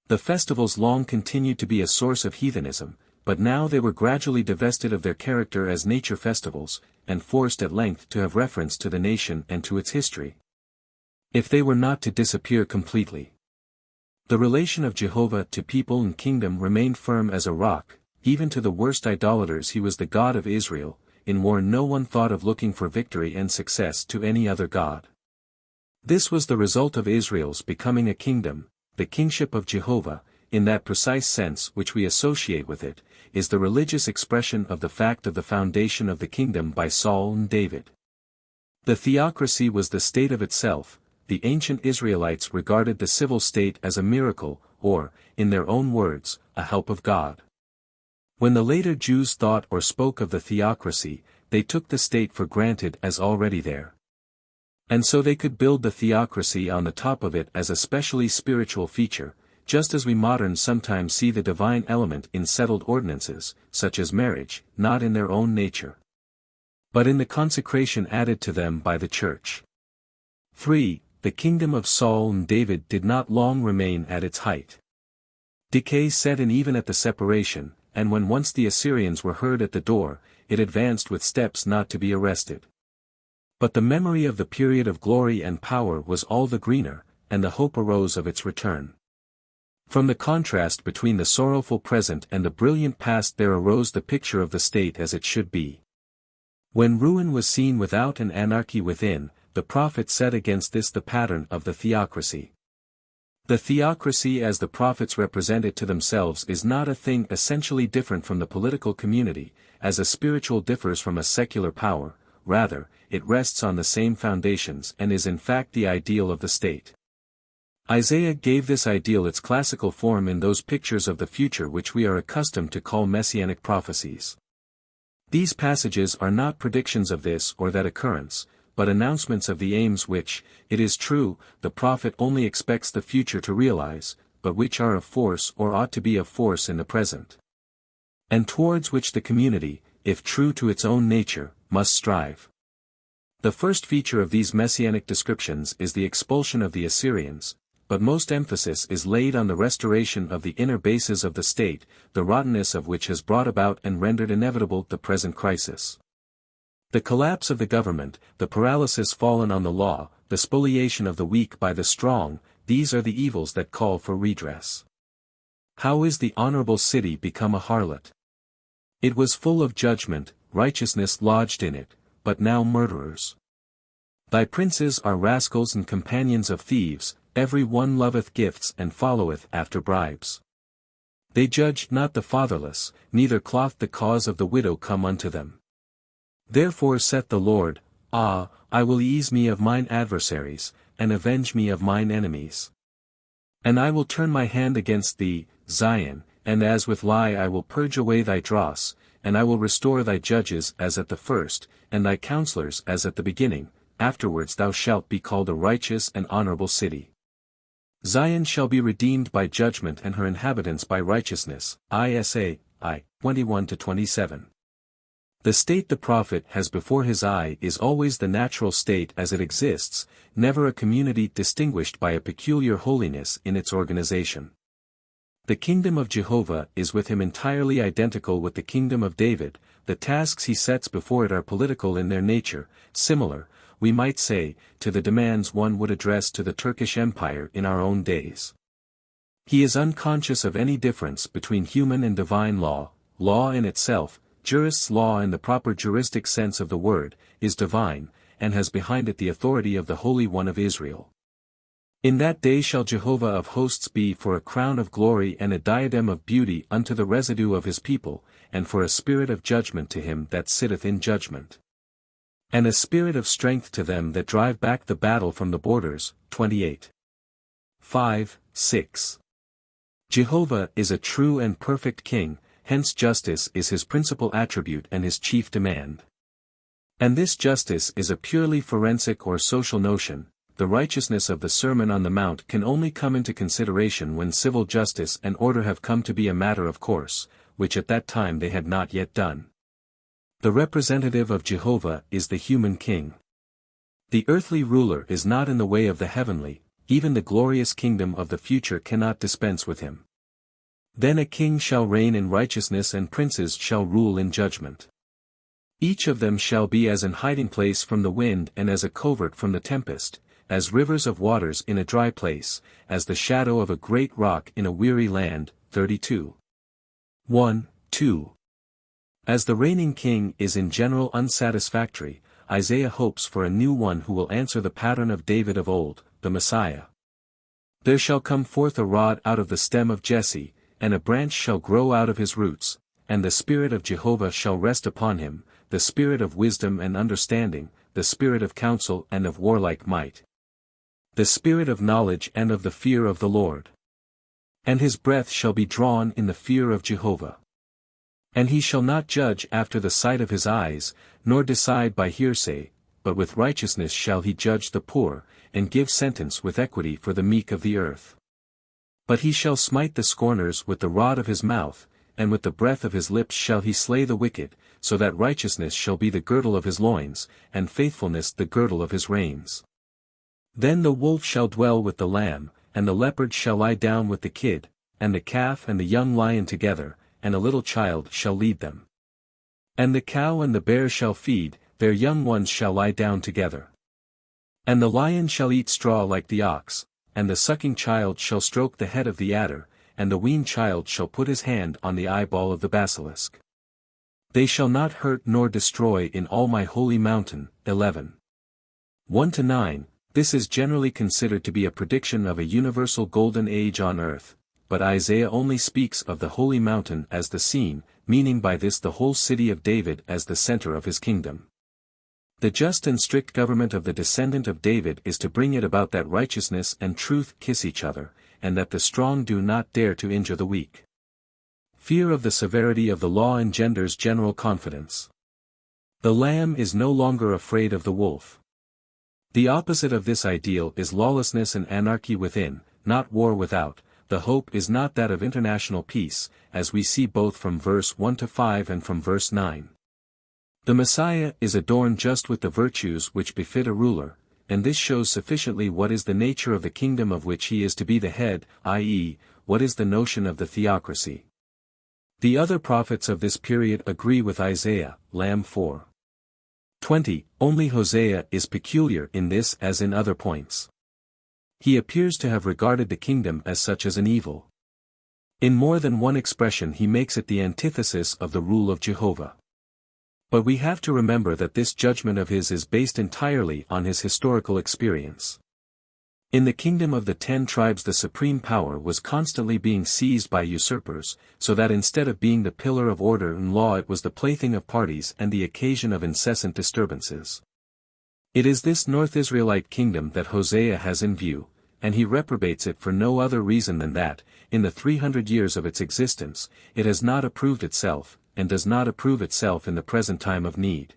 The festivals long continued to be a source of heathenism, but now they were gradually divested of their character as nature festivals, and forced at length to have reference to the nation and to its history. If they were not to disappear completely. The relation of Jehovah to people and kingdom remained firm as a rock. Even to the worst idolaters he was the God of Israel. In war no one thought of looking for victory and success to any other god. This was the result of Israel's becoming a kingdom, the kingship of Jehovah. in that precise sense which we associate with it, is the religious expression of the fact of the foundation of the kingdom by Saul and David. The theocracy was the state of itself. The ancient Israelites regarded the civil state as a miracle, or, in their own words, a help of God. When the later Jews thought or spoke of the theocracy, they took the state for granted as already there. And so they could build the theocracy on the top of it as a specially spiritual feature, just as we moderns sometimes see the divine element in settled ordinances, such as marriage, not in their own nature, but in the consecration added to them by the Church. 3. The kingdom of Saul and David did not long remain at its height. Decay set in even at the separation, and when once the Assyrians were heard at the door, it advanced with steps not to be arrested. But the memory of the period of glory and power was all the greener, and the hope arose of its return. From the contrast between the sorrowful present and the brilliant past there arose the picture of the state as it should be. When ruin was seen without and anarchy within, the prophet set against this the pattern of the theocracy. The theocracy as the prophets represent it to themselves is not a thing essentially different from the political community, as a spiritual differs from a secular power, rather, it rests on the same foundations and is in fact the ideal of the state. Isaiah gave this ideal its classical form in those pictures of the future which we are accustomed to call messianic prophecies. These passages are not predictions of this or that occurrence, but announcements of the aims which, it is true, the prophet only expects the future to realize, but which are of force or ought to be of force in the present, and towards which the community, if true to its own nature, must strive. The first feature of these messianic descriptions is the expulsion of the Assyrians, but most emphasis is laid on the restoration of the inner bases of the state, the rottenness of which has brought about and rendered inevitable the present crisis. The collapse of the government, the paralysis fallen on the law, the spoliation of the weak by the strong, these are the evils that call for redress. How is the honorable city become a harlot? It was full of judgment, righteousness lodged in it, but now murderers. Thy princes are rascals and companions of thieves, every one loveth gifts and followeth after bribes. They judged not the fatherless, neither clothed the cause of the widow come unto them. Therefore saith the Lord, I will ease me of mine adversaries, and avenge me of mine enemies. And I will turn my hand against thee, Zion, and as with lye I will purge away thy dross, and I will restore thy judges as at the first, and thy counselors as at the beginning, afterwards thou shalt be called a righteous and honorable city. Zion shall be redeemed by judgment and her inhabitants by righteousness. Isa. 21-27. The state the prophet has before his eye is always the natural state as it exists, never a community distinguished by a peculiar holiness in its organization. The kingdom of Jehovah is with him entirely identical with the kingdom of David. The tasks he sets before it are political in their nature, similar, we might say, to the demands one would address to the Turkish Empire in our own days. He is unconscious of any difference between human and divine law. Law in itself, jurist's law in the proper juristic sense of the word, is divine, and has behind it the authority of the Holy One of Israel. In that day shall Jehovah of hosts be for a crown of glory and a diadem of beauty unto the residue of his people, and for a spirit of judgment to him that sitteth in judgment, and a spirit of strength to them that drive back the battle from the borders. 28. 5, 6. Jehovah is a true and perfect king, hence justice is his principal attribute and his chief demand. And this justice is a purely forensic or social notion. The righteousness of the Sermon on the Mount can only come into consideration when civil justice and order have come to be a matter of course, which at that time they had not yet done. The representative of Jehovah is the human king. The earthly ruler is not in the way of the heavenly, even the glorious kingdom of the future cannot dispense with him. Then a king shall reign in righteousness and princes shall rule in judgment. Each of them shall be as an hiding place from the wind and as a covert from the tempest, as rivers of waters in a dry place, as the shadow of a great rock in a weary land. 32. 1, 2. As the reigning king is in general unsatisfactory, Isaiah hopes for a new one who will answer the pattern of David of old, the Messiah. There shall come forth a rod out of the stem of Jesse, and a branch shall grow out of his roots, and the Spirit of Jehovah shall rest upon him, the Spirit of wisdom and understanding, the Spirit of counsel and of warlike might, the Spirit of knowledge and of the fear of the Lord. And his breath shall be drawn in the fear of Jehovah. And he shall not judge after the sight of his eyes, nor decide by hearsay, but with righteousness shall he judge the poor, and give sentence with equity for the meek of the earth. But he shall smite the scorners with the rod of his mouth, and with the breath of his lips shall he slay the wicked, so that righteousness shall be the girdle of his loins, and faithfulness the girdle of his reins. Then the wolf shall dwell with the lamb, and the leopard shall lie down with the kid, and the calf and the young lion together, and a little child shall lead them. And the cow and the bear shall feed, their young ones shall lie down together. And the lion shall eat straw like the ox, and the sucking child shall stroke the head of the adder, and the weaned child shall put his hand on the eyeball of the basilisk. They shall not hurt nor destroy in all my holy mountain. 11. 1-9. This is generally considered to be a prediction of a universal golden age on earth, but Isaiah only speaks of the holy mountain as the scene, meaning by this the whole city of David as the center of his kingdom. The just and strict government of the descendant of David is to bring it about that righteousness and truth kiss each other, and that the strong do not dare to injure the weak. Fear of the severity of the law engenders general confidence. The lamb is no longer afraid of the wolf. The opposite of this ideal is lawlessness and anarchy within, not war without. The hope is not that of international peace, as we see both from verse 1-5 and from verse 9. The Messiah is adorned just with the virtues which befit a ruler, and this shows sufficiently what is the nature of the kingdom of which he is to be the head, i.e., what is the notion of the theocracy. The other prophets of this period agree with Isaiah, Lamb 4. 20. Only Hosea is peculiar in this as in other points. He appears to have regarded the kingdom as such as an evil. In more than one expression he makes it the antithesis of the rule of Jehovah. But we have to remember that this judgment of his is based entirely on his historical experience. In the kingdom of the 10 tribes the supreme power was constantly being seized by usurpers, so that instead of being the pillar of order and law it was the plaything of parties and the occasion of incessant disturbances. It is this North Israelite kingdom that Hosea has in view, and he reprobates it for no other reason than that, in the 300 years of its existence, it has not approved itself, and does not approve itself in the present time of need.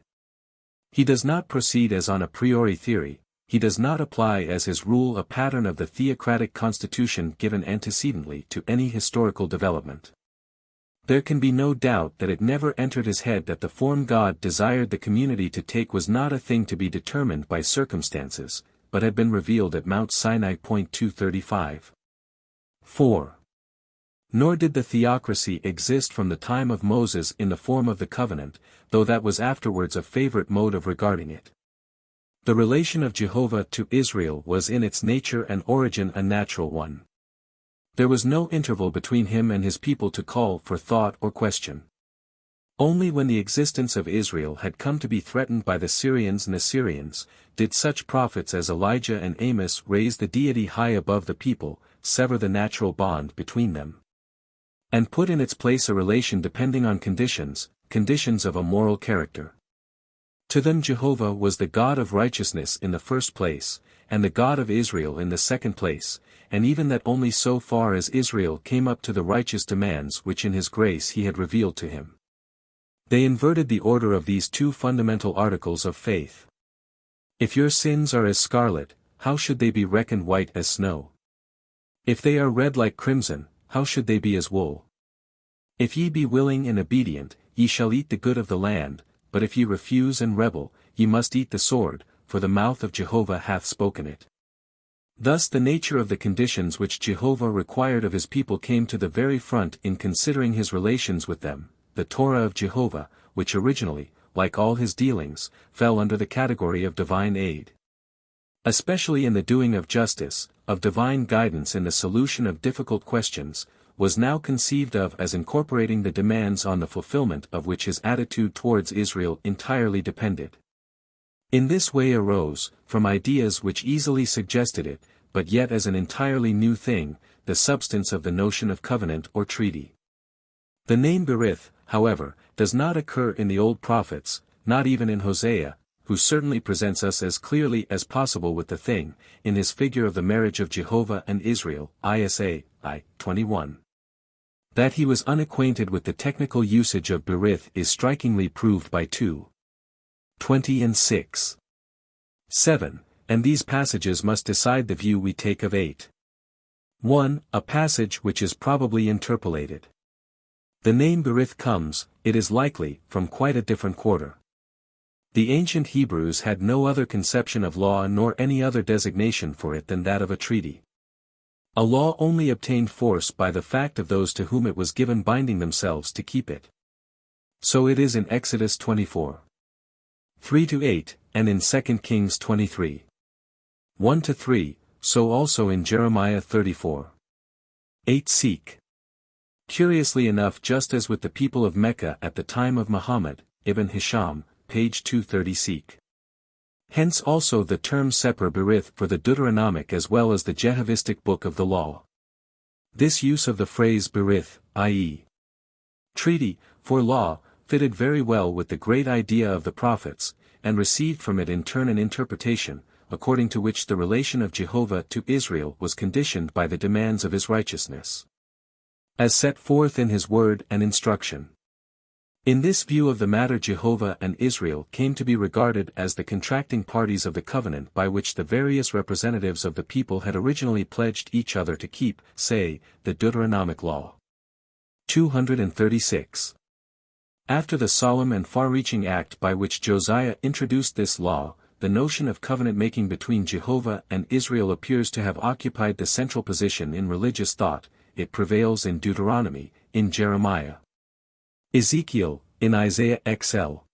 He does not proceed as on a priori theory, he does not apply as his rule a pattern of the theocratic constitution given antecedently to any historical development. There can be no doubt that it never entered his head that the form God desired the community to take was not a thing to be determined by circumstances, but had been revealed at Mount Sinai. 235. 4. Nor did the theocracy exist from the time of Moses in the form of the covenant, though that was afterwards a favorite mode of regarding it. The relation of Jehovah to Israel was in its nature and origin a natural one. There was no interval between him and his people to call for thought or question. Only when the existence of Israel had come to be threatened by the Syrians and Assyrians, did such prophets as Elijah and Amos raise the deity high above the people, sever the natural bond between them, and put in its place a relation depending on conditions of a moral character. To them Jehovah was the God of righteousness in the first place, and the God of Israel in the second place, and even that only so far as Israel came up to the righteous demands which in his grace he had revealed to him. They inverted the order of these two fundamental articles of faith. If your sins are as scarlet, how should they be reckoned white as snow? If they are red like crimson, how should they be as wool? If ye be willing and obedient, ye shall eat the good of the land, but if ye refuse and rebel, ye must eat the sword, for the mouth of Jehovah hath spoken it. Thus the nature of the conditions which Jehovah required of his people came to the very front in considering his relations with them, the Torah of Jehovah, which originally, like all his dealings, fell under the category of divine aid. Especially in the doing of justice, of divine guidance in the solution of difficult questions, was now conceived of as incorporating the demands on the fulfillment of which his attitude towards Israel entirely depended. In this way arose, from ideas which easily suggested it, but yet as an entirely new thing, the substance of the notion of covenant or treaty. The name Berith, however, does not occur in the Old Prophets, not even in Hosea, who certainly presents us as clearly as possible with the thing, in his figure of the marriage of Jehovah and Israel, Isa. I. 21. That he was unacquainted with the technical usage of Berith is strikingly proved by 2:20 and 6:7, and these passages must decide the view we take of 8:1, a passage which is probably interpolated. The name Berith comes, it is likely, from quite a different quarter. The ancient Hebrews had no other conception of law nor any other designation for it than that of a treaty. A law only obtained force by the fact of those to whom it was given binding themselves to keep it. So it is in Exodus 24:3-8, and in 2 Kings 23:1-3, so also in Jeremiah 34:8 seek. Curiously enough, just as with the people of Mecca at the time of Muhammad, Ibn Hisham, page 230 seek. Hence also the term Seper Berith for the Deuteronomic as well as the Jehovistic book of the law. This use of the phrase Berith, i.e. treaty, for law, fitted very well with the great idea of the prophets, and received from it in turn an interpretation, according to which the relation of Jehovah to Israel was conditioned by the demands of his righteousness, as set forth in his word and instruction. In this view of the matter, Jehovah and Israel came to be regarded as the contracting parties of the covenant by which the various representatives of the people had originally pledged each other to keep, say, the Deuteronomic law. 236. After the solemn and far-reaching act by which Josiah introduced this law, the notion of covenant-making between Jehovah and Israel appears to have occupied the central position in religious thought. It prevails in Deuteronomy, in Jeremiah, Ezekiel, in Isaiah XL-66,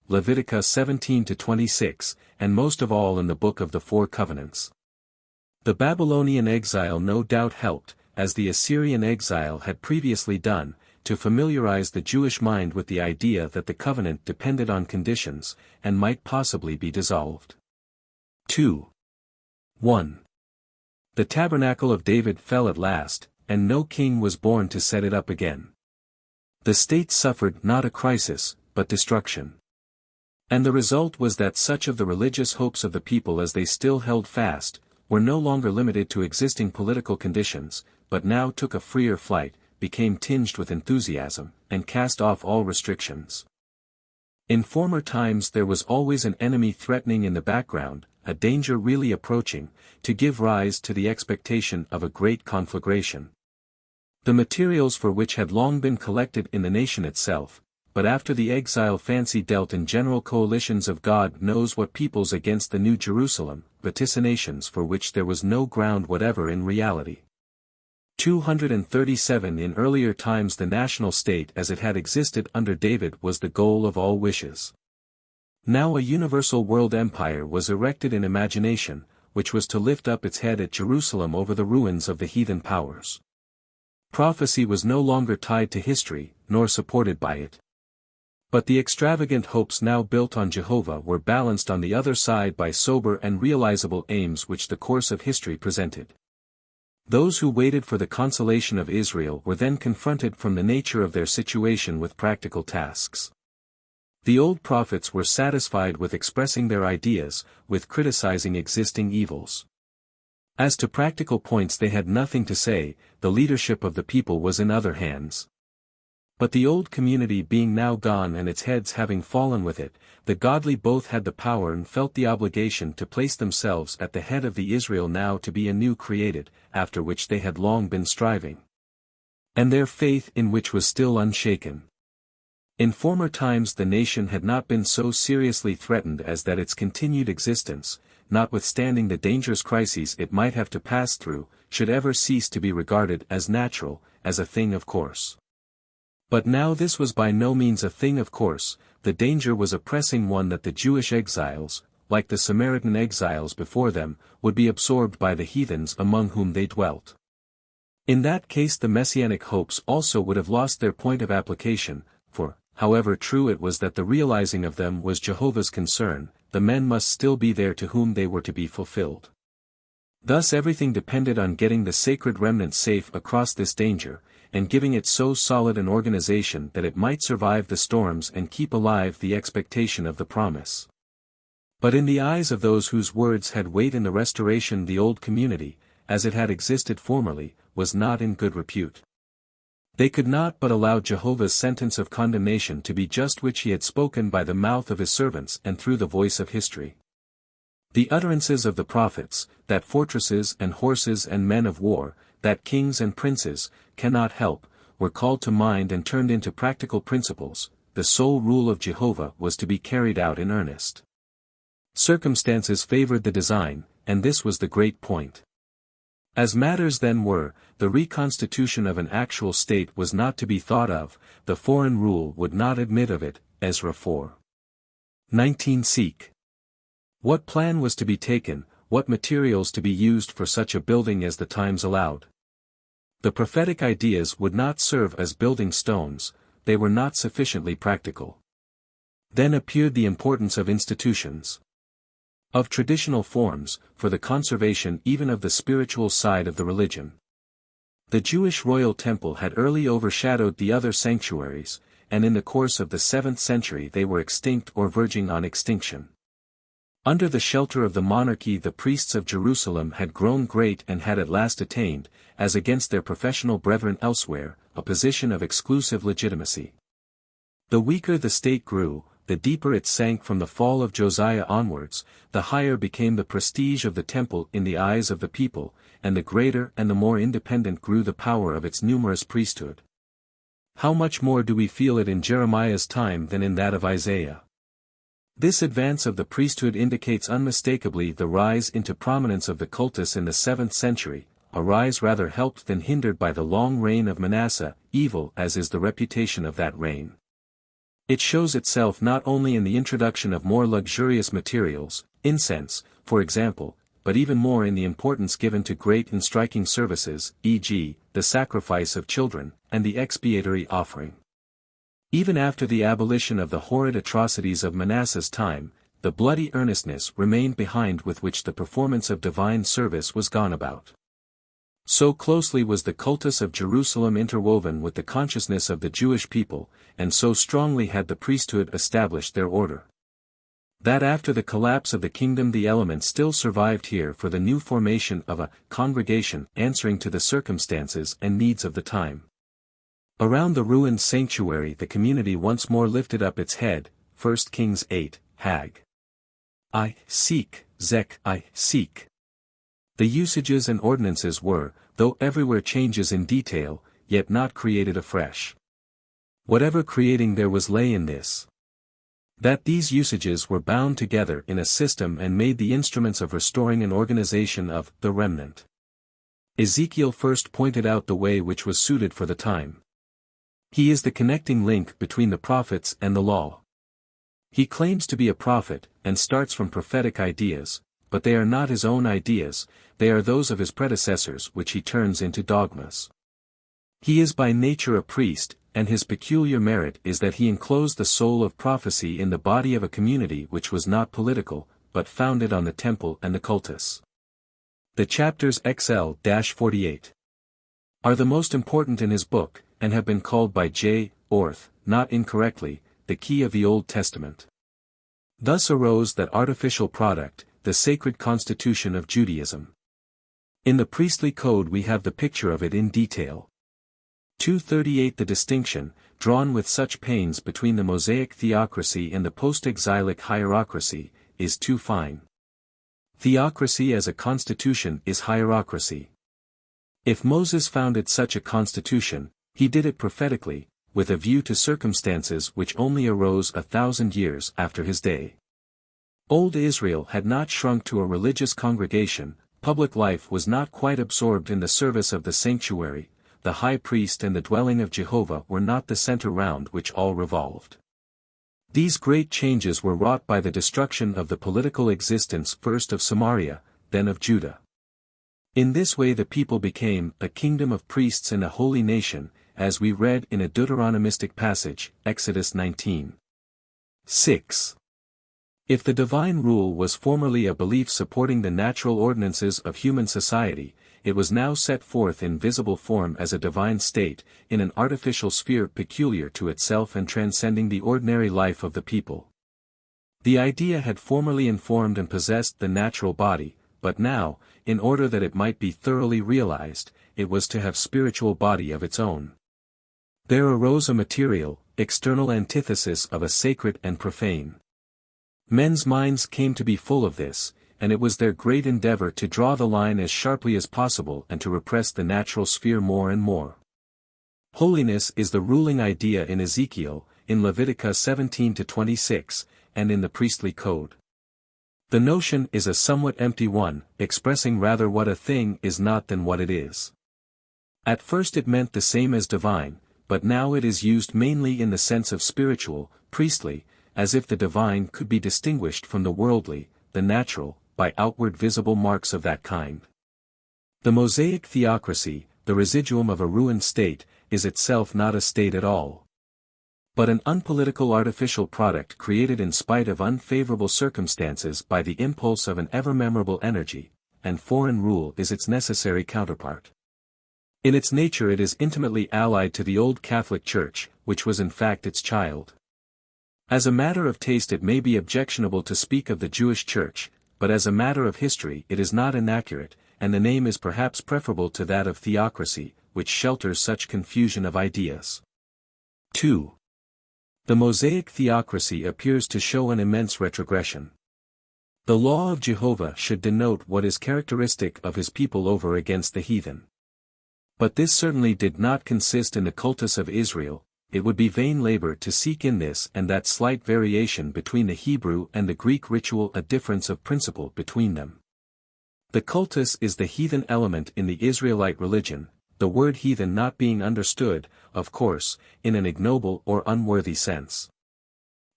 Leviticus 17-26, and most of all in the Book of the Four Covenants. The Babylonian exile no doubt helped, as the Assyrian exile had previously done, to familiarize the Jewish mind with the idea that the covenant depended on conditions, and might possibly be dissolved. 2:1. The tabernacle of David fell at last, and no king was born to set it up again. The state suffered not a crisis, but destruction. And the result was that such of the religious hopes of the people as they still held fast, were no longer limited to existing political conditions, but now took a freer flight, became tinged with enthusiasm, and cast off all restrictions. In former times there was always an enemy threatening in the background, a danger really approaching, to give rise to the expectation of a great conflagration. The materials for which had long been collected in the nation itself, but after the exile fancy dealt in general coalitions of God knows what peoples against the New Jerusalem, vaticinations for which there was no ground whatever in reality. 237. In earlier times the national state as it had existed under David was the goal of all wishes. Now a universal world empire was erected in imagination, which was to lift up its head at Jerusalem over the ruins of the heathen powers. Prophecy was no longer tied to history, nor supported by it. But the extravagant hopes now built on Jehovah were balanced on the other side by sober and realizable aims which the course of history presented. Those who waited for the consolation of Israel were then confronted from the nature of their situation with practical tasks. The old prophets were satisfied with expressing their ideas, with criticizing existing evils. As to practical points they had nothing to say, the leadership of the people was in other hands. But the old community being now gone and its heads having fallen with it, the godly both had the power and felt the obligation to place themselves at the head of the Israel now to be anew created, after which they had long been striving, and their faith in which was still unshaken. In former times the nation had not been so seriously threatened as that its continued existence, notwithstanding the dangerous crises it might have to pass through, should ever cease to be regarded as natural, as a thing of course. But now this was by no means a thing of course, the danger was a pressing one that the Jewish exiles, like the Samaritan exiles before them, would be absorbed by the heathens among whom they dwelt. In that case the messianic hopes also would have lost their point of application, for, however true it was that the realizing of them was Jehovah's concern, the men must still be there to whom they were to be fulfilled. Thus everything depended on getting the sacred remnant safe across this danger, and giving it so solid an organization that it might survive the storms and keep alive the expectation of the promise. But in the eyes of those whose words had weight in the restoration, the old community, as it had existed formerly, was not in good repute. They could not but allow Jehovah's sentence of condemnation to be just which he had spoken by the mouth of his servants and through the voice of history. The utterances of the prophets, that fortresses and horses and men of war, that kings and princes, cannot help, were called to mind and turned into practical principles. The sole rule of Jehovah was to be carried out in earnest. Circumstances favored the design, and this was the great point. As matters then were, the reconstitution of an actual state was not to be thought of, the foreign rule would not admit of it. Ezra 4. 19. Seek. What plan was to be taken, what materials to be used for such a building as the times allowed? The prophetic ideas would not serve as building stones, they were not sufficiently practical. Then appeared the importance of institutions. Of traditional forms, for the conservation even of the spiritual side of the religion. The Jewish royal temple had early overshadowed the other sanctuaries, and in the course of the 7th century they were extinct or verging on extinction. Under the shelter of the monarchy the priests of Jerusalem had grown great and had at last attained, as against their professional brethren elsewhere, a position of exclusive legitimacy. The weaker the state grew, the deeper it sank from the fall of Josiah onwards, the higher became the prestige of the temple in the eyes of the people, and the greater and the more independent grew the power of its numerous priesthood. How much more do we feel it in Jeremiah's time than in that of Isaiah? This advance of the priesthood indicates unmistakably the rise into prominence of the cultus in the 7th century, a rise rather helped than hindered by the long reign of Manasseh, evil as is the reputation of that reign. It shows itself not only in the introduction of more luxurious materials, incense, for example, but even more in the importance given to great and striking services, e.g., the sacrifice of children, and the expiatory offering. Even after the abolition of the horrid atrocities of Manasseh's time, the bloody earnestness remained behind with which the performance of divine service was gone about. So closely was the cultus of Jerusalem interwoven with the consciousness of the Jewish people, and so strongly had the priesthood established their order, that after the collapse of the kingdom the element still survived here for the new formation of a congregation answering to the circumstances and needs of the time. Around the ruined sanctuary the community once more lifted up its head. 1 Kings 8, Hag. I seek, Zek, I seek. The usages and ordinances were, though everywhere changes in detail, yet not created afresh. Whatever creating there was lay in this, that these usages were bound together in a system and made the instruments of restoring an organization of the remnant. Ezekiel first pointed out the way which was suited for the time. He is the connecting link between the prophets and the law. He claims to be a prophet, and starts from prophetic ideas, but they are not his own ideas, they are those of his predecessors which he turns into dogmas. He is by nature a priest, and his peculiar merit is that he enclosed the soul of prophecy in the body of a community which was not political, but founded on the temple and the cultus. The chapters XL-48 are the most important in his book, and have been called by J. Orth, not incorrectly, the key of the Old Testament. Thus arose that artificial product, the sacred constitution of Judaism. In the priestly code we have the picture of it in detail. 238 The distinction, drawn with such pains between the Mosaic theocracy and the post-exilic hierocracy, is too fine. Theocracy as a constitution is hierocracy. If Moses founded such a constitution, he did it prophetically, with a view to circumstances which only arose 1,000 years after his day. Old Israel had not shrunk to a religious congregation, public life was not quite absorbed in the service of the sanctuary, the high priest and the dwelling of Jehovah were not the center round which all revolved. These great changes were wrought by the destruction of the political existence first of Samaria, then of Judah. In this way the people became a kingdom of priests and a holy nation, as we read in a Deuteronomistic passage, Exodus 19. 6. If the divine rule was formerly a belief supporting the natural ordinances of human society, it was now set forth in visible form as a divine state, in an artificial sphere peculiar to itself and transcending the ordinary life of the people. The idea had formerly informed and possessed the natural body, but now, in order that it might be thoroughly realized, it was to have spiritual body of its own. There arose a material, external antithesis of a sacred and profane. Men's minds came to be full of this, and it was their great endeavor to draw the line as sharply as possible and to repress the natural sphere more and more. Holiness is the ruling idea in Ezekiel, in Leviticus 17-26, and in the priestly code. The notion is a somewhat empty one, expressing rather what a thing is not than what it is. At first it meant the same as divine, but now it is used mainly in the sense of spiritual, priestly, as if the divine could be distinguished from the worldly, the natural, by outward visible marks of that kind. The Mosaic theocracy, the residuum of a ruined state, is itself not a state at all, but an unpolitical artificial product created in spite of unfavorable circumstances by the impulse of an ever-memorable energy, and foreign rule is its necessary counterpart. In its nature it is intimately allied to the old Catholic Church, which was in fact its child. As a matter of taste it may be objectionable to speak of the Jewish Church, but as a matter of history it is not inaccurate, and the name is perhaps preferable to that of theocracy, which shelters such confusion of ideas. 2. The Mosaic theocracy appears to show an immense retrogression. The law of Jehovah should denote what is characteristic of his people over against the heathen. But this certainly did not consist in the cultus of Israel. It would be vain labor to seek in this and that slight variation between the Hebrew and the Greek ritual a difference of principle between them. The cultus is the heathen element in the Israelite religion, the word heathen not being understood, of course, in an ignoble or unworthy sense.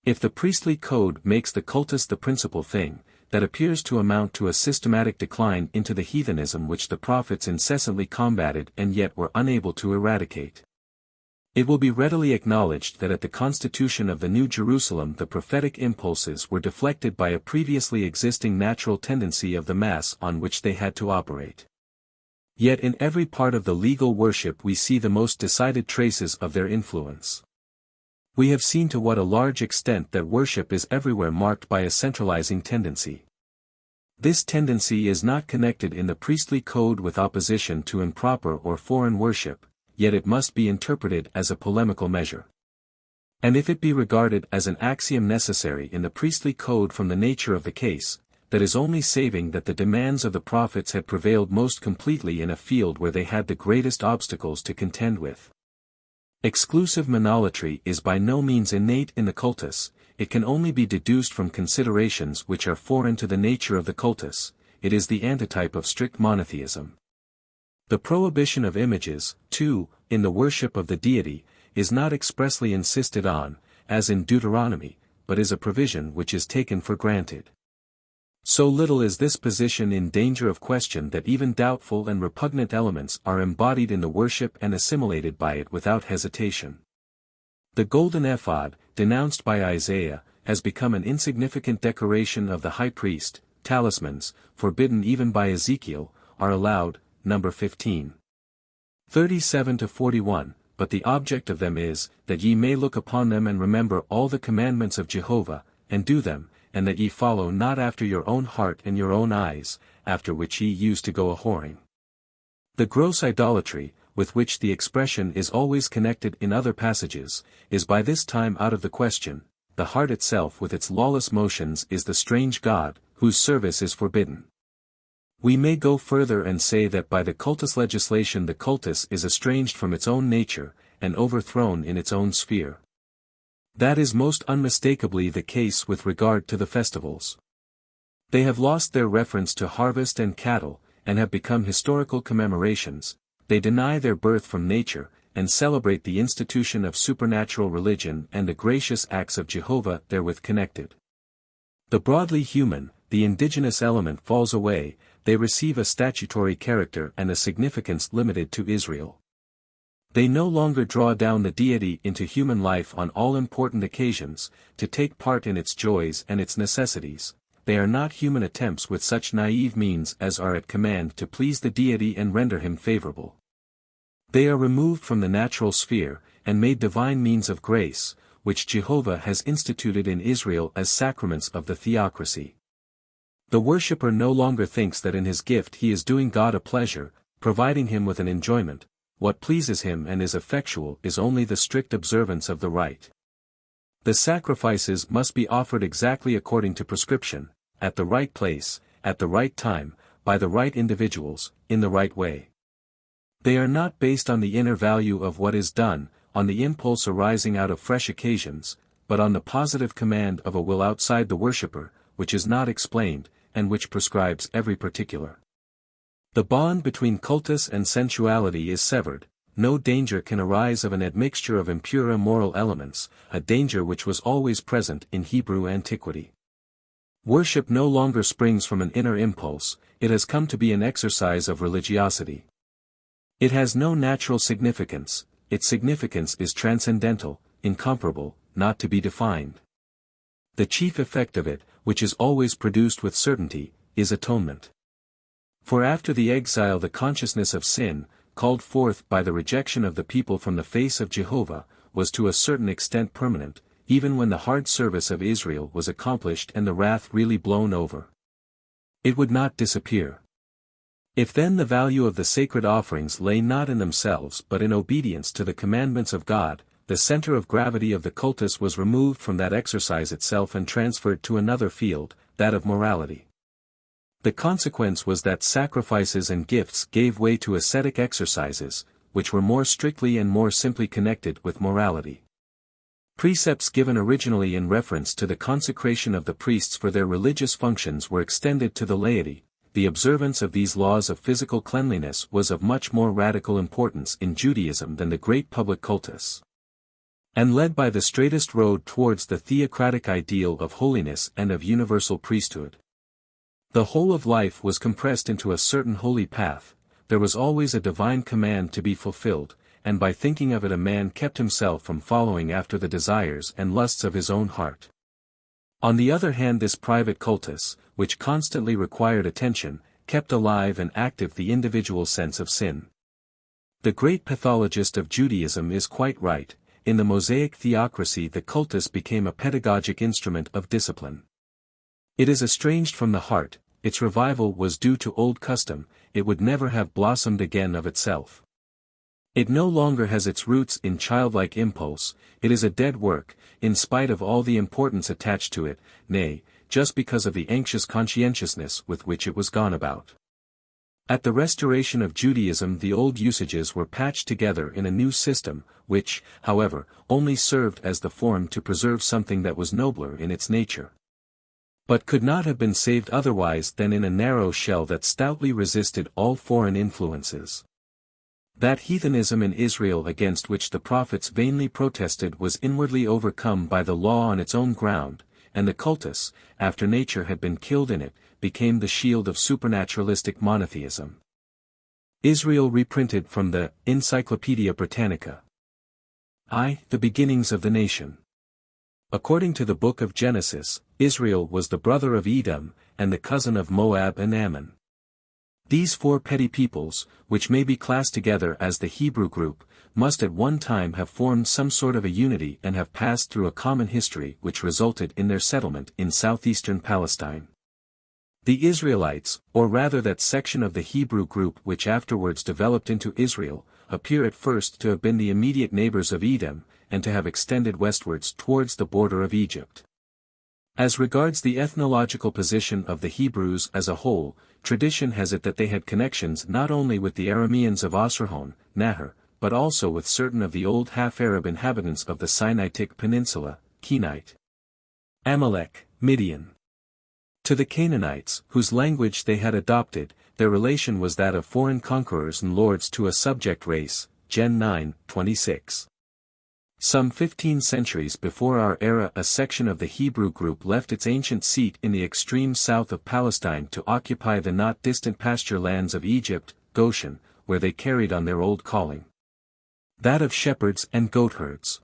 If the priestly code makes the cultus the principal thing, that appears to amount to a systematic decline into the heathenism which the prophets incessantly combated and yet were unable to eradicate. It will be readily acknowledged that at the constitution of the New Jerusalem the prophetic impulses were deflected by a previously existing natural tendency of the mass on which they had to operate. Yet in every part of the legal worship we see the most decided traces of their influence. We have seen to what a large extent that worship is everywhere marked by a centralizing tendency. This tendency is not connected in the priestly code with opposition to improper or foreign worship, yet it must be interpreted as a polemical measure. And if it be regarded as an axiom necessary in the priestly code from the nature of the case, that is only saving that the demands of the prophets had prevailed most completely in a field where they had the greatest obstacles to contend with. Exclusive monolatry is by no means innate in the cultus, it can only be deduced from considerations which are foreign to the nature of the cultus, it is the antitype of strict monotheism. The prohibition of images, too, in the worship of the deity, is not expressly insisted on, as in Deuteronomy, but is a provision which is taken for granted. So little is this position in danger of question that even doubtful and repugnant elements are embodied in the worship and assimilated by it without hesitation. The golden ephod, denounced by Isaiah, has become an insignificant decoration of the high priest. Talismans, forbidden even by Ezekiel, are allowed, number 15. 37-41, but the object of them is, that ye may look upon them and remember all the commandments of Jehovah, and do them, and that ye follow not after your own heart and your own eyes, after which ye used to go a-whoring. The gross idolatry, with which the expression is always connected in other passages, is by this time out of the question. The heart itself with its lawless motions is the strange god, whose service is forbidden. We may go further and say that by the cultus legislation the cultus is estranged from its own nature, and overthrown in its own sphere. That is most unmistakably the case with regard to the festivals. They have lost their reference to harvest and cattle, and have become historical commemorations. They deny their birth from nature, and celebrate the institution of supernatural religion and the gracious acts of Jehovah therewith connected. The broadly human, the indigenous element falls away, they receive a statutory character and a significance limited to Israel. They no longer draw down the deity into human life on all important occasions, to take part in its joys and its necessities. They are not human attempts with such naive means as are at command to please the deity and render him favorable. They are removed from the natural sphere, and made divine means of grace, which Jehovah has instituted in Israel as sacraments of the Theocracy. The worshipper no longer thinks that in his gift he is doing God a pleasure, providing him with an enjoyment. What pleases him and is effectual is only the strict observance of the rite. The sacrifices must be offered exactly according to prescription, at the right place, at the right time, by the right individuals, in the right way. They are not based on the inner value of what is done, on the impulse arising out of fresh occasions, but on the positive command of a will outside the worshipper, which is not explained, and which prescribes every particular. The bond between cultus and sensuality is severed. No danger can arise of an admixture of impure immoral elements, a danger which was always present in Hebrew antiquity. Worship no longer springs from an inner impulse, it has come to be an exercise of religiosity. It has no natural significance, its significance is transcendental, incomparable, not to be defined. The chief effect of it, which is always produced with certainty, is atonement. For after the exile the consciousness of sin, called forth by the rejection of the people from the face of Jehovah, was to a certain extent permanent, even when the hard service of Israel was accomplished and the wrath really blown over. It would not disappear. If then the value of the sacred offerings lay not in themselves but in obedience to the commandments of God, the center of gravity of the cultus was removed from that exercise itself and transferred to another field, that of morality. The consequence was that sacrifices and gifts gave way to ascetic exercises, which were more strictly and more simply connected with morality. Precepts given originally in reference to the consecration of the priests for their religious functions were extended to the laity. The observance of these laws of physical cleanliness was of much more radical importance in Judaism than the great public cultus, and led by the straightest road towards the theocratic ideal of holiness and of universal priesthood. The whole of life was compressed into a certain holy path. There was always a divine command to be fulfilled, and by thinking of it a man kept himself from following after the desires and lusts of his own heart. On the other hand, this private cultus, which constantly required attention, kept alive and active the individual sense of sin. The great pathologist of Judaism is quite right. In the Mosaic theocracy the cultus became a pedagogic instrument of discipline. It is estranged from the heart, its revival was due to old custom, it would never have blossomed again of itself. It no longer has its roots in childlike impulse, it is a dead work, in spite of all the importance attached to it, nay, just because of the anxious conscientiousness with which it was gone about. At the restoration of Judaism the old usages were patched together in a new system, which, however, only served as the form to preserve something that was nobler in its nature, but could not have been saved otherwise than in a narrow shell that stoutly resisted all foreign influences. That heathenism in Israel against which the prophets vainly protested was inwardly overcome by the law on its own ground, and the cultus, after nature had been killed in it, became the shield of supernaturalistic monotheism. Israel reprinted from the Encyclopaedia Britannica. The beginnings of the nation. According to the book of Genesis, Israel was the brother of Edom, and the cousin of Moab and Ammon. These four petty peoples, which may be classed together as the Hebrew group, must at one time have formed some sort of a unity and have passed through a common history which resulted in their settlement in southeastern Palestine. The Israelites, or rather that section of the Hebrew group which afterwards developed into Israel, appear at first to have been the immediate neighbors of Edom, and to have extended westwards towards the border of Egypt. As regards the ethnological position of the Hebrews as a whole, tradition has it that they had connections not only with the Arameans of Osrhoene, Nahor, but also with certain of the old half-Arab inhabitants of the Sinaitic Peninsula, Kenite, Amalek, Midian. To the Canaanites, whose language they had adopted, their relation was that of foreign conquerors and lords to a subject race, Gen 9:26. Some 15 centuries before our era a section of the Hebrew group left its ancient seat in the extreme south of Palestine to occupy the not distant pasture lands of Egypt, Goshen, where they carried on their old calling. that of shepherds and goatherds.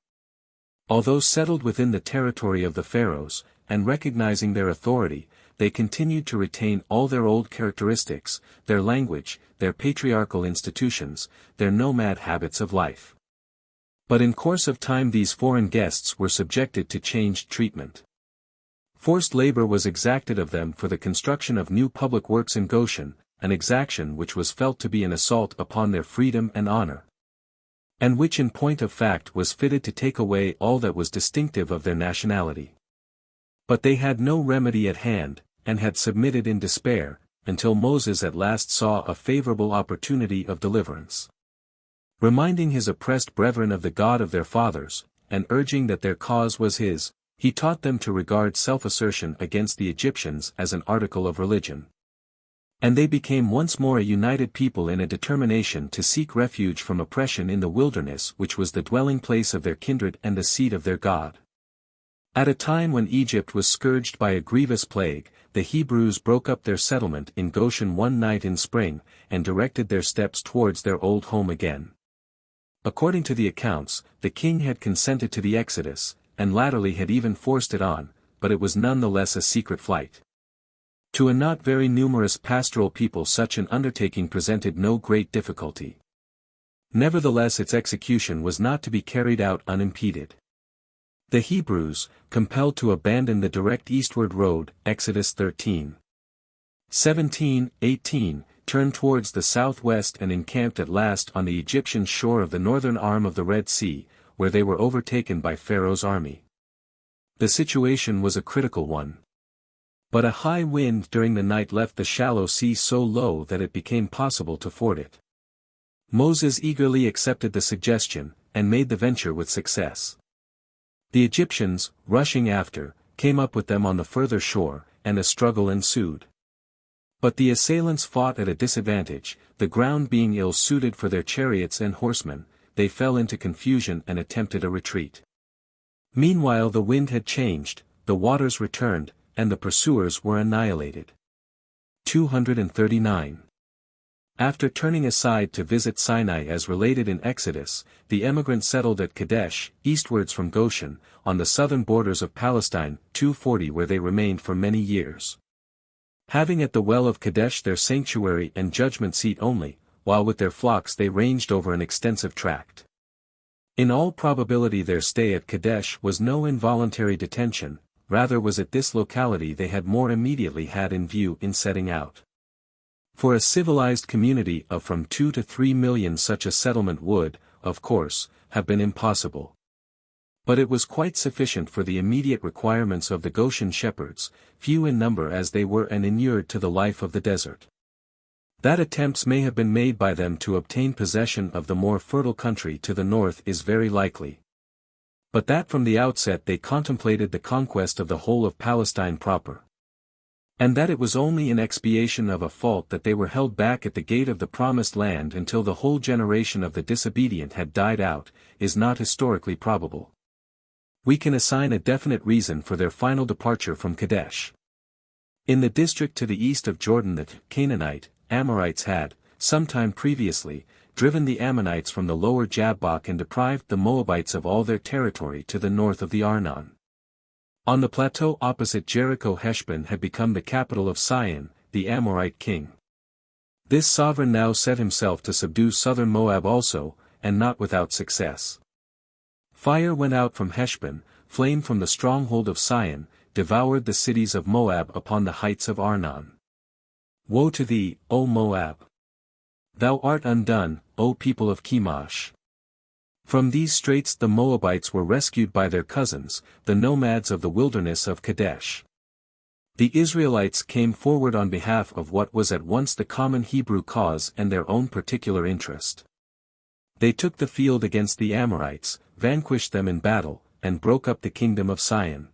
Although settled within the territory of the pharaohs, and recognizing their authority, they continued to retain all their old characteristics, their language, their patriarchal institutions, their nomad habits of life. But in course of time these foreign guests were subjected to changed treatment. Forced labor was exacted of them for the construction of new public works in Goshen, an exaction which was felt to be an assault upon their freedom and honor, and which in point of fact was fitted to take away all that was distinctive of their nationality. But they had no remedy at hand, and had submitted in despair, until Moses at last saw a favorable opportunity of deliverance. Reminding his oppressed brethren of the God of their fathers, and urging that their cause was his, he taught them to regard self-assertion against the Egyptians as an article of religion. And they became once more a united people in a determination to seek refuge from oppression in the wilderness which was the dwelling place of their kindred and the seat of their God. At a time when Egypt was scourged by a grievous plague, the Hebrews broke up their settlement in Goshen one night in spring, and directed their steps towards their old home again. According to the accounts, the king had consented to the exodus, and latterly had even forced it on, but it was none the less a secret flight. To a not very numerous pastoral people such an undertaking presented no great difficulty. Nevertheless its execution was not to be carried out unimpeded. The Hebrews, compelled to abandon the direct eastward road, Exodus 13. 17-18, turned towards the southwest and encamped at last on the Egyptian shore of the northern arm of the Red Sea, where they were overtaken by Pharaoh's army. The situation was a critical one. But a high wind during the night left the shallow sea so low that it became possible to ford it. Moses eagerly accepted the suggestion, and made the venture with success. The Egyptians, rushing after, came up with them on the further shore, and a struggle ensued. But the assailants fought at a disadvantage, the ground being ill-suited for their chariots and horsemen. They fell into confusion and attempted a retreat. Meanwhile the wind had changed, the waters returned, and the pursuers were annihilated. 239. After turning aside to visit Sinai as related in Exodus, the emigrants settled at Kadesh, eastwards from Goshen, on the southern borders of Palestine, 240, where they remained for many years. Having at the well of Kadesh their sanctuary and judgment seat only, while with their flocks they ranged over an extensive tract. In all probability their stay at Kadesh was no involuntary detention, rather was it this locality they had more immediately had in view in setting out. For a civilized community of from 2 to 3 million such a settlement would, of course, have been impossible. But it was quite sufficient for the immediate requirements of the Goshen shepherds, few in number as they were and inured to the life of the desert. That attempts may have been made by them to obtain possession of the more fertile country to the north is very likely. But that from the outset they contemplated the conquest of the whole of Palestine proper. And that it was only in expiation of a fault that they were held back at the gate of the promised land until the whole generation of the disobedient had died out, is not historically probable. We can assign a definite reason for their final departure from Kadesh. In the district to the east of Jordan the Canaanite, Amorites had, some time previously, driven the Ammonites from the lower Jabbok and deprived the Moabites of all their territory to the north of the Arnon. On the plateau opposite Jericho Heshbon had become the capital of Sihon, the Amorite king. This sovereign now set himself to subdue southern Moab also, and not without success. Fire went out from Heshbon, flame from the stronghold of Sihon, devoured the cities of Moab upon the heights of Arnon. Woe to thee, O Moab! Thou art undone, O people of Chemosh! From these straits the Moabites were rescued by their cousins, the nomads of the wilderness of Kadesh. The Israelites came forward on behalf of what was at once the common Hebrew cause and their own particular interest. They took the field against the Amorites, vanquished them in battle, and broke up the kingdom of Sihon.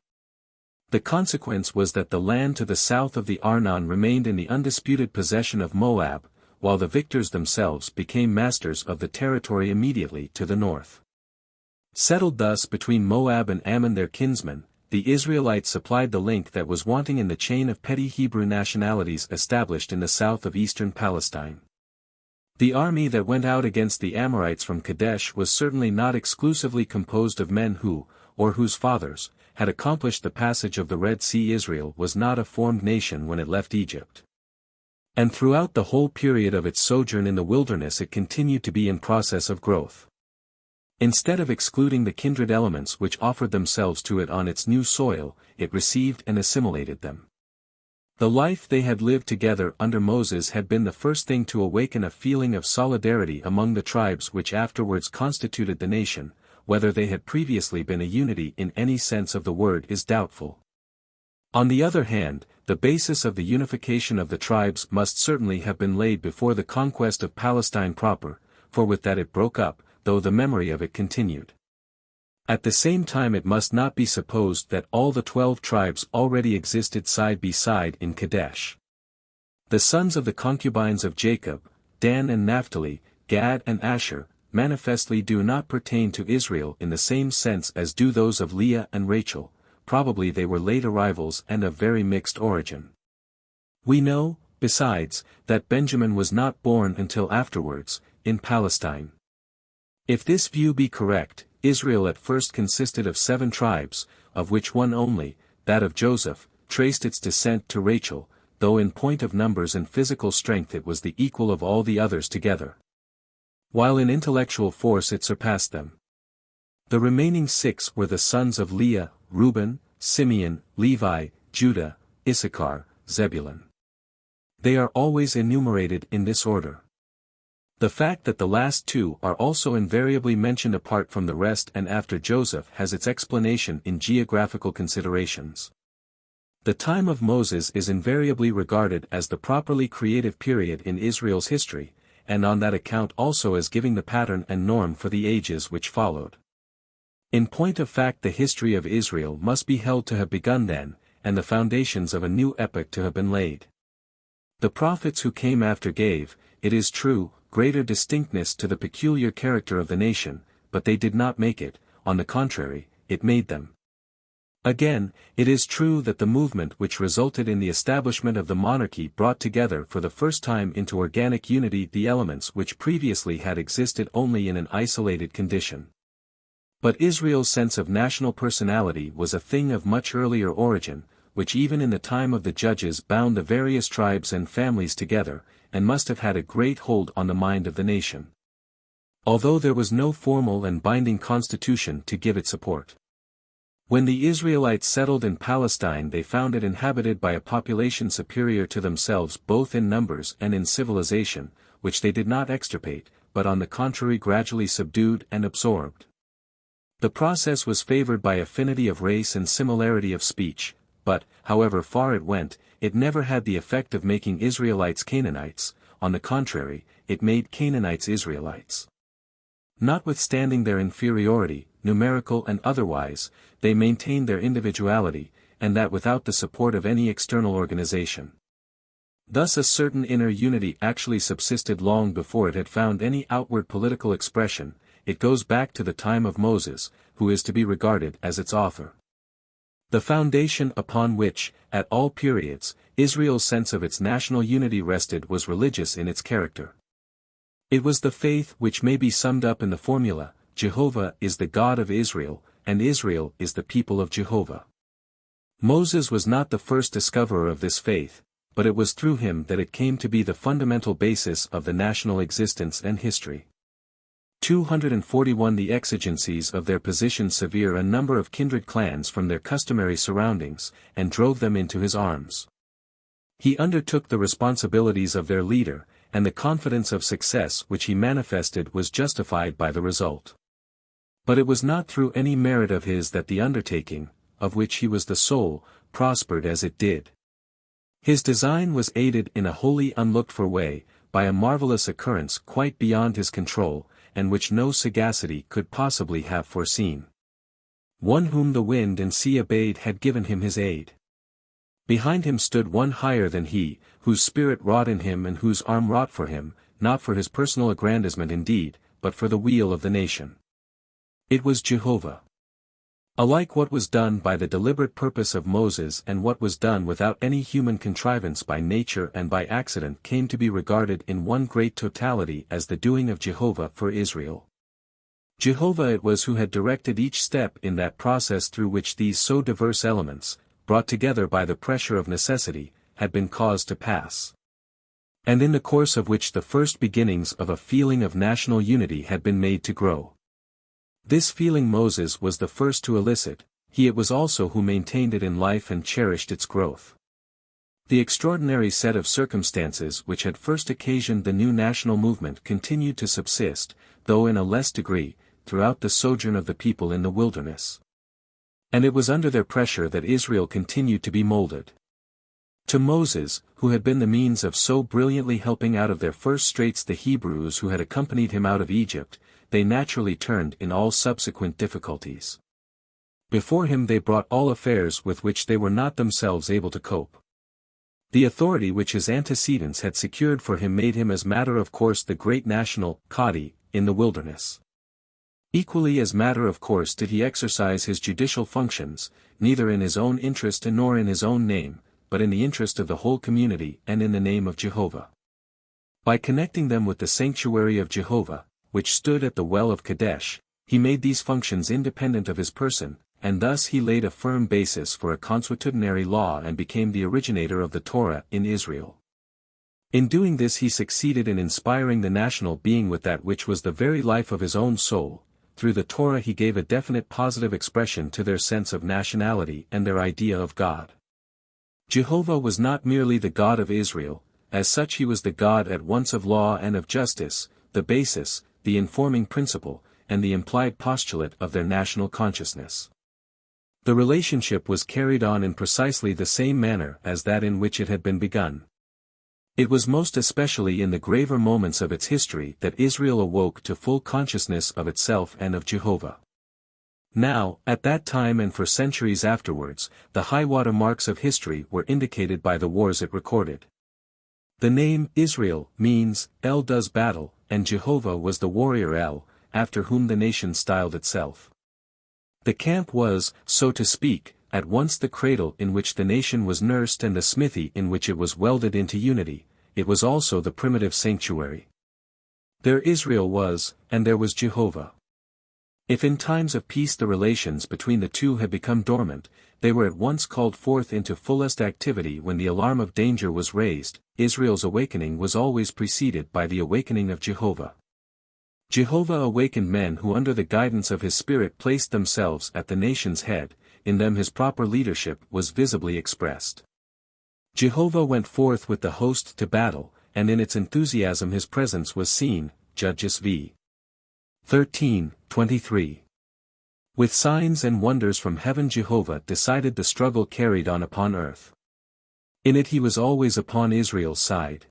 The consequence was that the land to the south of the Arnon remained in the undisputed possession of Moab, while the victors themselves became masters of the territory immediately to the north. Settled thus between Moab and Ammon their kinsmen, the Israelites supplied the link that was wanting in the chain of petty Hebrew nationalities established in the south of eastern Palestine. The army that went out against the Amorites from Kadesh was certainly not exclusively composed of men who, or whose fathers, had accomplished the passage of the Red Sea. Israel was not a formed nation when it left Egypt. And throughout the whole period of its sojourn in the wilderness it continued to be in process of growth. Instead of excluding the kindred elements which offered themselves to it on its new soil, it received and assimilated them. The life they had lived together under Moses had been the first thing to awaken a feeling of solidarity among the tribes which afterwards constituted the nation. Whether they had previously been a unity in any sense of the word is doubtful. On the other hand, the basis of the unification of the tribes must certainly have been laid before the conquest of Palestine proper, for with that it broke up, though the memory of it continued. At the same time it must not be supposed that all the 12 tribes already existed side by side in Kadesh. The sons of the concubines of Jacob, Dan and Naphtali, Gad and Asher, manifestly do not pertain to Israel in the same sense as do those of Leah and Rachel. Probably they were late arrivals and of very mixed origin. We know, besides, that Benjamin was not born until afterwards, in Palestine. If this view be correct, Israel at first consisted of 7 tribes, of which one only, that of Joseph, traced its descent to Rachel, though in point of numbers and physical strength it was the equal of all the others together, while in intellectual force it surpassed them. The remaining 6 were the sons of Leah, Reuben, Simeon, Levi, Judah, Issachar, Zebulun. They are always enumerated in this order. The fact that the last 2 are also invariably mentioned apart from the rest and after Joseph has its explanation in geographical considerations. The time of Moses is invariably regarded as the properly creative period in Israel's history, and on that account also as giving the pattern and norm for the ages which followed. In point of fact the history of Israel must be held to have begun then, and the foundations of a new epoch to have been laid. The prophets who came after gave, it is true, greater distinctness to the peculiar character of the nation, but they did not make it, on the contrary, it made them. Again, it is true that the movement which resulted in the establishment of the monarchy brought together for the first time into organic unity the elements which previously had existed only in an isolated condition. But Israel's sense of national personality was a thing of much earlier origin, which even in the time of the judges bound the various tribes and families together, and must have had a great hold on the mind of the nation. Although there was no formal and binding constitution to give it support. When the Israelites settled in Palestine they found it inhabited by a population superior to themselves both in numbers and in civilization, which they did not extirpate, but on the contrary gradually subdued and absorbed. The process was favored by affinity of race and similarity of speech, but, however far it went, it never had the effect of making Israelites Canaanites. On the contrary, it made Canaanites Israelites. Notwithstanding their inferiority, numerical and otherwise, they maintained their individuality, and that without the support of any external organization. Thus a certain inner unity actually subsisted long before it had found any outward political expression. It goes back to the time of Moses, who is to be regarded as its author. The foundation upon which, at all periods, Israel's sense of its national unity rested was religious in its character. It was the faith which may be summed up in the formula, Jehovah is the God of Israel, and Israel is the people of Jehovah. Moses was not the first discoverer of this faith, but it was through him that it came to be the fundamental basis of the national existence and history. 241 The exigencies of their position severed a number of kindred clans from their customary surroundings, and drove them into his arms. He undertook the responsibilities of their leader, and the confidence of success which he manifested was justified by the result. But it was not through any merit of his that the undertaking, of which he was the soul, prospered as it did. His design was aided in a wholly unlooked-for way, by a marvelous occurrence quite beyond his control, and which no sagacity could possibly have foreseen. One whom the wind and sea obeyed had given him his aid. Behind him stood one higher than he, whose spirit wrought in him and whose arm wrought for him, not for his personal aggrandizement indeed, but for the weal of the nation. It was Jehovah. Alike what was done by the deliberate purpose of Moses and what was done without any human contrivance by nature and by accident came to be regarded in one great totality as the doing of Jehovah for Israel. Jehovah it was who had directed each step in that process through which these so diverse elements, brought together by the pressure of necessity, had been caused to pass. And in the course of which the first beginnings of a feeling of national unity had been made to grow. This feeling Moses was the first to elicit, he it was also who maintained it in life and cherished its growth. The extraordinary set of circumstances which had first occasioned the new national movement continued to subsist, though in a less degree, throughout the sojourn of the people in the wilderness. And it was under their pressure that Israel continued to be molded. To Moses, who had been the means of so brilliantly helping out of their first straits the Hebrews who had accompanied him out of Egypt, they naturally turned in all subsequent difficulties. Before him they brought all affairs with which they were not themselves able to cope. The authority which his antecedents had secured for him made him as matter of course the great national Qadi in the wilderness. Equally as matter of course did he exercise his judicial functions, neither in his own interest nor in his own name, but in the interest of the whole community and in the name of Jehovah. By connecting them with the sanctuary of Jehovah, which stood at the well of Kadesh, he made these functions independent of his person, and thus he laid a firm basis for a consuetudinary law and became the originator of the Torah in Israel. In doing this he succeeded in inspiring the national being with that which was the very life of his own soul. Through the Torah he gave a definite positive expression to their sense of nationality and their idea of God. Jehovah was not merely the God of Israel, as such he was the God at once of law and of justice, the basis, the informing principle, and the implied postulate of their national consciousness. The relationship was carried on in precisely the same manner as that in which it had been begun. It was most especially in the graver moments of its history that Israel awoke to full consciousness of itself and of Jehovah. Now, at that time and for centuries afterwards, the high-water marks of history were indicated by the wars it recorded. The name Israel means El does battle, and Jehovah was the warrior El, after whom the nation styled itself. The camp was, so to speak, at once the cradle in which the nation was nursed and the smithy in which it was welded into unity. It was also the primitive sanctuary. There Israel was, and there was Jehovah. If in times of peace the relations between the two had become dormant, they were at once called forth into fullest activity when the alarm of danger was raised. Israel's awakening was always preceded by the awakening of Jehovah. Jehovah awakened men who under the guidance of his Spirit placed themselves at the nation's head, in them his proper leadership was visibly expressed. Jehovah went forth with the host to battle, and in its enthusiasm his presence was seen, Judges v. 13:23. With signs and wonders from heaven Jehovah decided the struggle carried on upon earth. In it he was always upon Israel's side.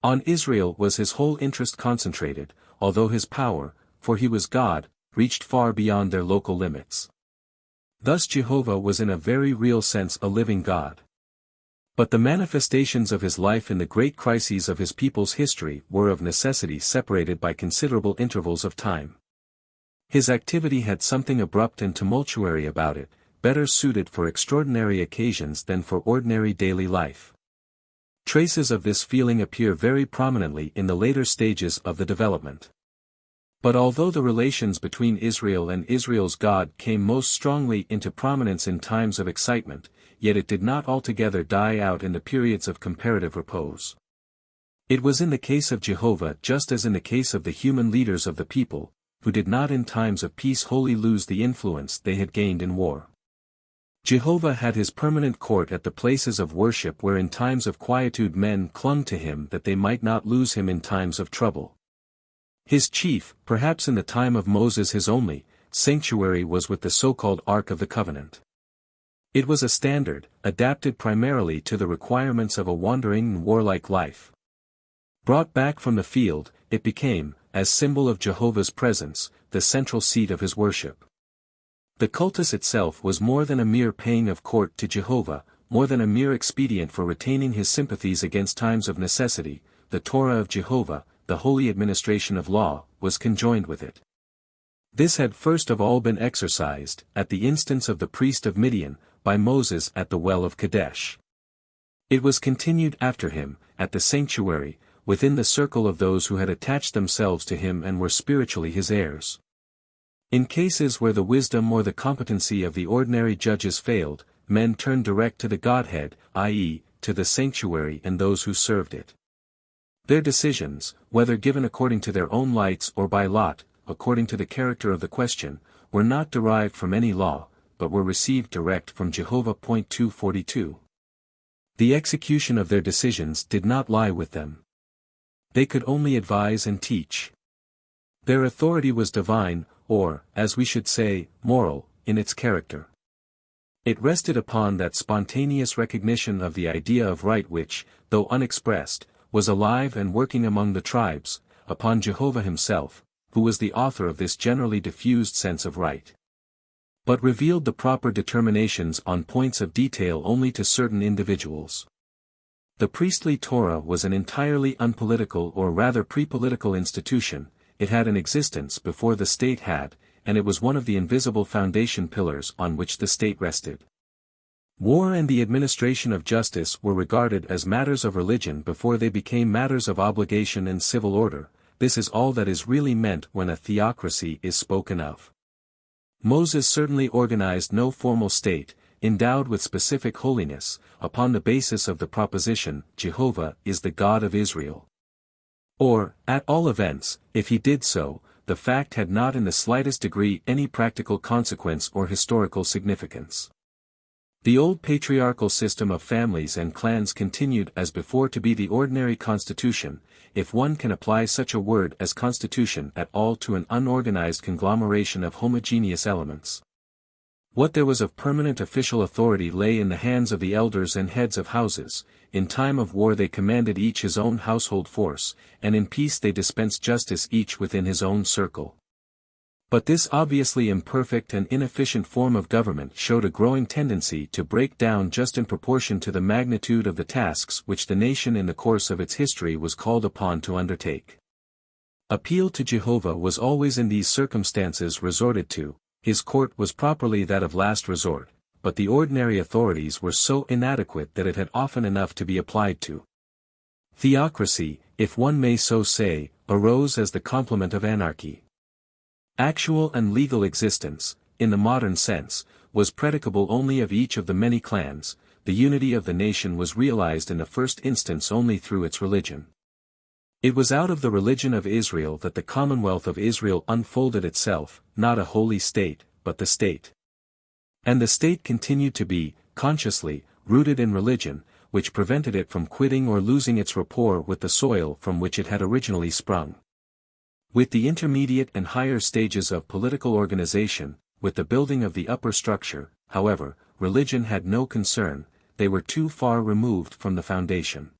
On Israel was his whole interest concentrated, although his power, for he was God, reached far beyond their local limits. Thus Jehovah was in a very real sense a living God. But the manifestations of his life in the great crises of his people's history were of necessity separated by considerable intervals of time. His activity had something abrupt and tumultuary about it, better suited for extraordinary occasions than for ordinary daily life. Traces of this feeling appear very prominently in the later stages of the development. But although the relations between Israel and Israel's God came most strongly into prominence in times of excitement, yet it did not altogether die out in the periods of comparative repose. It was in the case of Jehovah just as in the case of the human leaders of the people, who did not in times of peace wholly lose the influence they had gained in war. Jehovah had his permanent court at the places of worship where in times of quietude men clung to him that they might not lose him in times of trouble. His chief, perhaps in the time of Moses his only, sanctuary was with the so-called Ark of the Covenant. It was a standard, adapted primarily to the requirements of a wandering and warlike life. Brought back from the field, it became, as symbol of Jehovah's presence, the central seat of his worship. The cultus itself was more than a mere paying of court to Jehovah, more than a mere expedient for retaining his sympathies against times of necessity. The Torah of Jehovah, the holy administration of law, was conjoined with it. This had first of all been exercised, at the instance of the priest of Midian, by Moses at the well of Kadesh. It was continued after him, at the sanctuary, within the circle of those who had attached themselves to him and were spiritually his heirs. In cases where the wisdom or the competency of the ordinary judges failed, men turned direct to the Godhead, i.e., to the sanctuary and those who served it. Their decisions, whether given according to their own lights or by lot, according to the character of the question, were not derived from any law, but were received direct from Jehovah. 242. The execution of their decisions did not lie with them. They could only advise and teach. Their authority was divine, or, as we should say, moral, in its character. It rested upon that spontaneous recognition of the idea of right which, though unexpressed, was alive and working among the tribes, upon Jehovah himself, who was the author of this generally diffused sense of right. But revealed the proper determinations on points of detail only to certain individuals. The priestly Torah was an entirely unpolitical or rather pre-political institution. It had an existence before the state had, and it was one of the invisible foundation pillars on which the state rested. War and the administration of justice were regarded as matters of religion before they became matters of obligation and civil order. This is all that is really meant when a theocracy is spoken of. Moses certainly organized no formal state, endowed with specific holiness, upon the basis of the proposition, Jehovah is the God of Israel. Or, at all events, if he did so, the fact had not in the slightest degree any practical consequence or historical significance. The old patriarchal system of families and clans continued as before to be the ordinary constitution, if one can apply such a word as constitution at all to an unorganized conglomeration of homogeneous elements. What there was of permanent official authority lay in the hands of the elders and heads of houses. In time of war they commanded each his own household force, and in peace they dispensed justice each within his own circle. But this obviously imperfect and inefficient form of government showed a growing tendency to break down just in proportion to the magnitude of the tasks which the nation in the course of its history was called upon to undertake. Appeal to Jehovah was always in these circumstances resorted to. His court was properly that of last resort, but the ordinary authorities were so inadequate that it had often enough to be applied to. Theocracy, if one may so say, arose as the complement of anarchy. Actual and legal existence, in the modern sense, was predicable only of each of the many clans. The unity of the nation was realized in the first instance only through its religion. It was out of the religion of Israel that the Commonwealth of Israel unfolded itself, not a holy state, but the state. And the state continued to be, consciously, rooted in religion, which prevented it from quitting or losing its rapport with the soil from which it had originally sprung. With the intermediate and higher stages of political organization, with the building of the upper structure, however, religion had no concern, they were too far removed from the foundation.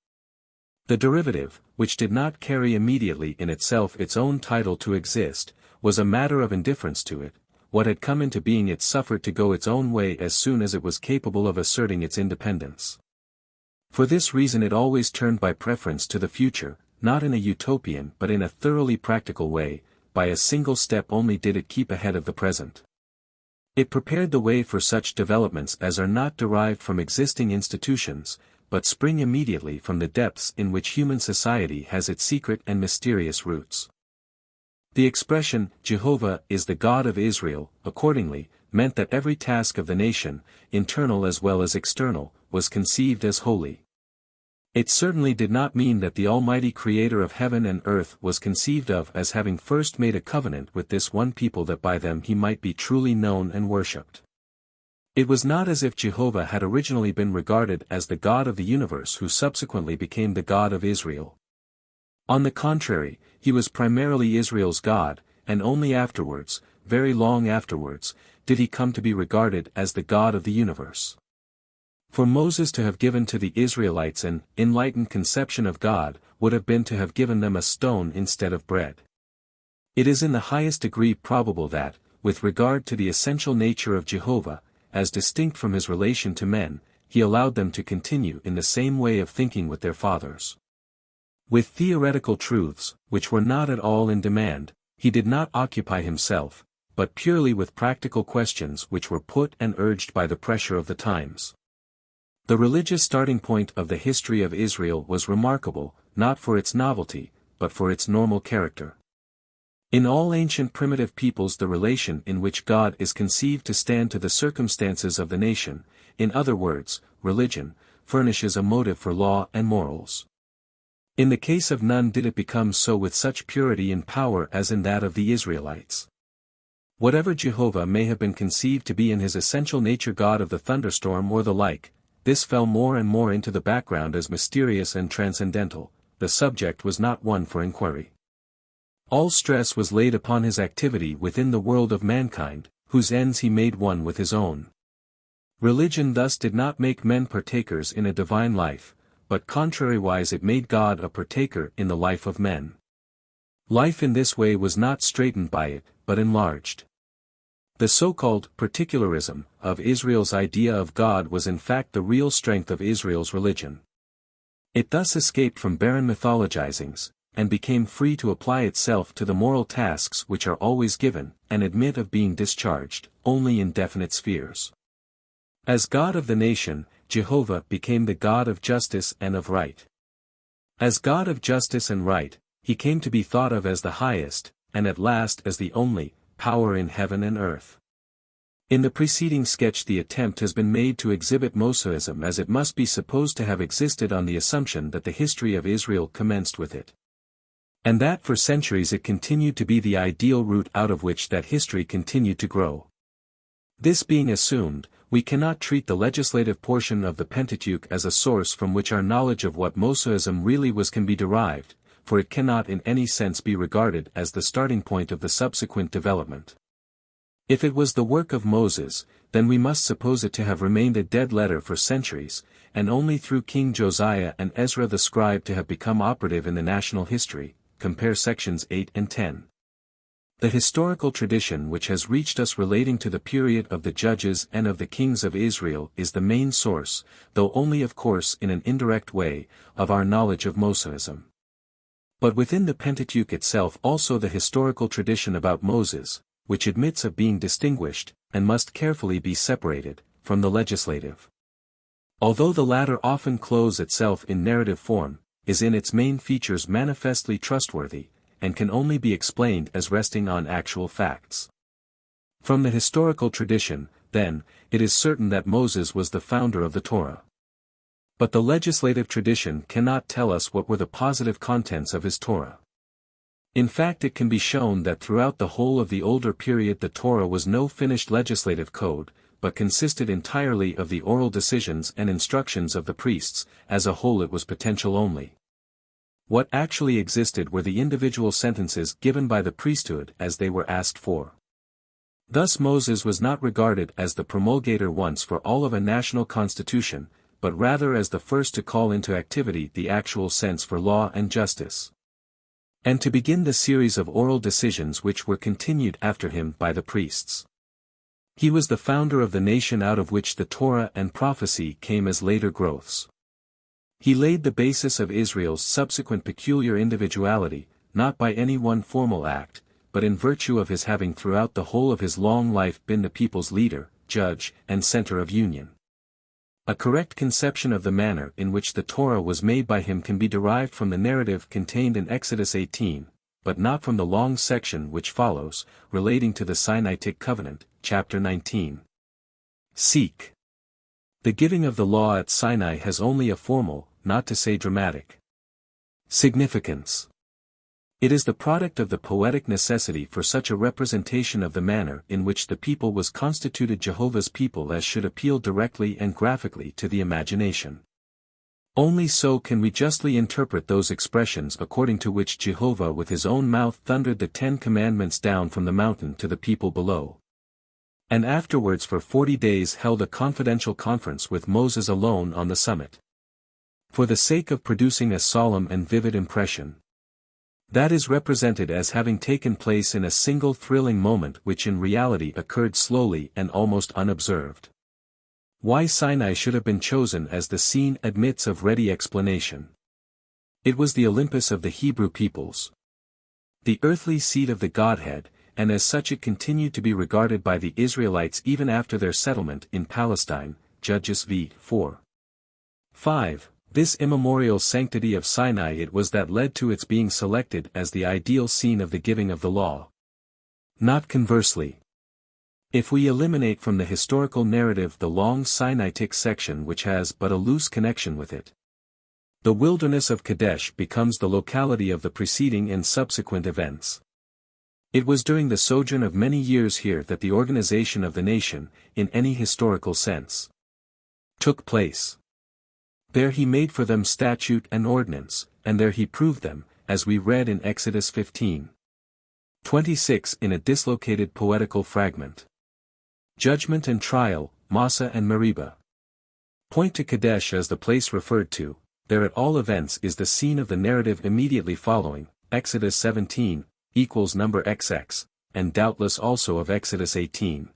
The derivative, which did not carry immediately in itself its own title to exist, was a matter of indifference to it. What had come into being it suffered to go its own way as soon as it was capable of asserting its independence. For this reason it always turned by preference to the future, not in a utopian but in a thoroughly practical way. By a single step only did it keep ahead of the present. It prepared the way for such developments as are not derived from existing institutions, but spring immediately from the depths in which human society has its secret and mysterious roots. The expression, Jehovah is the God of Israel, accordingly, meant that every task of the nation, internal as well as external, was conceived as holy. It certainly did not mean that the Almighty Creator of heaven and earth was conceived of as having first made a covenant with this one people that by them he might be truly known and worshipped. It was not as if Jehovah had originally been regarded as the God of the universe who subsequently became the God of Israel. On the contrary, he was primarily Israel's God, and only afterwards, very long afterwards, did he come to be regarded as the God of the universe. For Moses to have given to the Israelites an enlightened conception of God would have been to have given them a stone instead of bread. It is in the highest degree probable that, with regard to the essential nature of Jehovah, as distinct from his relation to men, he allowed them to continue in the same way of thinking with their fathers. With theoretical truths, which were not at all in demand, he did not occupy himself, but purely with practical questions which were put and urged by the pressure of the times. The religious starting point of the history of Israel was remarkable, not for its novelty, but for its normal character. In all ancient primitive peoples the relation in which God is conceived to stand to the circumstances of the nation, in other words, religion, furnishes a motive for law and morals. In the case of none did it become so with such purity and power as in that of the Israelites. Whatever Jehovah may have been conceived to be in his essential nature, God of the thunderstorm or the like, this fell more and more into the background as mysterious and transcendental. The subject was not one for inquiry. All stress was laid upon his activity within the world of mankind, whose ends he made one with his own. Religion thus did not make men partakers in a divine life, but contrariwise it made God a partaker in the life of men. Life in this way was not straitened by it, but enlarged. The so-called particularism of Israel's idea of God was in fact the real strength of Israel's religion. It thus escaped from barren mythologizings, and became free to apply itself to the moral tasks which are always given, and admit of being discharged, only in definite spheres. As God of the nation, Jehovah became the God of justice and of right. As God of justice and right, he came to be thought of as the highest, and at last as the only, power in heaven and earth. In the preceding sketch the attempt has been made to exhibit Mosaism as it must be supposed to have existed on the assumption that the history of Israel commenced with it. And that for centuries it continued to be the ideal root out of which that history continued to grow. This being assumed, we cannot treat the legislative portion of the Pentateuch as a source from which our knowledge of what Mosaism really was can be derived, for it cannot in any sense be regarded as the starting point of the subsequent development. If it was the work of Moses, then we must suppose it to have remained a dead letter for centuries, and only through King Josiah and Ezra the scribe to have become operative in the national history. Compare sections 8 and 10. The historical tradition which has reached us relating to the period of the judges and of the kings of Israel is the main source, though only of course in an indirect way, of our knowledge of Mosaism. But within the Pentateuch itself also the historical tradition about Moses, which admits of being distinguished, and must carefully be separated, from the legislative. Although the latter often clothes itself in narrative form, is in its main features manifestly trustworthy, and can only be explained as resting on actual facts. From the historical tradition, then, it is certain that Moses was the founder of the Torah. But the legislative tradition cannot tell us what were the positive contents of his Torah. In fact it can be shown that throughout the whole of the older period the Torah was no finished legislative code, but consisted entirely of the oral decisions and instructions of the priests. As a whole it was potential only. What actually existed were the individual sentences given by the priesthood as they were asked for. Thus Moses was not regarded as the promulgator once for all of a national constitution, but rather as the first to call into activity the actual sense for law and justice, and to begin the series of oral decisions which were continued after him by the priests. He was the founder of the nation out of which the Torah and prophecy came as later growths. He laid the basis of Israel's subsequent peculiar individuality, not by any one formal act, but in virtue of his having throughout the whole of his long life been the people's leader, judge, and center of union. A correct conception of the manner in which the Torah was made by him can be derived from the narrative contained in Exodus 18, but not from the long section which follows, relating to the Sinaitic covenant, chapter 19. Seek. The giving of the law at Sinai has only a formal, not to say dramatic, significance. It is the product of the poetic necessity for such a representation of the manner in which the people was constituted Jehovah's people as should appeal directly and graphically to the imagination. Only so can we justly interpret those expressions according to which Jehovah with his own mouth thundered the 10 Commandments down from the mountain to the people below, and afterwards for 40 days held a confidential conference with Moses alone on the summit, for the sake of producing a solemn and vivid impression. That is represented as having taken place in a single thrilling moment which in reality occurred slowly and almost unobserved. Why Sinai should have been chosen as the scene admits of ready explanation. It was the Olympus of the Hebrew peoples, the earthly seat of the Godhead, and as such it continued to be regarded by the Israelites even after their settlement in Palestine, Judges v. 4. 5. This immemorial sanctity of Sinai it was that led to its being selected as the ideal scene of the giving of the law. Not conversely. If we eliminate from the historical narrative the long Sinaitic section which has but a loose connection with it, the wilderness of Kadesh becomes the locality of the preceding and subsequent events. It was during the sojourn of many years here that the organization of the nation, in any historical sense, took place. There he made for them statute and ordinance, and there he proved them, as we read in Exodus 15:26 in a dislocated poetical fragment. Judgment and trial, Massa and Meribah. Point to Kadesh as the place referred to. There at all events is the scene of the narrative immediately following, Exodus 17, equals number XX, and doubtless also of Exodus 18.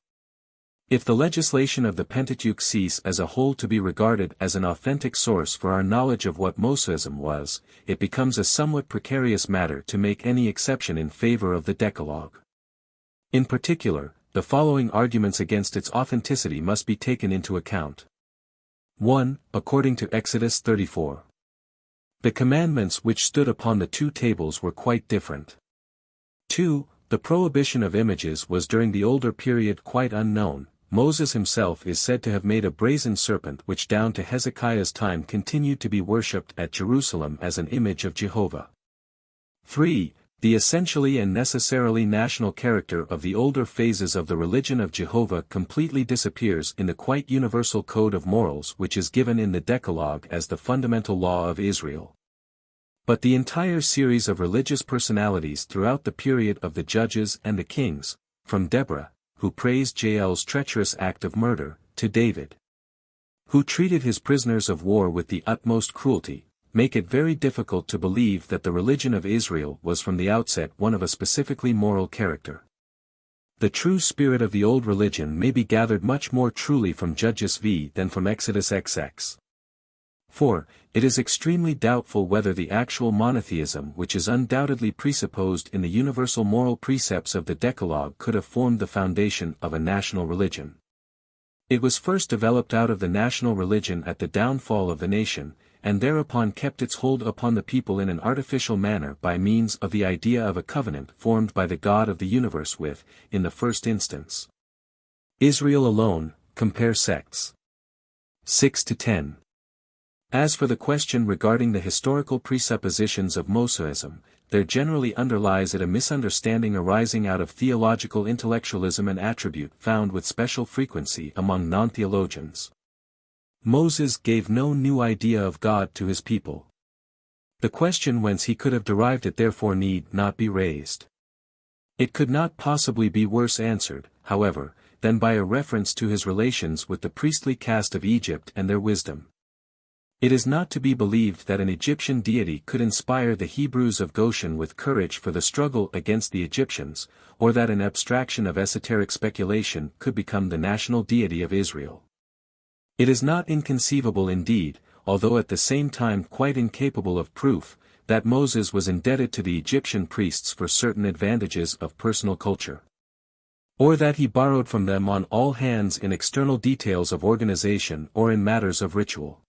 If the legislation of the Pentateuch cease as a whole to be regarded as an authentic source for our knowledge of what Mosaism was, it becomes a somewhat precarious matter to make any exception in favor of the Decalogue. In particular, the following arguments against its authenticity must be taken into account. 1. According to Exodus 34. The commandments which stood upon the two tables were quite different. 2. The prohibition of images was during the older period quite unknown. Moses himself is said to have made a brazen serpent which down to Hezekiah's time continued to be worshipped at Jerusalem as an image of Jehovah. 3. The essentially and necessarily national character of the older phases of the religion of Jehovah completely disappears in the quite universal code of morals which is given in the Decalogue as the fundamental law of Israel. But the entire series of religious personalities throughout the period of the Judges and the Kings, from Deborah, who praised Jael's treacherous act of murder, to David, who treated his prisoners of war with the utmost cruelty, make it very difficult to believe that the religion of Israel was from the outset one of a specifically moral character. The true spirit of the old religion may be gathered much more truly from Judges v than from Exodus XX. 4. It is extremely doubtful whether the actual monotheism which is undoubtedly presupposed in the universal moral precepts of the Decalogue could have formed the foundation of a national religion. It was first developed out of the national religion at the downfall of the nation, and thereupon kept its hold upon the people in an artificial manner by means of the idea of a covenant formed by the God of the universe with, in the first instance, Israel alone. Compare sects 6-10. As for the question regarding the historical presuppositions of Mosaism, there generally underlies it a misunderstanding arising out of theological intellectualism, an attribute found with special frequency among non-theologians. Moses gave no new idea of God to his people. The question whence he could have derived it therefore need not be raised. It could not possibly be worse answered, however, than by a reference to his relations with the priestly caste of Egypt and their wisdom. It is not to be believed that an Egyptian deity could inspire the Hebrews of Goshen with courage for the struggle against the Egyptians, or that an abstraction of esoteric speculation could become the national deity of Israel. It is not inconceivable indeed, although at the same time quite incapable of proof, that Moses was indebted to the Egyptian priests for certain advantages of personal culture, or that he borrowed from them on all hands in external details of organization or in matters of ritual.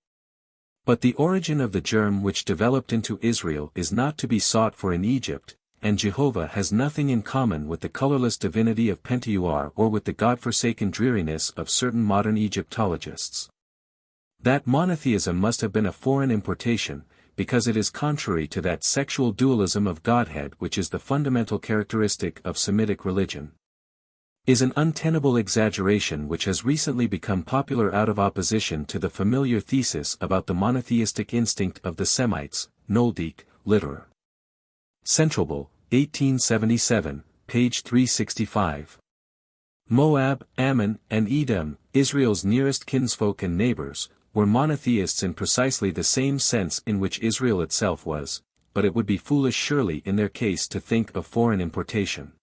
But the origin of the germ which developed into Israel is not to be sought for in Egypt, and Jehovah has nothing in common with the colorless divinity of Penteuar or with the God-forsaken dreariness of certain modern Egyptologists. That monotheism must have been a foreign importation, because it is contrary to that sexual dualism of Godhead which is the fundamental characteristic of Semitic religion. Is an untenable exaggeration which has recently become popular out of opposition to the familiar thesis about the monotheistic instinct of the Semites, Noldik, literar. Centralable, 1877, page 365. Moab, Ammon, and Edom, Israel's nearest kinsfolk and neighbors, were monotheists in precisely the same sense in which Israel itself was, but it would be foolish surely in their case to think of foreign importation.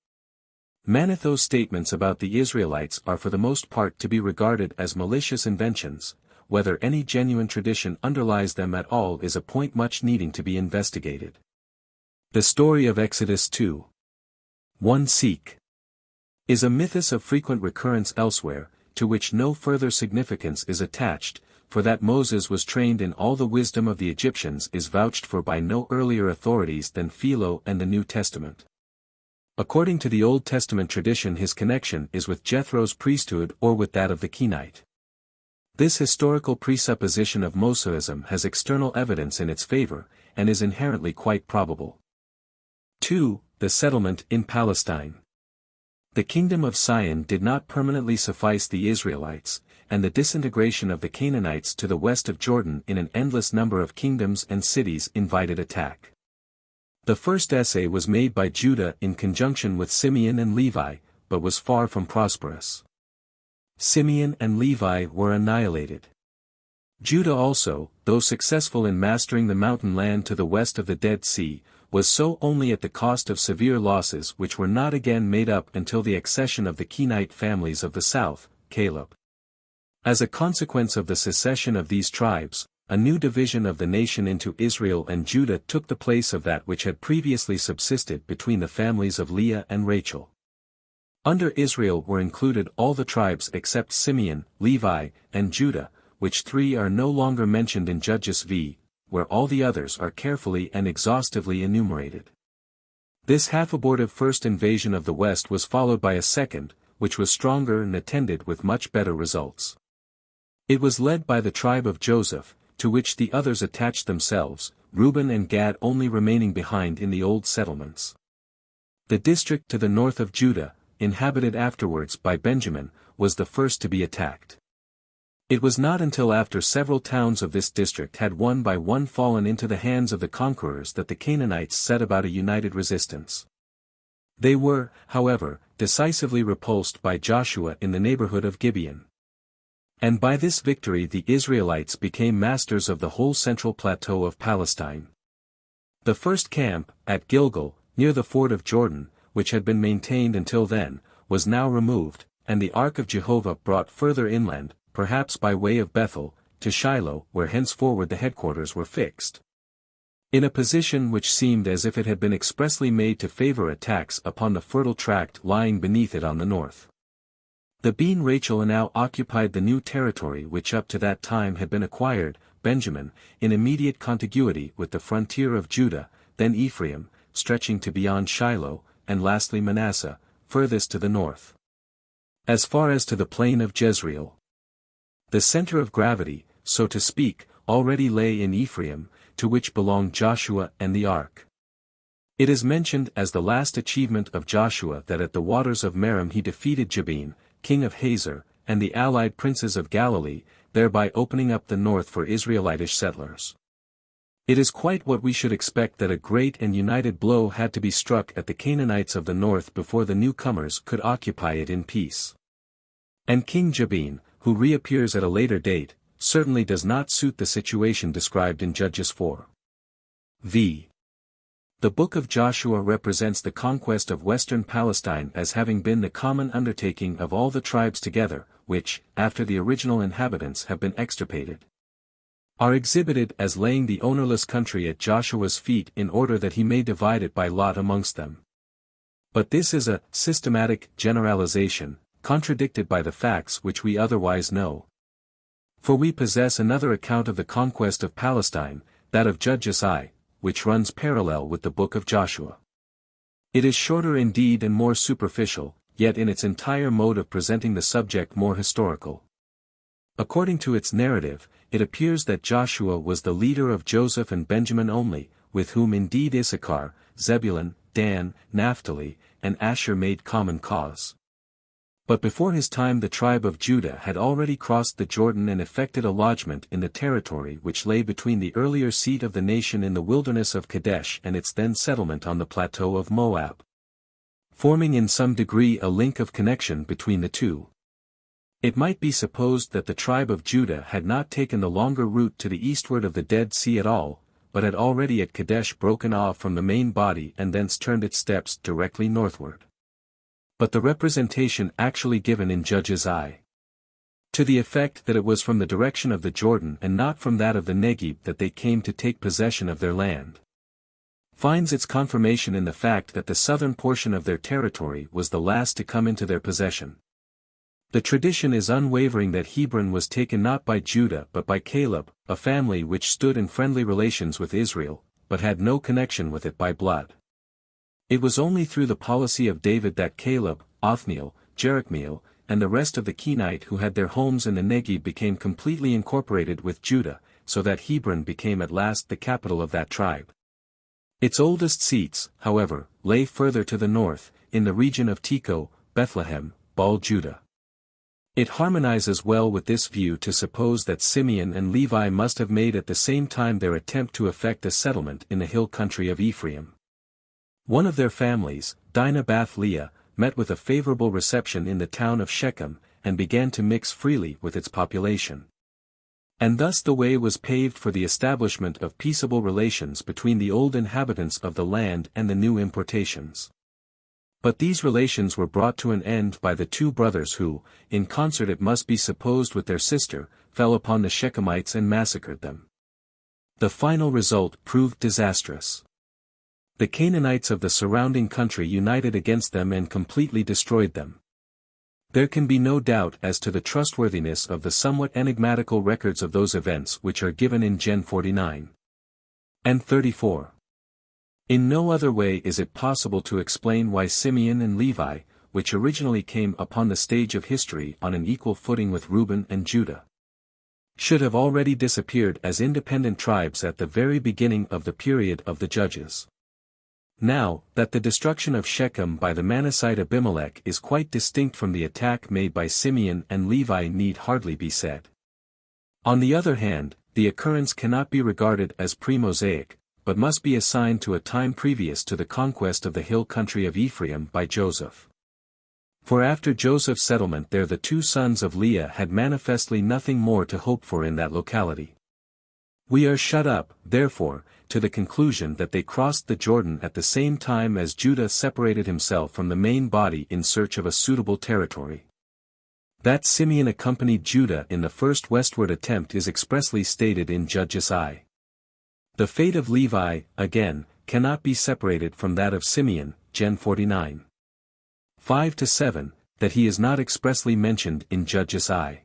Manetho's statements about the Israelites are for the most part to be regarded as malicious inventions. Whether any genuine tradition underlies them at all is a point much needing to be investigated. The story of Exodus 2. 1 Seek. is a mythos of frequent recurrence elsewhere, to which no further significance is attached, for that Moses was trained in all the wisdom of the Egyptians is vouched for by no earlier authorities than Philo and the New Testament. According to the Old Testament tradition, his connection is with Jethro's priesthood or with that of the Kenite. This historical presupposition of Mosaism has external evidence in its favor, and is inherently quite probable. 2. The settlement in Palestine. The kingdom of Sion did not permanently suffice the Israelites, and the disintegration of the Canaanites to the west of Jordan in an endless number of kingdoms and cities invited attack. The first essay was made by Judah in conjunction with Simeon and Levi, but was far from prosperous. Simeon and Levi were annihilated. Judah also, though successful in mastering the mountain land to the west of the Dead Sea, was so only at the cost of severe losses which were not again made up until the accession of the Kenite families of the south, Caleb. As a consequence of the secession of these tribes, a new division of the nation into Israel and Judah took the place of that which had previously subsisted between the families of Leah and Rachel. Under Israel were included all the tribes except Simeon, Levi, and Judah, which three are no longer mentioned in Judges v, where all the others are carefully and exhaustively enumerated. This half-abortive first invasion of the West was followed by a second, which was stronger and attended with much better results. It was led by the tribe of Joseph, to which the others attached themselves, Reuben and Gad only remaining behind in the old settlements. The district to the north of Judah, inhabited afterwards by Benjamin, was the first to be attacked. It was not until after several towns of this district had one by one fallen into the hands of the conquerors that the Canaanites set about a united resistance. They were, however, decisively repulsed by Joshua in the neighborhood of Gibeon. And by this victory the Israelites became masters of the whole central plateau of Palestine. The first camp, at Gilgal, near the ford of Jordan, which had been maintained until then, was now removed, and the Ark of Jehovah brought further inland, perhaps by way of Bethel, to Shiloh, where henceforward the headquarters were fixed. In a position which seemed as if it had been expressly made to favor attacks upon the fertile tract lying beneath it on the north. The Bene Rachel now occupied the new territory which up to that time had been acquired, Benjamin, in immediate contiguity with the frontier of Judah, then Ephraim, stretching to beyond Shiloh, and lastly Manasseh, furthest to the north. As far as to the plain of Jezreel. The center of gravity, so to speak, already lay in Ephraim, to which belonged Joshua and the ark. It is mentioned as the last achievement of Joshua that at the waters of Merom he defeated Jabin, king of Hazor, and the allied princes of Galilee, thereby opening up the north for Israelitish settlers. It is quite what we should expect that a great and united blow had to be struck at the Canaanites of the north before the newcomers could occupy it in peace. And King Jabin, who reappears at a later date, certainly does not suit the situation described in Judges 4. V. The Book of Joshua represents the conquest of western Palestine as having been the common undertaking of all the tribes together, which, after the original inhabitants have been extirpated, are exhibited as laying the ownerless country at Joshua's feet in order that he may divide it by lot amongst them. But this is a systematic generalization, contradicted by the facts which we otherwise know. For we possess another account of the conquest of Palestine, that of Judges I, which runs parallel with the book of Joshua. It is shorter indeed and more superficial, yet in its entire mode of presenting the subject more historical. According to its narrative, it appears that Joshua was the leader of Joseph and Benjamin only, with whom indeed Issachar, Zebulun, Dan, Naphtali, and Asher made common cause. But before his time the tribe of Judah had already crossed the Jordan and effected a lodgment in the territory which lay between the earlier seat of the nation in the wilderness of Kadesh and its then settlement on the plateau of Moab, forming in some degree a link of connection between the two. It might be supposed that the tribe of Judah had not taken the longer route to the eastward of the Dead Sea at all, but had already at Kadesh broken off from the main body and thence turned its steps directly northward. But the representation actually given in Judges I, to the effect that it was from the direction of the Jordan and not from that of the Negeb that they came to take possession of their land, finds its confirmation in the fact that the southern portion of their territory was the last to come into their possession. The tradition is unwavering that Hebron was taken not by Judah but by Caleb, a family which stood in friendly relations with Israel, but had no connection with it by blood. It was only through the policy of David that Caleb, Othniel, Jerachmeel, and the rest of the Kenite who had their homes in the Negev became completely incorporated with Judah, so that Hebron became at last the capital of that tribe. Its oldest seats, however, lay further to the north, in the region of Tekoa, Bethlehem, Baal Judah. It harmonizes well with this view to suppose that Simeon and Levi must have made at the same time their attempt to effect a settlement in the hill country of Ephraim. One of their families, Dinah Bath Leah, met with a favorable reception in the town of Shechem, and began to mix freely with its population. And thus the way was paved for the establishment of peaceable relations between the old inhabitants of the land and the new importations. But these relations were brought to an end by the two brothers who, in concert it must be supposed with their sister, fell upon the Shechemites and massacred them. The final result proved disastrous. The Canaanites of the surrounding country united against them and completely destroyed them. There can be no doubt as to the trustworthiness of the somewhat enigmatical records of those events which are given in Gen 49 and 34. In no other way is it possible to explain why Simeon and Levi, which originally came upon the stage of history on an equal footing with Reuben and Judah, should have already disappeared as independent tribes at the very beginning of the period of the Judges. Now, that the destruction of Shechem by the Manassite Abimelech is quite distinct from the attack made by Simeon and Levi need hardly be said. On the other hand, the occurrence cannot be regarded as pre-Mosaic, but must be assigned to a time previous to the conquest of the hill country of Ephraim by Joseph. For after Joseph's settlement there the two sons of Leah had manifestly nothing more to hope for in that locality. We are shut up, therefore, to the conclusion that they crossed the Jordan at the same time as Judah separated himself from the main body in search of a suitable territory. That Simeon accompanied Judah in the first westward attempt is expressly stated in Judges I. The fate of Levi, again, cannot be separated from that of Simeon, Gen 49. 5-7, that he is not expressly mentioned in Judges I.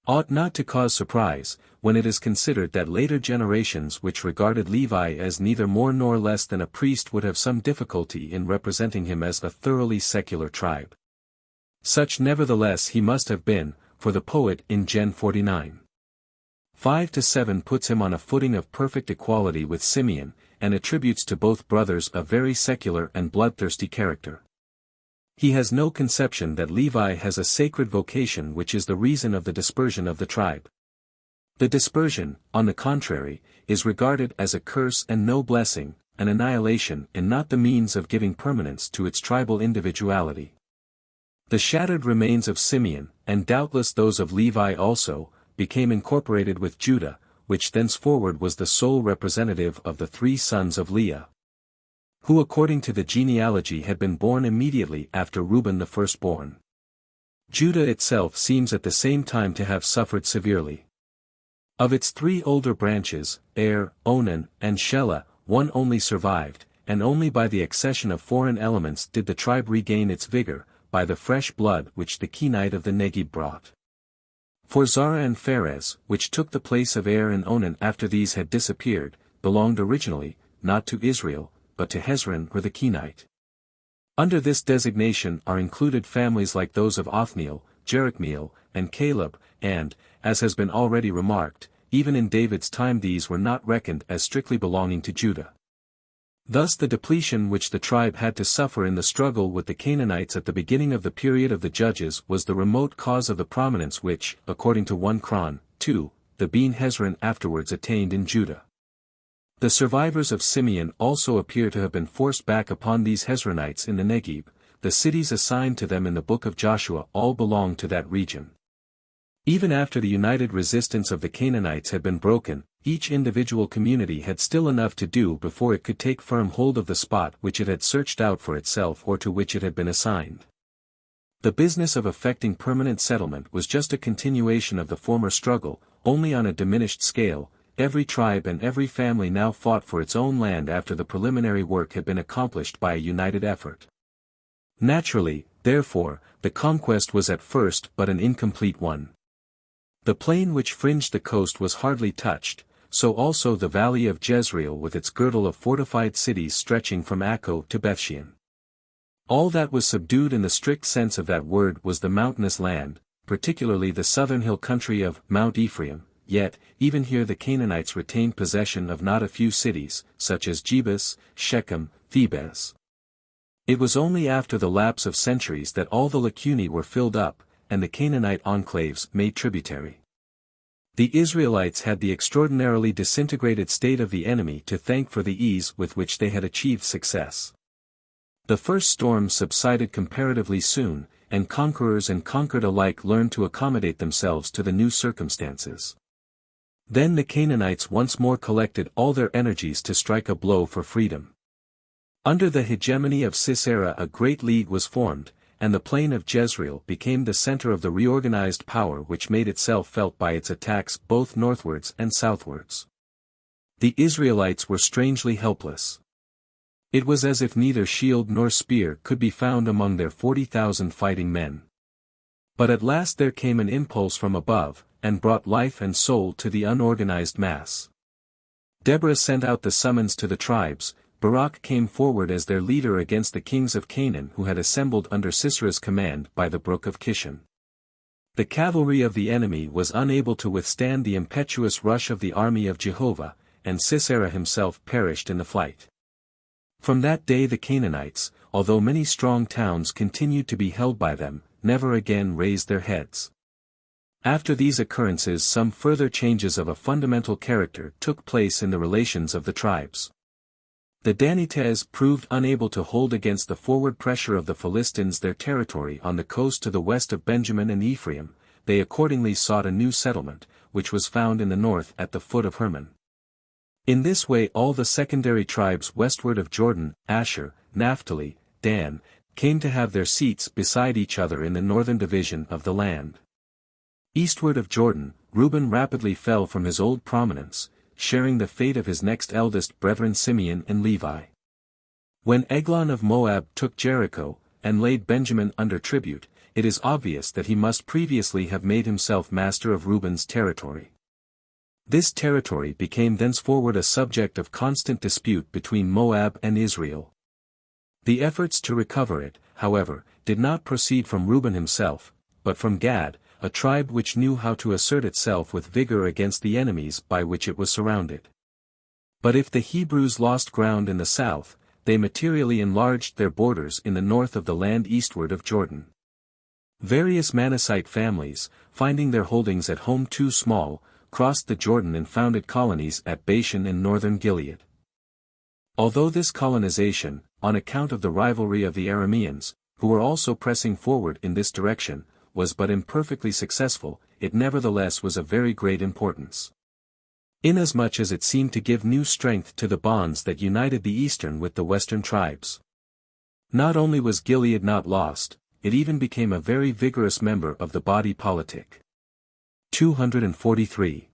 Ought not to cause surprise, when it is considered that later generations which regarded Levi as neither more nor less than a priest would have some difficulty in representing him as a thoroughly secular tribe. Such nevertheless he must have been, for the poet in Gen 49. 5-7 puts him on a footing of perfect equality with Simeon, and attributes to both brothers a very secular and bloodthirsty character. He has no conception that Levi has a sacred vocation which is the reason of the dispersion of the tribe. The dispersion, on the contrary, is regarded as a curse and no blessing, an annihilation and not the means of giving permanence to its tribal individuality. The shattered remains of Simeon, and doubtless those of Levi also, became incorporated with Judah, which thenceforward was the sole representative of the three sons of Leah, who according to the genealogy had been born immediately after Reuben the firstborn. Judah itself seems at the same time to have suffered severely. Of its three older branches, Onan, and Shelah, one only survived, and only by the accession of foreign elements did the tribe regain its vigor, by the fresh blood which the Kenite of the Negev brought. For Zara and Pharez, which took the place of and Onan after these had disappeared, belonged originally, not to Israel, but to Hezron or the Kenite. Under this designation are included families like those of Othniel, Jerachmeel, and Caleb, and, as has been already remarked, even in David's time these were not reckoned as strictly belonging to Judah. Thus the depletion which the tribe had to suffer in the struggle with the Canaanites at the beginning of the period of the Judges was the remote cause of the prominence which, according to 1 Chron. 2, the Ben Hezron afterwards attained in Judah. The survivors of Simeon also appear to have been forced back upon these Hezronites in the Negev. The cities assigned to them in the book of Joshua all belonged to that region. Even after the united resistance of the Canaanites had been broken, each individual community had still enough to do before it could take firm hold of the spot which it had searched out for itself or to which it had been assigned. The business of effecting permanent settlement was just a continuation of the former struggle, only on a diminished scale, every tribe and every family now fought for its own land after the preliminary work had been accomplished by a united effort. Naturally, therefore, the conquest was at first but an incomplete one. The plain which fringed the coast was hardly touched, so also the valley of Jezreel with its girdle of fortified cities stretching from Akko to Bethshean. All that was subdued in the strict sense of that word was the mountainous land, particularly the southern hill country of Mount Ephraim, yet, even here the Canaanites retained possession of not a few cities, such as Jebus, Shechem, Thebez. It was only after the lapse of centuries that all the lacunae were filled up, and the Canaanite enclaves made tributary. The Israelites had the extraordinarily disintegrated state of the enemy to thank for the ease with which they had achieved success. The first storms subsided comparatively soon, and conquerors and conquered alike learned to accommodate themselves to the new circumstances. Then the Canaanites once more collected all their energies to strike a blow for freedom. Under the hegemony of Sisera a great league was formed, and the plain of Jezreel became the center of the reorganized power which made itself felt by its attacks both northwards and southwards. The Israelites were strangely helpless. It was as if neither shield nor spear could be found among their 40,000 fighting men. But at last there came an impulse from above, and brought life and soul to the unorganized mass. Deborah sent out the summons to the tribes. Barak came forward as their leader against the kings of Canaan who had assembled under Sisera's command by the brook of Kishon. The cavalry of the enemy was unable to withstand the impetuous rush of the army of Jehovah, and Sisera himself perished in the flight. From that day the Canaanites, although many strong towns continued to be held by them, never again raised their heads. After these occurrences some further changes of a fundamental character took place in the relations of the tribes. The Danites proved unable to hold against the forward pressure of the Philistines their territory on the coast to the west of Benjamin and Ephraim. They accordingly sought a new settlement, which was found in the north at the foot of Hermon. In this way all the secondary tribes westward of Jordan, Asher, Naphtali, Dan, came to have their seats beside each other in the northern division of the land. Eastward of Jordan, Reuben rapidly fell from his old prominence, sharing the fate of his next eldest brethren Simeon and Levi. When Eglon of Moab took Jericho, and laid Benjamin under tribute, it is obvious that he must previously have made himself master of Reuben's territory. This territory became thenceforward a subject of constant dispute between Moab and Israel. The efforts to recover it, however, did not proceed from Reuben himself, but from Gad, a tribe which knew how to assert itself with vigor against the enemies by which it was surrounded. But if the Hebrews lost ground in the south, they materially enlarged their borders in the north of the land eastward of Jordan. Various Manassite families, finding their holdings at home too small, crossed the Jordan and founded colonies at Bashan in northern Gilead. Although this colonization, on account of the rivalry of the Arameans, who were also pressing forward in this direction, was but imperfectly successful, it nevertheless was of very great importance. Inasmuch as it seemed to give new strength to the bonds that united the eastern with the western tribes. Not only was Gilead not lost, it even became a very vigorous member of the body politic. 243.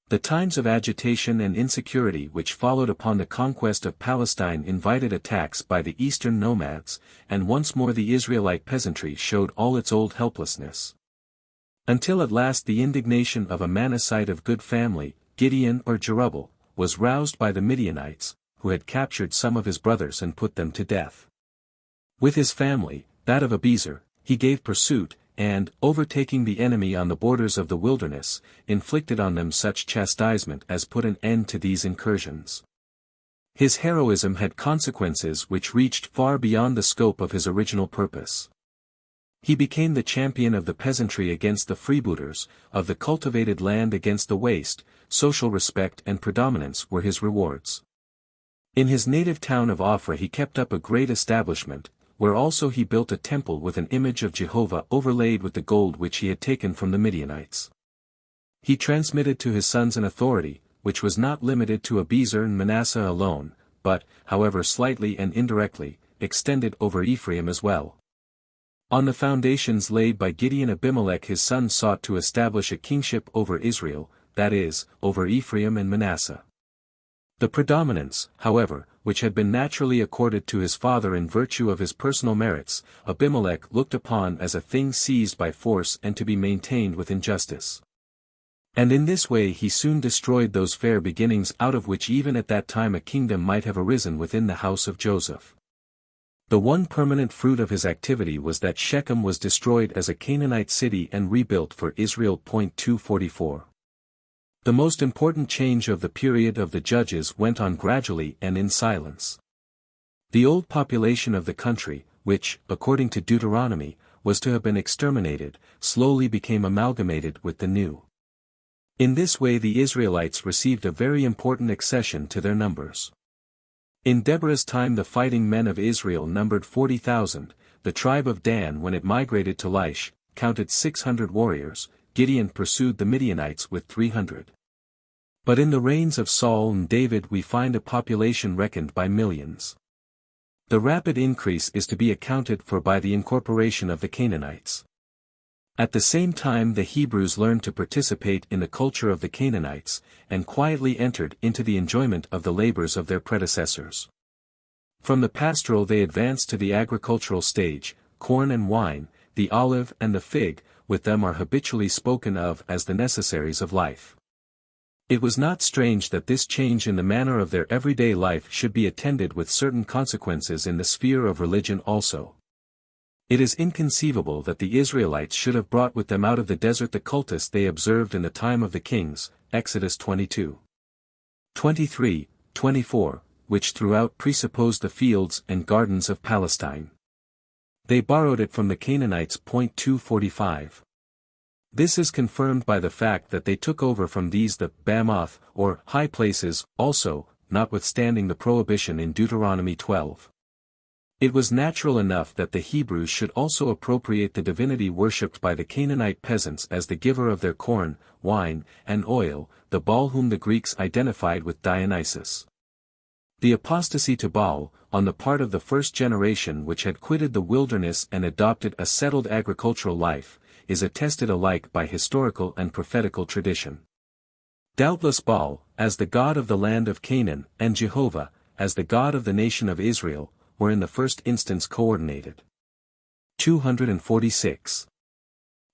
The times of agitation and insecurity which followed upon the conquest of Palestine invited attacks by the eastern nomads, and once more the Israelite peasantry showed all its old helplessness. Until at last the indignation of a Manassite of good family, Gideon or Jeroboam, was roused by the Midianites, who had captured some of his brothers and put them to death. With his family, that of Abiezer, he gave pursuit, and, overtaking the enemy on the borders of the wilderness, inflicted on them such chastisement as put an end to these incursions. His heroism had consequences which reached far beyond the scope of his original purpose. He became the champion of the peasantry against the freebooters, of the cultivated land against the waste. Social respect and predominance were his rewards. In his native town of Ophrah he kept up a great establishment, where also he built a temple with an image of Jehovah overlaid with the gold which he had taken from the Midianites. He transmitted to his sons an authority, which was not limited to Abiezer and Manasseh alone, but, however slightly and indirectly, extended over Ephraim as well. On the foundations laid by Gideon Abimelech his son sought to establish a kingship over Israel, that is, over Ephraim and Manasseh. The predominance, however, which had been naturally accorded to his father in virtue of his personal merits, Abimelech looked upon as a thing seized by force and to be maintained with injustice. And in this way he soon destroyed those fair beginnings out of which even at that time a kingdom might have arisen within the house of Joseph. The one permanent fruit of his activity was that Shechem was destroyed as a Canaanite city and rebuilt for Israel. 244. The most important change of the period of the judges went on gradually and in silence. The old population of the country, which, according to Deuteronomy, was to have been exterminated, slowly became amalgamated with the new. In this way the Israelites received a very important accession to their numbers. In Deborah's time the fighting men of Israel numbered 40,000, the tribe of Dan when it migrated to Laish, counted 600 warriors, Gideon pursued the Midianites with 300. But in the reigns of Saul and David we find a population reckoned by millions. The rapid increase is to be accounted for by the incorporation of the Canaanites. At the same time the Hebrews learned to participate in the culture of the Canaanites, and quietly entered into the enjoyment of the labors of their predecessors. From the pastoral they advanced to the agricultural stage. Corn and wine, the olive and the fig, with them are habitually spoken of as the necessaries of life. It was not strange that this change in the manner of their everyday life should be attended with certain consequences in the sphere of religion also. It is inconceivable that the Israelites should have brought with them out of the desert the cultus they observed in the time of the kings, Exodus 22. 23, 24, which throughout presupposed the fields and gardens of Palestine. They borrowed it from the Canaanites. 245. This is confirmed by the fact that they took over from these the Bamoth, or high places, also, notwithstanding the prohibition in Deuteronomy 12. It was natural enough that the Hebrews should also appropriate the divinity worshipped by the Canaanite peasants as the giver of their corn, wine, and oil, the Baal whom the Greeks identified with Dionysus. The apostasy to Baal, on the part of the first generation which had quitted the wilderness and adopted a settled agricultural life, is attested alike by historical and prophetical tradition. Doubtless Baal, as the god of the land of Canaan, and Jehovah, as the god of the nation of Israel, were in the first instance coordinated. 246.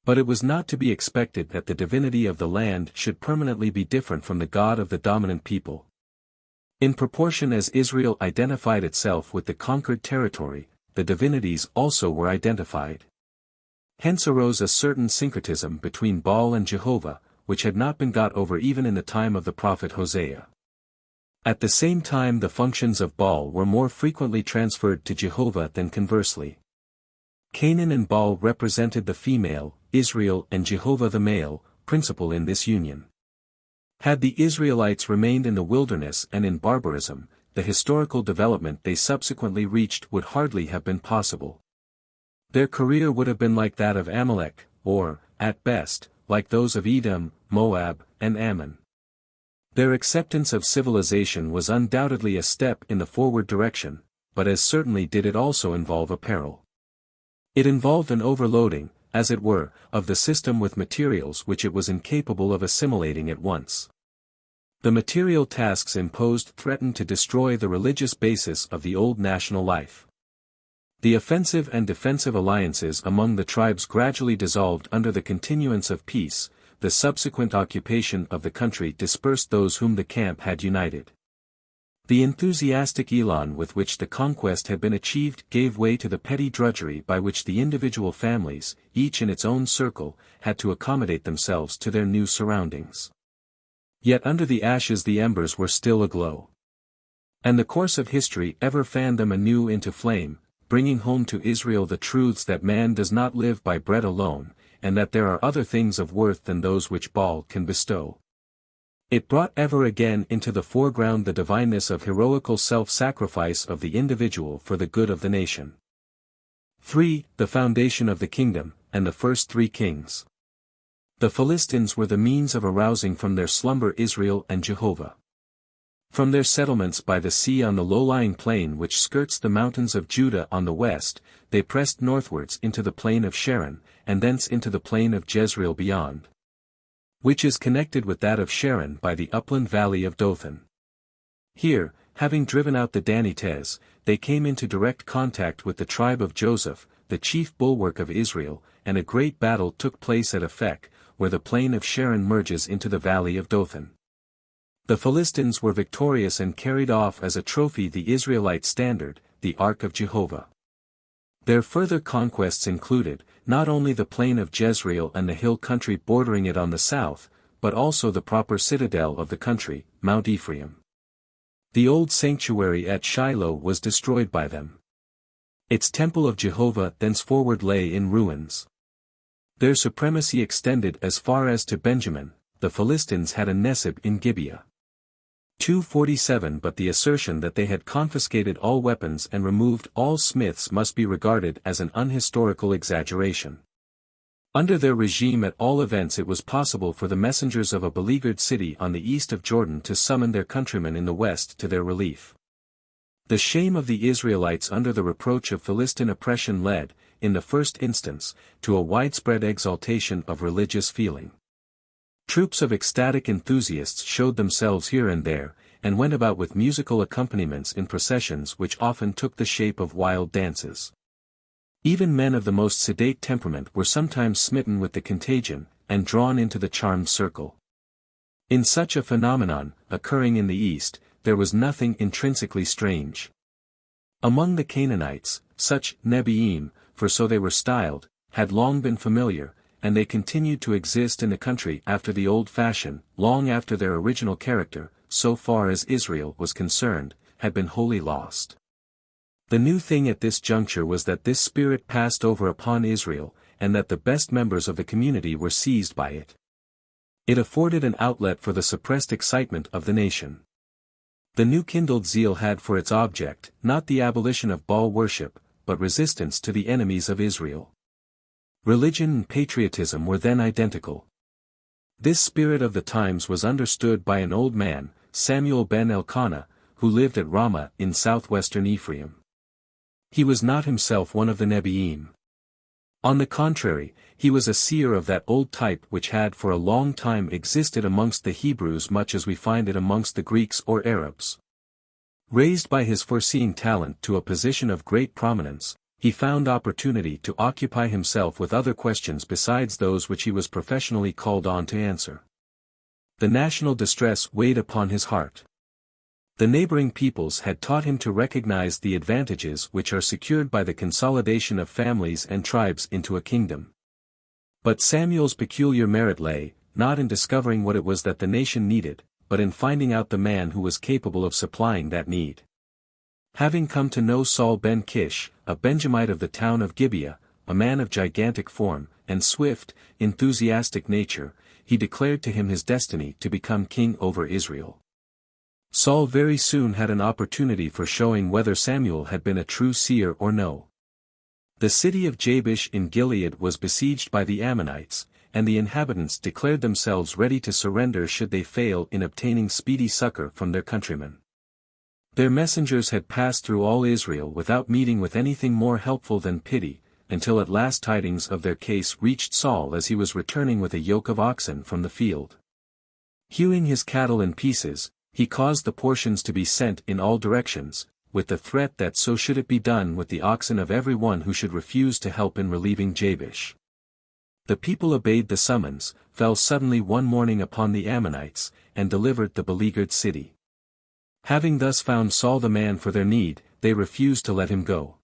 But it was not to be expected that the divinity of the land should permanently be different from the God of the dominant people. In proportion as Israel identified itself with the conquered territory, the divinities also were identified. Hence arose a certain syncretism between Baal and Jehovah, which had not been got over even in the time of the prophet Hosea. At the same time the functions of Baal were more frequently transferred to Jehovah than conversely. Canaan and Baal represented the female, Israel and Jehovah the male, principle in this union. Had the Israelites remained in the wilderness and in barbarism, the historical development they subsequently reached would hardly have been possible. Their career would have been like that of Amalek, or, at best, like those of Edom, Moab, and Ammon. Their acceptance of civilization was undoubtedly a step in the forward direction, but as certainly did it also involve a peril. It involved an overloading, as it were, of the system with materials which it was incapable of assimilating at once. The material tasks imposed threatened to destroy the religious basis of the old national life. The offensive and defensive alliances among the tribes gradually dissolved under the continuance of peace. The subsequent occupation of the country dispersed those whom the camp had united. The enthusiastic elan with which the conquest had been achieved gave way to the petty drudgery by which the individual families, each in its own circle, had to accommodate themselves to their new surroundings. Yet under the ashes the embers were still aglow. And the course of history ever fanned them anew into flame, bringing home to Israel the truths that man does not live by bread alone, and that there are other things of worth than those which Baal can bestow. It brought ever again into the foreground the divineness of heroical self-sacrifice of the individual for the good of the nation. 3. The foundation of the kingdom, and the first three kings. The Philistines were the means of arousing from their slumber Israel and Jehovah. From their settlements by the sea on the low-lying plain which skirts the mountains of Judah on the west, they pressed northwards into the plain of Sharon, and thence into the plain of Jezreel beyond. which is connected with that of Sharon by the upland valley of Dothan. Here, having driven out the Danites, they came into direct contact with the tribe of Joseph, the chief bulwark of Israel, and a great battle took place at Aphek, where the plain of Sharon merges into the valley of Dothan. The Philistines were victorious and carried off as a trophy the Israelite standard, the Ark of Jehovah. Their further conquests included, not only the plain of Jezreel and the hill country bordering it on the south, but also the proper citadel of the country, Mount Ephraim. The old sanctuary at Shiloh was destroyed by them. Its temple of Jehovah thenceforward lay in ruins. Their supremacy extended as far as to Benjamin. The Philistines had a Nesib in Gibeah. 247 But the assertion that they had confiscated all weapons and removed all smiths must be regarded as an unhistorical exaggeration. Under their regime at all events it was possible for the messengers of a beleaguered city on the east of Jordan to summon their countrymen in the west to their relief. The shame of the Israelites under the reproach of Philistine oppression led, in the first instance, to a widespread exaltation of religious feeling. Troops of ecstatic enthusiasts showed themselves here and there, and went about with musical accompaniments in processions which often took the shape of wild dances. Even men of the most sedate temperament were sometimes smitten with the contagion, and drawn into the charmed circle. In such a phenomenon, occurring in the East, there was nothing intrinsically strange. Among the Canaanites, such Nebiim, for so they were styled, had long been familiar, and they continued to exist in the country after the old fashion, long after their original character, so far as Israel was concerned, had been wholly lost. The new thing at this juncture was that this spirit passed over upon Israel, and that the best members of the community were seized by it. It afforded an outlet for the suppressed excitement of the nation. The new kindled zeal had for its object, not the abolition of Baal worship, but resistance to the enemies of Israel. Religion and patriotism were then identical. This spirit of the times was understood by an old man, Samuel ben Elkanah, who lived at Ramah in southwestern Ephraim. He was not himself one of the Nebiim. On the contrary, he was a seer of that old type which had for a long time existed amongst the Hebrews much as we find it amongst the Greeks or Arabs. Raised by his foreseeing talent to a position of great prominence, he found opportunity to occupy himself with other questions besides those which he was professionally called on to answer. The national distress weighed upon his heart. The neighboring peoples had taught him to recognize the advantages which are secured by the consolidation of families and tribes into a kingdom. But Samuel's peculiar merit lay, not in discovering what it was that the nation needed, but in finding out the man who was capable of supplying that need. Having come to know Saul ben Kish, a Benjamite of the town of Gibeah, a man of gigantic form, and swift, enthusiastic nature, he declared to him his destiny to become king over Israel. Saul very soon had an opportunity for showing whether Samuel had been a true seer or no. The city of Jabesh in Gilead was besieged by the Ammonites, and the inhabitants declared themselves ready to surrender should they fail in obtaining speedy succor from their countrymen. Their messengers had passed through all Israel without meeting with anything more helpful than pity, until at last tidings of their case reached Saul as he was returning with a yoke of oxen from the field. Hewing his cattle in pieces, he caused the portions to be sent in all directions, with the threat that so should it be done with the oxen of every one who should refuse to help in relieving Jabesh. The people obeyed the summons, fell suddenly one morning upon the Ammonites, and delivered the beleaguered city. Having thus found Saul the man for their need, they refused to let him go.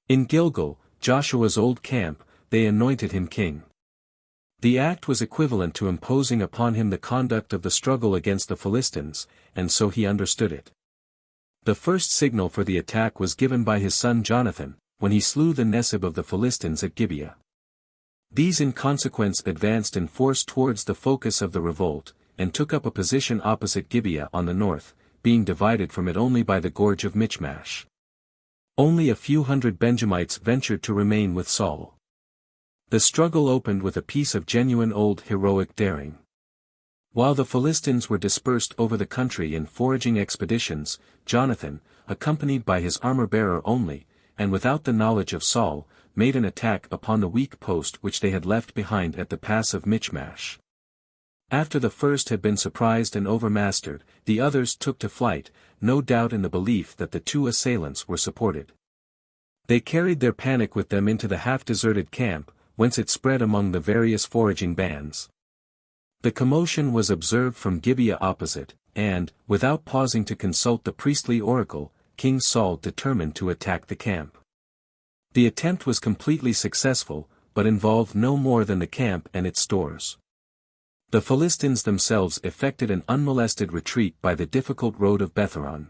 In Gilgal, Joshua's old camp, they anointed him king. The act was equivalent to imposing upon him the conduct of the struggle against the Philistines, and so he understood it. The first signal for the attack was given by his son Jonathan, when he slew the Nesib of the Philistines at Gibeah. These in consequence advanced in force towards the focus of the revolt, and took up a position opposite Gibeah on the north, being divided from it only by the gorge of Michmash. Only a few hundred Benjamites ventured to remain with Saul. The struggle opened with a piece of genuine old heroic daring. While the Philistines were dispersed over the country in foraging expeditions, Jonathan, accompanied by his armor-bearer only, and without the knowledge of Saul, made an attack upon the weak post which they had left behind at the pass of Michmash. After the first had been surprised and overmastered, the others took to flight, no doubt in the belief that the two assailants were supported. They carried their panic with them into the half-deserted camp, whence it spread among the various foraging bands. The commotion was observed from Gibeah opposite, and, without pausing to consult the priestly oracle, King Saul determined to attack the camp. The attempt was completely successful, but involved no more than the camp and its stores. The Philistines themselves effected an unmolested retreat by the difficult road of Betharon.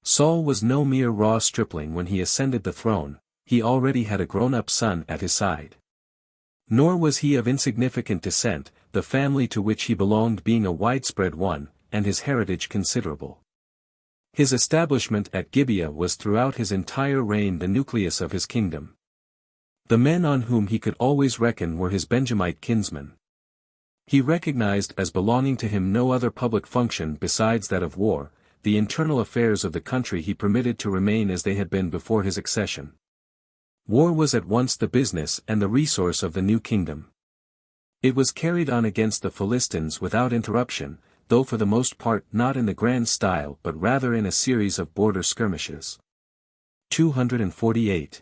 Saul was no mere raw stripling when he ascended the throne, he already had a grown-up son at his side. Nor was he of insignificant descent, the family to which he belonged being a widespread one, and his heritage considerable. His establishment at Gibeah was throughout his entire reign the nucleus of his kingdom. The men on whom he could always reckon were his Benjamite kinsmen. He recognized as belonging to him no other public function besides that of war, the internal affairs of the country he permitted to remain as they had been before his accession. War was at once the business and the resource of the new kingdom. It was carried on against the Philistines without interruption, though for the most part not in the grand style but rather in a series of border skirmishes. 248.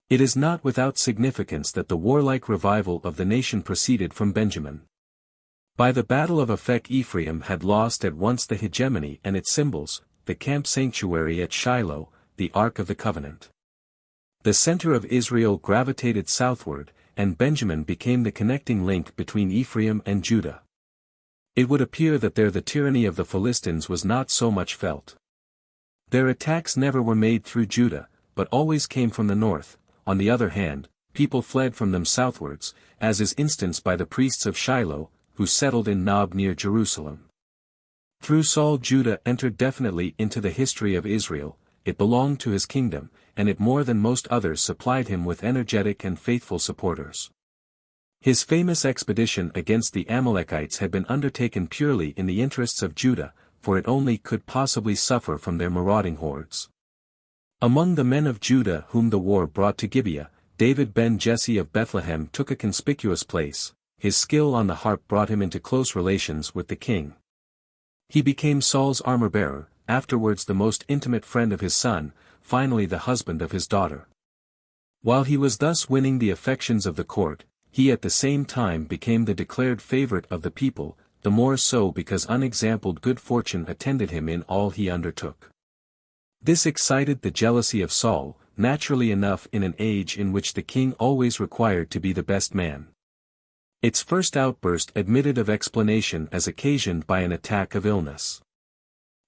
It is not without significance that the warlike revival of the nation proceeded from Benjamin. By the battle of Aphek Ephraim had lost at once the hegemony and its symbols, the camp sanctuary at Shiloh, the Ark of the Covenant. The center of Israel gravitated southward, and Benjamin became the connecting link between Ephraim and Judah. It would appear that there the tyranny of the Philistines was not so much felt. Their attacks never were made through Judah, but always came from the north. On the other hand, people fled from them southwards, as is instanced by the priests of Shiloh, who settled in Nob near Jerusalem. Through Saul Judah entered definitely into the history of Israel, it belonged to his kingdom, and it more than most others supplied him with energetic and faithful supporters. His famous expedition against the Amalekites had been undertaken purely in the interests of Judah, for it only could possibly suffer from their marauding hordes. Among the men of Judah whom the war brought to Gibeah, David ben Jesse of Bethlehem took a conspicuous place. His skill on the harp brought him into close relations with the king. He became Saul's armor-bearer, afterwards the most intimate friend of his son, finally the husband of his daughter. While he was thus winning the affections of the court, he at the same time became the declared favorite of the people, the more so because unexampled good fortune attended him in all he undertook. This excited the jealousy of Saul, naturally enough in an age in which the king always required to be the best man. Its first outburst admitted of explanation as occasioned by an attack of illness.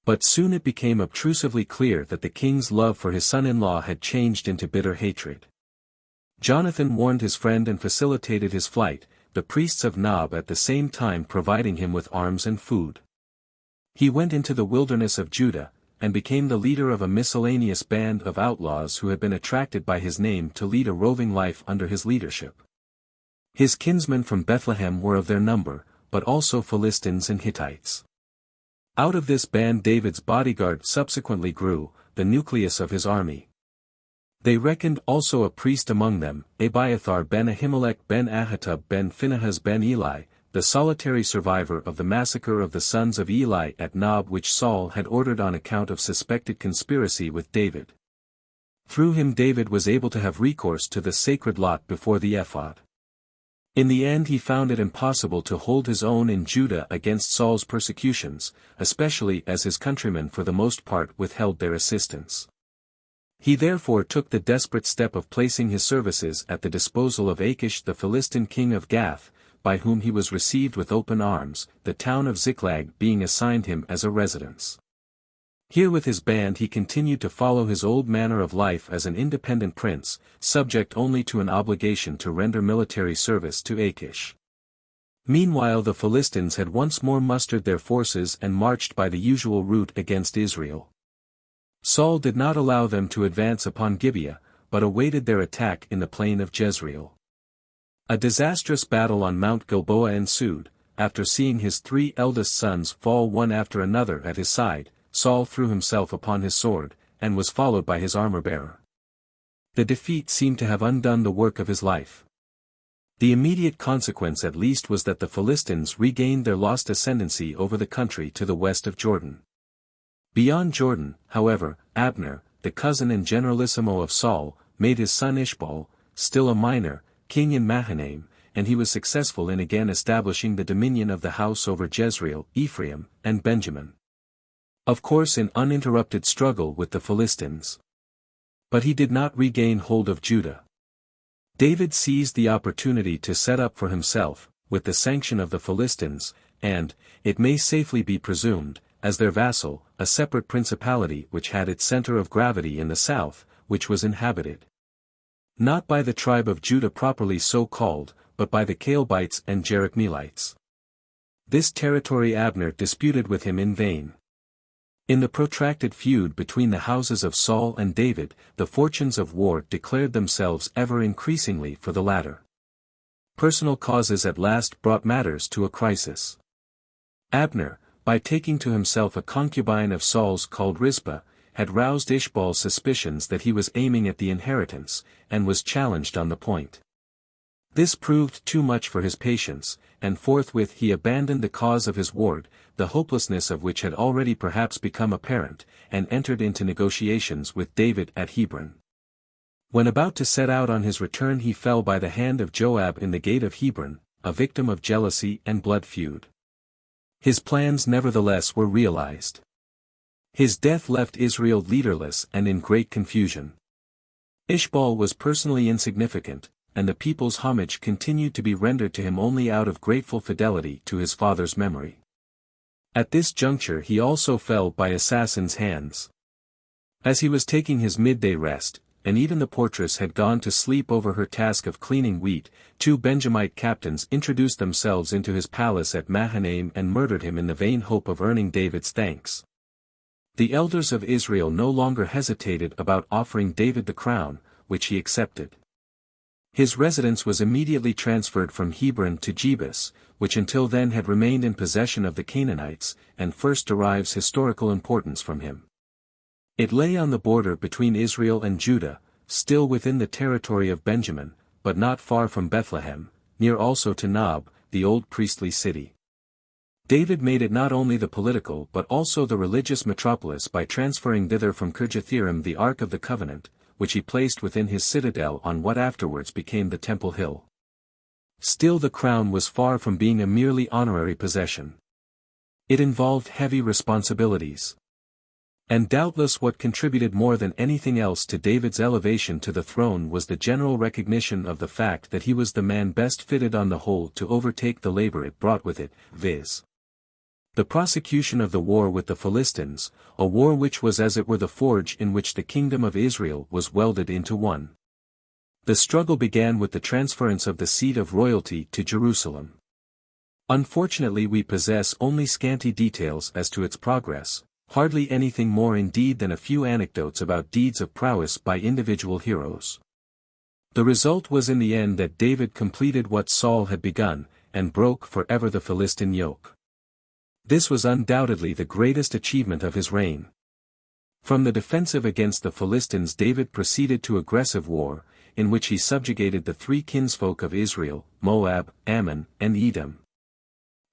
But soon it became obtrusively clear that the king's love for his son-in-law had changed into bitter hatred. Jonathan warned his friend and facilitated his flight, the priests of Nob at the same time providing him with arms and food. He went into the wilderness of Judah, and became the leader of a miscellaneous band of outlaws who had been attracted by his name to lead a roving life under his leadership. His kinsmen from Bethlehem were of their number, but also Philistines and Hittites. Out of this band David's bodyguard subsequently grew, the nucleus of his army. They reckoned also a priest among them, Abiathar ben Ahimelech ben Ahitub ben Phinehas ben Eli, the solitary survivor of the massacre of the sons of Eli at Nob which Saul had ordered on account of suspected conspiracy with David. Through him David was able to have recourse to the sacred lot before the ephod. In the end he found it impossible to hold his own in Judah against Saul's persecutions, especially as his countrymen for the most part withheld their assistance. He therefore took the desperate step of placing his services at the disposal of Achish the Philistine king of Gath, by whom he was received with open arms, the town of Ziklag being assigned him as a residence. Here with his band he continued to follow his old manner of life as an independent prince, subject only to an obligation to render military service to Achish. Meanwhile the Philistines had once more mustered their forces and marched by the usual route against Israel. Saul did not allow them to advance upon Gibeah, but awaited their attack in the plain of Jezreel. A disastrous battle on Mount Gilboa ensued. After seeing his 3 eldest sons fall one after another at his side, Saul threw himself upon his sword, and was followed by his armor-bearer. The defeat seemed to have undone the work of his life. The immediate consequence at least was that the Philistines regained their lost ascendancy over the country to the west of Jordan. Beyond Jordan, however, Abner, the cousin and generalissimo of Saul, made his son Ishbaal, still a minor, king in Mahanaim, and he was successful in again establishing the dominion of the house over Jezreel, Ephraim, and Benjamin. Of course in uninterrupted struggle with the Philistines. But he did not regain hold of Judah. David seized the opportunity to set up for himself, with the sanction of the Philistines, and, it may safely be presumed, as their vassal, a separate principality which had its center of gravity in the south, which was inhabited not by the tribe of Judah properly so called, but by the Calebites and Jerachmeelites. This territory Abner disputed with him in vain. In the protracted feud between the houses of Saul and David, the fortunes of war declared themselves ever increasingly for the latter. Personal causes at last brought matters to a crisis. Abner, by taking to himself a concubine of Saul's called Rizpah, had roused Ishbaal's suspicions that he was aiming at the inheritance, and was challenged on the point. This proved too much for his patience, and forthwith he abandoned the cause of his ward, the hopelessness of which had already perhaps become apparent, and entered into negotiations with David at Hebron. When about to set out on his return he fell by the hand of Joab in the gate of Hebron, a victim of jealousy and blood feud. His plans nevertheless were realized. His death left Israel leaderless and in great confusion. Ishbaal was personally insignificant, and the people's homage continued to be rendered to him only out of grateful fidelity to his father's memory. At this juncture he also fell by assassins' hands. As he was taking his midday rest, and even the portress had gone to sleep over her task of cleaning wheat, 2 Benjamite captains introduced themselves into his palace at Mahanaim and murdered him in the vain hope of earning David's thanks. The elders of Israel no longer hesitated about offering David the crown, which he accepted. His residence was immediately transferred from Hebron to Jebus, which until then had remained in possession of the Canaanites, and first derives historical importance from him. It lay on the border between Israel and Judah, still within the territory of Benjamin, but not far from Bethlehem, near also to Nob, the old priestly city. David made it not only the political but also the religious metropolis by transferring thither from Kirjatharim the Ark of the Covenant, which he placed within his citadel on what afterwards became the Temple Hill. Still the crown was far from being a merely honorary possession. It involved heavy responsibilities. And doubtless what contributed more than anything else to David's elevation to the throne was the general recognition of the fact that he was the man best fitted on the whole to overtake the labor it brought with it, viz. the prosecution of the war with the Philistines, a war which was as it were the forge in which the kingdom of Israel was welded into one. The struggle began with the transference of the seat of royalty to Jerusalem. Unfortunately we possess only scanty details as to its progress, hardly anything more indeed than a few anecdotes about deeds of prowess by individual heroes. The result was in the end that David completed what Saul had begun, and broke forever the Philistine yoke. This was undoubtedly the greatest achievement of his reign. From the defensive against the Philistines David proceeded to aggressive war, in which he subjugated the 3 kinsfolk of Israel, Moab, Ammon, and Edom.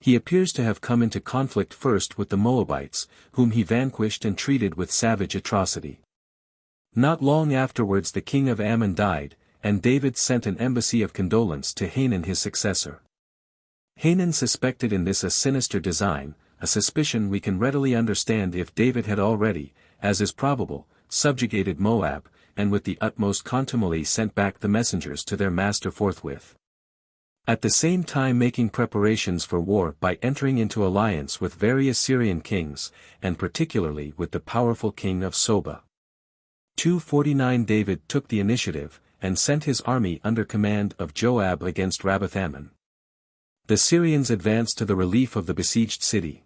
He appears to have come into conflict first with the Moabites, whom he vanquished and treated with savage atrocity. Not long afterwards the king of Ammon died, and David sent an embassy of condolence to Hanun his successor. Hanun suspected in this a sinister design, a suspicion we can readily understand if David had already, as is probable, subjugated Moab, and with the utmost contumely sent back the messengers to their master forthwith. At the same time making preparations for war by entering into alliance with various Syrian kings, and particularly with the powerful king of Soba. 249 David took the initiative, and sent his army under command of Joab against Rabbath-Ammon. The Syrians advanced to the relief of the besieged city.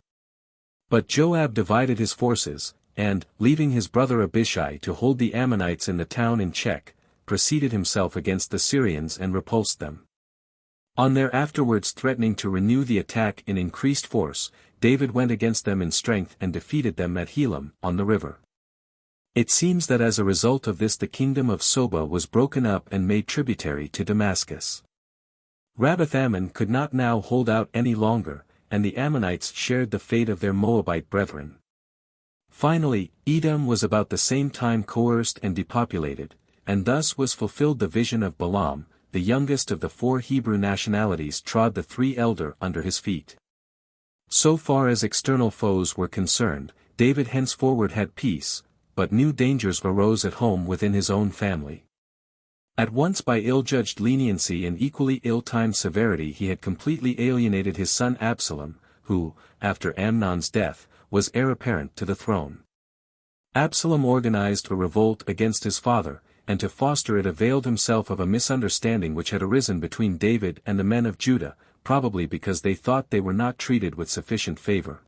But Joab divided his forces, and, leaving his brother Abishai to hold the Ammonites in the town in check, proceeded himself against the Syrians and repulsed them. On their afterwards threatening to renew the attack in increased force, David went against them in strength and defeated them at Helam, on the river. It seems that as a result of this the kingdom of Soba was broken up and made tributary to Damascus. Rabbath-Ammon could not now hold out any longer, and the Ammonites shared the fate of their Moabite brethren. Finally, Edom was about the same time coerced and depopulated, and thus was fulfilled the vision of Balaam, the youngest of the 4 Hebrew nationalities trod the 3 elder under his feet. So far as external foes were concerned, David henceforward had peace, but new dangers arose at home within his own family. At once by ill-judged leniency and equally ill-timed severity he had completely alienated his son Absalom, who, after Amnon's death, was heir apparent to the throne. Absalom organized a revolt against his father, and to foster it availed himself of a misunderstanding which had arisen between David and the men of Judah, probably because they thought they were not treated with sufficient favor.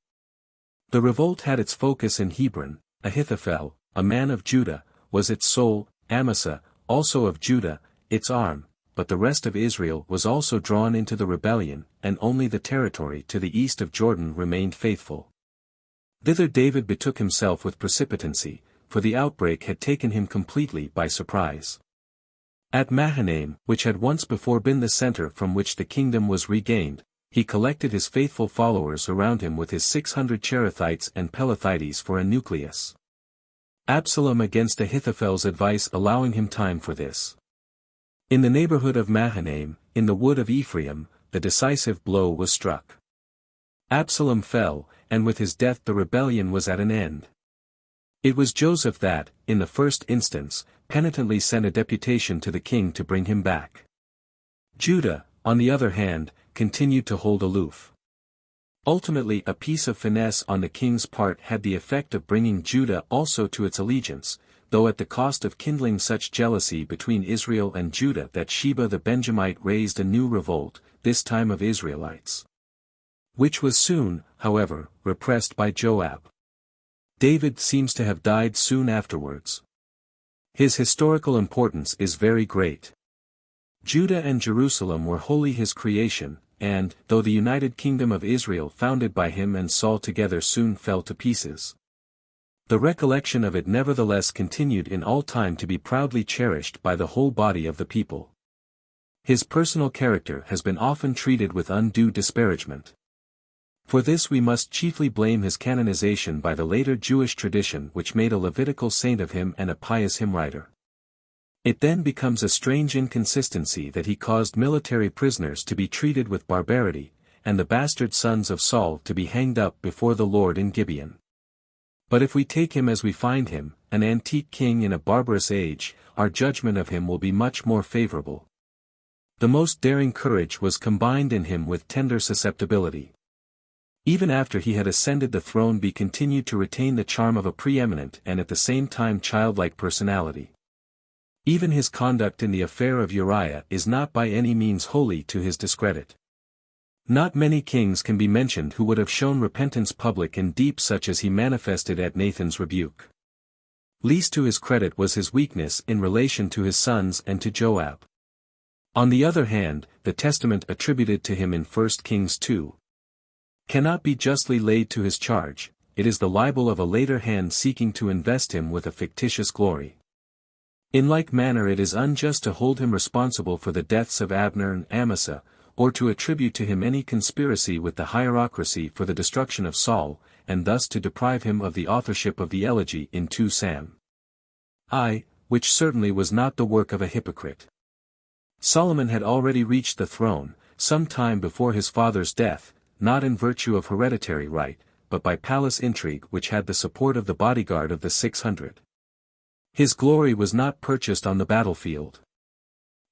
The revolt had its focus in Hebron. Ahithophel, a man of Judah, was its soul, Amasa, also of Judah, its arm, but the rest of Israel was also drawn into the rebellion, and only the territory to the east of Jordan remained faithful. Thither David betook himself with precipitancy, for the outbreak had taken him completely by surprise. At Mahanaim, which had once before been the center from which the kingdom was regained, he collected his faithful followers around him with his 600 Cherethites and Pelethites for a nucleus. Absalom against Ahithophel's advice allowing him time for this. In the neighborhood of Mahanaim, in the wood of Ephraim, the decisive blow was struck. Absalom fell, and with his death the rebellion was at an end. It was Joseph that, in the first instance, penitently sent a deputation to the king to bring him back. Judah, on the other hand, continued to hold aloof. Ultimately a piece of finesse on the king's part had the effect of bringing Judah also to its allegiance, though at the cost of kindling such jealousy between Israel and Judah that Sheba the Benjamite raised a new revolt, this time of Israelites. Which was soon, however, repressed by Joab. David seems to have died soon afterwards. His historical importance is very great. Judah and Jerusalem were wholly his creation, and, though the united kingdom of Israel founded by him and Saul together soon fell to pieces, the recollection of it nevertheless continued in all time to be proudly cherished by the whole body of the people. His personal character has been often treated with undue disparagement. For this we must chiefly blame his canonization by the later Jewish tradition which made a Levitical saint of him and a pious hymn writer. It then becomes a strange inconsistency that he caused military prisoners to be treated with barbarity, and the bastard sons of Saul to be hanged up before the Lord in Gibeon. But if we take him as we find him, an antique king in a barbarous age, our judgment of him will be much more favorable. The most daring courage was combined in him with tender susceptibility. Even after he had ascended the throne he continued to retain the charm of a preeminent and at the same time childlike personality. Even his conduct in the affair of Uriah is not by any means wholly to his discredit. Not many kings can be mentioned who would have shown repentance public and deep such as he manifested at Nathan's rebuke. Least to his credit was his weakness in relation to his sons and to Joab. On the other hand, the testament attributed to him in 1 Kings 2 cannot be justly laid to his charge. It is the libel of a later hand seeking to invest him with a fictitious glory. In like manner it is unjust to hold him responsible for the deaths of Abner and Amasa, or to attribute to him any conspiracy with the hierocracy for the destruction of Saul, and thus to deprive him of the authorship of the elegy in 2 Sam. Which certainly was not the work of a hypocrite. Solomon had already reached the throne, some time before his father's death, not in virtue of hereditary right, but by palace intrigue which had the support of the bodyguard of the 600. His glory was not purchased on the battlefield.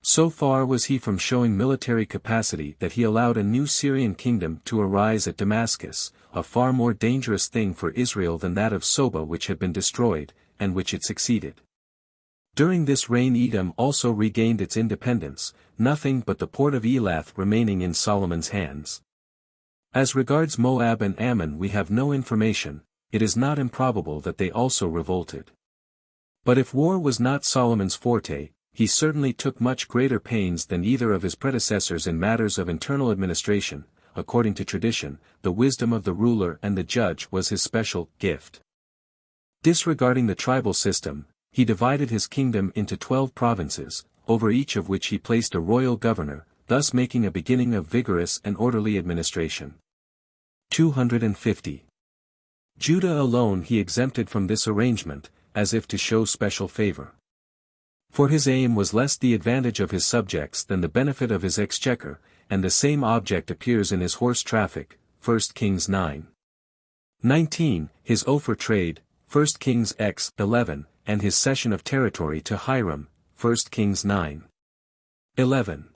So far was he from showing military capacity that he allowed a new Syrian kingdom to arise at Damascus, a far more dangerous thing for Israel than that of Soba which had been destroyed, and which it succeeded. During this reign Edom also regained its independence, nothing but the port of Elath remaining in Solomon's hands. As regards Moab and Ammon we have no information. It is not improbable that they also revolted. But if war was not Solomon's forte, he certainly took much greater pains than either of his predecessors in matters of internal administration. According to tradition, the wisdom of the ruler and the judge was his special gift. Disregarding the tribal system, he divided his kingdom into 12 provinces, over each of which he placed a royal governor, thus making a beginning of vigorous and orderly administration. 250. Judah alone he exempted from this arrangement, as if to show special favor. For his aim was less the advantage of his subjects than the benefit of his exchequer, and the same object appears in his horse traffic, 1 Kings 9. 19, his Ophir trade, 1 Kings x 11, and his cession of territory to Hiram, 1 Kings 9. 11.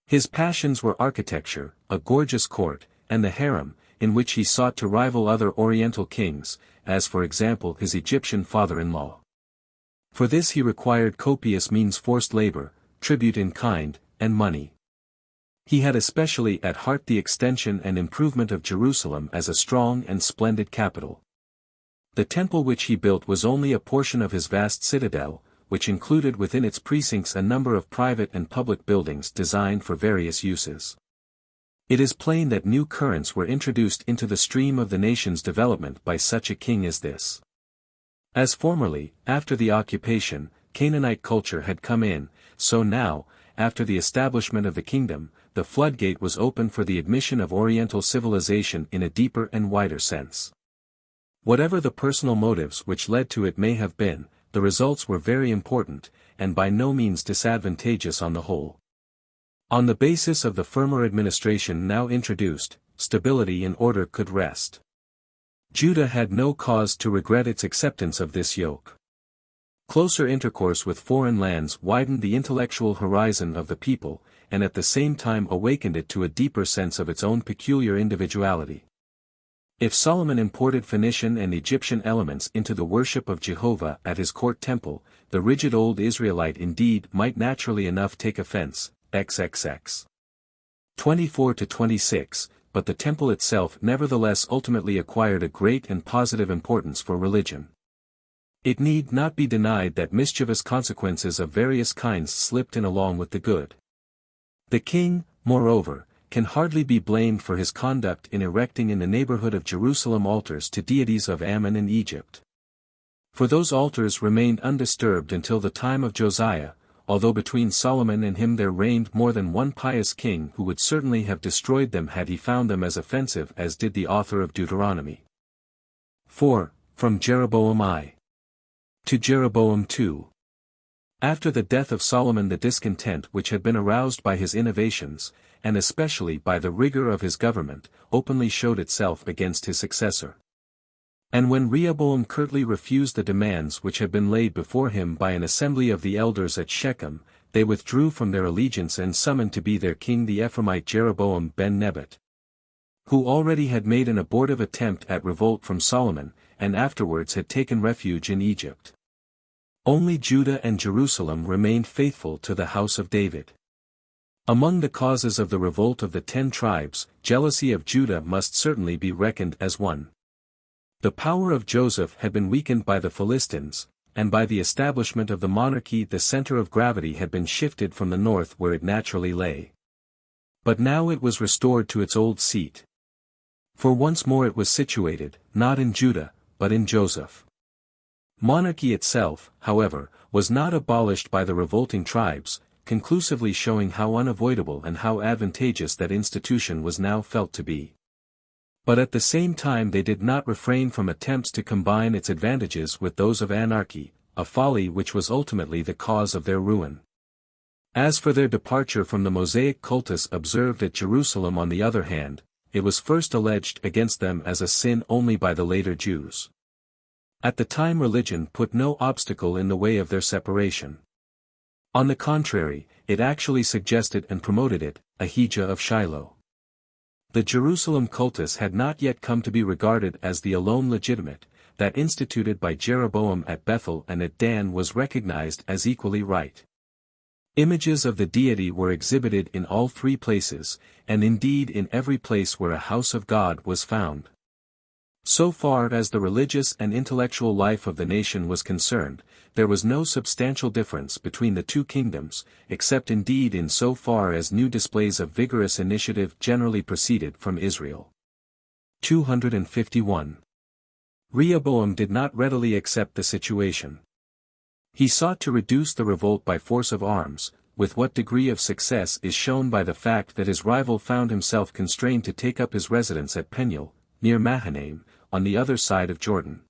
His passions were architecture, a gorgeous court, and the harem, in which he sought to rival other Oriental kings, as for example his Egyptian father-in-law. For this he required copious means forced labor, tribute in kind, and money. He had especially at heart the extension and improvement of Jerusalem as a strong and splendid capital. The temple which he built was only a portion of his vast citadel, which included within its precincts a number of private and public buildings designed for various uses. It is plain that new currents were introduced into the stream of the nation's development by such a king as this. As formerly, after the occupation, Canaanite culture had come in, so now, after the establishment of the kingdom, the floodgate was open for the admission of Oriental civilization in a deeper and wider sense. Whatever the personal motives which led to it may have been, the results were very important, and by no means disadvantageous on the whole. On the basis of the firmer administration now introduced, stability and order could rest. Judah had no cause to regret its acceptance of this yoke. Closer intercourse with foreign lands widened the intellectual horizon of the people, and at the same time awakened it to a deeper sense of its own peculiar individuality. If Solomon imported Phoenician and Egyptian elements into the worship of Jehovah at his court temple, the rigid old Israelite indeed might naturally enough take offense, XXX. 24-26, but the temple itself nevertheless ultimately acquired a great and positive importance for religion. It need not be denied that mischievous consequences of various kinds slipped in along with the good. The king, moreover, can hardly be blamed for his conduct in erecting in the neighborhood of Jerusalem altars to deities of Ammon and Egypt. For those altars remained undisturbed until the time of Josiah, although between Solomon and him there reigned more than one pious king who would certainly have destroyed them had he found them as offensive as did the author of Deuteronomy. 4. From Jeroboam I. To Jeroboam II. After the death of Solomon the discontent which had been aroused by his innovations, and especially by the rigor of his government, openly showed itself against his successor. And when Rehoboam curtly refused the demands which had been laid before him by an assembly of the elders at Shechem, they withdrew from their allegiance and summoned to be their king the Ephraimite Jeroboam ben Nebat, who already had made an abortive attempt at revolt from Solomon, and afterwards had taken refuge in Egypt. Only Judah and Jerusalem remained faithful to the house of David. Among the causes of the revolt of the 10 tribes, jealousy of Judah must certainly be reckoned as one. The power of Joseph had been weakened by the Philistines, and by the establishment of the monarchy the center of gravity had been shifted from the north where it naturally lay. But now it was restored to its old seat. For once more it was situated, not in Judah, but in Joseph. Monarchy itself, however, was not abolished by the revolting tribes, conclusively showing how unavoidable and how advantageous that institution was now felt to be. But at the same time they did not refrain from attempts to combine its advantages with those of anarchy, a folly which was ultimately the cause of their ruin. As for their departure from the Mosaic cultus observed at Jerusalem on the other hand, it was first alleged against them as a sin only by the later Jews. At the time religion put no obstacle in the way of their separation. On the contrary, it actually suggested and promoted it, Ahijah of Shiloh. The Jerusalem cultus had not yet come to be regarded as the alone legitimate, that instituted by Jeroboam at Bethel and at Dan was recognized as equally right. Images of the deity were exhibited in all 3 places, and indeed in every place where a house of God was found. So far as the religious and intellectual life of the nation was concerned, there was no substantial difference between the 2 kingdoms, except indeed in so far as new displays of vigorous initiative generally proceeded from Israel. 251. Rehoboam did not readily accept the situation. He sought to reduce the revolt by force of arms, with what degree of success is shown by the fact that his rival found himself constrained to take up his residence at Peniel, near Mahanaim, on the other side of Jordan.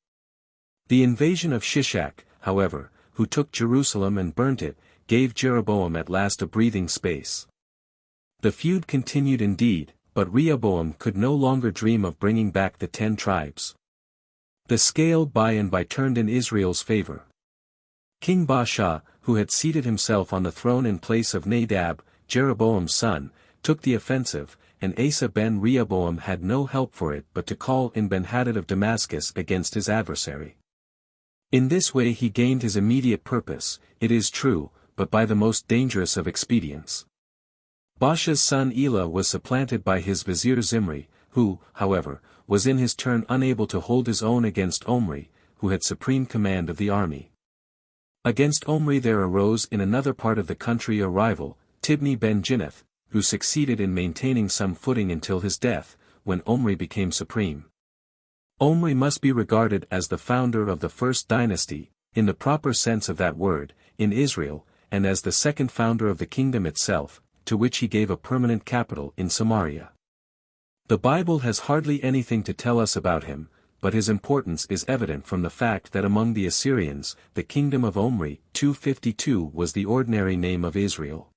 The invasion of Shishak, however, who took Jerusalem and burnt it, gave Jeroboam at last a breathing space. The feud continued indeed, but Rehoboam could no longer dream of bringing back the 10 tribes. The scale by and by turned in Israel's favor. King Baasha, who had seated himself on the throne in place of Nadab, Jeroboam's son, took the offensive, and Asa ben Rehoboam had no help for it but to call in Ben-Hadad of Damascus against his adversary. In this way he gained his immediate purpose, it is true, but by the most dangerous of expedients. Baasha's son Elah was supplanted by his vizier Zimri, who, however, was in his turn unable to hold his own against Omri, who had supreme command of the army. Against Omri there arose in another part of the country a rival, Tibni ben Ginath, who succeeded in maintaining some footing until his death, when Omri became supreme. Omri must be regarded as the founder of the first dynasty, in the proper sense of that word, in Israel, and as the second founder of the kingdom itself, to which he gave a permanent capital in Samaria. The Bible has hardly anything to tell us about him, but his importance is evident from the fact that among the Assyrians, the kingdom of Omri, 252 was the ordinary name of Israel.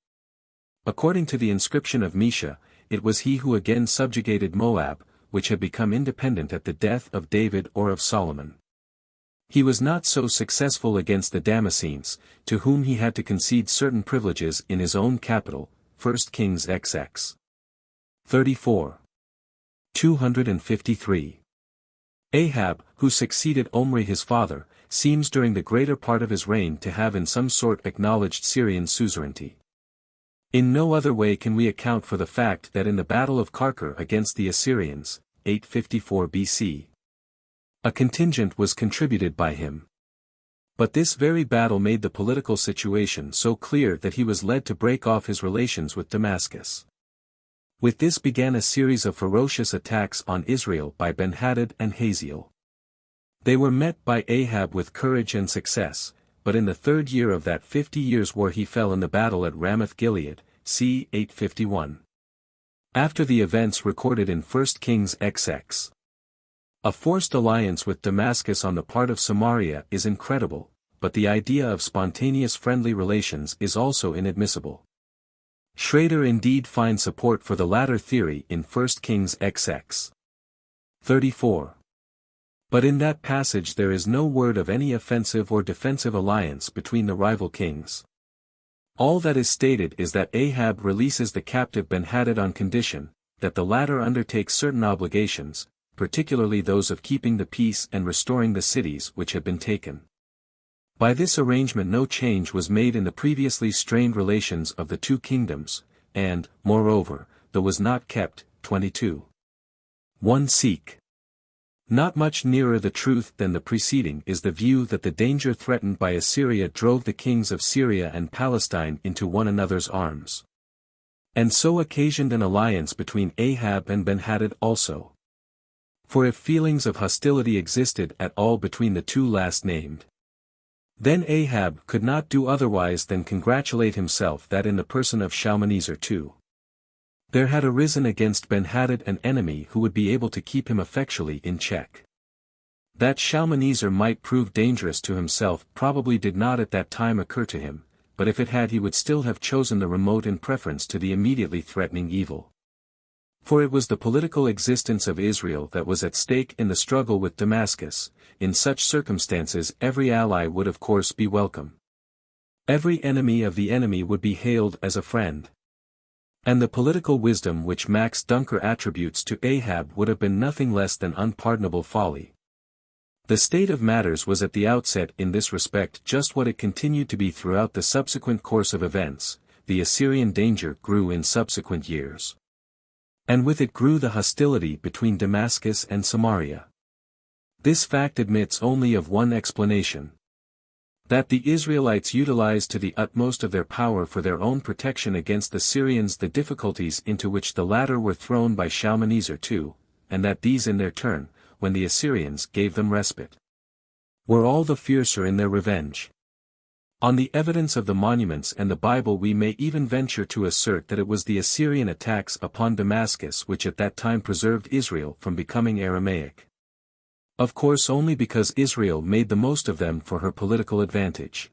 According to the inscription of Mesha, it was he who again subjugated Moab, which had become independent at the death of David or of Solomon. He was not so successful against the Damascenes, to whom he had to concede certain privileges in his own capital, 1 Kings XX. 34. 253. Ahab, who succeeded Omri his father, seems during the greater part of his reign to have in some sort acknowledged Syrian suzerainty. In no other way can we account for the fact that in the battle of Karkar against the Assyrians, 854 BC, a contingent was contributed by him. But this very battle made the political situation so clear that he was led to break off his relations with Damascus. With this began a series of ferocious attacks on Israel by Ben-Hadad and Hazael. They were met by Ahab with courage and success, but in the 3rd year of that 50 years' war he fell in the battle at Ramoth-Gilead, c. 851. After the events recorded in 1 Kings XX. A forced alliance with Damascus on the part of Samaria is incredible, but the idea of spontaneous friendly relations is also inadmissible. Schrader indeed finds support for the latter theory in 1 Kings XX. 34. But in that passage there is no word of any offensive or defensive alliance between the rival kings. All that is stated is that Ahab releases the captive Ben-Hadad on condition that the latter undertakes certain obligations, particularly those of keeping the peace and restoring the cities which had been taken. By this arrangement no change was made in the previously strained relations of the two kingdoms, and, moreover, though was not kept, 22. 1 Seek. Not much nearer the truth than the preceding is the view that the danger threatened by Assyria drove the kings of Syria and Palestine into one another's arms. And so occasioned an alliance between Ahab and Ben-Hadad also. For if feelings of hostility existed at all between the two last named, then Ahab could not do otherwise than congratulate himself that in the person of Shalmaneser II, there had arisen against Ben-Hadad an enemy who would be able to keep him effectually in check. That Shalmaneser might prove dangerous to himself probably did not at that time occur to him, but if it had he would still have chosen the remote in preference to the immediately threatening evil. For it was the political existence of Israel that was at stake in the struggle with Damascus. In such circumstances every ally would of course be welcome. Every enemy of the enemy would be hailed as a friend. And the political wisdom which Max Dunker attributes to Ahab would have been nothing less than unpardonable folly. The state of matters was at the outset in this respect just what it continued to be throughout the subsequent course of events. The Assyrian danger grew in subsequent years. And with it grew the hostility between Damascus and Samaria. This fact admits only of one explanation. That the Israelites utilized to the utmost of their power for their own protection against the Syrians the difficulties into which the latter were thrown by Shalmaneser II, and that these in their turn, when the Assyrians gave them respite, were all the fiercer in their revenge. On the evidence of the monuments and the Bible we may even venture to assert that it was the Assyrian attacks upon Damascus which at that time preserved Israel from becoming Aramaic. Of course only because Israel made the most of them for her political advantage.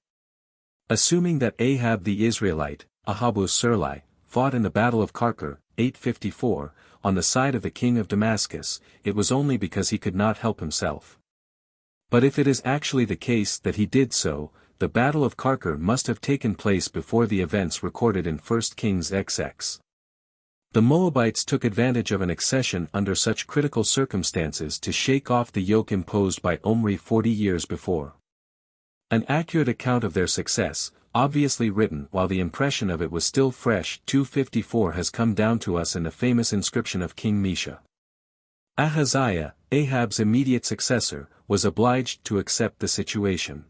Assuming that Ahab the Israelite, Ahabu Surlai, fought in the Battle of Karkar, 854, on the side of the king of Damascus, it was only because he could not help himself. But if it is actually the case that he did so, the Battle of Karkar must have taken place before the events recorded in 1 Kings XX. The Moabites took advantage of an accession under such critical circumstances to shake off the yoke imposed by Omri 40 years before. An accurate account of their success, obviously written while the impression of it was still fresh, 254 has come down to us in the famous inscription of King Mesha. Ahaziah, Ahab's immediate successor, was obliged to accept the situation.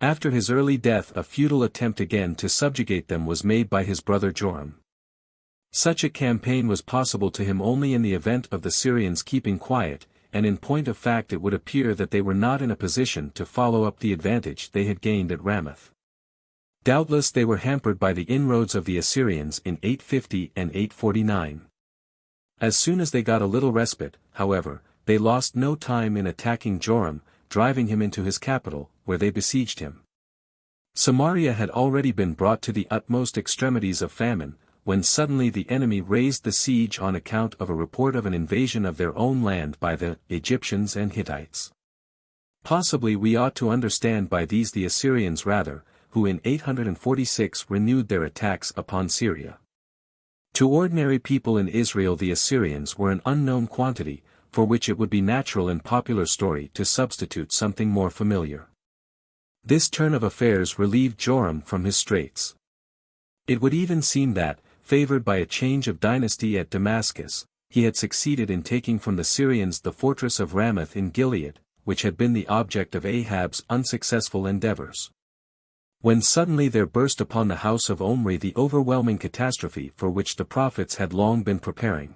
After his early death a futile attempt again to subjugate them was made by his brother Joram. Such a campaign was possible to him only in the event of the Syrians keeping quiet, and in point of fact it would appear that they were not in a position to follow up the advantage they had gained at Ramoth. Doubtless they were hampered by the inroads of the Assyrians in 850 and 849. As soon as they got a little respite, however, they lost no time in attacking Joram, driving him into his capital, where they besieged him. Samaria had already been brought to the utmost extremities of famine, when suddenly the enemy raised the siege on account of a report of an invasion of their own land by the Egyptians and Hittites. Possibly we ought to understand by these the Assyrians rather, who in 846 renewed their attacks upon Syria. To ordinary people in Israel the Assyrians were an unknown quantity, for which it would be natural in popular story to substitute something more familiar. This turn of affairs relieved Joram from his straits. It would even seem that, favored by a change of dynasty at Damascus, he had succeeded in taking from the Syrians the fortress of Ramoth in Gilead, which had been the object of Ahab's unsuccessful endeavors. When suddenly there burst upon the house of Omri the overwhelming catastrophe for which the prophets had long been preparing.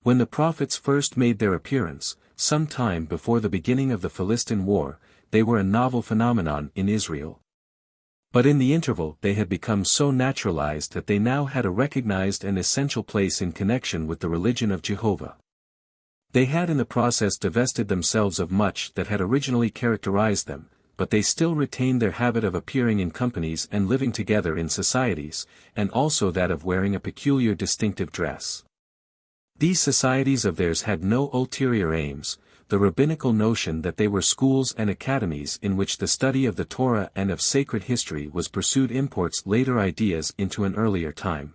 When the prophets first made their appearance, some time before the beginning of the Philistine War, they were a novel phenomenon in Israel. But in the interval they had become so naturalized that they now had a recognized and essential place in connection with the religion of Jehovah. They had in the process divested themselves of much that had originally characterized them, but they still retained their habit of appearing in companies and living together in societies, and also that of wearing a peculiar distinctive dress. These societies of theirs had no ulterior aims. The rabbinical notion that they were schools and academies in which the study of the Torah and of sacred history was pursued imports later ideas into an earlier time.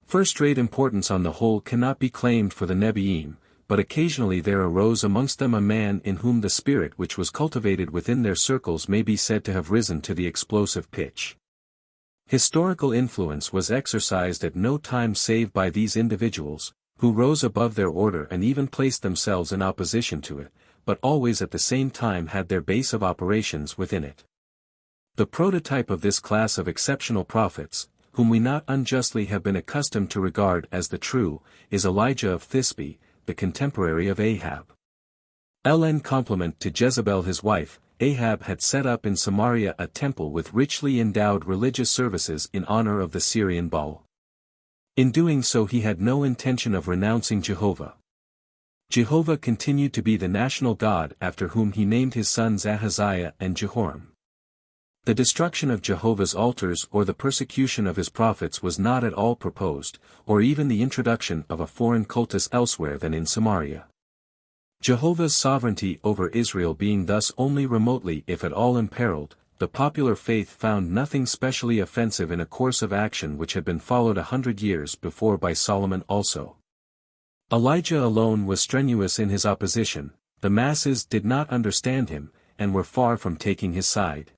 First-rate importance on the whole cannot be claimed for the Nebi'im, but occasionally there arose amongst them a man in whom the spirit which was cultivated within their circles may be said to have risen to the explosive pitch. Historical influence was exercised at no time save by these individuals, who rose above their order and even placed themselves in opposition to it, but always at the same time had their base of operations within it. The prototype of this class of exceptional prophets, whom we not unjustly have been accustomed to regard as the true, is Elijah of Thisbe, the contemporary of Ahab. Ln complement to Jezebel his wife, Ahab had set up in Samaria a temple with richly endowed religious services in honor of the Syrian Baal. In doing so he had no intention of renouncing Jehovah. Jehovah continued to be the national God after whom he named his sons Ahaziah and Jehoram. The destruction of Jehovah's altars or the persecution of his prophets was not at all proposed, or even the introduction of a foreign cultus elsewhere than in Samaria. Jehovah's sovereignty over Israel being thus only remotely if at all imperiled, the popular faith found nothing specially offensive in a course of action which had been followed 100 years before by Solomon also. Elijah alone was strenuous in his opposition, the masses did not understand him, and were far from taking his side.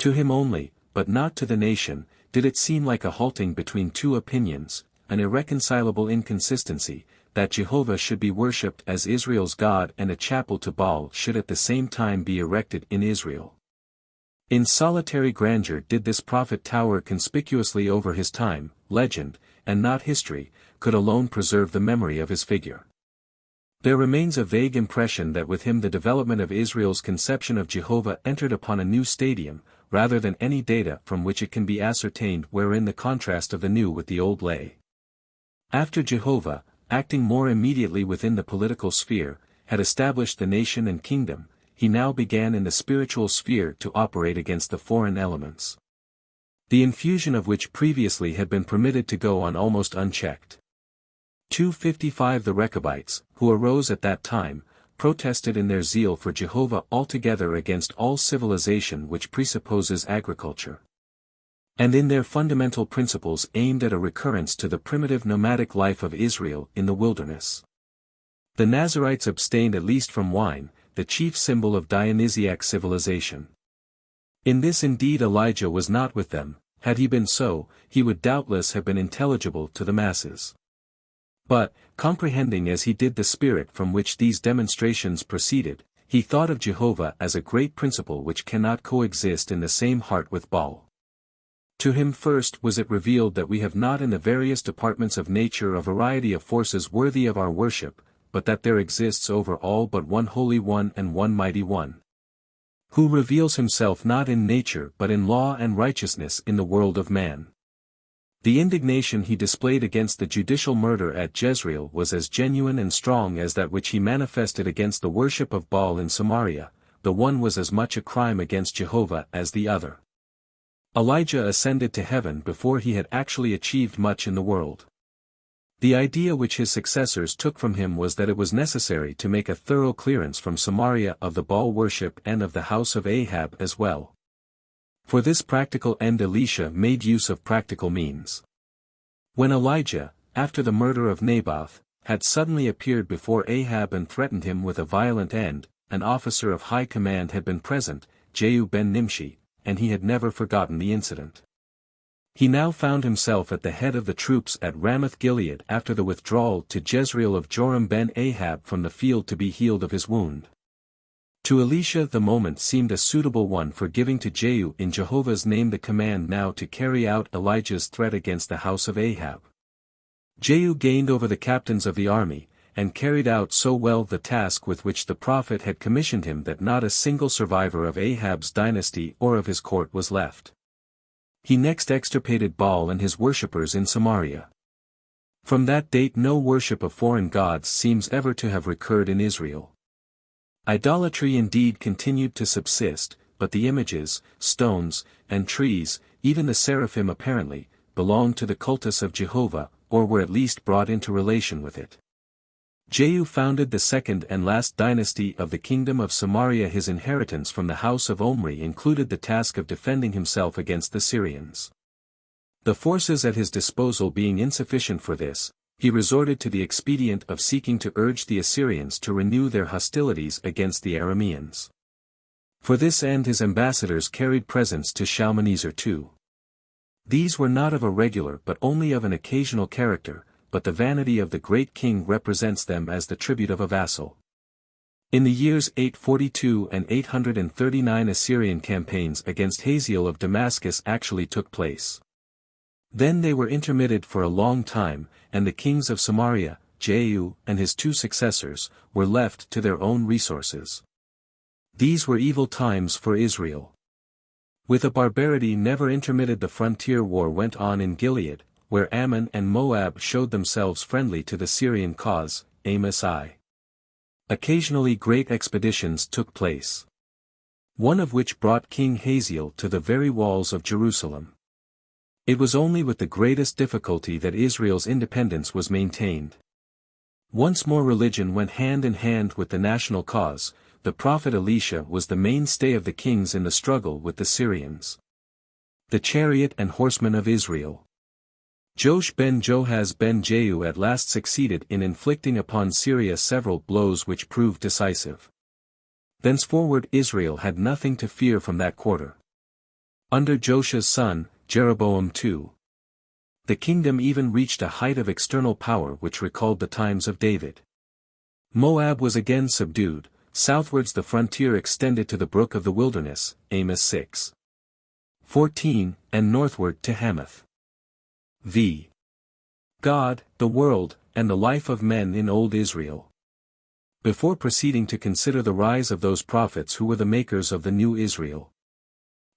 To him only, but not to the nation, did it seem like a halting between two opinions, an irreconcilable inconsistency, that Jehovah should be worshipped as Israel's God and a chapel to Baal should at the same time be erected in Israel. In solitary grandeur did this prophet tower conspicuously over his time. Legend, and not history, could alone preserve the memory of his figure. There remains a vague impression that with him the development of Israel's conception of Jehovah entered upon a new stadium, rather than any data from which it can be ascertained wherein the contrast of the new with the old lay. After Jehovah, acting more immediately within the political sphere, had established the nation and kingdom, he now began in the spiritual sphere to operate against the foreign elements, the infusion of which previously had been permitted to go on almost unchecked. 255 The Rechabites, who arose at that time, protested in their zeal for Jehovah altogether against all civilization which presupposes agriculture, and in their fundamental principles aimed at a recurrence to the primitive nomadic life of Israel in the wilderness. The Nazarites abstained at least from wine, the chief symbol of Dionysiac civilization. In this indeed Elijah was not with them. Had he been so, he would doubtless have been intelligible to the masses. But, comprehending as he did the spirit from which these demonstrations proceeded, he thought of Jehovah as a great principle which cannot coexist in the same heart with Baal. To him first was it revealed that we have not in the various departments of nature a variety of forces worthy of our worship, but that there exists over all but one Holy One and one Mighty One, who reveals himself not in nature but in law and righteousness in the world of man. The indignation he displayed against the judicial murder at Jezreel was as genuine and strong as that which he manifested against the worship of Baal in Samaria. The one was as much a crime against Jehovah as the other. Elijah ascended to heaven before he had actually achieved much in the world. The idea which his successors took from him was that it was necessary to make a thorough clearance from Samaria of the Baal worship and of the house of Ahab as well. For this practical end Elisha made use of practical means. When Elijah, after the murder of Naboth, had suddenly appeared before Ahab and threatened him with a violent end, an officer of high command had been present, Jehu ben Nimshi, and he had never forgotten the incident. He now found himself at the head of the troops at Ramoth-Gilead after the withdrawal to Jezreel of Joram ben Ahab from the field to be healed of his wound. To Elisha the moment seemed a suitable one for giving to Jehu in Jehovah's name the command now to carry out Elijah's threat against the house of Ahab. Jehu gained over the captains of the army, and carried out so well the task with which the prophet had commissioned him that not a single survivor of Ahab's dynasty or of his court was left. He next extirpated Baal and his worshippers in Samaria. From that date no worship of foreign gods seems ever to have recurred in Israel. Idolatry indeed continued to subsist, but the images, stones, and trees, even the seraphim apparently, belonged to the cultus of Jehovah, or were at least brought into relation with it. Jehu founded the second and last dynasty of the kingdom of Samaria. His inheritance from the house of Omri included the task of defending himself against the Syrians. The forces at his disposal being insufficient for this, he resorted to the expedient of seeking to urge the Assyrians to renew their hostilities against the Arameans. For this end his ambassadors carried presents to Shalmaneser II. These were not of a regular but only of an occasional character, but the vanity of the great king represents them as the tribute of a vassal. In the years 842 and 839 Assyrian campaigns against Hazael of Damascus actually took place. Then they were intermitted for a long time, and the kings of Samaria, Jehu and his two successors, were left to their own resources. These were evil times for Israel. With a barbarity never intermitted the frontier war went on in Gilead, where Ammon and Moab showed themselves friendly to the Syrian cause. Amos I. Occasionally great expeditions took place, one of which brought King Hazael to the very walls of Jerusalem. It was only with the greatest difficulty that Israel's independence was maintained. Once more religion went hand in hand with the national cause. The prophet Elisha was the mainstay of the kings in the struggle with the Syrians, the chariot and horsemen of Israel. Joash ben Joahaz ben Jehu at last succeeded in inflicting upon Syria several blows which proved decisive. Thenceforward Israel had nothing to fear from that quarter. Under Joash's son, Jeroboam II, the kingdom even reached a height of external power which recalled the times of David. Moab was again subdued, southwards the frontier extended to the brook of the wilderness, Amos 6:14, and northward to Hamath. V. God, the world, and the life of men in Old Israel. Before proceeding to consider the rise of those prophets who were the makers of the new Israel,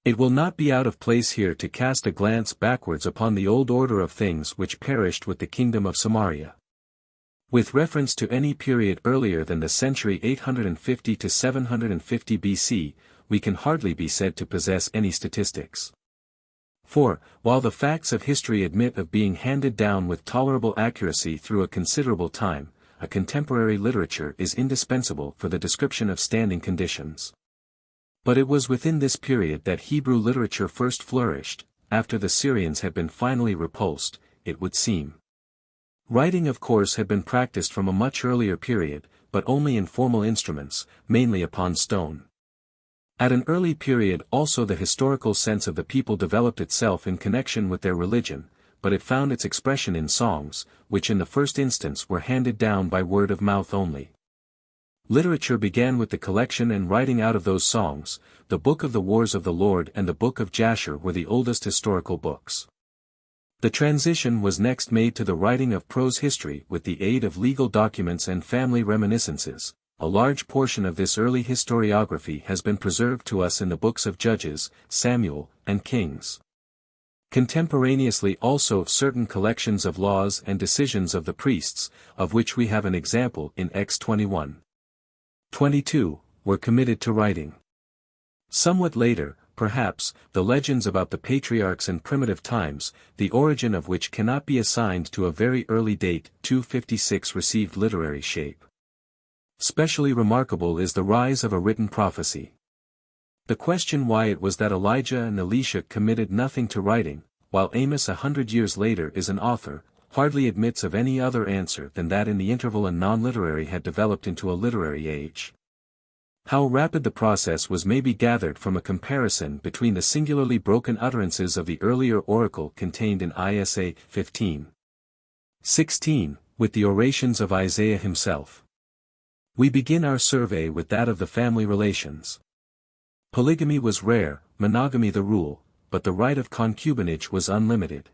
It will not be out of place here to cast a glance backwards upon the old order of things which perished with the kingdom of Samaria. With reference to any period earlier than the century 850 to 750 BC, we can hardly be said to possess any statistics. For, while the facts of history admit of being handed down with tolerable accuracy through a considerable time, a contemporary literature is indispensable for the description of standing conditions. But it was within this period that Hebrew literature first flourished, after the Syrians had been finally repulsed, it would seem. Writing of course had been practiced from a much earlier period, but only in formal instruments, mainly upon stone. At an early period also the historical sense of the people developed itself in connection with their religion, but it found its expression in songs, which in the first instance were handed down by word of mouth only. Literature began with the collection and writing out of those songs. The Book of the Wars of the Lord and the Book of Jasher were the oldest historical books. The transition was next made to the writing of prose history with the aid of legal documents and family reminiscences. A large portion of this early historiography has been preserved to us in the books of Judges, Samuel, and Kings. Contemporaneously also certain collections of laws and decisions of the priests, of which we have an example in Ex 21:22, were committed to writing. Somewhat later, perhaps, the legends about the patriarchs in primitive times, the origin of which cannot be assigned to a very early date, 256, received literary shape. Specially remarkable is the rise of a written prophecy. The question why it was that Elijah and Elisha committed nothing to writing, while Amos 100 years later is an author, hardly admits of any other answer than that in the interval a non-literary had developed into a literary age. How rapid the process was may be gathered from a comparison between the singularly broken utterances of the earlier oracle contained in Isa 15:16, with the orations of Isaiah himself. We begin our survey with that of the family relations. Polygamy was rare, monogamy the rule, but the right of concubinage was unlimited.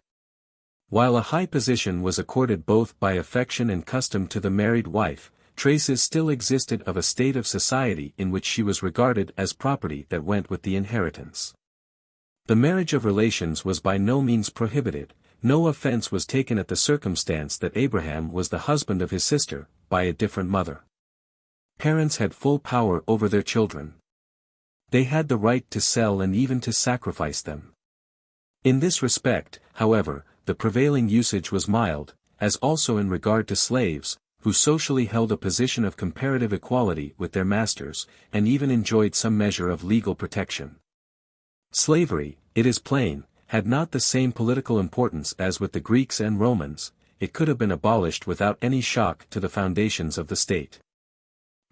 While a high position was accorded both by affection and custom to the married wife, traces still existed of a state of society in which she was regarded as property that went with the inheritance. The marriage of relations was by no means prohibited. No offense was taken at the circumstance that Abraham was the husband of his sister, by a different mother. Parents had full power over their children. They had the right to sell and even to sacrifice them. In this respect, however, the prevailing usage was mild, as also in regard to slaves, who socially held a position of comparative equality with their masters, and even enjoyed some measure of legal protection. Slavery, it is plain, had not the same political importance as with the Greeks and Romans. It could have been abolished without any shock to the foundations of the state.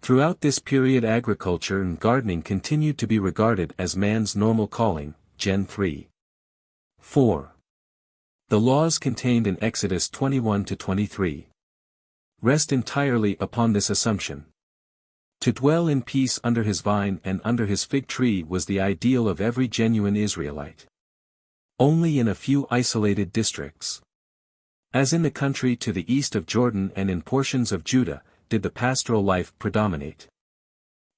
Throughout this period agriculture and gardening continued to be regarded as man's normal calling, Gen 3:4. The laws contained in Exodus 21-23 rest entirely upon this assumption. To dwell in peace under his vine and under his fig tree was the ideal of every genuine Israelite. Only in a few isolated districts, as in the country to the east of Jordan and in portions of Judah, did the pastoral life predominate.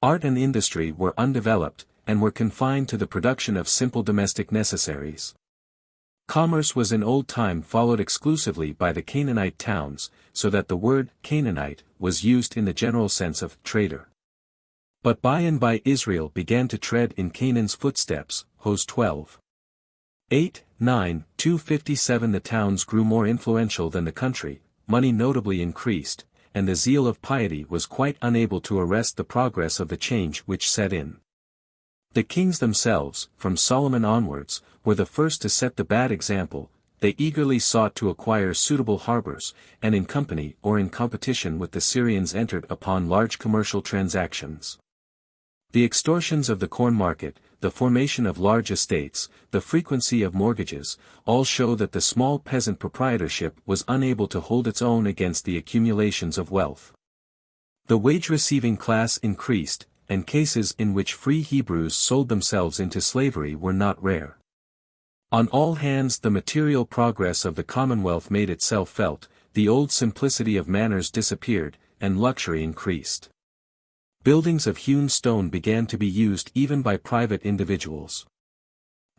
Art and industry were undeveloped, and were confined to the production of simple domestic necessaries. Commerce was in old time followed exclusively by the Canaanite towns, so that the word Canaanite was used in the general sense of trader. But by and by Israel began to tread in Canaan's footsteps, Hos 12:8-9, 257. The towns grew more influential than the country, money notably increased, and the zeal of piety was quite unable to arrest the progress of the change which set in. The kings themselves, from Solomon onwards, were the first to set the bad example. They eagerly sought to acquire suitable harbors, and in company or in competition with the Syrians entered upon large commercial transactions. The extortions of the corn market, the formation of large estates, the frequency of mortgages, all show that the small peasant proprietorship was unable to hold its own against the accumulations of wealth. The wage-receiving class increased, and cases in which free Hebrews sold themselves into slavery were not rare. On all hands the material progress of the commonwealth made itself felt, the old simplicity of manners disappeared, and luxury increased. Buildings of hewn stone began to be used even by private individuals.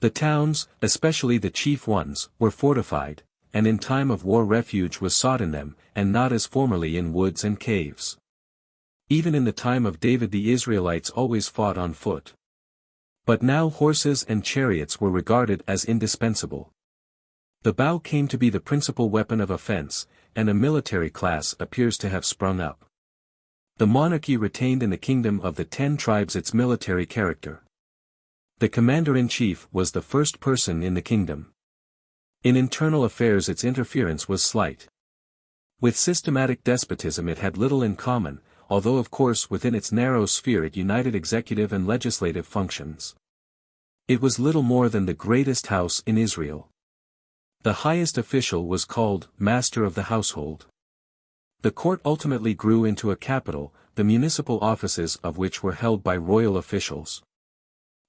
The towns, especially the chief ones, were fortified, and in time of war refuge was sought in them, and not as formerly in woods and caves. Even in the time of David the Israelites always fought on foot. But now horses and chariots were regarded as indispensable. The bow came to be the principal weapon of offense, and a military class appears to have sprung up. The monarchy retained in the kingdom of the 10 tribes its military character. The commander-in-chief was the first person in the kingdom. In internal affairs its interference was slight. With systematic despotism it had little in common, although of course within its narrow sphere it united executive and legislative functions. It was little more than the greatest house in Israel. The highest official was called Master of the Household. The court ultimately grew into a capital, the municipal offices of which were held by royal officials.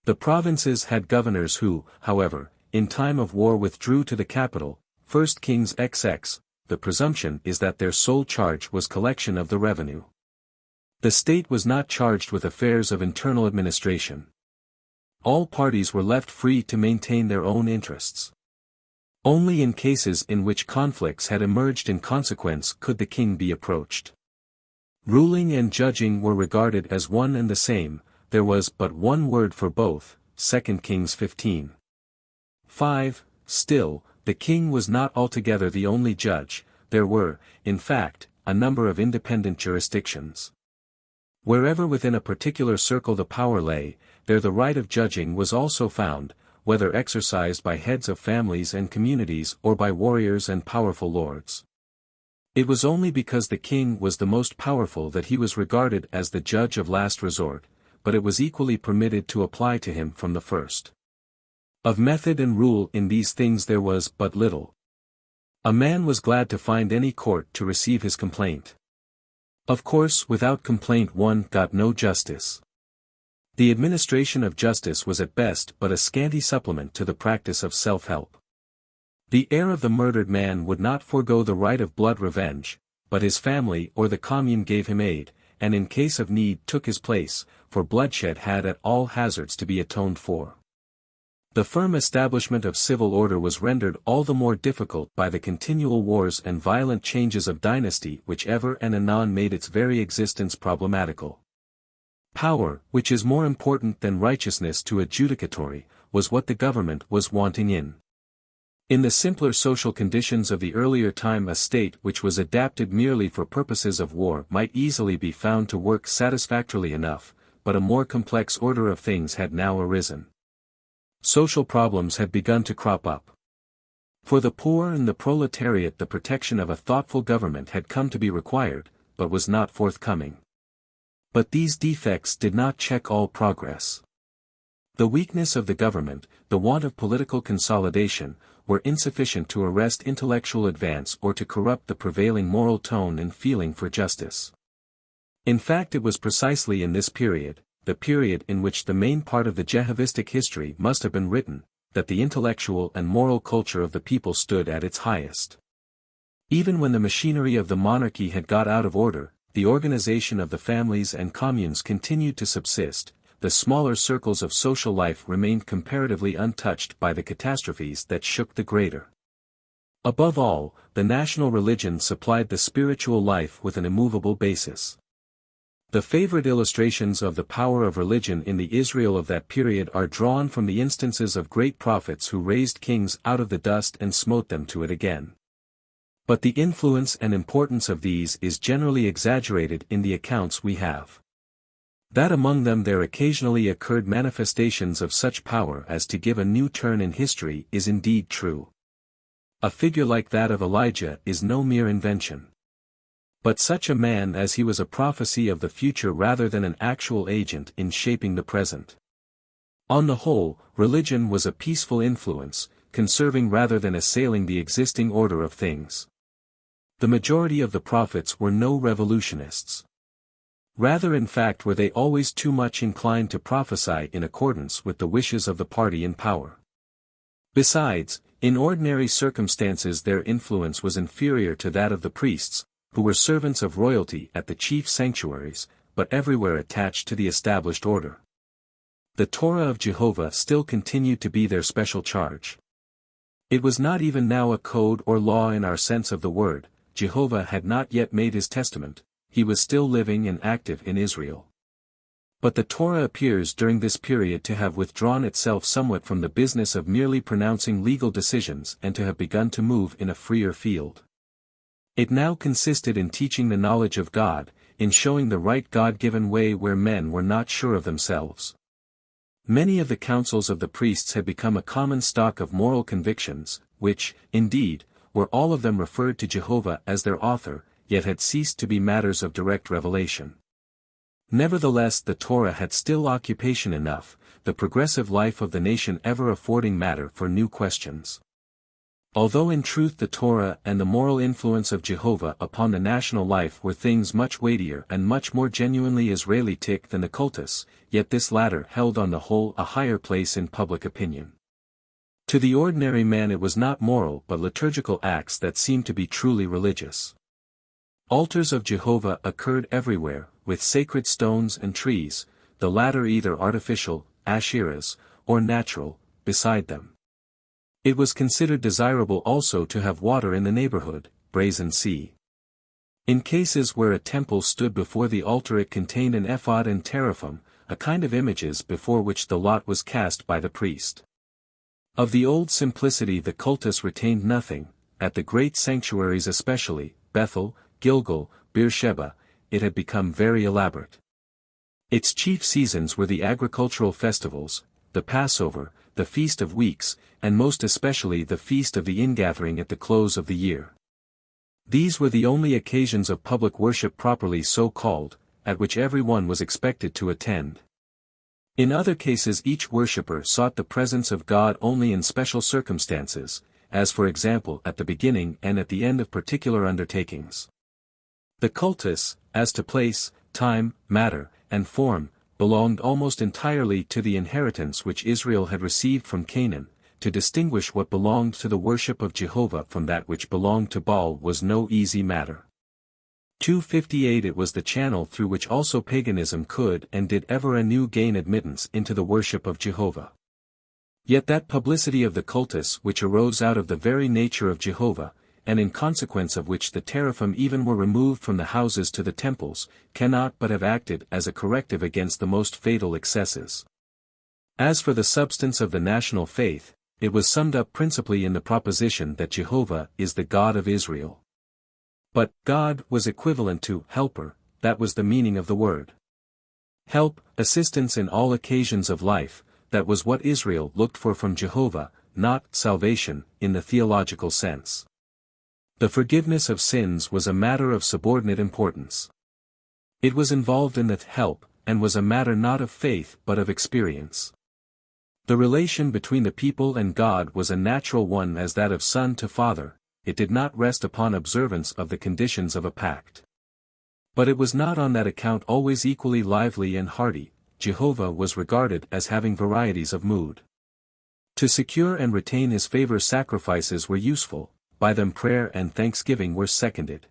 The provinces had governors who, however, in time of war withdrew to the capital, 1 Kings XX. The presumption is that their sole charge was collection of the revenue. The state was not charged with affairs of internal administration. All parties were left free to maintain their own interests. Only in cases in which conflicts had emerged in consequence could the king be approached. Ruling and judging were regarded as one and the same, there was but one word for both, 2 Kings 15:5. Still, the king was not altogether the only judge, there were, in fact, a number of independent jurisdictions. Wherever within a particular circle the power lay, there the right of judging was also found, whether exercised by heads of families and communities or by warriors and powerful lords. It was only because the king was the most powerful that he was regarded as the judge of last resort, but it was equally permitted to apply to him from the first. Of method and rule in these things there was but little. A man was glad to find any court to receive his complaint. Of course without complaint one got no justice. The administration of justice was at best but a scanty supplement to the practice of self-help. The heir of the murdered man would not forego the right of blood revenge, but his family or the commune gave him aid, and in case of need took his place, for bloodshed had at all hazards to be atoned for. The firm establishment of civil order was rendered all the more difficult by the continual wars and violent changes of dynasty which ever and anon made its very existence problematical. Power, which is more important than righteousness to a judicatory, was what the government was wanting in. In the simpler social conditions of the earlier time a state which was adapted merely for purposes of war might easily be found to work satisfactorily enough, but a more complex order of things had now arisen. Social problems had begun to crop up. For the poor and the proletariat the protection of a thoughtful government had come to be required, but was not forthcoming. But these defects did not check all progress. The weakness of the government, the want of political consolidation, were insufficient to arrest intellectual advance or to corrupt the prevailing moral tone and feeling for justice. In fact it was precisely in this period, the period in which the main part of the Jehovistic history must have been written, that the intellectual and moral culture of the people stood at its highest. Even when the machinery of the monarchy had got out of order, the organization of the families and communes continued to subsist, the smaller circles of social life remained comparatively untouched by the catastrophes that shook the greater. Above all, the national religion supplied the spiritual life with an immovable basis. The favorite illustrations of the power of religion in the Israel of that period are drawn from the instances of great prophets who raised kings out of the dust and smote them to it again. But the influence and importance of these is generally exaggerated in the accounts we have. That among them there occasionally occurred manifestations of such power as to give a new turn in history is indeed true. A figure like that of Elijah is no mere invention. But such a man as he was a prophecy of the future rather than an actual agent in shaping the present. On the whole, religion was a peaceful influence, conserving rather than assailing the existing order of things. The majority of the prophets were no revolutionists. Rather in fact were they always too much inclined to prophesy in accordance with the wishes of the party in power. Besides, in ordinary circumstances their influence was inferior to that of the priests, who were servants of royalty at the chief sanctuaries, but everywhere attached to the established order. The Torah of Jehovah still continued to be their special charge. It was not even now a code or law in our sense of the word. Jehovah had not yet made his testament, he was still living and active in Israel. But the Torah appears during this period to have withdrawn itself somewhat from the business of merely pronouncing legal decisions and to have begun to move in a freer field. It now consisted in teaching the knowledge of God, in showing the right God-given way where men were not sure of themselves. Many of the counsels of the priests had become a common stock of moral convictions, which, indeed, were all of them referred to Jehovah as their author, yet had ceased to be matters of direct revelation. Nevertheless, the Torah had still occupation enough, the progressive life of the nation ever affording matter for new questions. Although in truth the Torah and the moral influence of Jehovah upon the national life were things much weightier and much more genuinely Israelitic than the cultus, yet this latter held on the whole a higher place in public opinion. To the ordinary man it was not moral but liturgical acts that seemed to be truly religious. Altars of Jehovah occurred everywhere, with sacred stones and trees, the latter either artificial, Asherahs, or natural, beside them. It was considered desirable also to have water in the neighborhood, brazen sea. In cases where a temple stood before the altar it contained an ephod and teraphim, a kind of images before which the lot was cast by the priest. Of the old simplicity the cultus retained nothing, at the great sanctuaries especially, Bethel, Gilgal, Beersheba, it had become very elaborate. Its chief seasons were the agricultural festivals, the Passover, the Feast of Weeks, and most especially the Feast of the Ingathering at the close of the year. These were the only occasions of public worship properly so called, at which every one was expected to attend. In other cases each worshipper sought the presence of God only in special circumstances, as for example at the beginning and at the end of particular undertakings. The cultus, as to place, time, matter, and form, belonged almost entirely to the inheritance which Israel had received from Canaan. To distinguish what belonged to the worship of Jehovah from that which belonged to Baal was no easy matter. 258 It was the channel through which also paganism could and did ever anew gain admittance into the worship of Jehovah. Yet that publicity of the cultus which arose out of the very nature of Jehovah, and in consequence of which the teraphim even were removed from the houses to the temples, cannot but have acted as a corrective against the most fatal excesses. As for the substance of the national faith, it was summed up principally in the proposition that Jehovah is the God of Israel. But God was equivalent to helper, that was the meaning of the word. Help, assistance in all occasions of life, that was what Israel looked for from Jehovah, not salvation, in the theological sense. The forgiveness of sins was a matter of subordinate importance. It was involved in the help, and was a matter not of faith but of experience. The relation between the people and God was a natural one as that of son to father, it did not rest upon observance of the conditions of a pact. But it was not on that account always equally lively and hearty. Jehovah was regarded as having varieties of mood. To secure and retain his favor sacrifices were useful, by them prayer and thanksgiving were seconded.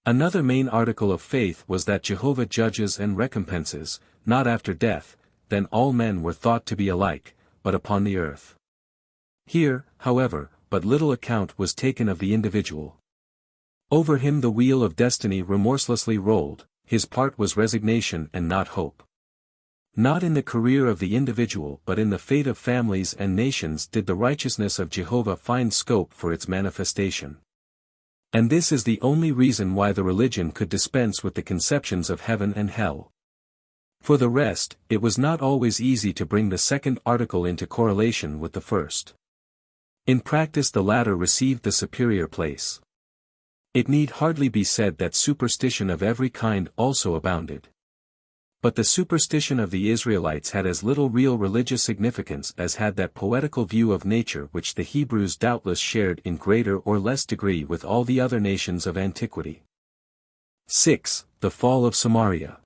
Another main article of faith was that Jehovah judges and recompenses, not after death, then all men were thought to be alike, but upon the earth. Here, however, but little account was taken of the individual. Over him the wheel of destiny remorselessly rolled, his part was resignation and not hope. Not in the career of the individual but in the fate of families and nations did the righteousness of Jehovah find scope for its manifestation. And this is the only reason why the religion could dispense with the conceptions of heaven and hell. For the rest, it was not always easy to bring the second article into correlation with the first. In practice the latter received the superior place. It need hardly be said that superstition of every kind also abounded. But the superstition of the Israelites had as little real religious significance as had that poetical view of nature which the Hebrews doubtless shared in greater or less degree with all the other nations of antiquity. 6. The Fall of Samaria.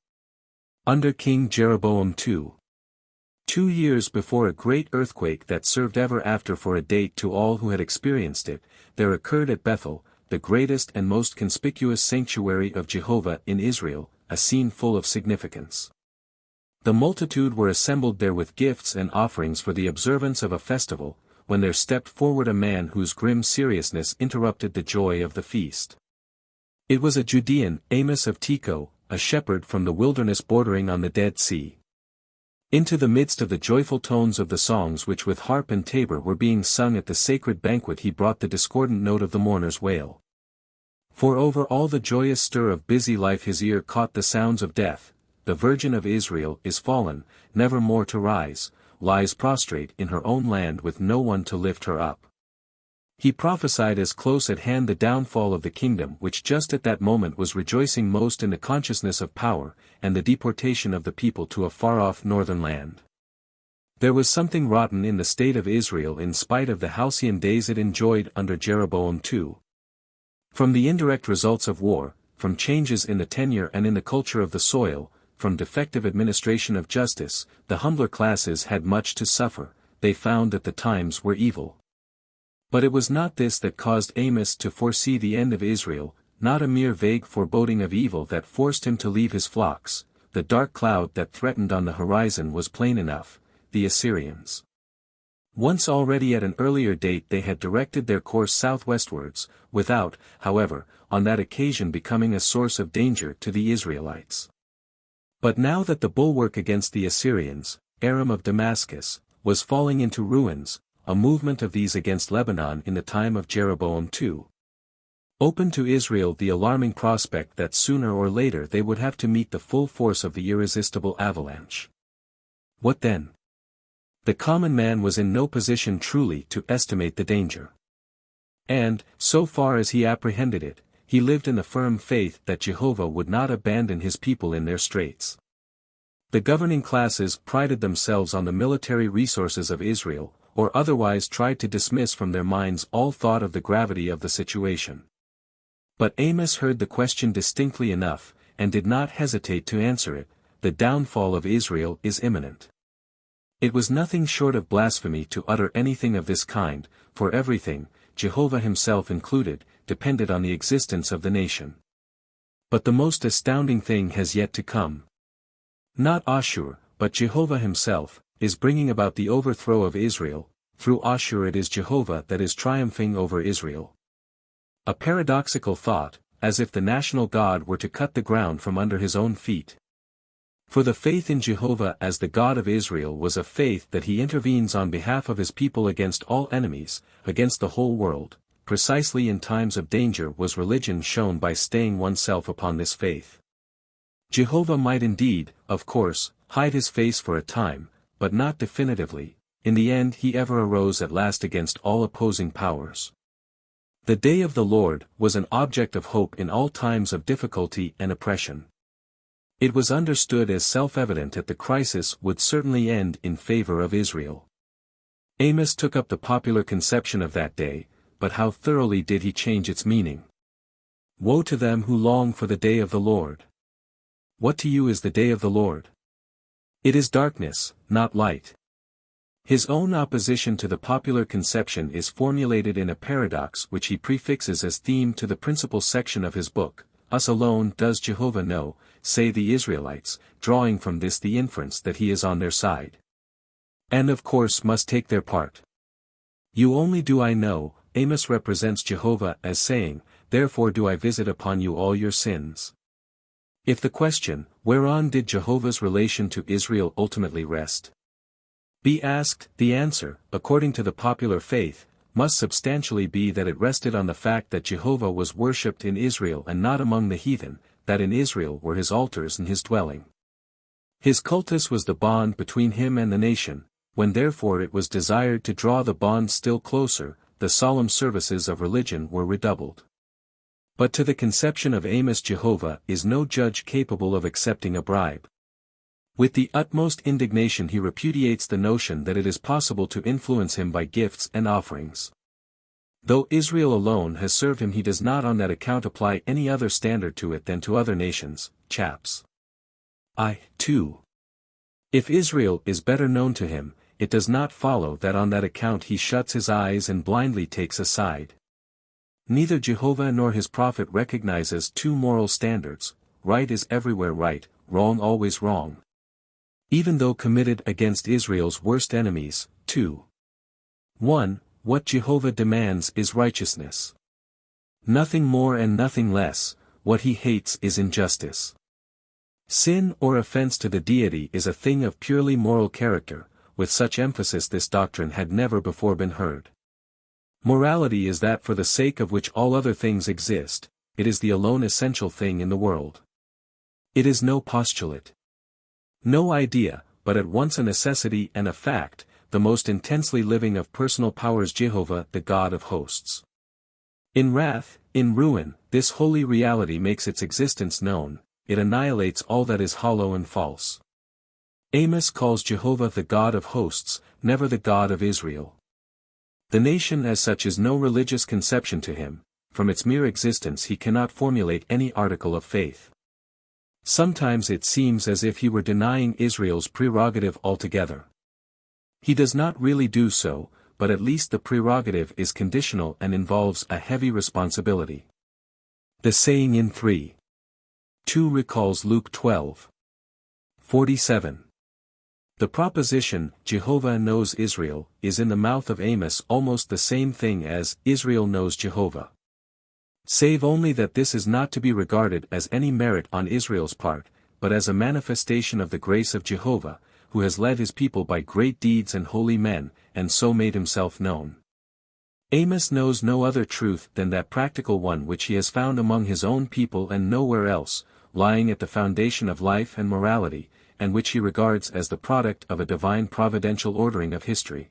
Under King Jeroboam II. 2 years before a great earthquake that served ever after for a date to all who had experienced it, there occurred at Bethel, the greatest and most conspicuous sanctuary of Jehovah in Israel, a scene full of significance. The multitude were assembled there with gifts and offerings for the observance of a festival, when there stepped forward a man whose grim seriousness interrupted the joy of the feast. It was a Judean, Amos of Tekoa, a shepherd from the wilderness bordering on the Dead Sea. Into the midst of the joyful tones of the songs which with harp and tabor were being sung at the sacred banquet he brought the discordant note of the mourner's wail. For over all the joyous stir of busy life his ear caught the sounds of death. The Virgin of Israel is fallen, never more to rise, lies prostrate in her own land with no one to lift her up. He prophesied as close at hand the downfall of the kingdom which just at that moment was rejoicing most in the consciousness of power, and the deportation of the people to a far-off northern land. There was something rotten in the state of Israel in spite of the halcyon days it enjoyed under Jeroboam II. From the indirect results of war, from changes in the tenure and in the culture of the soil, from defective administration of justice, the humbler classes had much to suffer. They found that the times were evil. But it was not this that caused Amos to foresee the end of Israel, not a mere vague foreboding of evil that forced him to leave his flocks. The dark cloud that threatened on the horizon was plain enough: the Assyrians. Once already at an earlier date they had directed their course southwestwards, without, however, on that occasion becoming a source of danger to the Israelites. But now that the bulwark against the Assyrians, Aram of Damascus, was falling into ruins, a movement of these against Lebanon in the time of Jeroboam II opened to Israel the alarming prospect that sooner or later they would have to meet the full force of the irresistible avalanche. What then? The common man was in no position truly to estimate the danger. And, so far as he apprehended it, he lived in the firm faith that Jehovah would not abandon his people in their straits. The governing classes prided themselves on the military resources of Israel, or otherwise tried to dismiss from their minds all thought of the gravity of the situation. But Amos heard the question distinctly enough, and did not hesitate to answer it: the downfall of Israel is imminent. It was nothing short of blasphemy to utter anything of this kind, for everything, Jehovah himself included, depended on the existence of the nation. But the most astounding thing has yet to come. Not Ashur, but Jehovah himself, is bringing about the overthrow of Israel. Through Ashur it is Jehovah that is triumphing over Israel. A paradoxical thought, as if the national God were to cut the ground from under his own feet. For the faith in Jehovah as the God of Israel was a faith that he intervenes on behalf of his people against all enemies, against the whole world. Precisely in times of danger was religion shown by staying oneself upon this faith. Jehovah might indeed, of course, hide his face for a time, but not definitively. In the end he ever arose at last against all opposing powers. The day of the Lord was an object of hope in all times of difficulty and oppression. It was understood as self-evident that the crisis would certainly end in favor of Israel. Amos took up the popular conception of that day, but how thoroughly did he change its meaning. Woe to them who long for the day of the Lord. What to you is the day of the Lord? It is darkness, not light. His own opposition to the popular conception is formulated in a paradox which he prefixes as theme to the principal section of his book. Us alone does Jehovah know, say the Israelites, drawing from this the inference that he is on their side. And of course must take their part. You only do I know. Amos represents Jehovah as saying, therefore do I visit upon you all your sins. If the question, whereon did Jehovah's relation to Israel ultimately rest, be asked, the answer, according to the popular faith, must substantially be that it rested on the fact that Jehovah was worshipped in Israel and not among the heathen, that in Israel were his altars and his dwelling. His cultus was the bond between him and the nation. When therefore it was desired to draw the bond still closer, the solemn services of religion were redoubled. But to the conception of Amos Jehovah is no judge capable of accepting a bribe. With the utmost indignation he repudiates the notion that it is possible to influence him by gifts and offerings. Though Israel alone has served him, he does not on that account apply any other standard to it than to other nations. Chaps. I, too. If Israel is better known to him, it does not follow that on that account he shuts his eyes and blindly takes a side. Neither Jehovah nor his prophet recognizes two moral standards: right is everywhere right, wrong always wrong. Even though committed against Israel's worst enemies. 2. 1. What Jehovah demands is righteousness. Nothing more and nothing less. What he hates is injustice. Sin or offense to the deity is a thing of purely moral character. With such emphasis this doctrine had never before been heard. Morality is that for the sake of which all other things exist, it is the alone essential thing in the world. It is no postulate. No idea, but at once a necessity and a fact, the most intensely living of personal powers Jehovah the God of hosts. In wrath, in ruin, this holy reality makes its existence known, it annihilates all that is hollow and false. Amos calls Jehovah the God of hosts, never the God of Israel. The nation as such is no religious conception to him, from its mere existence he cannot formulate any article of faith. Sometimes it seems as if he were denying Israel's prerogative altogether. He does not really do so, but at least the prerogative is conditional and involves a heavy responsibility. The saying in 3:2 recalls Luke 12:47. The proposition, Jehovah knows Israel, is in the mouth of Amos almost the same thing as, Israel knows Jehovah. Save only that this is not to be regarded as any merit on Israel's part, but as a manifestation of the grace of Jehovah, who has led his people by great deeds and holy men, and so made himself known. Amos knows no other truth than that practical one which he has found among his own people and nowhere else, lying at the foundation of life and morality, and which he regards as the product of a divine providential ordering of history.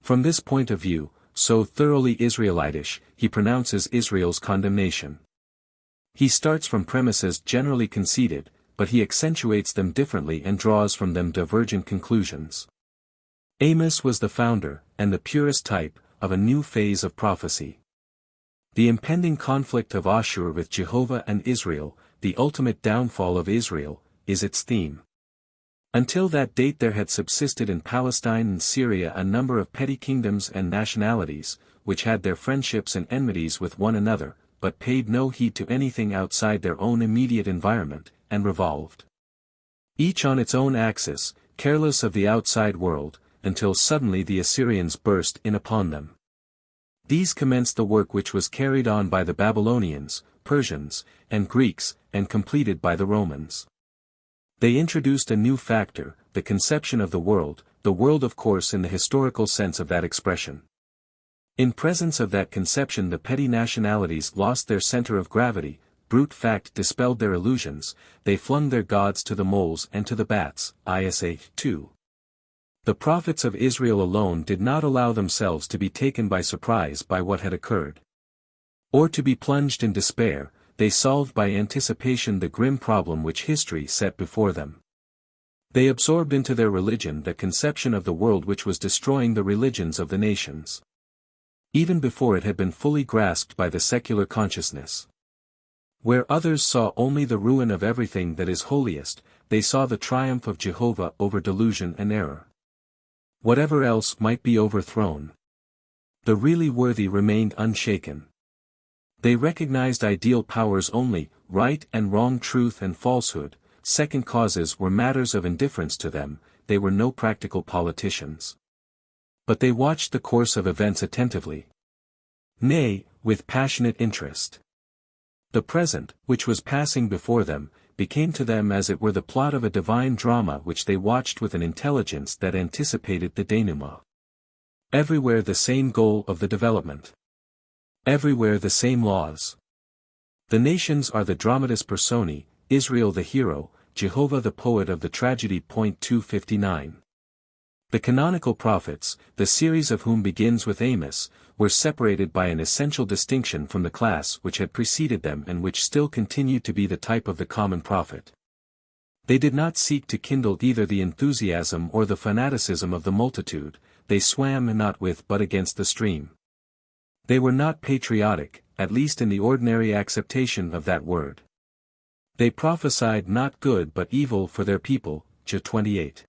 From this point of view, so thoroughly Israelitish, he pronounces Israel's condemnation. He starts from premises generally conceded, but he accentuates them differently and draws from them divergent conclusions. Amos was the founder, and the purest type, of a new phase of prophecy. The impending conflict of Ashur with Jehovah and Israel, the ultimate downfall of Israel, is its theme. Until that date there had subsisted in Palestine and Syria a number of petty kingdoms and nationalities, which had their friendships and enmities with one another, but paid no heed to anything outside their own immediate environment, and revolved each on its own axis, careless of the outside world, until suddenly the Assyrians burst in upon them. These commenced the work which was carried on by the Babylonians, Persians, and Greeks, and completed by the Romans. They introduced a new factor, the conception of the world of course in the historical sense of that expression. In presence of that conception the petty nationalities lost their center of gravity, brute fact dispelled their illusions, they flung their gods to the moles and to the bats, Isa 2. The prophets of Israel alone did not allow themselves to be taken by surprise by what had occurred, or to be plunged in despair. They solved by anticipation the grim problem which history set before them. They absorbed into their religion the conception of the world which was destroying the religions of the nations, even before it had been fully grasped by the secular consciousness. Where others saw only the ruin of everything that is holiest, they saw the triumph of Jehovah over delusion and error. Whatever else might be overthrown, the really worthy remained unshaken. They recognized ideal powers only, right and wrong, truth and falsehood. Second causes were matters of indifference to them, they were no practical politicians. But they watched the course of events attentively. Nay, with passionate interest. The present, which was passing before them, became to them as it were the plot of a divine drama which they watched with an intelligence that anticipated the denouement. Everywhere the same goal of the development. Everywhere the same laws. The nations are the dramatis personae, Israel the hero, Jehovah the poet of the tragedy. 259. The canonical prophets, the series of whom begins with Amos, were separated by an essential distinction from the class which had preceded them and which still continued to be the type of the common prophet. They did not seek to kindle either the enthusiasm or the fanaticism of the multitude, they swam not with but against the stream. They were not patriotic, at least in the ordinary acceptation of that word. They prophesied not good but evil for their people, Jer 28.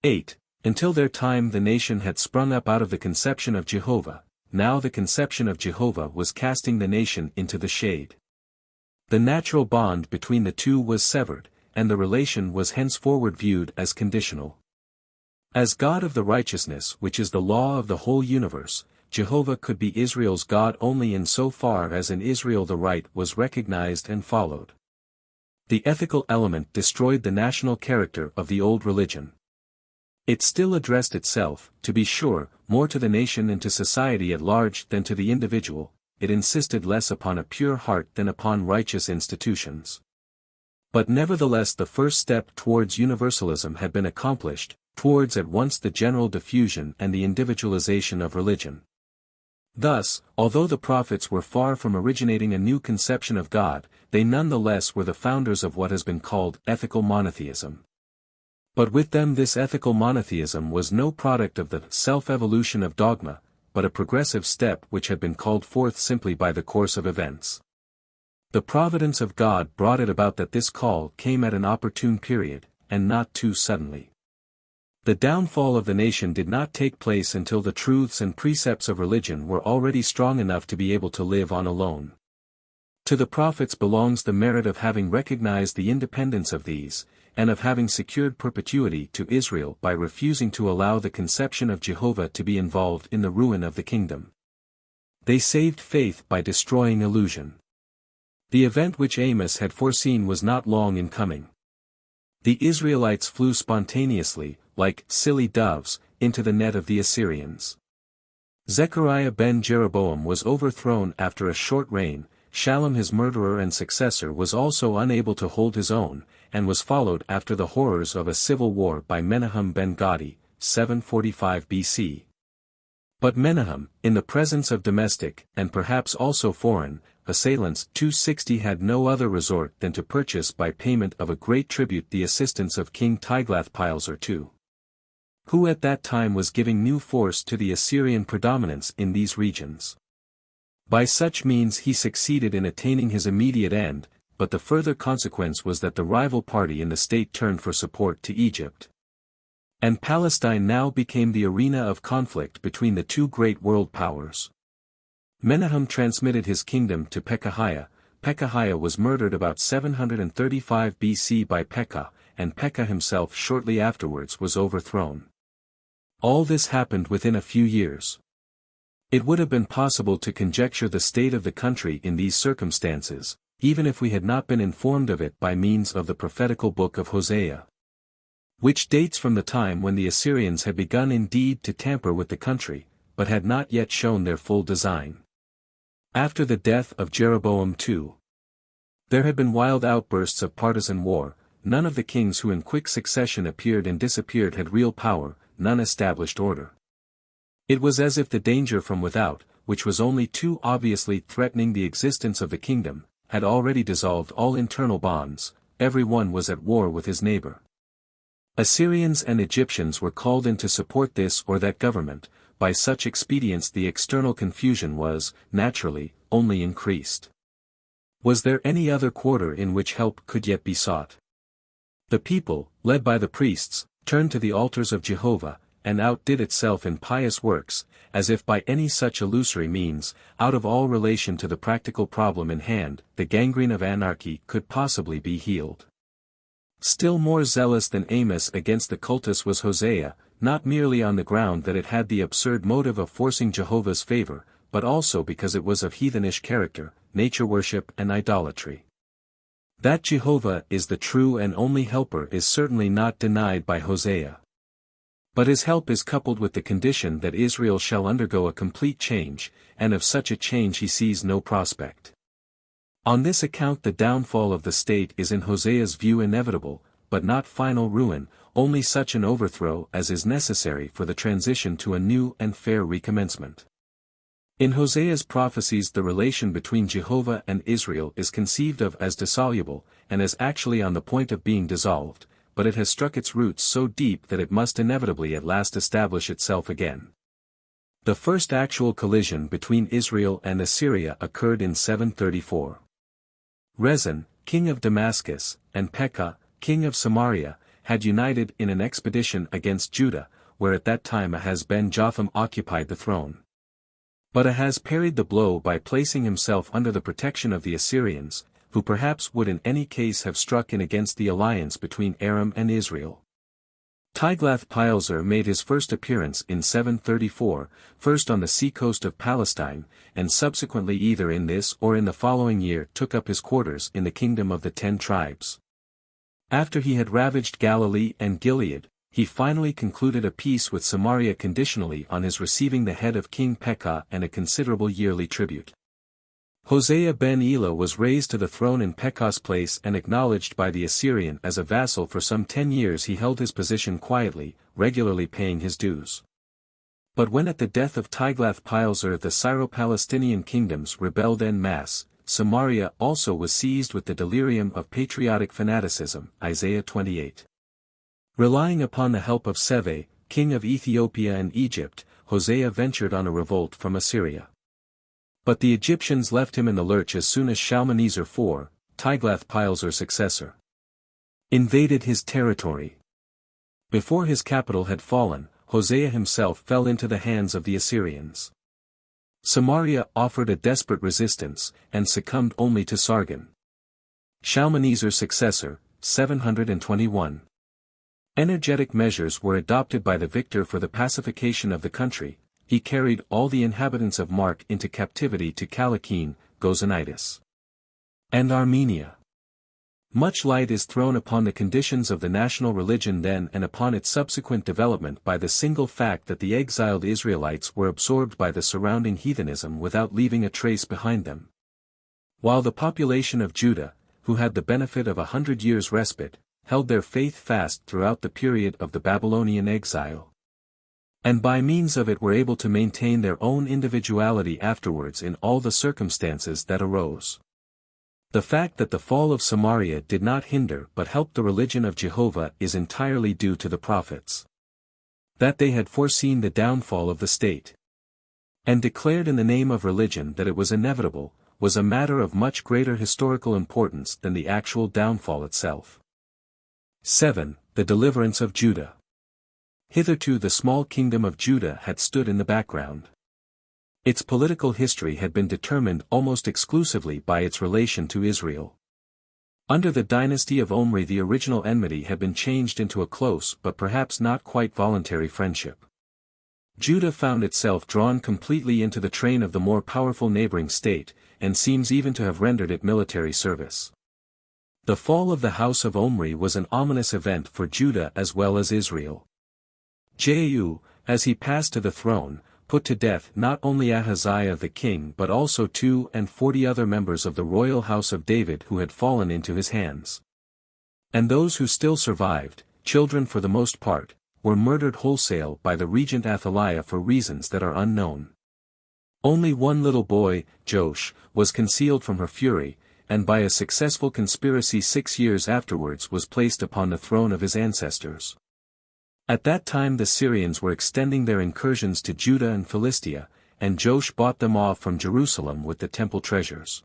8. Until their time the nation had sprung up out of the conception of Jehovah, now the conception of Jehovah was casting the nation into the shade. The natural bond between the two was severed, and the relation was henceforward viewed as conditional. As God of the righteousness which is the law of the whole universe, Jehovah could be Israel's God only in so far as in Israel the right was recognized and followed. The ethical element destroyed the national character of the old religion. It still addressed itself, to be sure, more to the nation and to society at large than to the individual. It insisted less upon a pure heart than upon righteous institutions. But nevertheless the first step towards universalism had been accomplished, towards at once the general diffusion and the individualization of religion. Thus, although the prophets were far from originating a new conception of God, they nonetheless were the founders of what has been called ethical monotheism. But with them this ethical monotheism was no product of the self-evolution of dogma, but a progressive step which had been called forth simply by the course of events. The providence of God brought it about that this call came at an opportune period, and not too suddenly. The downfall of the nation did not take place until the truths and precepts of religion were already strong enough to be able to live on alone. To the prophets belongs the merit of having recognized the independence of these, and of having secured perpetuity to Israel by refusing to allow the conception of Jehovah to be involved in the ruin of the kingdom. They saved faith by destroying illusion. The event which Amos had foreseen was not long in coming. The Israelites flew spontaneously, like silly doves, into the net of the Assyrians. Zechariah ben Jeroboam was overthrown after a short reign. Shallum his murderer and successor was also unable to hold his own, and was followed after the horrors of a civil war by Menahem ben Gadi, 745 BC. But Menahem, in the presence of domestic, and perhaps also foreign, assailants 260 had no other resort than to purchase by payment of a great tribute the assistance of King Tiglath-Pileser II, who at that time was giving new force to the Assyrian predominance in these regions. By such means he succeeded in attaining his immediate end, but the further consequence was that the rival party in the state turned for support to Egypt. And Palestine now became the arena of conflict between the two great world powers. Menahem transmitted his kingdom to Pekahiah. Pekahiah was murdered about 735 BC by Pekah, and Pekah himself shortly afterwards was overthrown. All this happened within a few years. It would have been possible to conjecture the state of the country in these circumstances, even if we had not been informed of it by means of the prophetical book of Hosea, which dates from the time when the Assyrians had begun indeed to tamper with the country, but had not yet shown their full design. After the death of Jeroboam II, there had been wild outbursts of partisan war. None of the kings who in quick succession appeared and disappeared had real power, none established order. It was as if the danger from without, which was only too obviously threatening the existence of the kingdom, had already dissolved all internal bonds. Every one was at war with his neighbor. Assyrians and Egyptians were called in to support this or that government. By such expedients the external confusion was, naturally, only increased. Was there any other quarter in which help could yet be sought? The people, led by the priests, turned to the altars of Jehovah, and outdid itself in pious works, as if by any such illusory means, out of all relation to the practical problem in hand, the gangrene of anarchy could possibly be healed. Still more zealous than Amos against the cultus was Hosea, not merely on the ground that it had the absurd motive of forcing Jehovah's favor, but also because it was of heathenish character, nature worship and idolatry. That Jehovah is the true and only helper is certainly not denied by Hosea. But his help is coupled with the condition that Israel shall undergo a complete change, and of such a change he sees no prospect. On this account the downfall of the state is in Hosea's view inevitable, but not final ruin, only such an overthrow as is necessary for the transition to a new and fair recommencement. In Hosea's prophecies the relation between Jehovah and Israel is conceived of as dissoluble, and as actually on the point of being dissolved, but it has struck its roots so deep that it must inevitably at last establish itself again. The first actual collision between Israel and Assyria occurred in 734. Rezin, king of Damascus, and Pekah, king of Samaria, had united in an expedition against Judah, where at that time Ahaz ben Jotham occupied the throne. But Ahaz parried the blow by placing himself under the protection of the Assyrians, who perhaps would in any case have struck in against the alliance between Aram and Israel. Tiglath-Pileser made his first appearance in 734, first on the seacoast of Palestine, and subsequently either in this or in the following year took up his quarters in the kingdom of the 10 tribes. After he had ravaged Galilee and Gilead, he finally concluded a peace with Samaria conditionally on his receiving the head of King Pekah and a considerable yearly tribute. Hosea ben Elah was raised to the throne in Pekah's place and acknowledged by the Assyrian as a vassal. For some 10 years he held his position quietly, regularly paying his dues. But when at the death of Tiglath-Pileser the Syro-Palestinian kingdoms rebelled en masse, Samaria also was seized with the delirium of patriotic fanaticism, Isaiah 28. Relying upon the help of Seve, king of Ethiopia and Egypt, Hosea ventured on a revolt from Assyria. But the Egyptians left him in the lurch as soon as Shalmaneser IV, Tiglath-Pileser's successor, invaded his territory. Before his capital had fallen, Hosea himself fell into the hands of the Assyrians. Samaria offered a desperate resistance, and succumbed only to Sargon, Shalmaneser's successor, 721. Energetic measures were adopted by the victor for the pacification of the country. He carried all the inhabitants of Mark into captivity to Kalakene, Gozanitis, and Armenia. Much light is thrown upon the conditions of the national religion then and upon its subsequent development by the single fact that the exiled Israelites were absorbed by the surrounding heathenism without leaving a trace behind them. While the population of Judah, who had the benefit of 100 years' respite, held their faith fast throughout the period of the Babylonian exile, and by means of it were able to maintain their own individuality afterwards in all the circumstances that arose. The fact that the fall of Samaria did not hinder but helped the religion of Jehovah is entirely due to the prophets. That they had foreseen the downfall of the state, and declared in the name of religion that it was inevitable, was a matter of much greater historical importance than the actual downfall itself. 7. The Deliverance of Judah. Hitherto the small kingdom of Judah had stood in the background. Its political history had been determined almost exclusively by its relation to Israel. Under the dynasty of Omri the original enmity had been changed into a close but perhaps not quite voluntary friendship. Judah found itself drawn completely into the train of the more powerful neighboring state, and seems even to have rendered it military service. The fall of the house of Omri was an ominous event for Judah as well as Israel. Jehu, as he passed to the throne, put to death not only Ahaziah the king but also 42 other members of the royal house of David who had fallen into his hands. And those who still survived, children for the most part, were murdered wholesale by the regent Athaliah for reasons that are unknown. Only one little boy, Joash, was concealed from her fury, and by a successful conspiracy 6 years afterwards was placed upon the throne of his ancestors. At that time the Syrians were extending their incursions to Judah and Philistia, and Joash bought them off from Jerusalem with the temple treasures.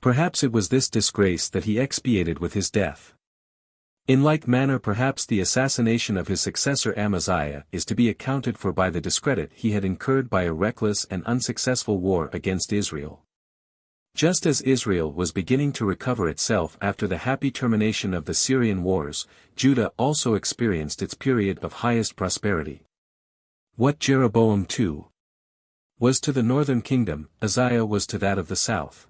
Perhaps it was this disgrace that he expiated with his death. In like manner perhaps the assassination of his successor Amaziah is to be accounted for by the discredit he had incurred by a reckless and unsuccessful war against Israel. Just as Israel was beginning to recover itself after the happy termination of the Syrian wars, Judah also experienced its period of highest prosperity. What Jeroboam II was to the northern kingdom, Uzziah was to that of the south.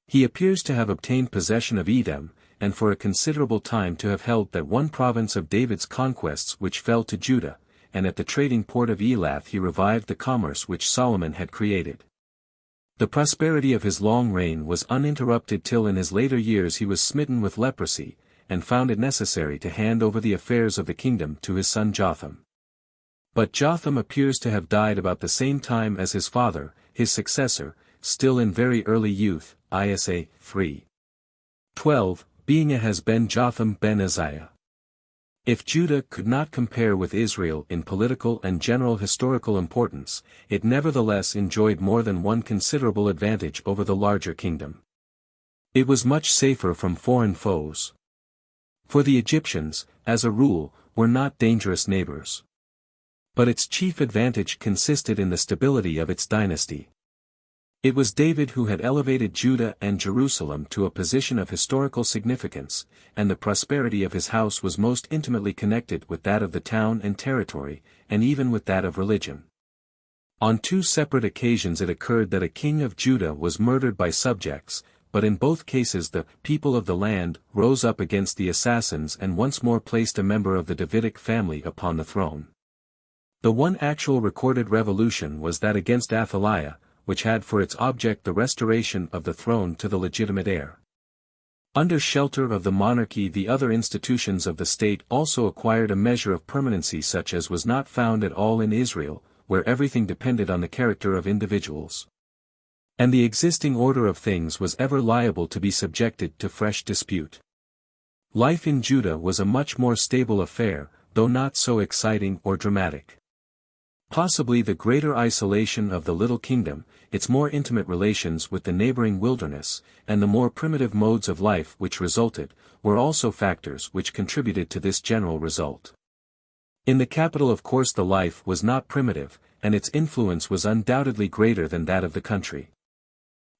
He appears to have obtained possession of Edom, and for a considerable time to have held that one province of David's conquests which fell to Judah, and at the trading port of Elath he revived the commerce which Solomon had created. The prosperity of his long reign was uninterrupted till in his later years he was smitten with leprosy, and found it necessary to hand over the affairs of the kingdom to his son Jotham. But Jotham appears to have died about the same time as his father, his successor, still in very early youth, Isa 3:12, being Ahaz ben Jotham ben Uzziah. If Judah could not compare with Israel in political and general historical importance, it nevertheless enjoyed more than one considerable advantage over the larger kingdom. It was much safer from foreign foes. For the Egyptians, as a rule, were not dangerous neighbors. But its chief advantage consisted in the stability of its dynasty. It was David who had elevated Judah and Jerusalem to a position of historical significance, and the prosperity of his house was most intimately connected with that of the town and territory, and even with that of religion. On two separate occasions it occurred that a king of Judah was murdered by subjects, but in both cases the people of the land rose up against the assassins and once more placed a member of the Davidic family upon the throne. The one actual recorded revolution was that against Athaliah, which had for its object the restoration of the throne to the legitimate heir. Under shelter of the monarchy, the other institutions of the state also acquired a measure of permanency such as was not found at all in Israel, where everything depended on the character of individuals. And the existing order of things was ever liable to be subjected to fresh dispute. Life in Judah was a much more stable affair, though not so exciting or dramatic. Possibly the greater isolation of the little kingdom, its more intimate relations with the neighboring wilderness, and the more primitive modes of life which resulted, were also factors which contributed to this general result. In the capital of course the life was not primitive, and its influence was undoubtedly greater than that of the country.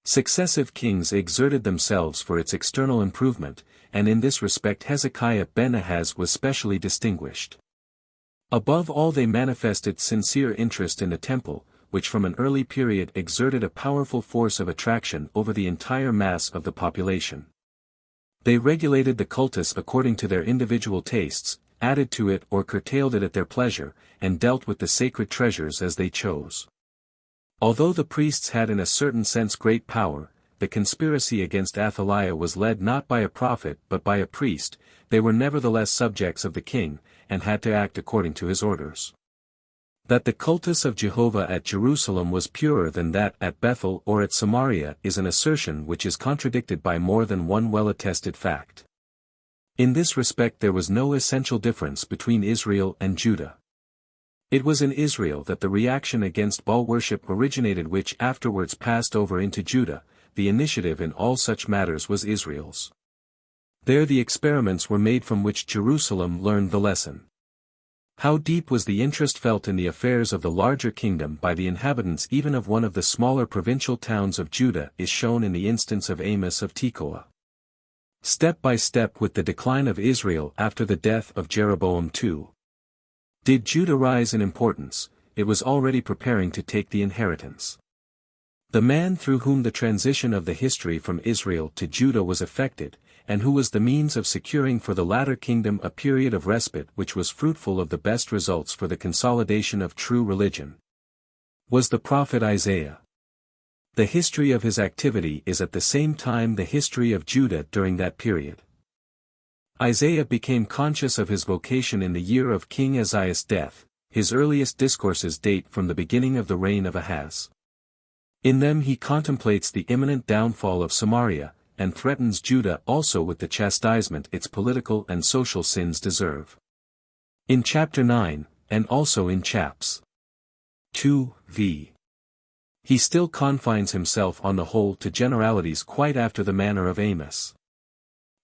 Successive kings exerted themselves for its external improvement, and in this respect Hezekiah ben Ahaz was specially distinguished. Above all they manifested sincere interest in the temple, which from an early period exerted a powerful force of attraction over the entire mass of the population. They regulated the cultus according to their individual tastes, added to it or curtailed it at their pleasure, and dealt with the sacred treasures as they chose. Although the priests had in a certain sense great power, the conspiracy against Athaliah was led not by a prophet but by a priest. They were nevertheless subjects of the king, and had to act according to his orders. That the cultus of Jehovah at Jerusalem was purer than that at Bethel or at Samaria is an assertion which is contradicted by more than one well-attested fact. In this respect there was no essential difference between Israel and Judah. It was in Israel that the reaction against Baal worship originated, which afterwards passed over into Judah. The initiative in all such matters was Israel's. There the experiments were made from which Jerusalem learned the lesson. How deep was the interest felt in the affairs of the larger kingdom by the inhabitants even of one of the smaller provincial towns of Judah is shown in the instance of Amos of Tekoa. Step by step with the decline of Israel after the death of Jeroboam II. Did Judah rise in importance, it was already preparing to take the inheritance. The man through whom the transition of the history from Israel to Judah was effected, and who was the means of securing for the latter kingdom a period of respite which was fruitful of the best results for the consolidation of true religion, was the prophet Isaiah. The history of his activity is at the same time the history of Judah during that period. Isaiah became conscious of his vocation in the year of King Uzziah's death. His earliest discourses date from the beginning of the reign of Ahaz. In them he contemplates the imminent downfall of Samaria, and threatens Judah also with the chastisement its political and social sins deserve. In chapter 9, and also in chaps 2v. He still confines himself on the whole to generalities quite after the manner of Amos.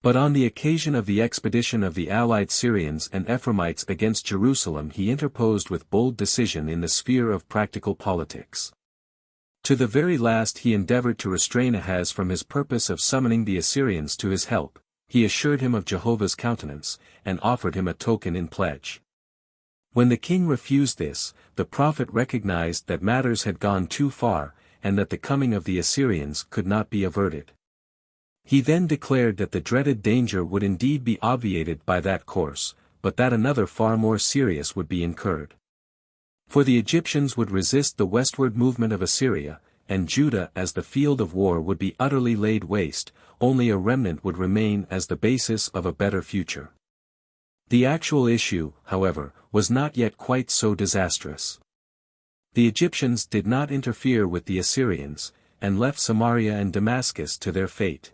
But on the occasion of the expedition of the allied Syrians and Ephraimites against Jerusalem he interposed with bold decision in the sphere of practical politics. To the very last he endeavored to restrain Ahaz from his purpose of summoning the Assyrians to his help. He assured him of Jehovah's countenance, and offered him a token in pledge. When the king refused this, the prophet recognized that matters had gone too far, and that the coming of the Assyrians could not be averted. He then declared that the dreaded danger would indeed be obviated by that course, but that another far more serious would be incurred. For the Egyptians would resist the westward movement of Assyria, and Judah as the field of war would be utterly laid waste, only a remnant would remain as the basis of a better future. The actual issue, however, was not yet quite so disastrous. The Egyptians did not interfere with the Assyrians, and left Samaria and Damascus to their fate.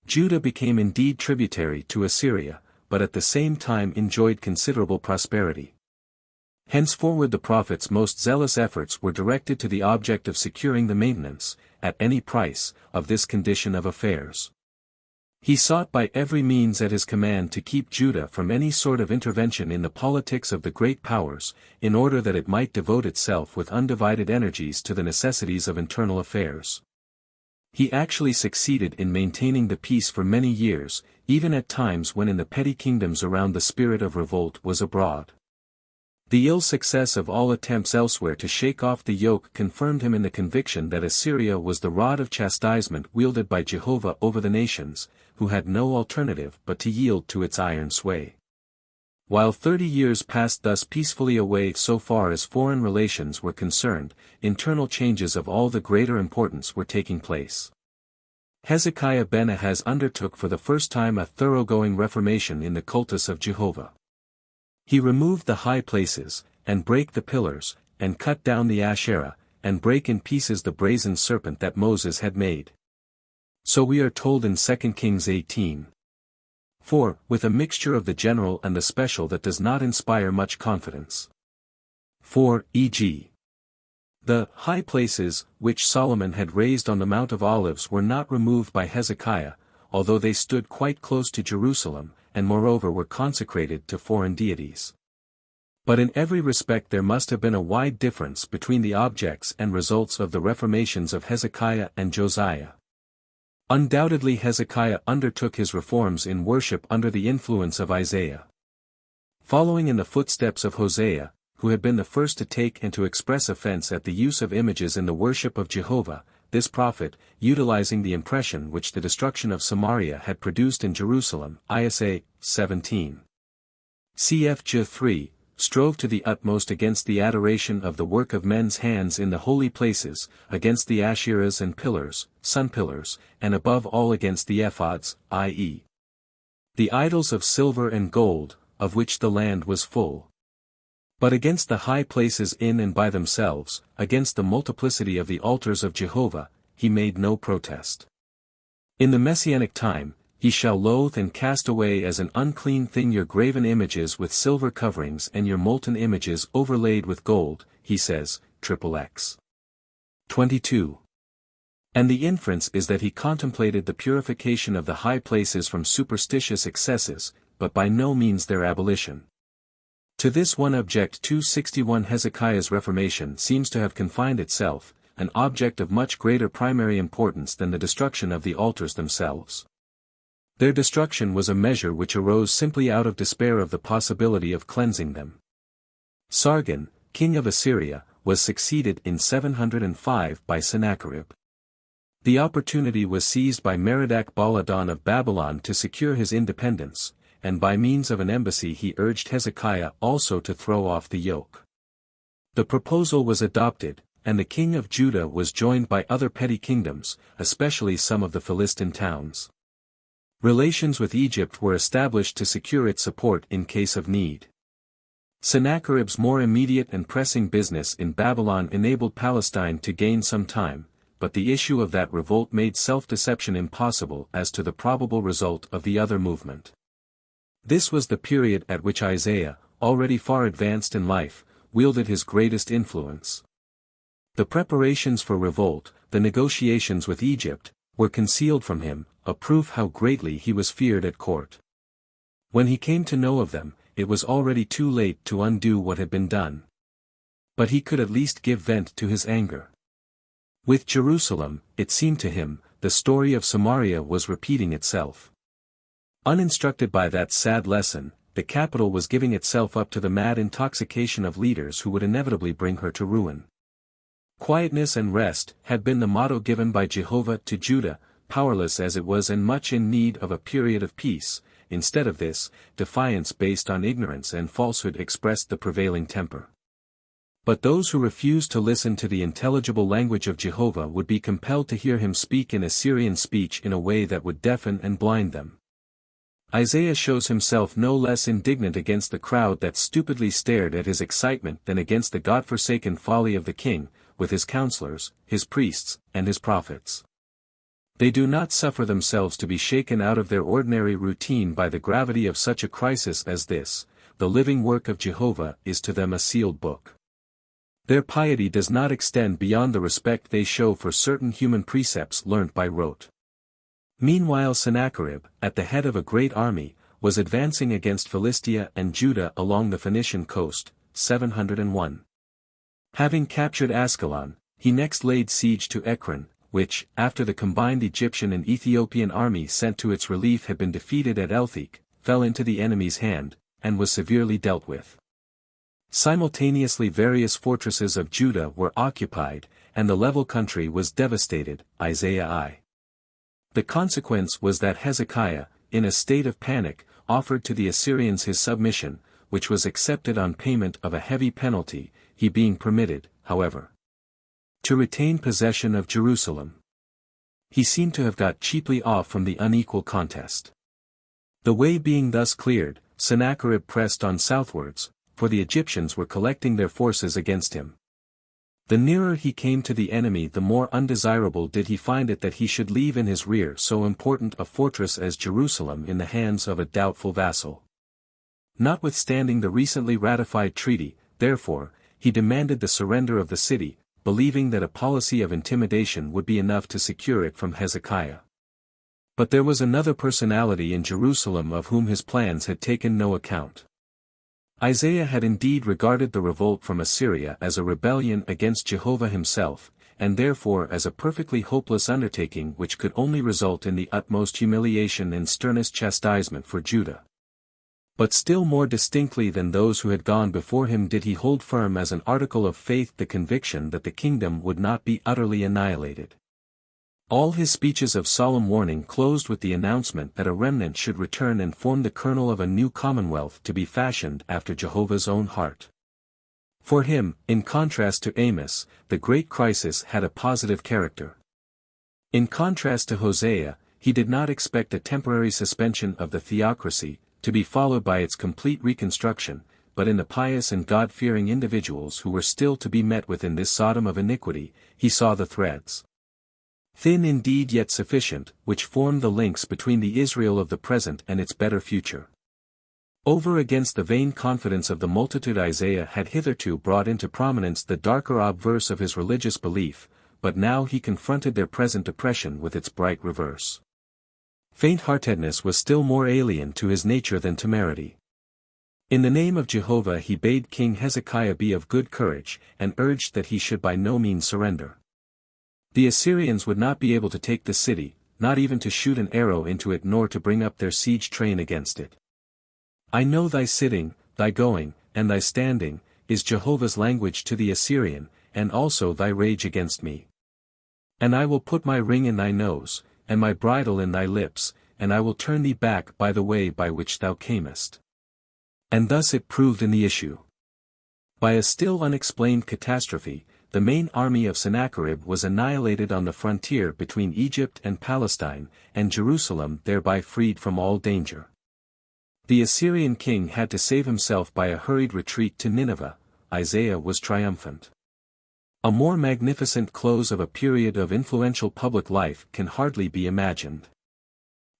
Judah became indeed tributary to Assyria, but at the same time enjoyed considerable prosperity. Henceforward the prophet's most zealous efforts were directed to the object of securing the maintenance, at any price, of this condition of affairs. He sought by every means at his command to keep Judah from any sort of intervention in the politics of the great powers, in order that it might devote itself with undivided energies to the necessities of internal affairs. He actually succeeded in maintaining the peace for many years, even at times when in the petty kingdoms around the spirit of revolt was abroad. The ill success of all attempts elsewhere to shake off the yoke confirmed him in the conviction that Assyria was the rod of chastisement wielded by Jehovah over the nations, who had no alternative but to yield to its iron sway. While 30 years passed thus peacefully away so far as foreign relations were concerned, internal changes of all the greater importance were taking place. Hezekiah ben Ahaz undertook for the first time a thoroughgoing reformation in the cultus of Jehovah. He removed the high places, and brake the pillars, and cut down the Asherah, and brake in pieces the brazen serpent that Moses had made. So we are told in 2 Kings 18. 4, with a mixture of the general and the special that does not inspire much confidence. 4, e.g. The high places, which Solomon had raised on the Mount of Olives were not removed by Hezekiah, although they stood quite close to Jerusalem, and moreover were consecrated to foreign deities. But in every respect there must have been a wide difference between the objects and results of the reformations of Hezekiah and Josiah. Undoubtedly Hezekiah undertook his reforms in worship under the influence of Isaiah. Following in the footsteps of Hosea, who had been the first to take and to express offense at the use of images in the worship of Jehovah, this prophet, utilizing the impression which the destruction of Samaria had produced in Jerusalem, Isa. 17. Cf. 3, strove to the utmost against the adoration of the work of men's hands in the holy places, against the Asherahs and pillars, sun pillars, and above all against the ephods, i.e. the idols of silver and gold, of which the land was full. But against the high places in and by themselves, against the multiplicity of the altars of Jehovah, he made no protest. In the Messianic time, he shall loathe and cast away as an unclean thing your graven images with silver coverings and your molten images overlaid with gold, he says, XXX. 22. And the inference is that he contemplated the purification of the high places from superstitious excesses, but by no means their abolition. To this one object 261 Hezekiah's reformation seems to have confined itself, an object of much greater primary importance than the destruction of the altars themselves. Their destruction was a measure which arose simply out of despair of the possibility of cleansing them. Sargon, king of Assyria, was succeeded in 705 by Sennacherib. The opportunity was seized by Merodach Baladan of Babylon to secure his independence, and by means of an embassy he urged Hezekiah also to throw off the yoke. The proposal was adopted, and the king of Judah was joined by other petty kingdoms, especially some of the Philistine towns. Relations with Egypt were established to secure its support in case of need. Sennacherib's more immediate and pressing business in Babylon enabled Palestine to gain some time, but the issue of that revolt made self-deception impossible as to the probable result of the other movement. This was the period at which Isaiah, already far advanced in life, wielded his greatest influence. The preparations for revolt, the negotiations with Egypt, were concealed from him, a proof how greatly he was feared at court. When he came to know of them, it was already too late to undo what had been done. But he could at least give vent to his anger. With Jerusalem, it seemed to him, the story of Samaria was repeating itself. Uninstructed by that sad lesson, the capital was giving itself up to the mad intoxication of leaders who would inevitably bring her to ruin. Quietness and rest had been the motto given by Jehovah to Judah, powerless as it was and much in need of a period of peace. Instead of this, defiance based on ignorance and falsehood expressed the prevailing temper. But those who refused to listen to the intelligible language of Jehovah would be compelled to hear him speak in Assyrian speech in a way that would deafen and blind them. Isaiah shows himself no less indignant against the crowd that stupidly stared at his excitement than against the God-forsaken folly of the king, with his counselors, his priests, and his prophets. They do not suffer themselves to be shaken out of their ordinary routine by the gravity of such a crisis as this. The living work of Jehovah is to them a sealed book. Their piety does not extend beyond the respect they show for certain human precepts learnt by rote. Meanwhile Sennacherib, at the head of a great army, was advancing against Philistia and Judah along the Phoenician coast, 701. Having captured Ascalon, he next laid siege to Ekron, which, after the combined Egyptian and Ethiopian army sent to its relief had been defeated at Elthek, fell into the enemy's hand, and was severely dealt with. Simultaneously various fortresses of Judah were occupied, and the level country was devastated, Isaiah I. The consequence was that Hezekiah, in a state of panic, offered to the Assyrians his submission, which was accepted on payment of a heavy penalty, he being permitted, however, to retain possession of Jerusalem. He seemed to have got cheaply off from the unequal contest. The way being thus cleared, Sennacherib pressed on southwards, for the Egyptians were collecting their forces against him. The nearer he came to the enemy the more undesirable did he find it that he should leave in his rear so important a fortress as Jerusalem in the hands of a doubtful vassal. Notwithstanding the recently ratified treaty, therefore, he demanded the surrender of the city, believing that a policy of intimidation would be enough to secure it from Hezekiah. But there was another personality in Jerusalem of whom his plans had taken no account. Isaiah had indeed regarded the revolt from Assyria as a rebellion against Jehovah himself, and therefore as a perfectly hopeless undertaking which could only result in the utmost humiliation and sternest chastisement for Judah. But still more distinctly than those who had gone before him did he hold firm as an article of faith the conviction that the kingdom would not be utterly annihilated. All his speeches of solemn warning closed with the announcement that a remnant should return and form the kernel of a new commonwealth to be fashioned after Jehovah's own heart. For him, in contrast to Amos, the great crisis had a positive character. In contrast to Hosea, he did not expect a temporary suspension of the theocracy, to be followed by its complete reconstruction, but in the pious and God-fearing individuals who were still to be met with in this Sodom of iniquity, he saw the threads. Thin indeed yet sufficient, which form the links between the Israel of the present and its better future. Over against the vain confidence of the multitude Isaiah had hitherto brought into prominence the darker obverse of his religious belief, but now he confronted their present depression with its bright reverse. Faint-heartedness was still more alien to his nature than temerity. In the name of Jehovah he bade King Hezekiah be of good courage, and urged that he should by no means surrender. The Assyrians would not be able to take the city, not even to shoot an arrow into it nor to bring up their siege train against it. I know thy sitting, thy going, and thy standing, is Jehovah's language to the Assyrian, and also thy rage against me. And I will put my ring in thy nose, and my bridle in thy lips, and I will turn thee back by the way by which thou camest. And thus it proved in the issue. By a still unexplained catastrophe, the main army of Sennacherib was annihilated on the frontier between Egypt and Palestine, and Jerusalem thereby freed from all danger. The Assyrian king had to save himself by a hurried retreat to Nineveh. Isaiah was triumphant. A more magnificent close of a period of influential public life can hardly be imagined.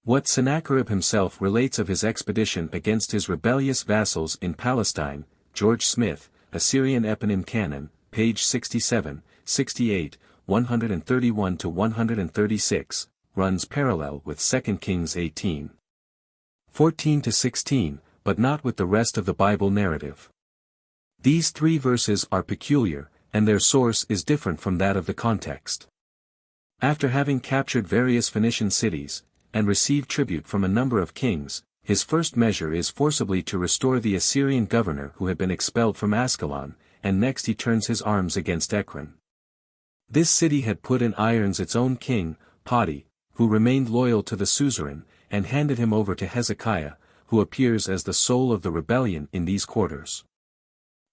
What Sennacherib himself relates of his expedition against his rebellious vassals in Palestine, George Smith, Assyrian Eponym Canon, page 67, 68, 131-136, runs parallel with 2 Kings 18. 14-16, but not with the rest of the Bible narrative. These three verses are peculiar, and their source is different from that of the context. After having captured various Phoenician cities, and received tribute from a number of kings, his first measure is forcibly to restore the Assyrian governor who had been expelled from Ascalon, and next he turns his arms against Ekron. This city had put in irons its own king, Poti, who remained loyal to the suzerain, and handed him over to Hezekiah, who appears as the soul of the rebellion in these quarters.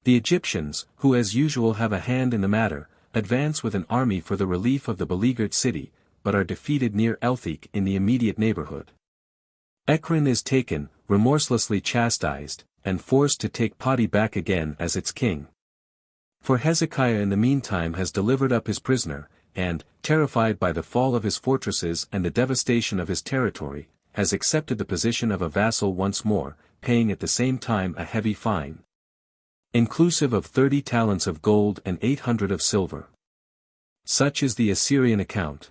The Egyptians, who as usual have a hand in the matter, advance with an army for the relief of the beleaguered city, but are defeated near Elthek in the immediate neighborhood. Ekron is taken, remorselessly chastised, and forced to take Poti back again as its king. For Hezekiah in the meantime has delivered up his prisoner, and, terrified by the fall of his fortresses and the devastation of his territory, has accepted the position of a vassal once more, paying at the same time a heavy fine, inclusive of 30 talents of gold and 800 of silver. Such is the Assyrian account.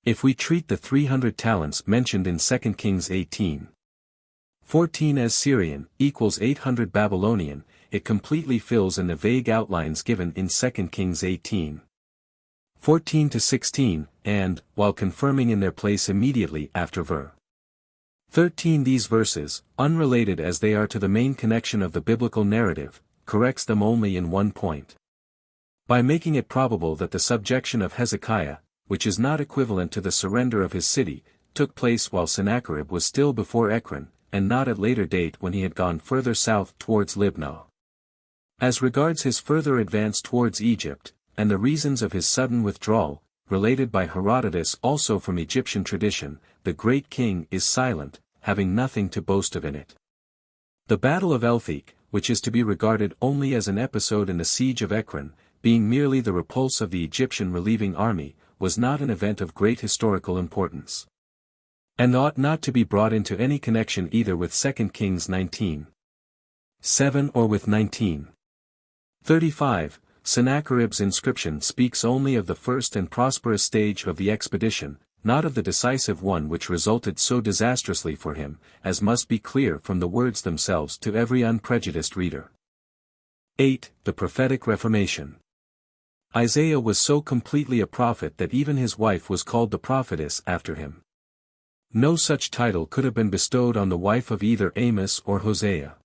If we treat the 300 talents mentioned in 2 Kings 18:14 as Syrian, equals 800 Babylonian, it completely fills in the vague outlines given in 2 Kings 18:14-16, and, while confirming in their place immediately after ver. 13 these verses, unrelated as they are to the main connection of the biblical narrative, corrects them only in one point. By making it probable that the subjection of Hezekiah, which is not equivalent to the surrender of his city, took place while Sennacherib was still before Ekron, and not at later date when he had gone further south towards Libnah. As regards his further advance towards Egypt, and the reasons of his sudden withdrawal, related by Herodotus also from Egyptian tradition, the great king is silent, having nothing to boast of in it. The Battle of Elthek, which is to be regarded only as an episode in the siege of Ekron, being merely the repulse of the Egyptian relieving army, was not an event of great historical importance, and ought not to be brought into any connection either with 2 Kings 19:7 or with 19:35. Sennacherib's inscription speaks only of the first and prosperous stage of the expedition, not of the decisive one which resulted so disastrously for him, as must be clear from the words themselves to every unprejudiced reader. 8. The Prophetic Reformation. Isaiah was so completely a prophet that even his wife was called the prophetess after him. No such title could have been bestowed on the wife of either Amos or Hosea.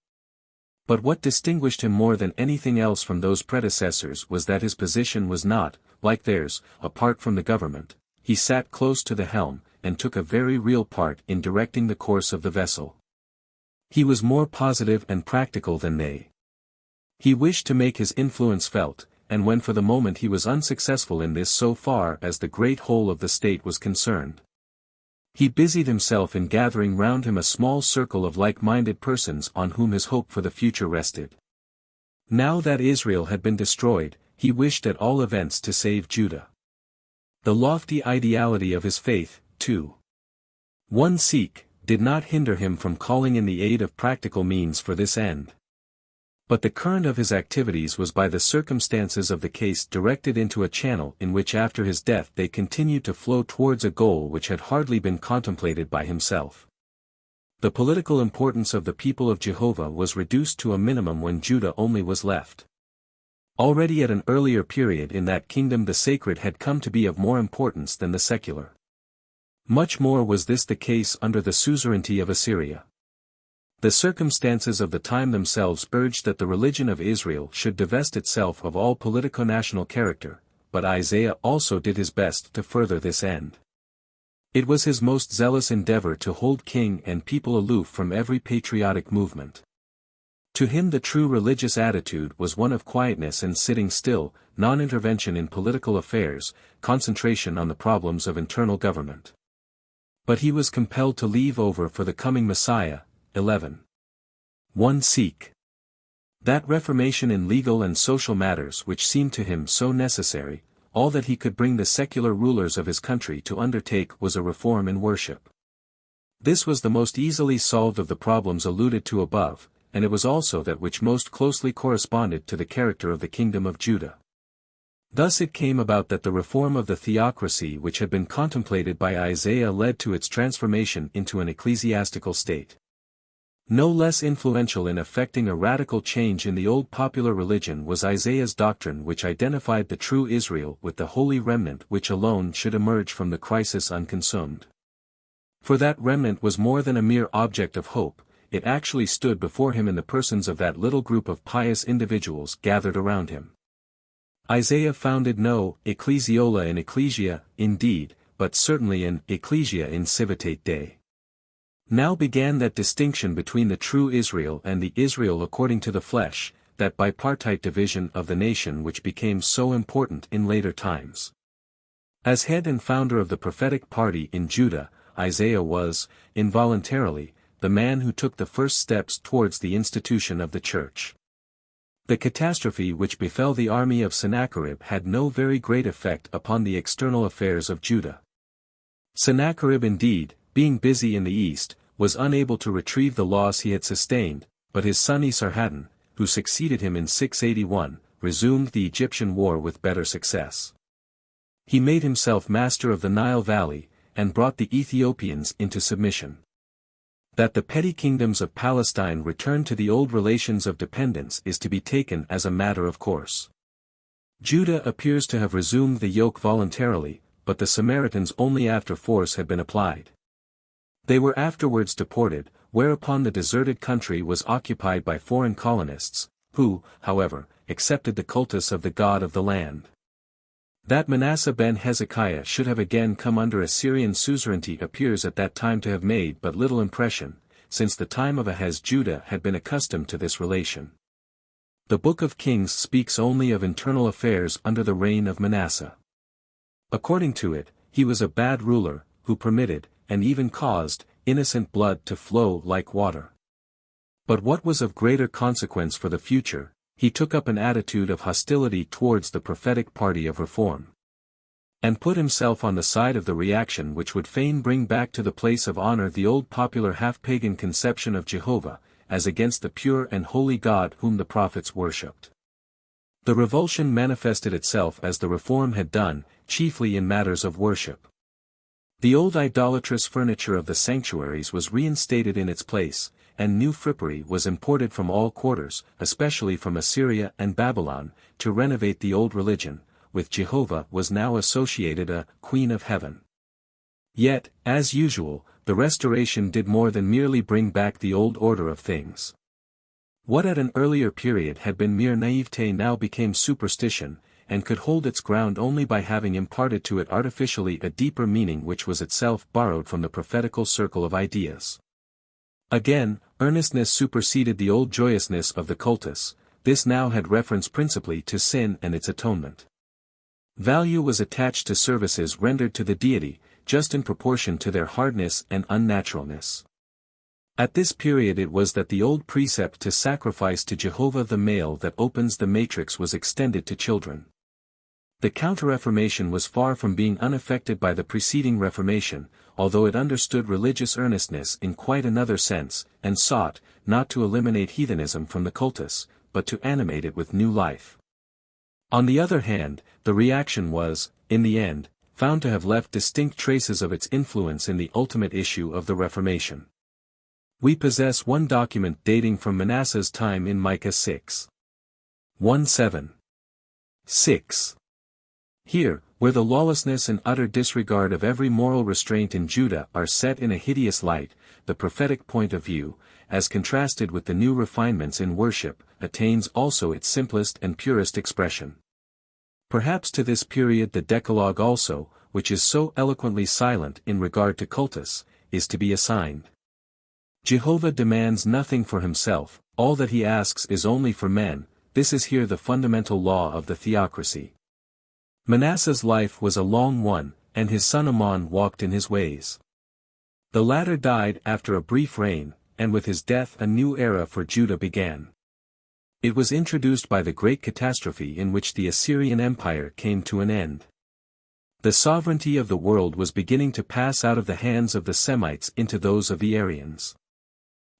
But what distinguished him more than anything else from those predecessors was that his position was not, like theirs, apart from the government. He sat close to the helm, and took a very real part in directing the course of the vessel. He was more positive and practical than they. He wished to make his influence felt, and when for the moment he was unsuccessful in this so far as the great whole of the state was concerned, he busied himself in gathering round him a small circle of like-minded persons on whom his hope for the future rested. Now that Israel had been destroyed, he wished at all events to save Judah. The lofty ideality of his faith, too, one seek, did not hinder him from calling in the aid of practical means for this end. But the current of his activities was by the circumstances of the case directed into a channel in which after his death they continued to flow towards a goal which had hardly been contemplated by himself. The political importance of the people of Jehovah was reduced to a minimum when Judah only was left. Already at an earlier period in that kingdom the sacred had come to be of more importance than the secular. Much more was this the case under the suzerainty of Assyria. The circumstances of the time themselves urged that the religion of Israel should divest itself of all politico-national character, but Isaiah also did his best to further this end. It was his most zealous endeavor to hold king and people aloof from every patriotic movement. To him the true religious attitude was one of quietness and sitting still, non-intervention in political affairs, concentration on the problems of internal government. But he was compelled to leave over for the coming Messiah, 11:1 seek that reformation in legal and social matters which seemed to him so necessary. All that he could bring the secular rulers of his country to undertake was a reform in worship. This was the most easily solved of the problems alluded to above, and it was also that which most closely corresponded to the character of the kingdom of Judah. Thus it came about that the reform of the theocracy which had been contemplated by Isaiah led to its transformation into an ecclesiastical state. No less influential in effecting a radical change in the old popular religion was Isaiah's doctrine which identified the true Israel with the holy remnant which alone should emerge from the crisis unconsumed. For that remnant was more than a mere object of hope, it actually stood before him in the persons of that little group of pious individuals gathered around him. Isaiah founded no ecclesiola in ecclesia, indeed, but certainly an ecclesia in civitate Dei. Now began that distinction between the true Israel and the Israel according to the flesh, that bipartite division of the nation which became so important in later times. As head and founder of the prophetic party in Judah, Isaiah was, involuntarily, the man who took the first steps towards the institution of the church. The catastrophe which befell the army of Sennacherib had no very great effect upon the external affairs of Judah. Sennacherib indeed, being busy in the east, was unable to retrieve the loss he had sustained, but his son Esarhaddon, who succeeded him in 681, resumed the Egyptian war with better success. He made himself master of the Nile Valley, and brought the Ethiopians into submission. That the petty kingdoms of Palestine returned to the old relations of dependence is to be taken as a matter of course. Judah appears to have resumed the yoke voluntarily, but the Samaritans only after force had been applied. They were afterwards deported, whereupon the deserted country was occupied by foreign colonists, who, however, accepted the cultus of the god of the land. That Manasseh ben Hezekiah should have again come under Assyrian suzerainty appears at that time to have made but little impression, since the time of Ahaz Judah had been accustomed to this relation. The Book of Kings speaks only of internal affairs under the reign of Manasseh. According to it, he was a bad ruler, who permitted, and even caused, innocent blood to flow like water. But what was of greater consequence for the future, he took up an attitude of hostility towards the prophetic party of reform, and put himself on the side of the reaction which would fain bring back to the place of honor the old popular half-pagan conception of Jehovah, as against the pure and holy God whom the prophets worshipped. The revulsion manifested itself as the reform had done, chiefly in matters of worship. The old idolatrous furniture of the sanctuaries was reinstated in its place, and new frippery was imported from all quarters, especially from Assyria and Babylon, to renovate the old religion. With Jehovah was now associated a Queen of Heaven. Yet, as usual, the Restoration did more than merely bring back the old order of things. What at an earlier period had been mere naivete now became superstition, and could hold its ground only by having imparted to it artificially a deeper meaning which was itself borrowed from the prophetical circle of ideas. Again, earnestness superseded the old joyousness of the cultus. This now had reference principally to sin and its atonement. Value was attached to services rendered to the deity, just in proportion to their hardness and unnaturalness. At this period it was that the old precept to sacrifice to Jehovah the male that opens the matrix was extended to children. The Counter-Reformation was far from being unaffected by the preceding Reformation, although it understood religious earnestness in quite another sense, and sought, not to eliminate heathenism from the cultus, but to animate it with new life. On the other hand, the reaction was, in the end, found to have left distinct traces of its influence in the ultimate issue of the Reformation. We possess one document dating from Manasseh's time in Micah 6. 1:7. 6. Here, where the lawlessness and utter disregard of every moral restraint in Judah are set in a hideous light, the prophetic point of view, as contrasted with the new refinements in worship, attains also its simplest and purest expression. Perhaps to this period the Decalogue also, which is so eloquently silent in regard to cultus, is to be assigned. Jehovah demands nothing for himself, all that he asks is only for men. This is here the fundamental law of the Theocracy. Manasseh's life was a long one, and his son Ammon walked in his ways. The latter died after a brief reign, and with his death a new era for Judah began. It was introduced by the great catastrophe in which the Assyrian Empire came to an end. The sovereignty of the world was beginning to pass out of the hands of the Semites into those of the Aryans.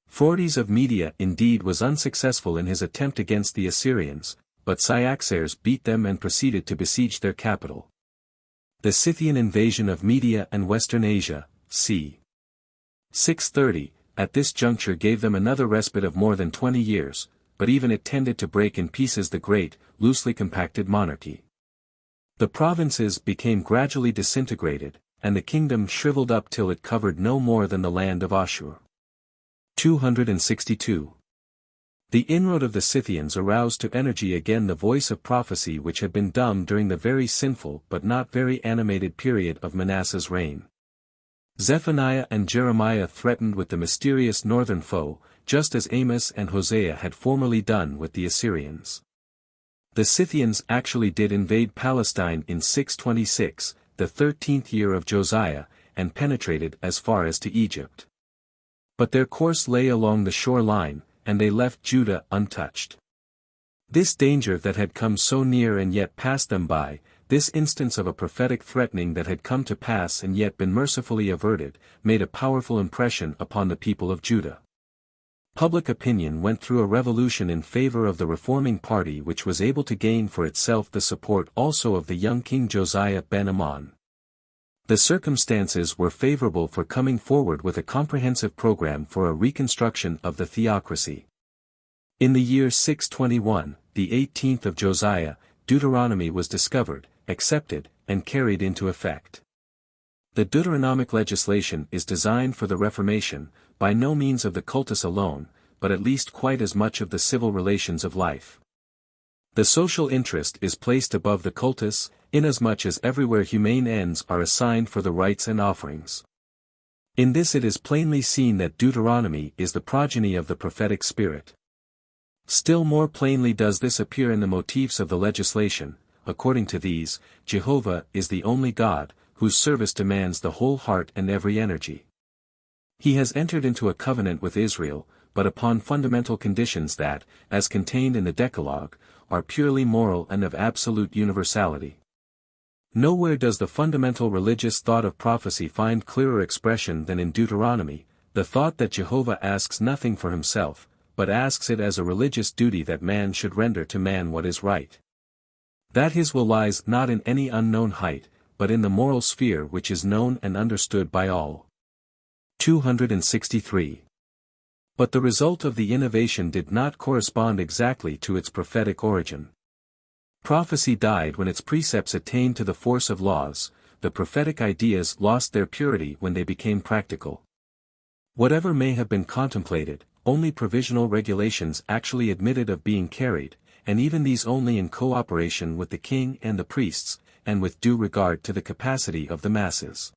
Forties of Media indeed was unsuccessful in his attempt against the Assyrians, but Cyaxares beat them and proceeded to besiege their capital. The Scythian invasion of Media and Western Asia, c. 630, at this juncture gave them another respite of more than 20 years, but even it tended to break in pieces the great, loosely compacted monarchy. The provinces became gradually disintegrated, and the kingdom shriveled up till it covered no more than the land of Ashur. 262. The inroad of the Scythians aroused to energy again the voice of prophecy which had been dumb during the very sinful but not very animated period of Manasseh's reign. Zephaniah and Jeremiah threatened with the mysterious northern foe, just as Amos and Hosea had formerly done with the Assyrians. The Scythians actually did invade Palestine in 626, the 13th year of Josiah, and penetrated as far as to Egypt. But their course lay along the shore line, and they left Judah untouched. This danger that had come so near and yet passed them by, this instance of a prophetic threatening that had come to pass and yet been mercifully averted, made a powerful impression upon the people of Judah. Public opinion went through a revolution in favor of the reforming party, which was able to gain for itself the support also of the young King Josiah ben Ammon. The circumstances were favorable for coming forward with a comprehensive program for a reconstruction of the theocracy. In the year 621, the 18th of Josiah, Deuteronomy was discovered, accepted, and carried into effect. The Deuteronomic legislation is designed for the Reformation, by no means of the cultus alone, but at least quite as much of the civil relations of life. The social interest is placed above the cultus, inasmuch as everywhere humane ends are assigned for the rites and offerings. In this it is plainly seen that Deuteronomy is the progeny of the prophetic spirit. Still more plainly does this appear in the motifs of the legislation. According to these, Jehovah is the only God, whose service demands the whole heart and every energy. He has entered into a covenant with Israel, but upon fundamental conditions that, as contained in the Decalogue, are purely moral and of absolute universality. Nowhere does the fundamental religious thought of prophecy find clearer expression than in Deuteronomy, the thought that Jehovah asks nothing for himself, but asks it as a religious duty that man should render to man what is right. That his will lies not in any unknown height, but in the moral sphere which is known and understood by all. 263. But the result of the innovation did not correspond exactly to its prophetic origin. Prophecy died when its precepts attained to the force of laws, the prophetic ideas lost their purity when they became practical. Whatever may have been contemplated, only provisional regulations actually admitted of being carried, and even these only in cooperation with the king and the priests, and with due regard to the capacity of the masses.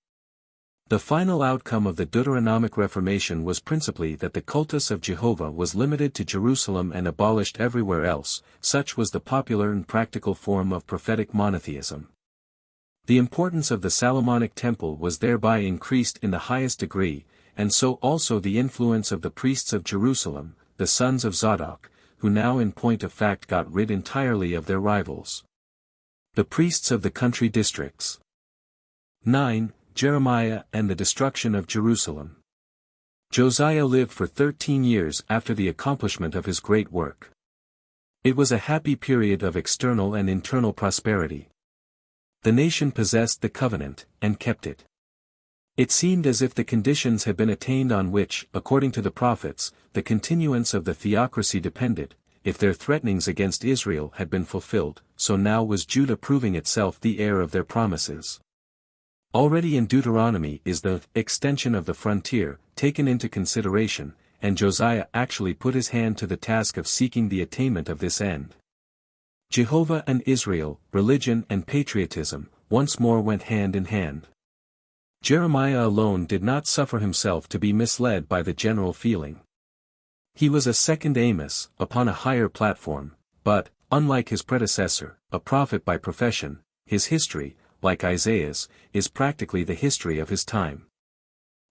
The final outcome of the Deuteronomic Reformation was principally that the cultus of Jehovah was limited to Jerusalem and abolished everywhere else. Such was the popular and practical form of prophetic monotheism. The importance of the Solomonic temple was thereby increased in the highest degree, and so also the influence of the priests of Jerusalem, the sons of Zadok, who now in point of fact got rid entirely of their rivals. The priests of the country districts. 9. Jeremiah and the destruction of Jerusalem. Josiah lived for 13 years after the accomplishment of his great work. It was a happy period of external and internal prosperity. The nation possessed the covenant, and kept it. It seemed as if the conditions had been attained on which, according to the prophets, the continuance of the theocracy depended. If their threatenings against Israel had been fulfilled, so now was Judah proving itself the heir of their promises. Already in Deuteronomy is the extension of the frontier taken into consideration, and Josiah actually put his hand to the task of seeking the attainment of this end. Jehovah and Israel, religion and patriotism, once more went hand in hand. Jeremiah alone did not suffer himself to be misled by the general feeling. He was a second Amos, upon a higher platform, but, unlike his predecessor, a prophet by profession, his history, like Isaiah's, is practically the history of his time.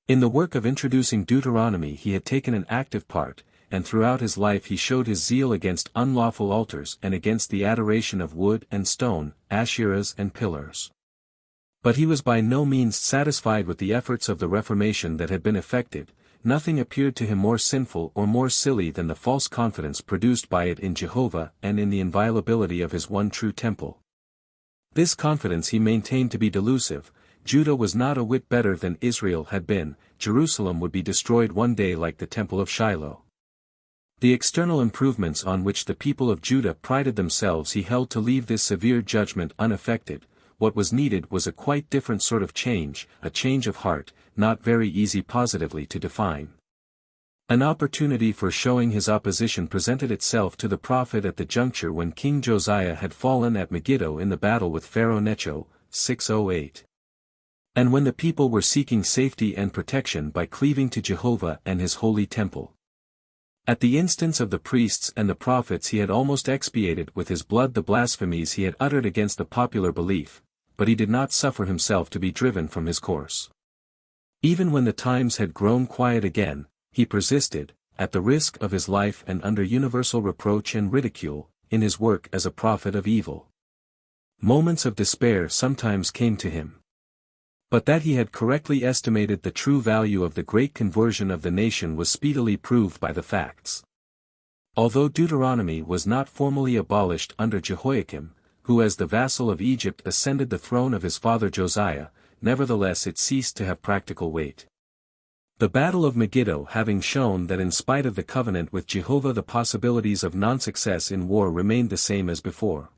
In the work of introducing Deuteronomy he had taken an active part, and throughout his life he showed his zeal against unlawful altars and against the adoration of wood and stone, Asherahs and pillars. But he was by no means satisfied with the efforts of the Reformation that had been effected. Nothing appeared to him more sinful or more silly than the false confidence produced by it in Jehovah and in the inviolability of his one true temple. This confidence he maintained to be delusive. Judah was not a whit better than Israel had been. Jerusalem would be destroyed one day like the temple of Shiloh. The external improvements on which the people of Judah prided themselves he held to leave this severe judgment unaffected. What was needed was a quite different sort of change, a change of heart, not very easy positively to define. An opportunity for showing his opposition presented itself to the prophet at the juncture when King Josiah had fallen at Megiddo in the battle with Pharaoh Necho, 608. And when the people were seeking safety and protection by cleaving to Jehovah and his holy temple. At the instance of the priests and the prophets he had almost expiated with his blood the blasphemies he had uttered against the popular belief, but he did not suffer himself to be driven from his course. Even when the times had grown quiet again, he persisted, at the risk of his life and under universal reproach and ridicule, in his work as a prophet of evil. Moments of despair sometimes came to him. But that he had correctly estimated the true value of the great conversion of the nation was speedily proved by the facts. Although Deuteronomy was not formally abolished under Jehoiakim, who as the vassal of Egypt ascended the throne of his father Josiah, nevertheless it ceased to have practical weight. The Battle of Megiddo having shown that in spite of the covenant with Jehovah the possibilities of non-success in war remained the same as before.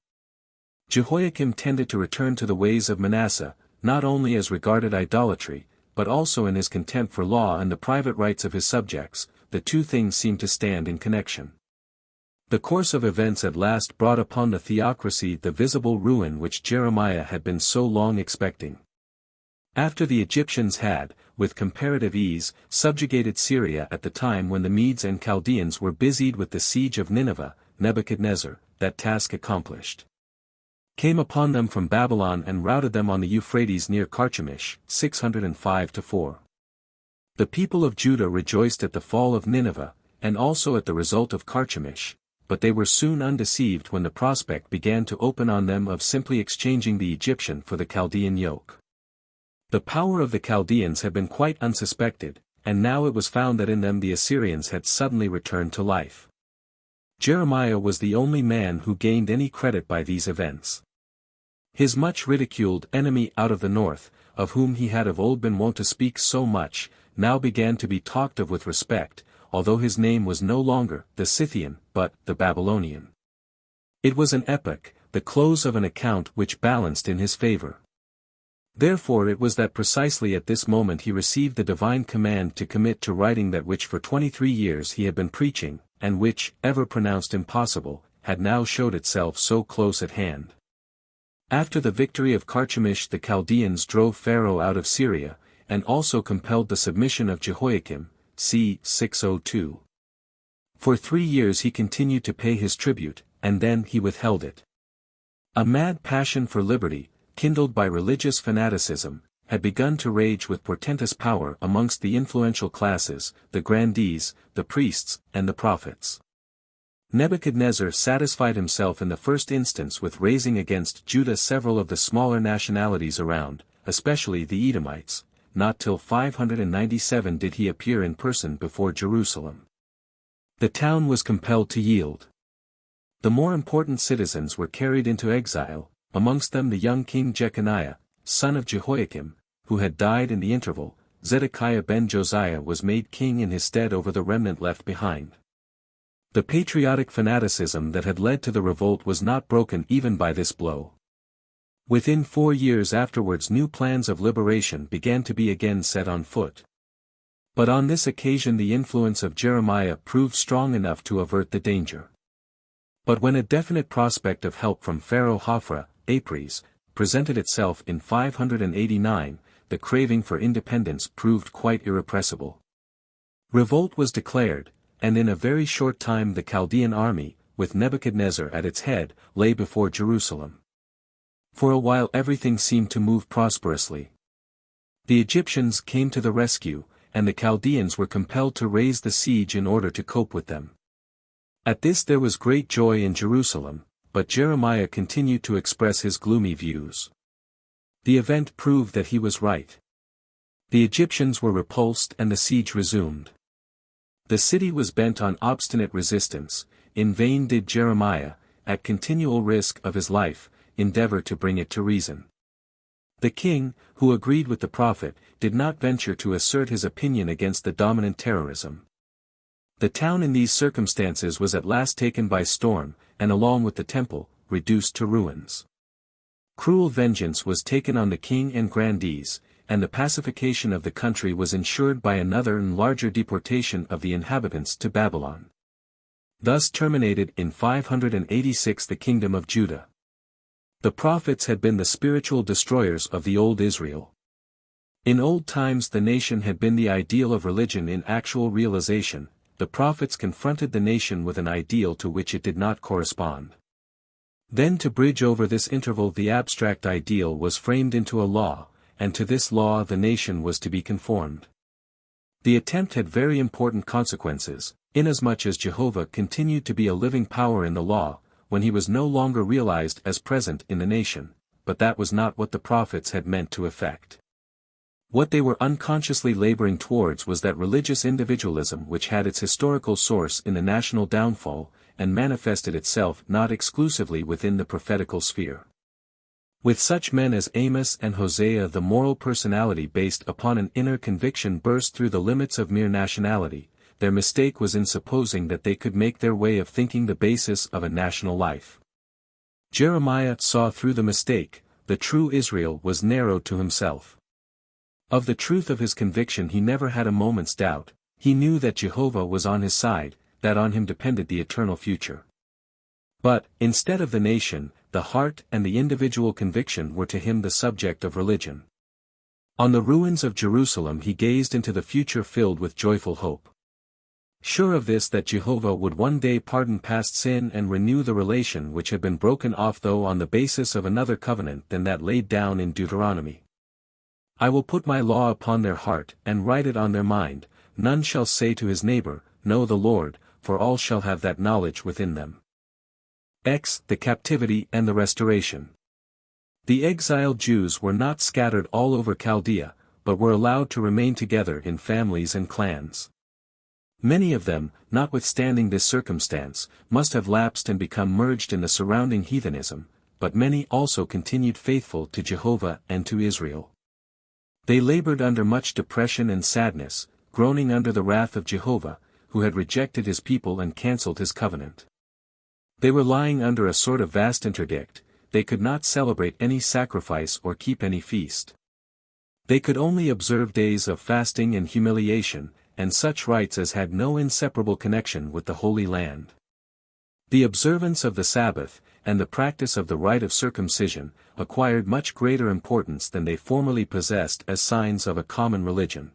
Jehoiakim tended to return to the ways of Manasseh, not only as regarded idolatry, but also in his contempt for law and the private rights of his subjects. The two things seemed to stand in connection. The course of events at last brought upon the theocracy the visible ruin which Jeremiah had been so long expecting. After the Egyptians had, with comparative ease, subjugated Syria at the time when the Medes and Chaldeans were busied with the siege of Nineveh, Nebuchadnezzar, that task accomplished, came upon them from Babylon and routed them on the Euphrates near Carchemish, 605-4. The people of Judah rejoiced at the fall of Nineveh, and also at the result of Carchemish, but they were soon undeceived when the prospect began to open on them of simply exchanging the Egyptian for the Chaldean yoke. The power of the Chaldeans had been quite unsuspected, and now it was found that in them the Assyrians had suddenly returned to life. Jeremiah was the only man who gained any credit by these events. His much ridiculed enemy out of the north, of whom he had of old been wont to speak so much, now began to be talked of with respect, although his name was no longer the Scythian, but the Babylonian. It was an epoch, the close of an account which balanced in his favor. Therefore it was that precisely at this moment he received the divine command to commit to writing that which for 23 years he had been preaching, and which, ever pronounced impossible, had now showed itself so close at hand. After the victory of Carchemish the Chaldeans drove Pharaoh out of Syria, and also compelled the submission of Jehoiakim, c. 602. For 3 years he continued to pay his tribute, and then he withheld it. A mad passion for liberty, kindled by religious fanaticism, had begun to rage with portentous power amongst the influential classes, the grandees, the priests, and the prophets. Nebuchadnezzar satisfied himself in the first instance with raising against Judah several of the smaller nationalities around, especially the Edomites. Not till 597 did he appear in person before Jerusalem. The town was compelled to yield. The more important citizens were carried into exile, amongst them the young king Jeconiah, son of Jehoiakim, who had died in the interval. Zedekiah ben Josiah was made king in his stead over the remnant left behind. The patriotic fanaticism that had led to the revolt was not broken even by this blow. Within 4 years afterwards new plans of liberation began to be again set on foot. But on this occasion the influence of Jeremiah proved strong enough to avert the danger. But when a definite prospect of help from Pharaoh Hophra, Apries, presented itself in 589, the craving for independence proved quite irrepressible. Revolt was declared, and in a very short time the Chaldean army, with Nebuchadnezzar at its head, lay before Jerusalem. For a while everything seemed to move prosperously. The Egyptians came to the rescue, and the Chaldeans were compelled to raise the siege in order to cope with them. At this there was great joy in Jerusalem, but Jeremiah continued to express his gloomy views. The event proved that he was right. The Egyptians were repulsed and the siege resumed. The city was bent on obstinate resistance. In vain did Jeremiah, at continual risk of his life, endeavor to bring it to reason. The king, who agreed with the prophet, did not venture to assert his opinion against the dominant terrorism. The town in these circumstances was at last taken by storm, and along with the temple, reduced to ruins. Cruel vengeance was taken on the king and grandees, and the pacification of the country was ensured by another and larger deportation of the inhabitants to Babylon. Thus terminated in 586 the kingdom of Judah. The prophets had been the spiritual destroyers of the old Israel. In old times the nation had been the ideal of religion in actual realization. The prophets confronted the nation with an ideal to which it did not correspond. Then to bridge over this interval the abstract ideal was framed into a law, and to this law the nation was to be conformed. The attempt had very important consequences, inasmuch as Jehovah continued to be a living power in the law, when he was no longer realized as present in the nation, but that was not what the prophets had meant to effect. What they were unconsciously laboring towards was that religious individualism which had its historical source in the national downfall, and manifested itself not exclusively within the prophetical sphere. With such men as Amos and Hosea, the moral personality based upon an inner conviction burst through the limits of mere nationality. Their mistake was in supposing that they could make their way of thinking the basis of a national life. Jeremiah saw through the mistake. The true Israel was narrowed to himself. Of the truth of his conviction he never had a moment's doubt. He knew that Jehovah was on his side, that on him depended the eternal future. But, instead of the nation, the heart and the individual conviction were to him the subject of religion. On the ruins of Jerusalem he gazed into the future filled with joyful hope. Sure of this, that Jehovah would one day pardon past sin and renew the relation which had been broken off, though on the basis of another covenant than that laid down in Deuteronomy. I will put my law upon their heart and write it on their mind. None shall say to his neighbor, Know the Lord, for all shall have that knowledge within them. The Captivity and the Restoration. The exiled Jews were not scattered all over Chaldea, but were allowed to remain together in families and clans. Many of them, notwithstanding this circumstance, must have lapsed and become merged in the surrounding heathenism, but many also continued faithful to Jehovah and to Israel. They labored under much depression and sadness, groaning under the wrath of Jehovah, who had rejected his people and cancelled his covenant. They were lying under a sort of vast interdict. They could not celebrate any sacrifice or keep any feast. They could only observe days of fasting and humiliation, and such rites as had no inseparable connection with the Holy Land. The observance of the Sabbath, and the practice of the rite of circumcision, acquired much greater importance than they formerly possessed as signs of a common religion.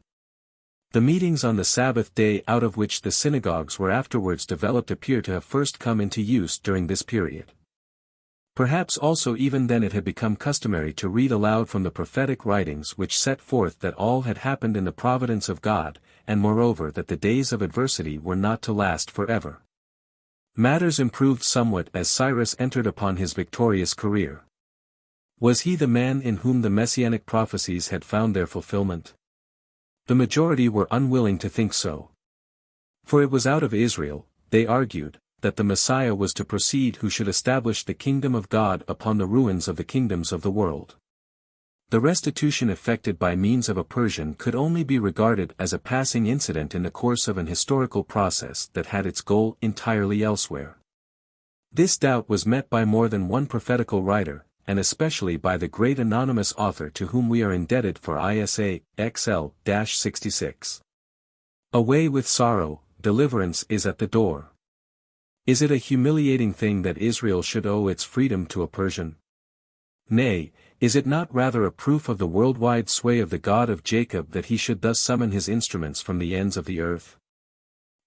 The meetings on the Sabbath day out of which the synagogues were afterwards developed appear to have first come into use during this period. Perhaps also even then it had become customary to read aloud from the prophetic writings which set forth that all had happened in the providence of God, and moreover that the days of adversity were not to last forever. Matters improved somewhat as Cyrus entered upon his victorious career. Was he the man in whom the messianic prophecies had found their fulfillment? The majority were unwilling to think so. For it was out of Israel, they argued, that the Messiah was to proceed who should establish the kingdom of God upon the ruins of the kingdoms of the world. The restitution effected by means of a Persian could only be regarded as a passing incident in the course of an historical process that had its goal entirely elsewhere. This doubt was met by more than one prophetical writer, and especially by the great anonymous author to whom we are indebted for Isa XL-66. Away with sorrow, deliverance is at the door. Is it a humiliating thing that Israel should owe its freedom to a Persian? Nay, is it not rather a proof of the worldwide sway of the God of Jacob that he should thus summon his instruments from the ends of the earth?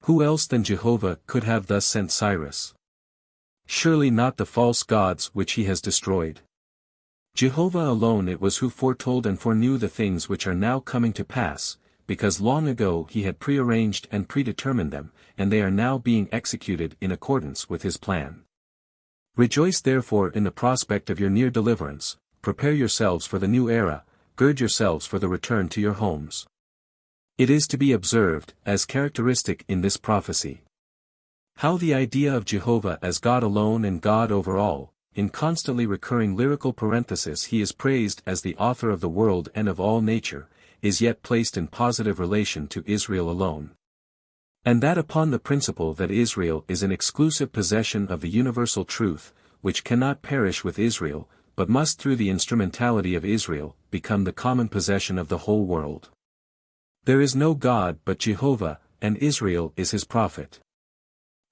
Who else than Jehovah could have thus sent Cyrus? Surely not the false gods which he has destroyed. Jehovah alone it was who foretold and foreknew the things which are now coming to pass, because long ago he had prearranged and predetermined them, and they are now being executed in accordance with his plan. Rejoice therefore in the prospect of your near deliverance, prepare yourselves for the new era, gird yourselves for the return to your homes. It is to be observed, as characteristic in this prophecy, how the idea of Jehovah as God alone and God over all, in constantly recurring lyrical parenthesis he is praised as the author of the world and of all nature, is yet placed in positive relation to Israel alone. And that upon the principle that Israel is an exclusive possession of the universal truth, which cannot perish with Israel, but must through the instrumentality of Israel, become the common possession of the whole world. There is no God but Jehovah, and Israel is his prophet.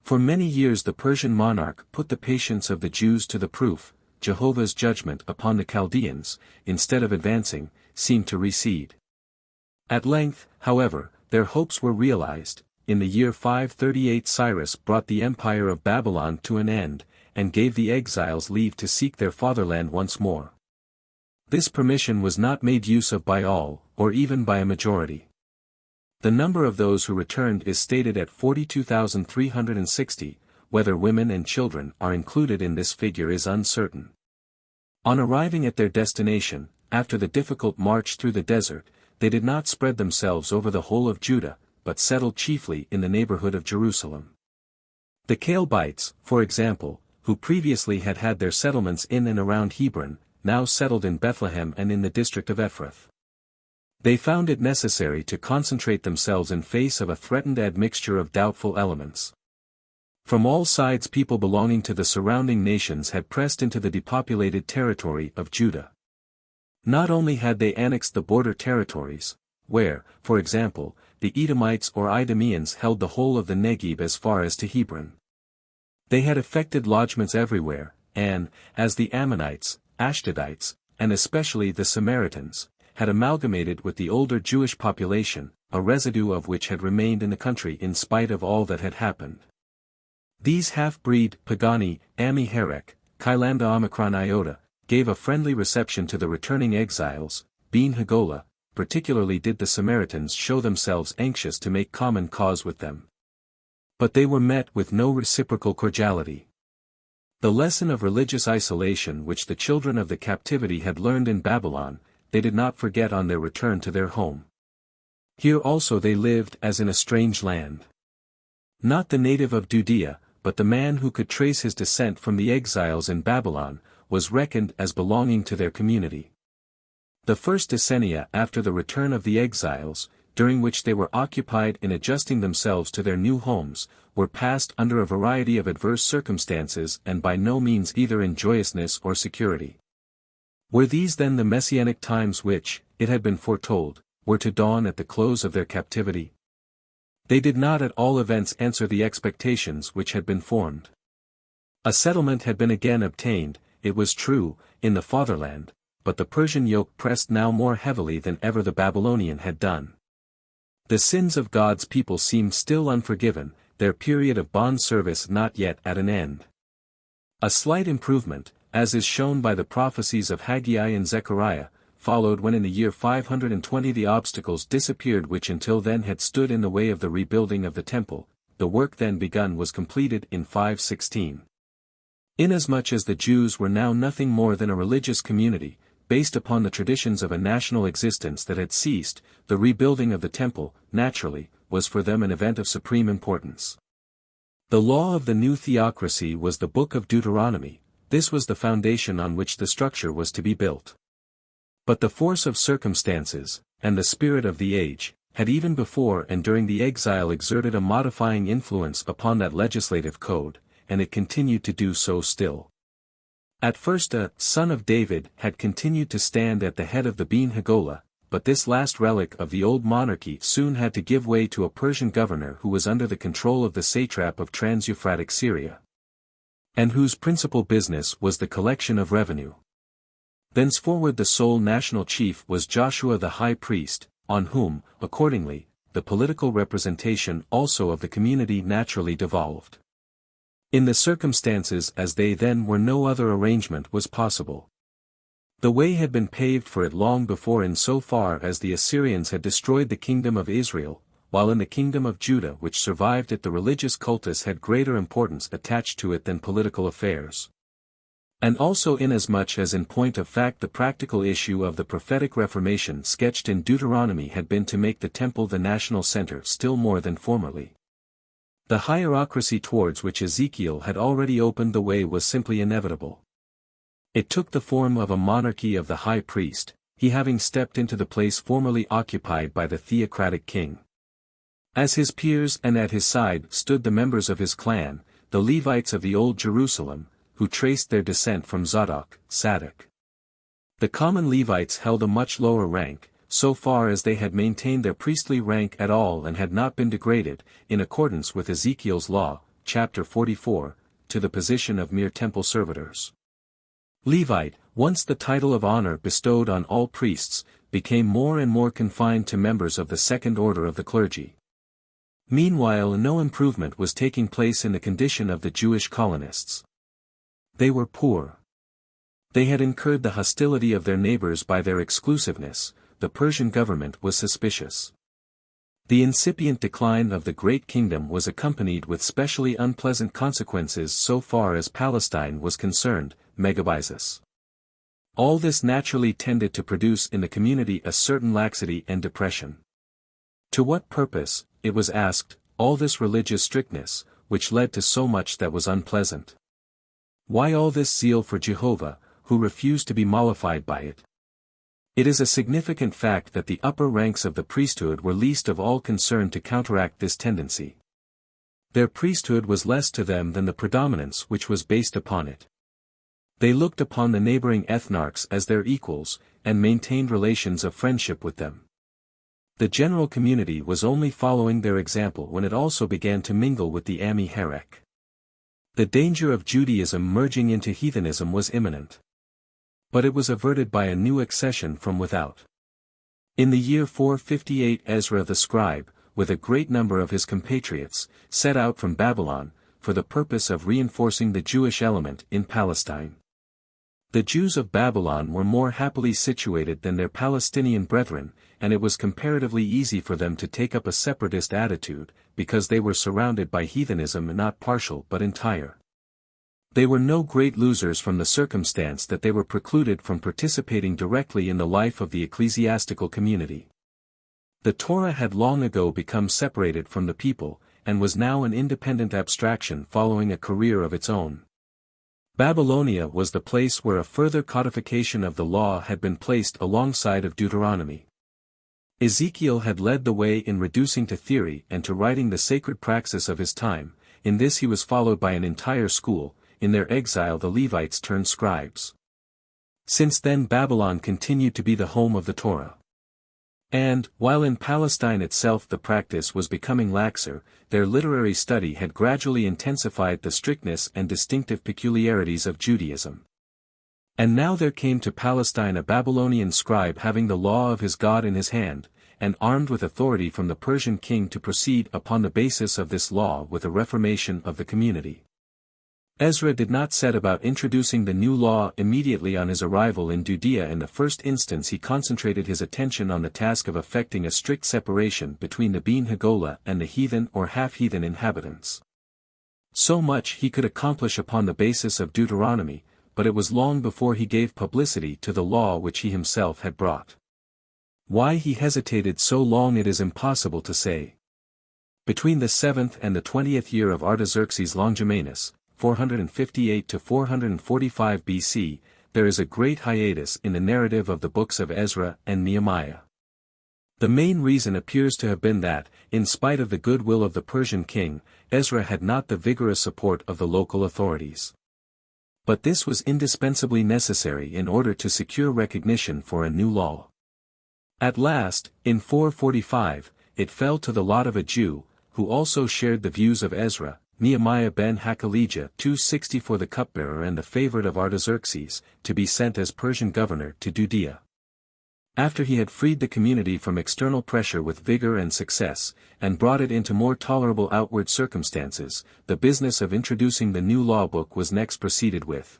For many years the Persian monarch put the patience of the Jews to the proof. Jehovah's judgment upon the Chaldeans, instead of advancing, seemed to recede. At length, however, their hopes were realized. In the year 538 Cyrus brought the empire of Babylon to an end, and gave the exiles leave to seek their fatherland once more. This permission was not made use of by all, or even by a majority. The number of those who returned is stated at 42,360, whether women and children are included in this figure is uncertain. On arriving at their destination, after the difficult march through the desert, they did not spread themselves over the whole of Judah, but settled chiefly in the neighborhood of Jerusalem. The Calebites, for example, who previously had had their settlements in and around Hebron, now settled in Bethlehem and in the district of Ephrath. They found it necessary to concentrate themselves in face of a threatened admixture of doubtful elements. From all sides people belonging to the surrounding nations had pressed into the depopulated territory of Judah. Not only had they annexed the border territories, where, for example, the Edomites or Idumeans held the whole of the Negev as far as to Hebron. They had effected lodgments everywhere, and, as the Ammonites, Ashdodites, and especially the Samaritans, had amalgamated with the older Jewish population, a residue of which had remained in the country in spite of all that had happened. These half-breed Pagani, Ammi-Herek, Kailanda Omicron Iota, gave a friendly reception to the returning exiles. Ben Hagolah, particularly did the Samaritans show themselves anxious to make common cause with them. But they were met with no reciprocal cordiality. The lesson of religious isolation which the children of the captivity had learned in Babylon, they did not forget on their return to their home. Here also they lived as in a strange land. Not the native of Judea, but the man who could trace his descent from the exiles in Babylon, was reckoned as belonging to their community. The first decennia after the return of the exiles, during which they were occupied in adjusting themselves to their new homes, were passed under a variety of adverse circumstances and by no means either in joyousness or security. Were these then the messianic times which, it had been foretold, were to dawn at the close of their captivity? They did not at all events answer the expectations which had been formed. A settlement had been again obtained, it was true, in the fatherland, but the Persian yoke pressed now more heavily than ever the Babylonian had done. The sins of God's people seemed still unforgiven, their period of bond service not yet at an end. A slight improvement, as is shown by the prophecies of Haggai and Zechariah, followed when in the year 520 the obstacles disappeared which until then had stood in the way of the rebuilding of the temple. The work then begun was completed in 516. Inasmuch as the Jews were now nothing more than a religious community, based upon the traditions of a national existence that had ceased, the rebuilding of the temple, naturally, was for them an event of supreme importance. The law of the new theocracy was the book of Deuteronomy. This was the foundation on which the structure was to be built. But the force of circumstances, and the spirit of the age, had even before and during the exile exerted a modifying influence upon that legislative code, and it continued to do so still. At first a son of David had continued to stand at the head of the Ben Hagolah, but this last relic of the old monarchy soon had to give way to a Persian governor who was under the control of the satrap of Trans-Euphratic Syria, and whose principal business was the collection of revenue. Thenceforward the sole national chief was Joshua the high priest, on whom, accordingly, the political representation also of the community naturally devolved. In the circumstances as they then were no other arrangement was possible. The way had been paved for it long before in so far as the Assyrians had destroyed the kingdom of Israel, while in the kingdom of Judah which survived it the religious cultus had greater importance attached to it than political affairs. And also inasmuch as in point of fact the practical issue of the prophetic Reformation sketched in Deuteronomy had been to make the temple the national center still more than formerly. The hierocracy towards which Ezekiel had already opened the way was simply inevitable. It took the form of a monarchy of the high priest, he having stepped into the place formerly occupied by the theocratic king. As his peers and at his side stood the members of his clan, the Levites of the Old Jerusalem, who traced their descent from Zadok, Sadoc. The common Levites held a much lower rank, so far as they had maintained their priestly rank at all and had not been degraded, in accordance with Ezekiel's law, chapter 44, to the position of mere temple servitors. Levite, once the title of honor bestowed on all priests, became more and more confined to members of the second order of the clergy. Meanwhile no improvement was taking place in the condition of the Jewish colonists. They were poor. They had incurred the hostility of their neighbors by their exclusiveness. The Persian government was suspicious. The incipient decline of the great kingdom was accompanied with specially unpleasant consequences so far as Palestine was concerned, Megabyzus. All this naturally tended to produce in the community a certain laxity and depression. To what purpose, it was asked, all this religious strictness, which led to so much that was unpleasant? Why all this zeal for Jehovah, who refused to be mollified by it? It is a significant fact that the upper ranks of the priesthood were least of all concerned to counteract this tendency. Their priesthood was less to them than the predominance which was based upon it. They looked upon the neighboring ethnarchs as their equals, and maintained relations of friendship with them. The general community was only following their example when it also began to mingle with the Ami Herek. The danger of Judaism merging into heathenism was imminent. But it was averted by a new accession from without. In the year 458 Ezra the scribe, with a great number of his compatriots, set out from Babylon, for the purpose of reinforcing the Jewish element in Palestine. The Jews of Babylon were more happily situated than their Palestinian brethren, and it was comparatively easy for them to take up a separatist attitude, because they were surrounded by heathenism and not partial but entire. They were no great losers from the circumstance that they were precluded from participating directly in the life of the ecclesiastical community. The Torah had long ago become separated from the people, and was now an independent abstraction following a career of its own. Babylonia was the place where a further codification of the law had been placed alongside of Deuteronomy. Ezekiel had led the way in reducing to theory and to writing the sacred praxis of his time. In this he was followed by an entire school. In their exile the Levites turned scribes. Since then Babylon continued to be the home of the Torah. And, while in Palestine itself the practice was becoming laxer, their literary study had gradually intensified the strictness and distinctive peculiarities of Judaism. And now there came to Palestine a Babylonian scribe having the law of his God in his hand, and armed with authority from the Persian king to proceed upon the basis of this law with a reformation of the community. Ezra did not set about introducing the new law immediately on his arrival in Judea. In the first instance he concentrated his attention on the task of effecting a strict separation between the Bene Hagolah and the heathen or half-heathen inhabitants. So much he could accomplish upon the basis of Deuteronomy, but it was long before he gave publicity to the law which he himself had brought. Why he hesitated so long it is impossible to say. Between the 7th and the 20th year of Artaxerxes Longimanus, 458 to 445 BC, there is a great hiatus in the narrative of the books of Ezra and Nehemiah. The main reason appears to have been that, in spite of the goodwill of the Persian king, Ezra had not the vigorous support of the local authorities. But this was indispensably necessary in order to secure recognition for a new law. At last, in 445, it fell to the lot of a Jew, who also shared the views of Ezra, Nehemiah ben Hakalijah 264, the cupbearer and the favorite of Artaxerxes, to be sent as Persian governor to Judea. After he had freed the community from external pressure with vigor and success, and brought it into more tolerable outward circumstances, the business of introducing the new law book was next proceeded with.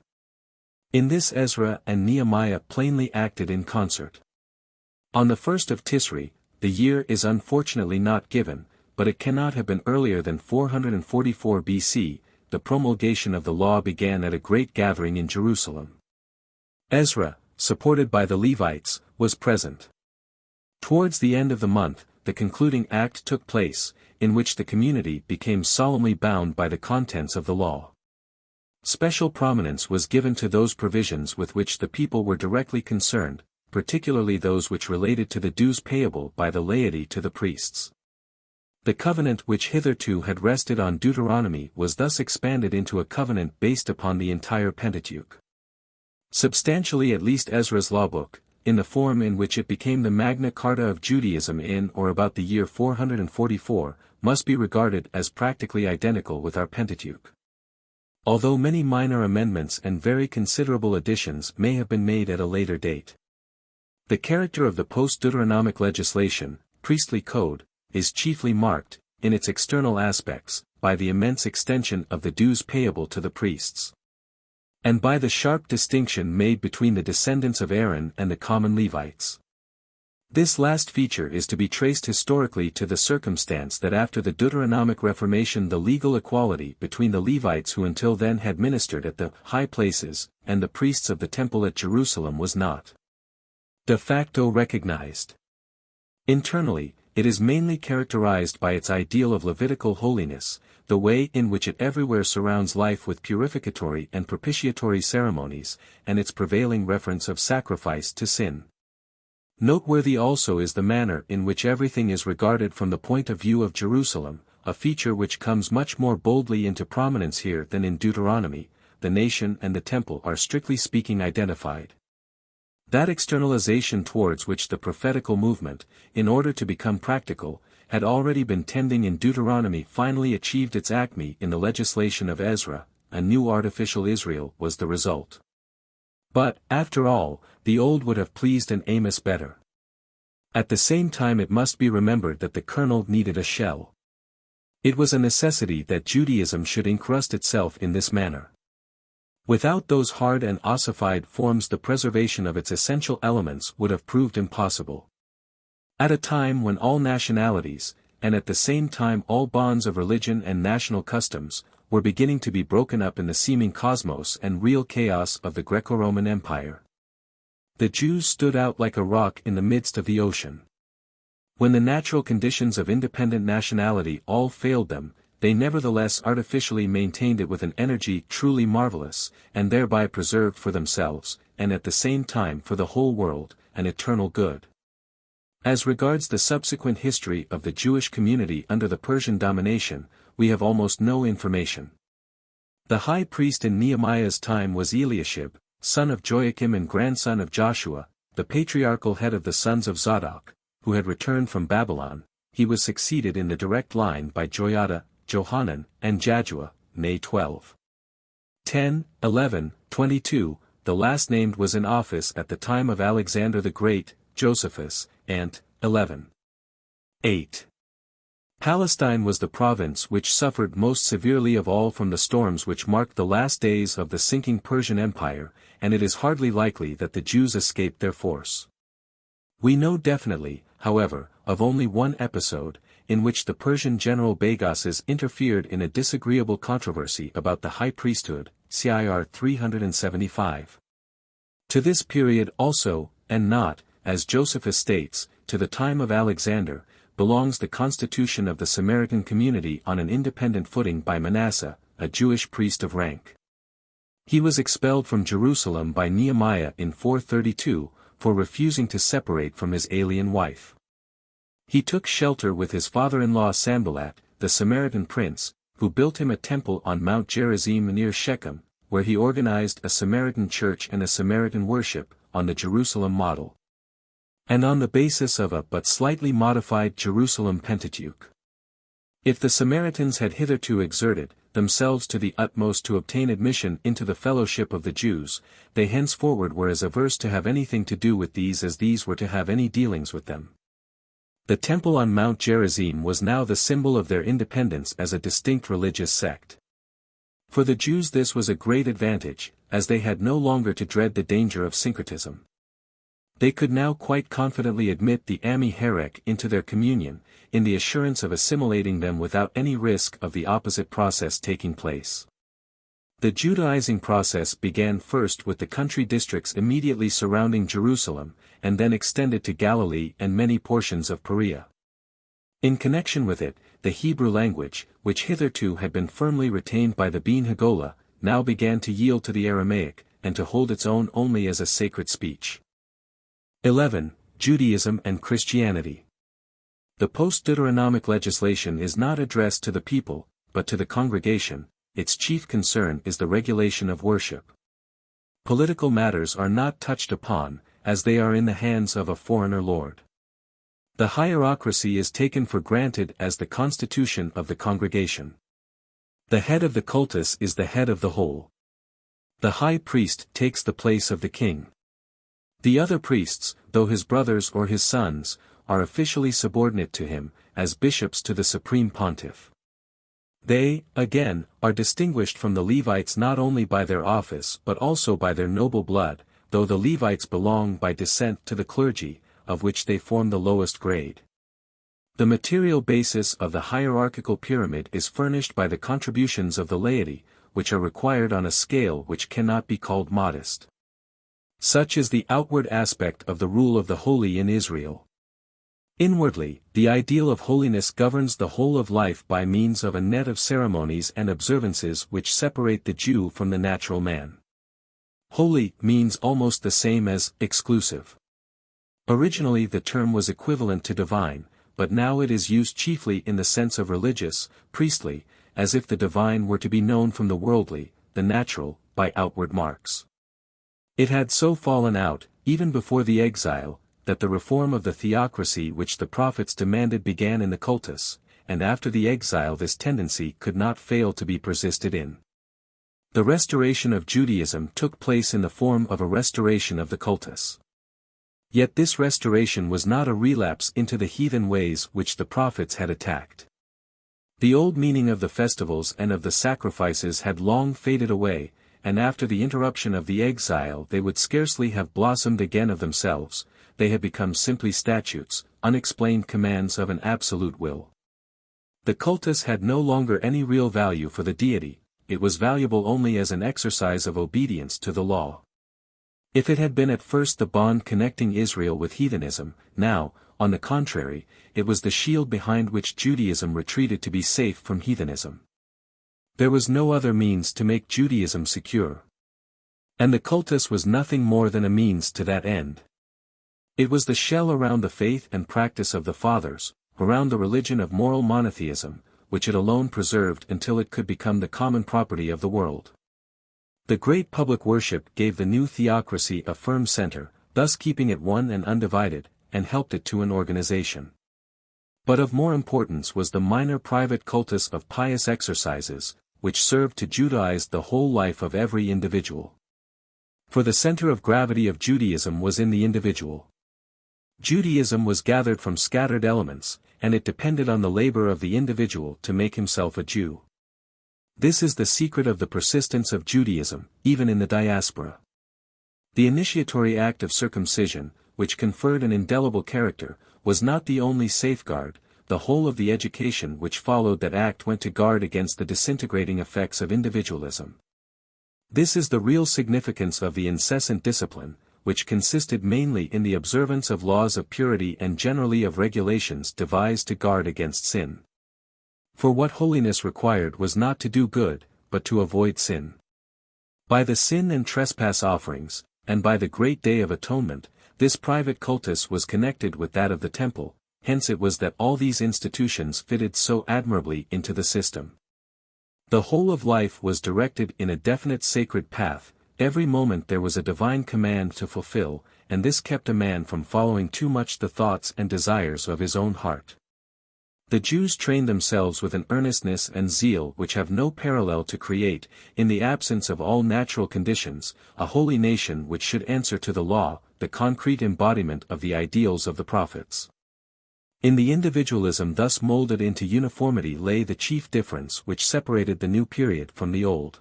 In this Ezra and Nehemiah plainly acted in concert. On the 1st of Tisri, the year is unfortunately not given, but it cannot have been earlier than 444 BC, the promulgation of the law began at a great gathering in Jerusalem. Ezra, supported by the Levites, was present. Towards the end of the month, the concluding act took place, in which the community became solemnly bound by the contents of the law. Special prominence was given to those provisions with which the people were directly concerned, particularly those which related to the dues payable by the laity to the priests. The covenant which hitherto had rested on Deuteronomy was thus expanded into a covenant based upon the entire Pentateuch. Substantially at least Ezra's lawbook, in the form in which it became the Magna Carta of Judaism in or about the year 444, must be regarded as practically identical with our Pentateuch. Although many minor amendments and very considerable additions may have been made at a later date. The character of the post-Deuteronomic legislation, priestly code, is chiefly marked, in its external aspects, by the immense extension of the dues payable to the priests. And by the sharp distinction made between the descendants of Aaron and the common Levites. This last feature is to be traced historically to the circumstance that after the Deuteronomic Reformation the legal equality between the Levites who until then had ministered at the high places, and the priests of the temple at Jerusalem was not de facto recognized. Internally, it is mainly characterized by its ideal of Levitical holiness, the way in which it everywhere surrounds life with purificatory and propitiatory ceremonies, and its prevailing reference of sacrifice to sin. Noteworthy also is the manner in which everything is regarded from the point of view of Jerusalem, a feature which comes much more boldly into prominence here than in Deuteronomy. The nation and the temple are strictly speaking identified. That externalization towards which the prophetical movement, in order to become practical, had already been tending in Deuteronomy finally achieved its acme in the legislation of Ezra. A new artificial Israel was the result. But, after all, the old would have pleased an Amos better. At the same time it must be remembered that the kernel needed a shell. It was a necessity that Judaism should encrust itself in this manner. Without those hard and ossified forms the preservation of its essential elements would have proved impossible. At a time when all nationalities, and at the same time all bonds of religion and national customs, were beginning to be broken up in the seeming cosmos and real chaos of the Greco-Roman Empire, the Jews stood out like a rock in the midst of the ocean. When the natural conditions of independent nationality all failed them, they nevertheless artificially maintained it with an energy truly marvelous, and thereby preserved for themselves, and at the same time for the whole world, an eternal good. As regards the subsequent history of the Jewish community under the Persian domination, we have almost no information. The high priest in Nehemiah's time was Eliashib, son of Joachim and grandson of Joshua, the patriarchal head of the sons of Zadok, who had returned from Babylon. He was succeeded in the direct line by Joiada, Johanan, and Jaddua, May 12. 10, 11, 22, the last named was in office at the time of Alexander the Great, Josephus, and 11. 8. Palestine was the province which suffered most severely of all from the storms which marked the last days of the sinking Persian Empire, and it is hardly likely that the Jews escaped their force. We know definitely, however, of only one episode, in which the Persian general Bagauses interfered in a disagreeable controversy about the high priesthood, CIR 375. To this period also, and not, as Josephus states, to the time of Alexander, belongs the constitution of the Samaritan community on an independent footing by Manasseh, a Jewish priest of rank. He was expelled from Jerusalem by Nehemiah in 432, for refusing to separate from his alien wife. He took shelter with his father-in-law Sanballat, the Samaritan prince, who built him a temple on Mount Gerizim near Shechem, where he organized a Samaritan church and a Samaritan worship, on the Jerusalem model, and on the basis of a but slightly modified Jerusalem Pentateuch. If the Samaritans had hitherto exerted themselves to the utmost to obtain admission into the fellowship of the Jews, they henceforward were as averse to have anything to do with these as these were to have any dealings with them. The temple on Mount Gerizim was now the symbol of their independence as a distinct religious sect. For the Jews this was a great advantage, as they had no longer to dread the danger of syncretism. They could now quite confidently admit the Ami Herek into their communion, in the assurance of assimilating them without any risk of the opposite process taking place. The Judaizing process began first with the country districts immediately surrounding Jerusalem, and then extended to Galilee and many portions of Perea. In connection with it, the Hebrew language, which hitherto had been firmly retained by the Bene Hagolah, now began to yield to the Aramaic, and to hold its own only as a sacred speech. 11. Judaism and Christianity. The post-Deuteronomic legislation is not addressed to the people, but to the congregation. Its chief concern is the regulation of worship. Political matters are not touched upon, as they are in the hands of a foreigner lord. The hierocracy is taken for granted as the constitution of the congregation. The head of the cultus is the head of the whole. The high priest takes the place of the king. The other priests, though his brothers or his sons, are officially subordinate to him, as bishops to the supreme pontiff. They, again, are distinguished from the Levites not only by their office but also by their noble blood, though the Levites belong by descent to the clergy, of which they form the lowest grade. The material basis of the hierarchical pyramid is furnished by the contributions of the laity, which are required on a scale which cannot be called modest. Such is the outward aspect of the rule of the holy in Israel. Inwardly, the ideal of holiness governs the whole of life by means of a net of ceremonies and observances which separate the Jew from the natural man. Holy means almost the same as exclusive. Originally the term was equivalent to divine, but now it is used chiefly in the sense of religious, priestly, as if the divine were to be known from the worldly, the natural, by outward marks. It had so fallen out, even before the exile, that the reform of the theocracy which the prophets demanded began in the cultus, and after the exile this tendency could not fail to be persisted in. The restoration of Judaism took place in the form of a restoration of the cultus. Yet this restoration was not a relapse into the heathen ways which the prophets had attacked. The old meaning of the festivals and of the sacrifices had long faded away, and after the interruption of the exile they would scarcely have blossomed again of themselves. They had become simply statutes, unexplained commands of an absolute will. The cultus had no longer any real value for the deity, it was valuable only as an exercise of obedience to the law. If it had been at first the bond connecting Israel with heathenism, now, on the contrary, it was the shield behind which Judaism retreated to be safe from heathenism. There was no other means to make Judaism secure. And the cultus was nothing more than a means to that end. It was the shell around the faith and practice of the fathers, around the religion of moral monotheism, which it alone preserved until it could become the common property of the world. The great public worship gave the new theocracy a firm center, thus keeping it one and undivided, and helped it to an organization. But of more importance was the minor private cultus of pious exercises, which served to Judaize the whole life of every individual. For the center of gravity of Judaism was in the individual. Judaism was gathered from scattered elements, and it depended on the labor of the individual to make himself a Jew. This is the secret of the persistence of Judaism, even in the diaspora. The initiatory act of circumcision, which conferred an indelible character, was not the only safeguard. The whole of the education which followed that act went to guard against the disintegrating effects of individualism. This is the real significance of the incessant discipline, which consisted mainly in the observance of laws of purity and generally of regulations devised to guard against sin. For what holiness required was not to do good, but to avoid sin. By the sin and trespass offerings, and by the great day of atonement, this private cultus was connected with that of the temple, hence it was that all these institutions fitted so admirably into the system. The whole of life was directed in a definite sacred path. Every moment there was a divine command to fulfill, and this kept a man from following too much the thoughts and desires of his own heart. The Jews trained themselves with an earnestness and zeal which have no parallel to create, in the absence of all natural conditions, a holy nation which should answer to the law, the concrete embodiment of the ideals of the prophets. In the individualism thus molded into uniformity lay the chief difference which separated the new period from the old.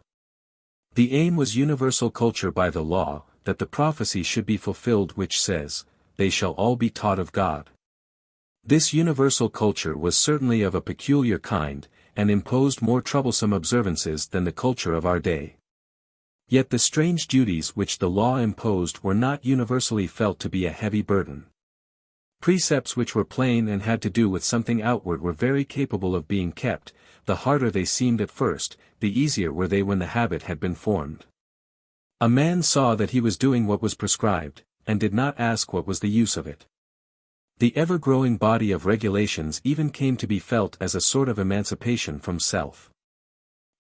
The aim was universal culture by the law, that the prophecy should be fulfilled which says, "They shall all be taught of God." This universal culture was certainly of a peculiar kind, and imposed more troublesome observances than the culture of our day. Yet the strange duties which the law imposed were not universally felt to be a heavy burden. Precepts which were plain and had to do with something outward were very capable of being kept. The harder they seemed at first, the easier were they when the habit had been formed. A man saw that he was doing what was prescribed, and did not ask what was the use of it. The ever-growing body of regulations even came to be felt as a sort of emancipation from self.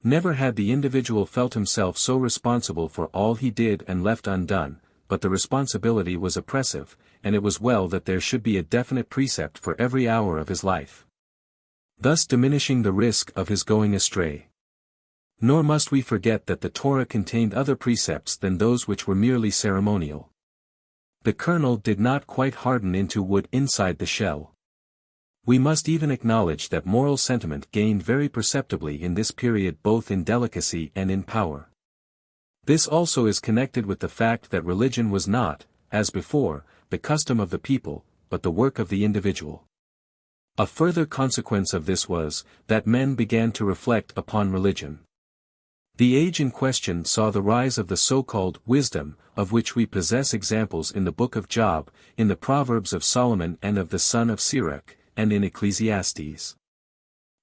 Never had the individual felt himself so responsible for all he did and left undone, but the responsibility was oppressive, and it was well that there should be a definite precept for every hour of his life, thus diminishing the risk of his going astray. Nor must we forget that the Torah contained other precepts than those which were merely ceremonial. The kernel did not quite harden into wood inside the shell. We must even acknowledge that moral sentiment gained very perceptibly in this period both in delicacy and in power. This also is connected with the fact that religion was not, as before, the custom of the people, but the work of the individual. A further consequence of this was, that men began to reflect upon religion. The age in question saw the rise of the so-called wisdom, of which we possess examples in the Book of Job, in the Proverbs of Solomon and of the son of Sirach, and in Ecclesiastes.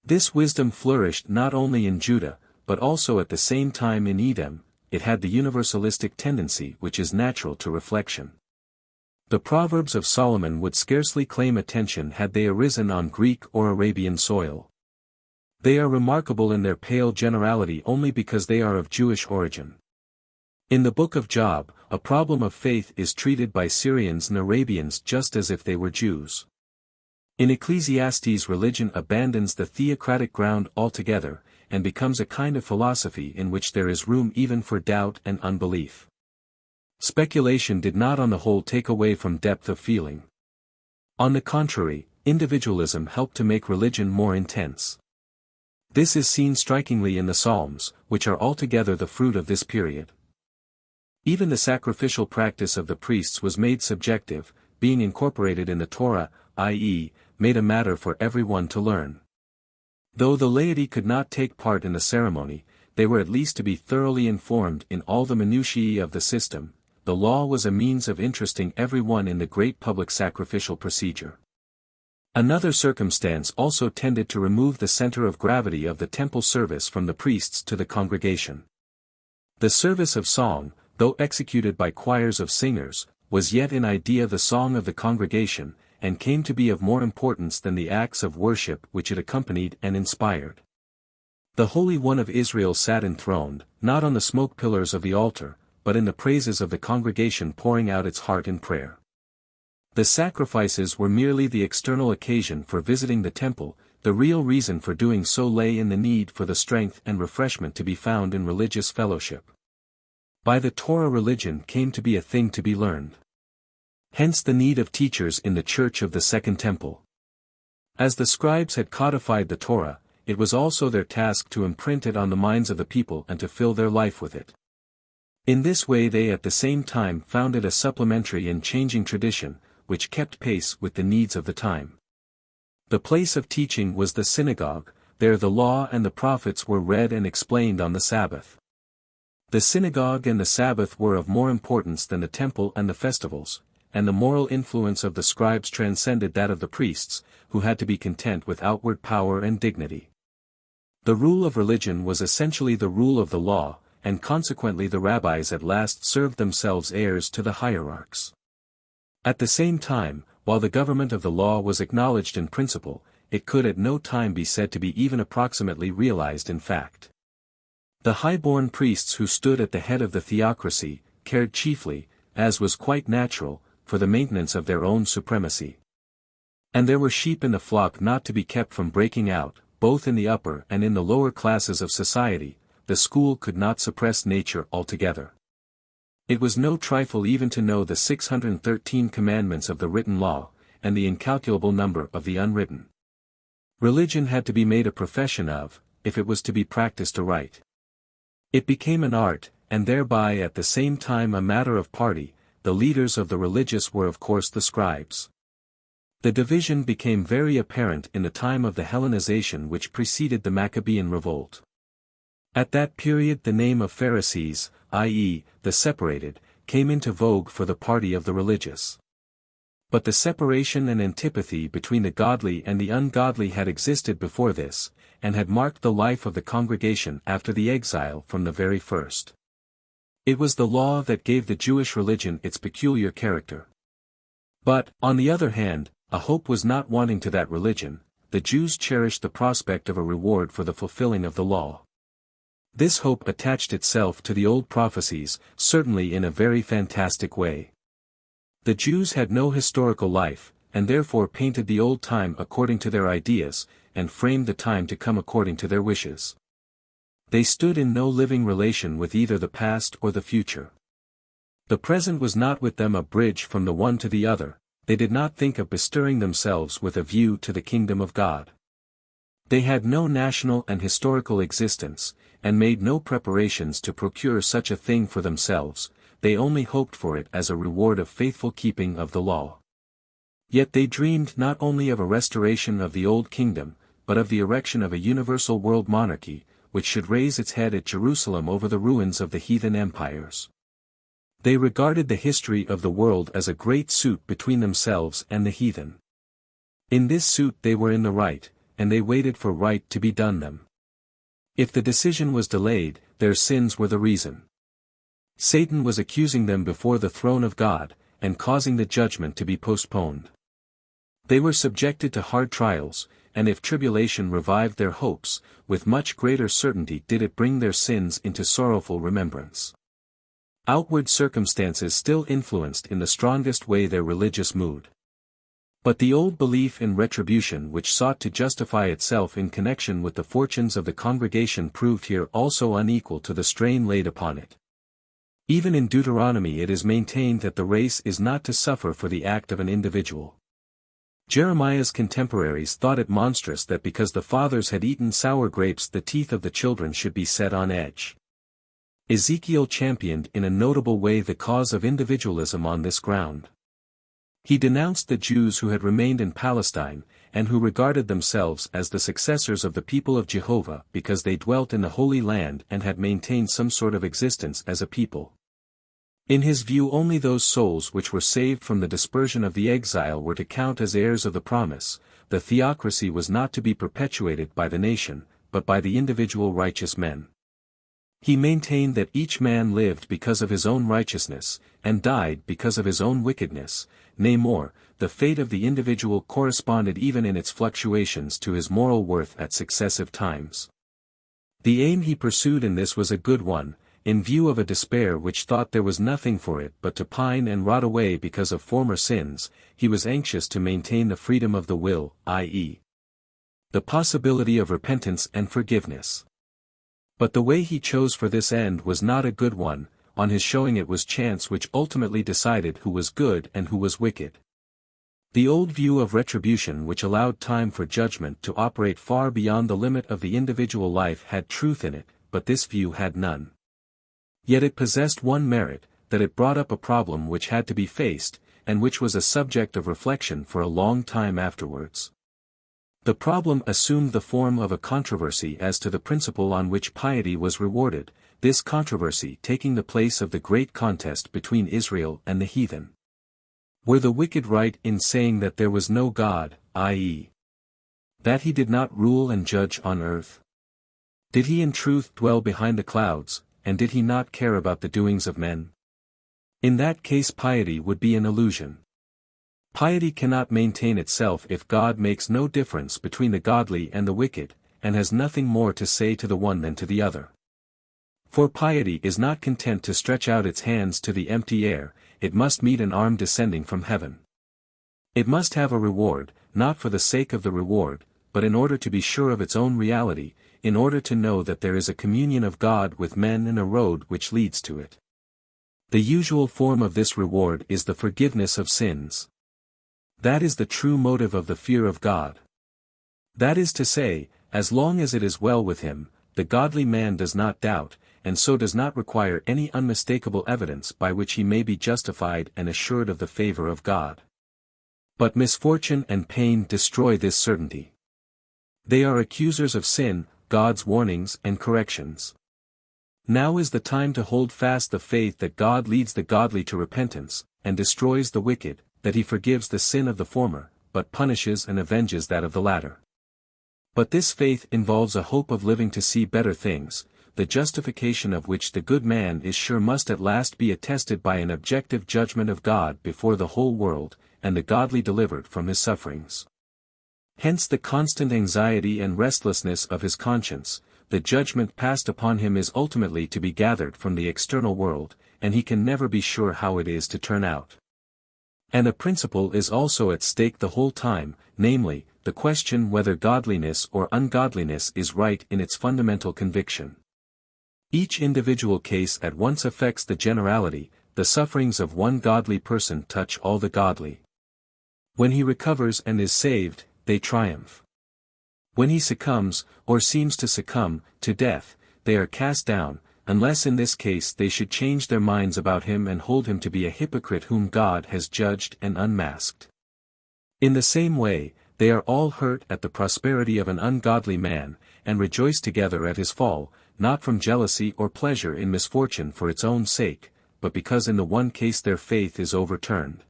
This wisdom flourished not only in Judah, but also at the same time in Edom. It had the universalistic tendency which is natural to reflection. The Proverbs of Solomon would scarcely claim attention had they arisen on Greek or Arabian soil. They are remarkable in their pale generality only because they are of Jewish origin. In the Book of Job, a problem of faith is treated by Syrians and Arabians just as if they were Jews. In Ecclesiastes, religion abandons the theocratic ground altogether, and becomes a kind of philosophy in which there is room even for doubt and unbelief. Speculation did not on the whole take away from depth of feeling. On the contrary, individualism helped to make religion more intense. This is seen strikingly in the Psalms, which are altogether the fruit of this period. Even the sacrificial practice of the priests was made subjective, being incorporated in the Torah, i.e., made a matter for everyone to learn. Though the laity could not take part in the ceremony, they were at least to be thoroughly informed in all the minutiae of the system. The law was a means of interesting everyone in the great public sacrificial procedure. Another circumstance also tended to remove the center of gravity of the temple service from the priests to the congregation. The service of song, though executed by choirs of singers, was yet in idea the song of the congregation, and came to be of more importance than the acts of worship which it accompanied and inspired. The Holy One of Israel sat enthroned, not on the smoke pillars of the altar, but in the praises of the congregation pouring out its heart in prayer. The sacrifices were merely the external occasion for visiting the temple. The real reason for doing so lay in the need for the strength and refreshment to be found in religious fellowship. By the Torah, religion came to be a thing to be learned. Hence the need of teachers in the church of the Second Temple. As the scribes had codified the Torah, it was also their task to imprint it on the minds of the people and to fill their life with it. In this way they at the same time founded a supplementary and changing tradition, which kept pace with the needs of the time. The place of teaching was the synagogue. There the law and the prophets were read and explained on the Sabbath. The synagogue and the Sabbath were of more importance than the temple and the festivals, and the moral influence of the scribes transcended that of the priests, who had to be content with outward power and dignity. The rule of religion was essentially the rule of the law, and consequently the rabbis at last served themselves heirs to the hierarchs. At the same time, while the government of the law was acknowledged in principle, it could at no time be said to be even approximately realized in fact. The high-born priests who stood at the head of the Theocracy, cared chiefly, as was quite natural, for the maintenance of their own supremacy. And there were sheep in the flock not to be kept from breaking out, both in the upper and in the lower classes of society. The school could not suppress nature altogether. It was no trifle even to know the 613 commandments of the written law, and the incalculable number of the unwritten. Religion had to be made a profession of, if it was to be practiced aright. It became an art, and thereby at the same time a matter of party. The leaders of the religious were of course the scribes. The division became very apparent in the time of the Hellenization which preceded the Maccabean revolt. At that period the name of Pharisees, i.e., the separated, came into vogue for the party of the religious. But the separation and antipathy between the godly and the ungodly had existed before this, and had marked the life of the congregation after the exile from the very first. It was the law that gave the Jewish religion its peculiar character. But, on the other hand, a hope was not wanting to that religion. The Jews cherished the prospect of a reward for the fulfilling of the law. This hope attached itself to the old prophecies, certainly in a very fantastic way. The Jews had no historical life, and therefore painted the old time according to their ideas, and framed the time to come according to their wishes. They stood in no living relation with either the past or the future. The present was not with them a bridge from the one to the other. They did not think of bestirring themselves with a view to the kingdom of God. They had no national and historical existence, and made no preparations to procure such a thing for themselves. They only hoped for it as a reward of faithful keeping of the law. Yet they dreamed not only of a restoration of the old kingdom, but of the erection of a universal world monarchy, which should raise its head at Jerusalem over the ruins of the heathen empires. They regarded the history of the world as a great suit between themselves and the heathen. In this suit they were in the right, and they waited for right to be done them. If the decision was delayed, their sins were the reason. Satan was accusing them before the throne of God, and causing the judgment to be postponed. They were subjected to hard trials, and if tribulation revived their hopes, with much greater certainty did it bring their sins into sorrowful remembrance. Outward circumstances still influenced in the strongest way their religious mood. But the old belief in retribution which sought to justify itself in connection with the fortunes of the congregation proved here also unequal to the strain laid upon it. Even in Deuteronomy it is maintained that the race is not to suffer for the act of an individual. Jeremiah's contemporaries thought it monstrous that because the fathers had eaten sour grapes the teeth of the children should be set on edge. Ezekiel championed in a notable way the cause of individualism on this ground. He denounced the Jews who had remained in Palestine, and who regarded themselves as the successors of the people of Jehovah because they dwelt in the Holy Land and had maintained some sort of existence as a people. In his view only those souls which were saved from the dispersion of the exile were to count as heirs of the promise. The theocracy was not to be perpetuated by the nation, but by the individual righteous men. He maintained that each man lived because of his own righteousness, and died because of his own wickedness. Nay more, the fate of the individual corresponded even in its fluctuations to his moral worth at successive times. The aim he pursued in this was a good one, in view of a despair which thought there was nothing for it but to pine and rot away because of former sins. He was anxious to maintain the freedom of the will, i.e., the possibility of repentance and forgiveness. But the way he chose for this end was not a good one. On his showing it was chance which ultimately decided who was good and who was wicked. The old view of retribution which allowed time for judgment to operate far beyond the limit of the individual life had truth in it, but this view had none. Yet it possessed one merit, that it brought up a problem which had to be faced, and which was a subject of reflection for a long time afterwards. The problem assumed the form of a controversy as to the principle on which piety was rewarded, this controversy taking the place of the great contest between Israel and the heathen. Were the wicked right in saying that there was no God, i.e., that he did not rule and judge on earth? Did he in truth dwell behind the clouds, and did he not care about the doings of men? In that case piety would be an illusion. Piety cannot maintain itself if God makes no difference between the godly and the wicked, and has nothing more to say to the one than to the other. For piety is not content to stretch out its hands to the empty air, it must meet an arm descending from heaven. It must have a reward, not for the sake of the reward, but in order to be sure of its own reality, in order to know that there is a communion of God with men and a road which leads to it. The usual form of this reward is the forgiveness of sins. That is the true motive of the fear of God. That is to say, as long as it is well with him, the godly man does not doubt, and so does not require any unmistakable evidence by which he may be justified and assured of the favor of God. But misfortune and pain destroy this certainty. They are accusers of sin, God's warnings and corrections. Now is the time to hold fast the faith that God leads the godly to repentance, and destroys the wicked, that he forgives the sin of the former, but punishes and avenges that of the latter. But this faith involves a hope of living to see better things, the justification of which the good man is sure must at last be attested by an objective judgment of God before the whole world, and the godly delivered from his sufferings. Hence the constant anxiety and restlessness of his conscience. The judgment passed upon him is ultimately to be gathered from the external world, and he can never be sure how it is to turn out. And a principle is also at stake the whole time, namely, the question whether godliness or ungodliness is right in its fundamental conviction. Each individual case at once affects the generality. The sufferings of one godly person touch all the godly. When he recovers and is saved, they triumph. When he succumbs, or seems to succumb, to death, they are cast down, unless in this case they should change their minds about him and hold him to be a hypocrite whom God has judged and unmasked. In the same way, they are all hurt at the prosperity of an ungodly man, and rejoice together at his fall, not from jealousy or pleasure in misfortune for its own sake, but because in the one case their faith is overturned,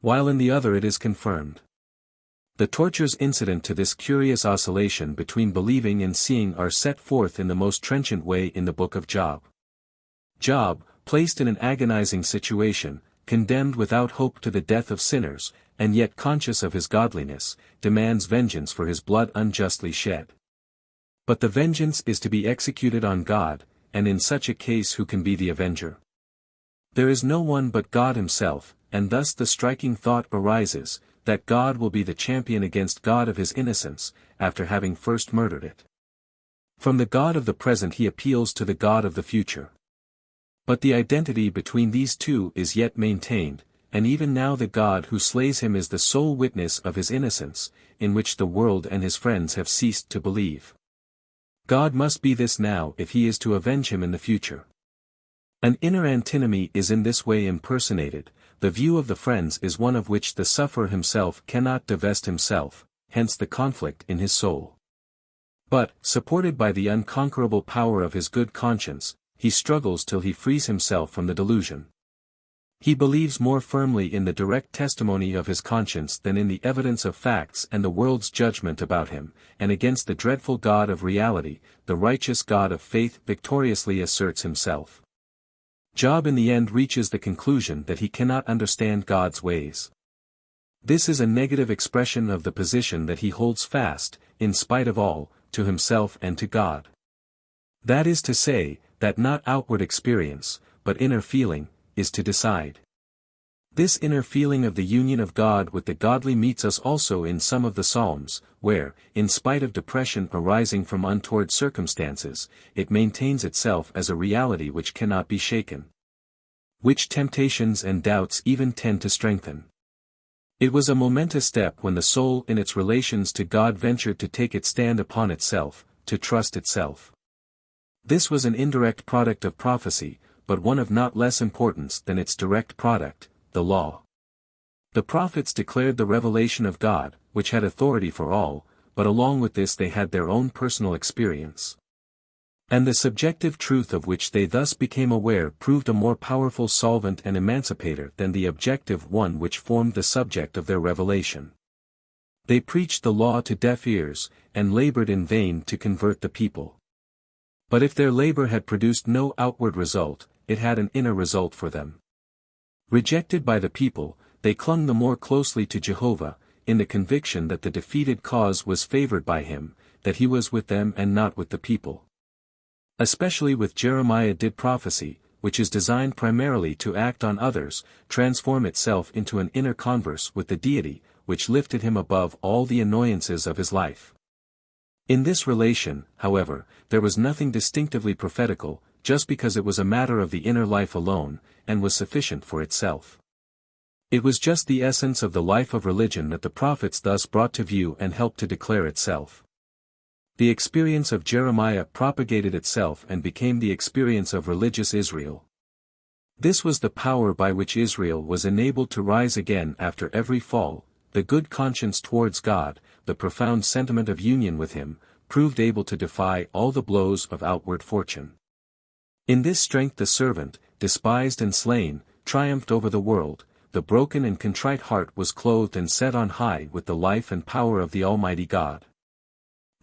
while in the other it is confirmed. The tortures incident to this curious oscillation between believing and seeing are set forth in the most trenchant way in the book of Job. Job, placed in an agonizing situation, condemned without hope to the death of sinners, and yet conscious of his godliness, demands vengeance for his blood unjustly shed. But the vengeance is to be executed on God, and in such a case who can be the avenger? There is no one but God himself, and thus the striking thought arises, that God will be the champion against God of his innocence, after having first murdered it. From the God of the present he appeals to the God of the future. But the identity between these two is yet maintained, and even now the God who slays him is the sole witness of his innocence, in which the world and his friends have ceased to believe. God must be this now if he is to avenge him in the future. An inner antinomy is in this way impersonated. The view of the friends is one of which the sufferer himself cannot divest himself, hence the conflict in his soul. But, supported by the unconquerable power of his good conscience, he struggles till he frees himself from the delusion. He believes more firmly in the direct testimony of his conscience than in the evidence of facts and the world's judgment about him, and against the dreadful God of reality, the righteous God of faith victoriously asserts himself. Job in the end reaches the conclusion that he cannot understand God's ways. This is a negative expression of the position that he holds fast, in spite of all, to himself and to God. That is to say, that not outward experience, but inner feeling, is to decide. This inner feeling of the union of God with the godly meets us also in some of the Psalms, where, in spite of depression arising from untoward circumstances, it maintains itself as a reality which cannot be shaken. Which temptations and doubts even tend to strengthen. It was a momentous step when the soul in its relations to God ventured to take its stand upon itself, to trust itself. This was an indirect product of prophecy, but one of not less importance than its direct product, the law. The prophets declared the revelation of God, which had authority for all, but along with this they had their own personal experience. And the subjective truth of which they thus became aware proved a more powerful solvent and emancipator than the objective one which formed the subject of their revelation. They preached the law to deaf ears, and labored in vain to convert the people. But if their labor had produced no outward result, it had an inner result for them. Rejected by the people, they clung the more closely to Jehovah, in the conviction that the defeated cause was favored by him, that he was with them and not with the people. Especially with Jeremiah did prophecy, which is designed primarily to act on others, transform itself into an inner converse with the deity, which lifted him above all the annoyances of his life. In this relation, however, there was nothing distinctively prophetical, just because it was a matter of the inner life alone, and was sufficient for itself. It was just the essence of the life of religion that the prophets thus brought to view and helped to declare itself. The experience of Jeremiah propagated itself and became the experience of religious Israel. This was the power by which Israel was enabled to rise again after every fall, the good conscience towards God, the profound sentiment of union with him, proved able to defy all the blows of outward fortune. In this strength the servant, despised and slain, triumphed over the world. The broken and contrite heart was clothed and set on high with the life and power of the Almighty God.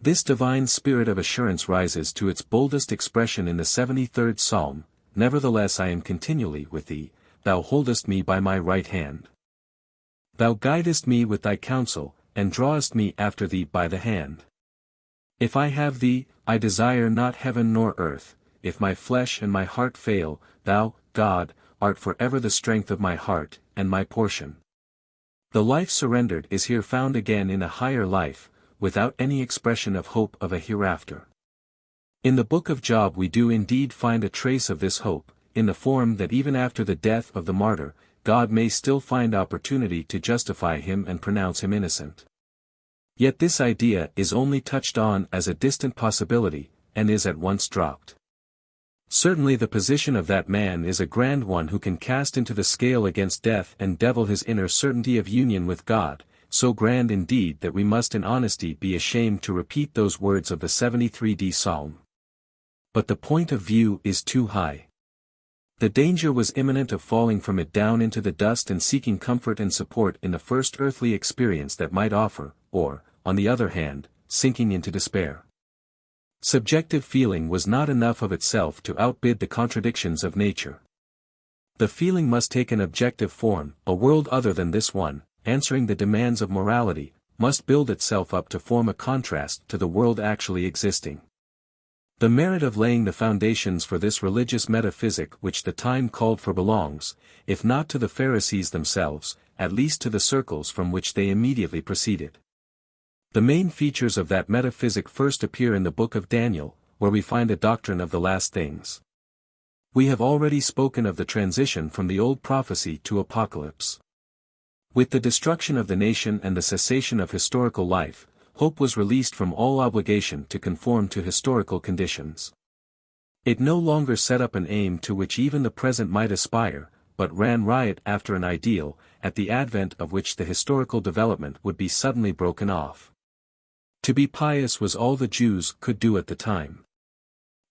This divine spirit of assurance rises to its boldest expression in the 73rd Psalm, "Nevertheless I am continually with thee, thou holdest me by my right hand. Thou guidest me with thy counsel, and drawest me after thee by the hand. If I have thee, I desire not heaven nor earth, if my flesh and my heart fail, thou, God, art for ever the strength of my heart, and my portion." The life surrendered is here found again in a higher life, without any expression of hope of a hereafter. In the book of Job we do indeed find a trace of this hope, in the form that even after the death of the martyr, God may still find opportunity to justify him and pronounce him innocent. Yet this idea is only touched on as a distant possibility, and is at once dropped. Certainly the position of that man is a grand one who can cast into the scale against death and devil his inner certainty of union with God, so grand indeed that we must in honesty be ashamed to repeat those words of the 73d Psalm. But the point of view is too high. The danger was imminent of falling from it down into the dust and seeking comfort and support in the first earthly experience that might offer, or, on the other hand, sinking into despair. Subjective feeling was not enough of itself to outbid the contradictions of nature. The feeling must take an objective form. A world other than this one, answering the demands of morality, must build itself up to form a contrast to the world actually existing. The merit of laying the foundations for this religious metaphysic which the time called for belongs, if not to the Pharisees themselves, at least to the circles from which they immediately proceeded. The main features of that metaphysic first appear in the book of Daniel, where we find a doctrine of the last things. We have already spoken of the transition from the old prophecy to apocalypse. With the destruction of the nation and the cessation of historical life, hope was released from all obligation to conform to historical conditions. It no longer set up an aim to which even the present might aspire, but ran riot after an ideal, at the advent of which the historical development would be suddenly broken off. To be pious was all the Jews could do at the time.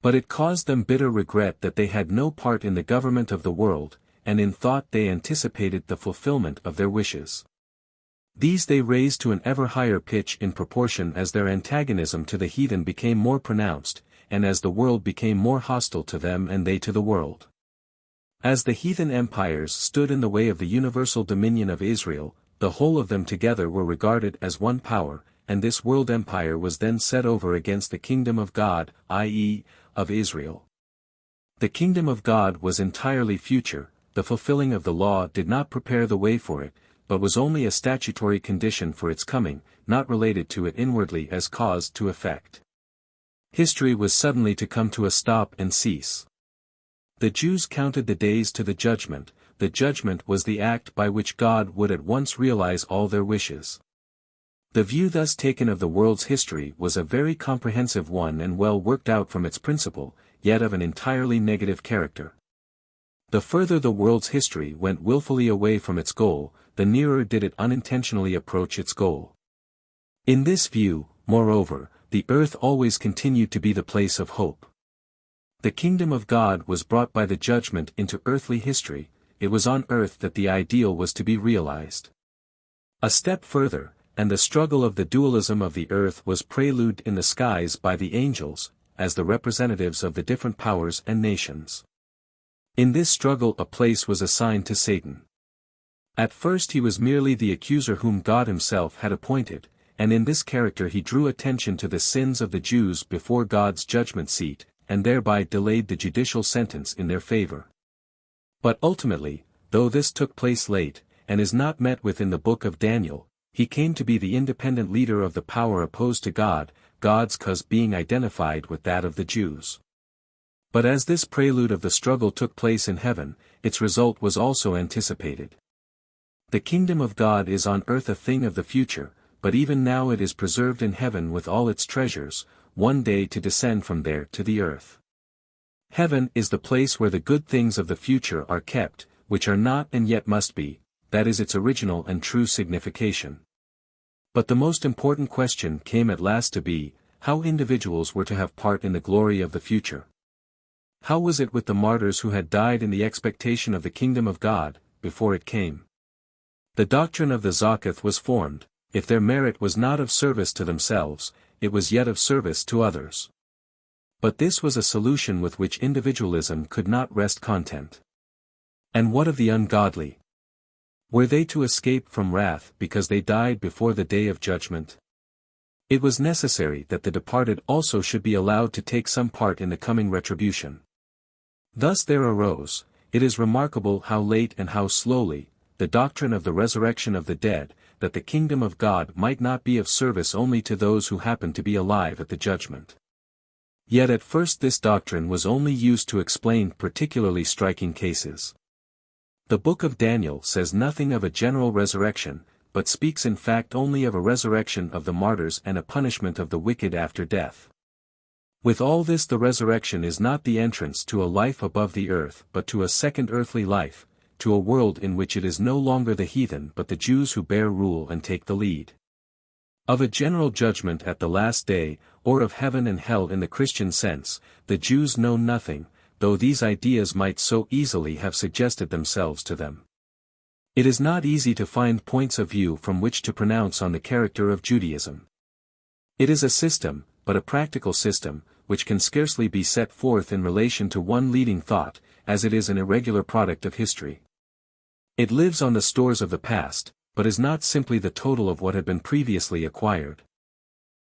But it caused them bitter regret that they had no part in the government of the world, and in thought they anticipated the fulfillment of their wishes. These they raised to an ever higher pitch in proportion as their antagonism to the heathen became more pronounced, and as the world became more hostile to them and they to the world. As the heathen empires stood in the way of the universal dominion of Israel, the whole of them together were regarded as one power, and this world empire was then set over against the kingdom of God, i.e., of Israel. The kingdom of God was entirely future. The fulfilling of the law did not prepare the way for it, but was only a statutory condition for its coming, not related to it inwardly as cause to effect. History was suddenly to come to a stop and cease. The Jews counted the days to the judgment was the act by which God would at once realize all their wishes. The view thus taken of the world's history was a very comprehensive one and well worked out from its principle, yet of an entirely negative character. The further the world's history went willfully away from its goal, the nearer did it unintentionally approach its goal. In this view, moreover, the earth always continued to be the place of hope. The kingdom of God was brought by the judgment into earthly history. It was on earth that the ideal was to be realized. A step further, and the struggle of the dualism of the earth was preluded in the skies by the angels, as the representatives of the different powers and nations. In this struggle a place was assigned to Satan. At first he was merely the accuser whom God himself had appointed, and in this character he drew attention to the sins of the Jews before God's judgment seat, and thereby delayed the judicial sentence in their favor. But ultimately, though this took place late, and is not met with in the book of Daniel, he came to be the independent leader of the power opposed to God, God's cause being identified with that of the Jews. But as this prelude of the struggle took place in heaven, its result was also anticipated. The kingdom of God is on earth a thing of the future, but even now it is preserved in heaven with all its treasures, one day to descend from there to the earth. Heaven is the place where the good things of the future are kept, which are not and yet must be, that is its original and true signification. But the most important question came at last to be, how individuals were to have part in the glory of the future. How was it with the martyrs who had died in the expectation of the kingdom of God, before it came? The doctrine of the Zakath was formed. If their merit was not of service to themselves, it was yet of service to others. But this was a solution with which individualism could not rest content. And what of the ungodly? Were they to escape from wrath because they died before the day of judgment? It was necessary that the departed also should be allowed to take some part in the coming retribution. Thus there arose, it is remarkable how late and how slowly, the doctrine of the resurrection of the dead, that the kingdom of God might not be of service only to those who happen to be alive at the judgment. Yet at first this doctrine was only used to explain particularly striking cases. The book of Daniel says nothing of a general resurrection, but speaks in fact only of a resurrection of the martyrs and a punishment of the wicked after death. With all this, the resurrection is not the entrance to a life above the earth but to a second earthly life, to a world in which it is no longer the heathen but the Jews who bear rule and take the lead. Of a general judgment at the last day, or of heaven and hell in the Christian sense, the Jews know nothing, though these ideas might so easily have suggested themselves to them. It is not easy to find points of view from which to pronounce on the character of Judaism. It is a system, but a practical system, which can scarcely be set forth in relation to one leading thought, as it is an irregular product of history. It lives on the stores of the past, but is not simply the total of what had been previously acquired.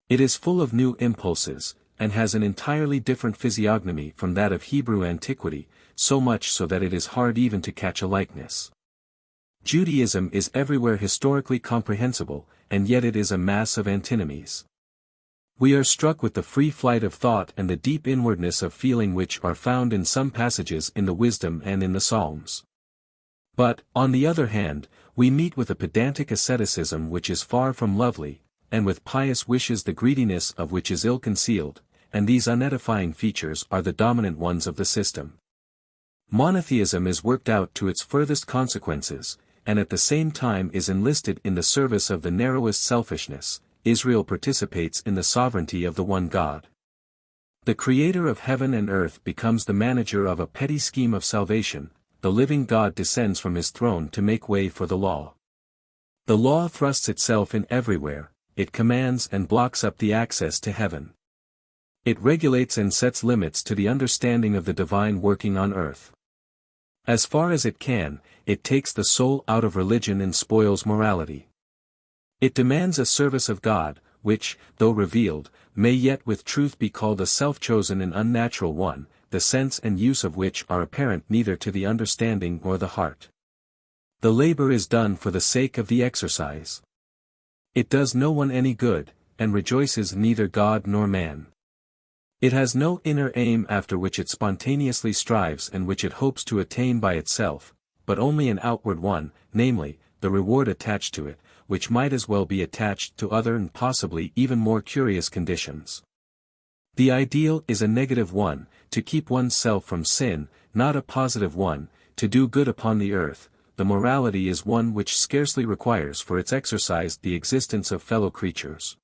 It is full of new impulses, and has an entirely different physiognomy from that of Hebrew antiquity, so much so that it is hard even to catch a likeness. Judaism is everywhere historically comprehensible, and yet it is a mass of antinomies. We are struck with the free flight of thought and the deep inwardness of feeling which are found in some passages in the Wisdom and in the Psalms. But, on the other hand, we meet with a pedantic asceticism which is far from lovely, and with pious wishes the greediness of which is ill-concealed, and these unedifying features are the dominant ones of the system. Monotheism is worked out to its furthest consequences, and at the same time is enlisted in the service of the narrowest selfishness. Israel participates in the sovereignty of the one God. The Creator of heaven and earth becomes the manager of a petty scheme of salvation. The living God descends from his throne to make way for the law. The law thrusts itself in everywhere, it commands and blocks up the access to heaven. It regulates and sets limits to the understanding of the divine working on earth. As far as it can, it takes the soul out of religion and spoils morality. It demands a service of God, which, though revealed, may yet with truth be called a self-chosen and unnatural one, the sense and use of which are apparent neither to the understanding nor the heart. The labor is done for the sake of the exercise. It does no one any good, and rejoices neither God nor man. It has no inner aim after which it spontaneously strives and which it hopes to attain by itself, but only an outward one, namely, the reward attached to it, which might as well be attached to other and possibly even more curious conditions. The ideal is a negative one, to keep oneself from sin, not a positive one, to do good upon the earth. The morality is one which scarcely requires for its exercise the existence of fellow creatures.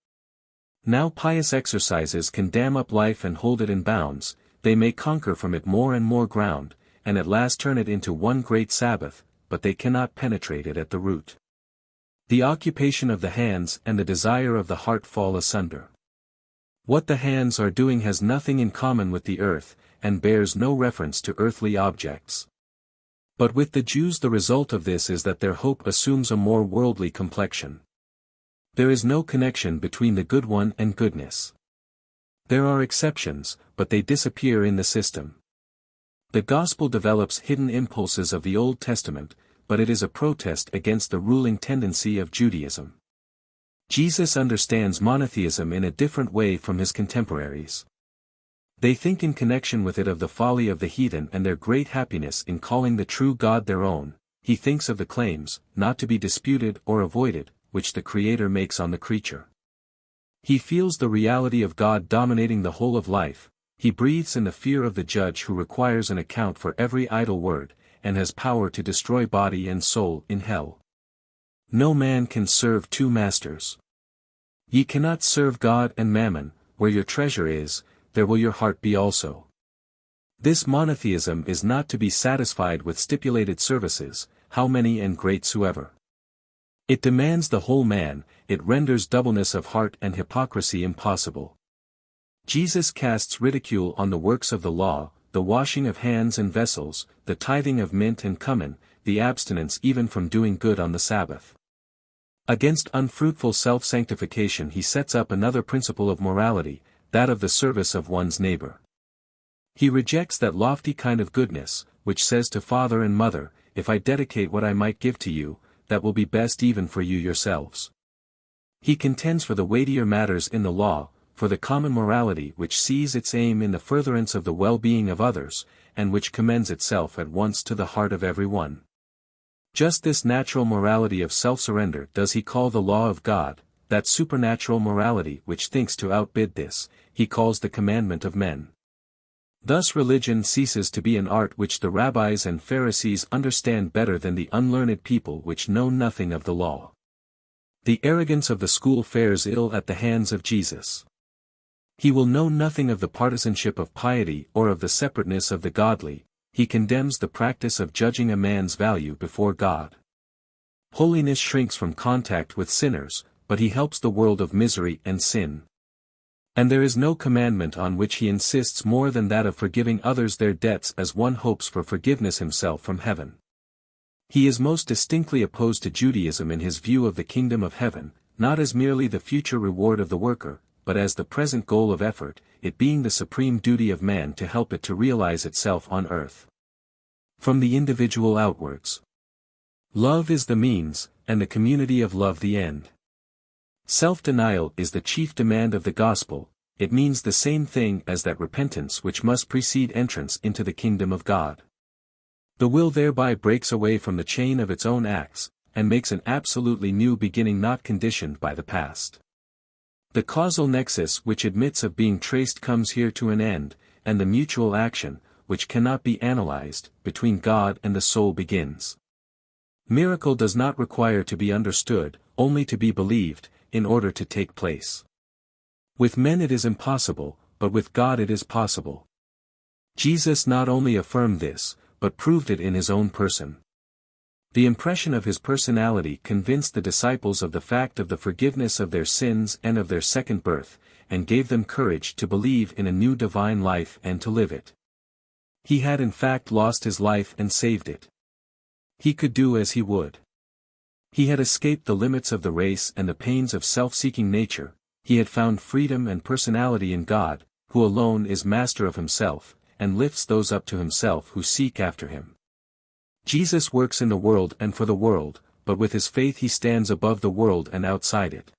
Now pious exercises can dam up life and hold it in bounds, they may conquer from it more and more ground, and at last turn it into one great Sabbath, but they cannot penetrate it at the root. The occupation of the hands and the desire of the heart fall asunder. What the hands are doing has nothing in common with the earth, and bears no reference to earthly objects. But with the Jews the result of this is that their hope assumes a more worldly complexion. There is no connection between the good one and goodness. There are exceptions, but they disappear in the system. The gospel develops hidden impulses of the Old Testament, but it is a protest against the ruling tendency of Judaism. Jesus understands monotheism in a different way from his contemporaries. They think in connection with it of the folly of the heathen and their great happiness in calling the true God their own. He thinks of the claims, not to be disputed or avoided, which the Creator makes on the creature. He feels the reality of God dominating the whole of life. He breathes in the fear of the judge who requires an account for every idle word, and has power to destroy body and soul in hell. No man can serve two masters. Ye cannot serve God and mammon. Where your treasure is, there will your heart be also. This monotheism is not to be satisfied with stipulated services, how many and great soever. It demands the whole man, it renders doubleness of heart and hypocrisy impossible. Jesus casts ridicule on the works of the law, the washing of hands and vessels, the tithing of mint and cumin, the abstinence even from doing good on the Sabbath. Against unfruitful self-sanctification he sets up another principle of morality, that of the service of one's neighbor. He rejects that lofty kind of goodness, which says to father and mother, if I dedicate what I might give to you, that will be best even for you yourselves. He contends for the weightier matters in the law, for the common morality which sees its aim in the furtherance of the well-being of others, and which commends itself at once to the heart of every one. Just this natural morality of self-surrender does he call the law of God, that supernatural morality which thinks to outbid this, he calls the commandment of men. Thus religion ceases to be an art which the rabbis and Pharisees understand better than the unlearned people which know nothing of the law. The arrogance of the school fares ill at the hands of Jesus. He will know nothing of the partisanship of piety or of the separateness of the godly. He condemns the practice of judging a man's value before God. Holiness shrinks from contact with sinners, but he helps the world of misery and sin. And there is no commandment on which he insists more than that of forgiving others their debts as one hopes for forgiveness himself from heaven. He is most distinctly opposed to Judaism in his view of the kingdom of heaven, not as merely the future reward of the worker, but as the present goal of effort, it being the supreme duty of man to help it to realize itself on earth. From the individual outwards. Love is the means, and the community of love the end. Self-denial is the chief demand of the gospel. It means the same thing as that repentance which must precede entrance into the kingdom of God. The will thereby breaks away from the chain of its own acts, and makes an absolutely new beginning not conditioned by the past. The causal nexus which admits of being traced comes here to an end, and the mutual action, which cannot be analyzed, between God and the soul begins. Miracle does not require to be understood, only to be believed, in order to take place. With men it is impossible, but with God it is possible. Jesus not only affirmed this, but proved it in his own person. The impression of his personality convinced the disciples of the fact of the forgiveness of their sins and of their second birth, and gave them courage to believe in a new divine life and to live it. He had in fact lost his life and saved it. He could do as he would. He had escaped the limits of the race and the pains of self-seeking nature. He had found freedom and personality in God, who alone is master of himself, and lifts those up to himself who seek after him. Jesus works in the world and for the world, but with his faith he stands above the world and outside it.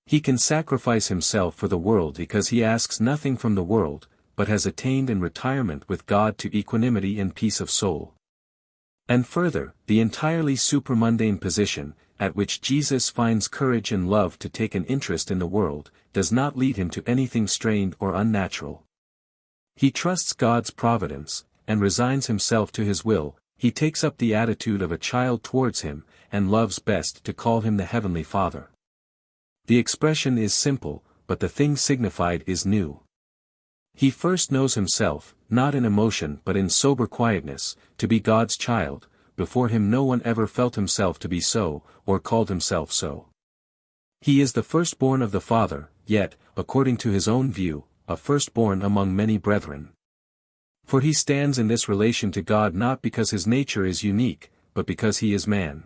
He can sacrifice himself for the world because he asks nothing from the world, but has attained in retirement with God to equanimity and peace of soul. And further, the entirely supramundane position, at which Jesus finds courage and love to take an interest in the world, does not lead him to anything strained or unnatural. He trusts God's providence, and resigns himself to his will. He takes up the attitude of a child towards him, and loves best to call him the Heavenly Father. The expression is simple, but the thing signified is new. He first knows himself, not in emotion but in sober quietness, to be God's child. Before him no one ever felt himself to be so, or called himself so. He is the firstborn of the Father, yet, according to his own view, a firstborn among many brethren. For he stands in this relation to God not because his nature is unique, but because he is man.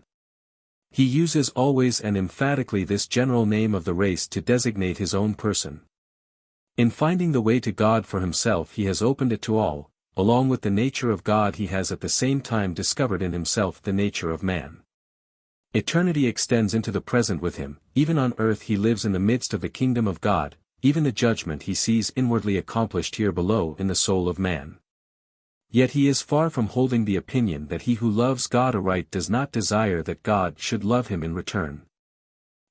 He uses always and emphatically this general name of the race to designate his own person. In finding the way to God for himself he has opened it to all. Along with the nature of God he has at the same time discovered in himself the nature of man. Eternity extends into the present with him. Even on earth he lives in the midst of the kingdom of God. Even the judgment he sees inwardly accomplished here below in the soul of man. Yet he is far from holding the opinion that he who loves God aright does not desire that God should love him in return.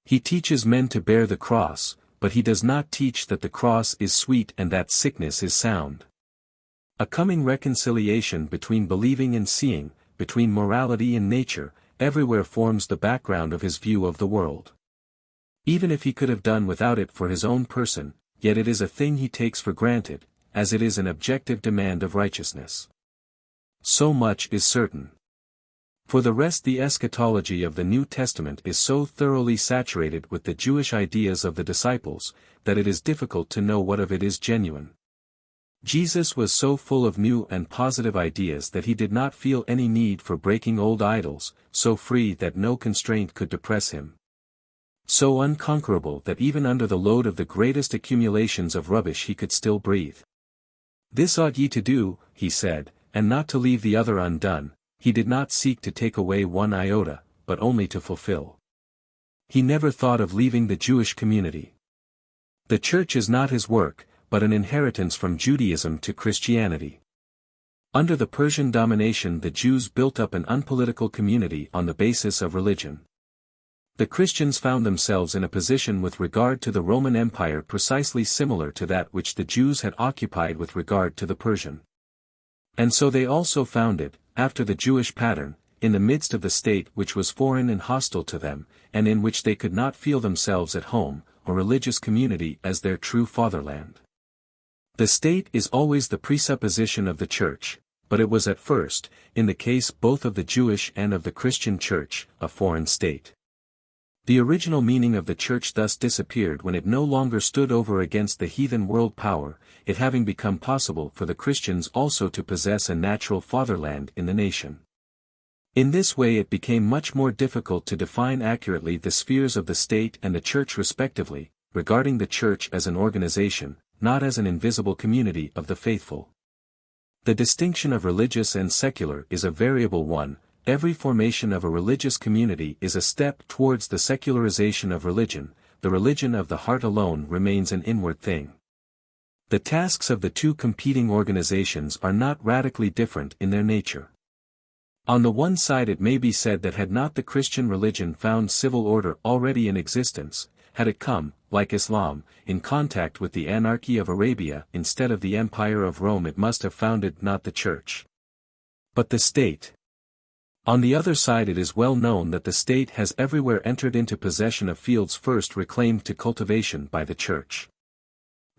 He teaches men to bear the cross, but he does not teach that the cross is sweet and that sickness is sound. A coming reconciliation between believing and seeing, between morality and nature, everywhere forms the background of his view of the world. Even if he could have done without it for his own person, yet it is a thing he takes for granted, as it is an objective demand of righteousness. So much is certain. For the rest, the eschatology of the New Testament is so thoroughly saturated with the Jewish ideas of the disciples, that it is difficult to know what of it is genuine. Jesus was so full of new and positive ideas that he did not feel any need for breaking old idols, so free that no constraint could depress him. So unconquerable that even under the load of the greatest accumulations of rubbish he could still breathe. This ought ye to do, he said, and not to leave the other undone. He did not seek to take away one iota, but only to fulfill. He never thought of leaving the Jewish community. The church is not his work, but an inheritance from Judaism to Christianity. Under the Persian domination the Jews built up an unpolitical community on the basis of religion. The Christians found themselves in a position with regard to the Roman Empire precisely similar to that which the Jews had occupied with regard to the Persian. And so they also found it, after the Jewish pattern, in the midst of the state which was foreign and hostile to them, and in which they could not feel themselves at home, or religious community as their true fatherland. The state is always the presupposition of the church, but it was at first, in the case both of the Jewish and of the Christian church, a foreign state. The original meaning of the church thus disappeared when it no longer stood over against the heathen world power, it having become possible for the Christians also to possess a natural fatherland in the nation. In this way it became much more difficult to define accurately the spheres of the state and the church respectively, regarding the church as an organization, not as an invisible community of the faithful. The distinction of religious and secular is a variable one. Every formation of a religious community is a step towards the secularization of religion. The religion of the heart alone remains an inward thing. The tasks of the two competing organizations are not radically different in their nature. On the one side it may be said that had not the Christian religion found civil order already in existence, had it come, like Islam, in contact with the anarchy of Arabia instead of the empire of Rome, it must have founded not the church, but the state. On the other side it is well known that the state has everywhere entered into possession of fields first reclaimed to cultivation by the church.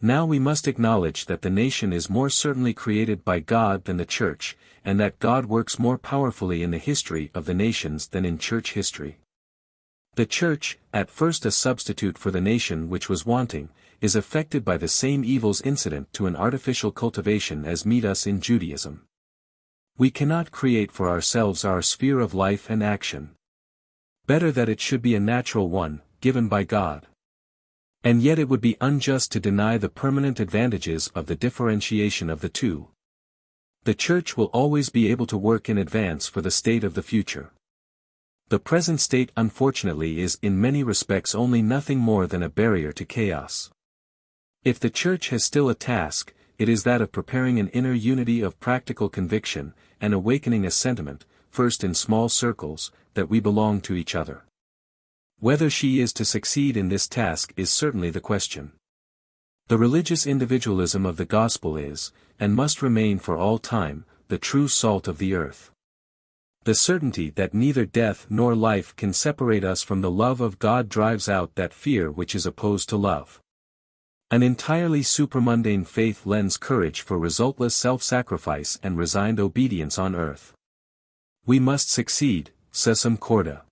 Now we must acknowledge that the nation is more certainly created by God than the church, and that God works more powerfully in the history of the nations than in church history. The church, at first a substitute for the nation which was wanting, is affected by the same evils incident to an artificial cultivation as meet us in Judaism. We cannot create for ourselves our sphere of life and action. Better that it should be a natural one, given by God. And yet it would be unjust to deny the permanent advantages of the differentiation of the two. The church will always be able to work in advance for the state of the future. The present state unfortunately is in many respects only nothing more than a barrier to chaos. If the church has still a task, it is that of preparing an inner unity of practical conviction, and awakening a sentiment, first in small circles, that we belong to each other. Whether she is to succeed in this task is certainly the question. The religious individualism of the gospel is, and must remain for all time, the true salt of the earth. The certainty that neither death nor life can separate us from the love of God drives out that fear which is opposed to love. An entirely supramundane faith lends courage for resultless self-sacrifice and resigned obedience on earth. We must succeed, sussum corda.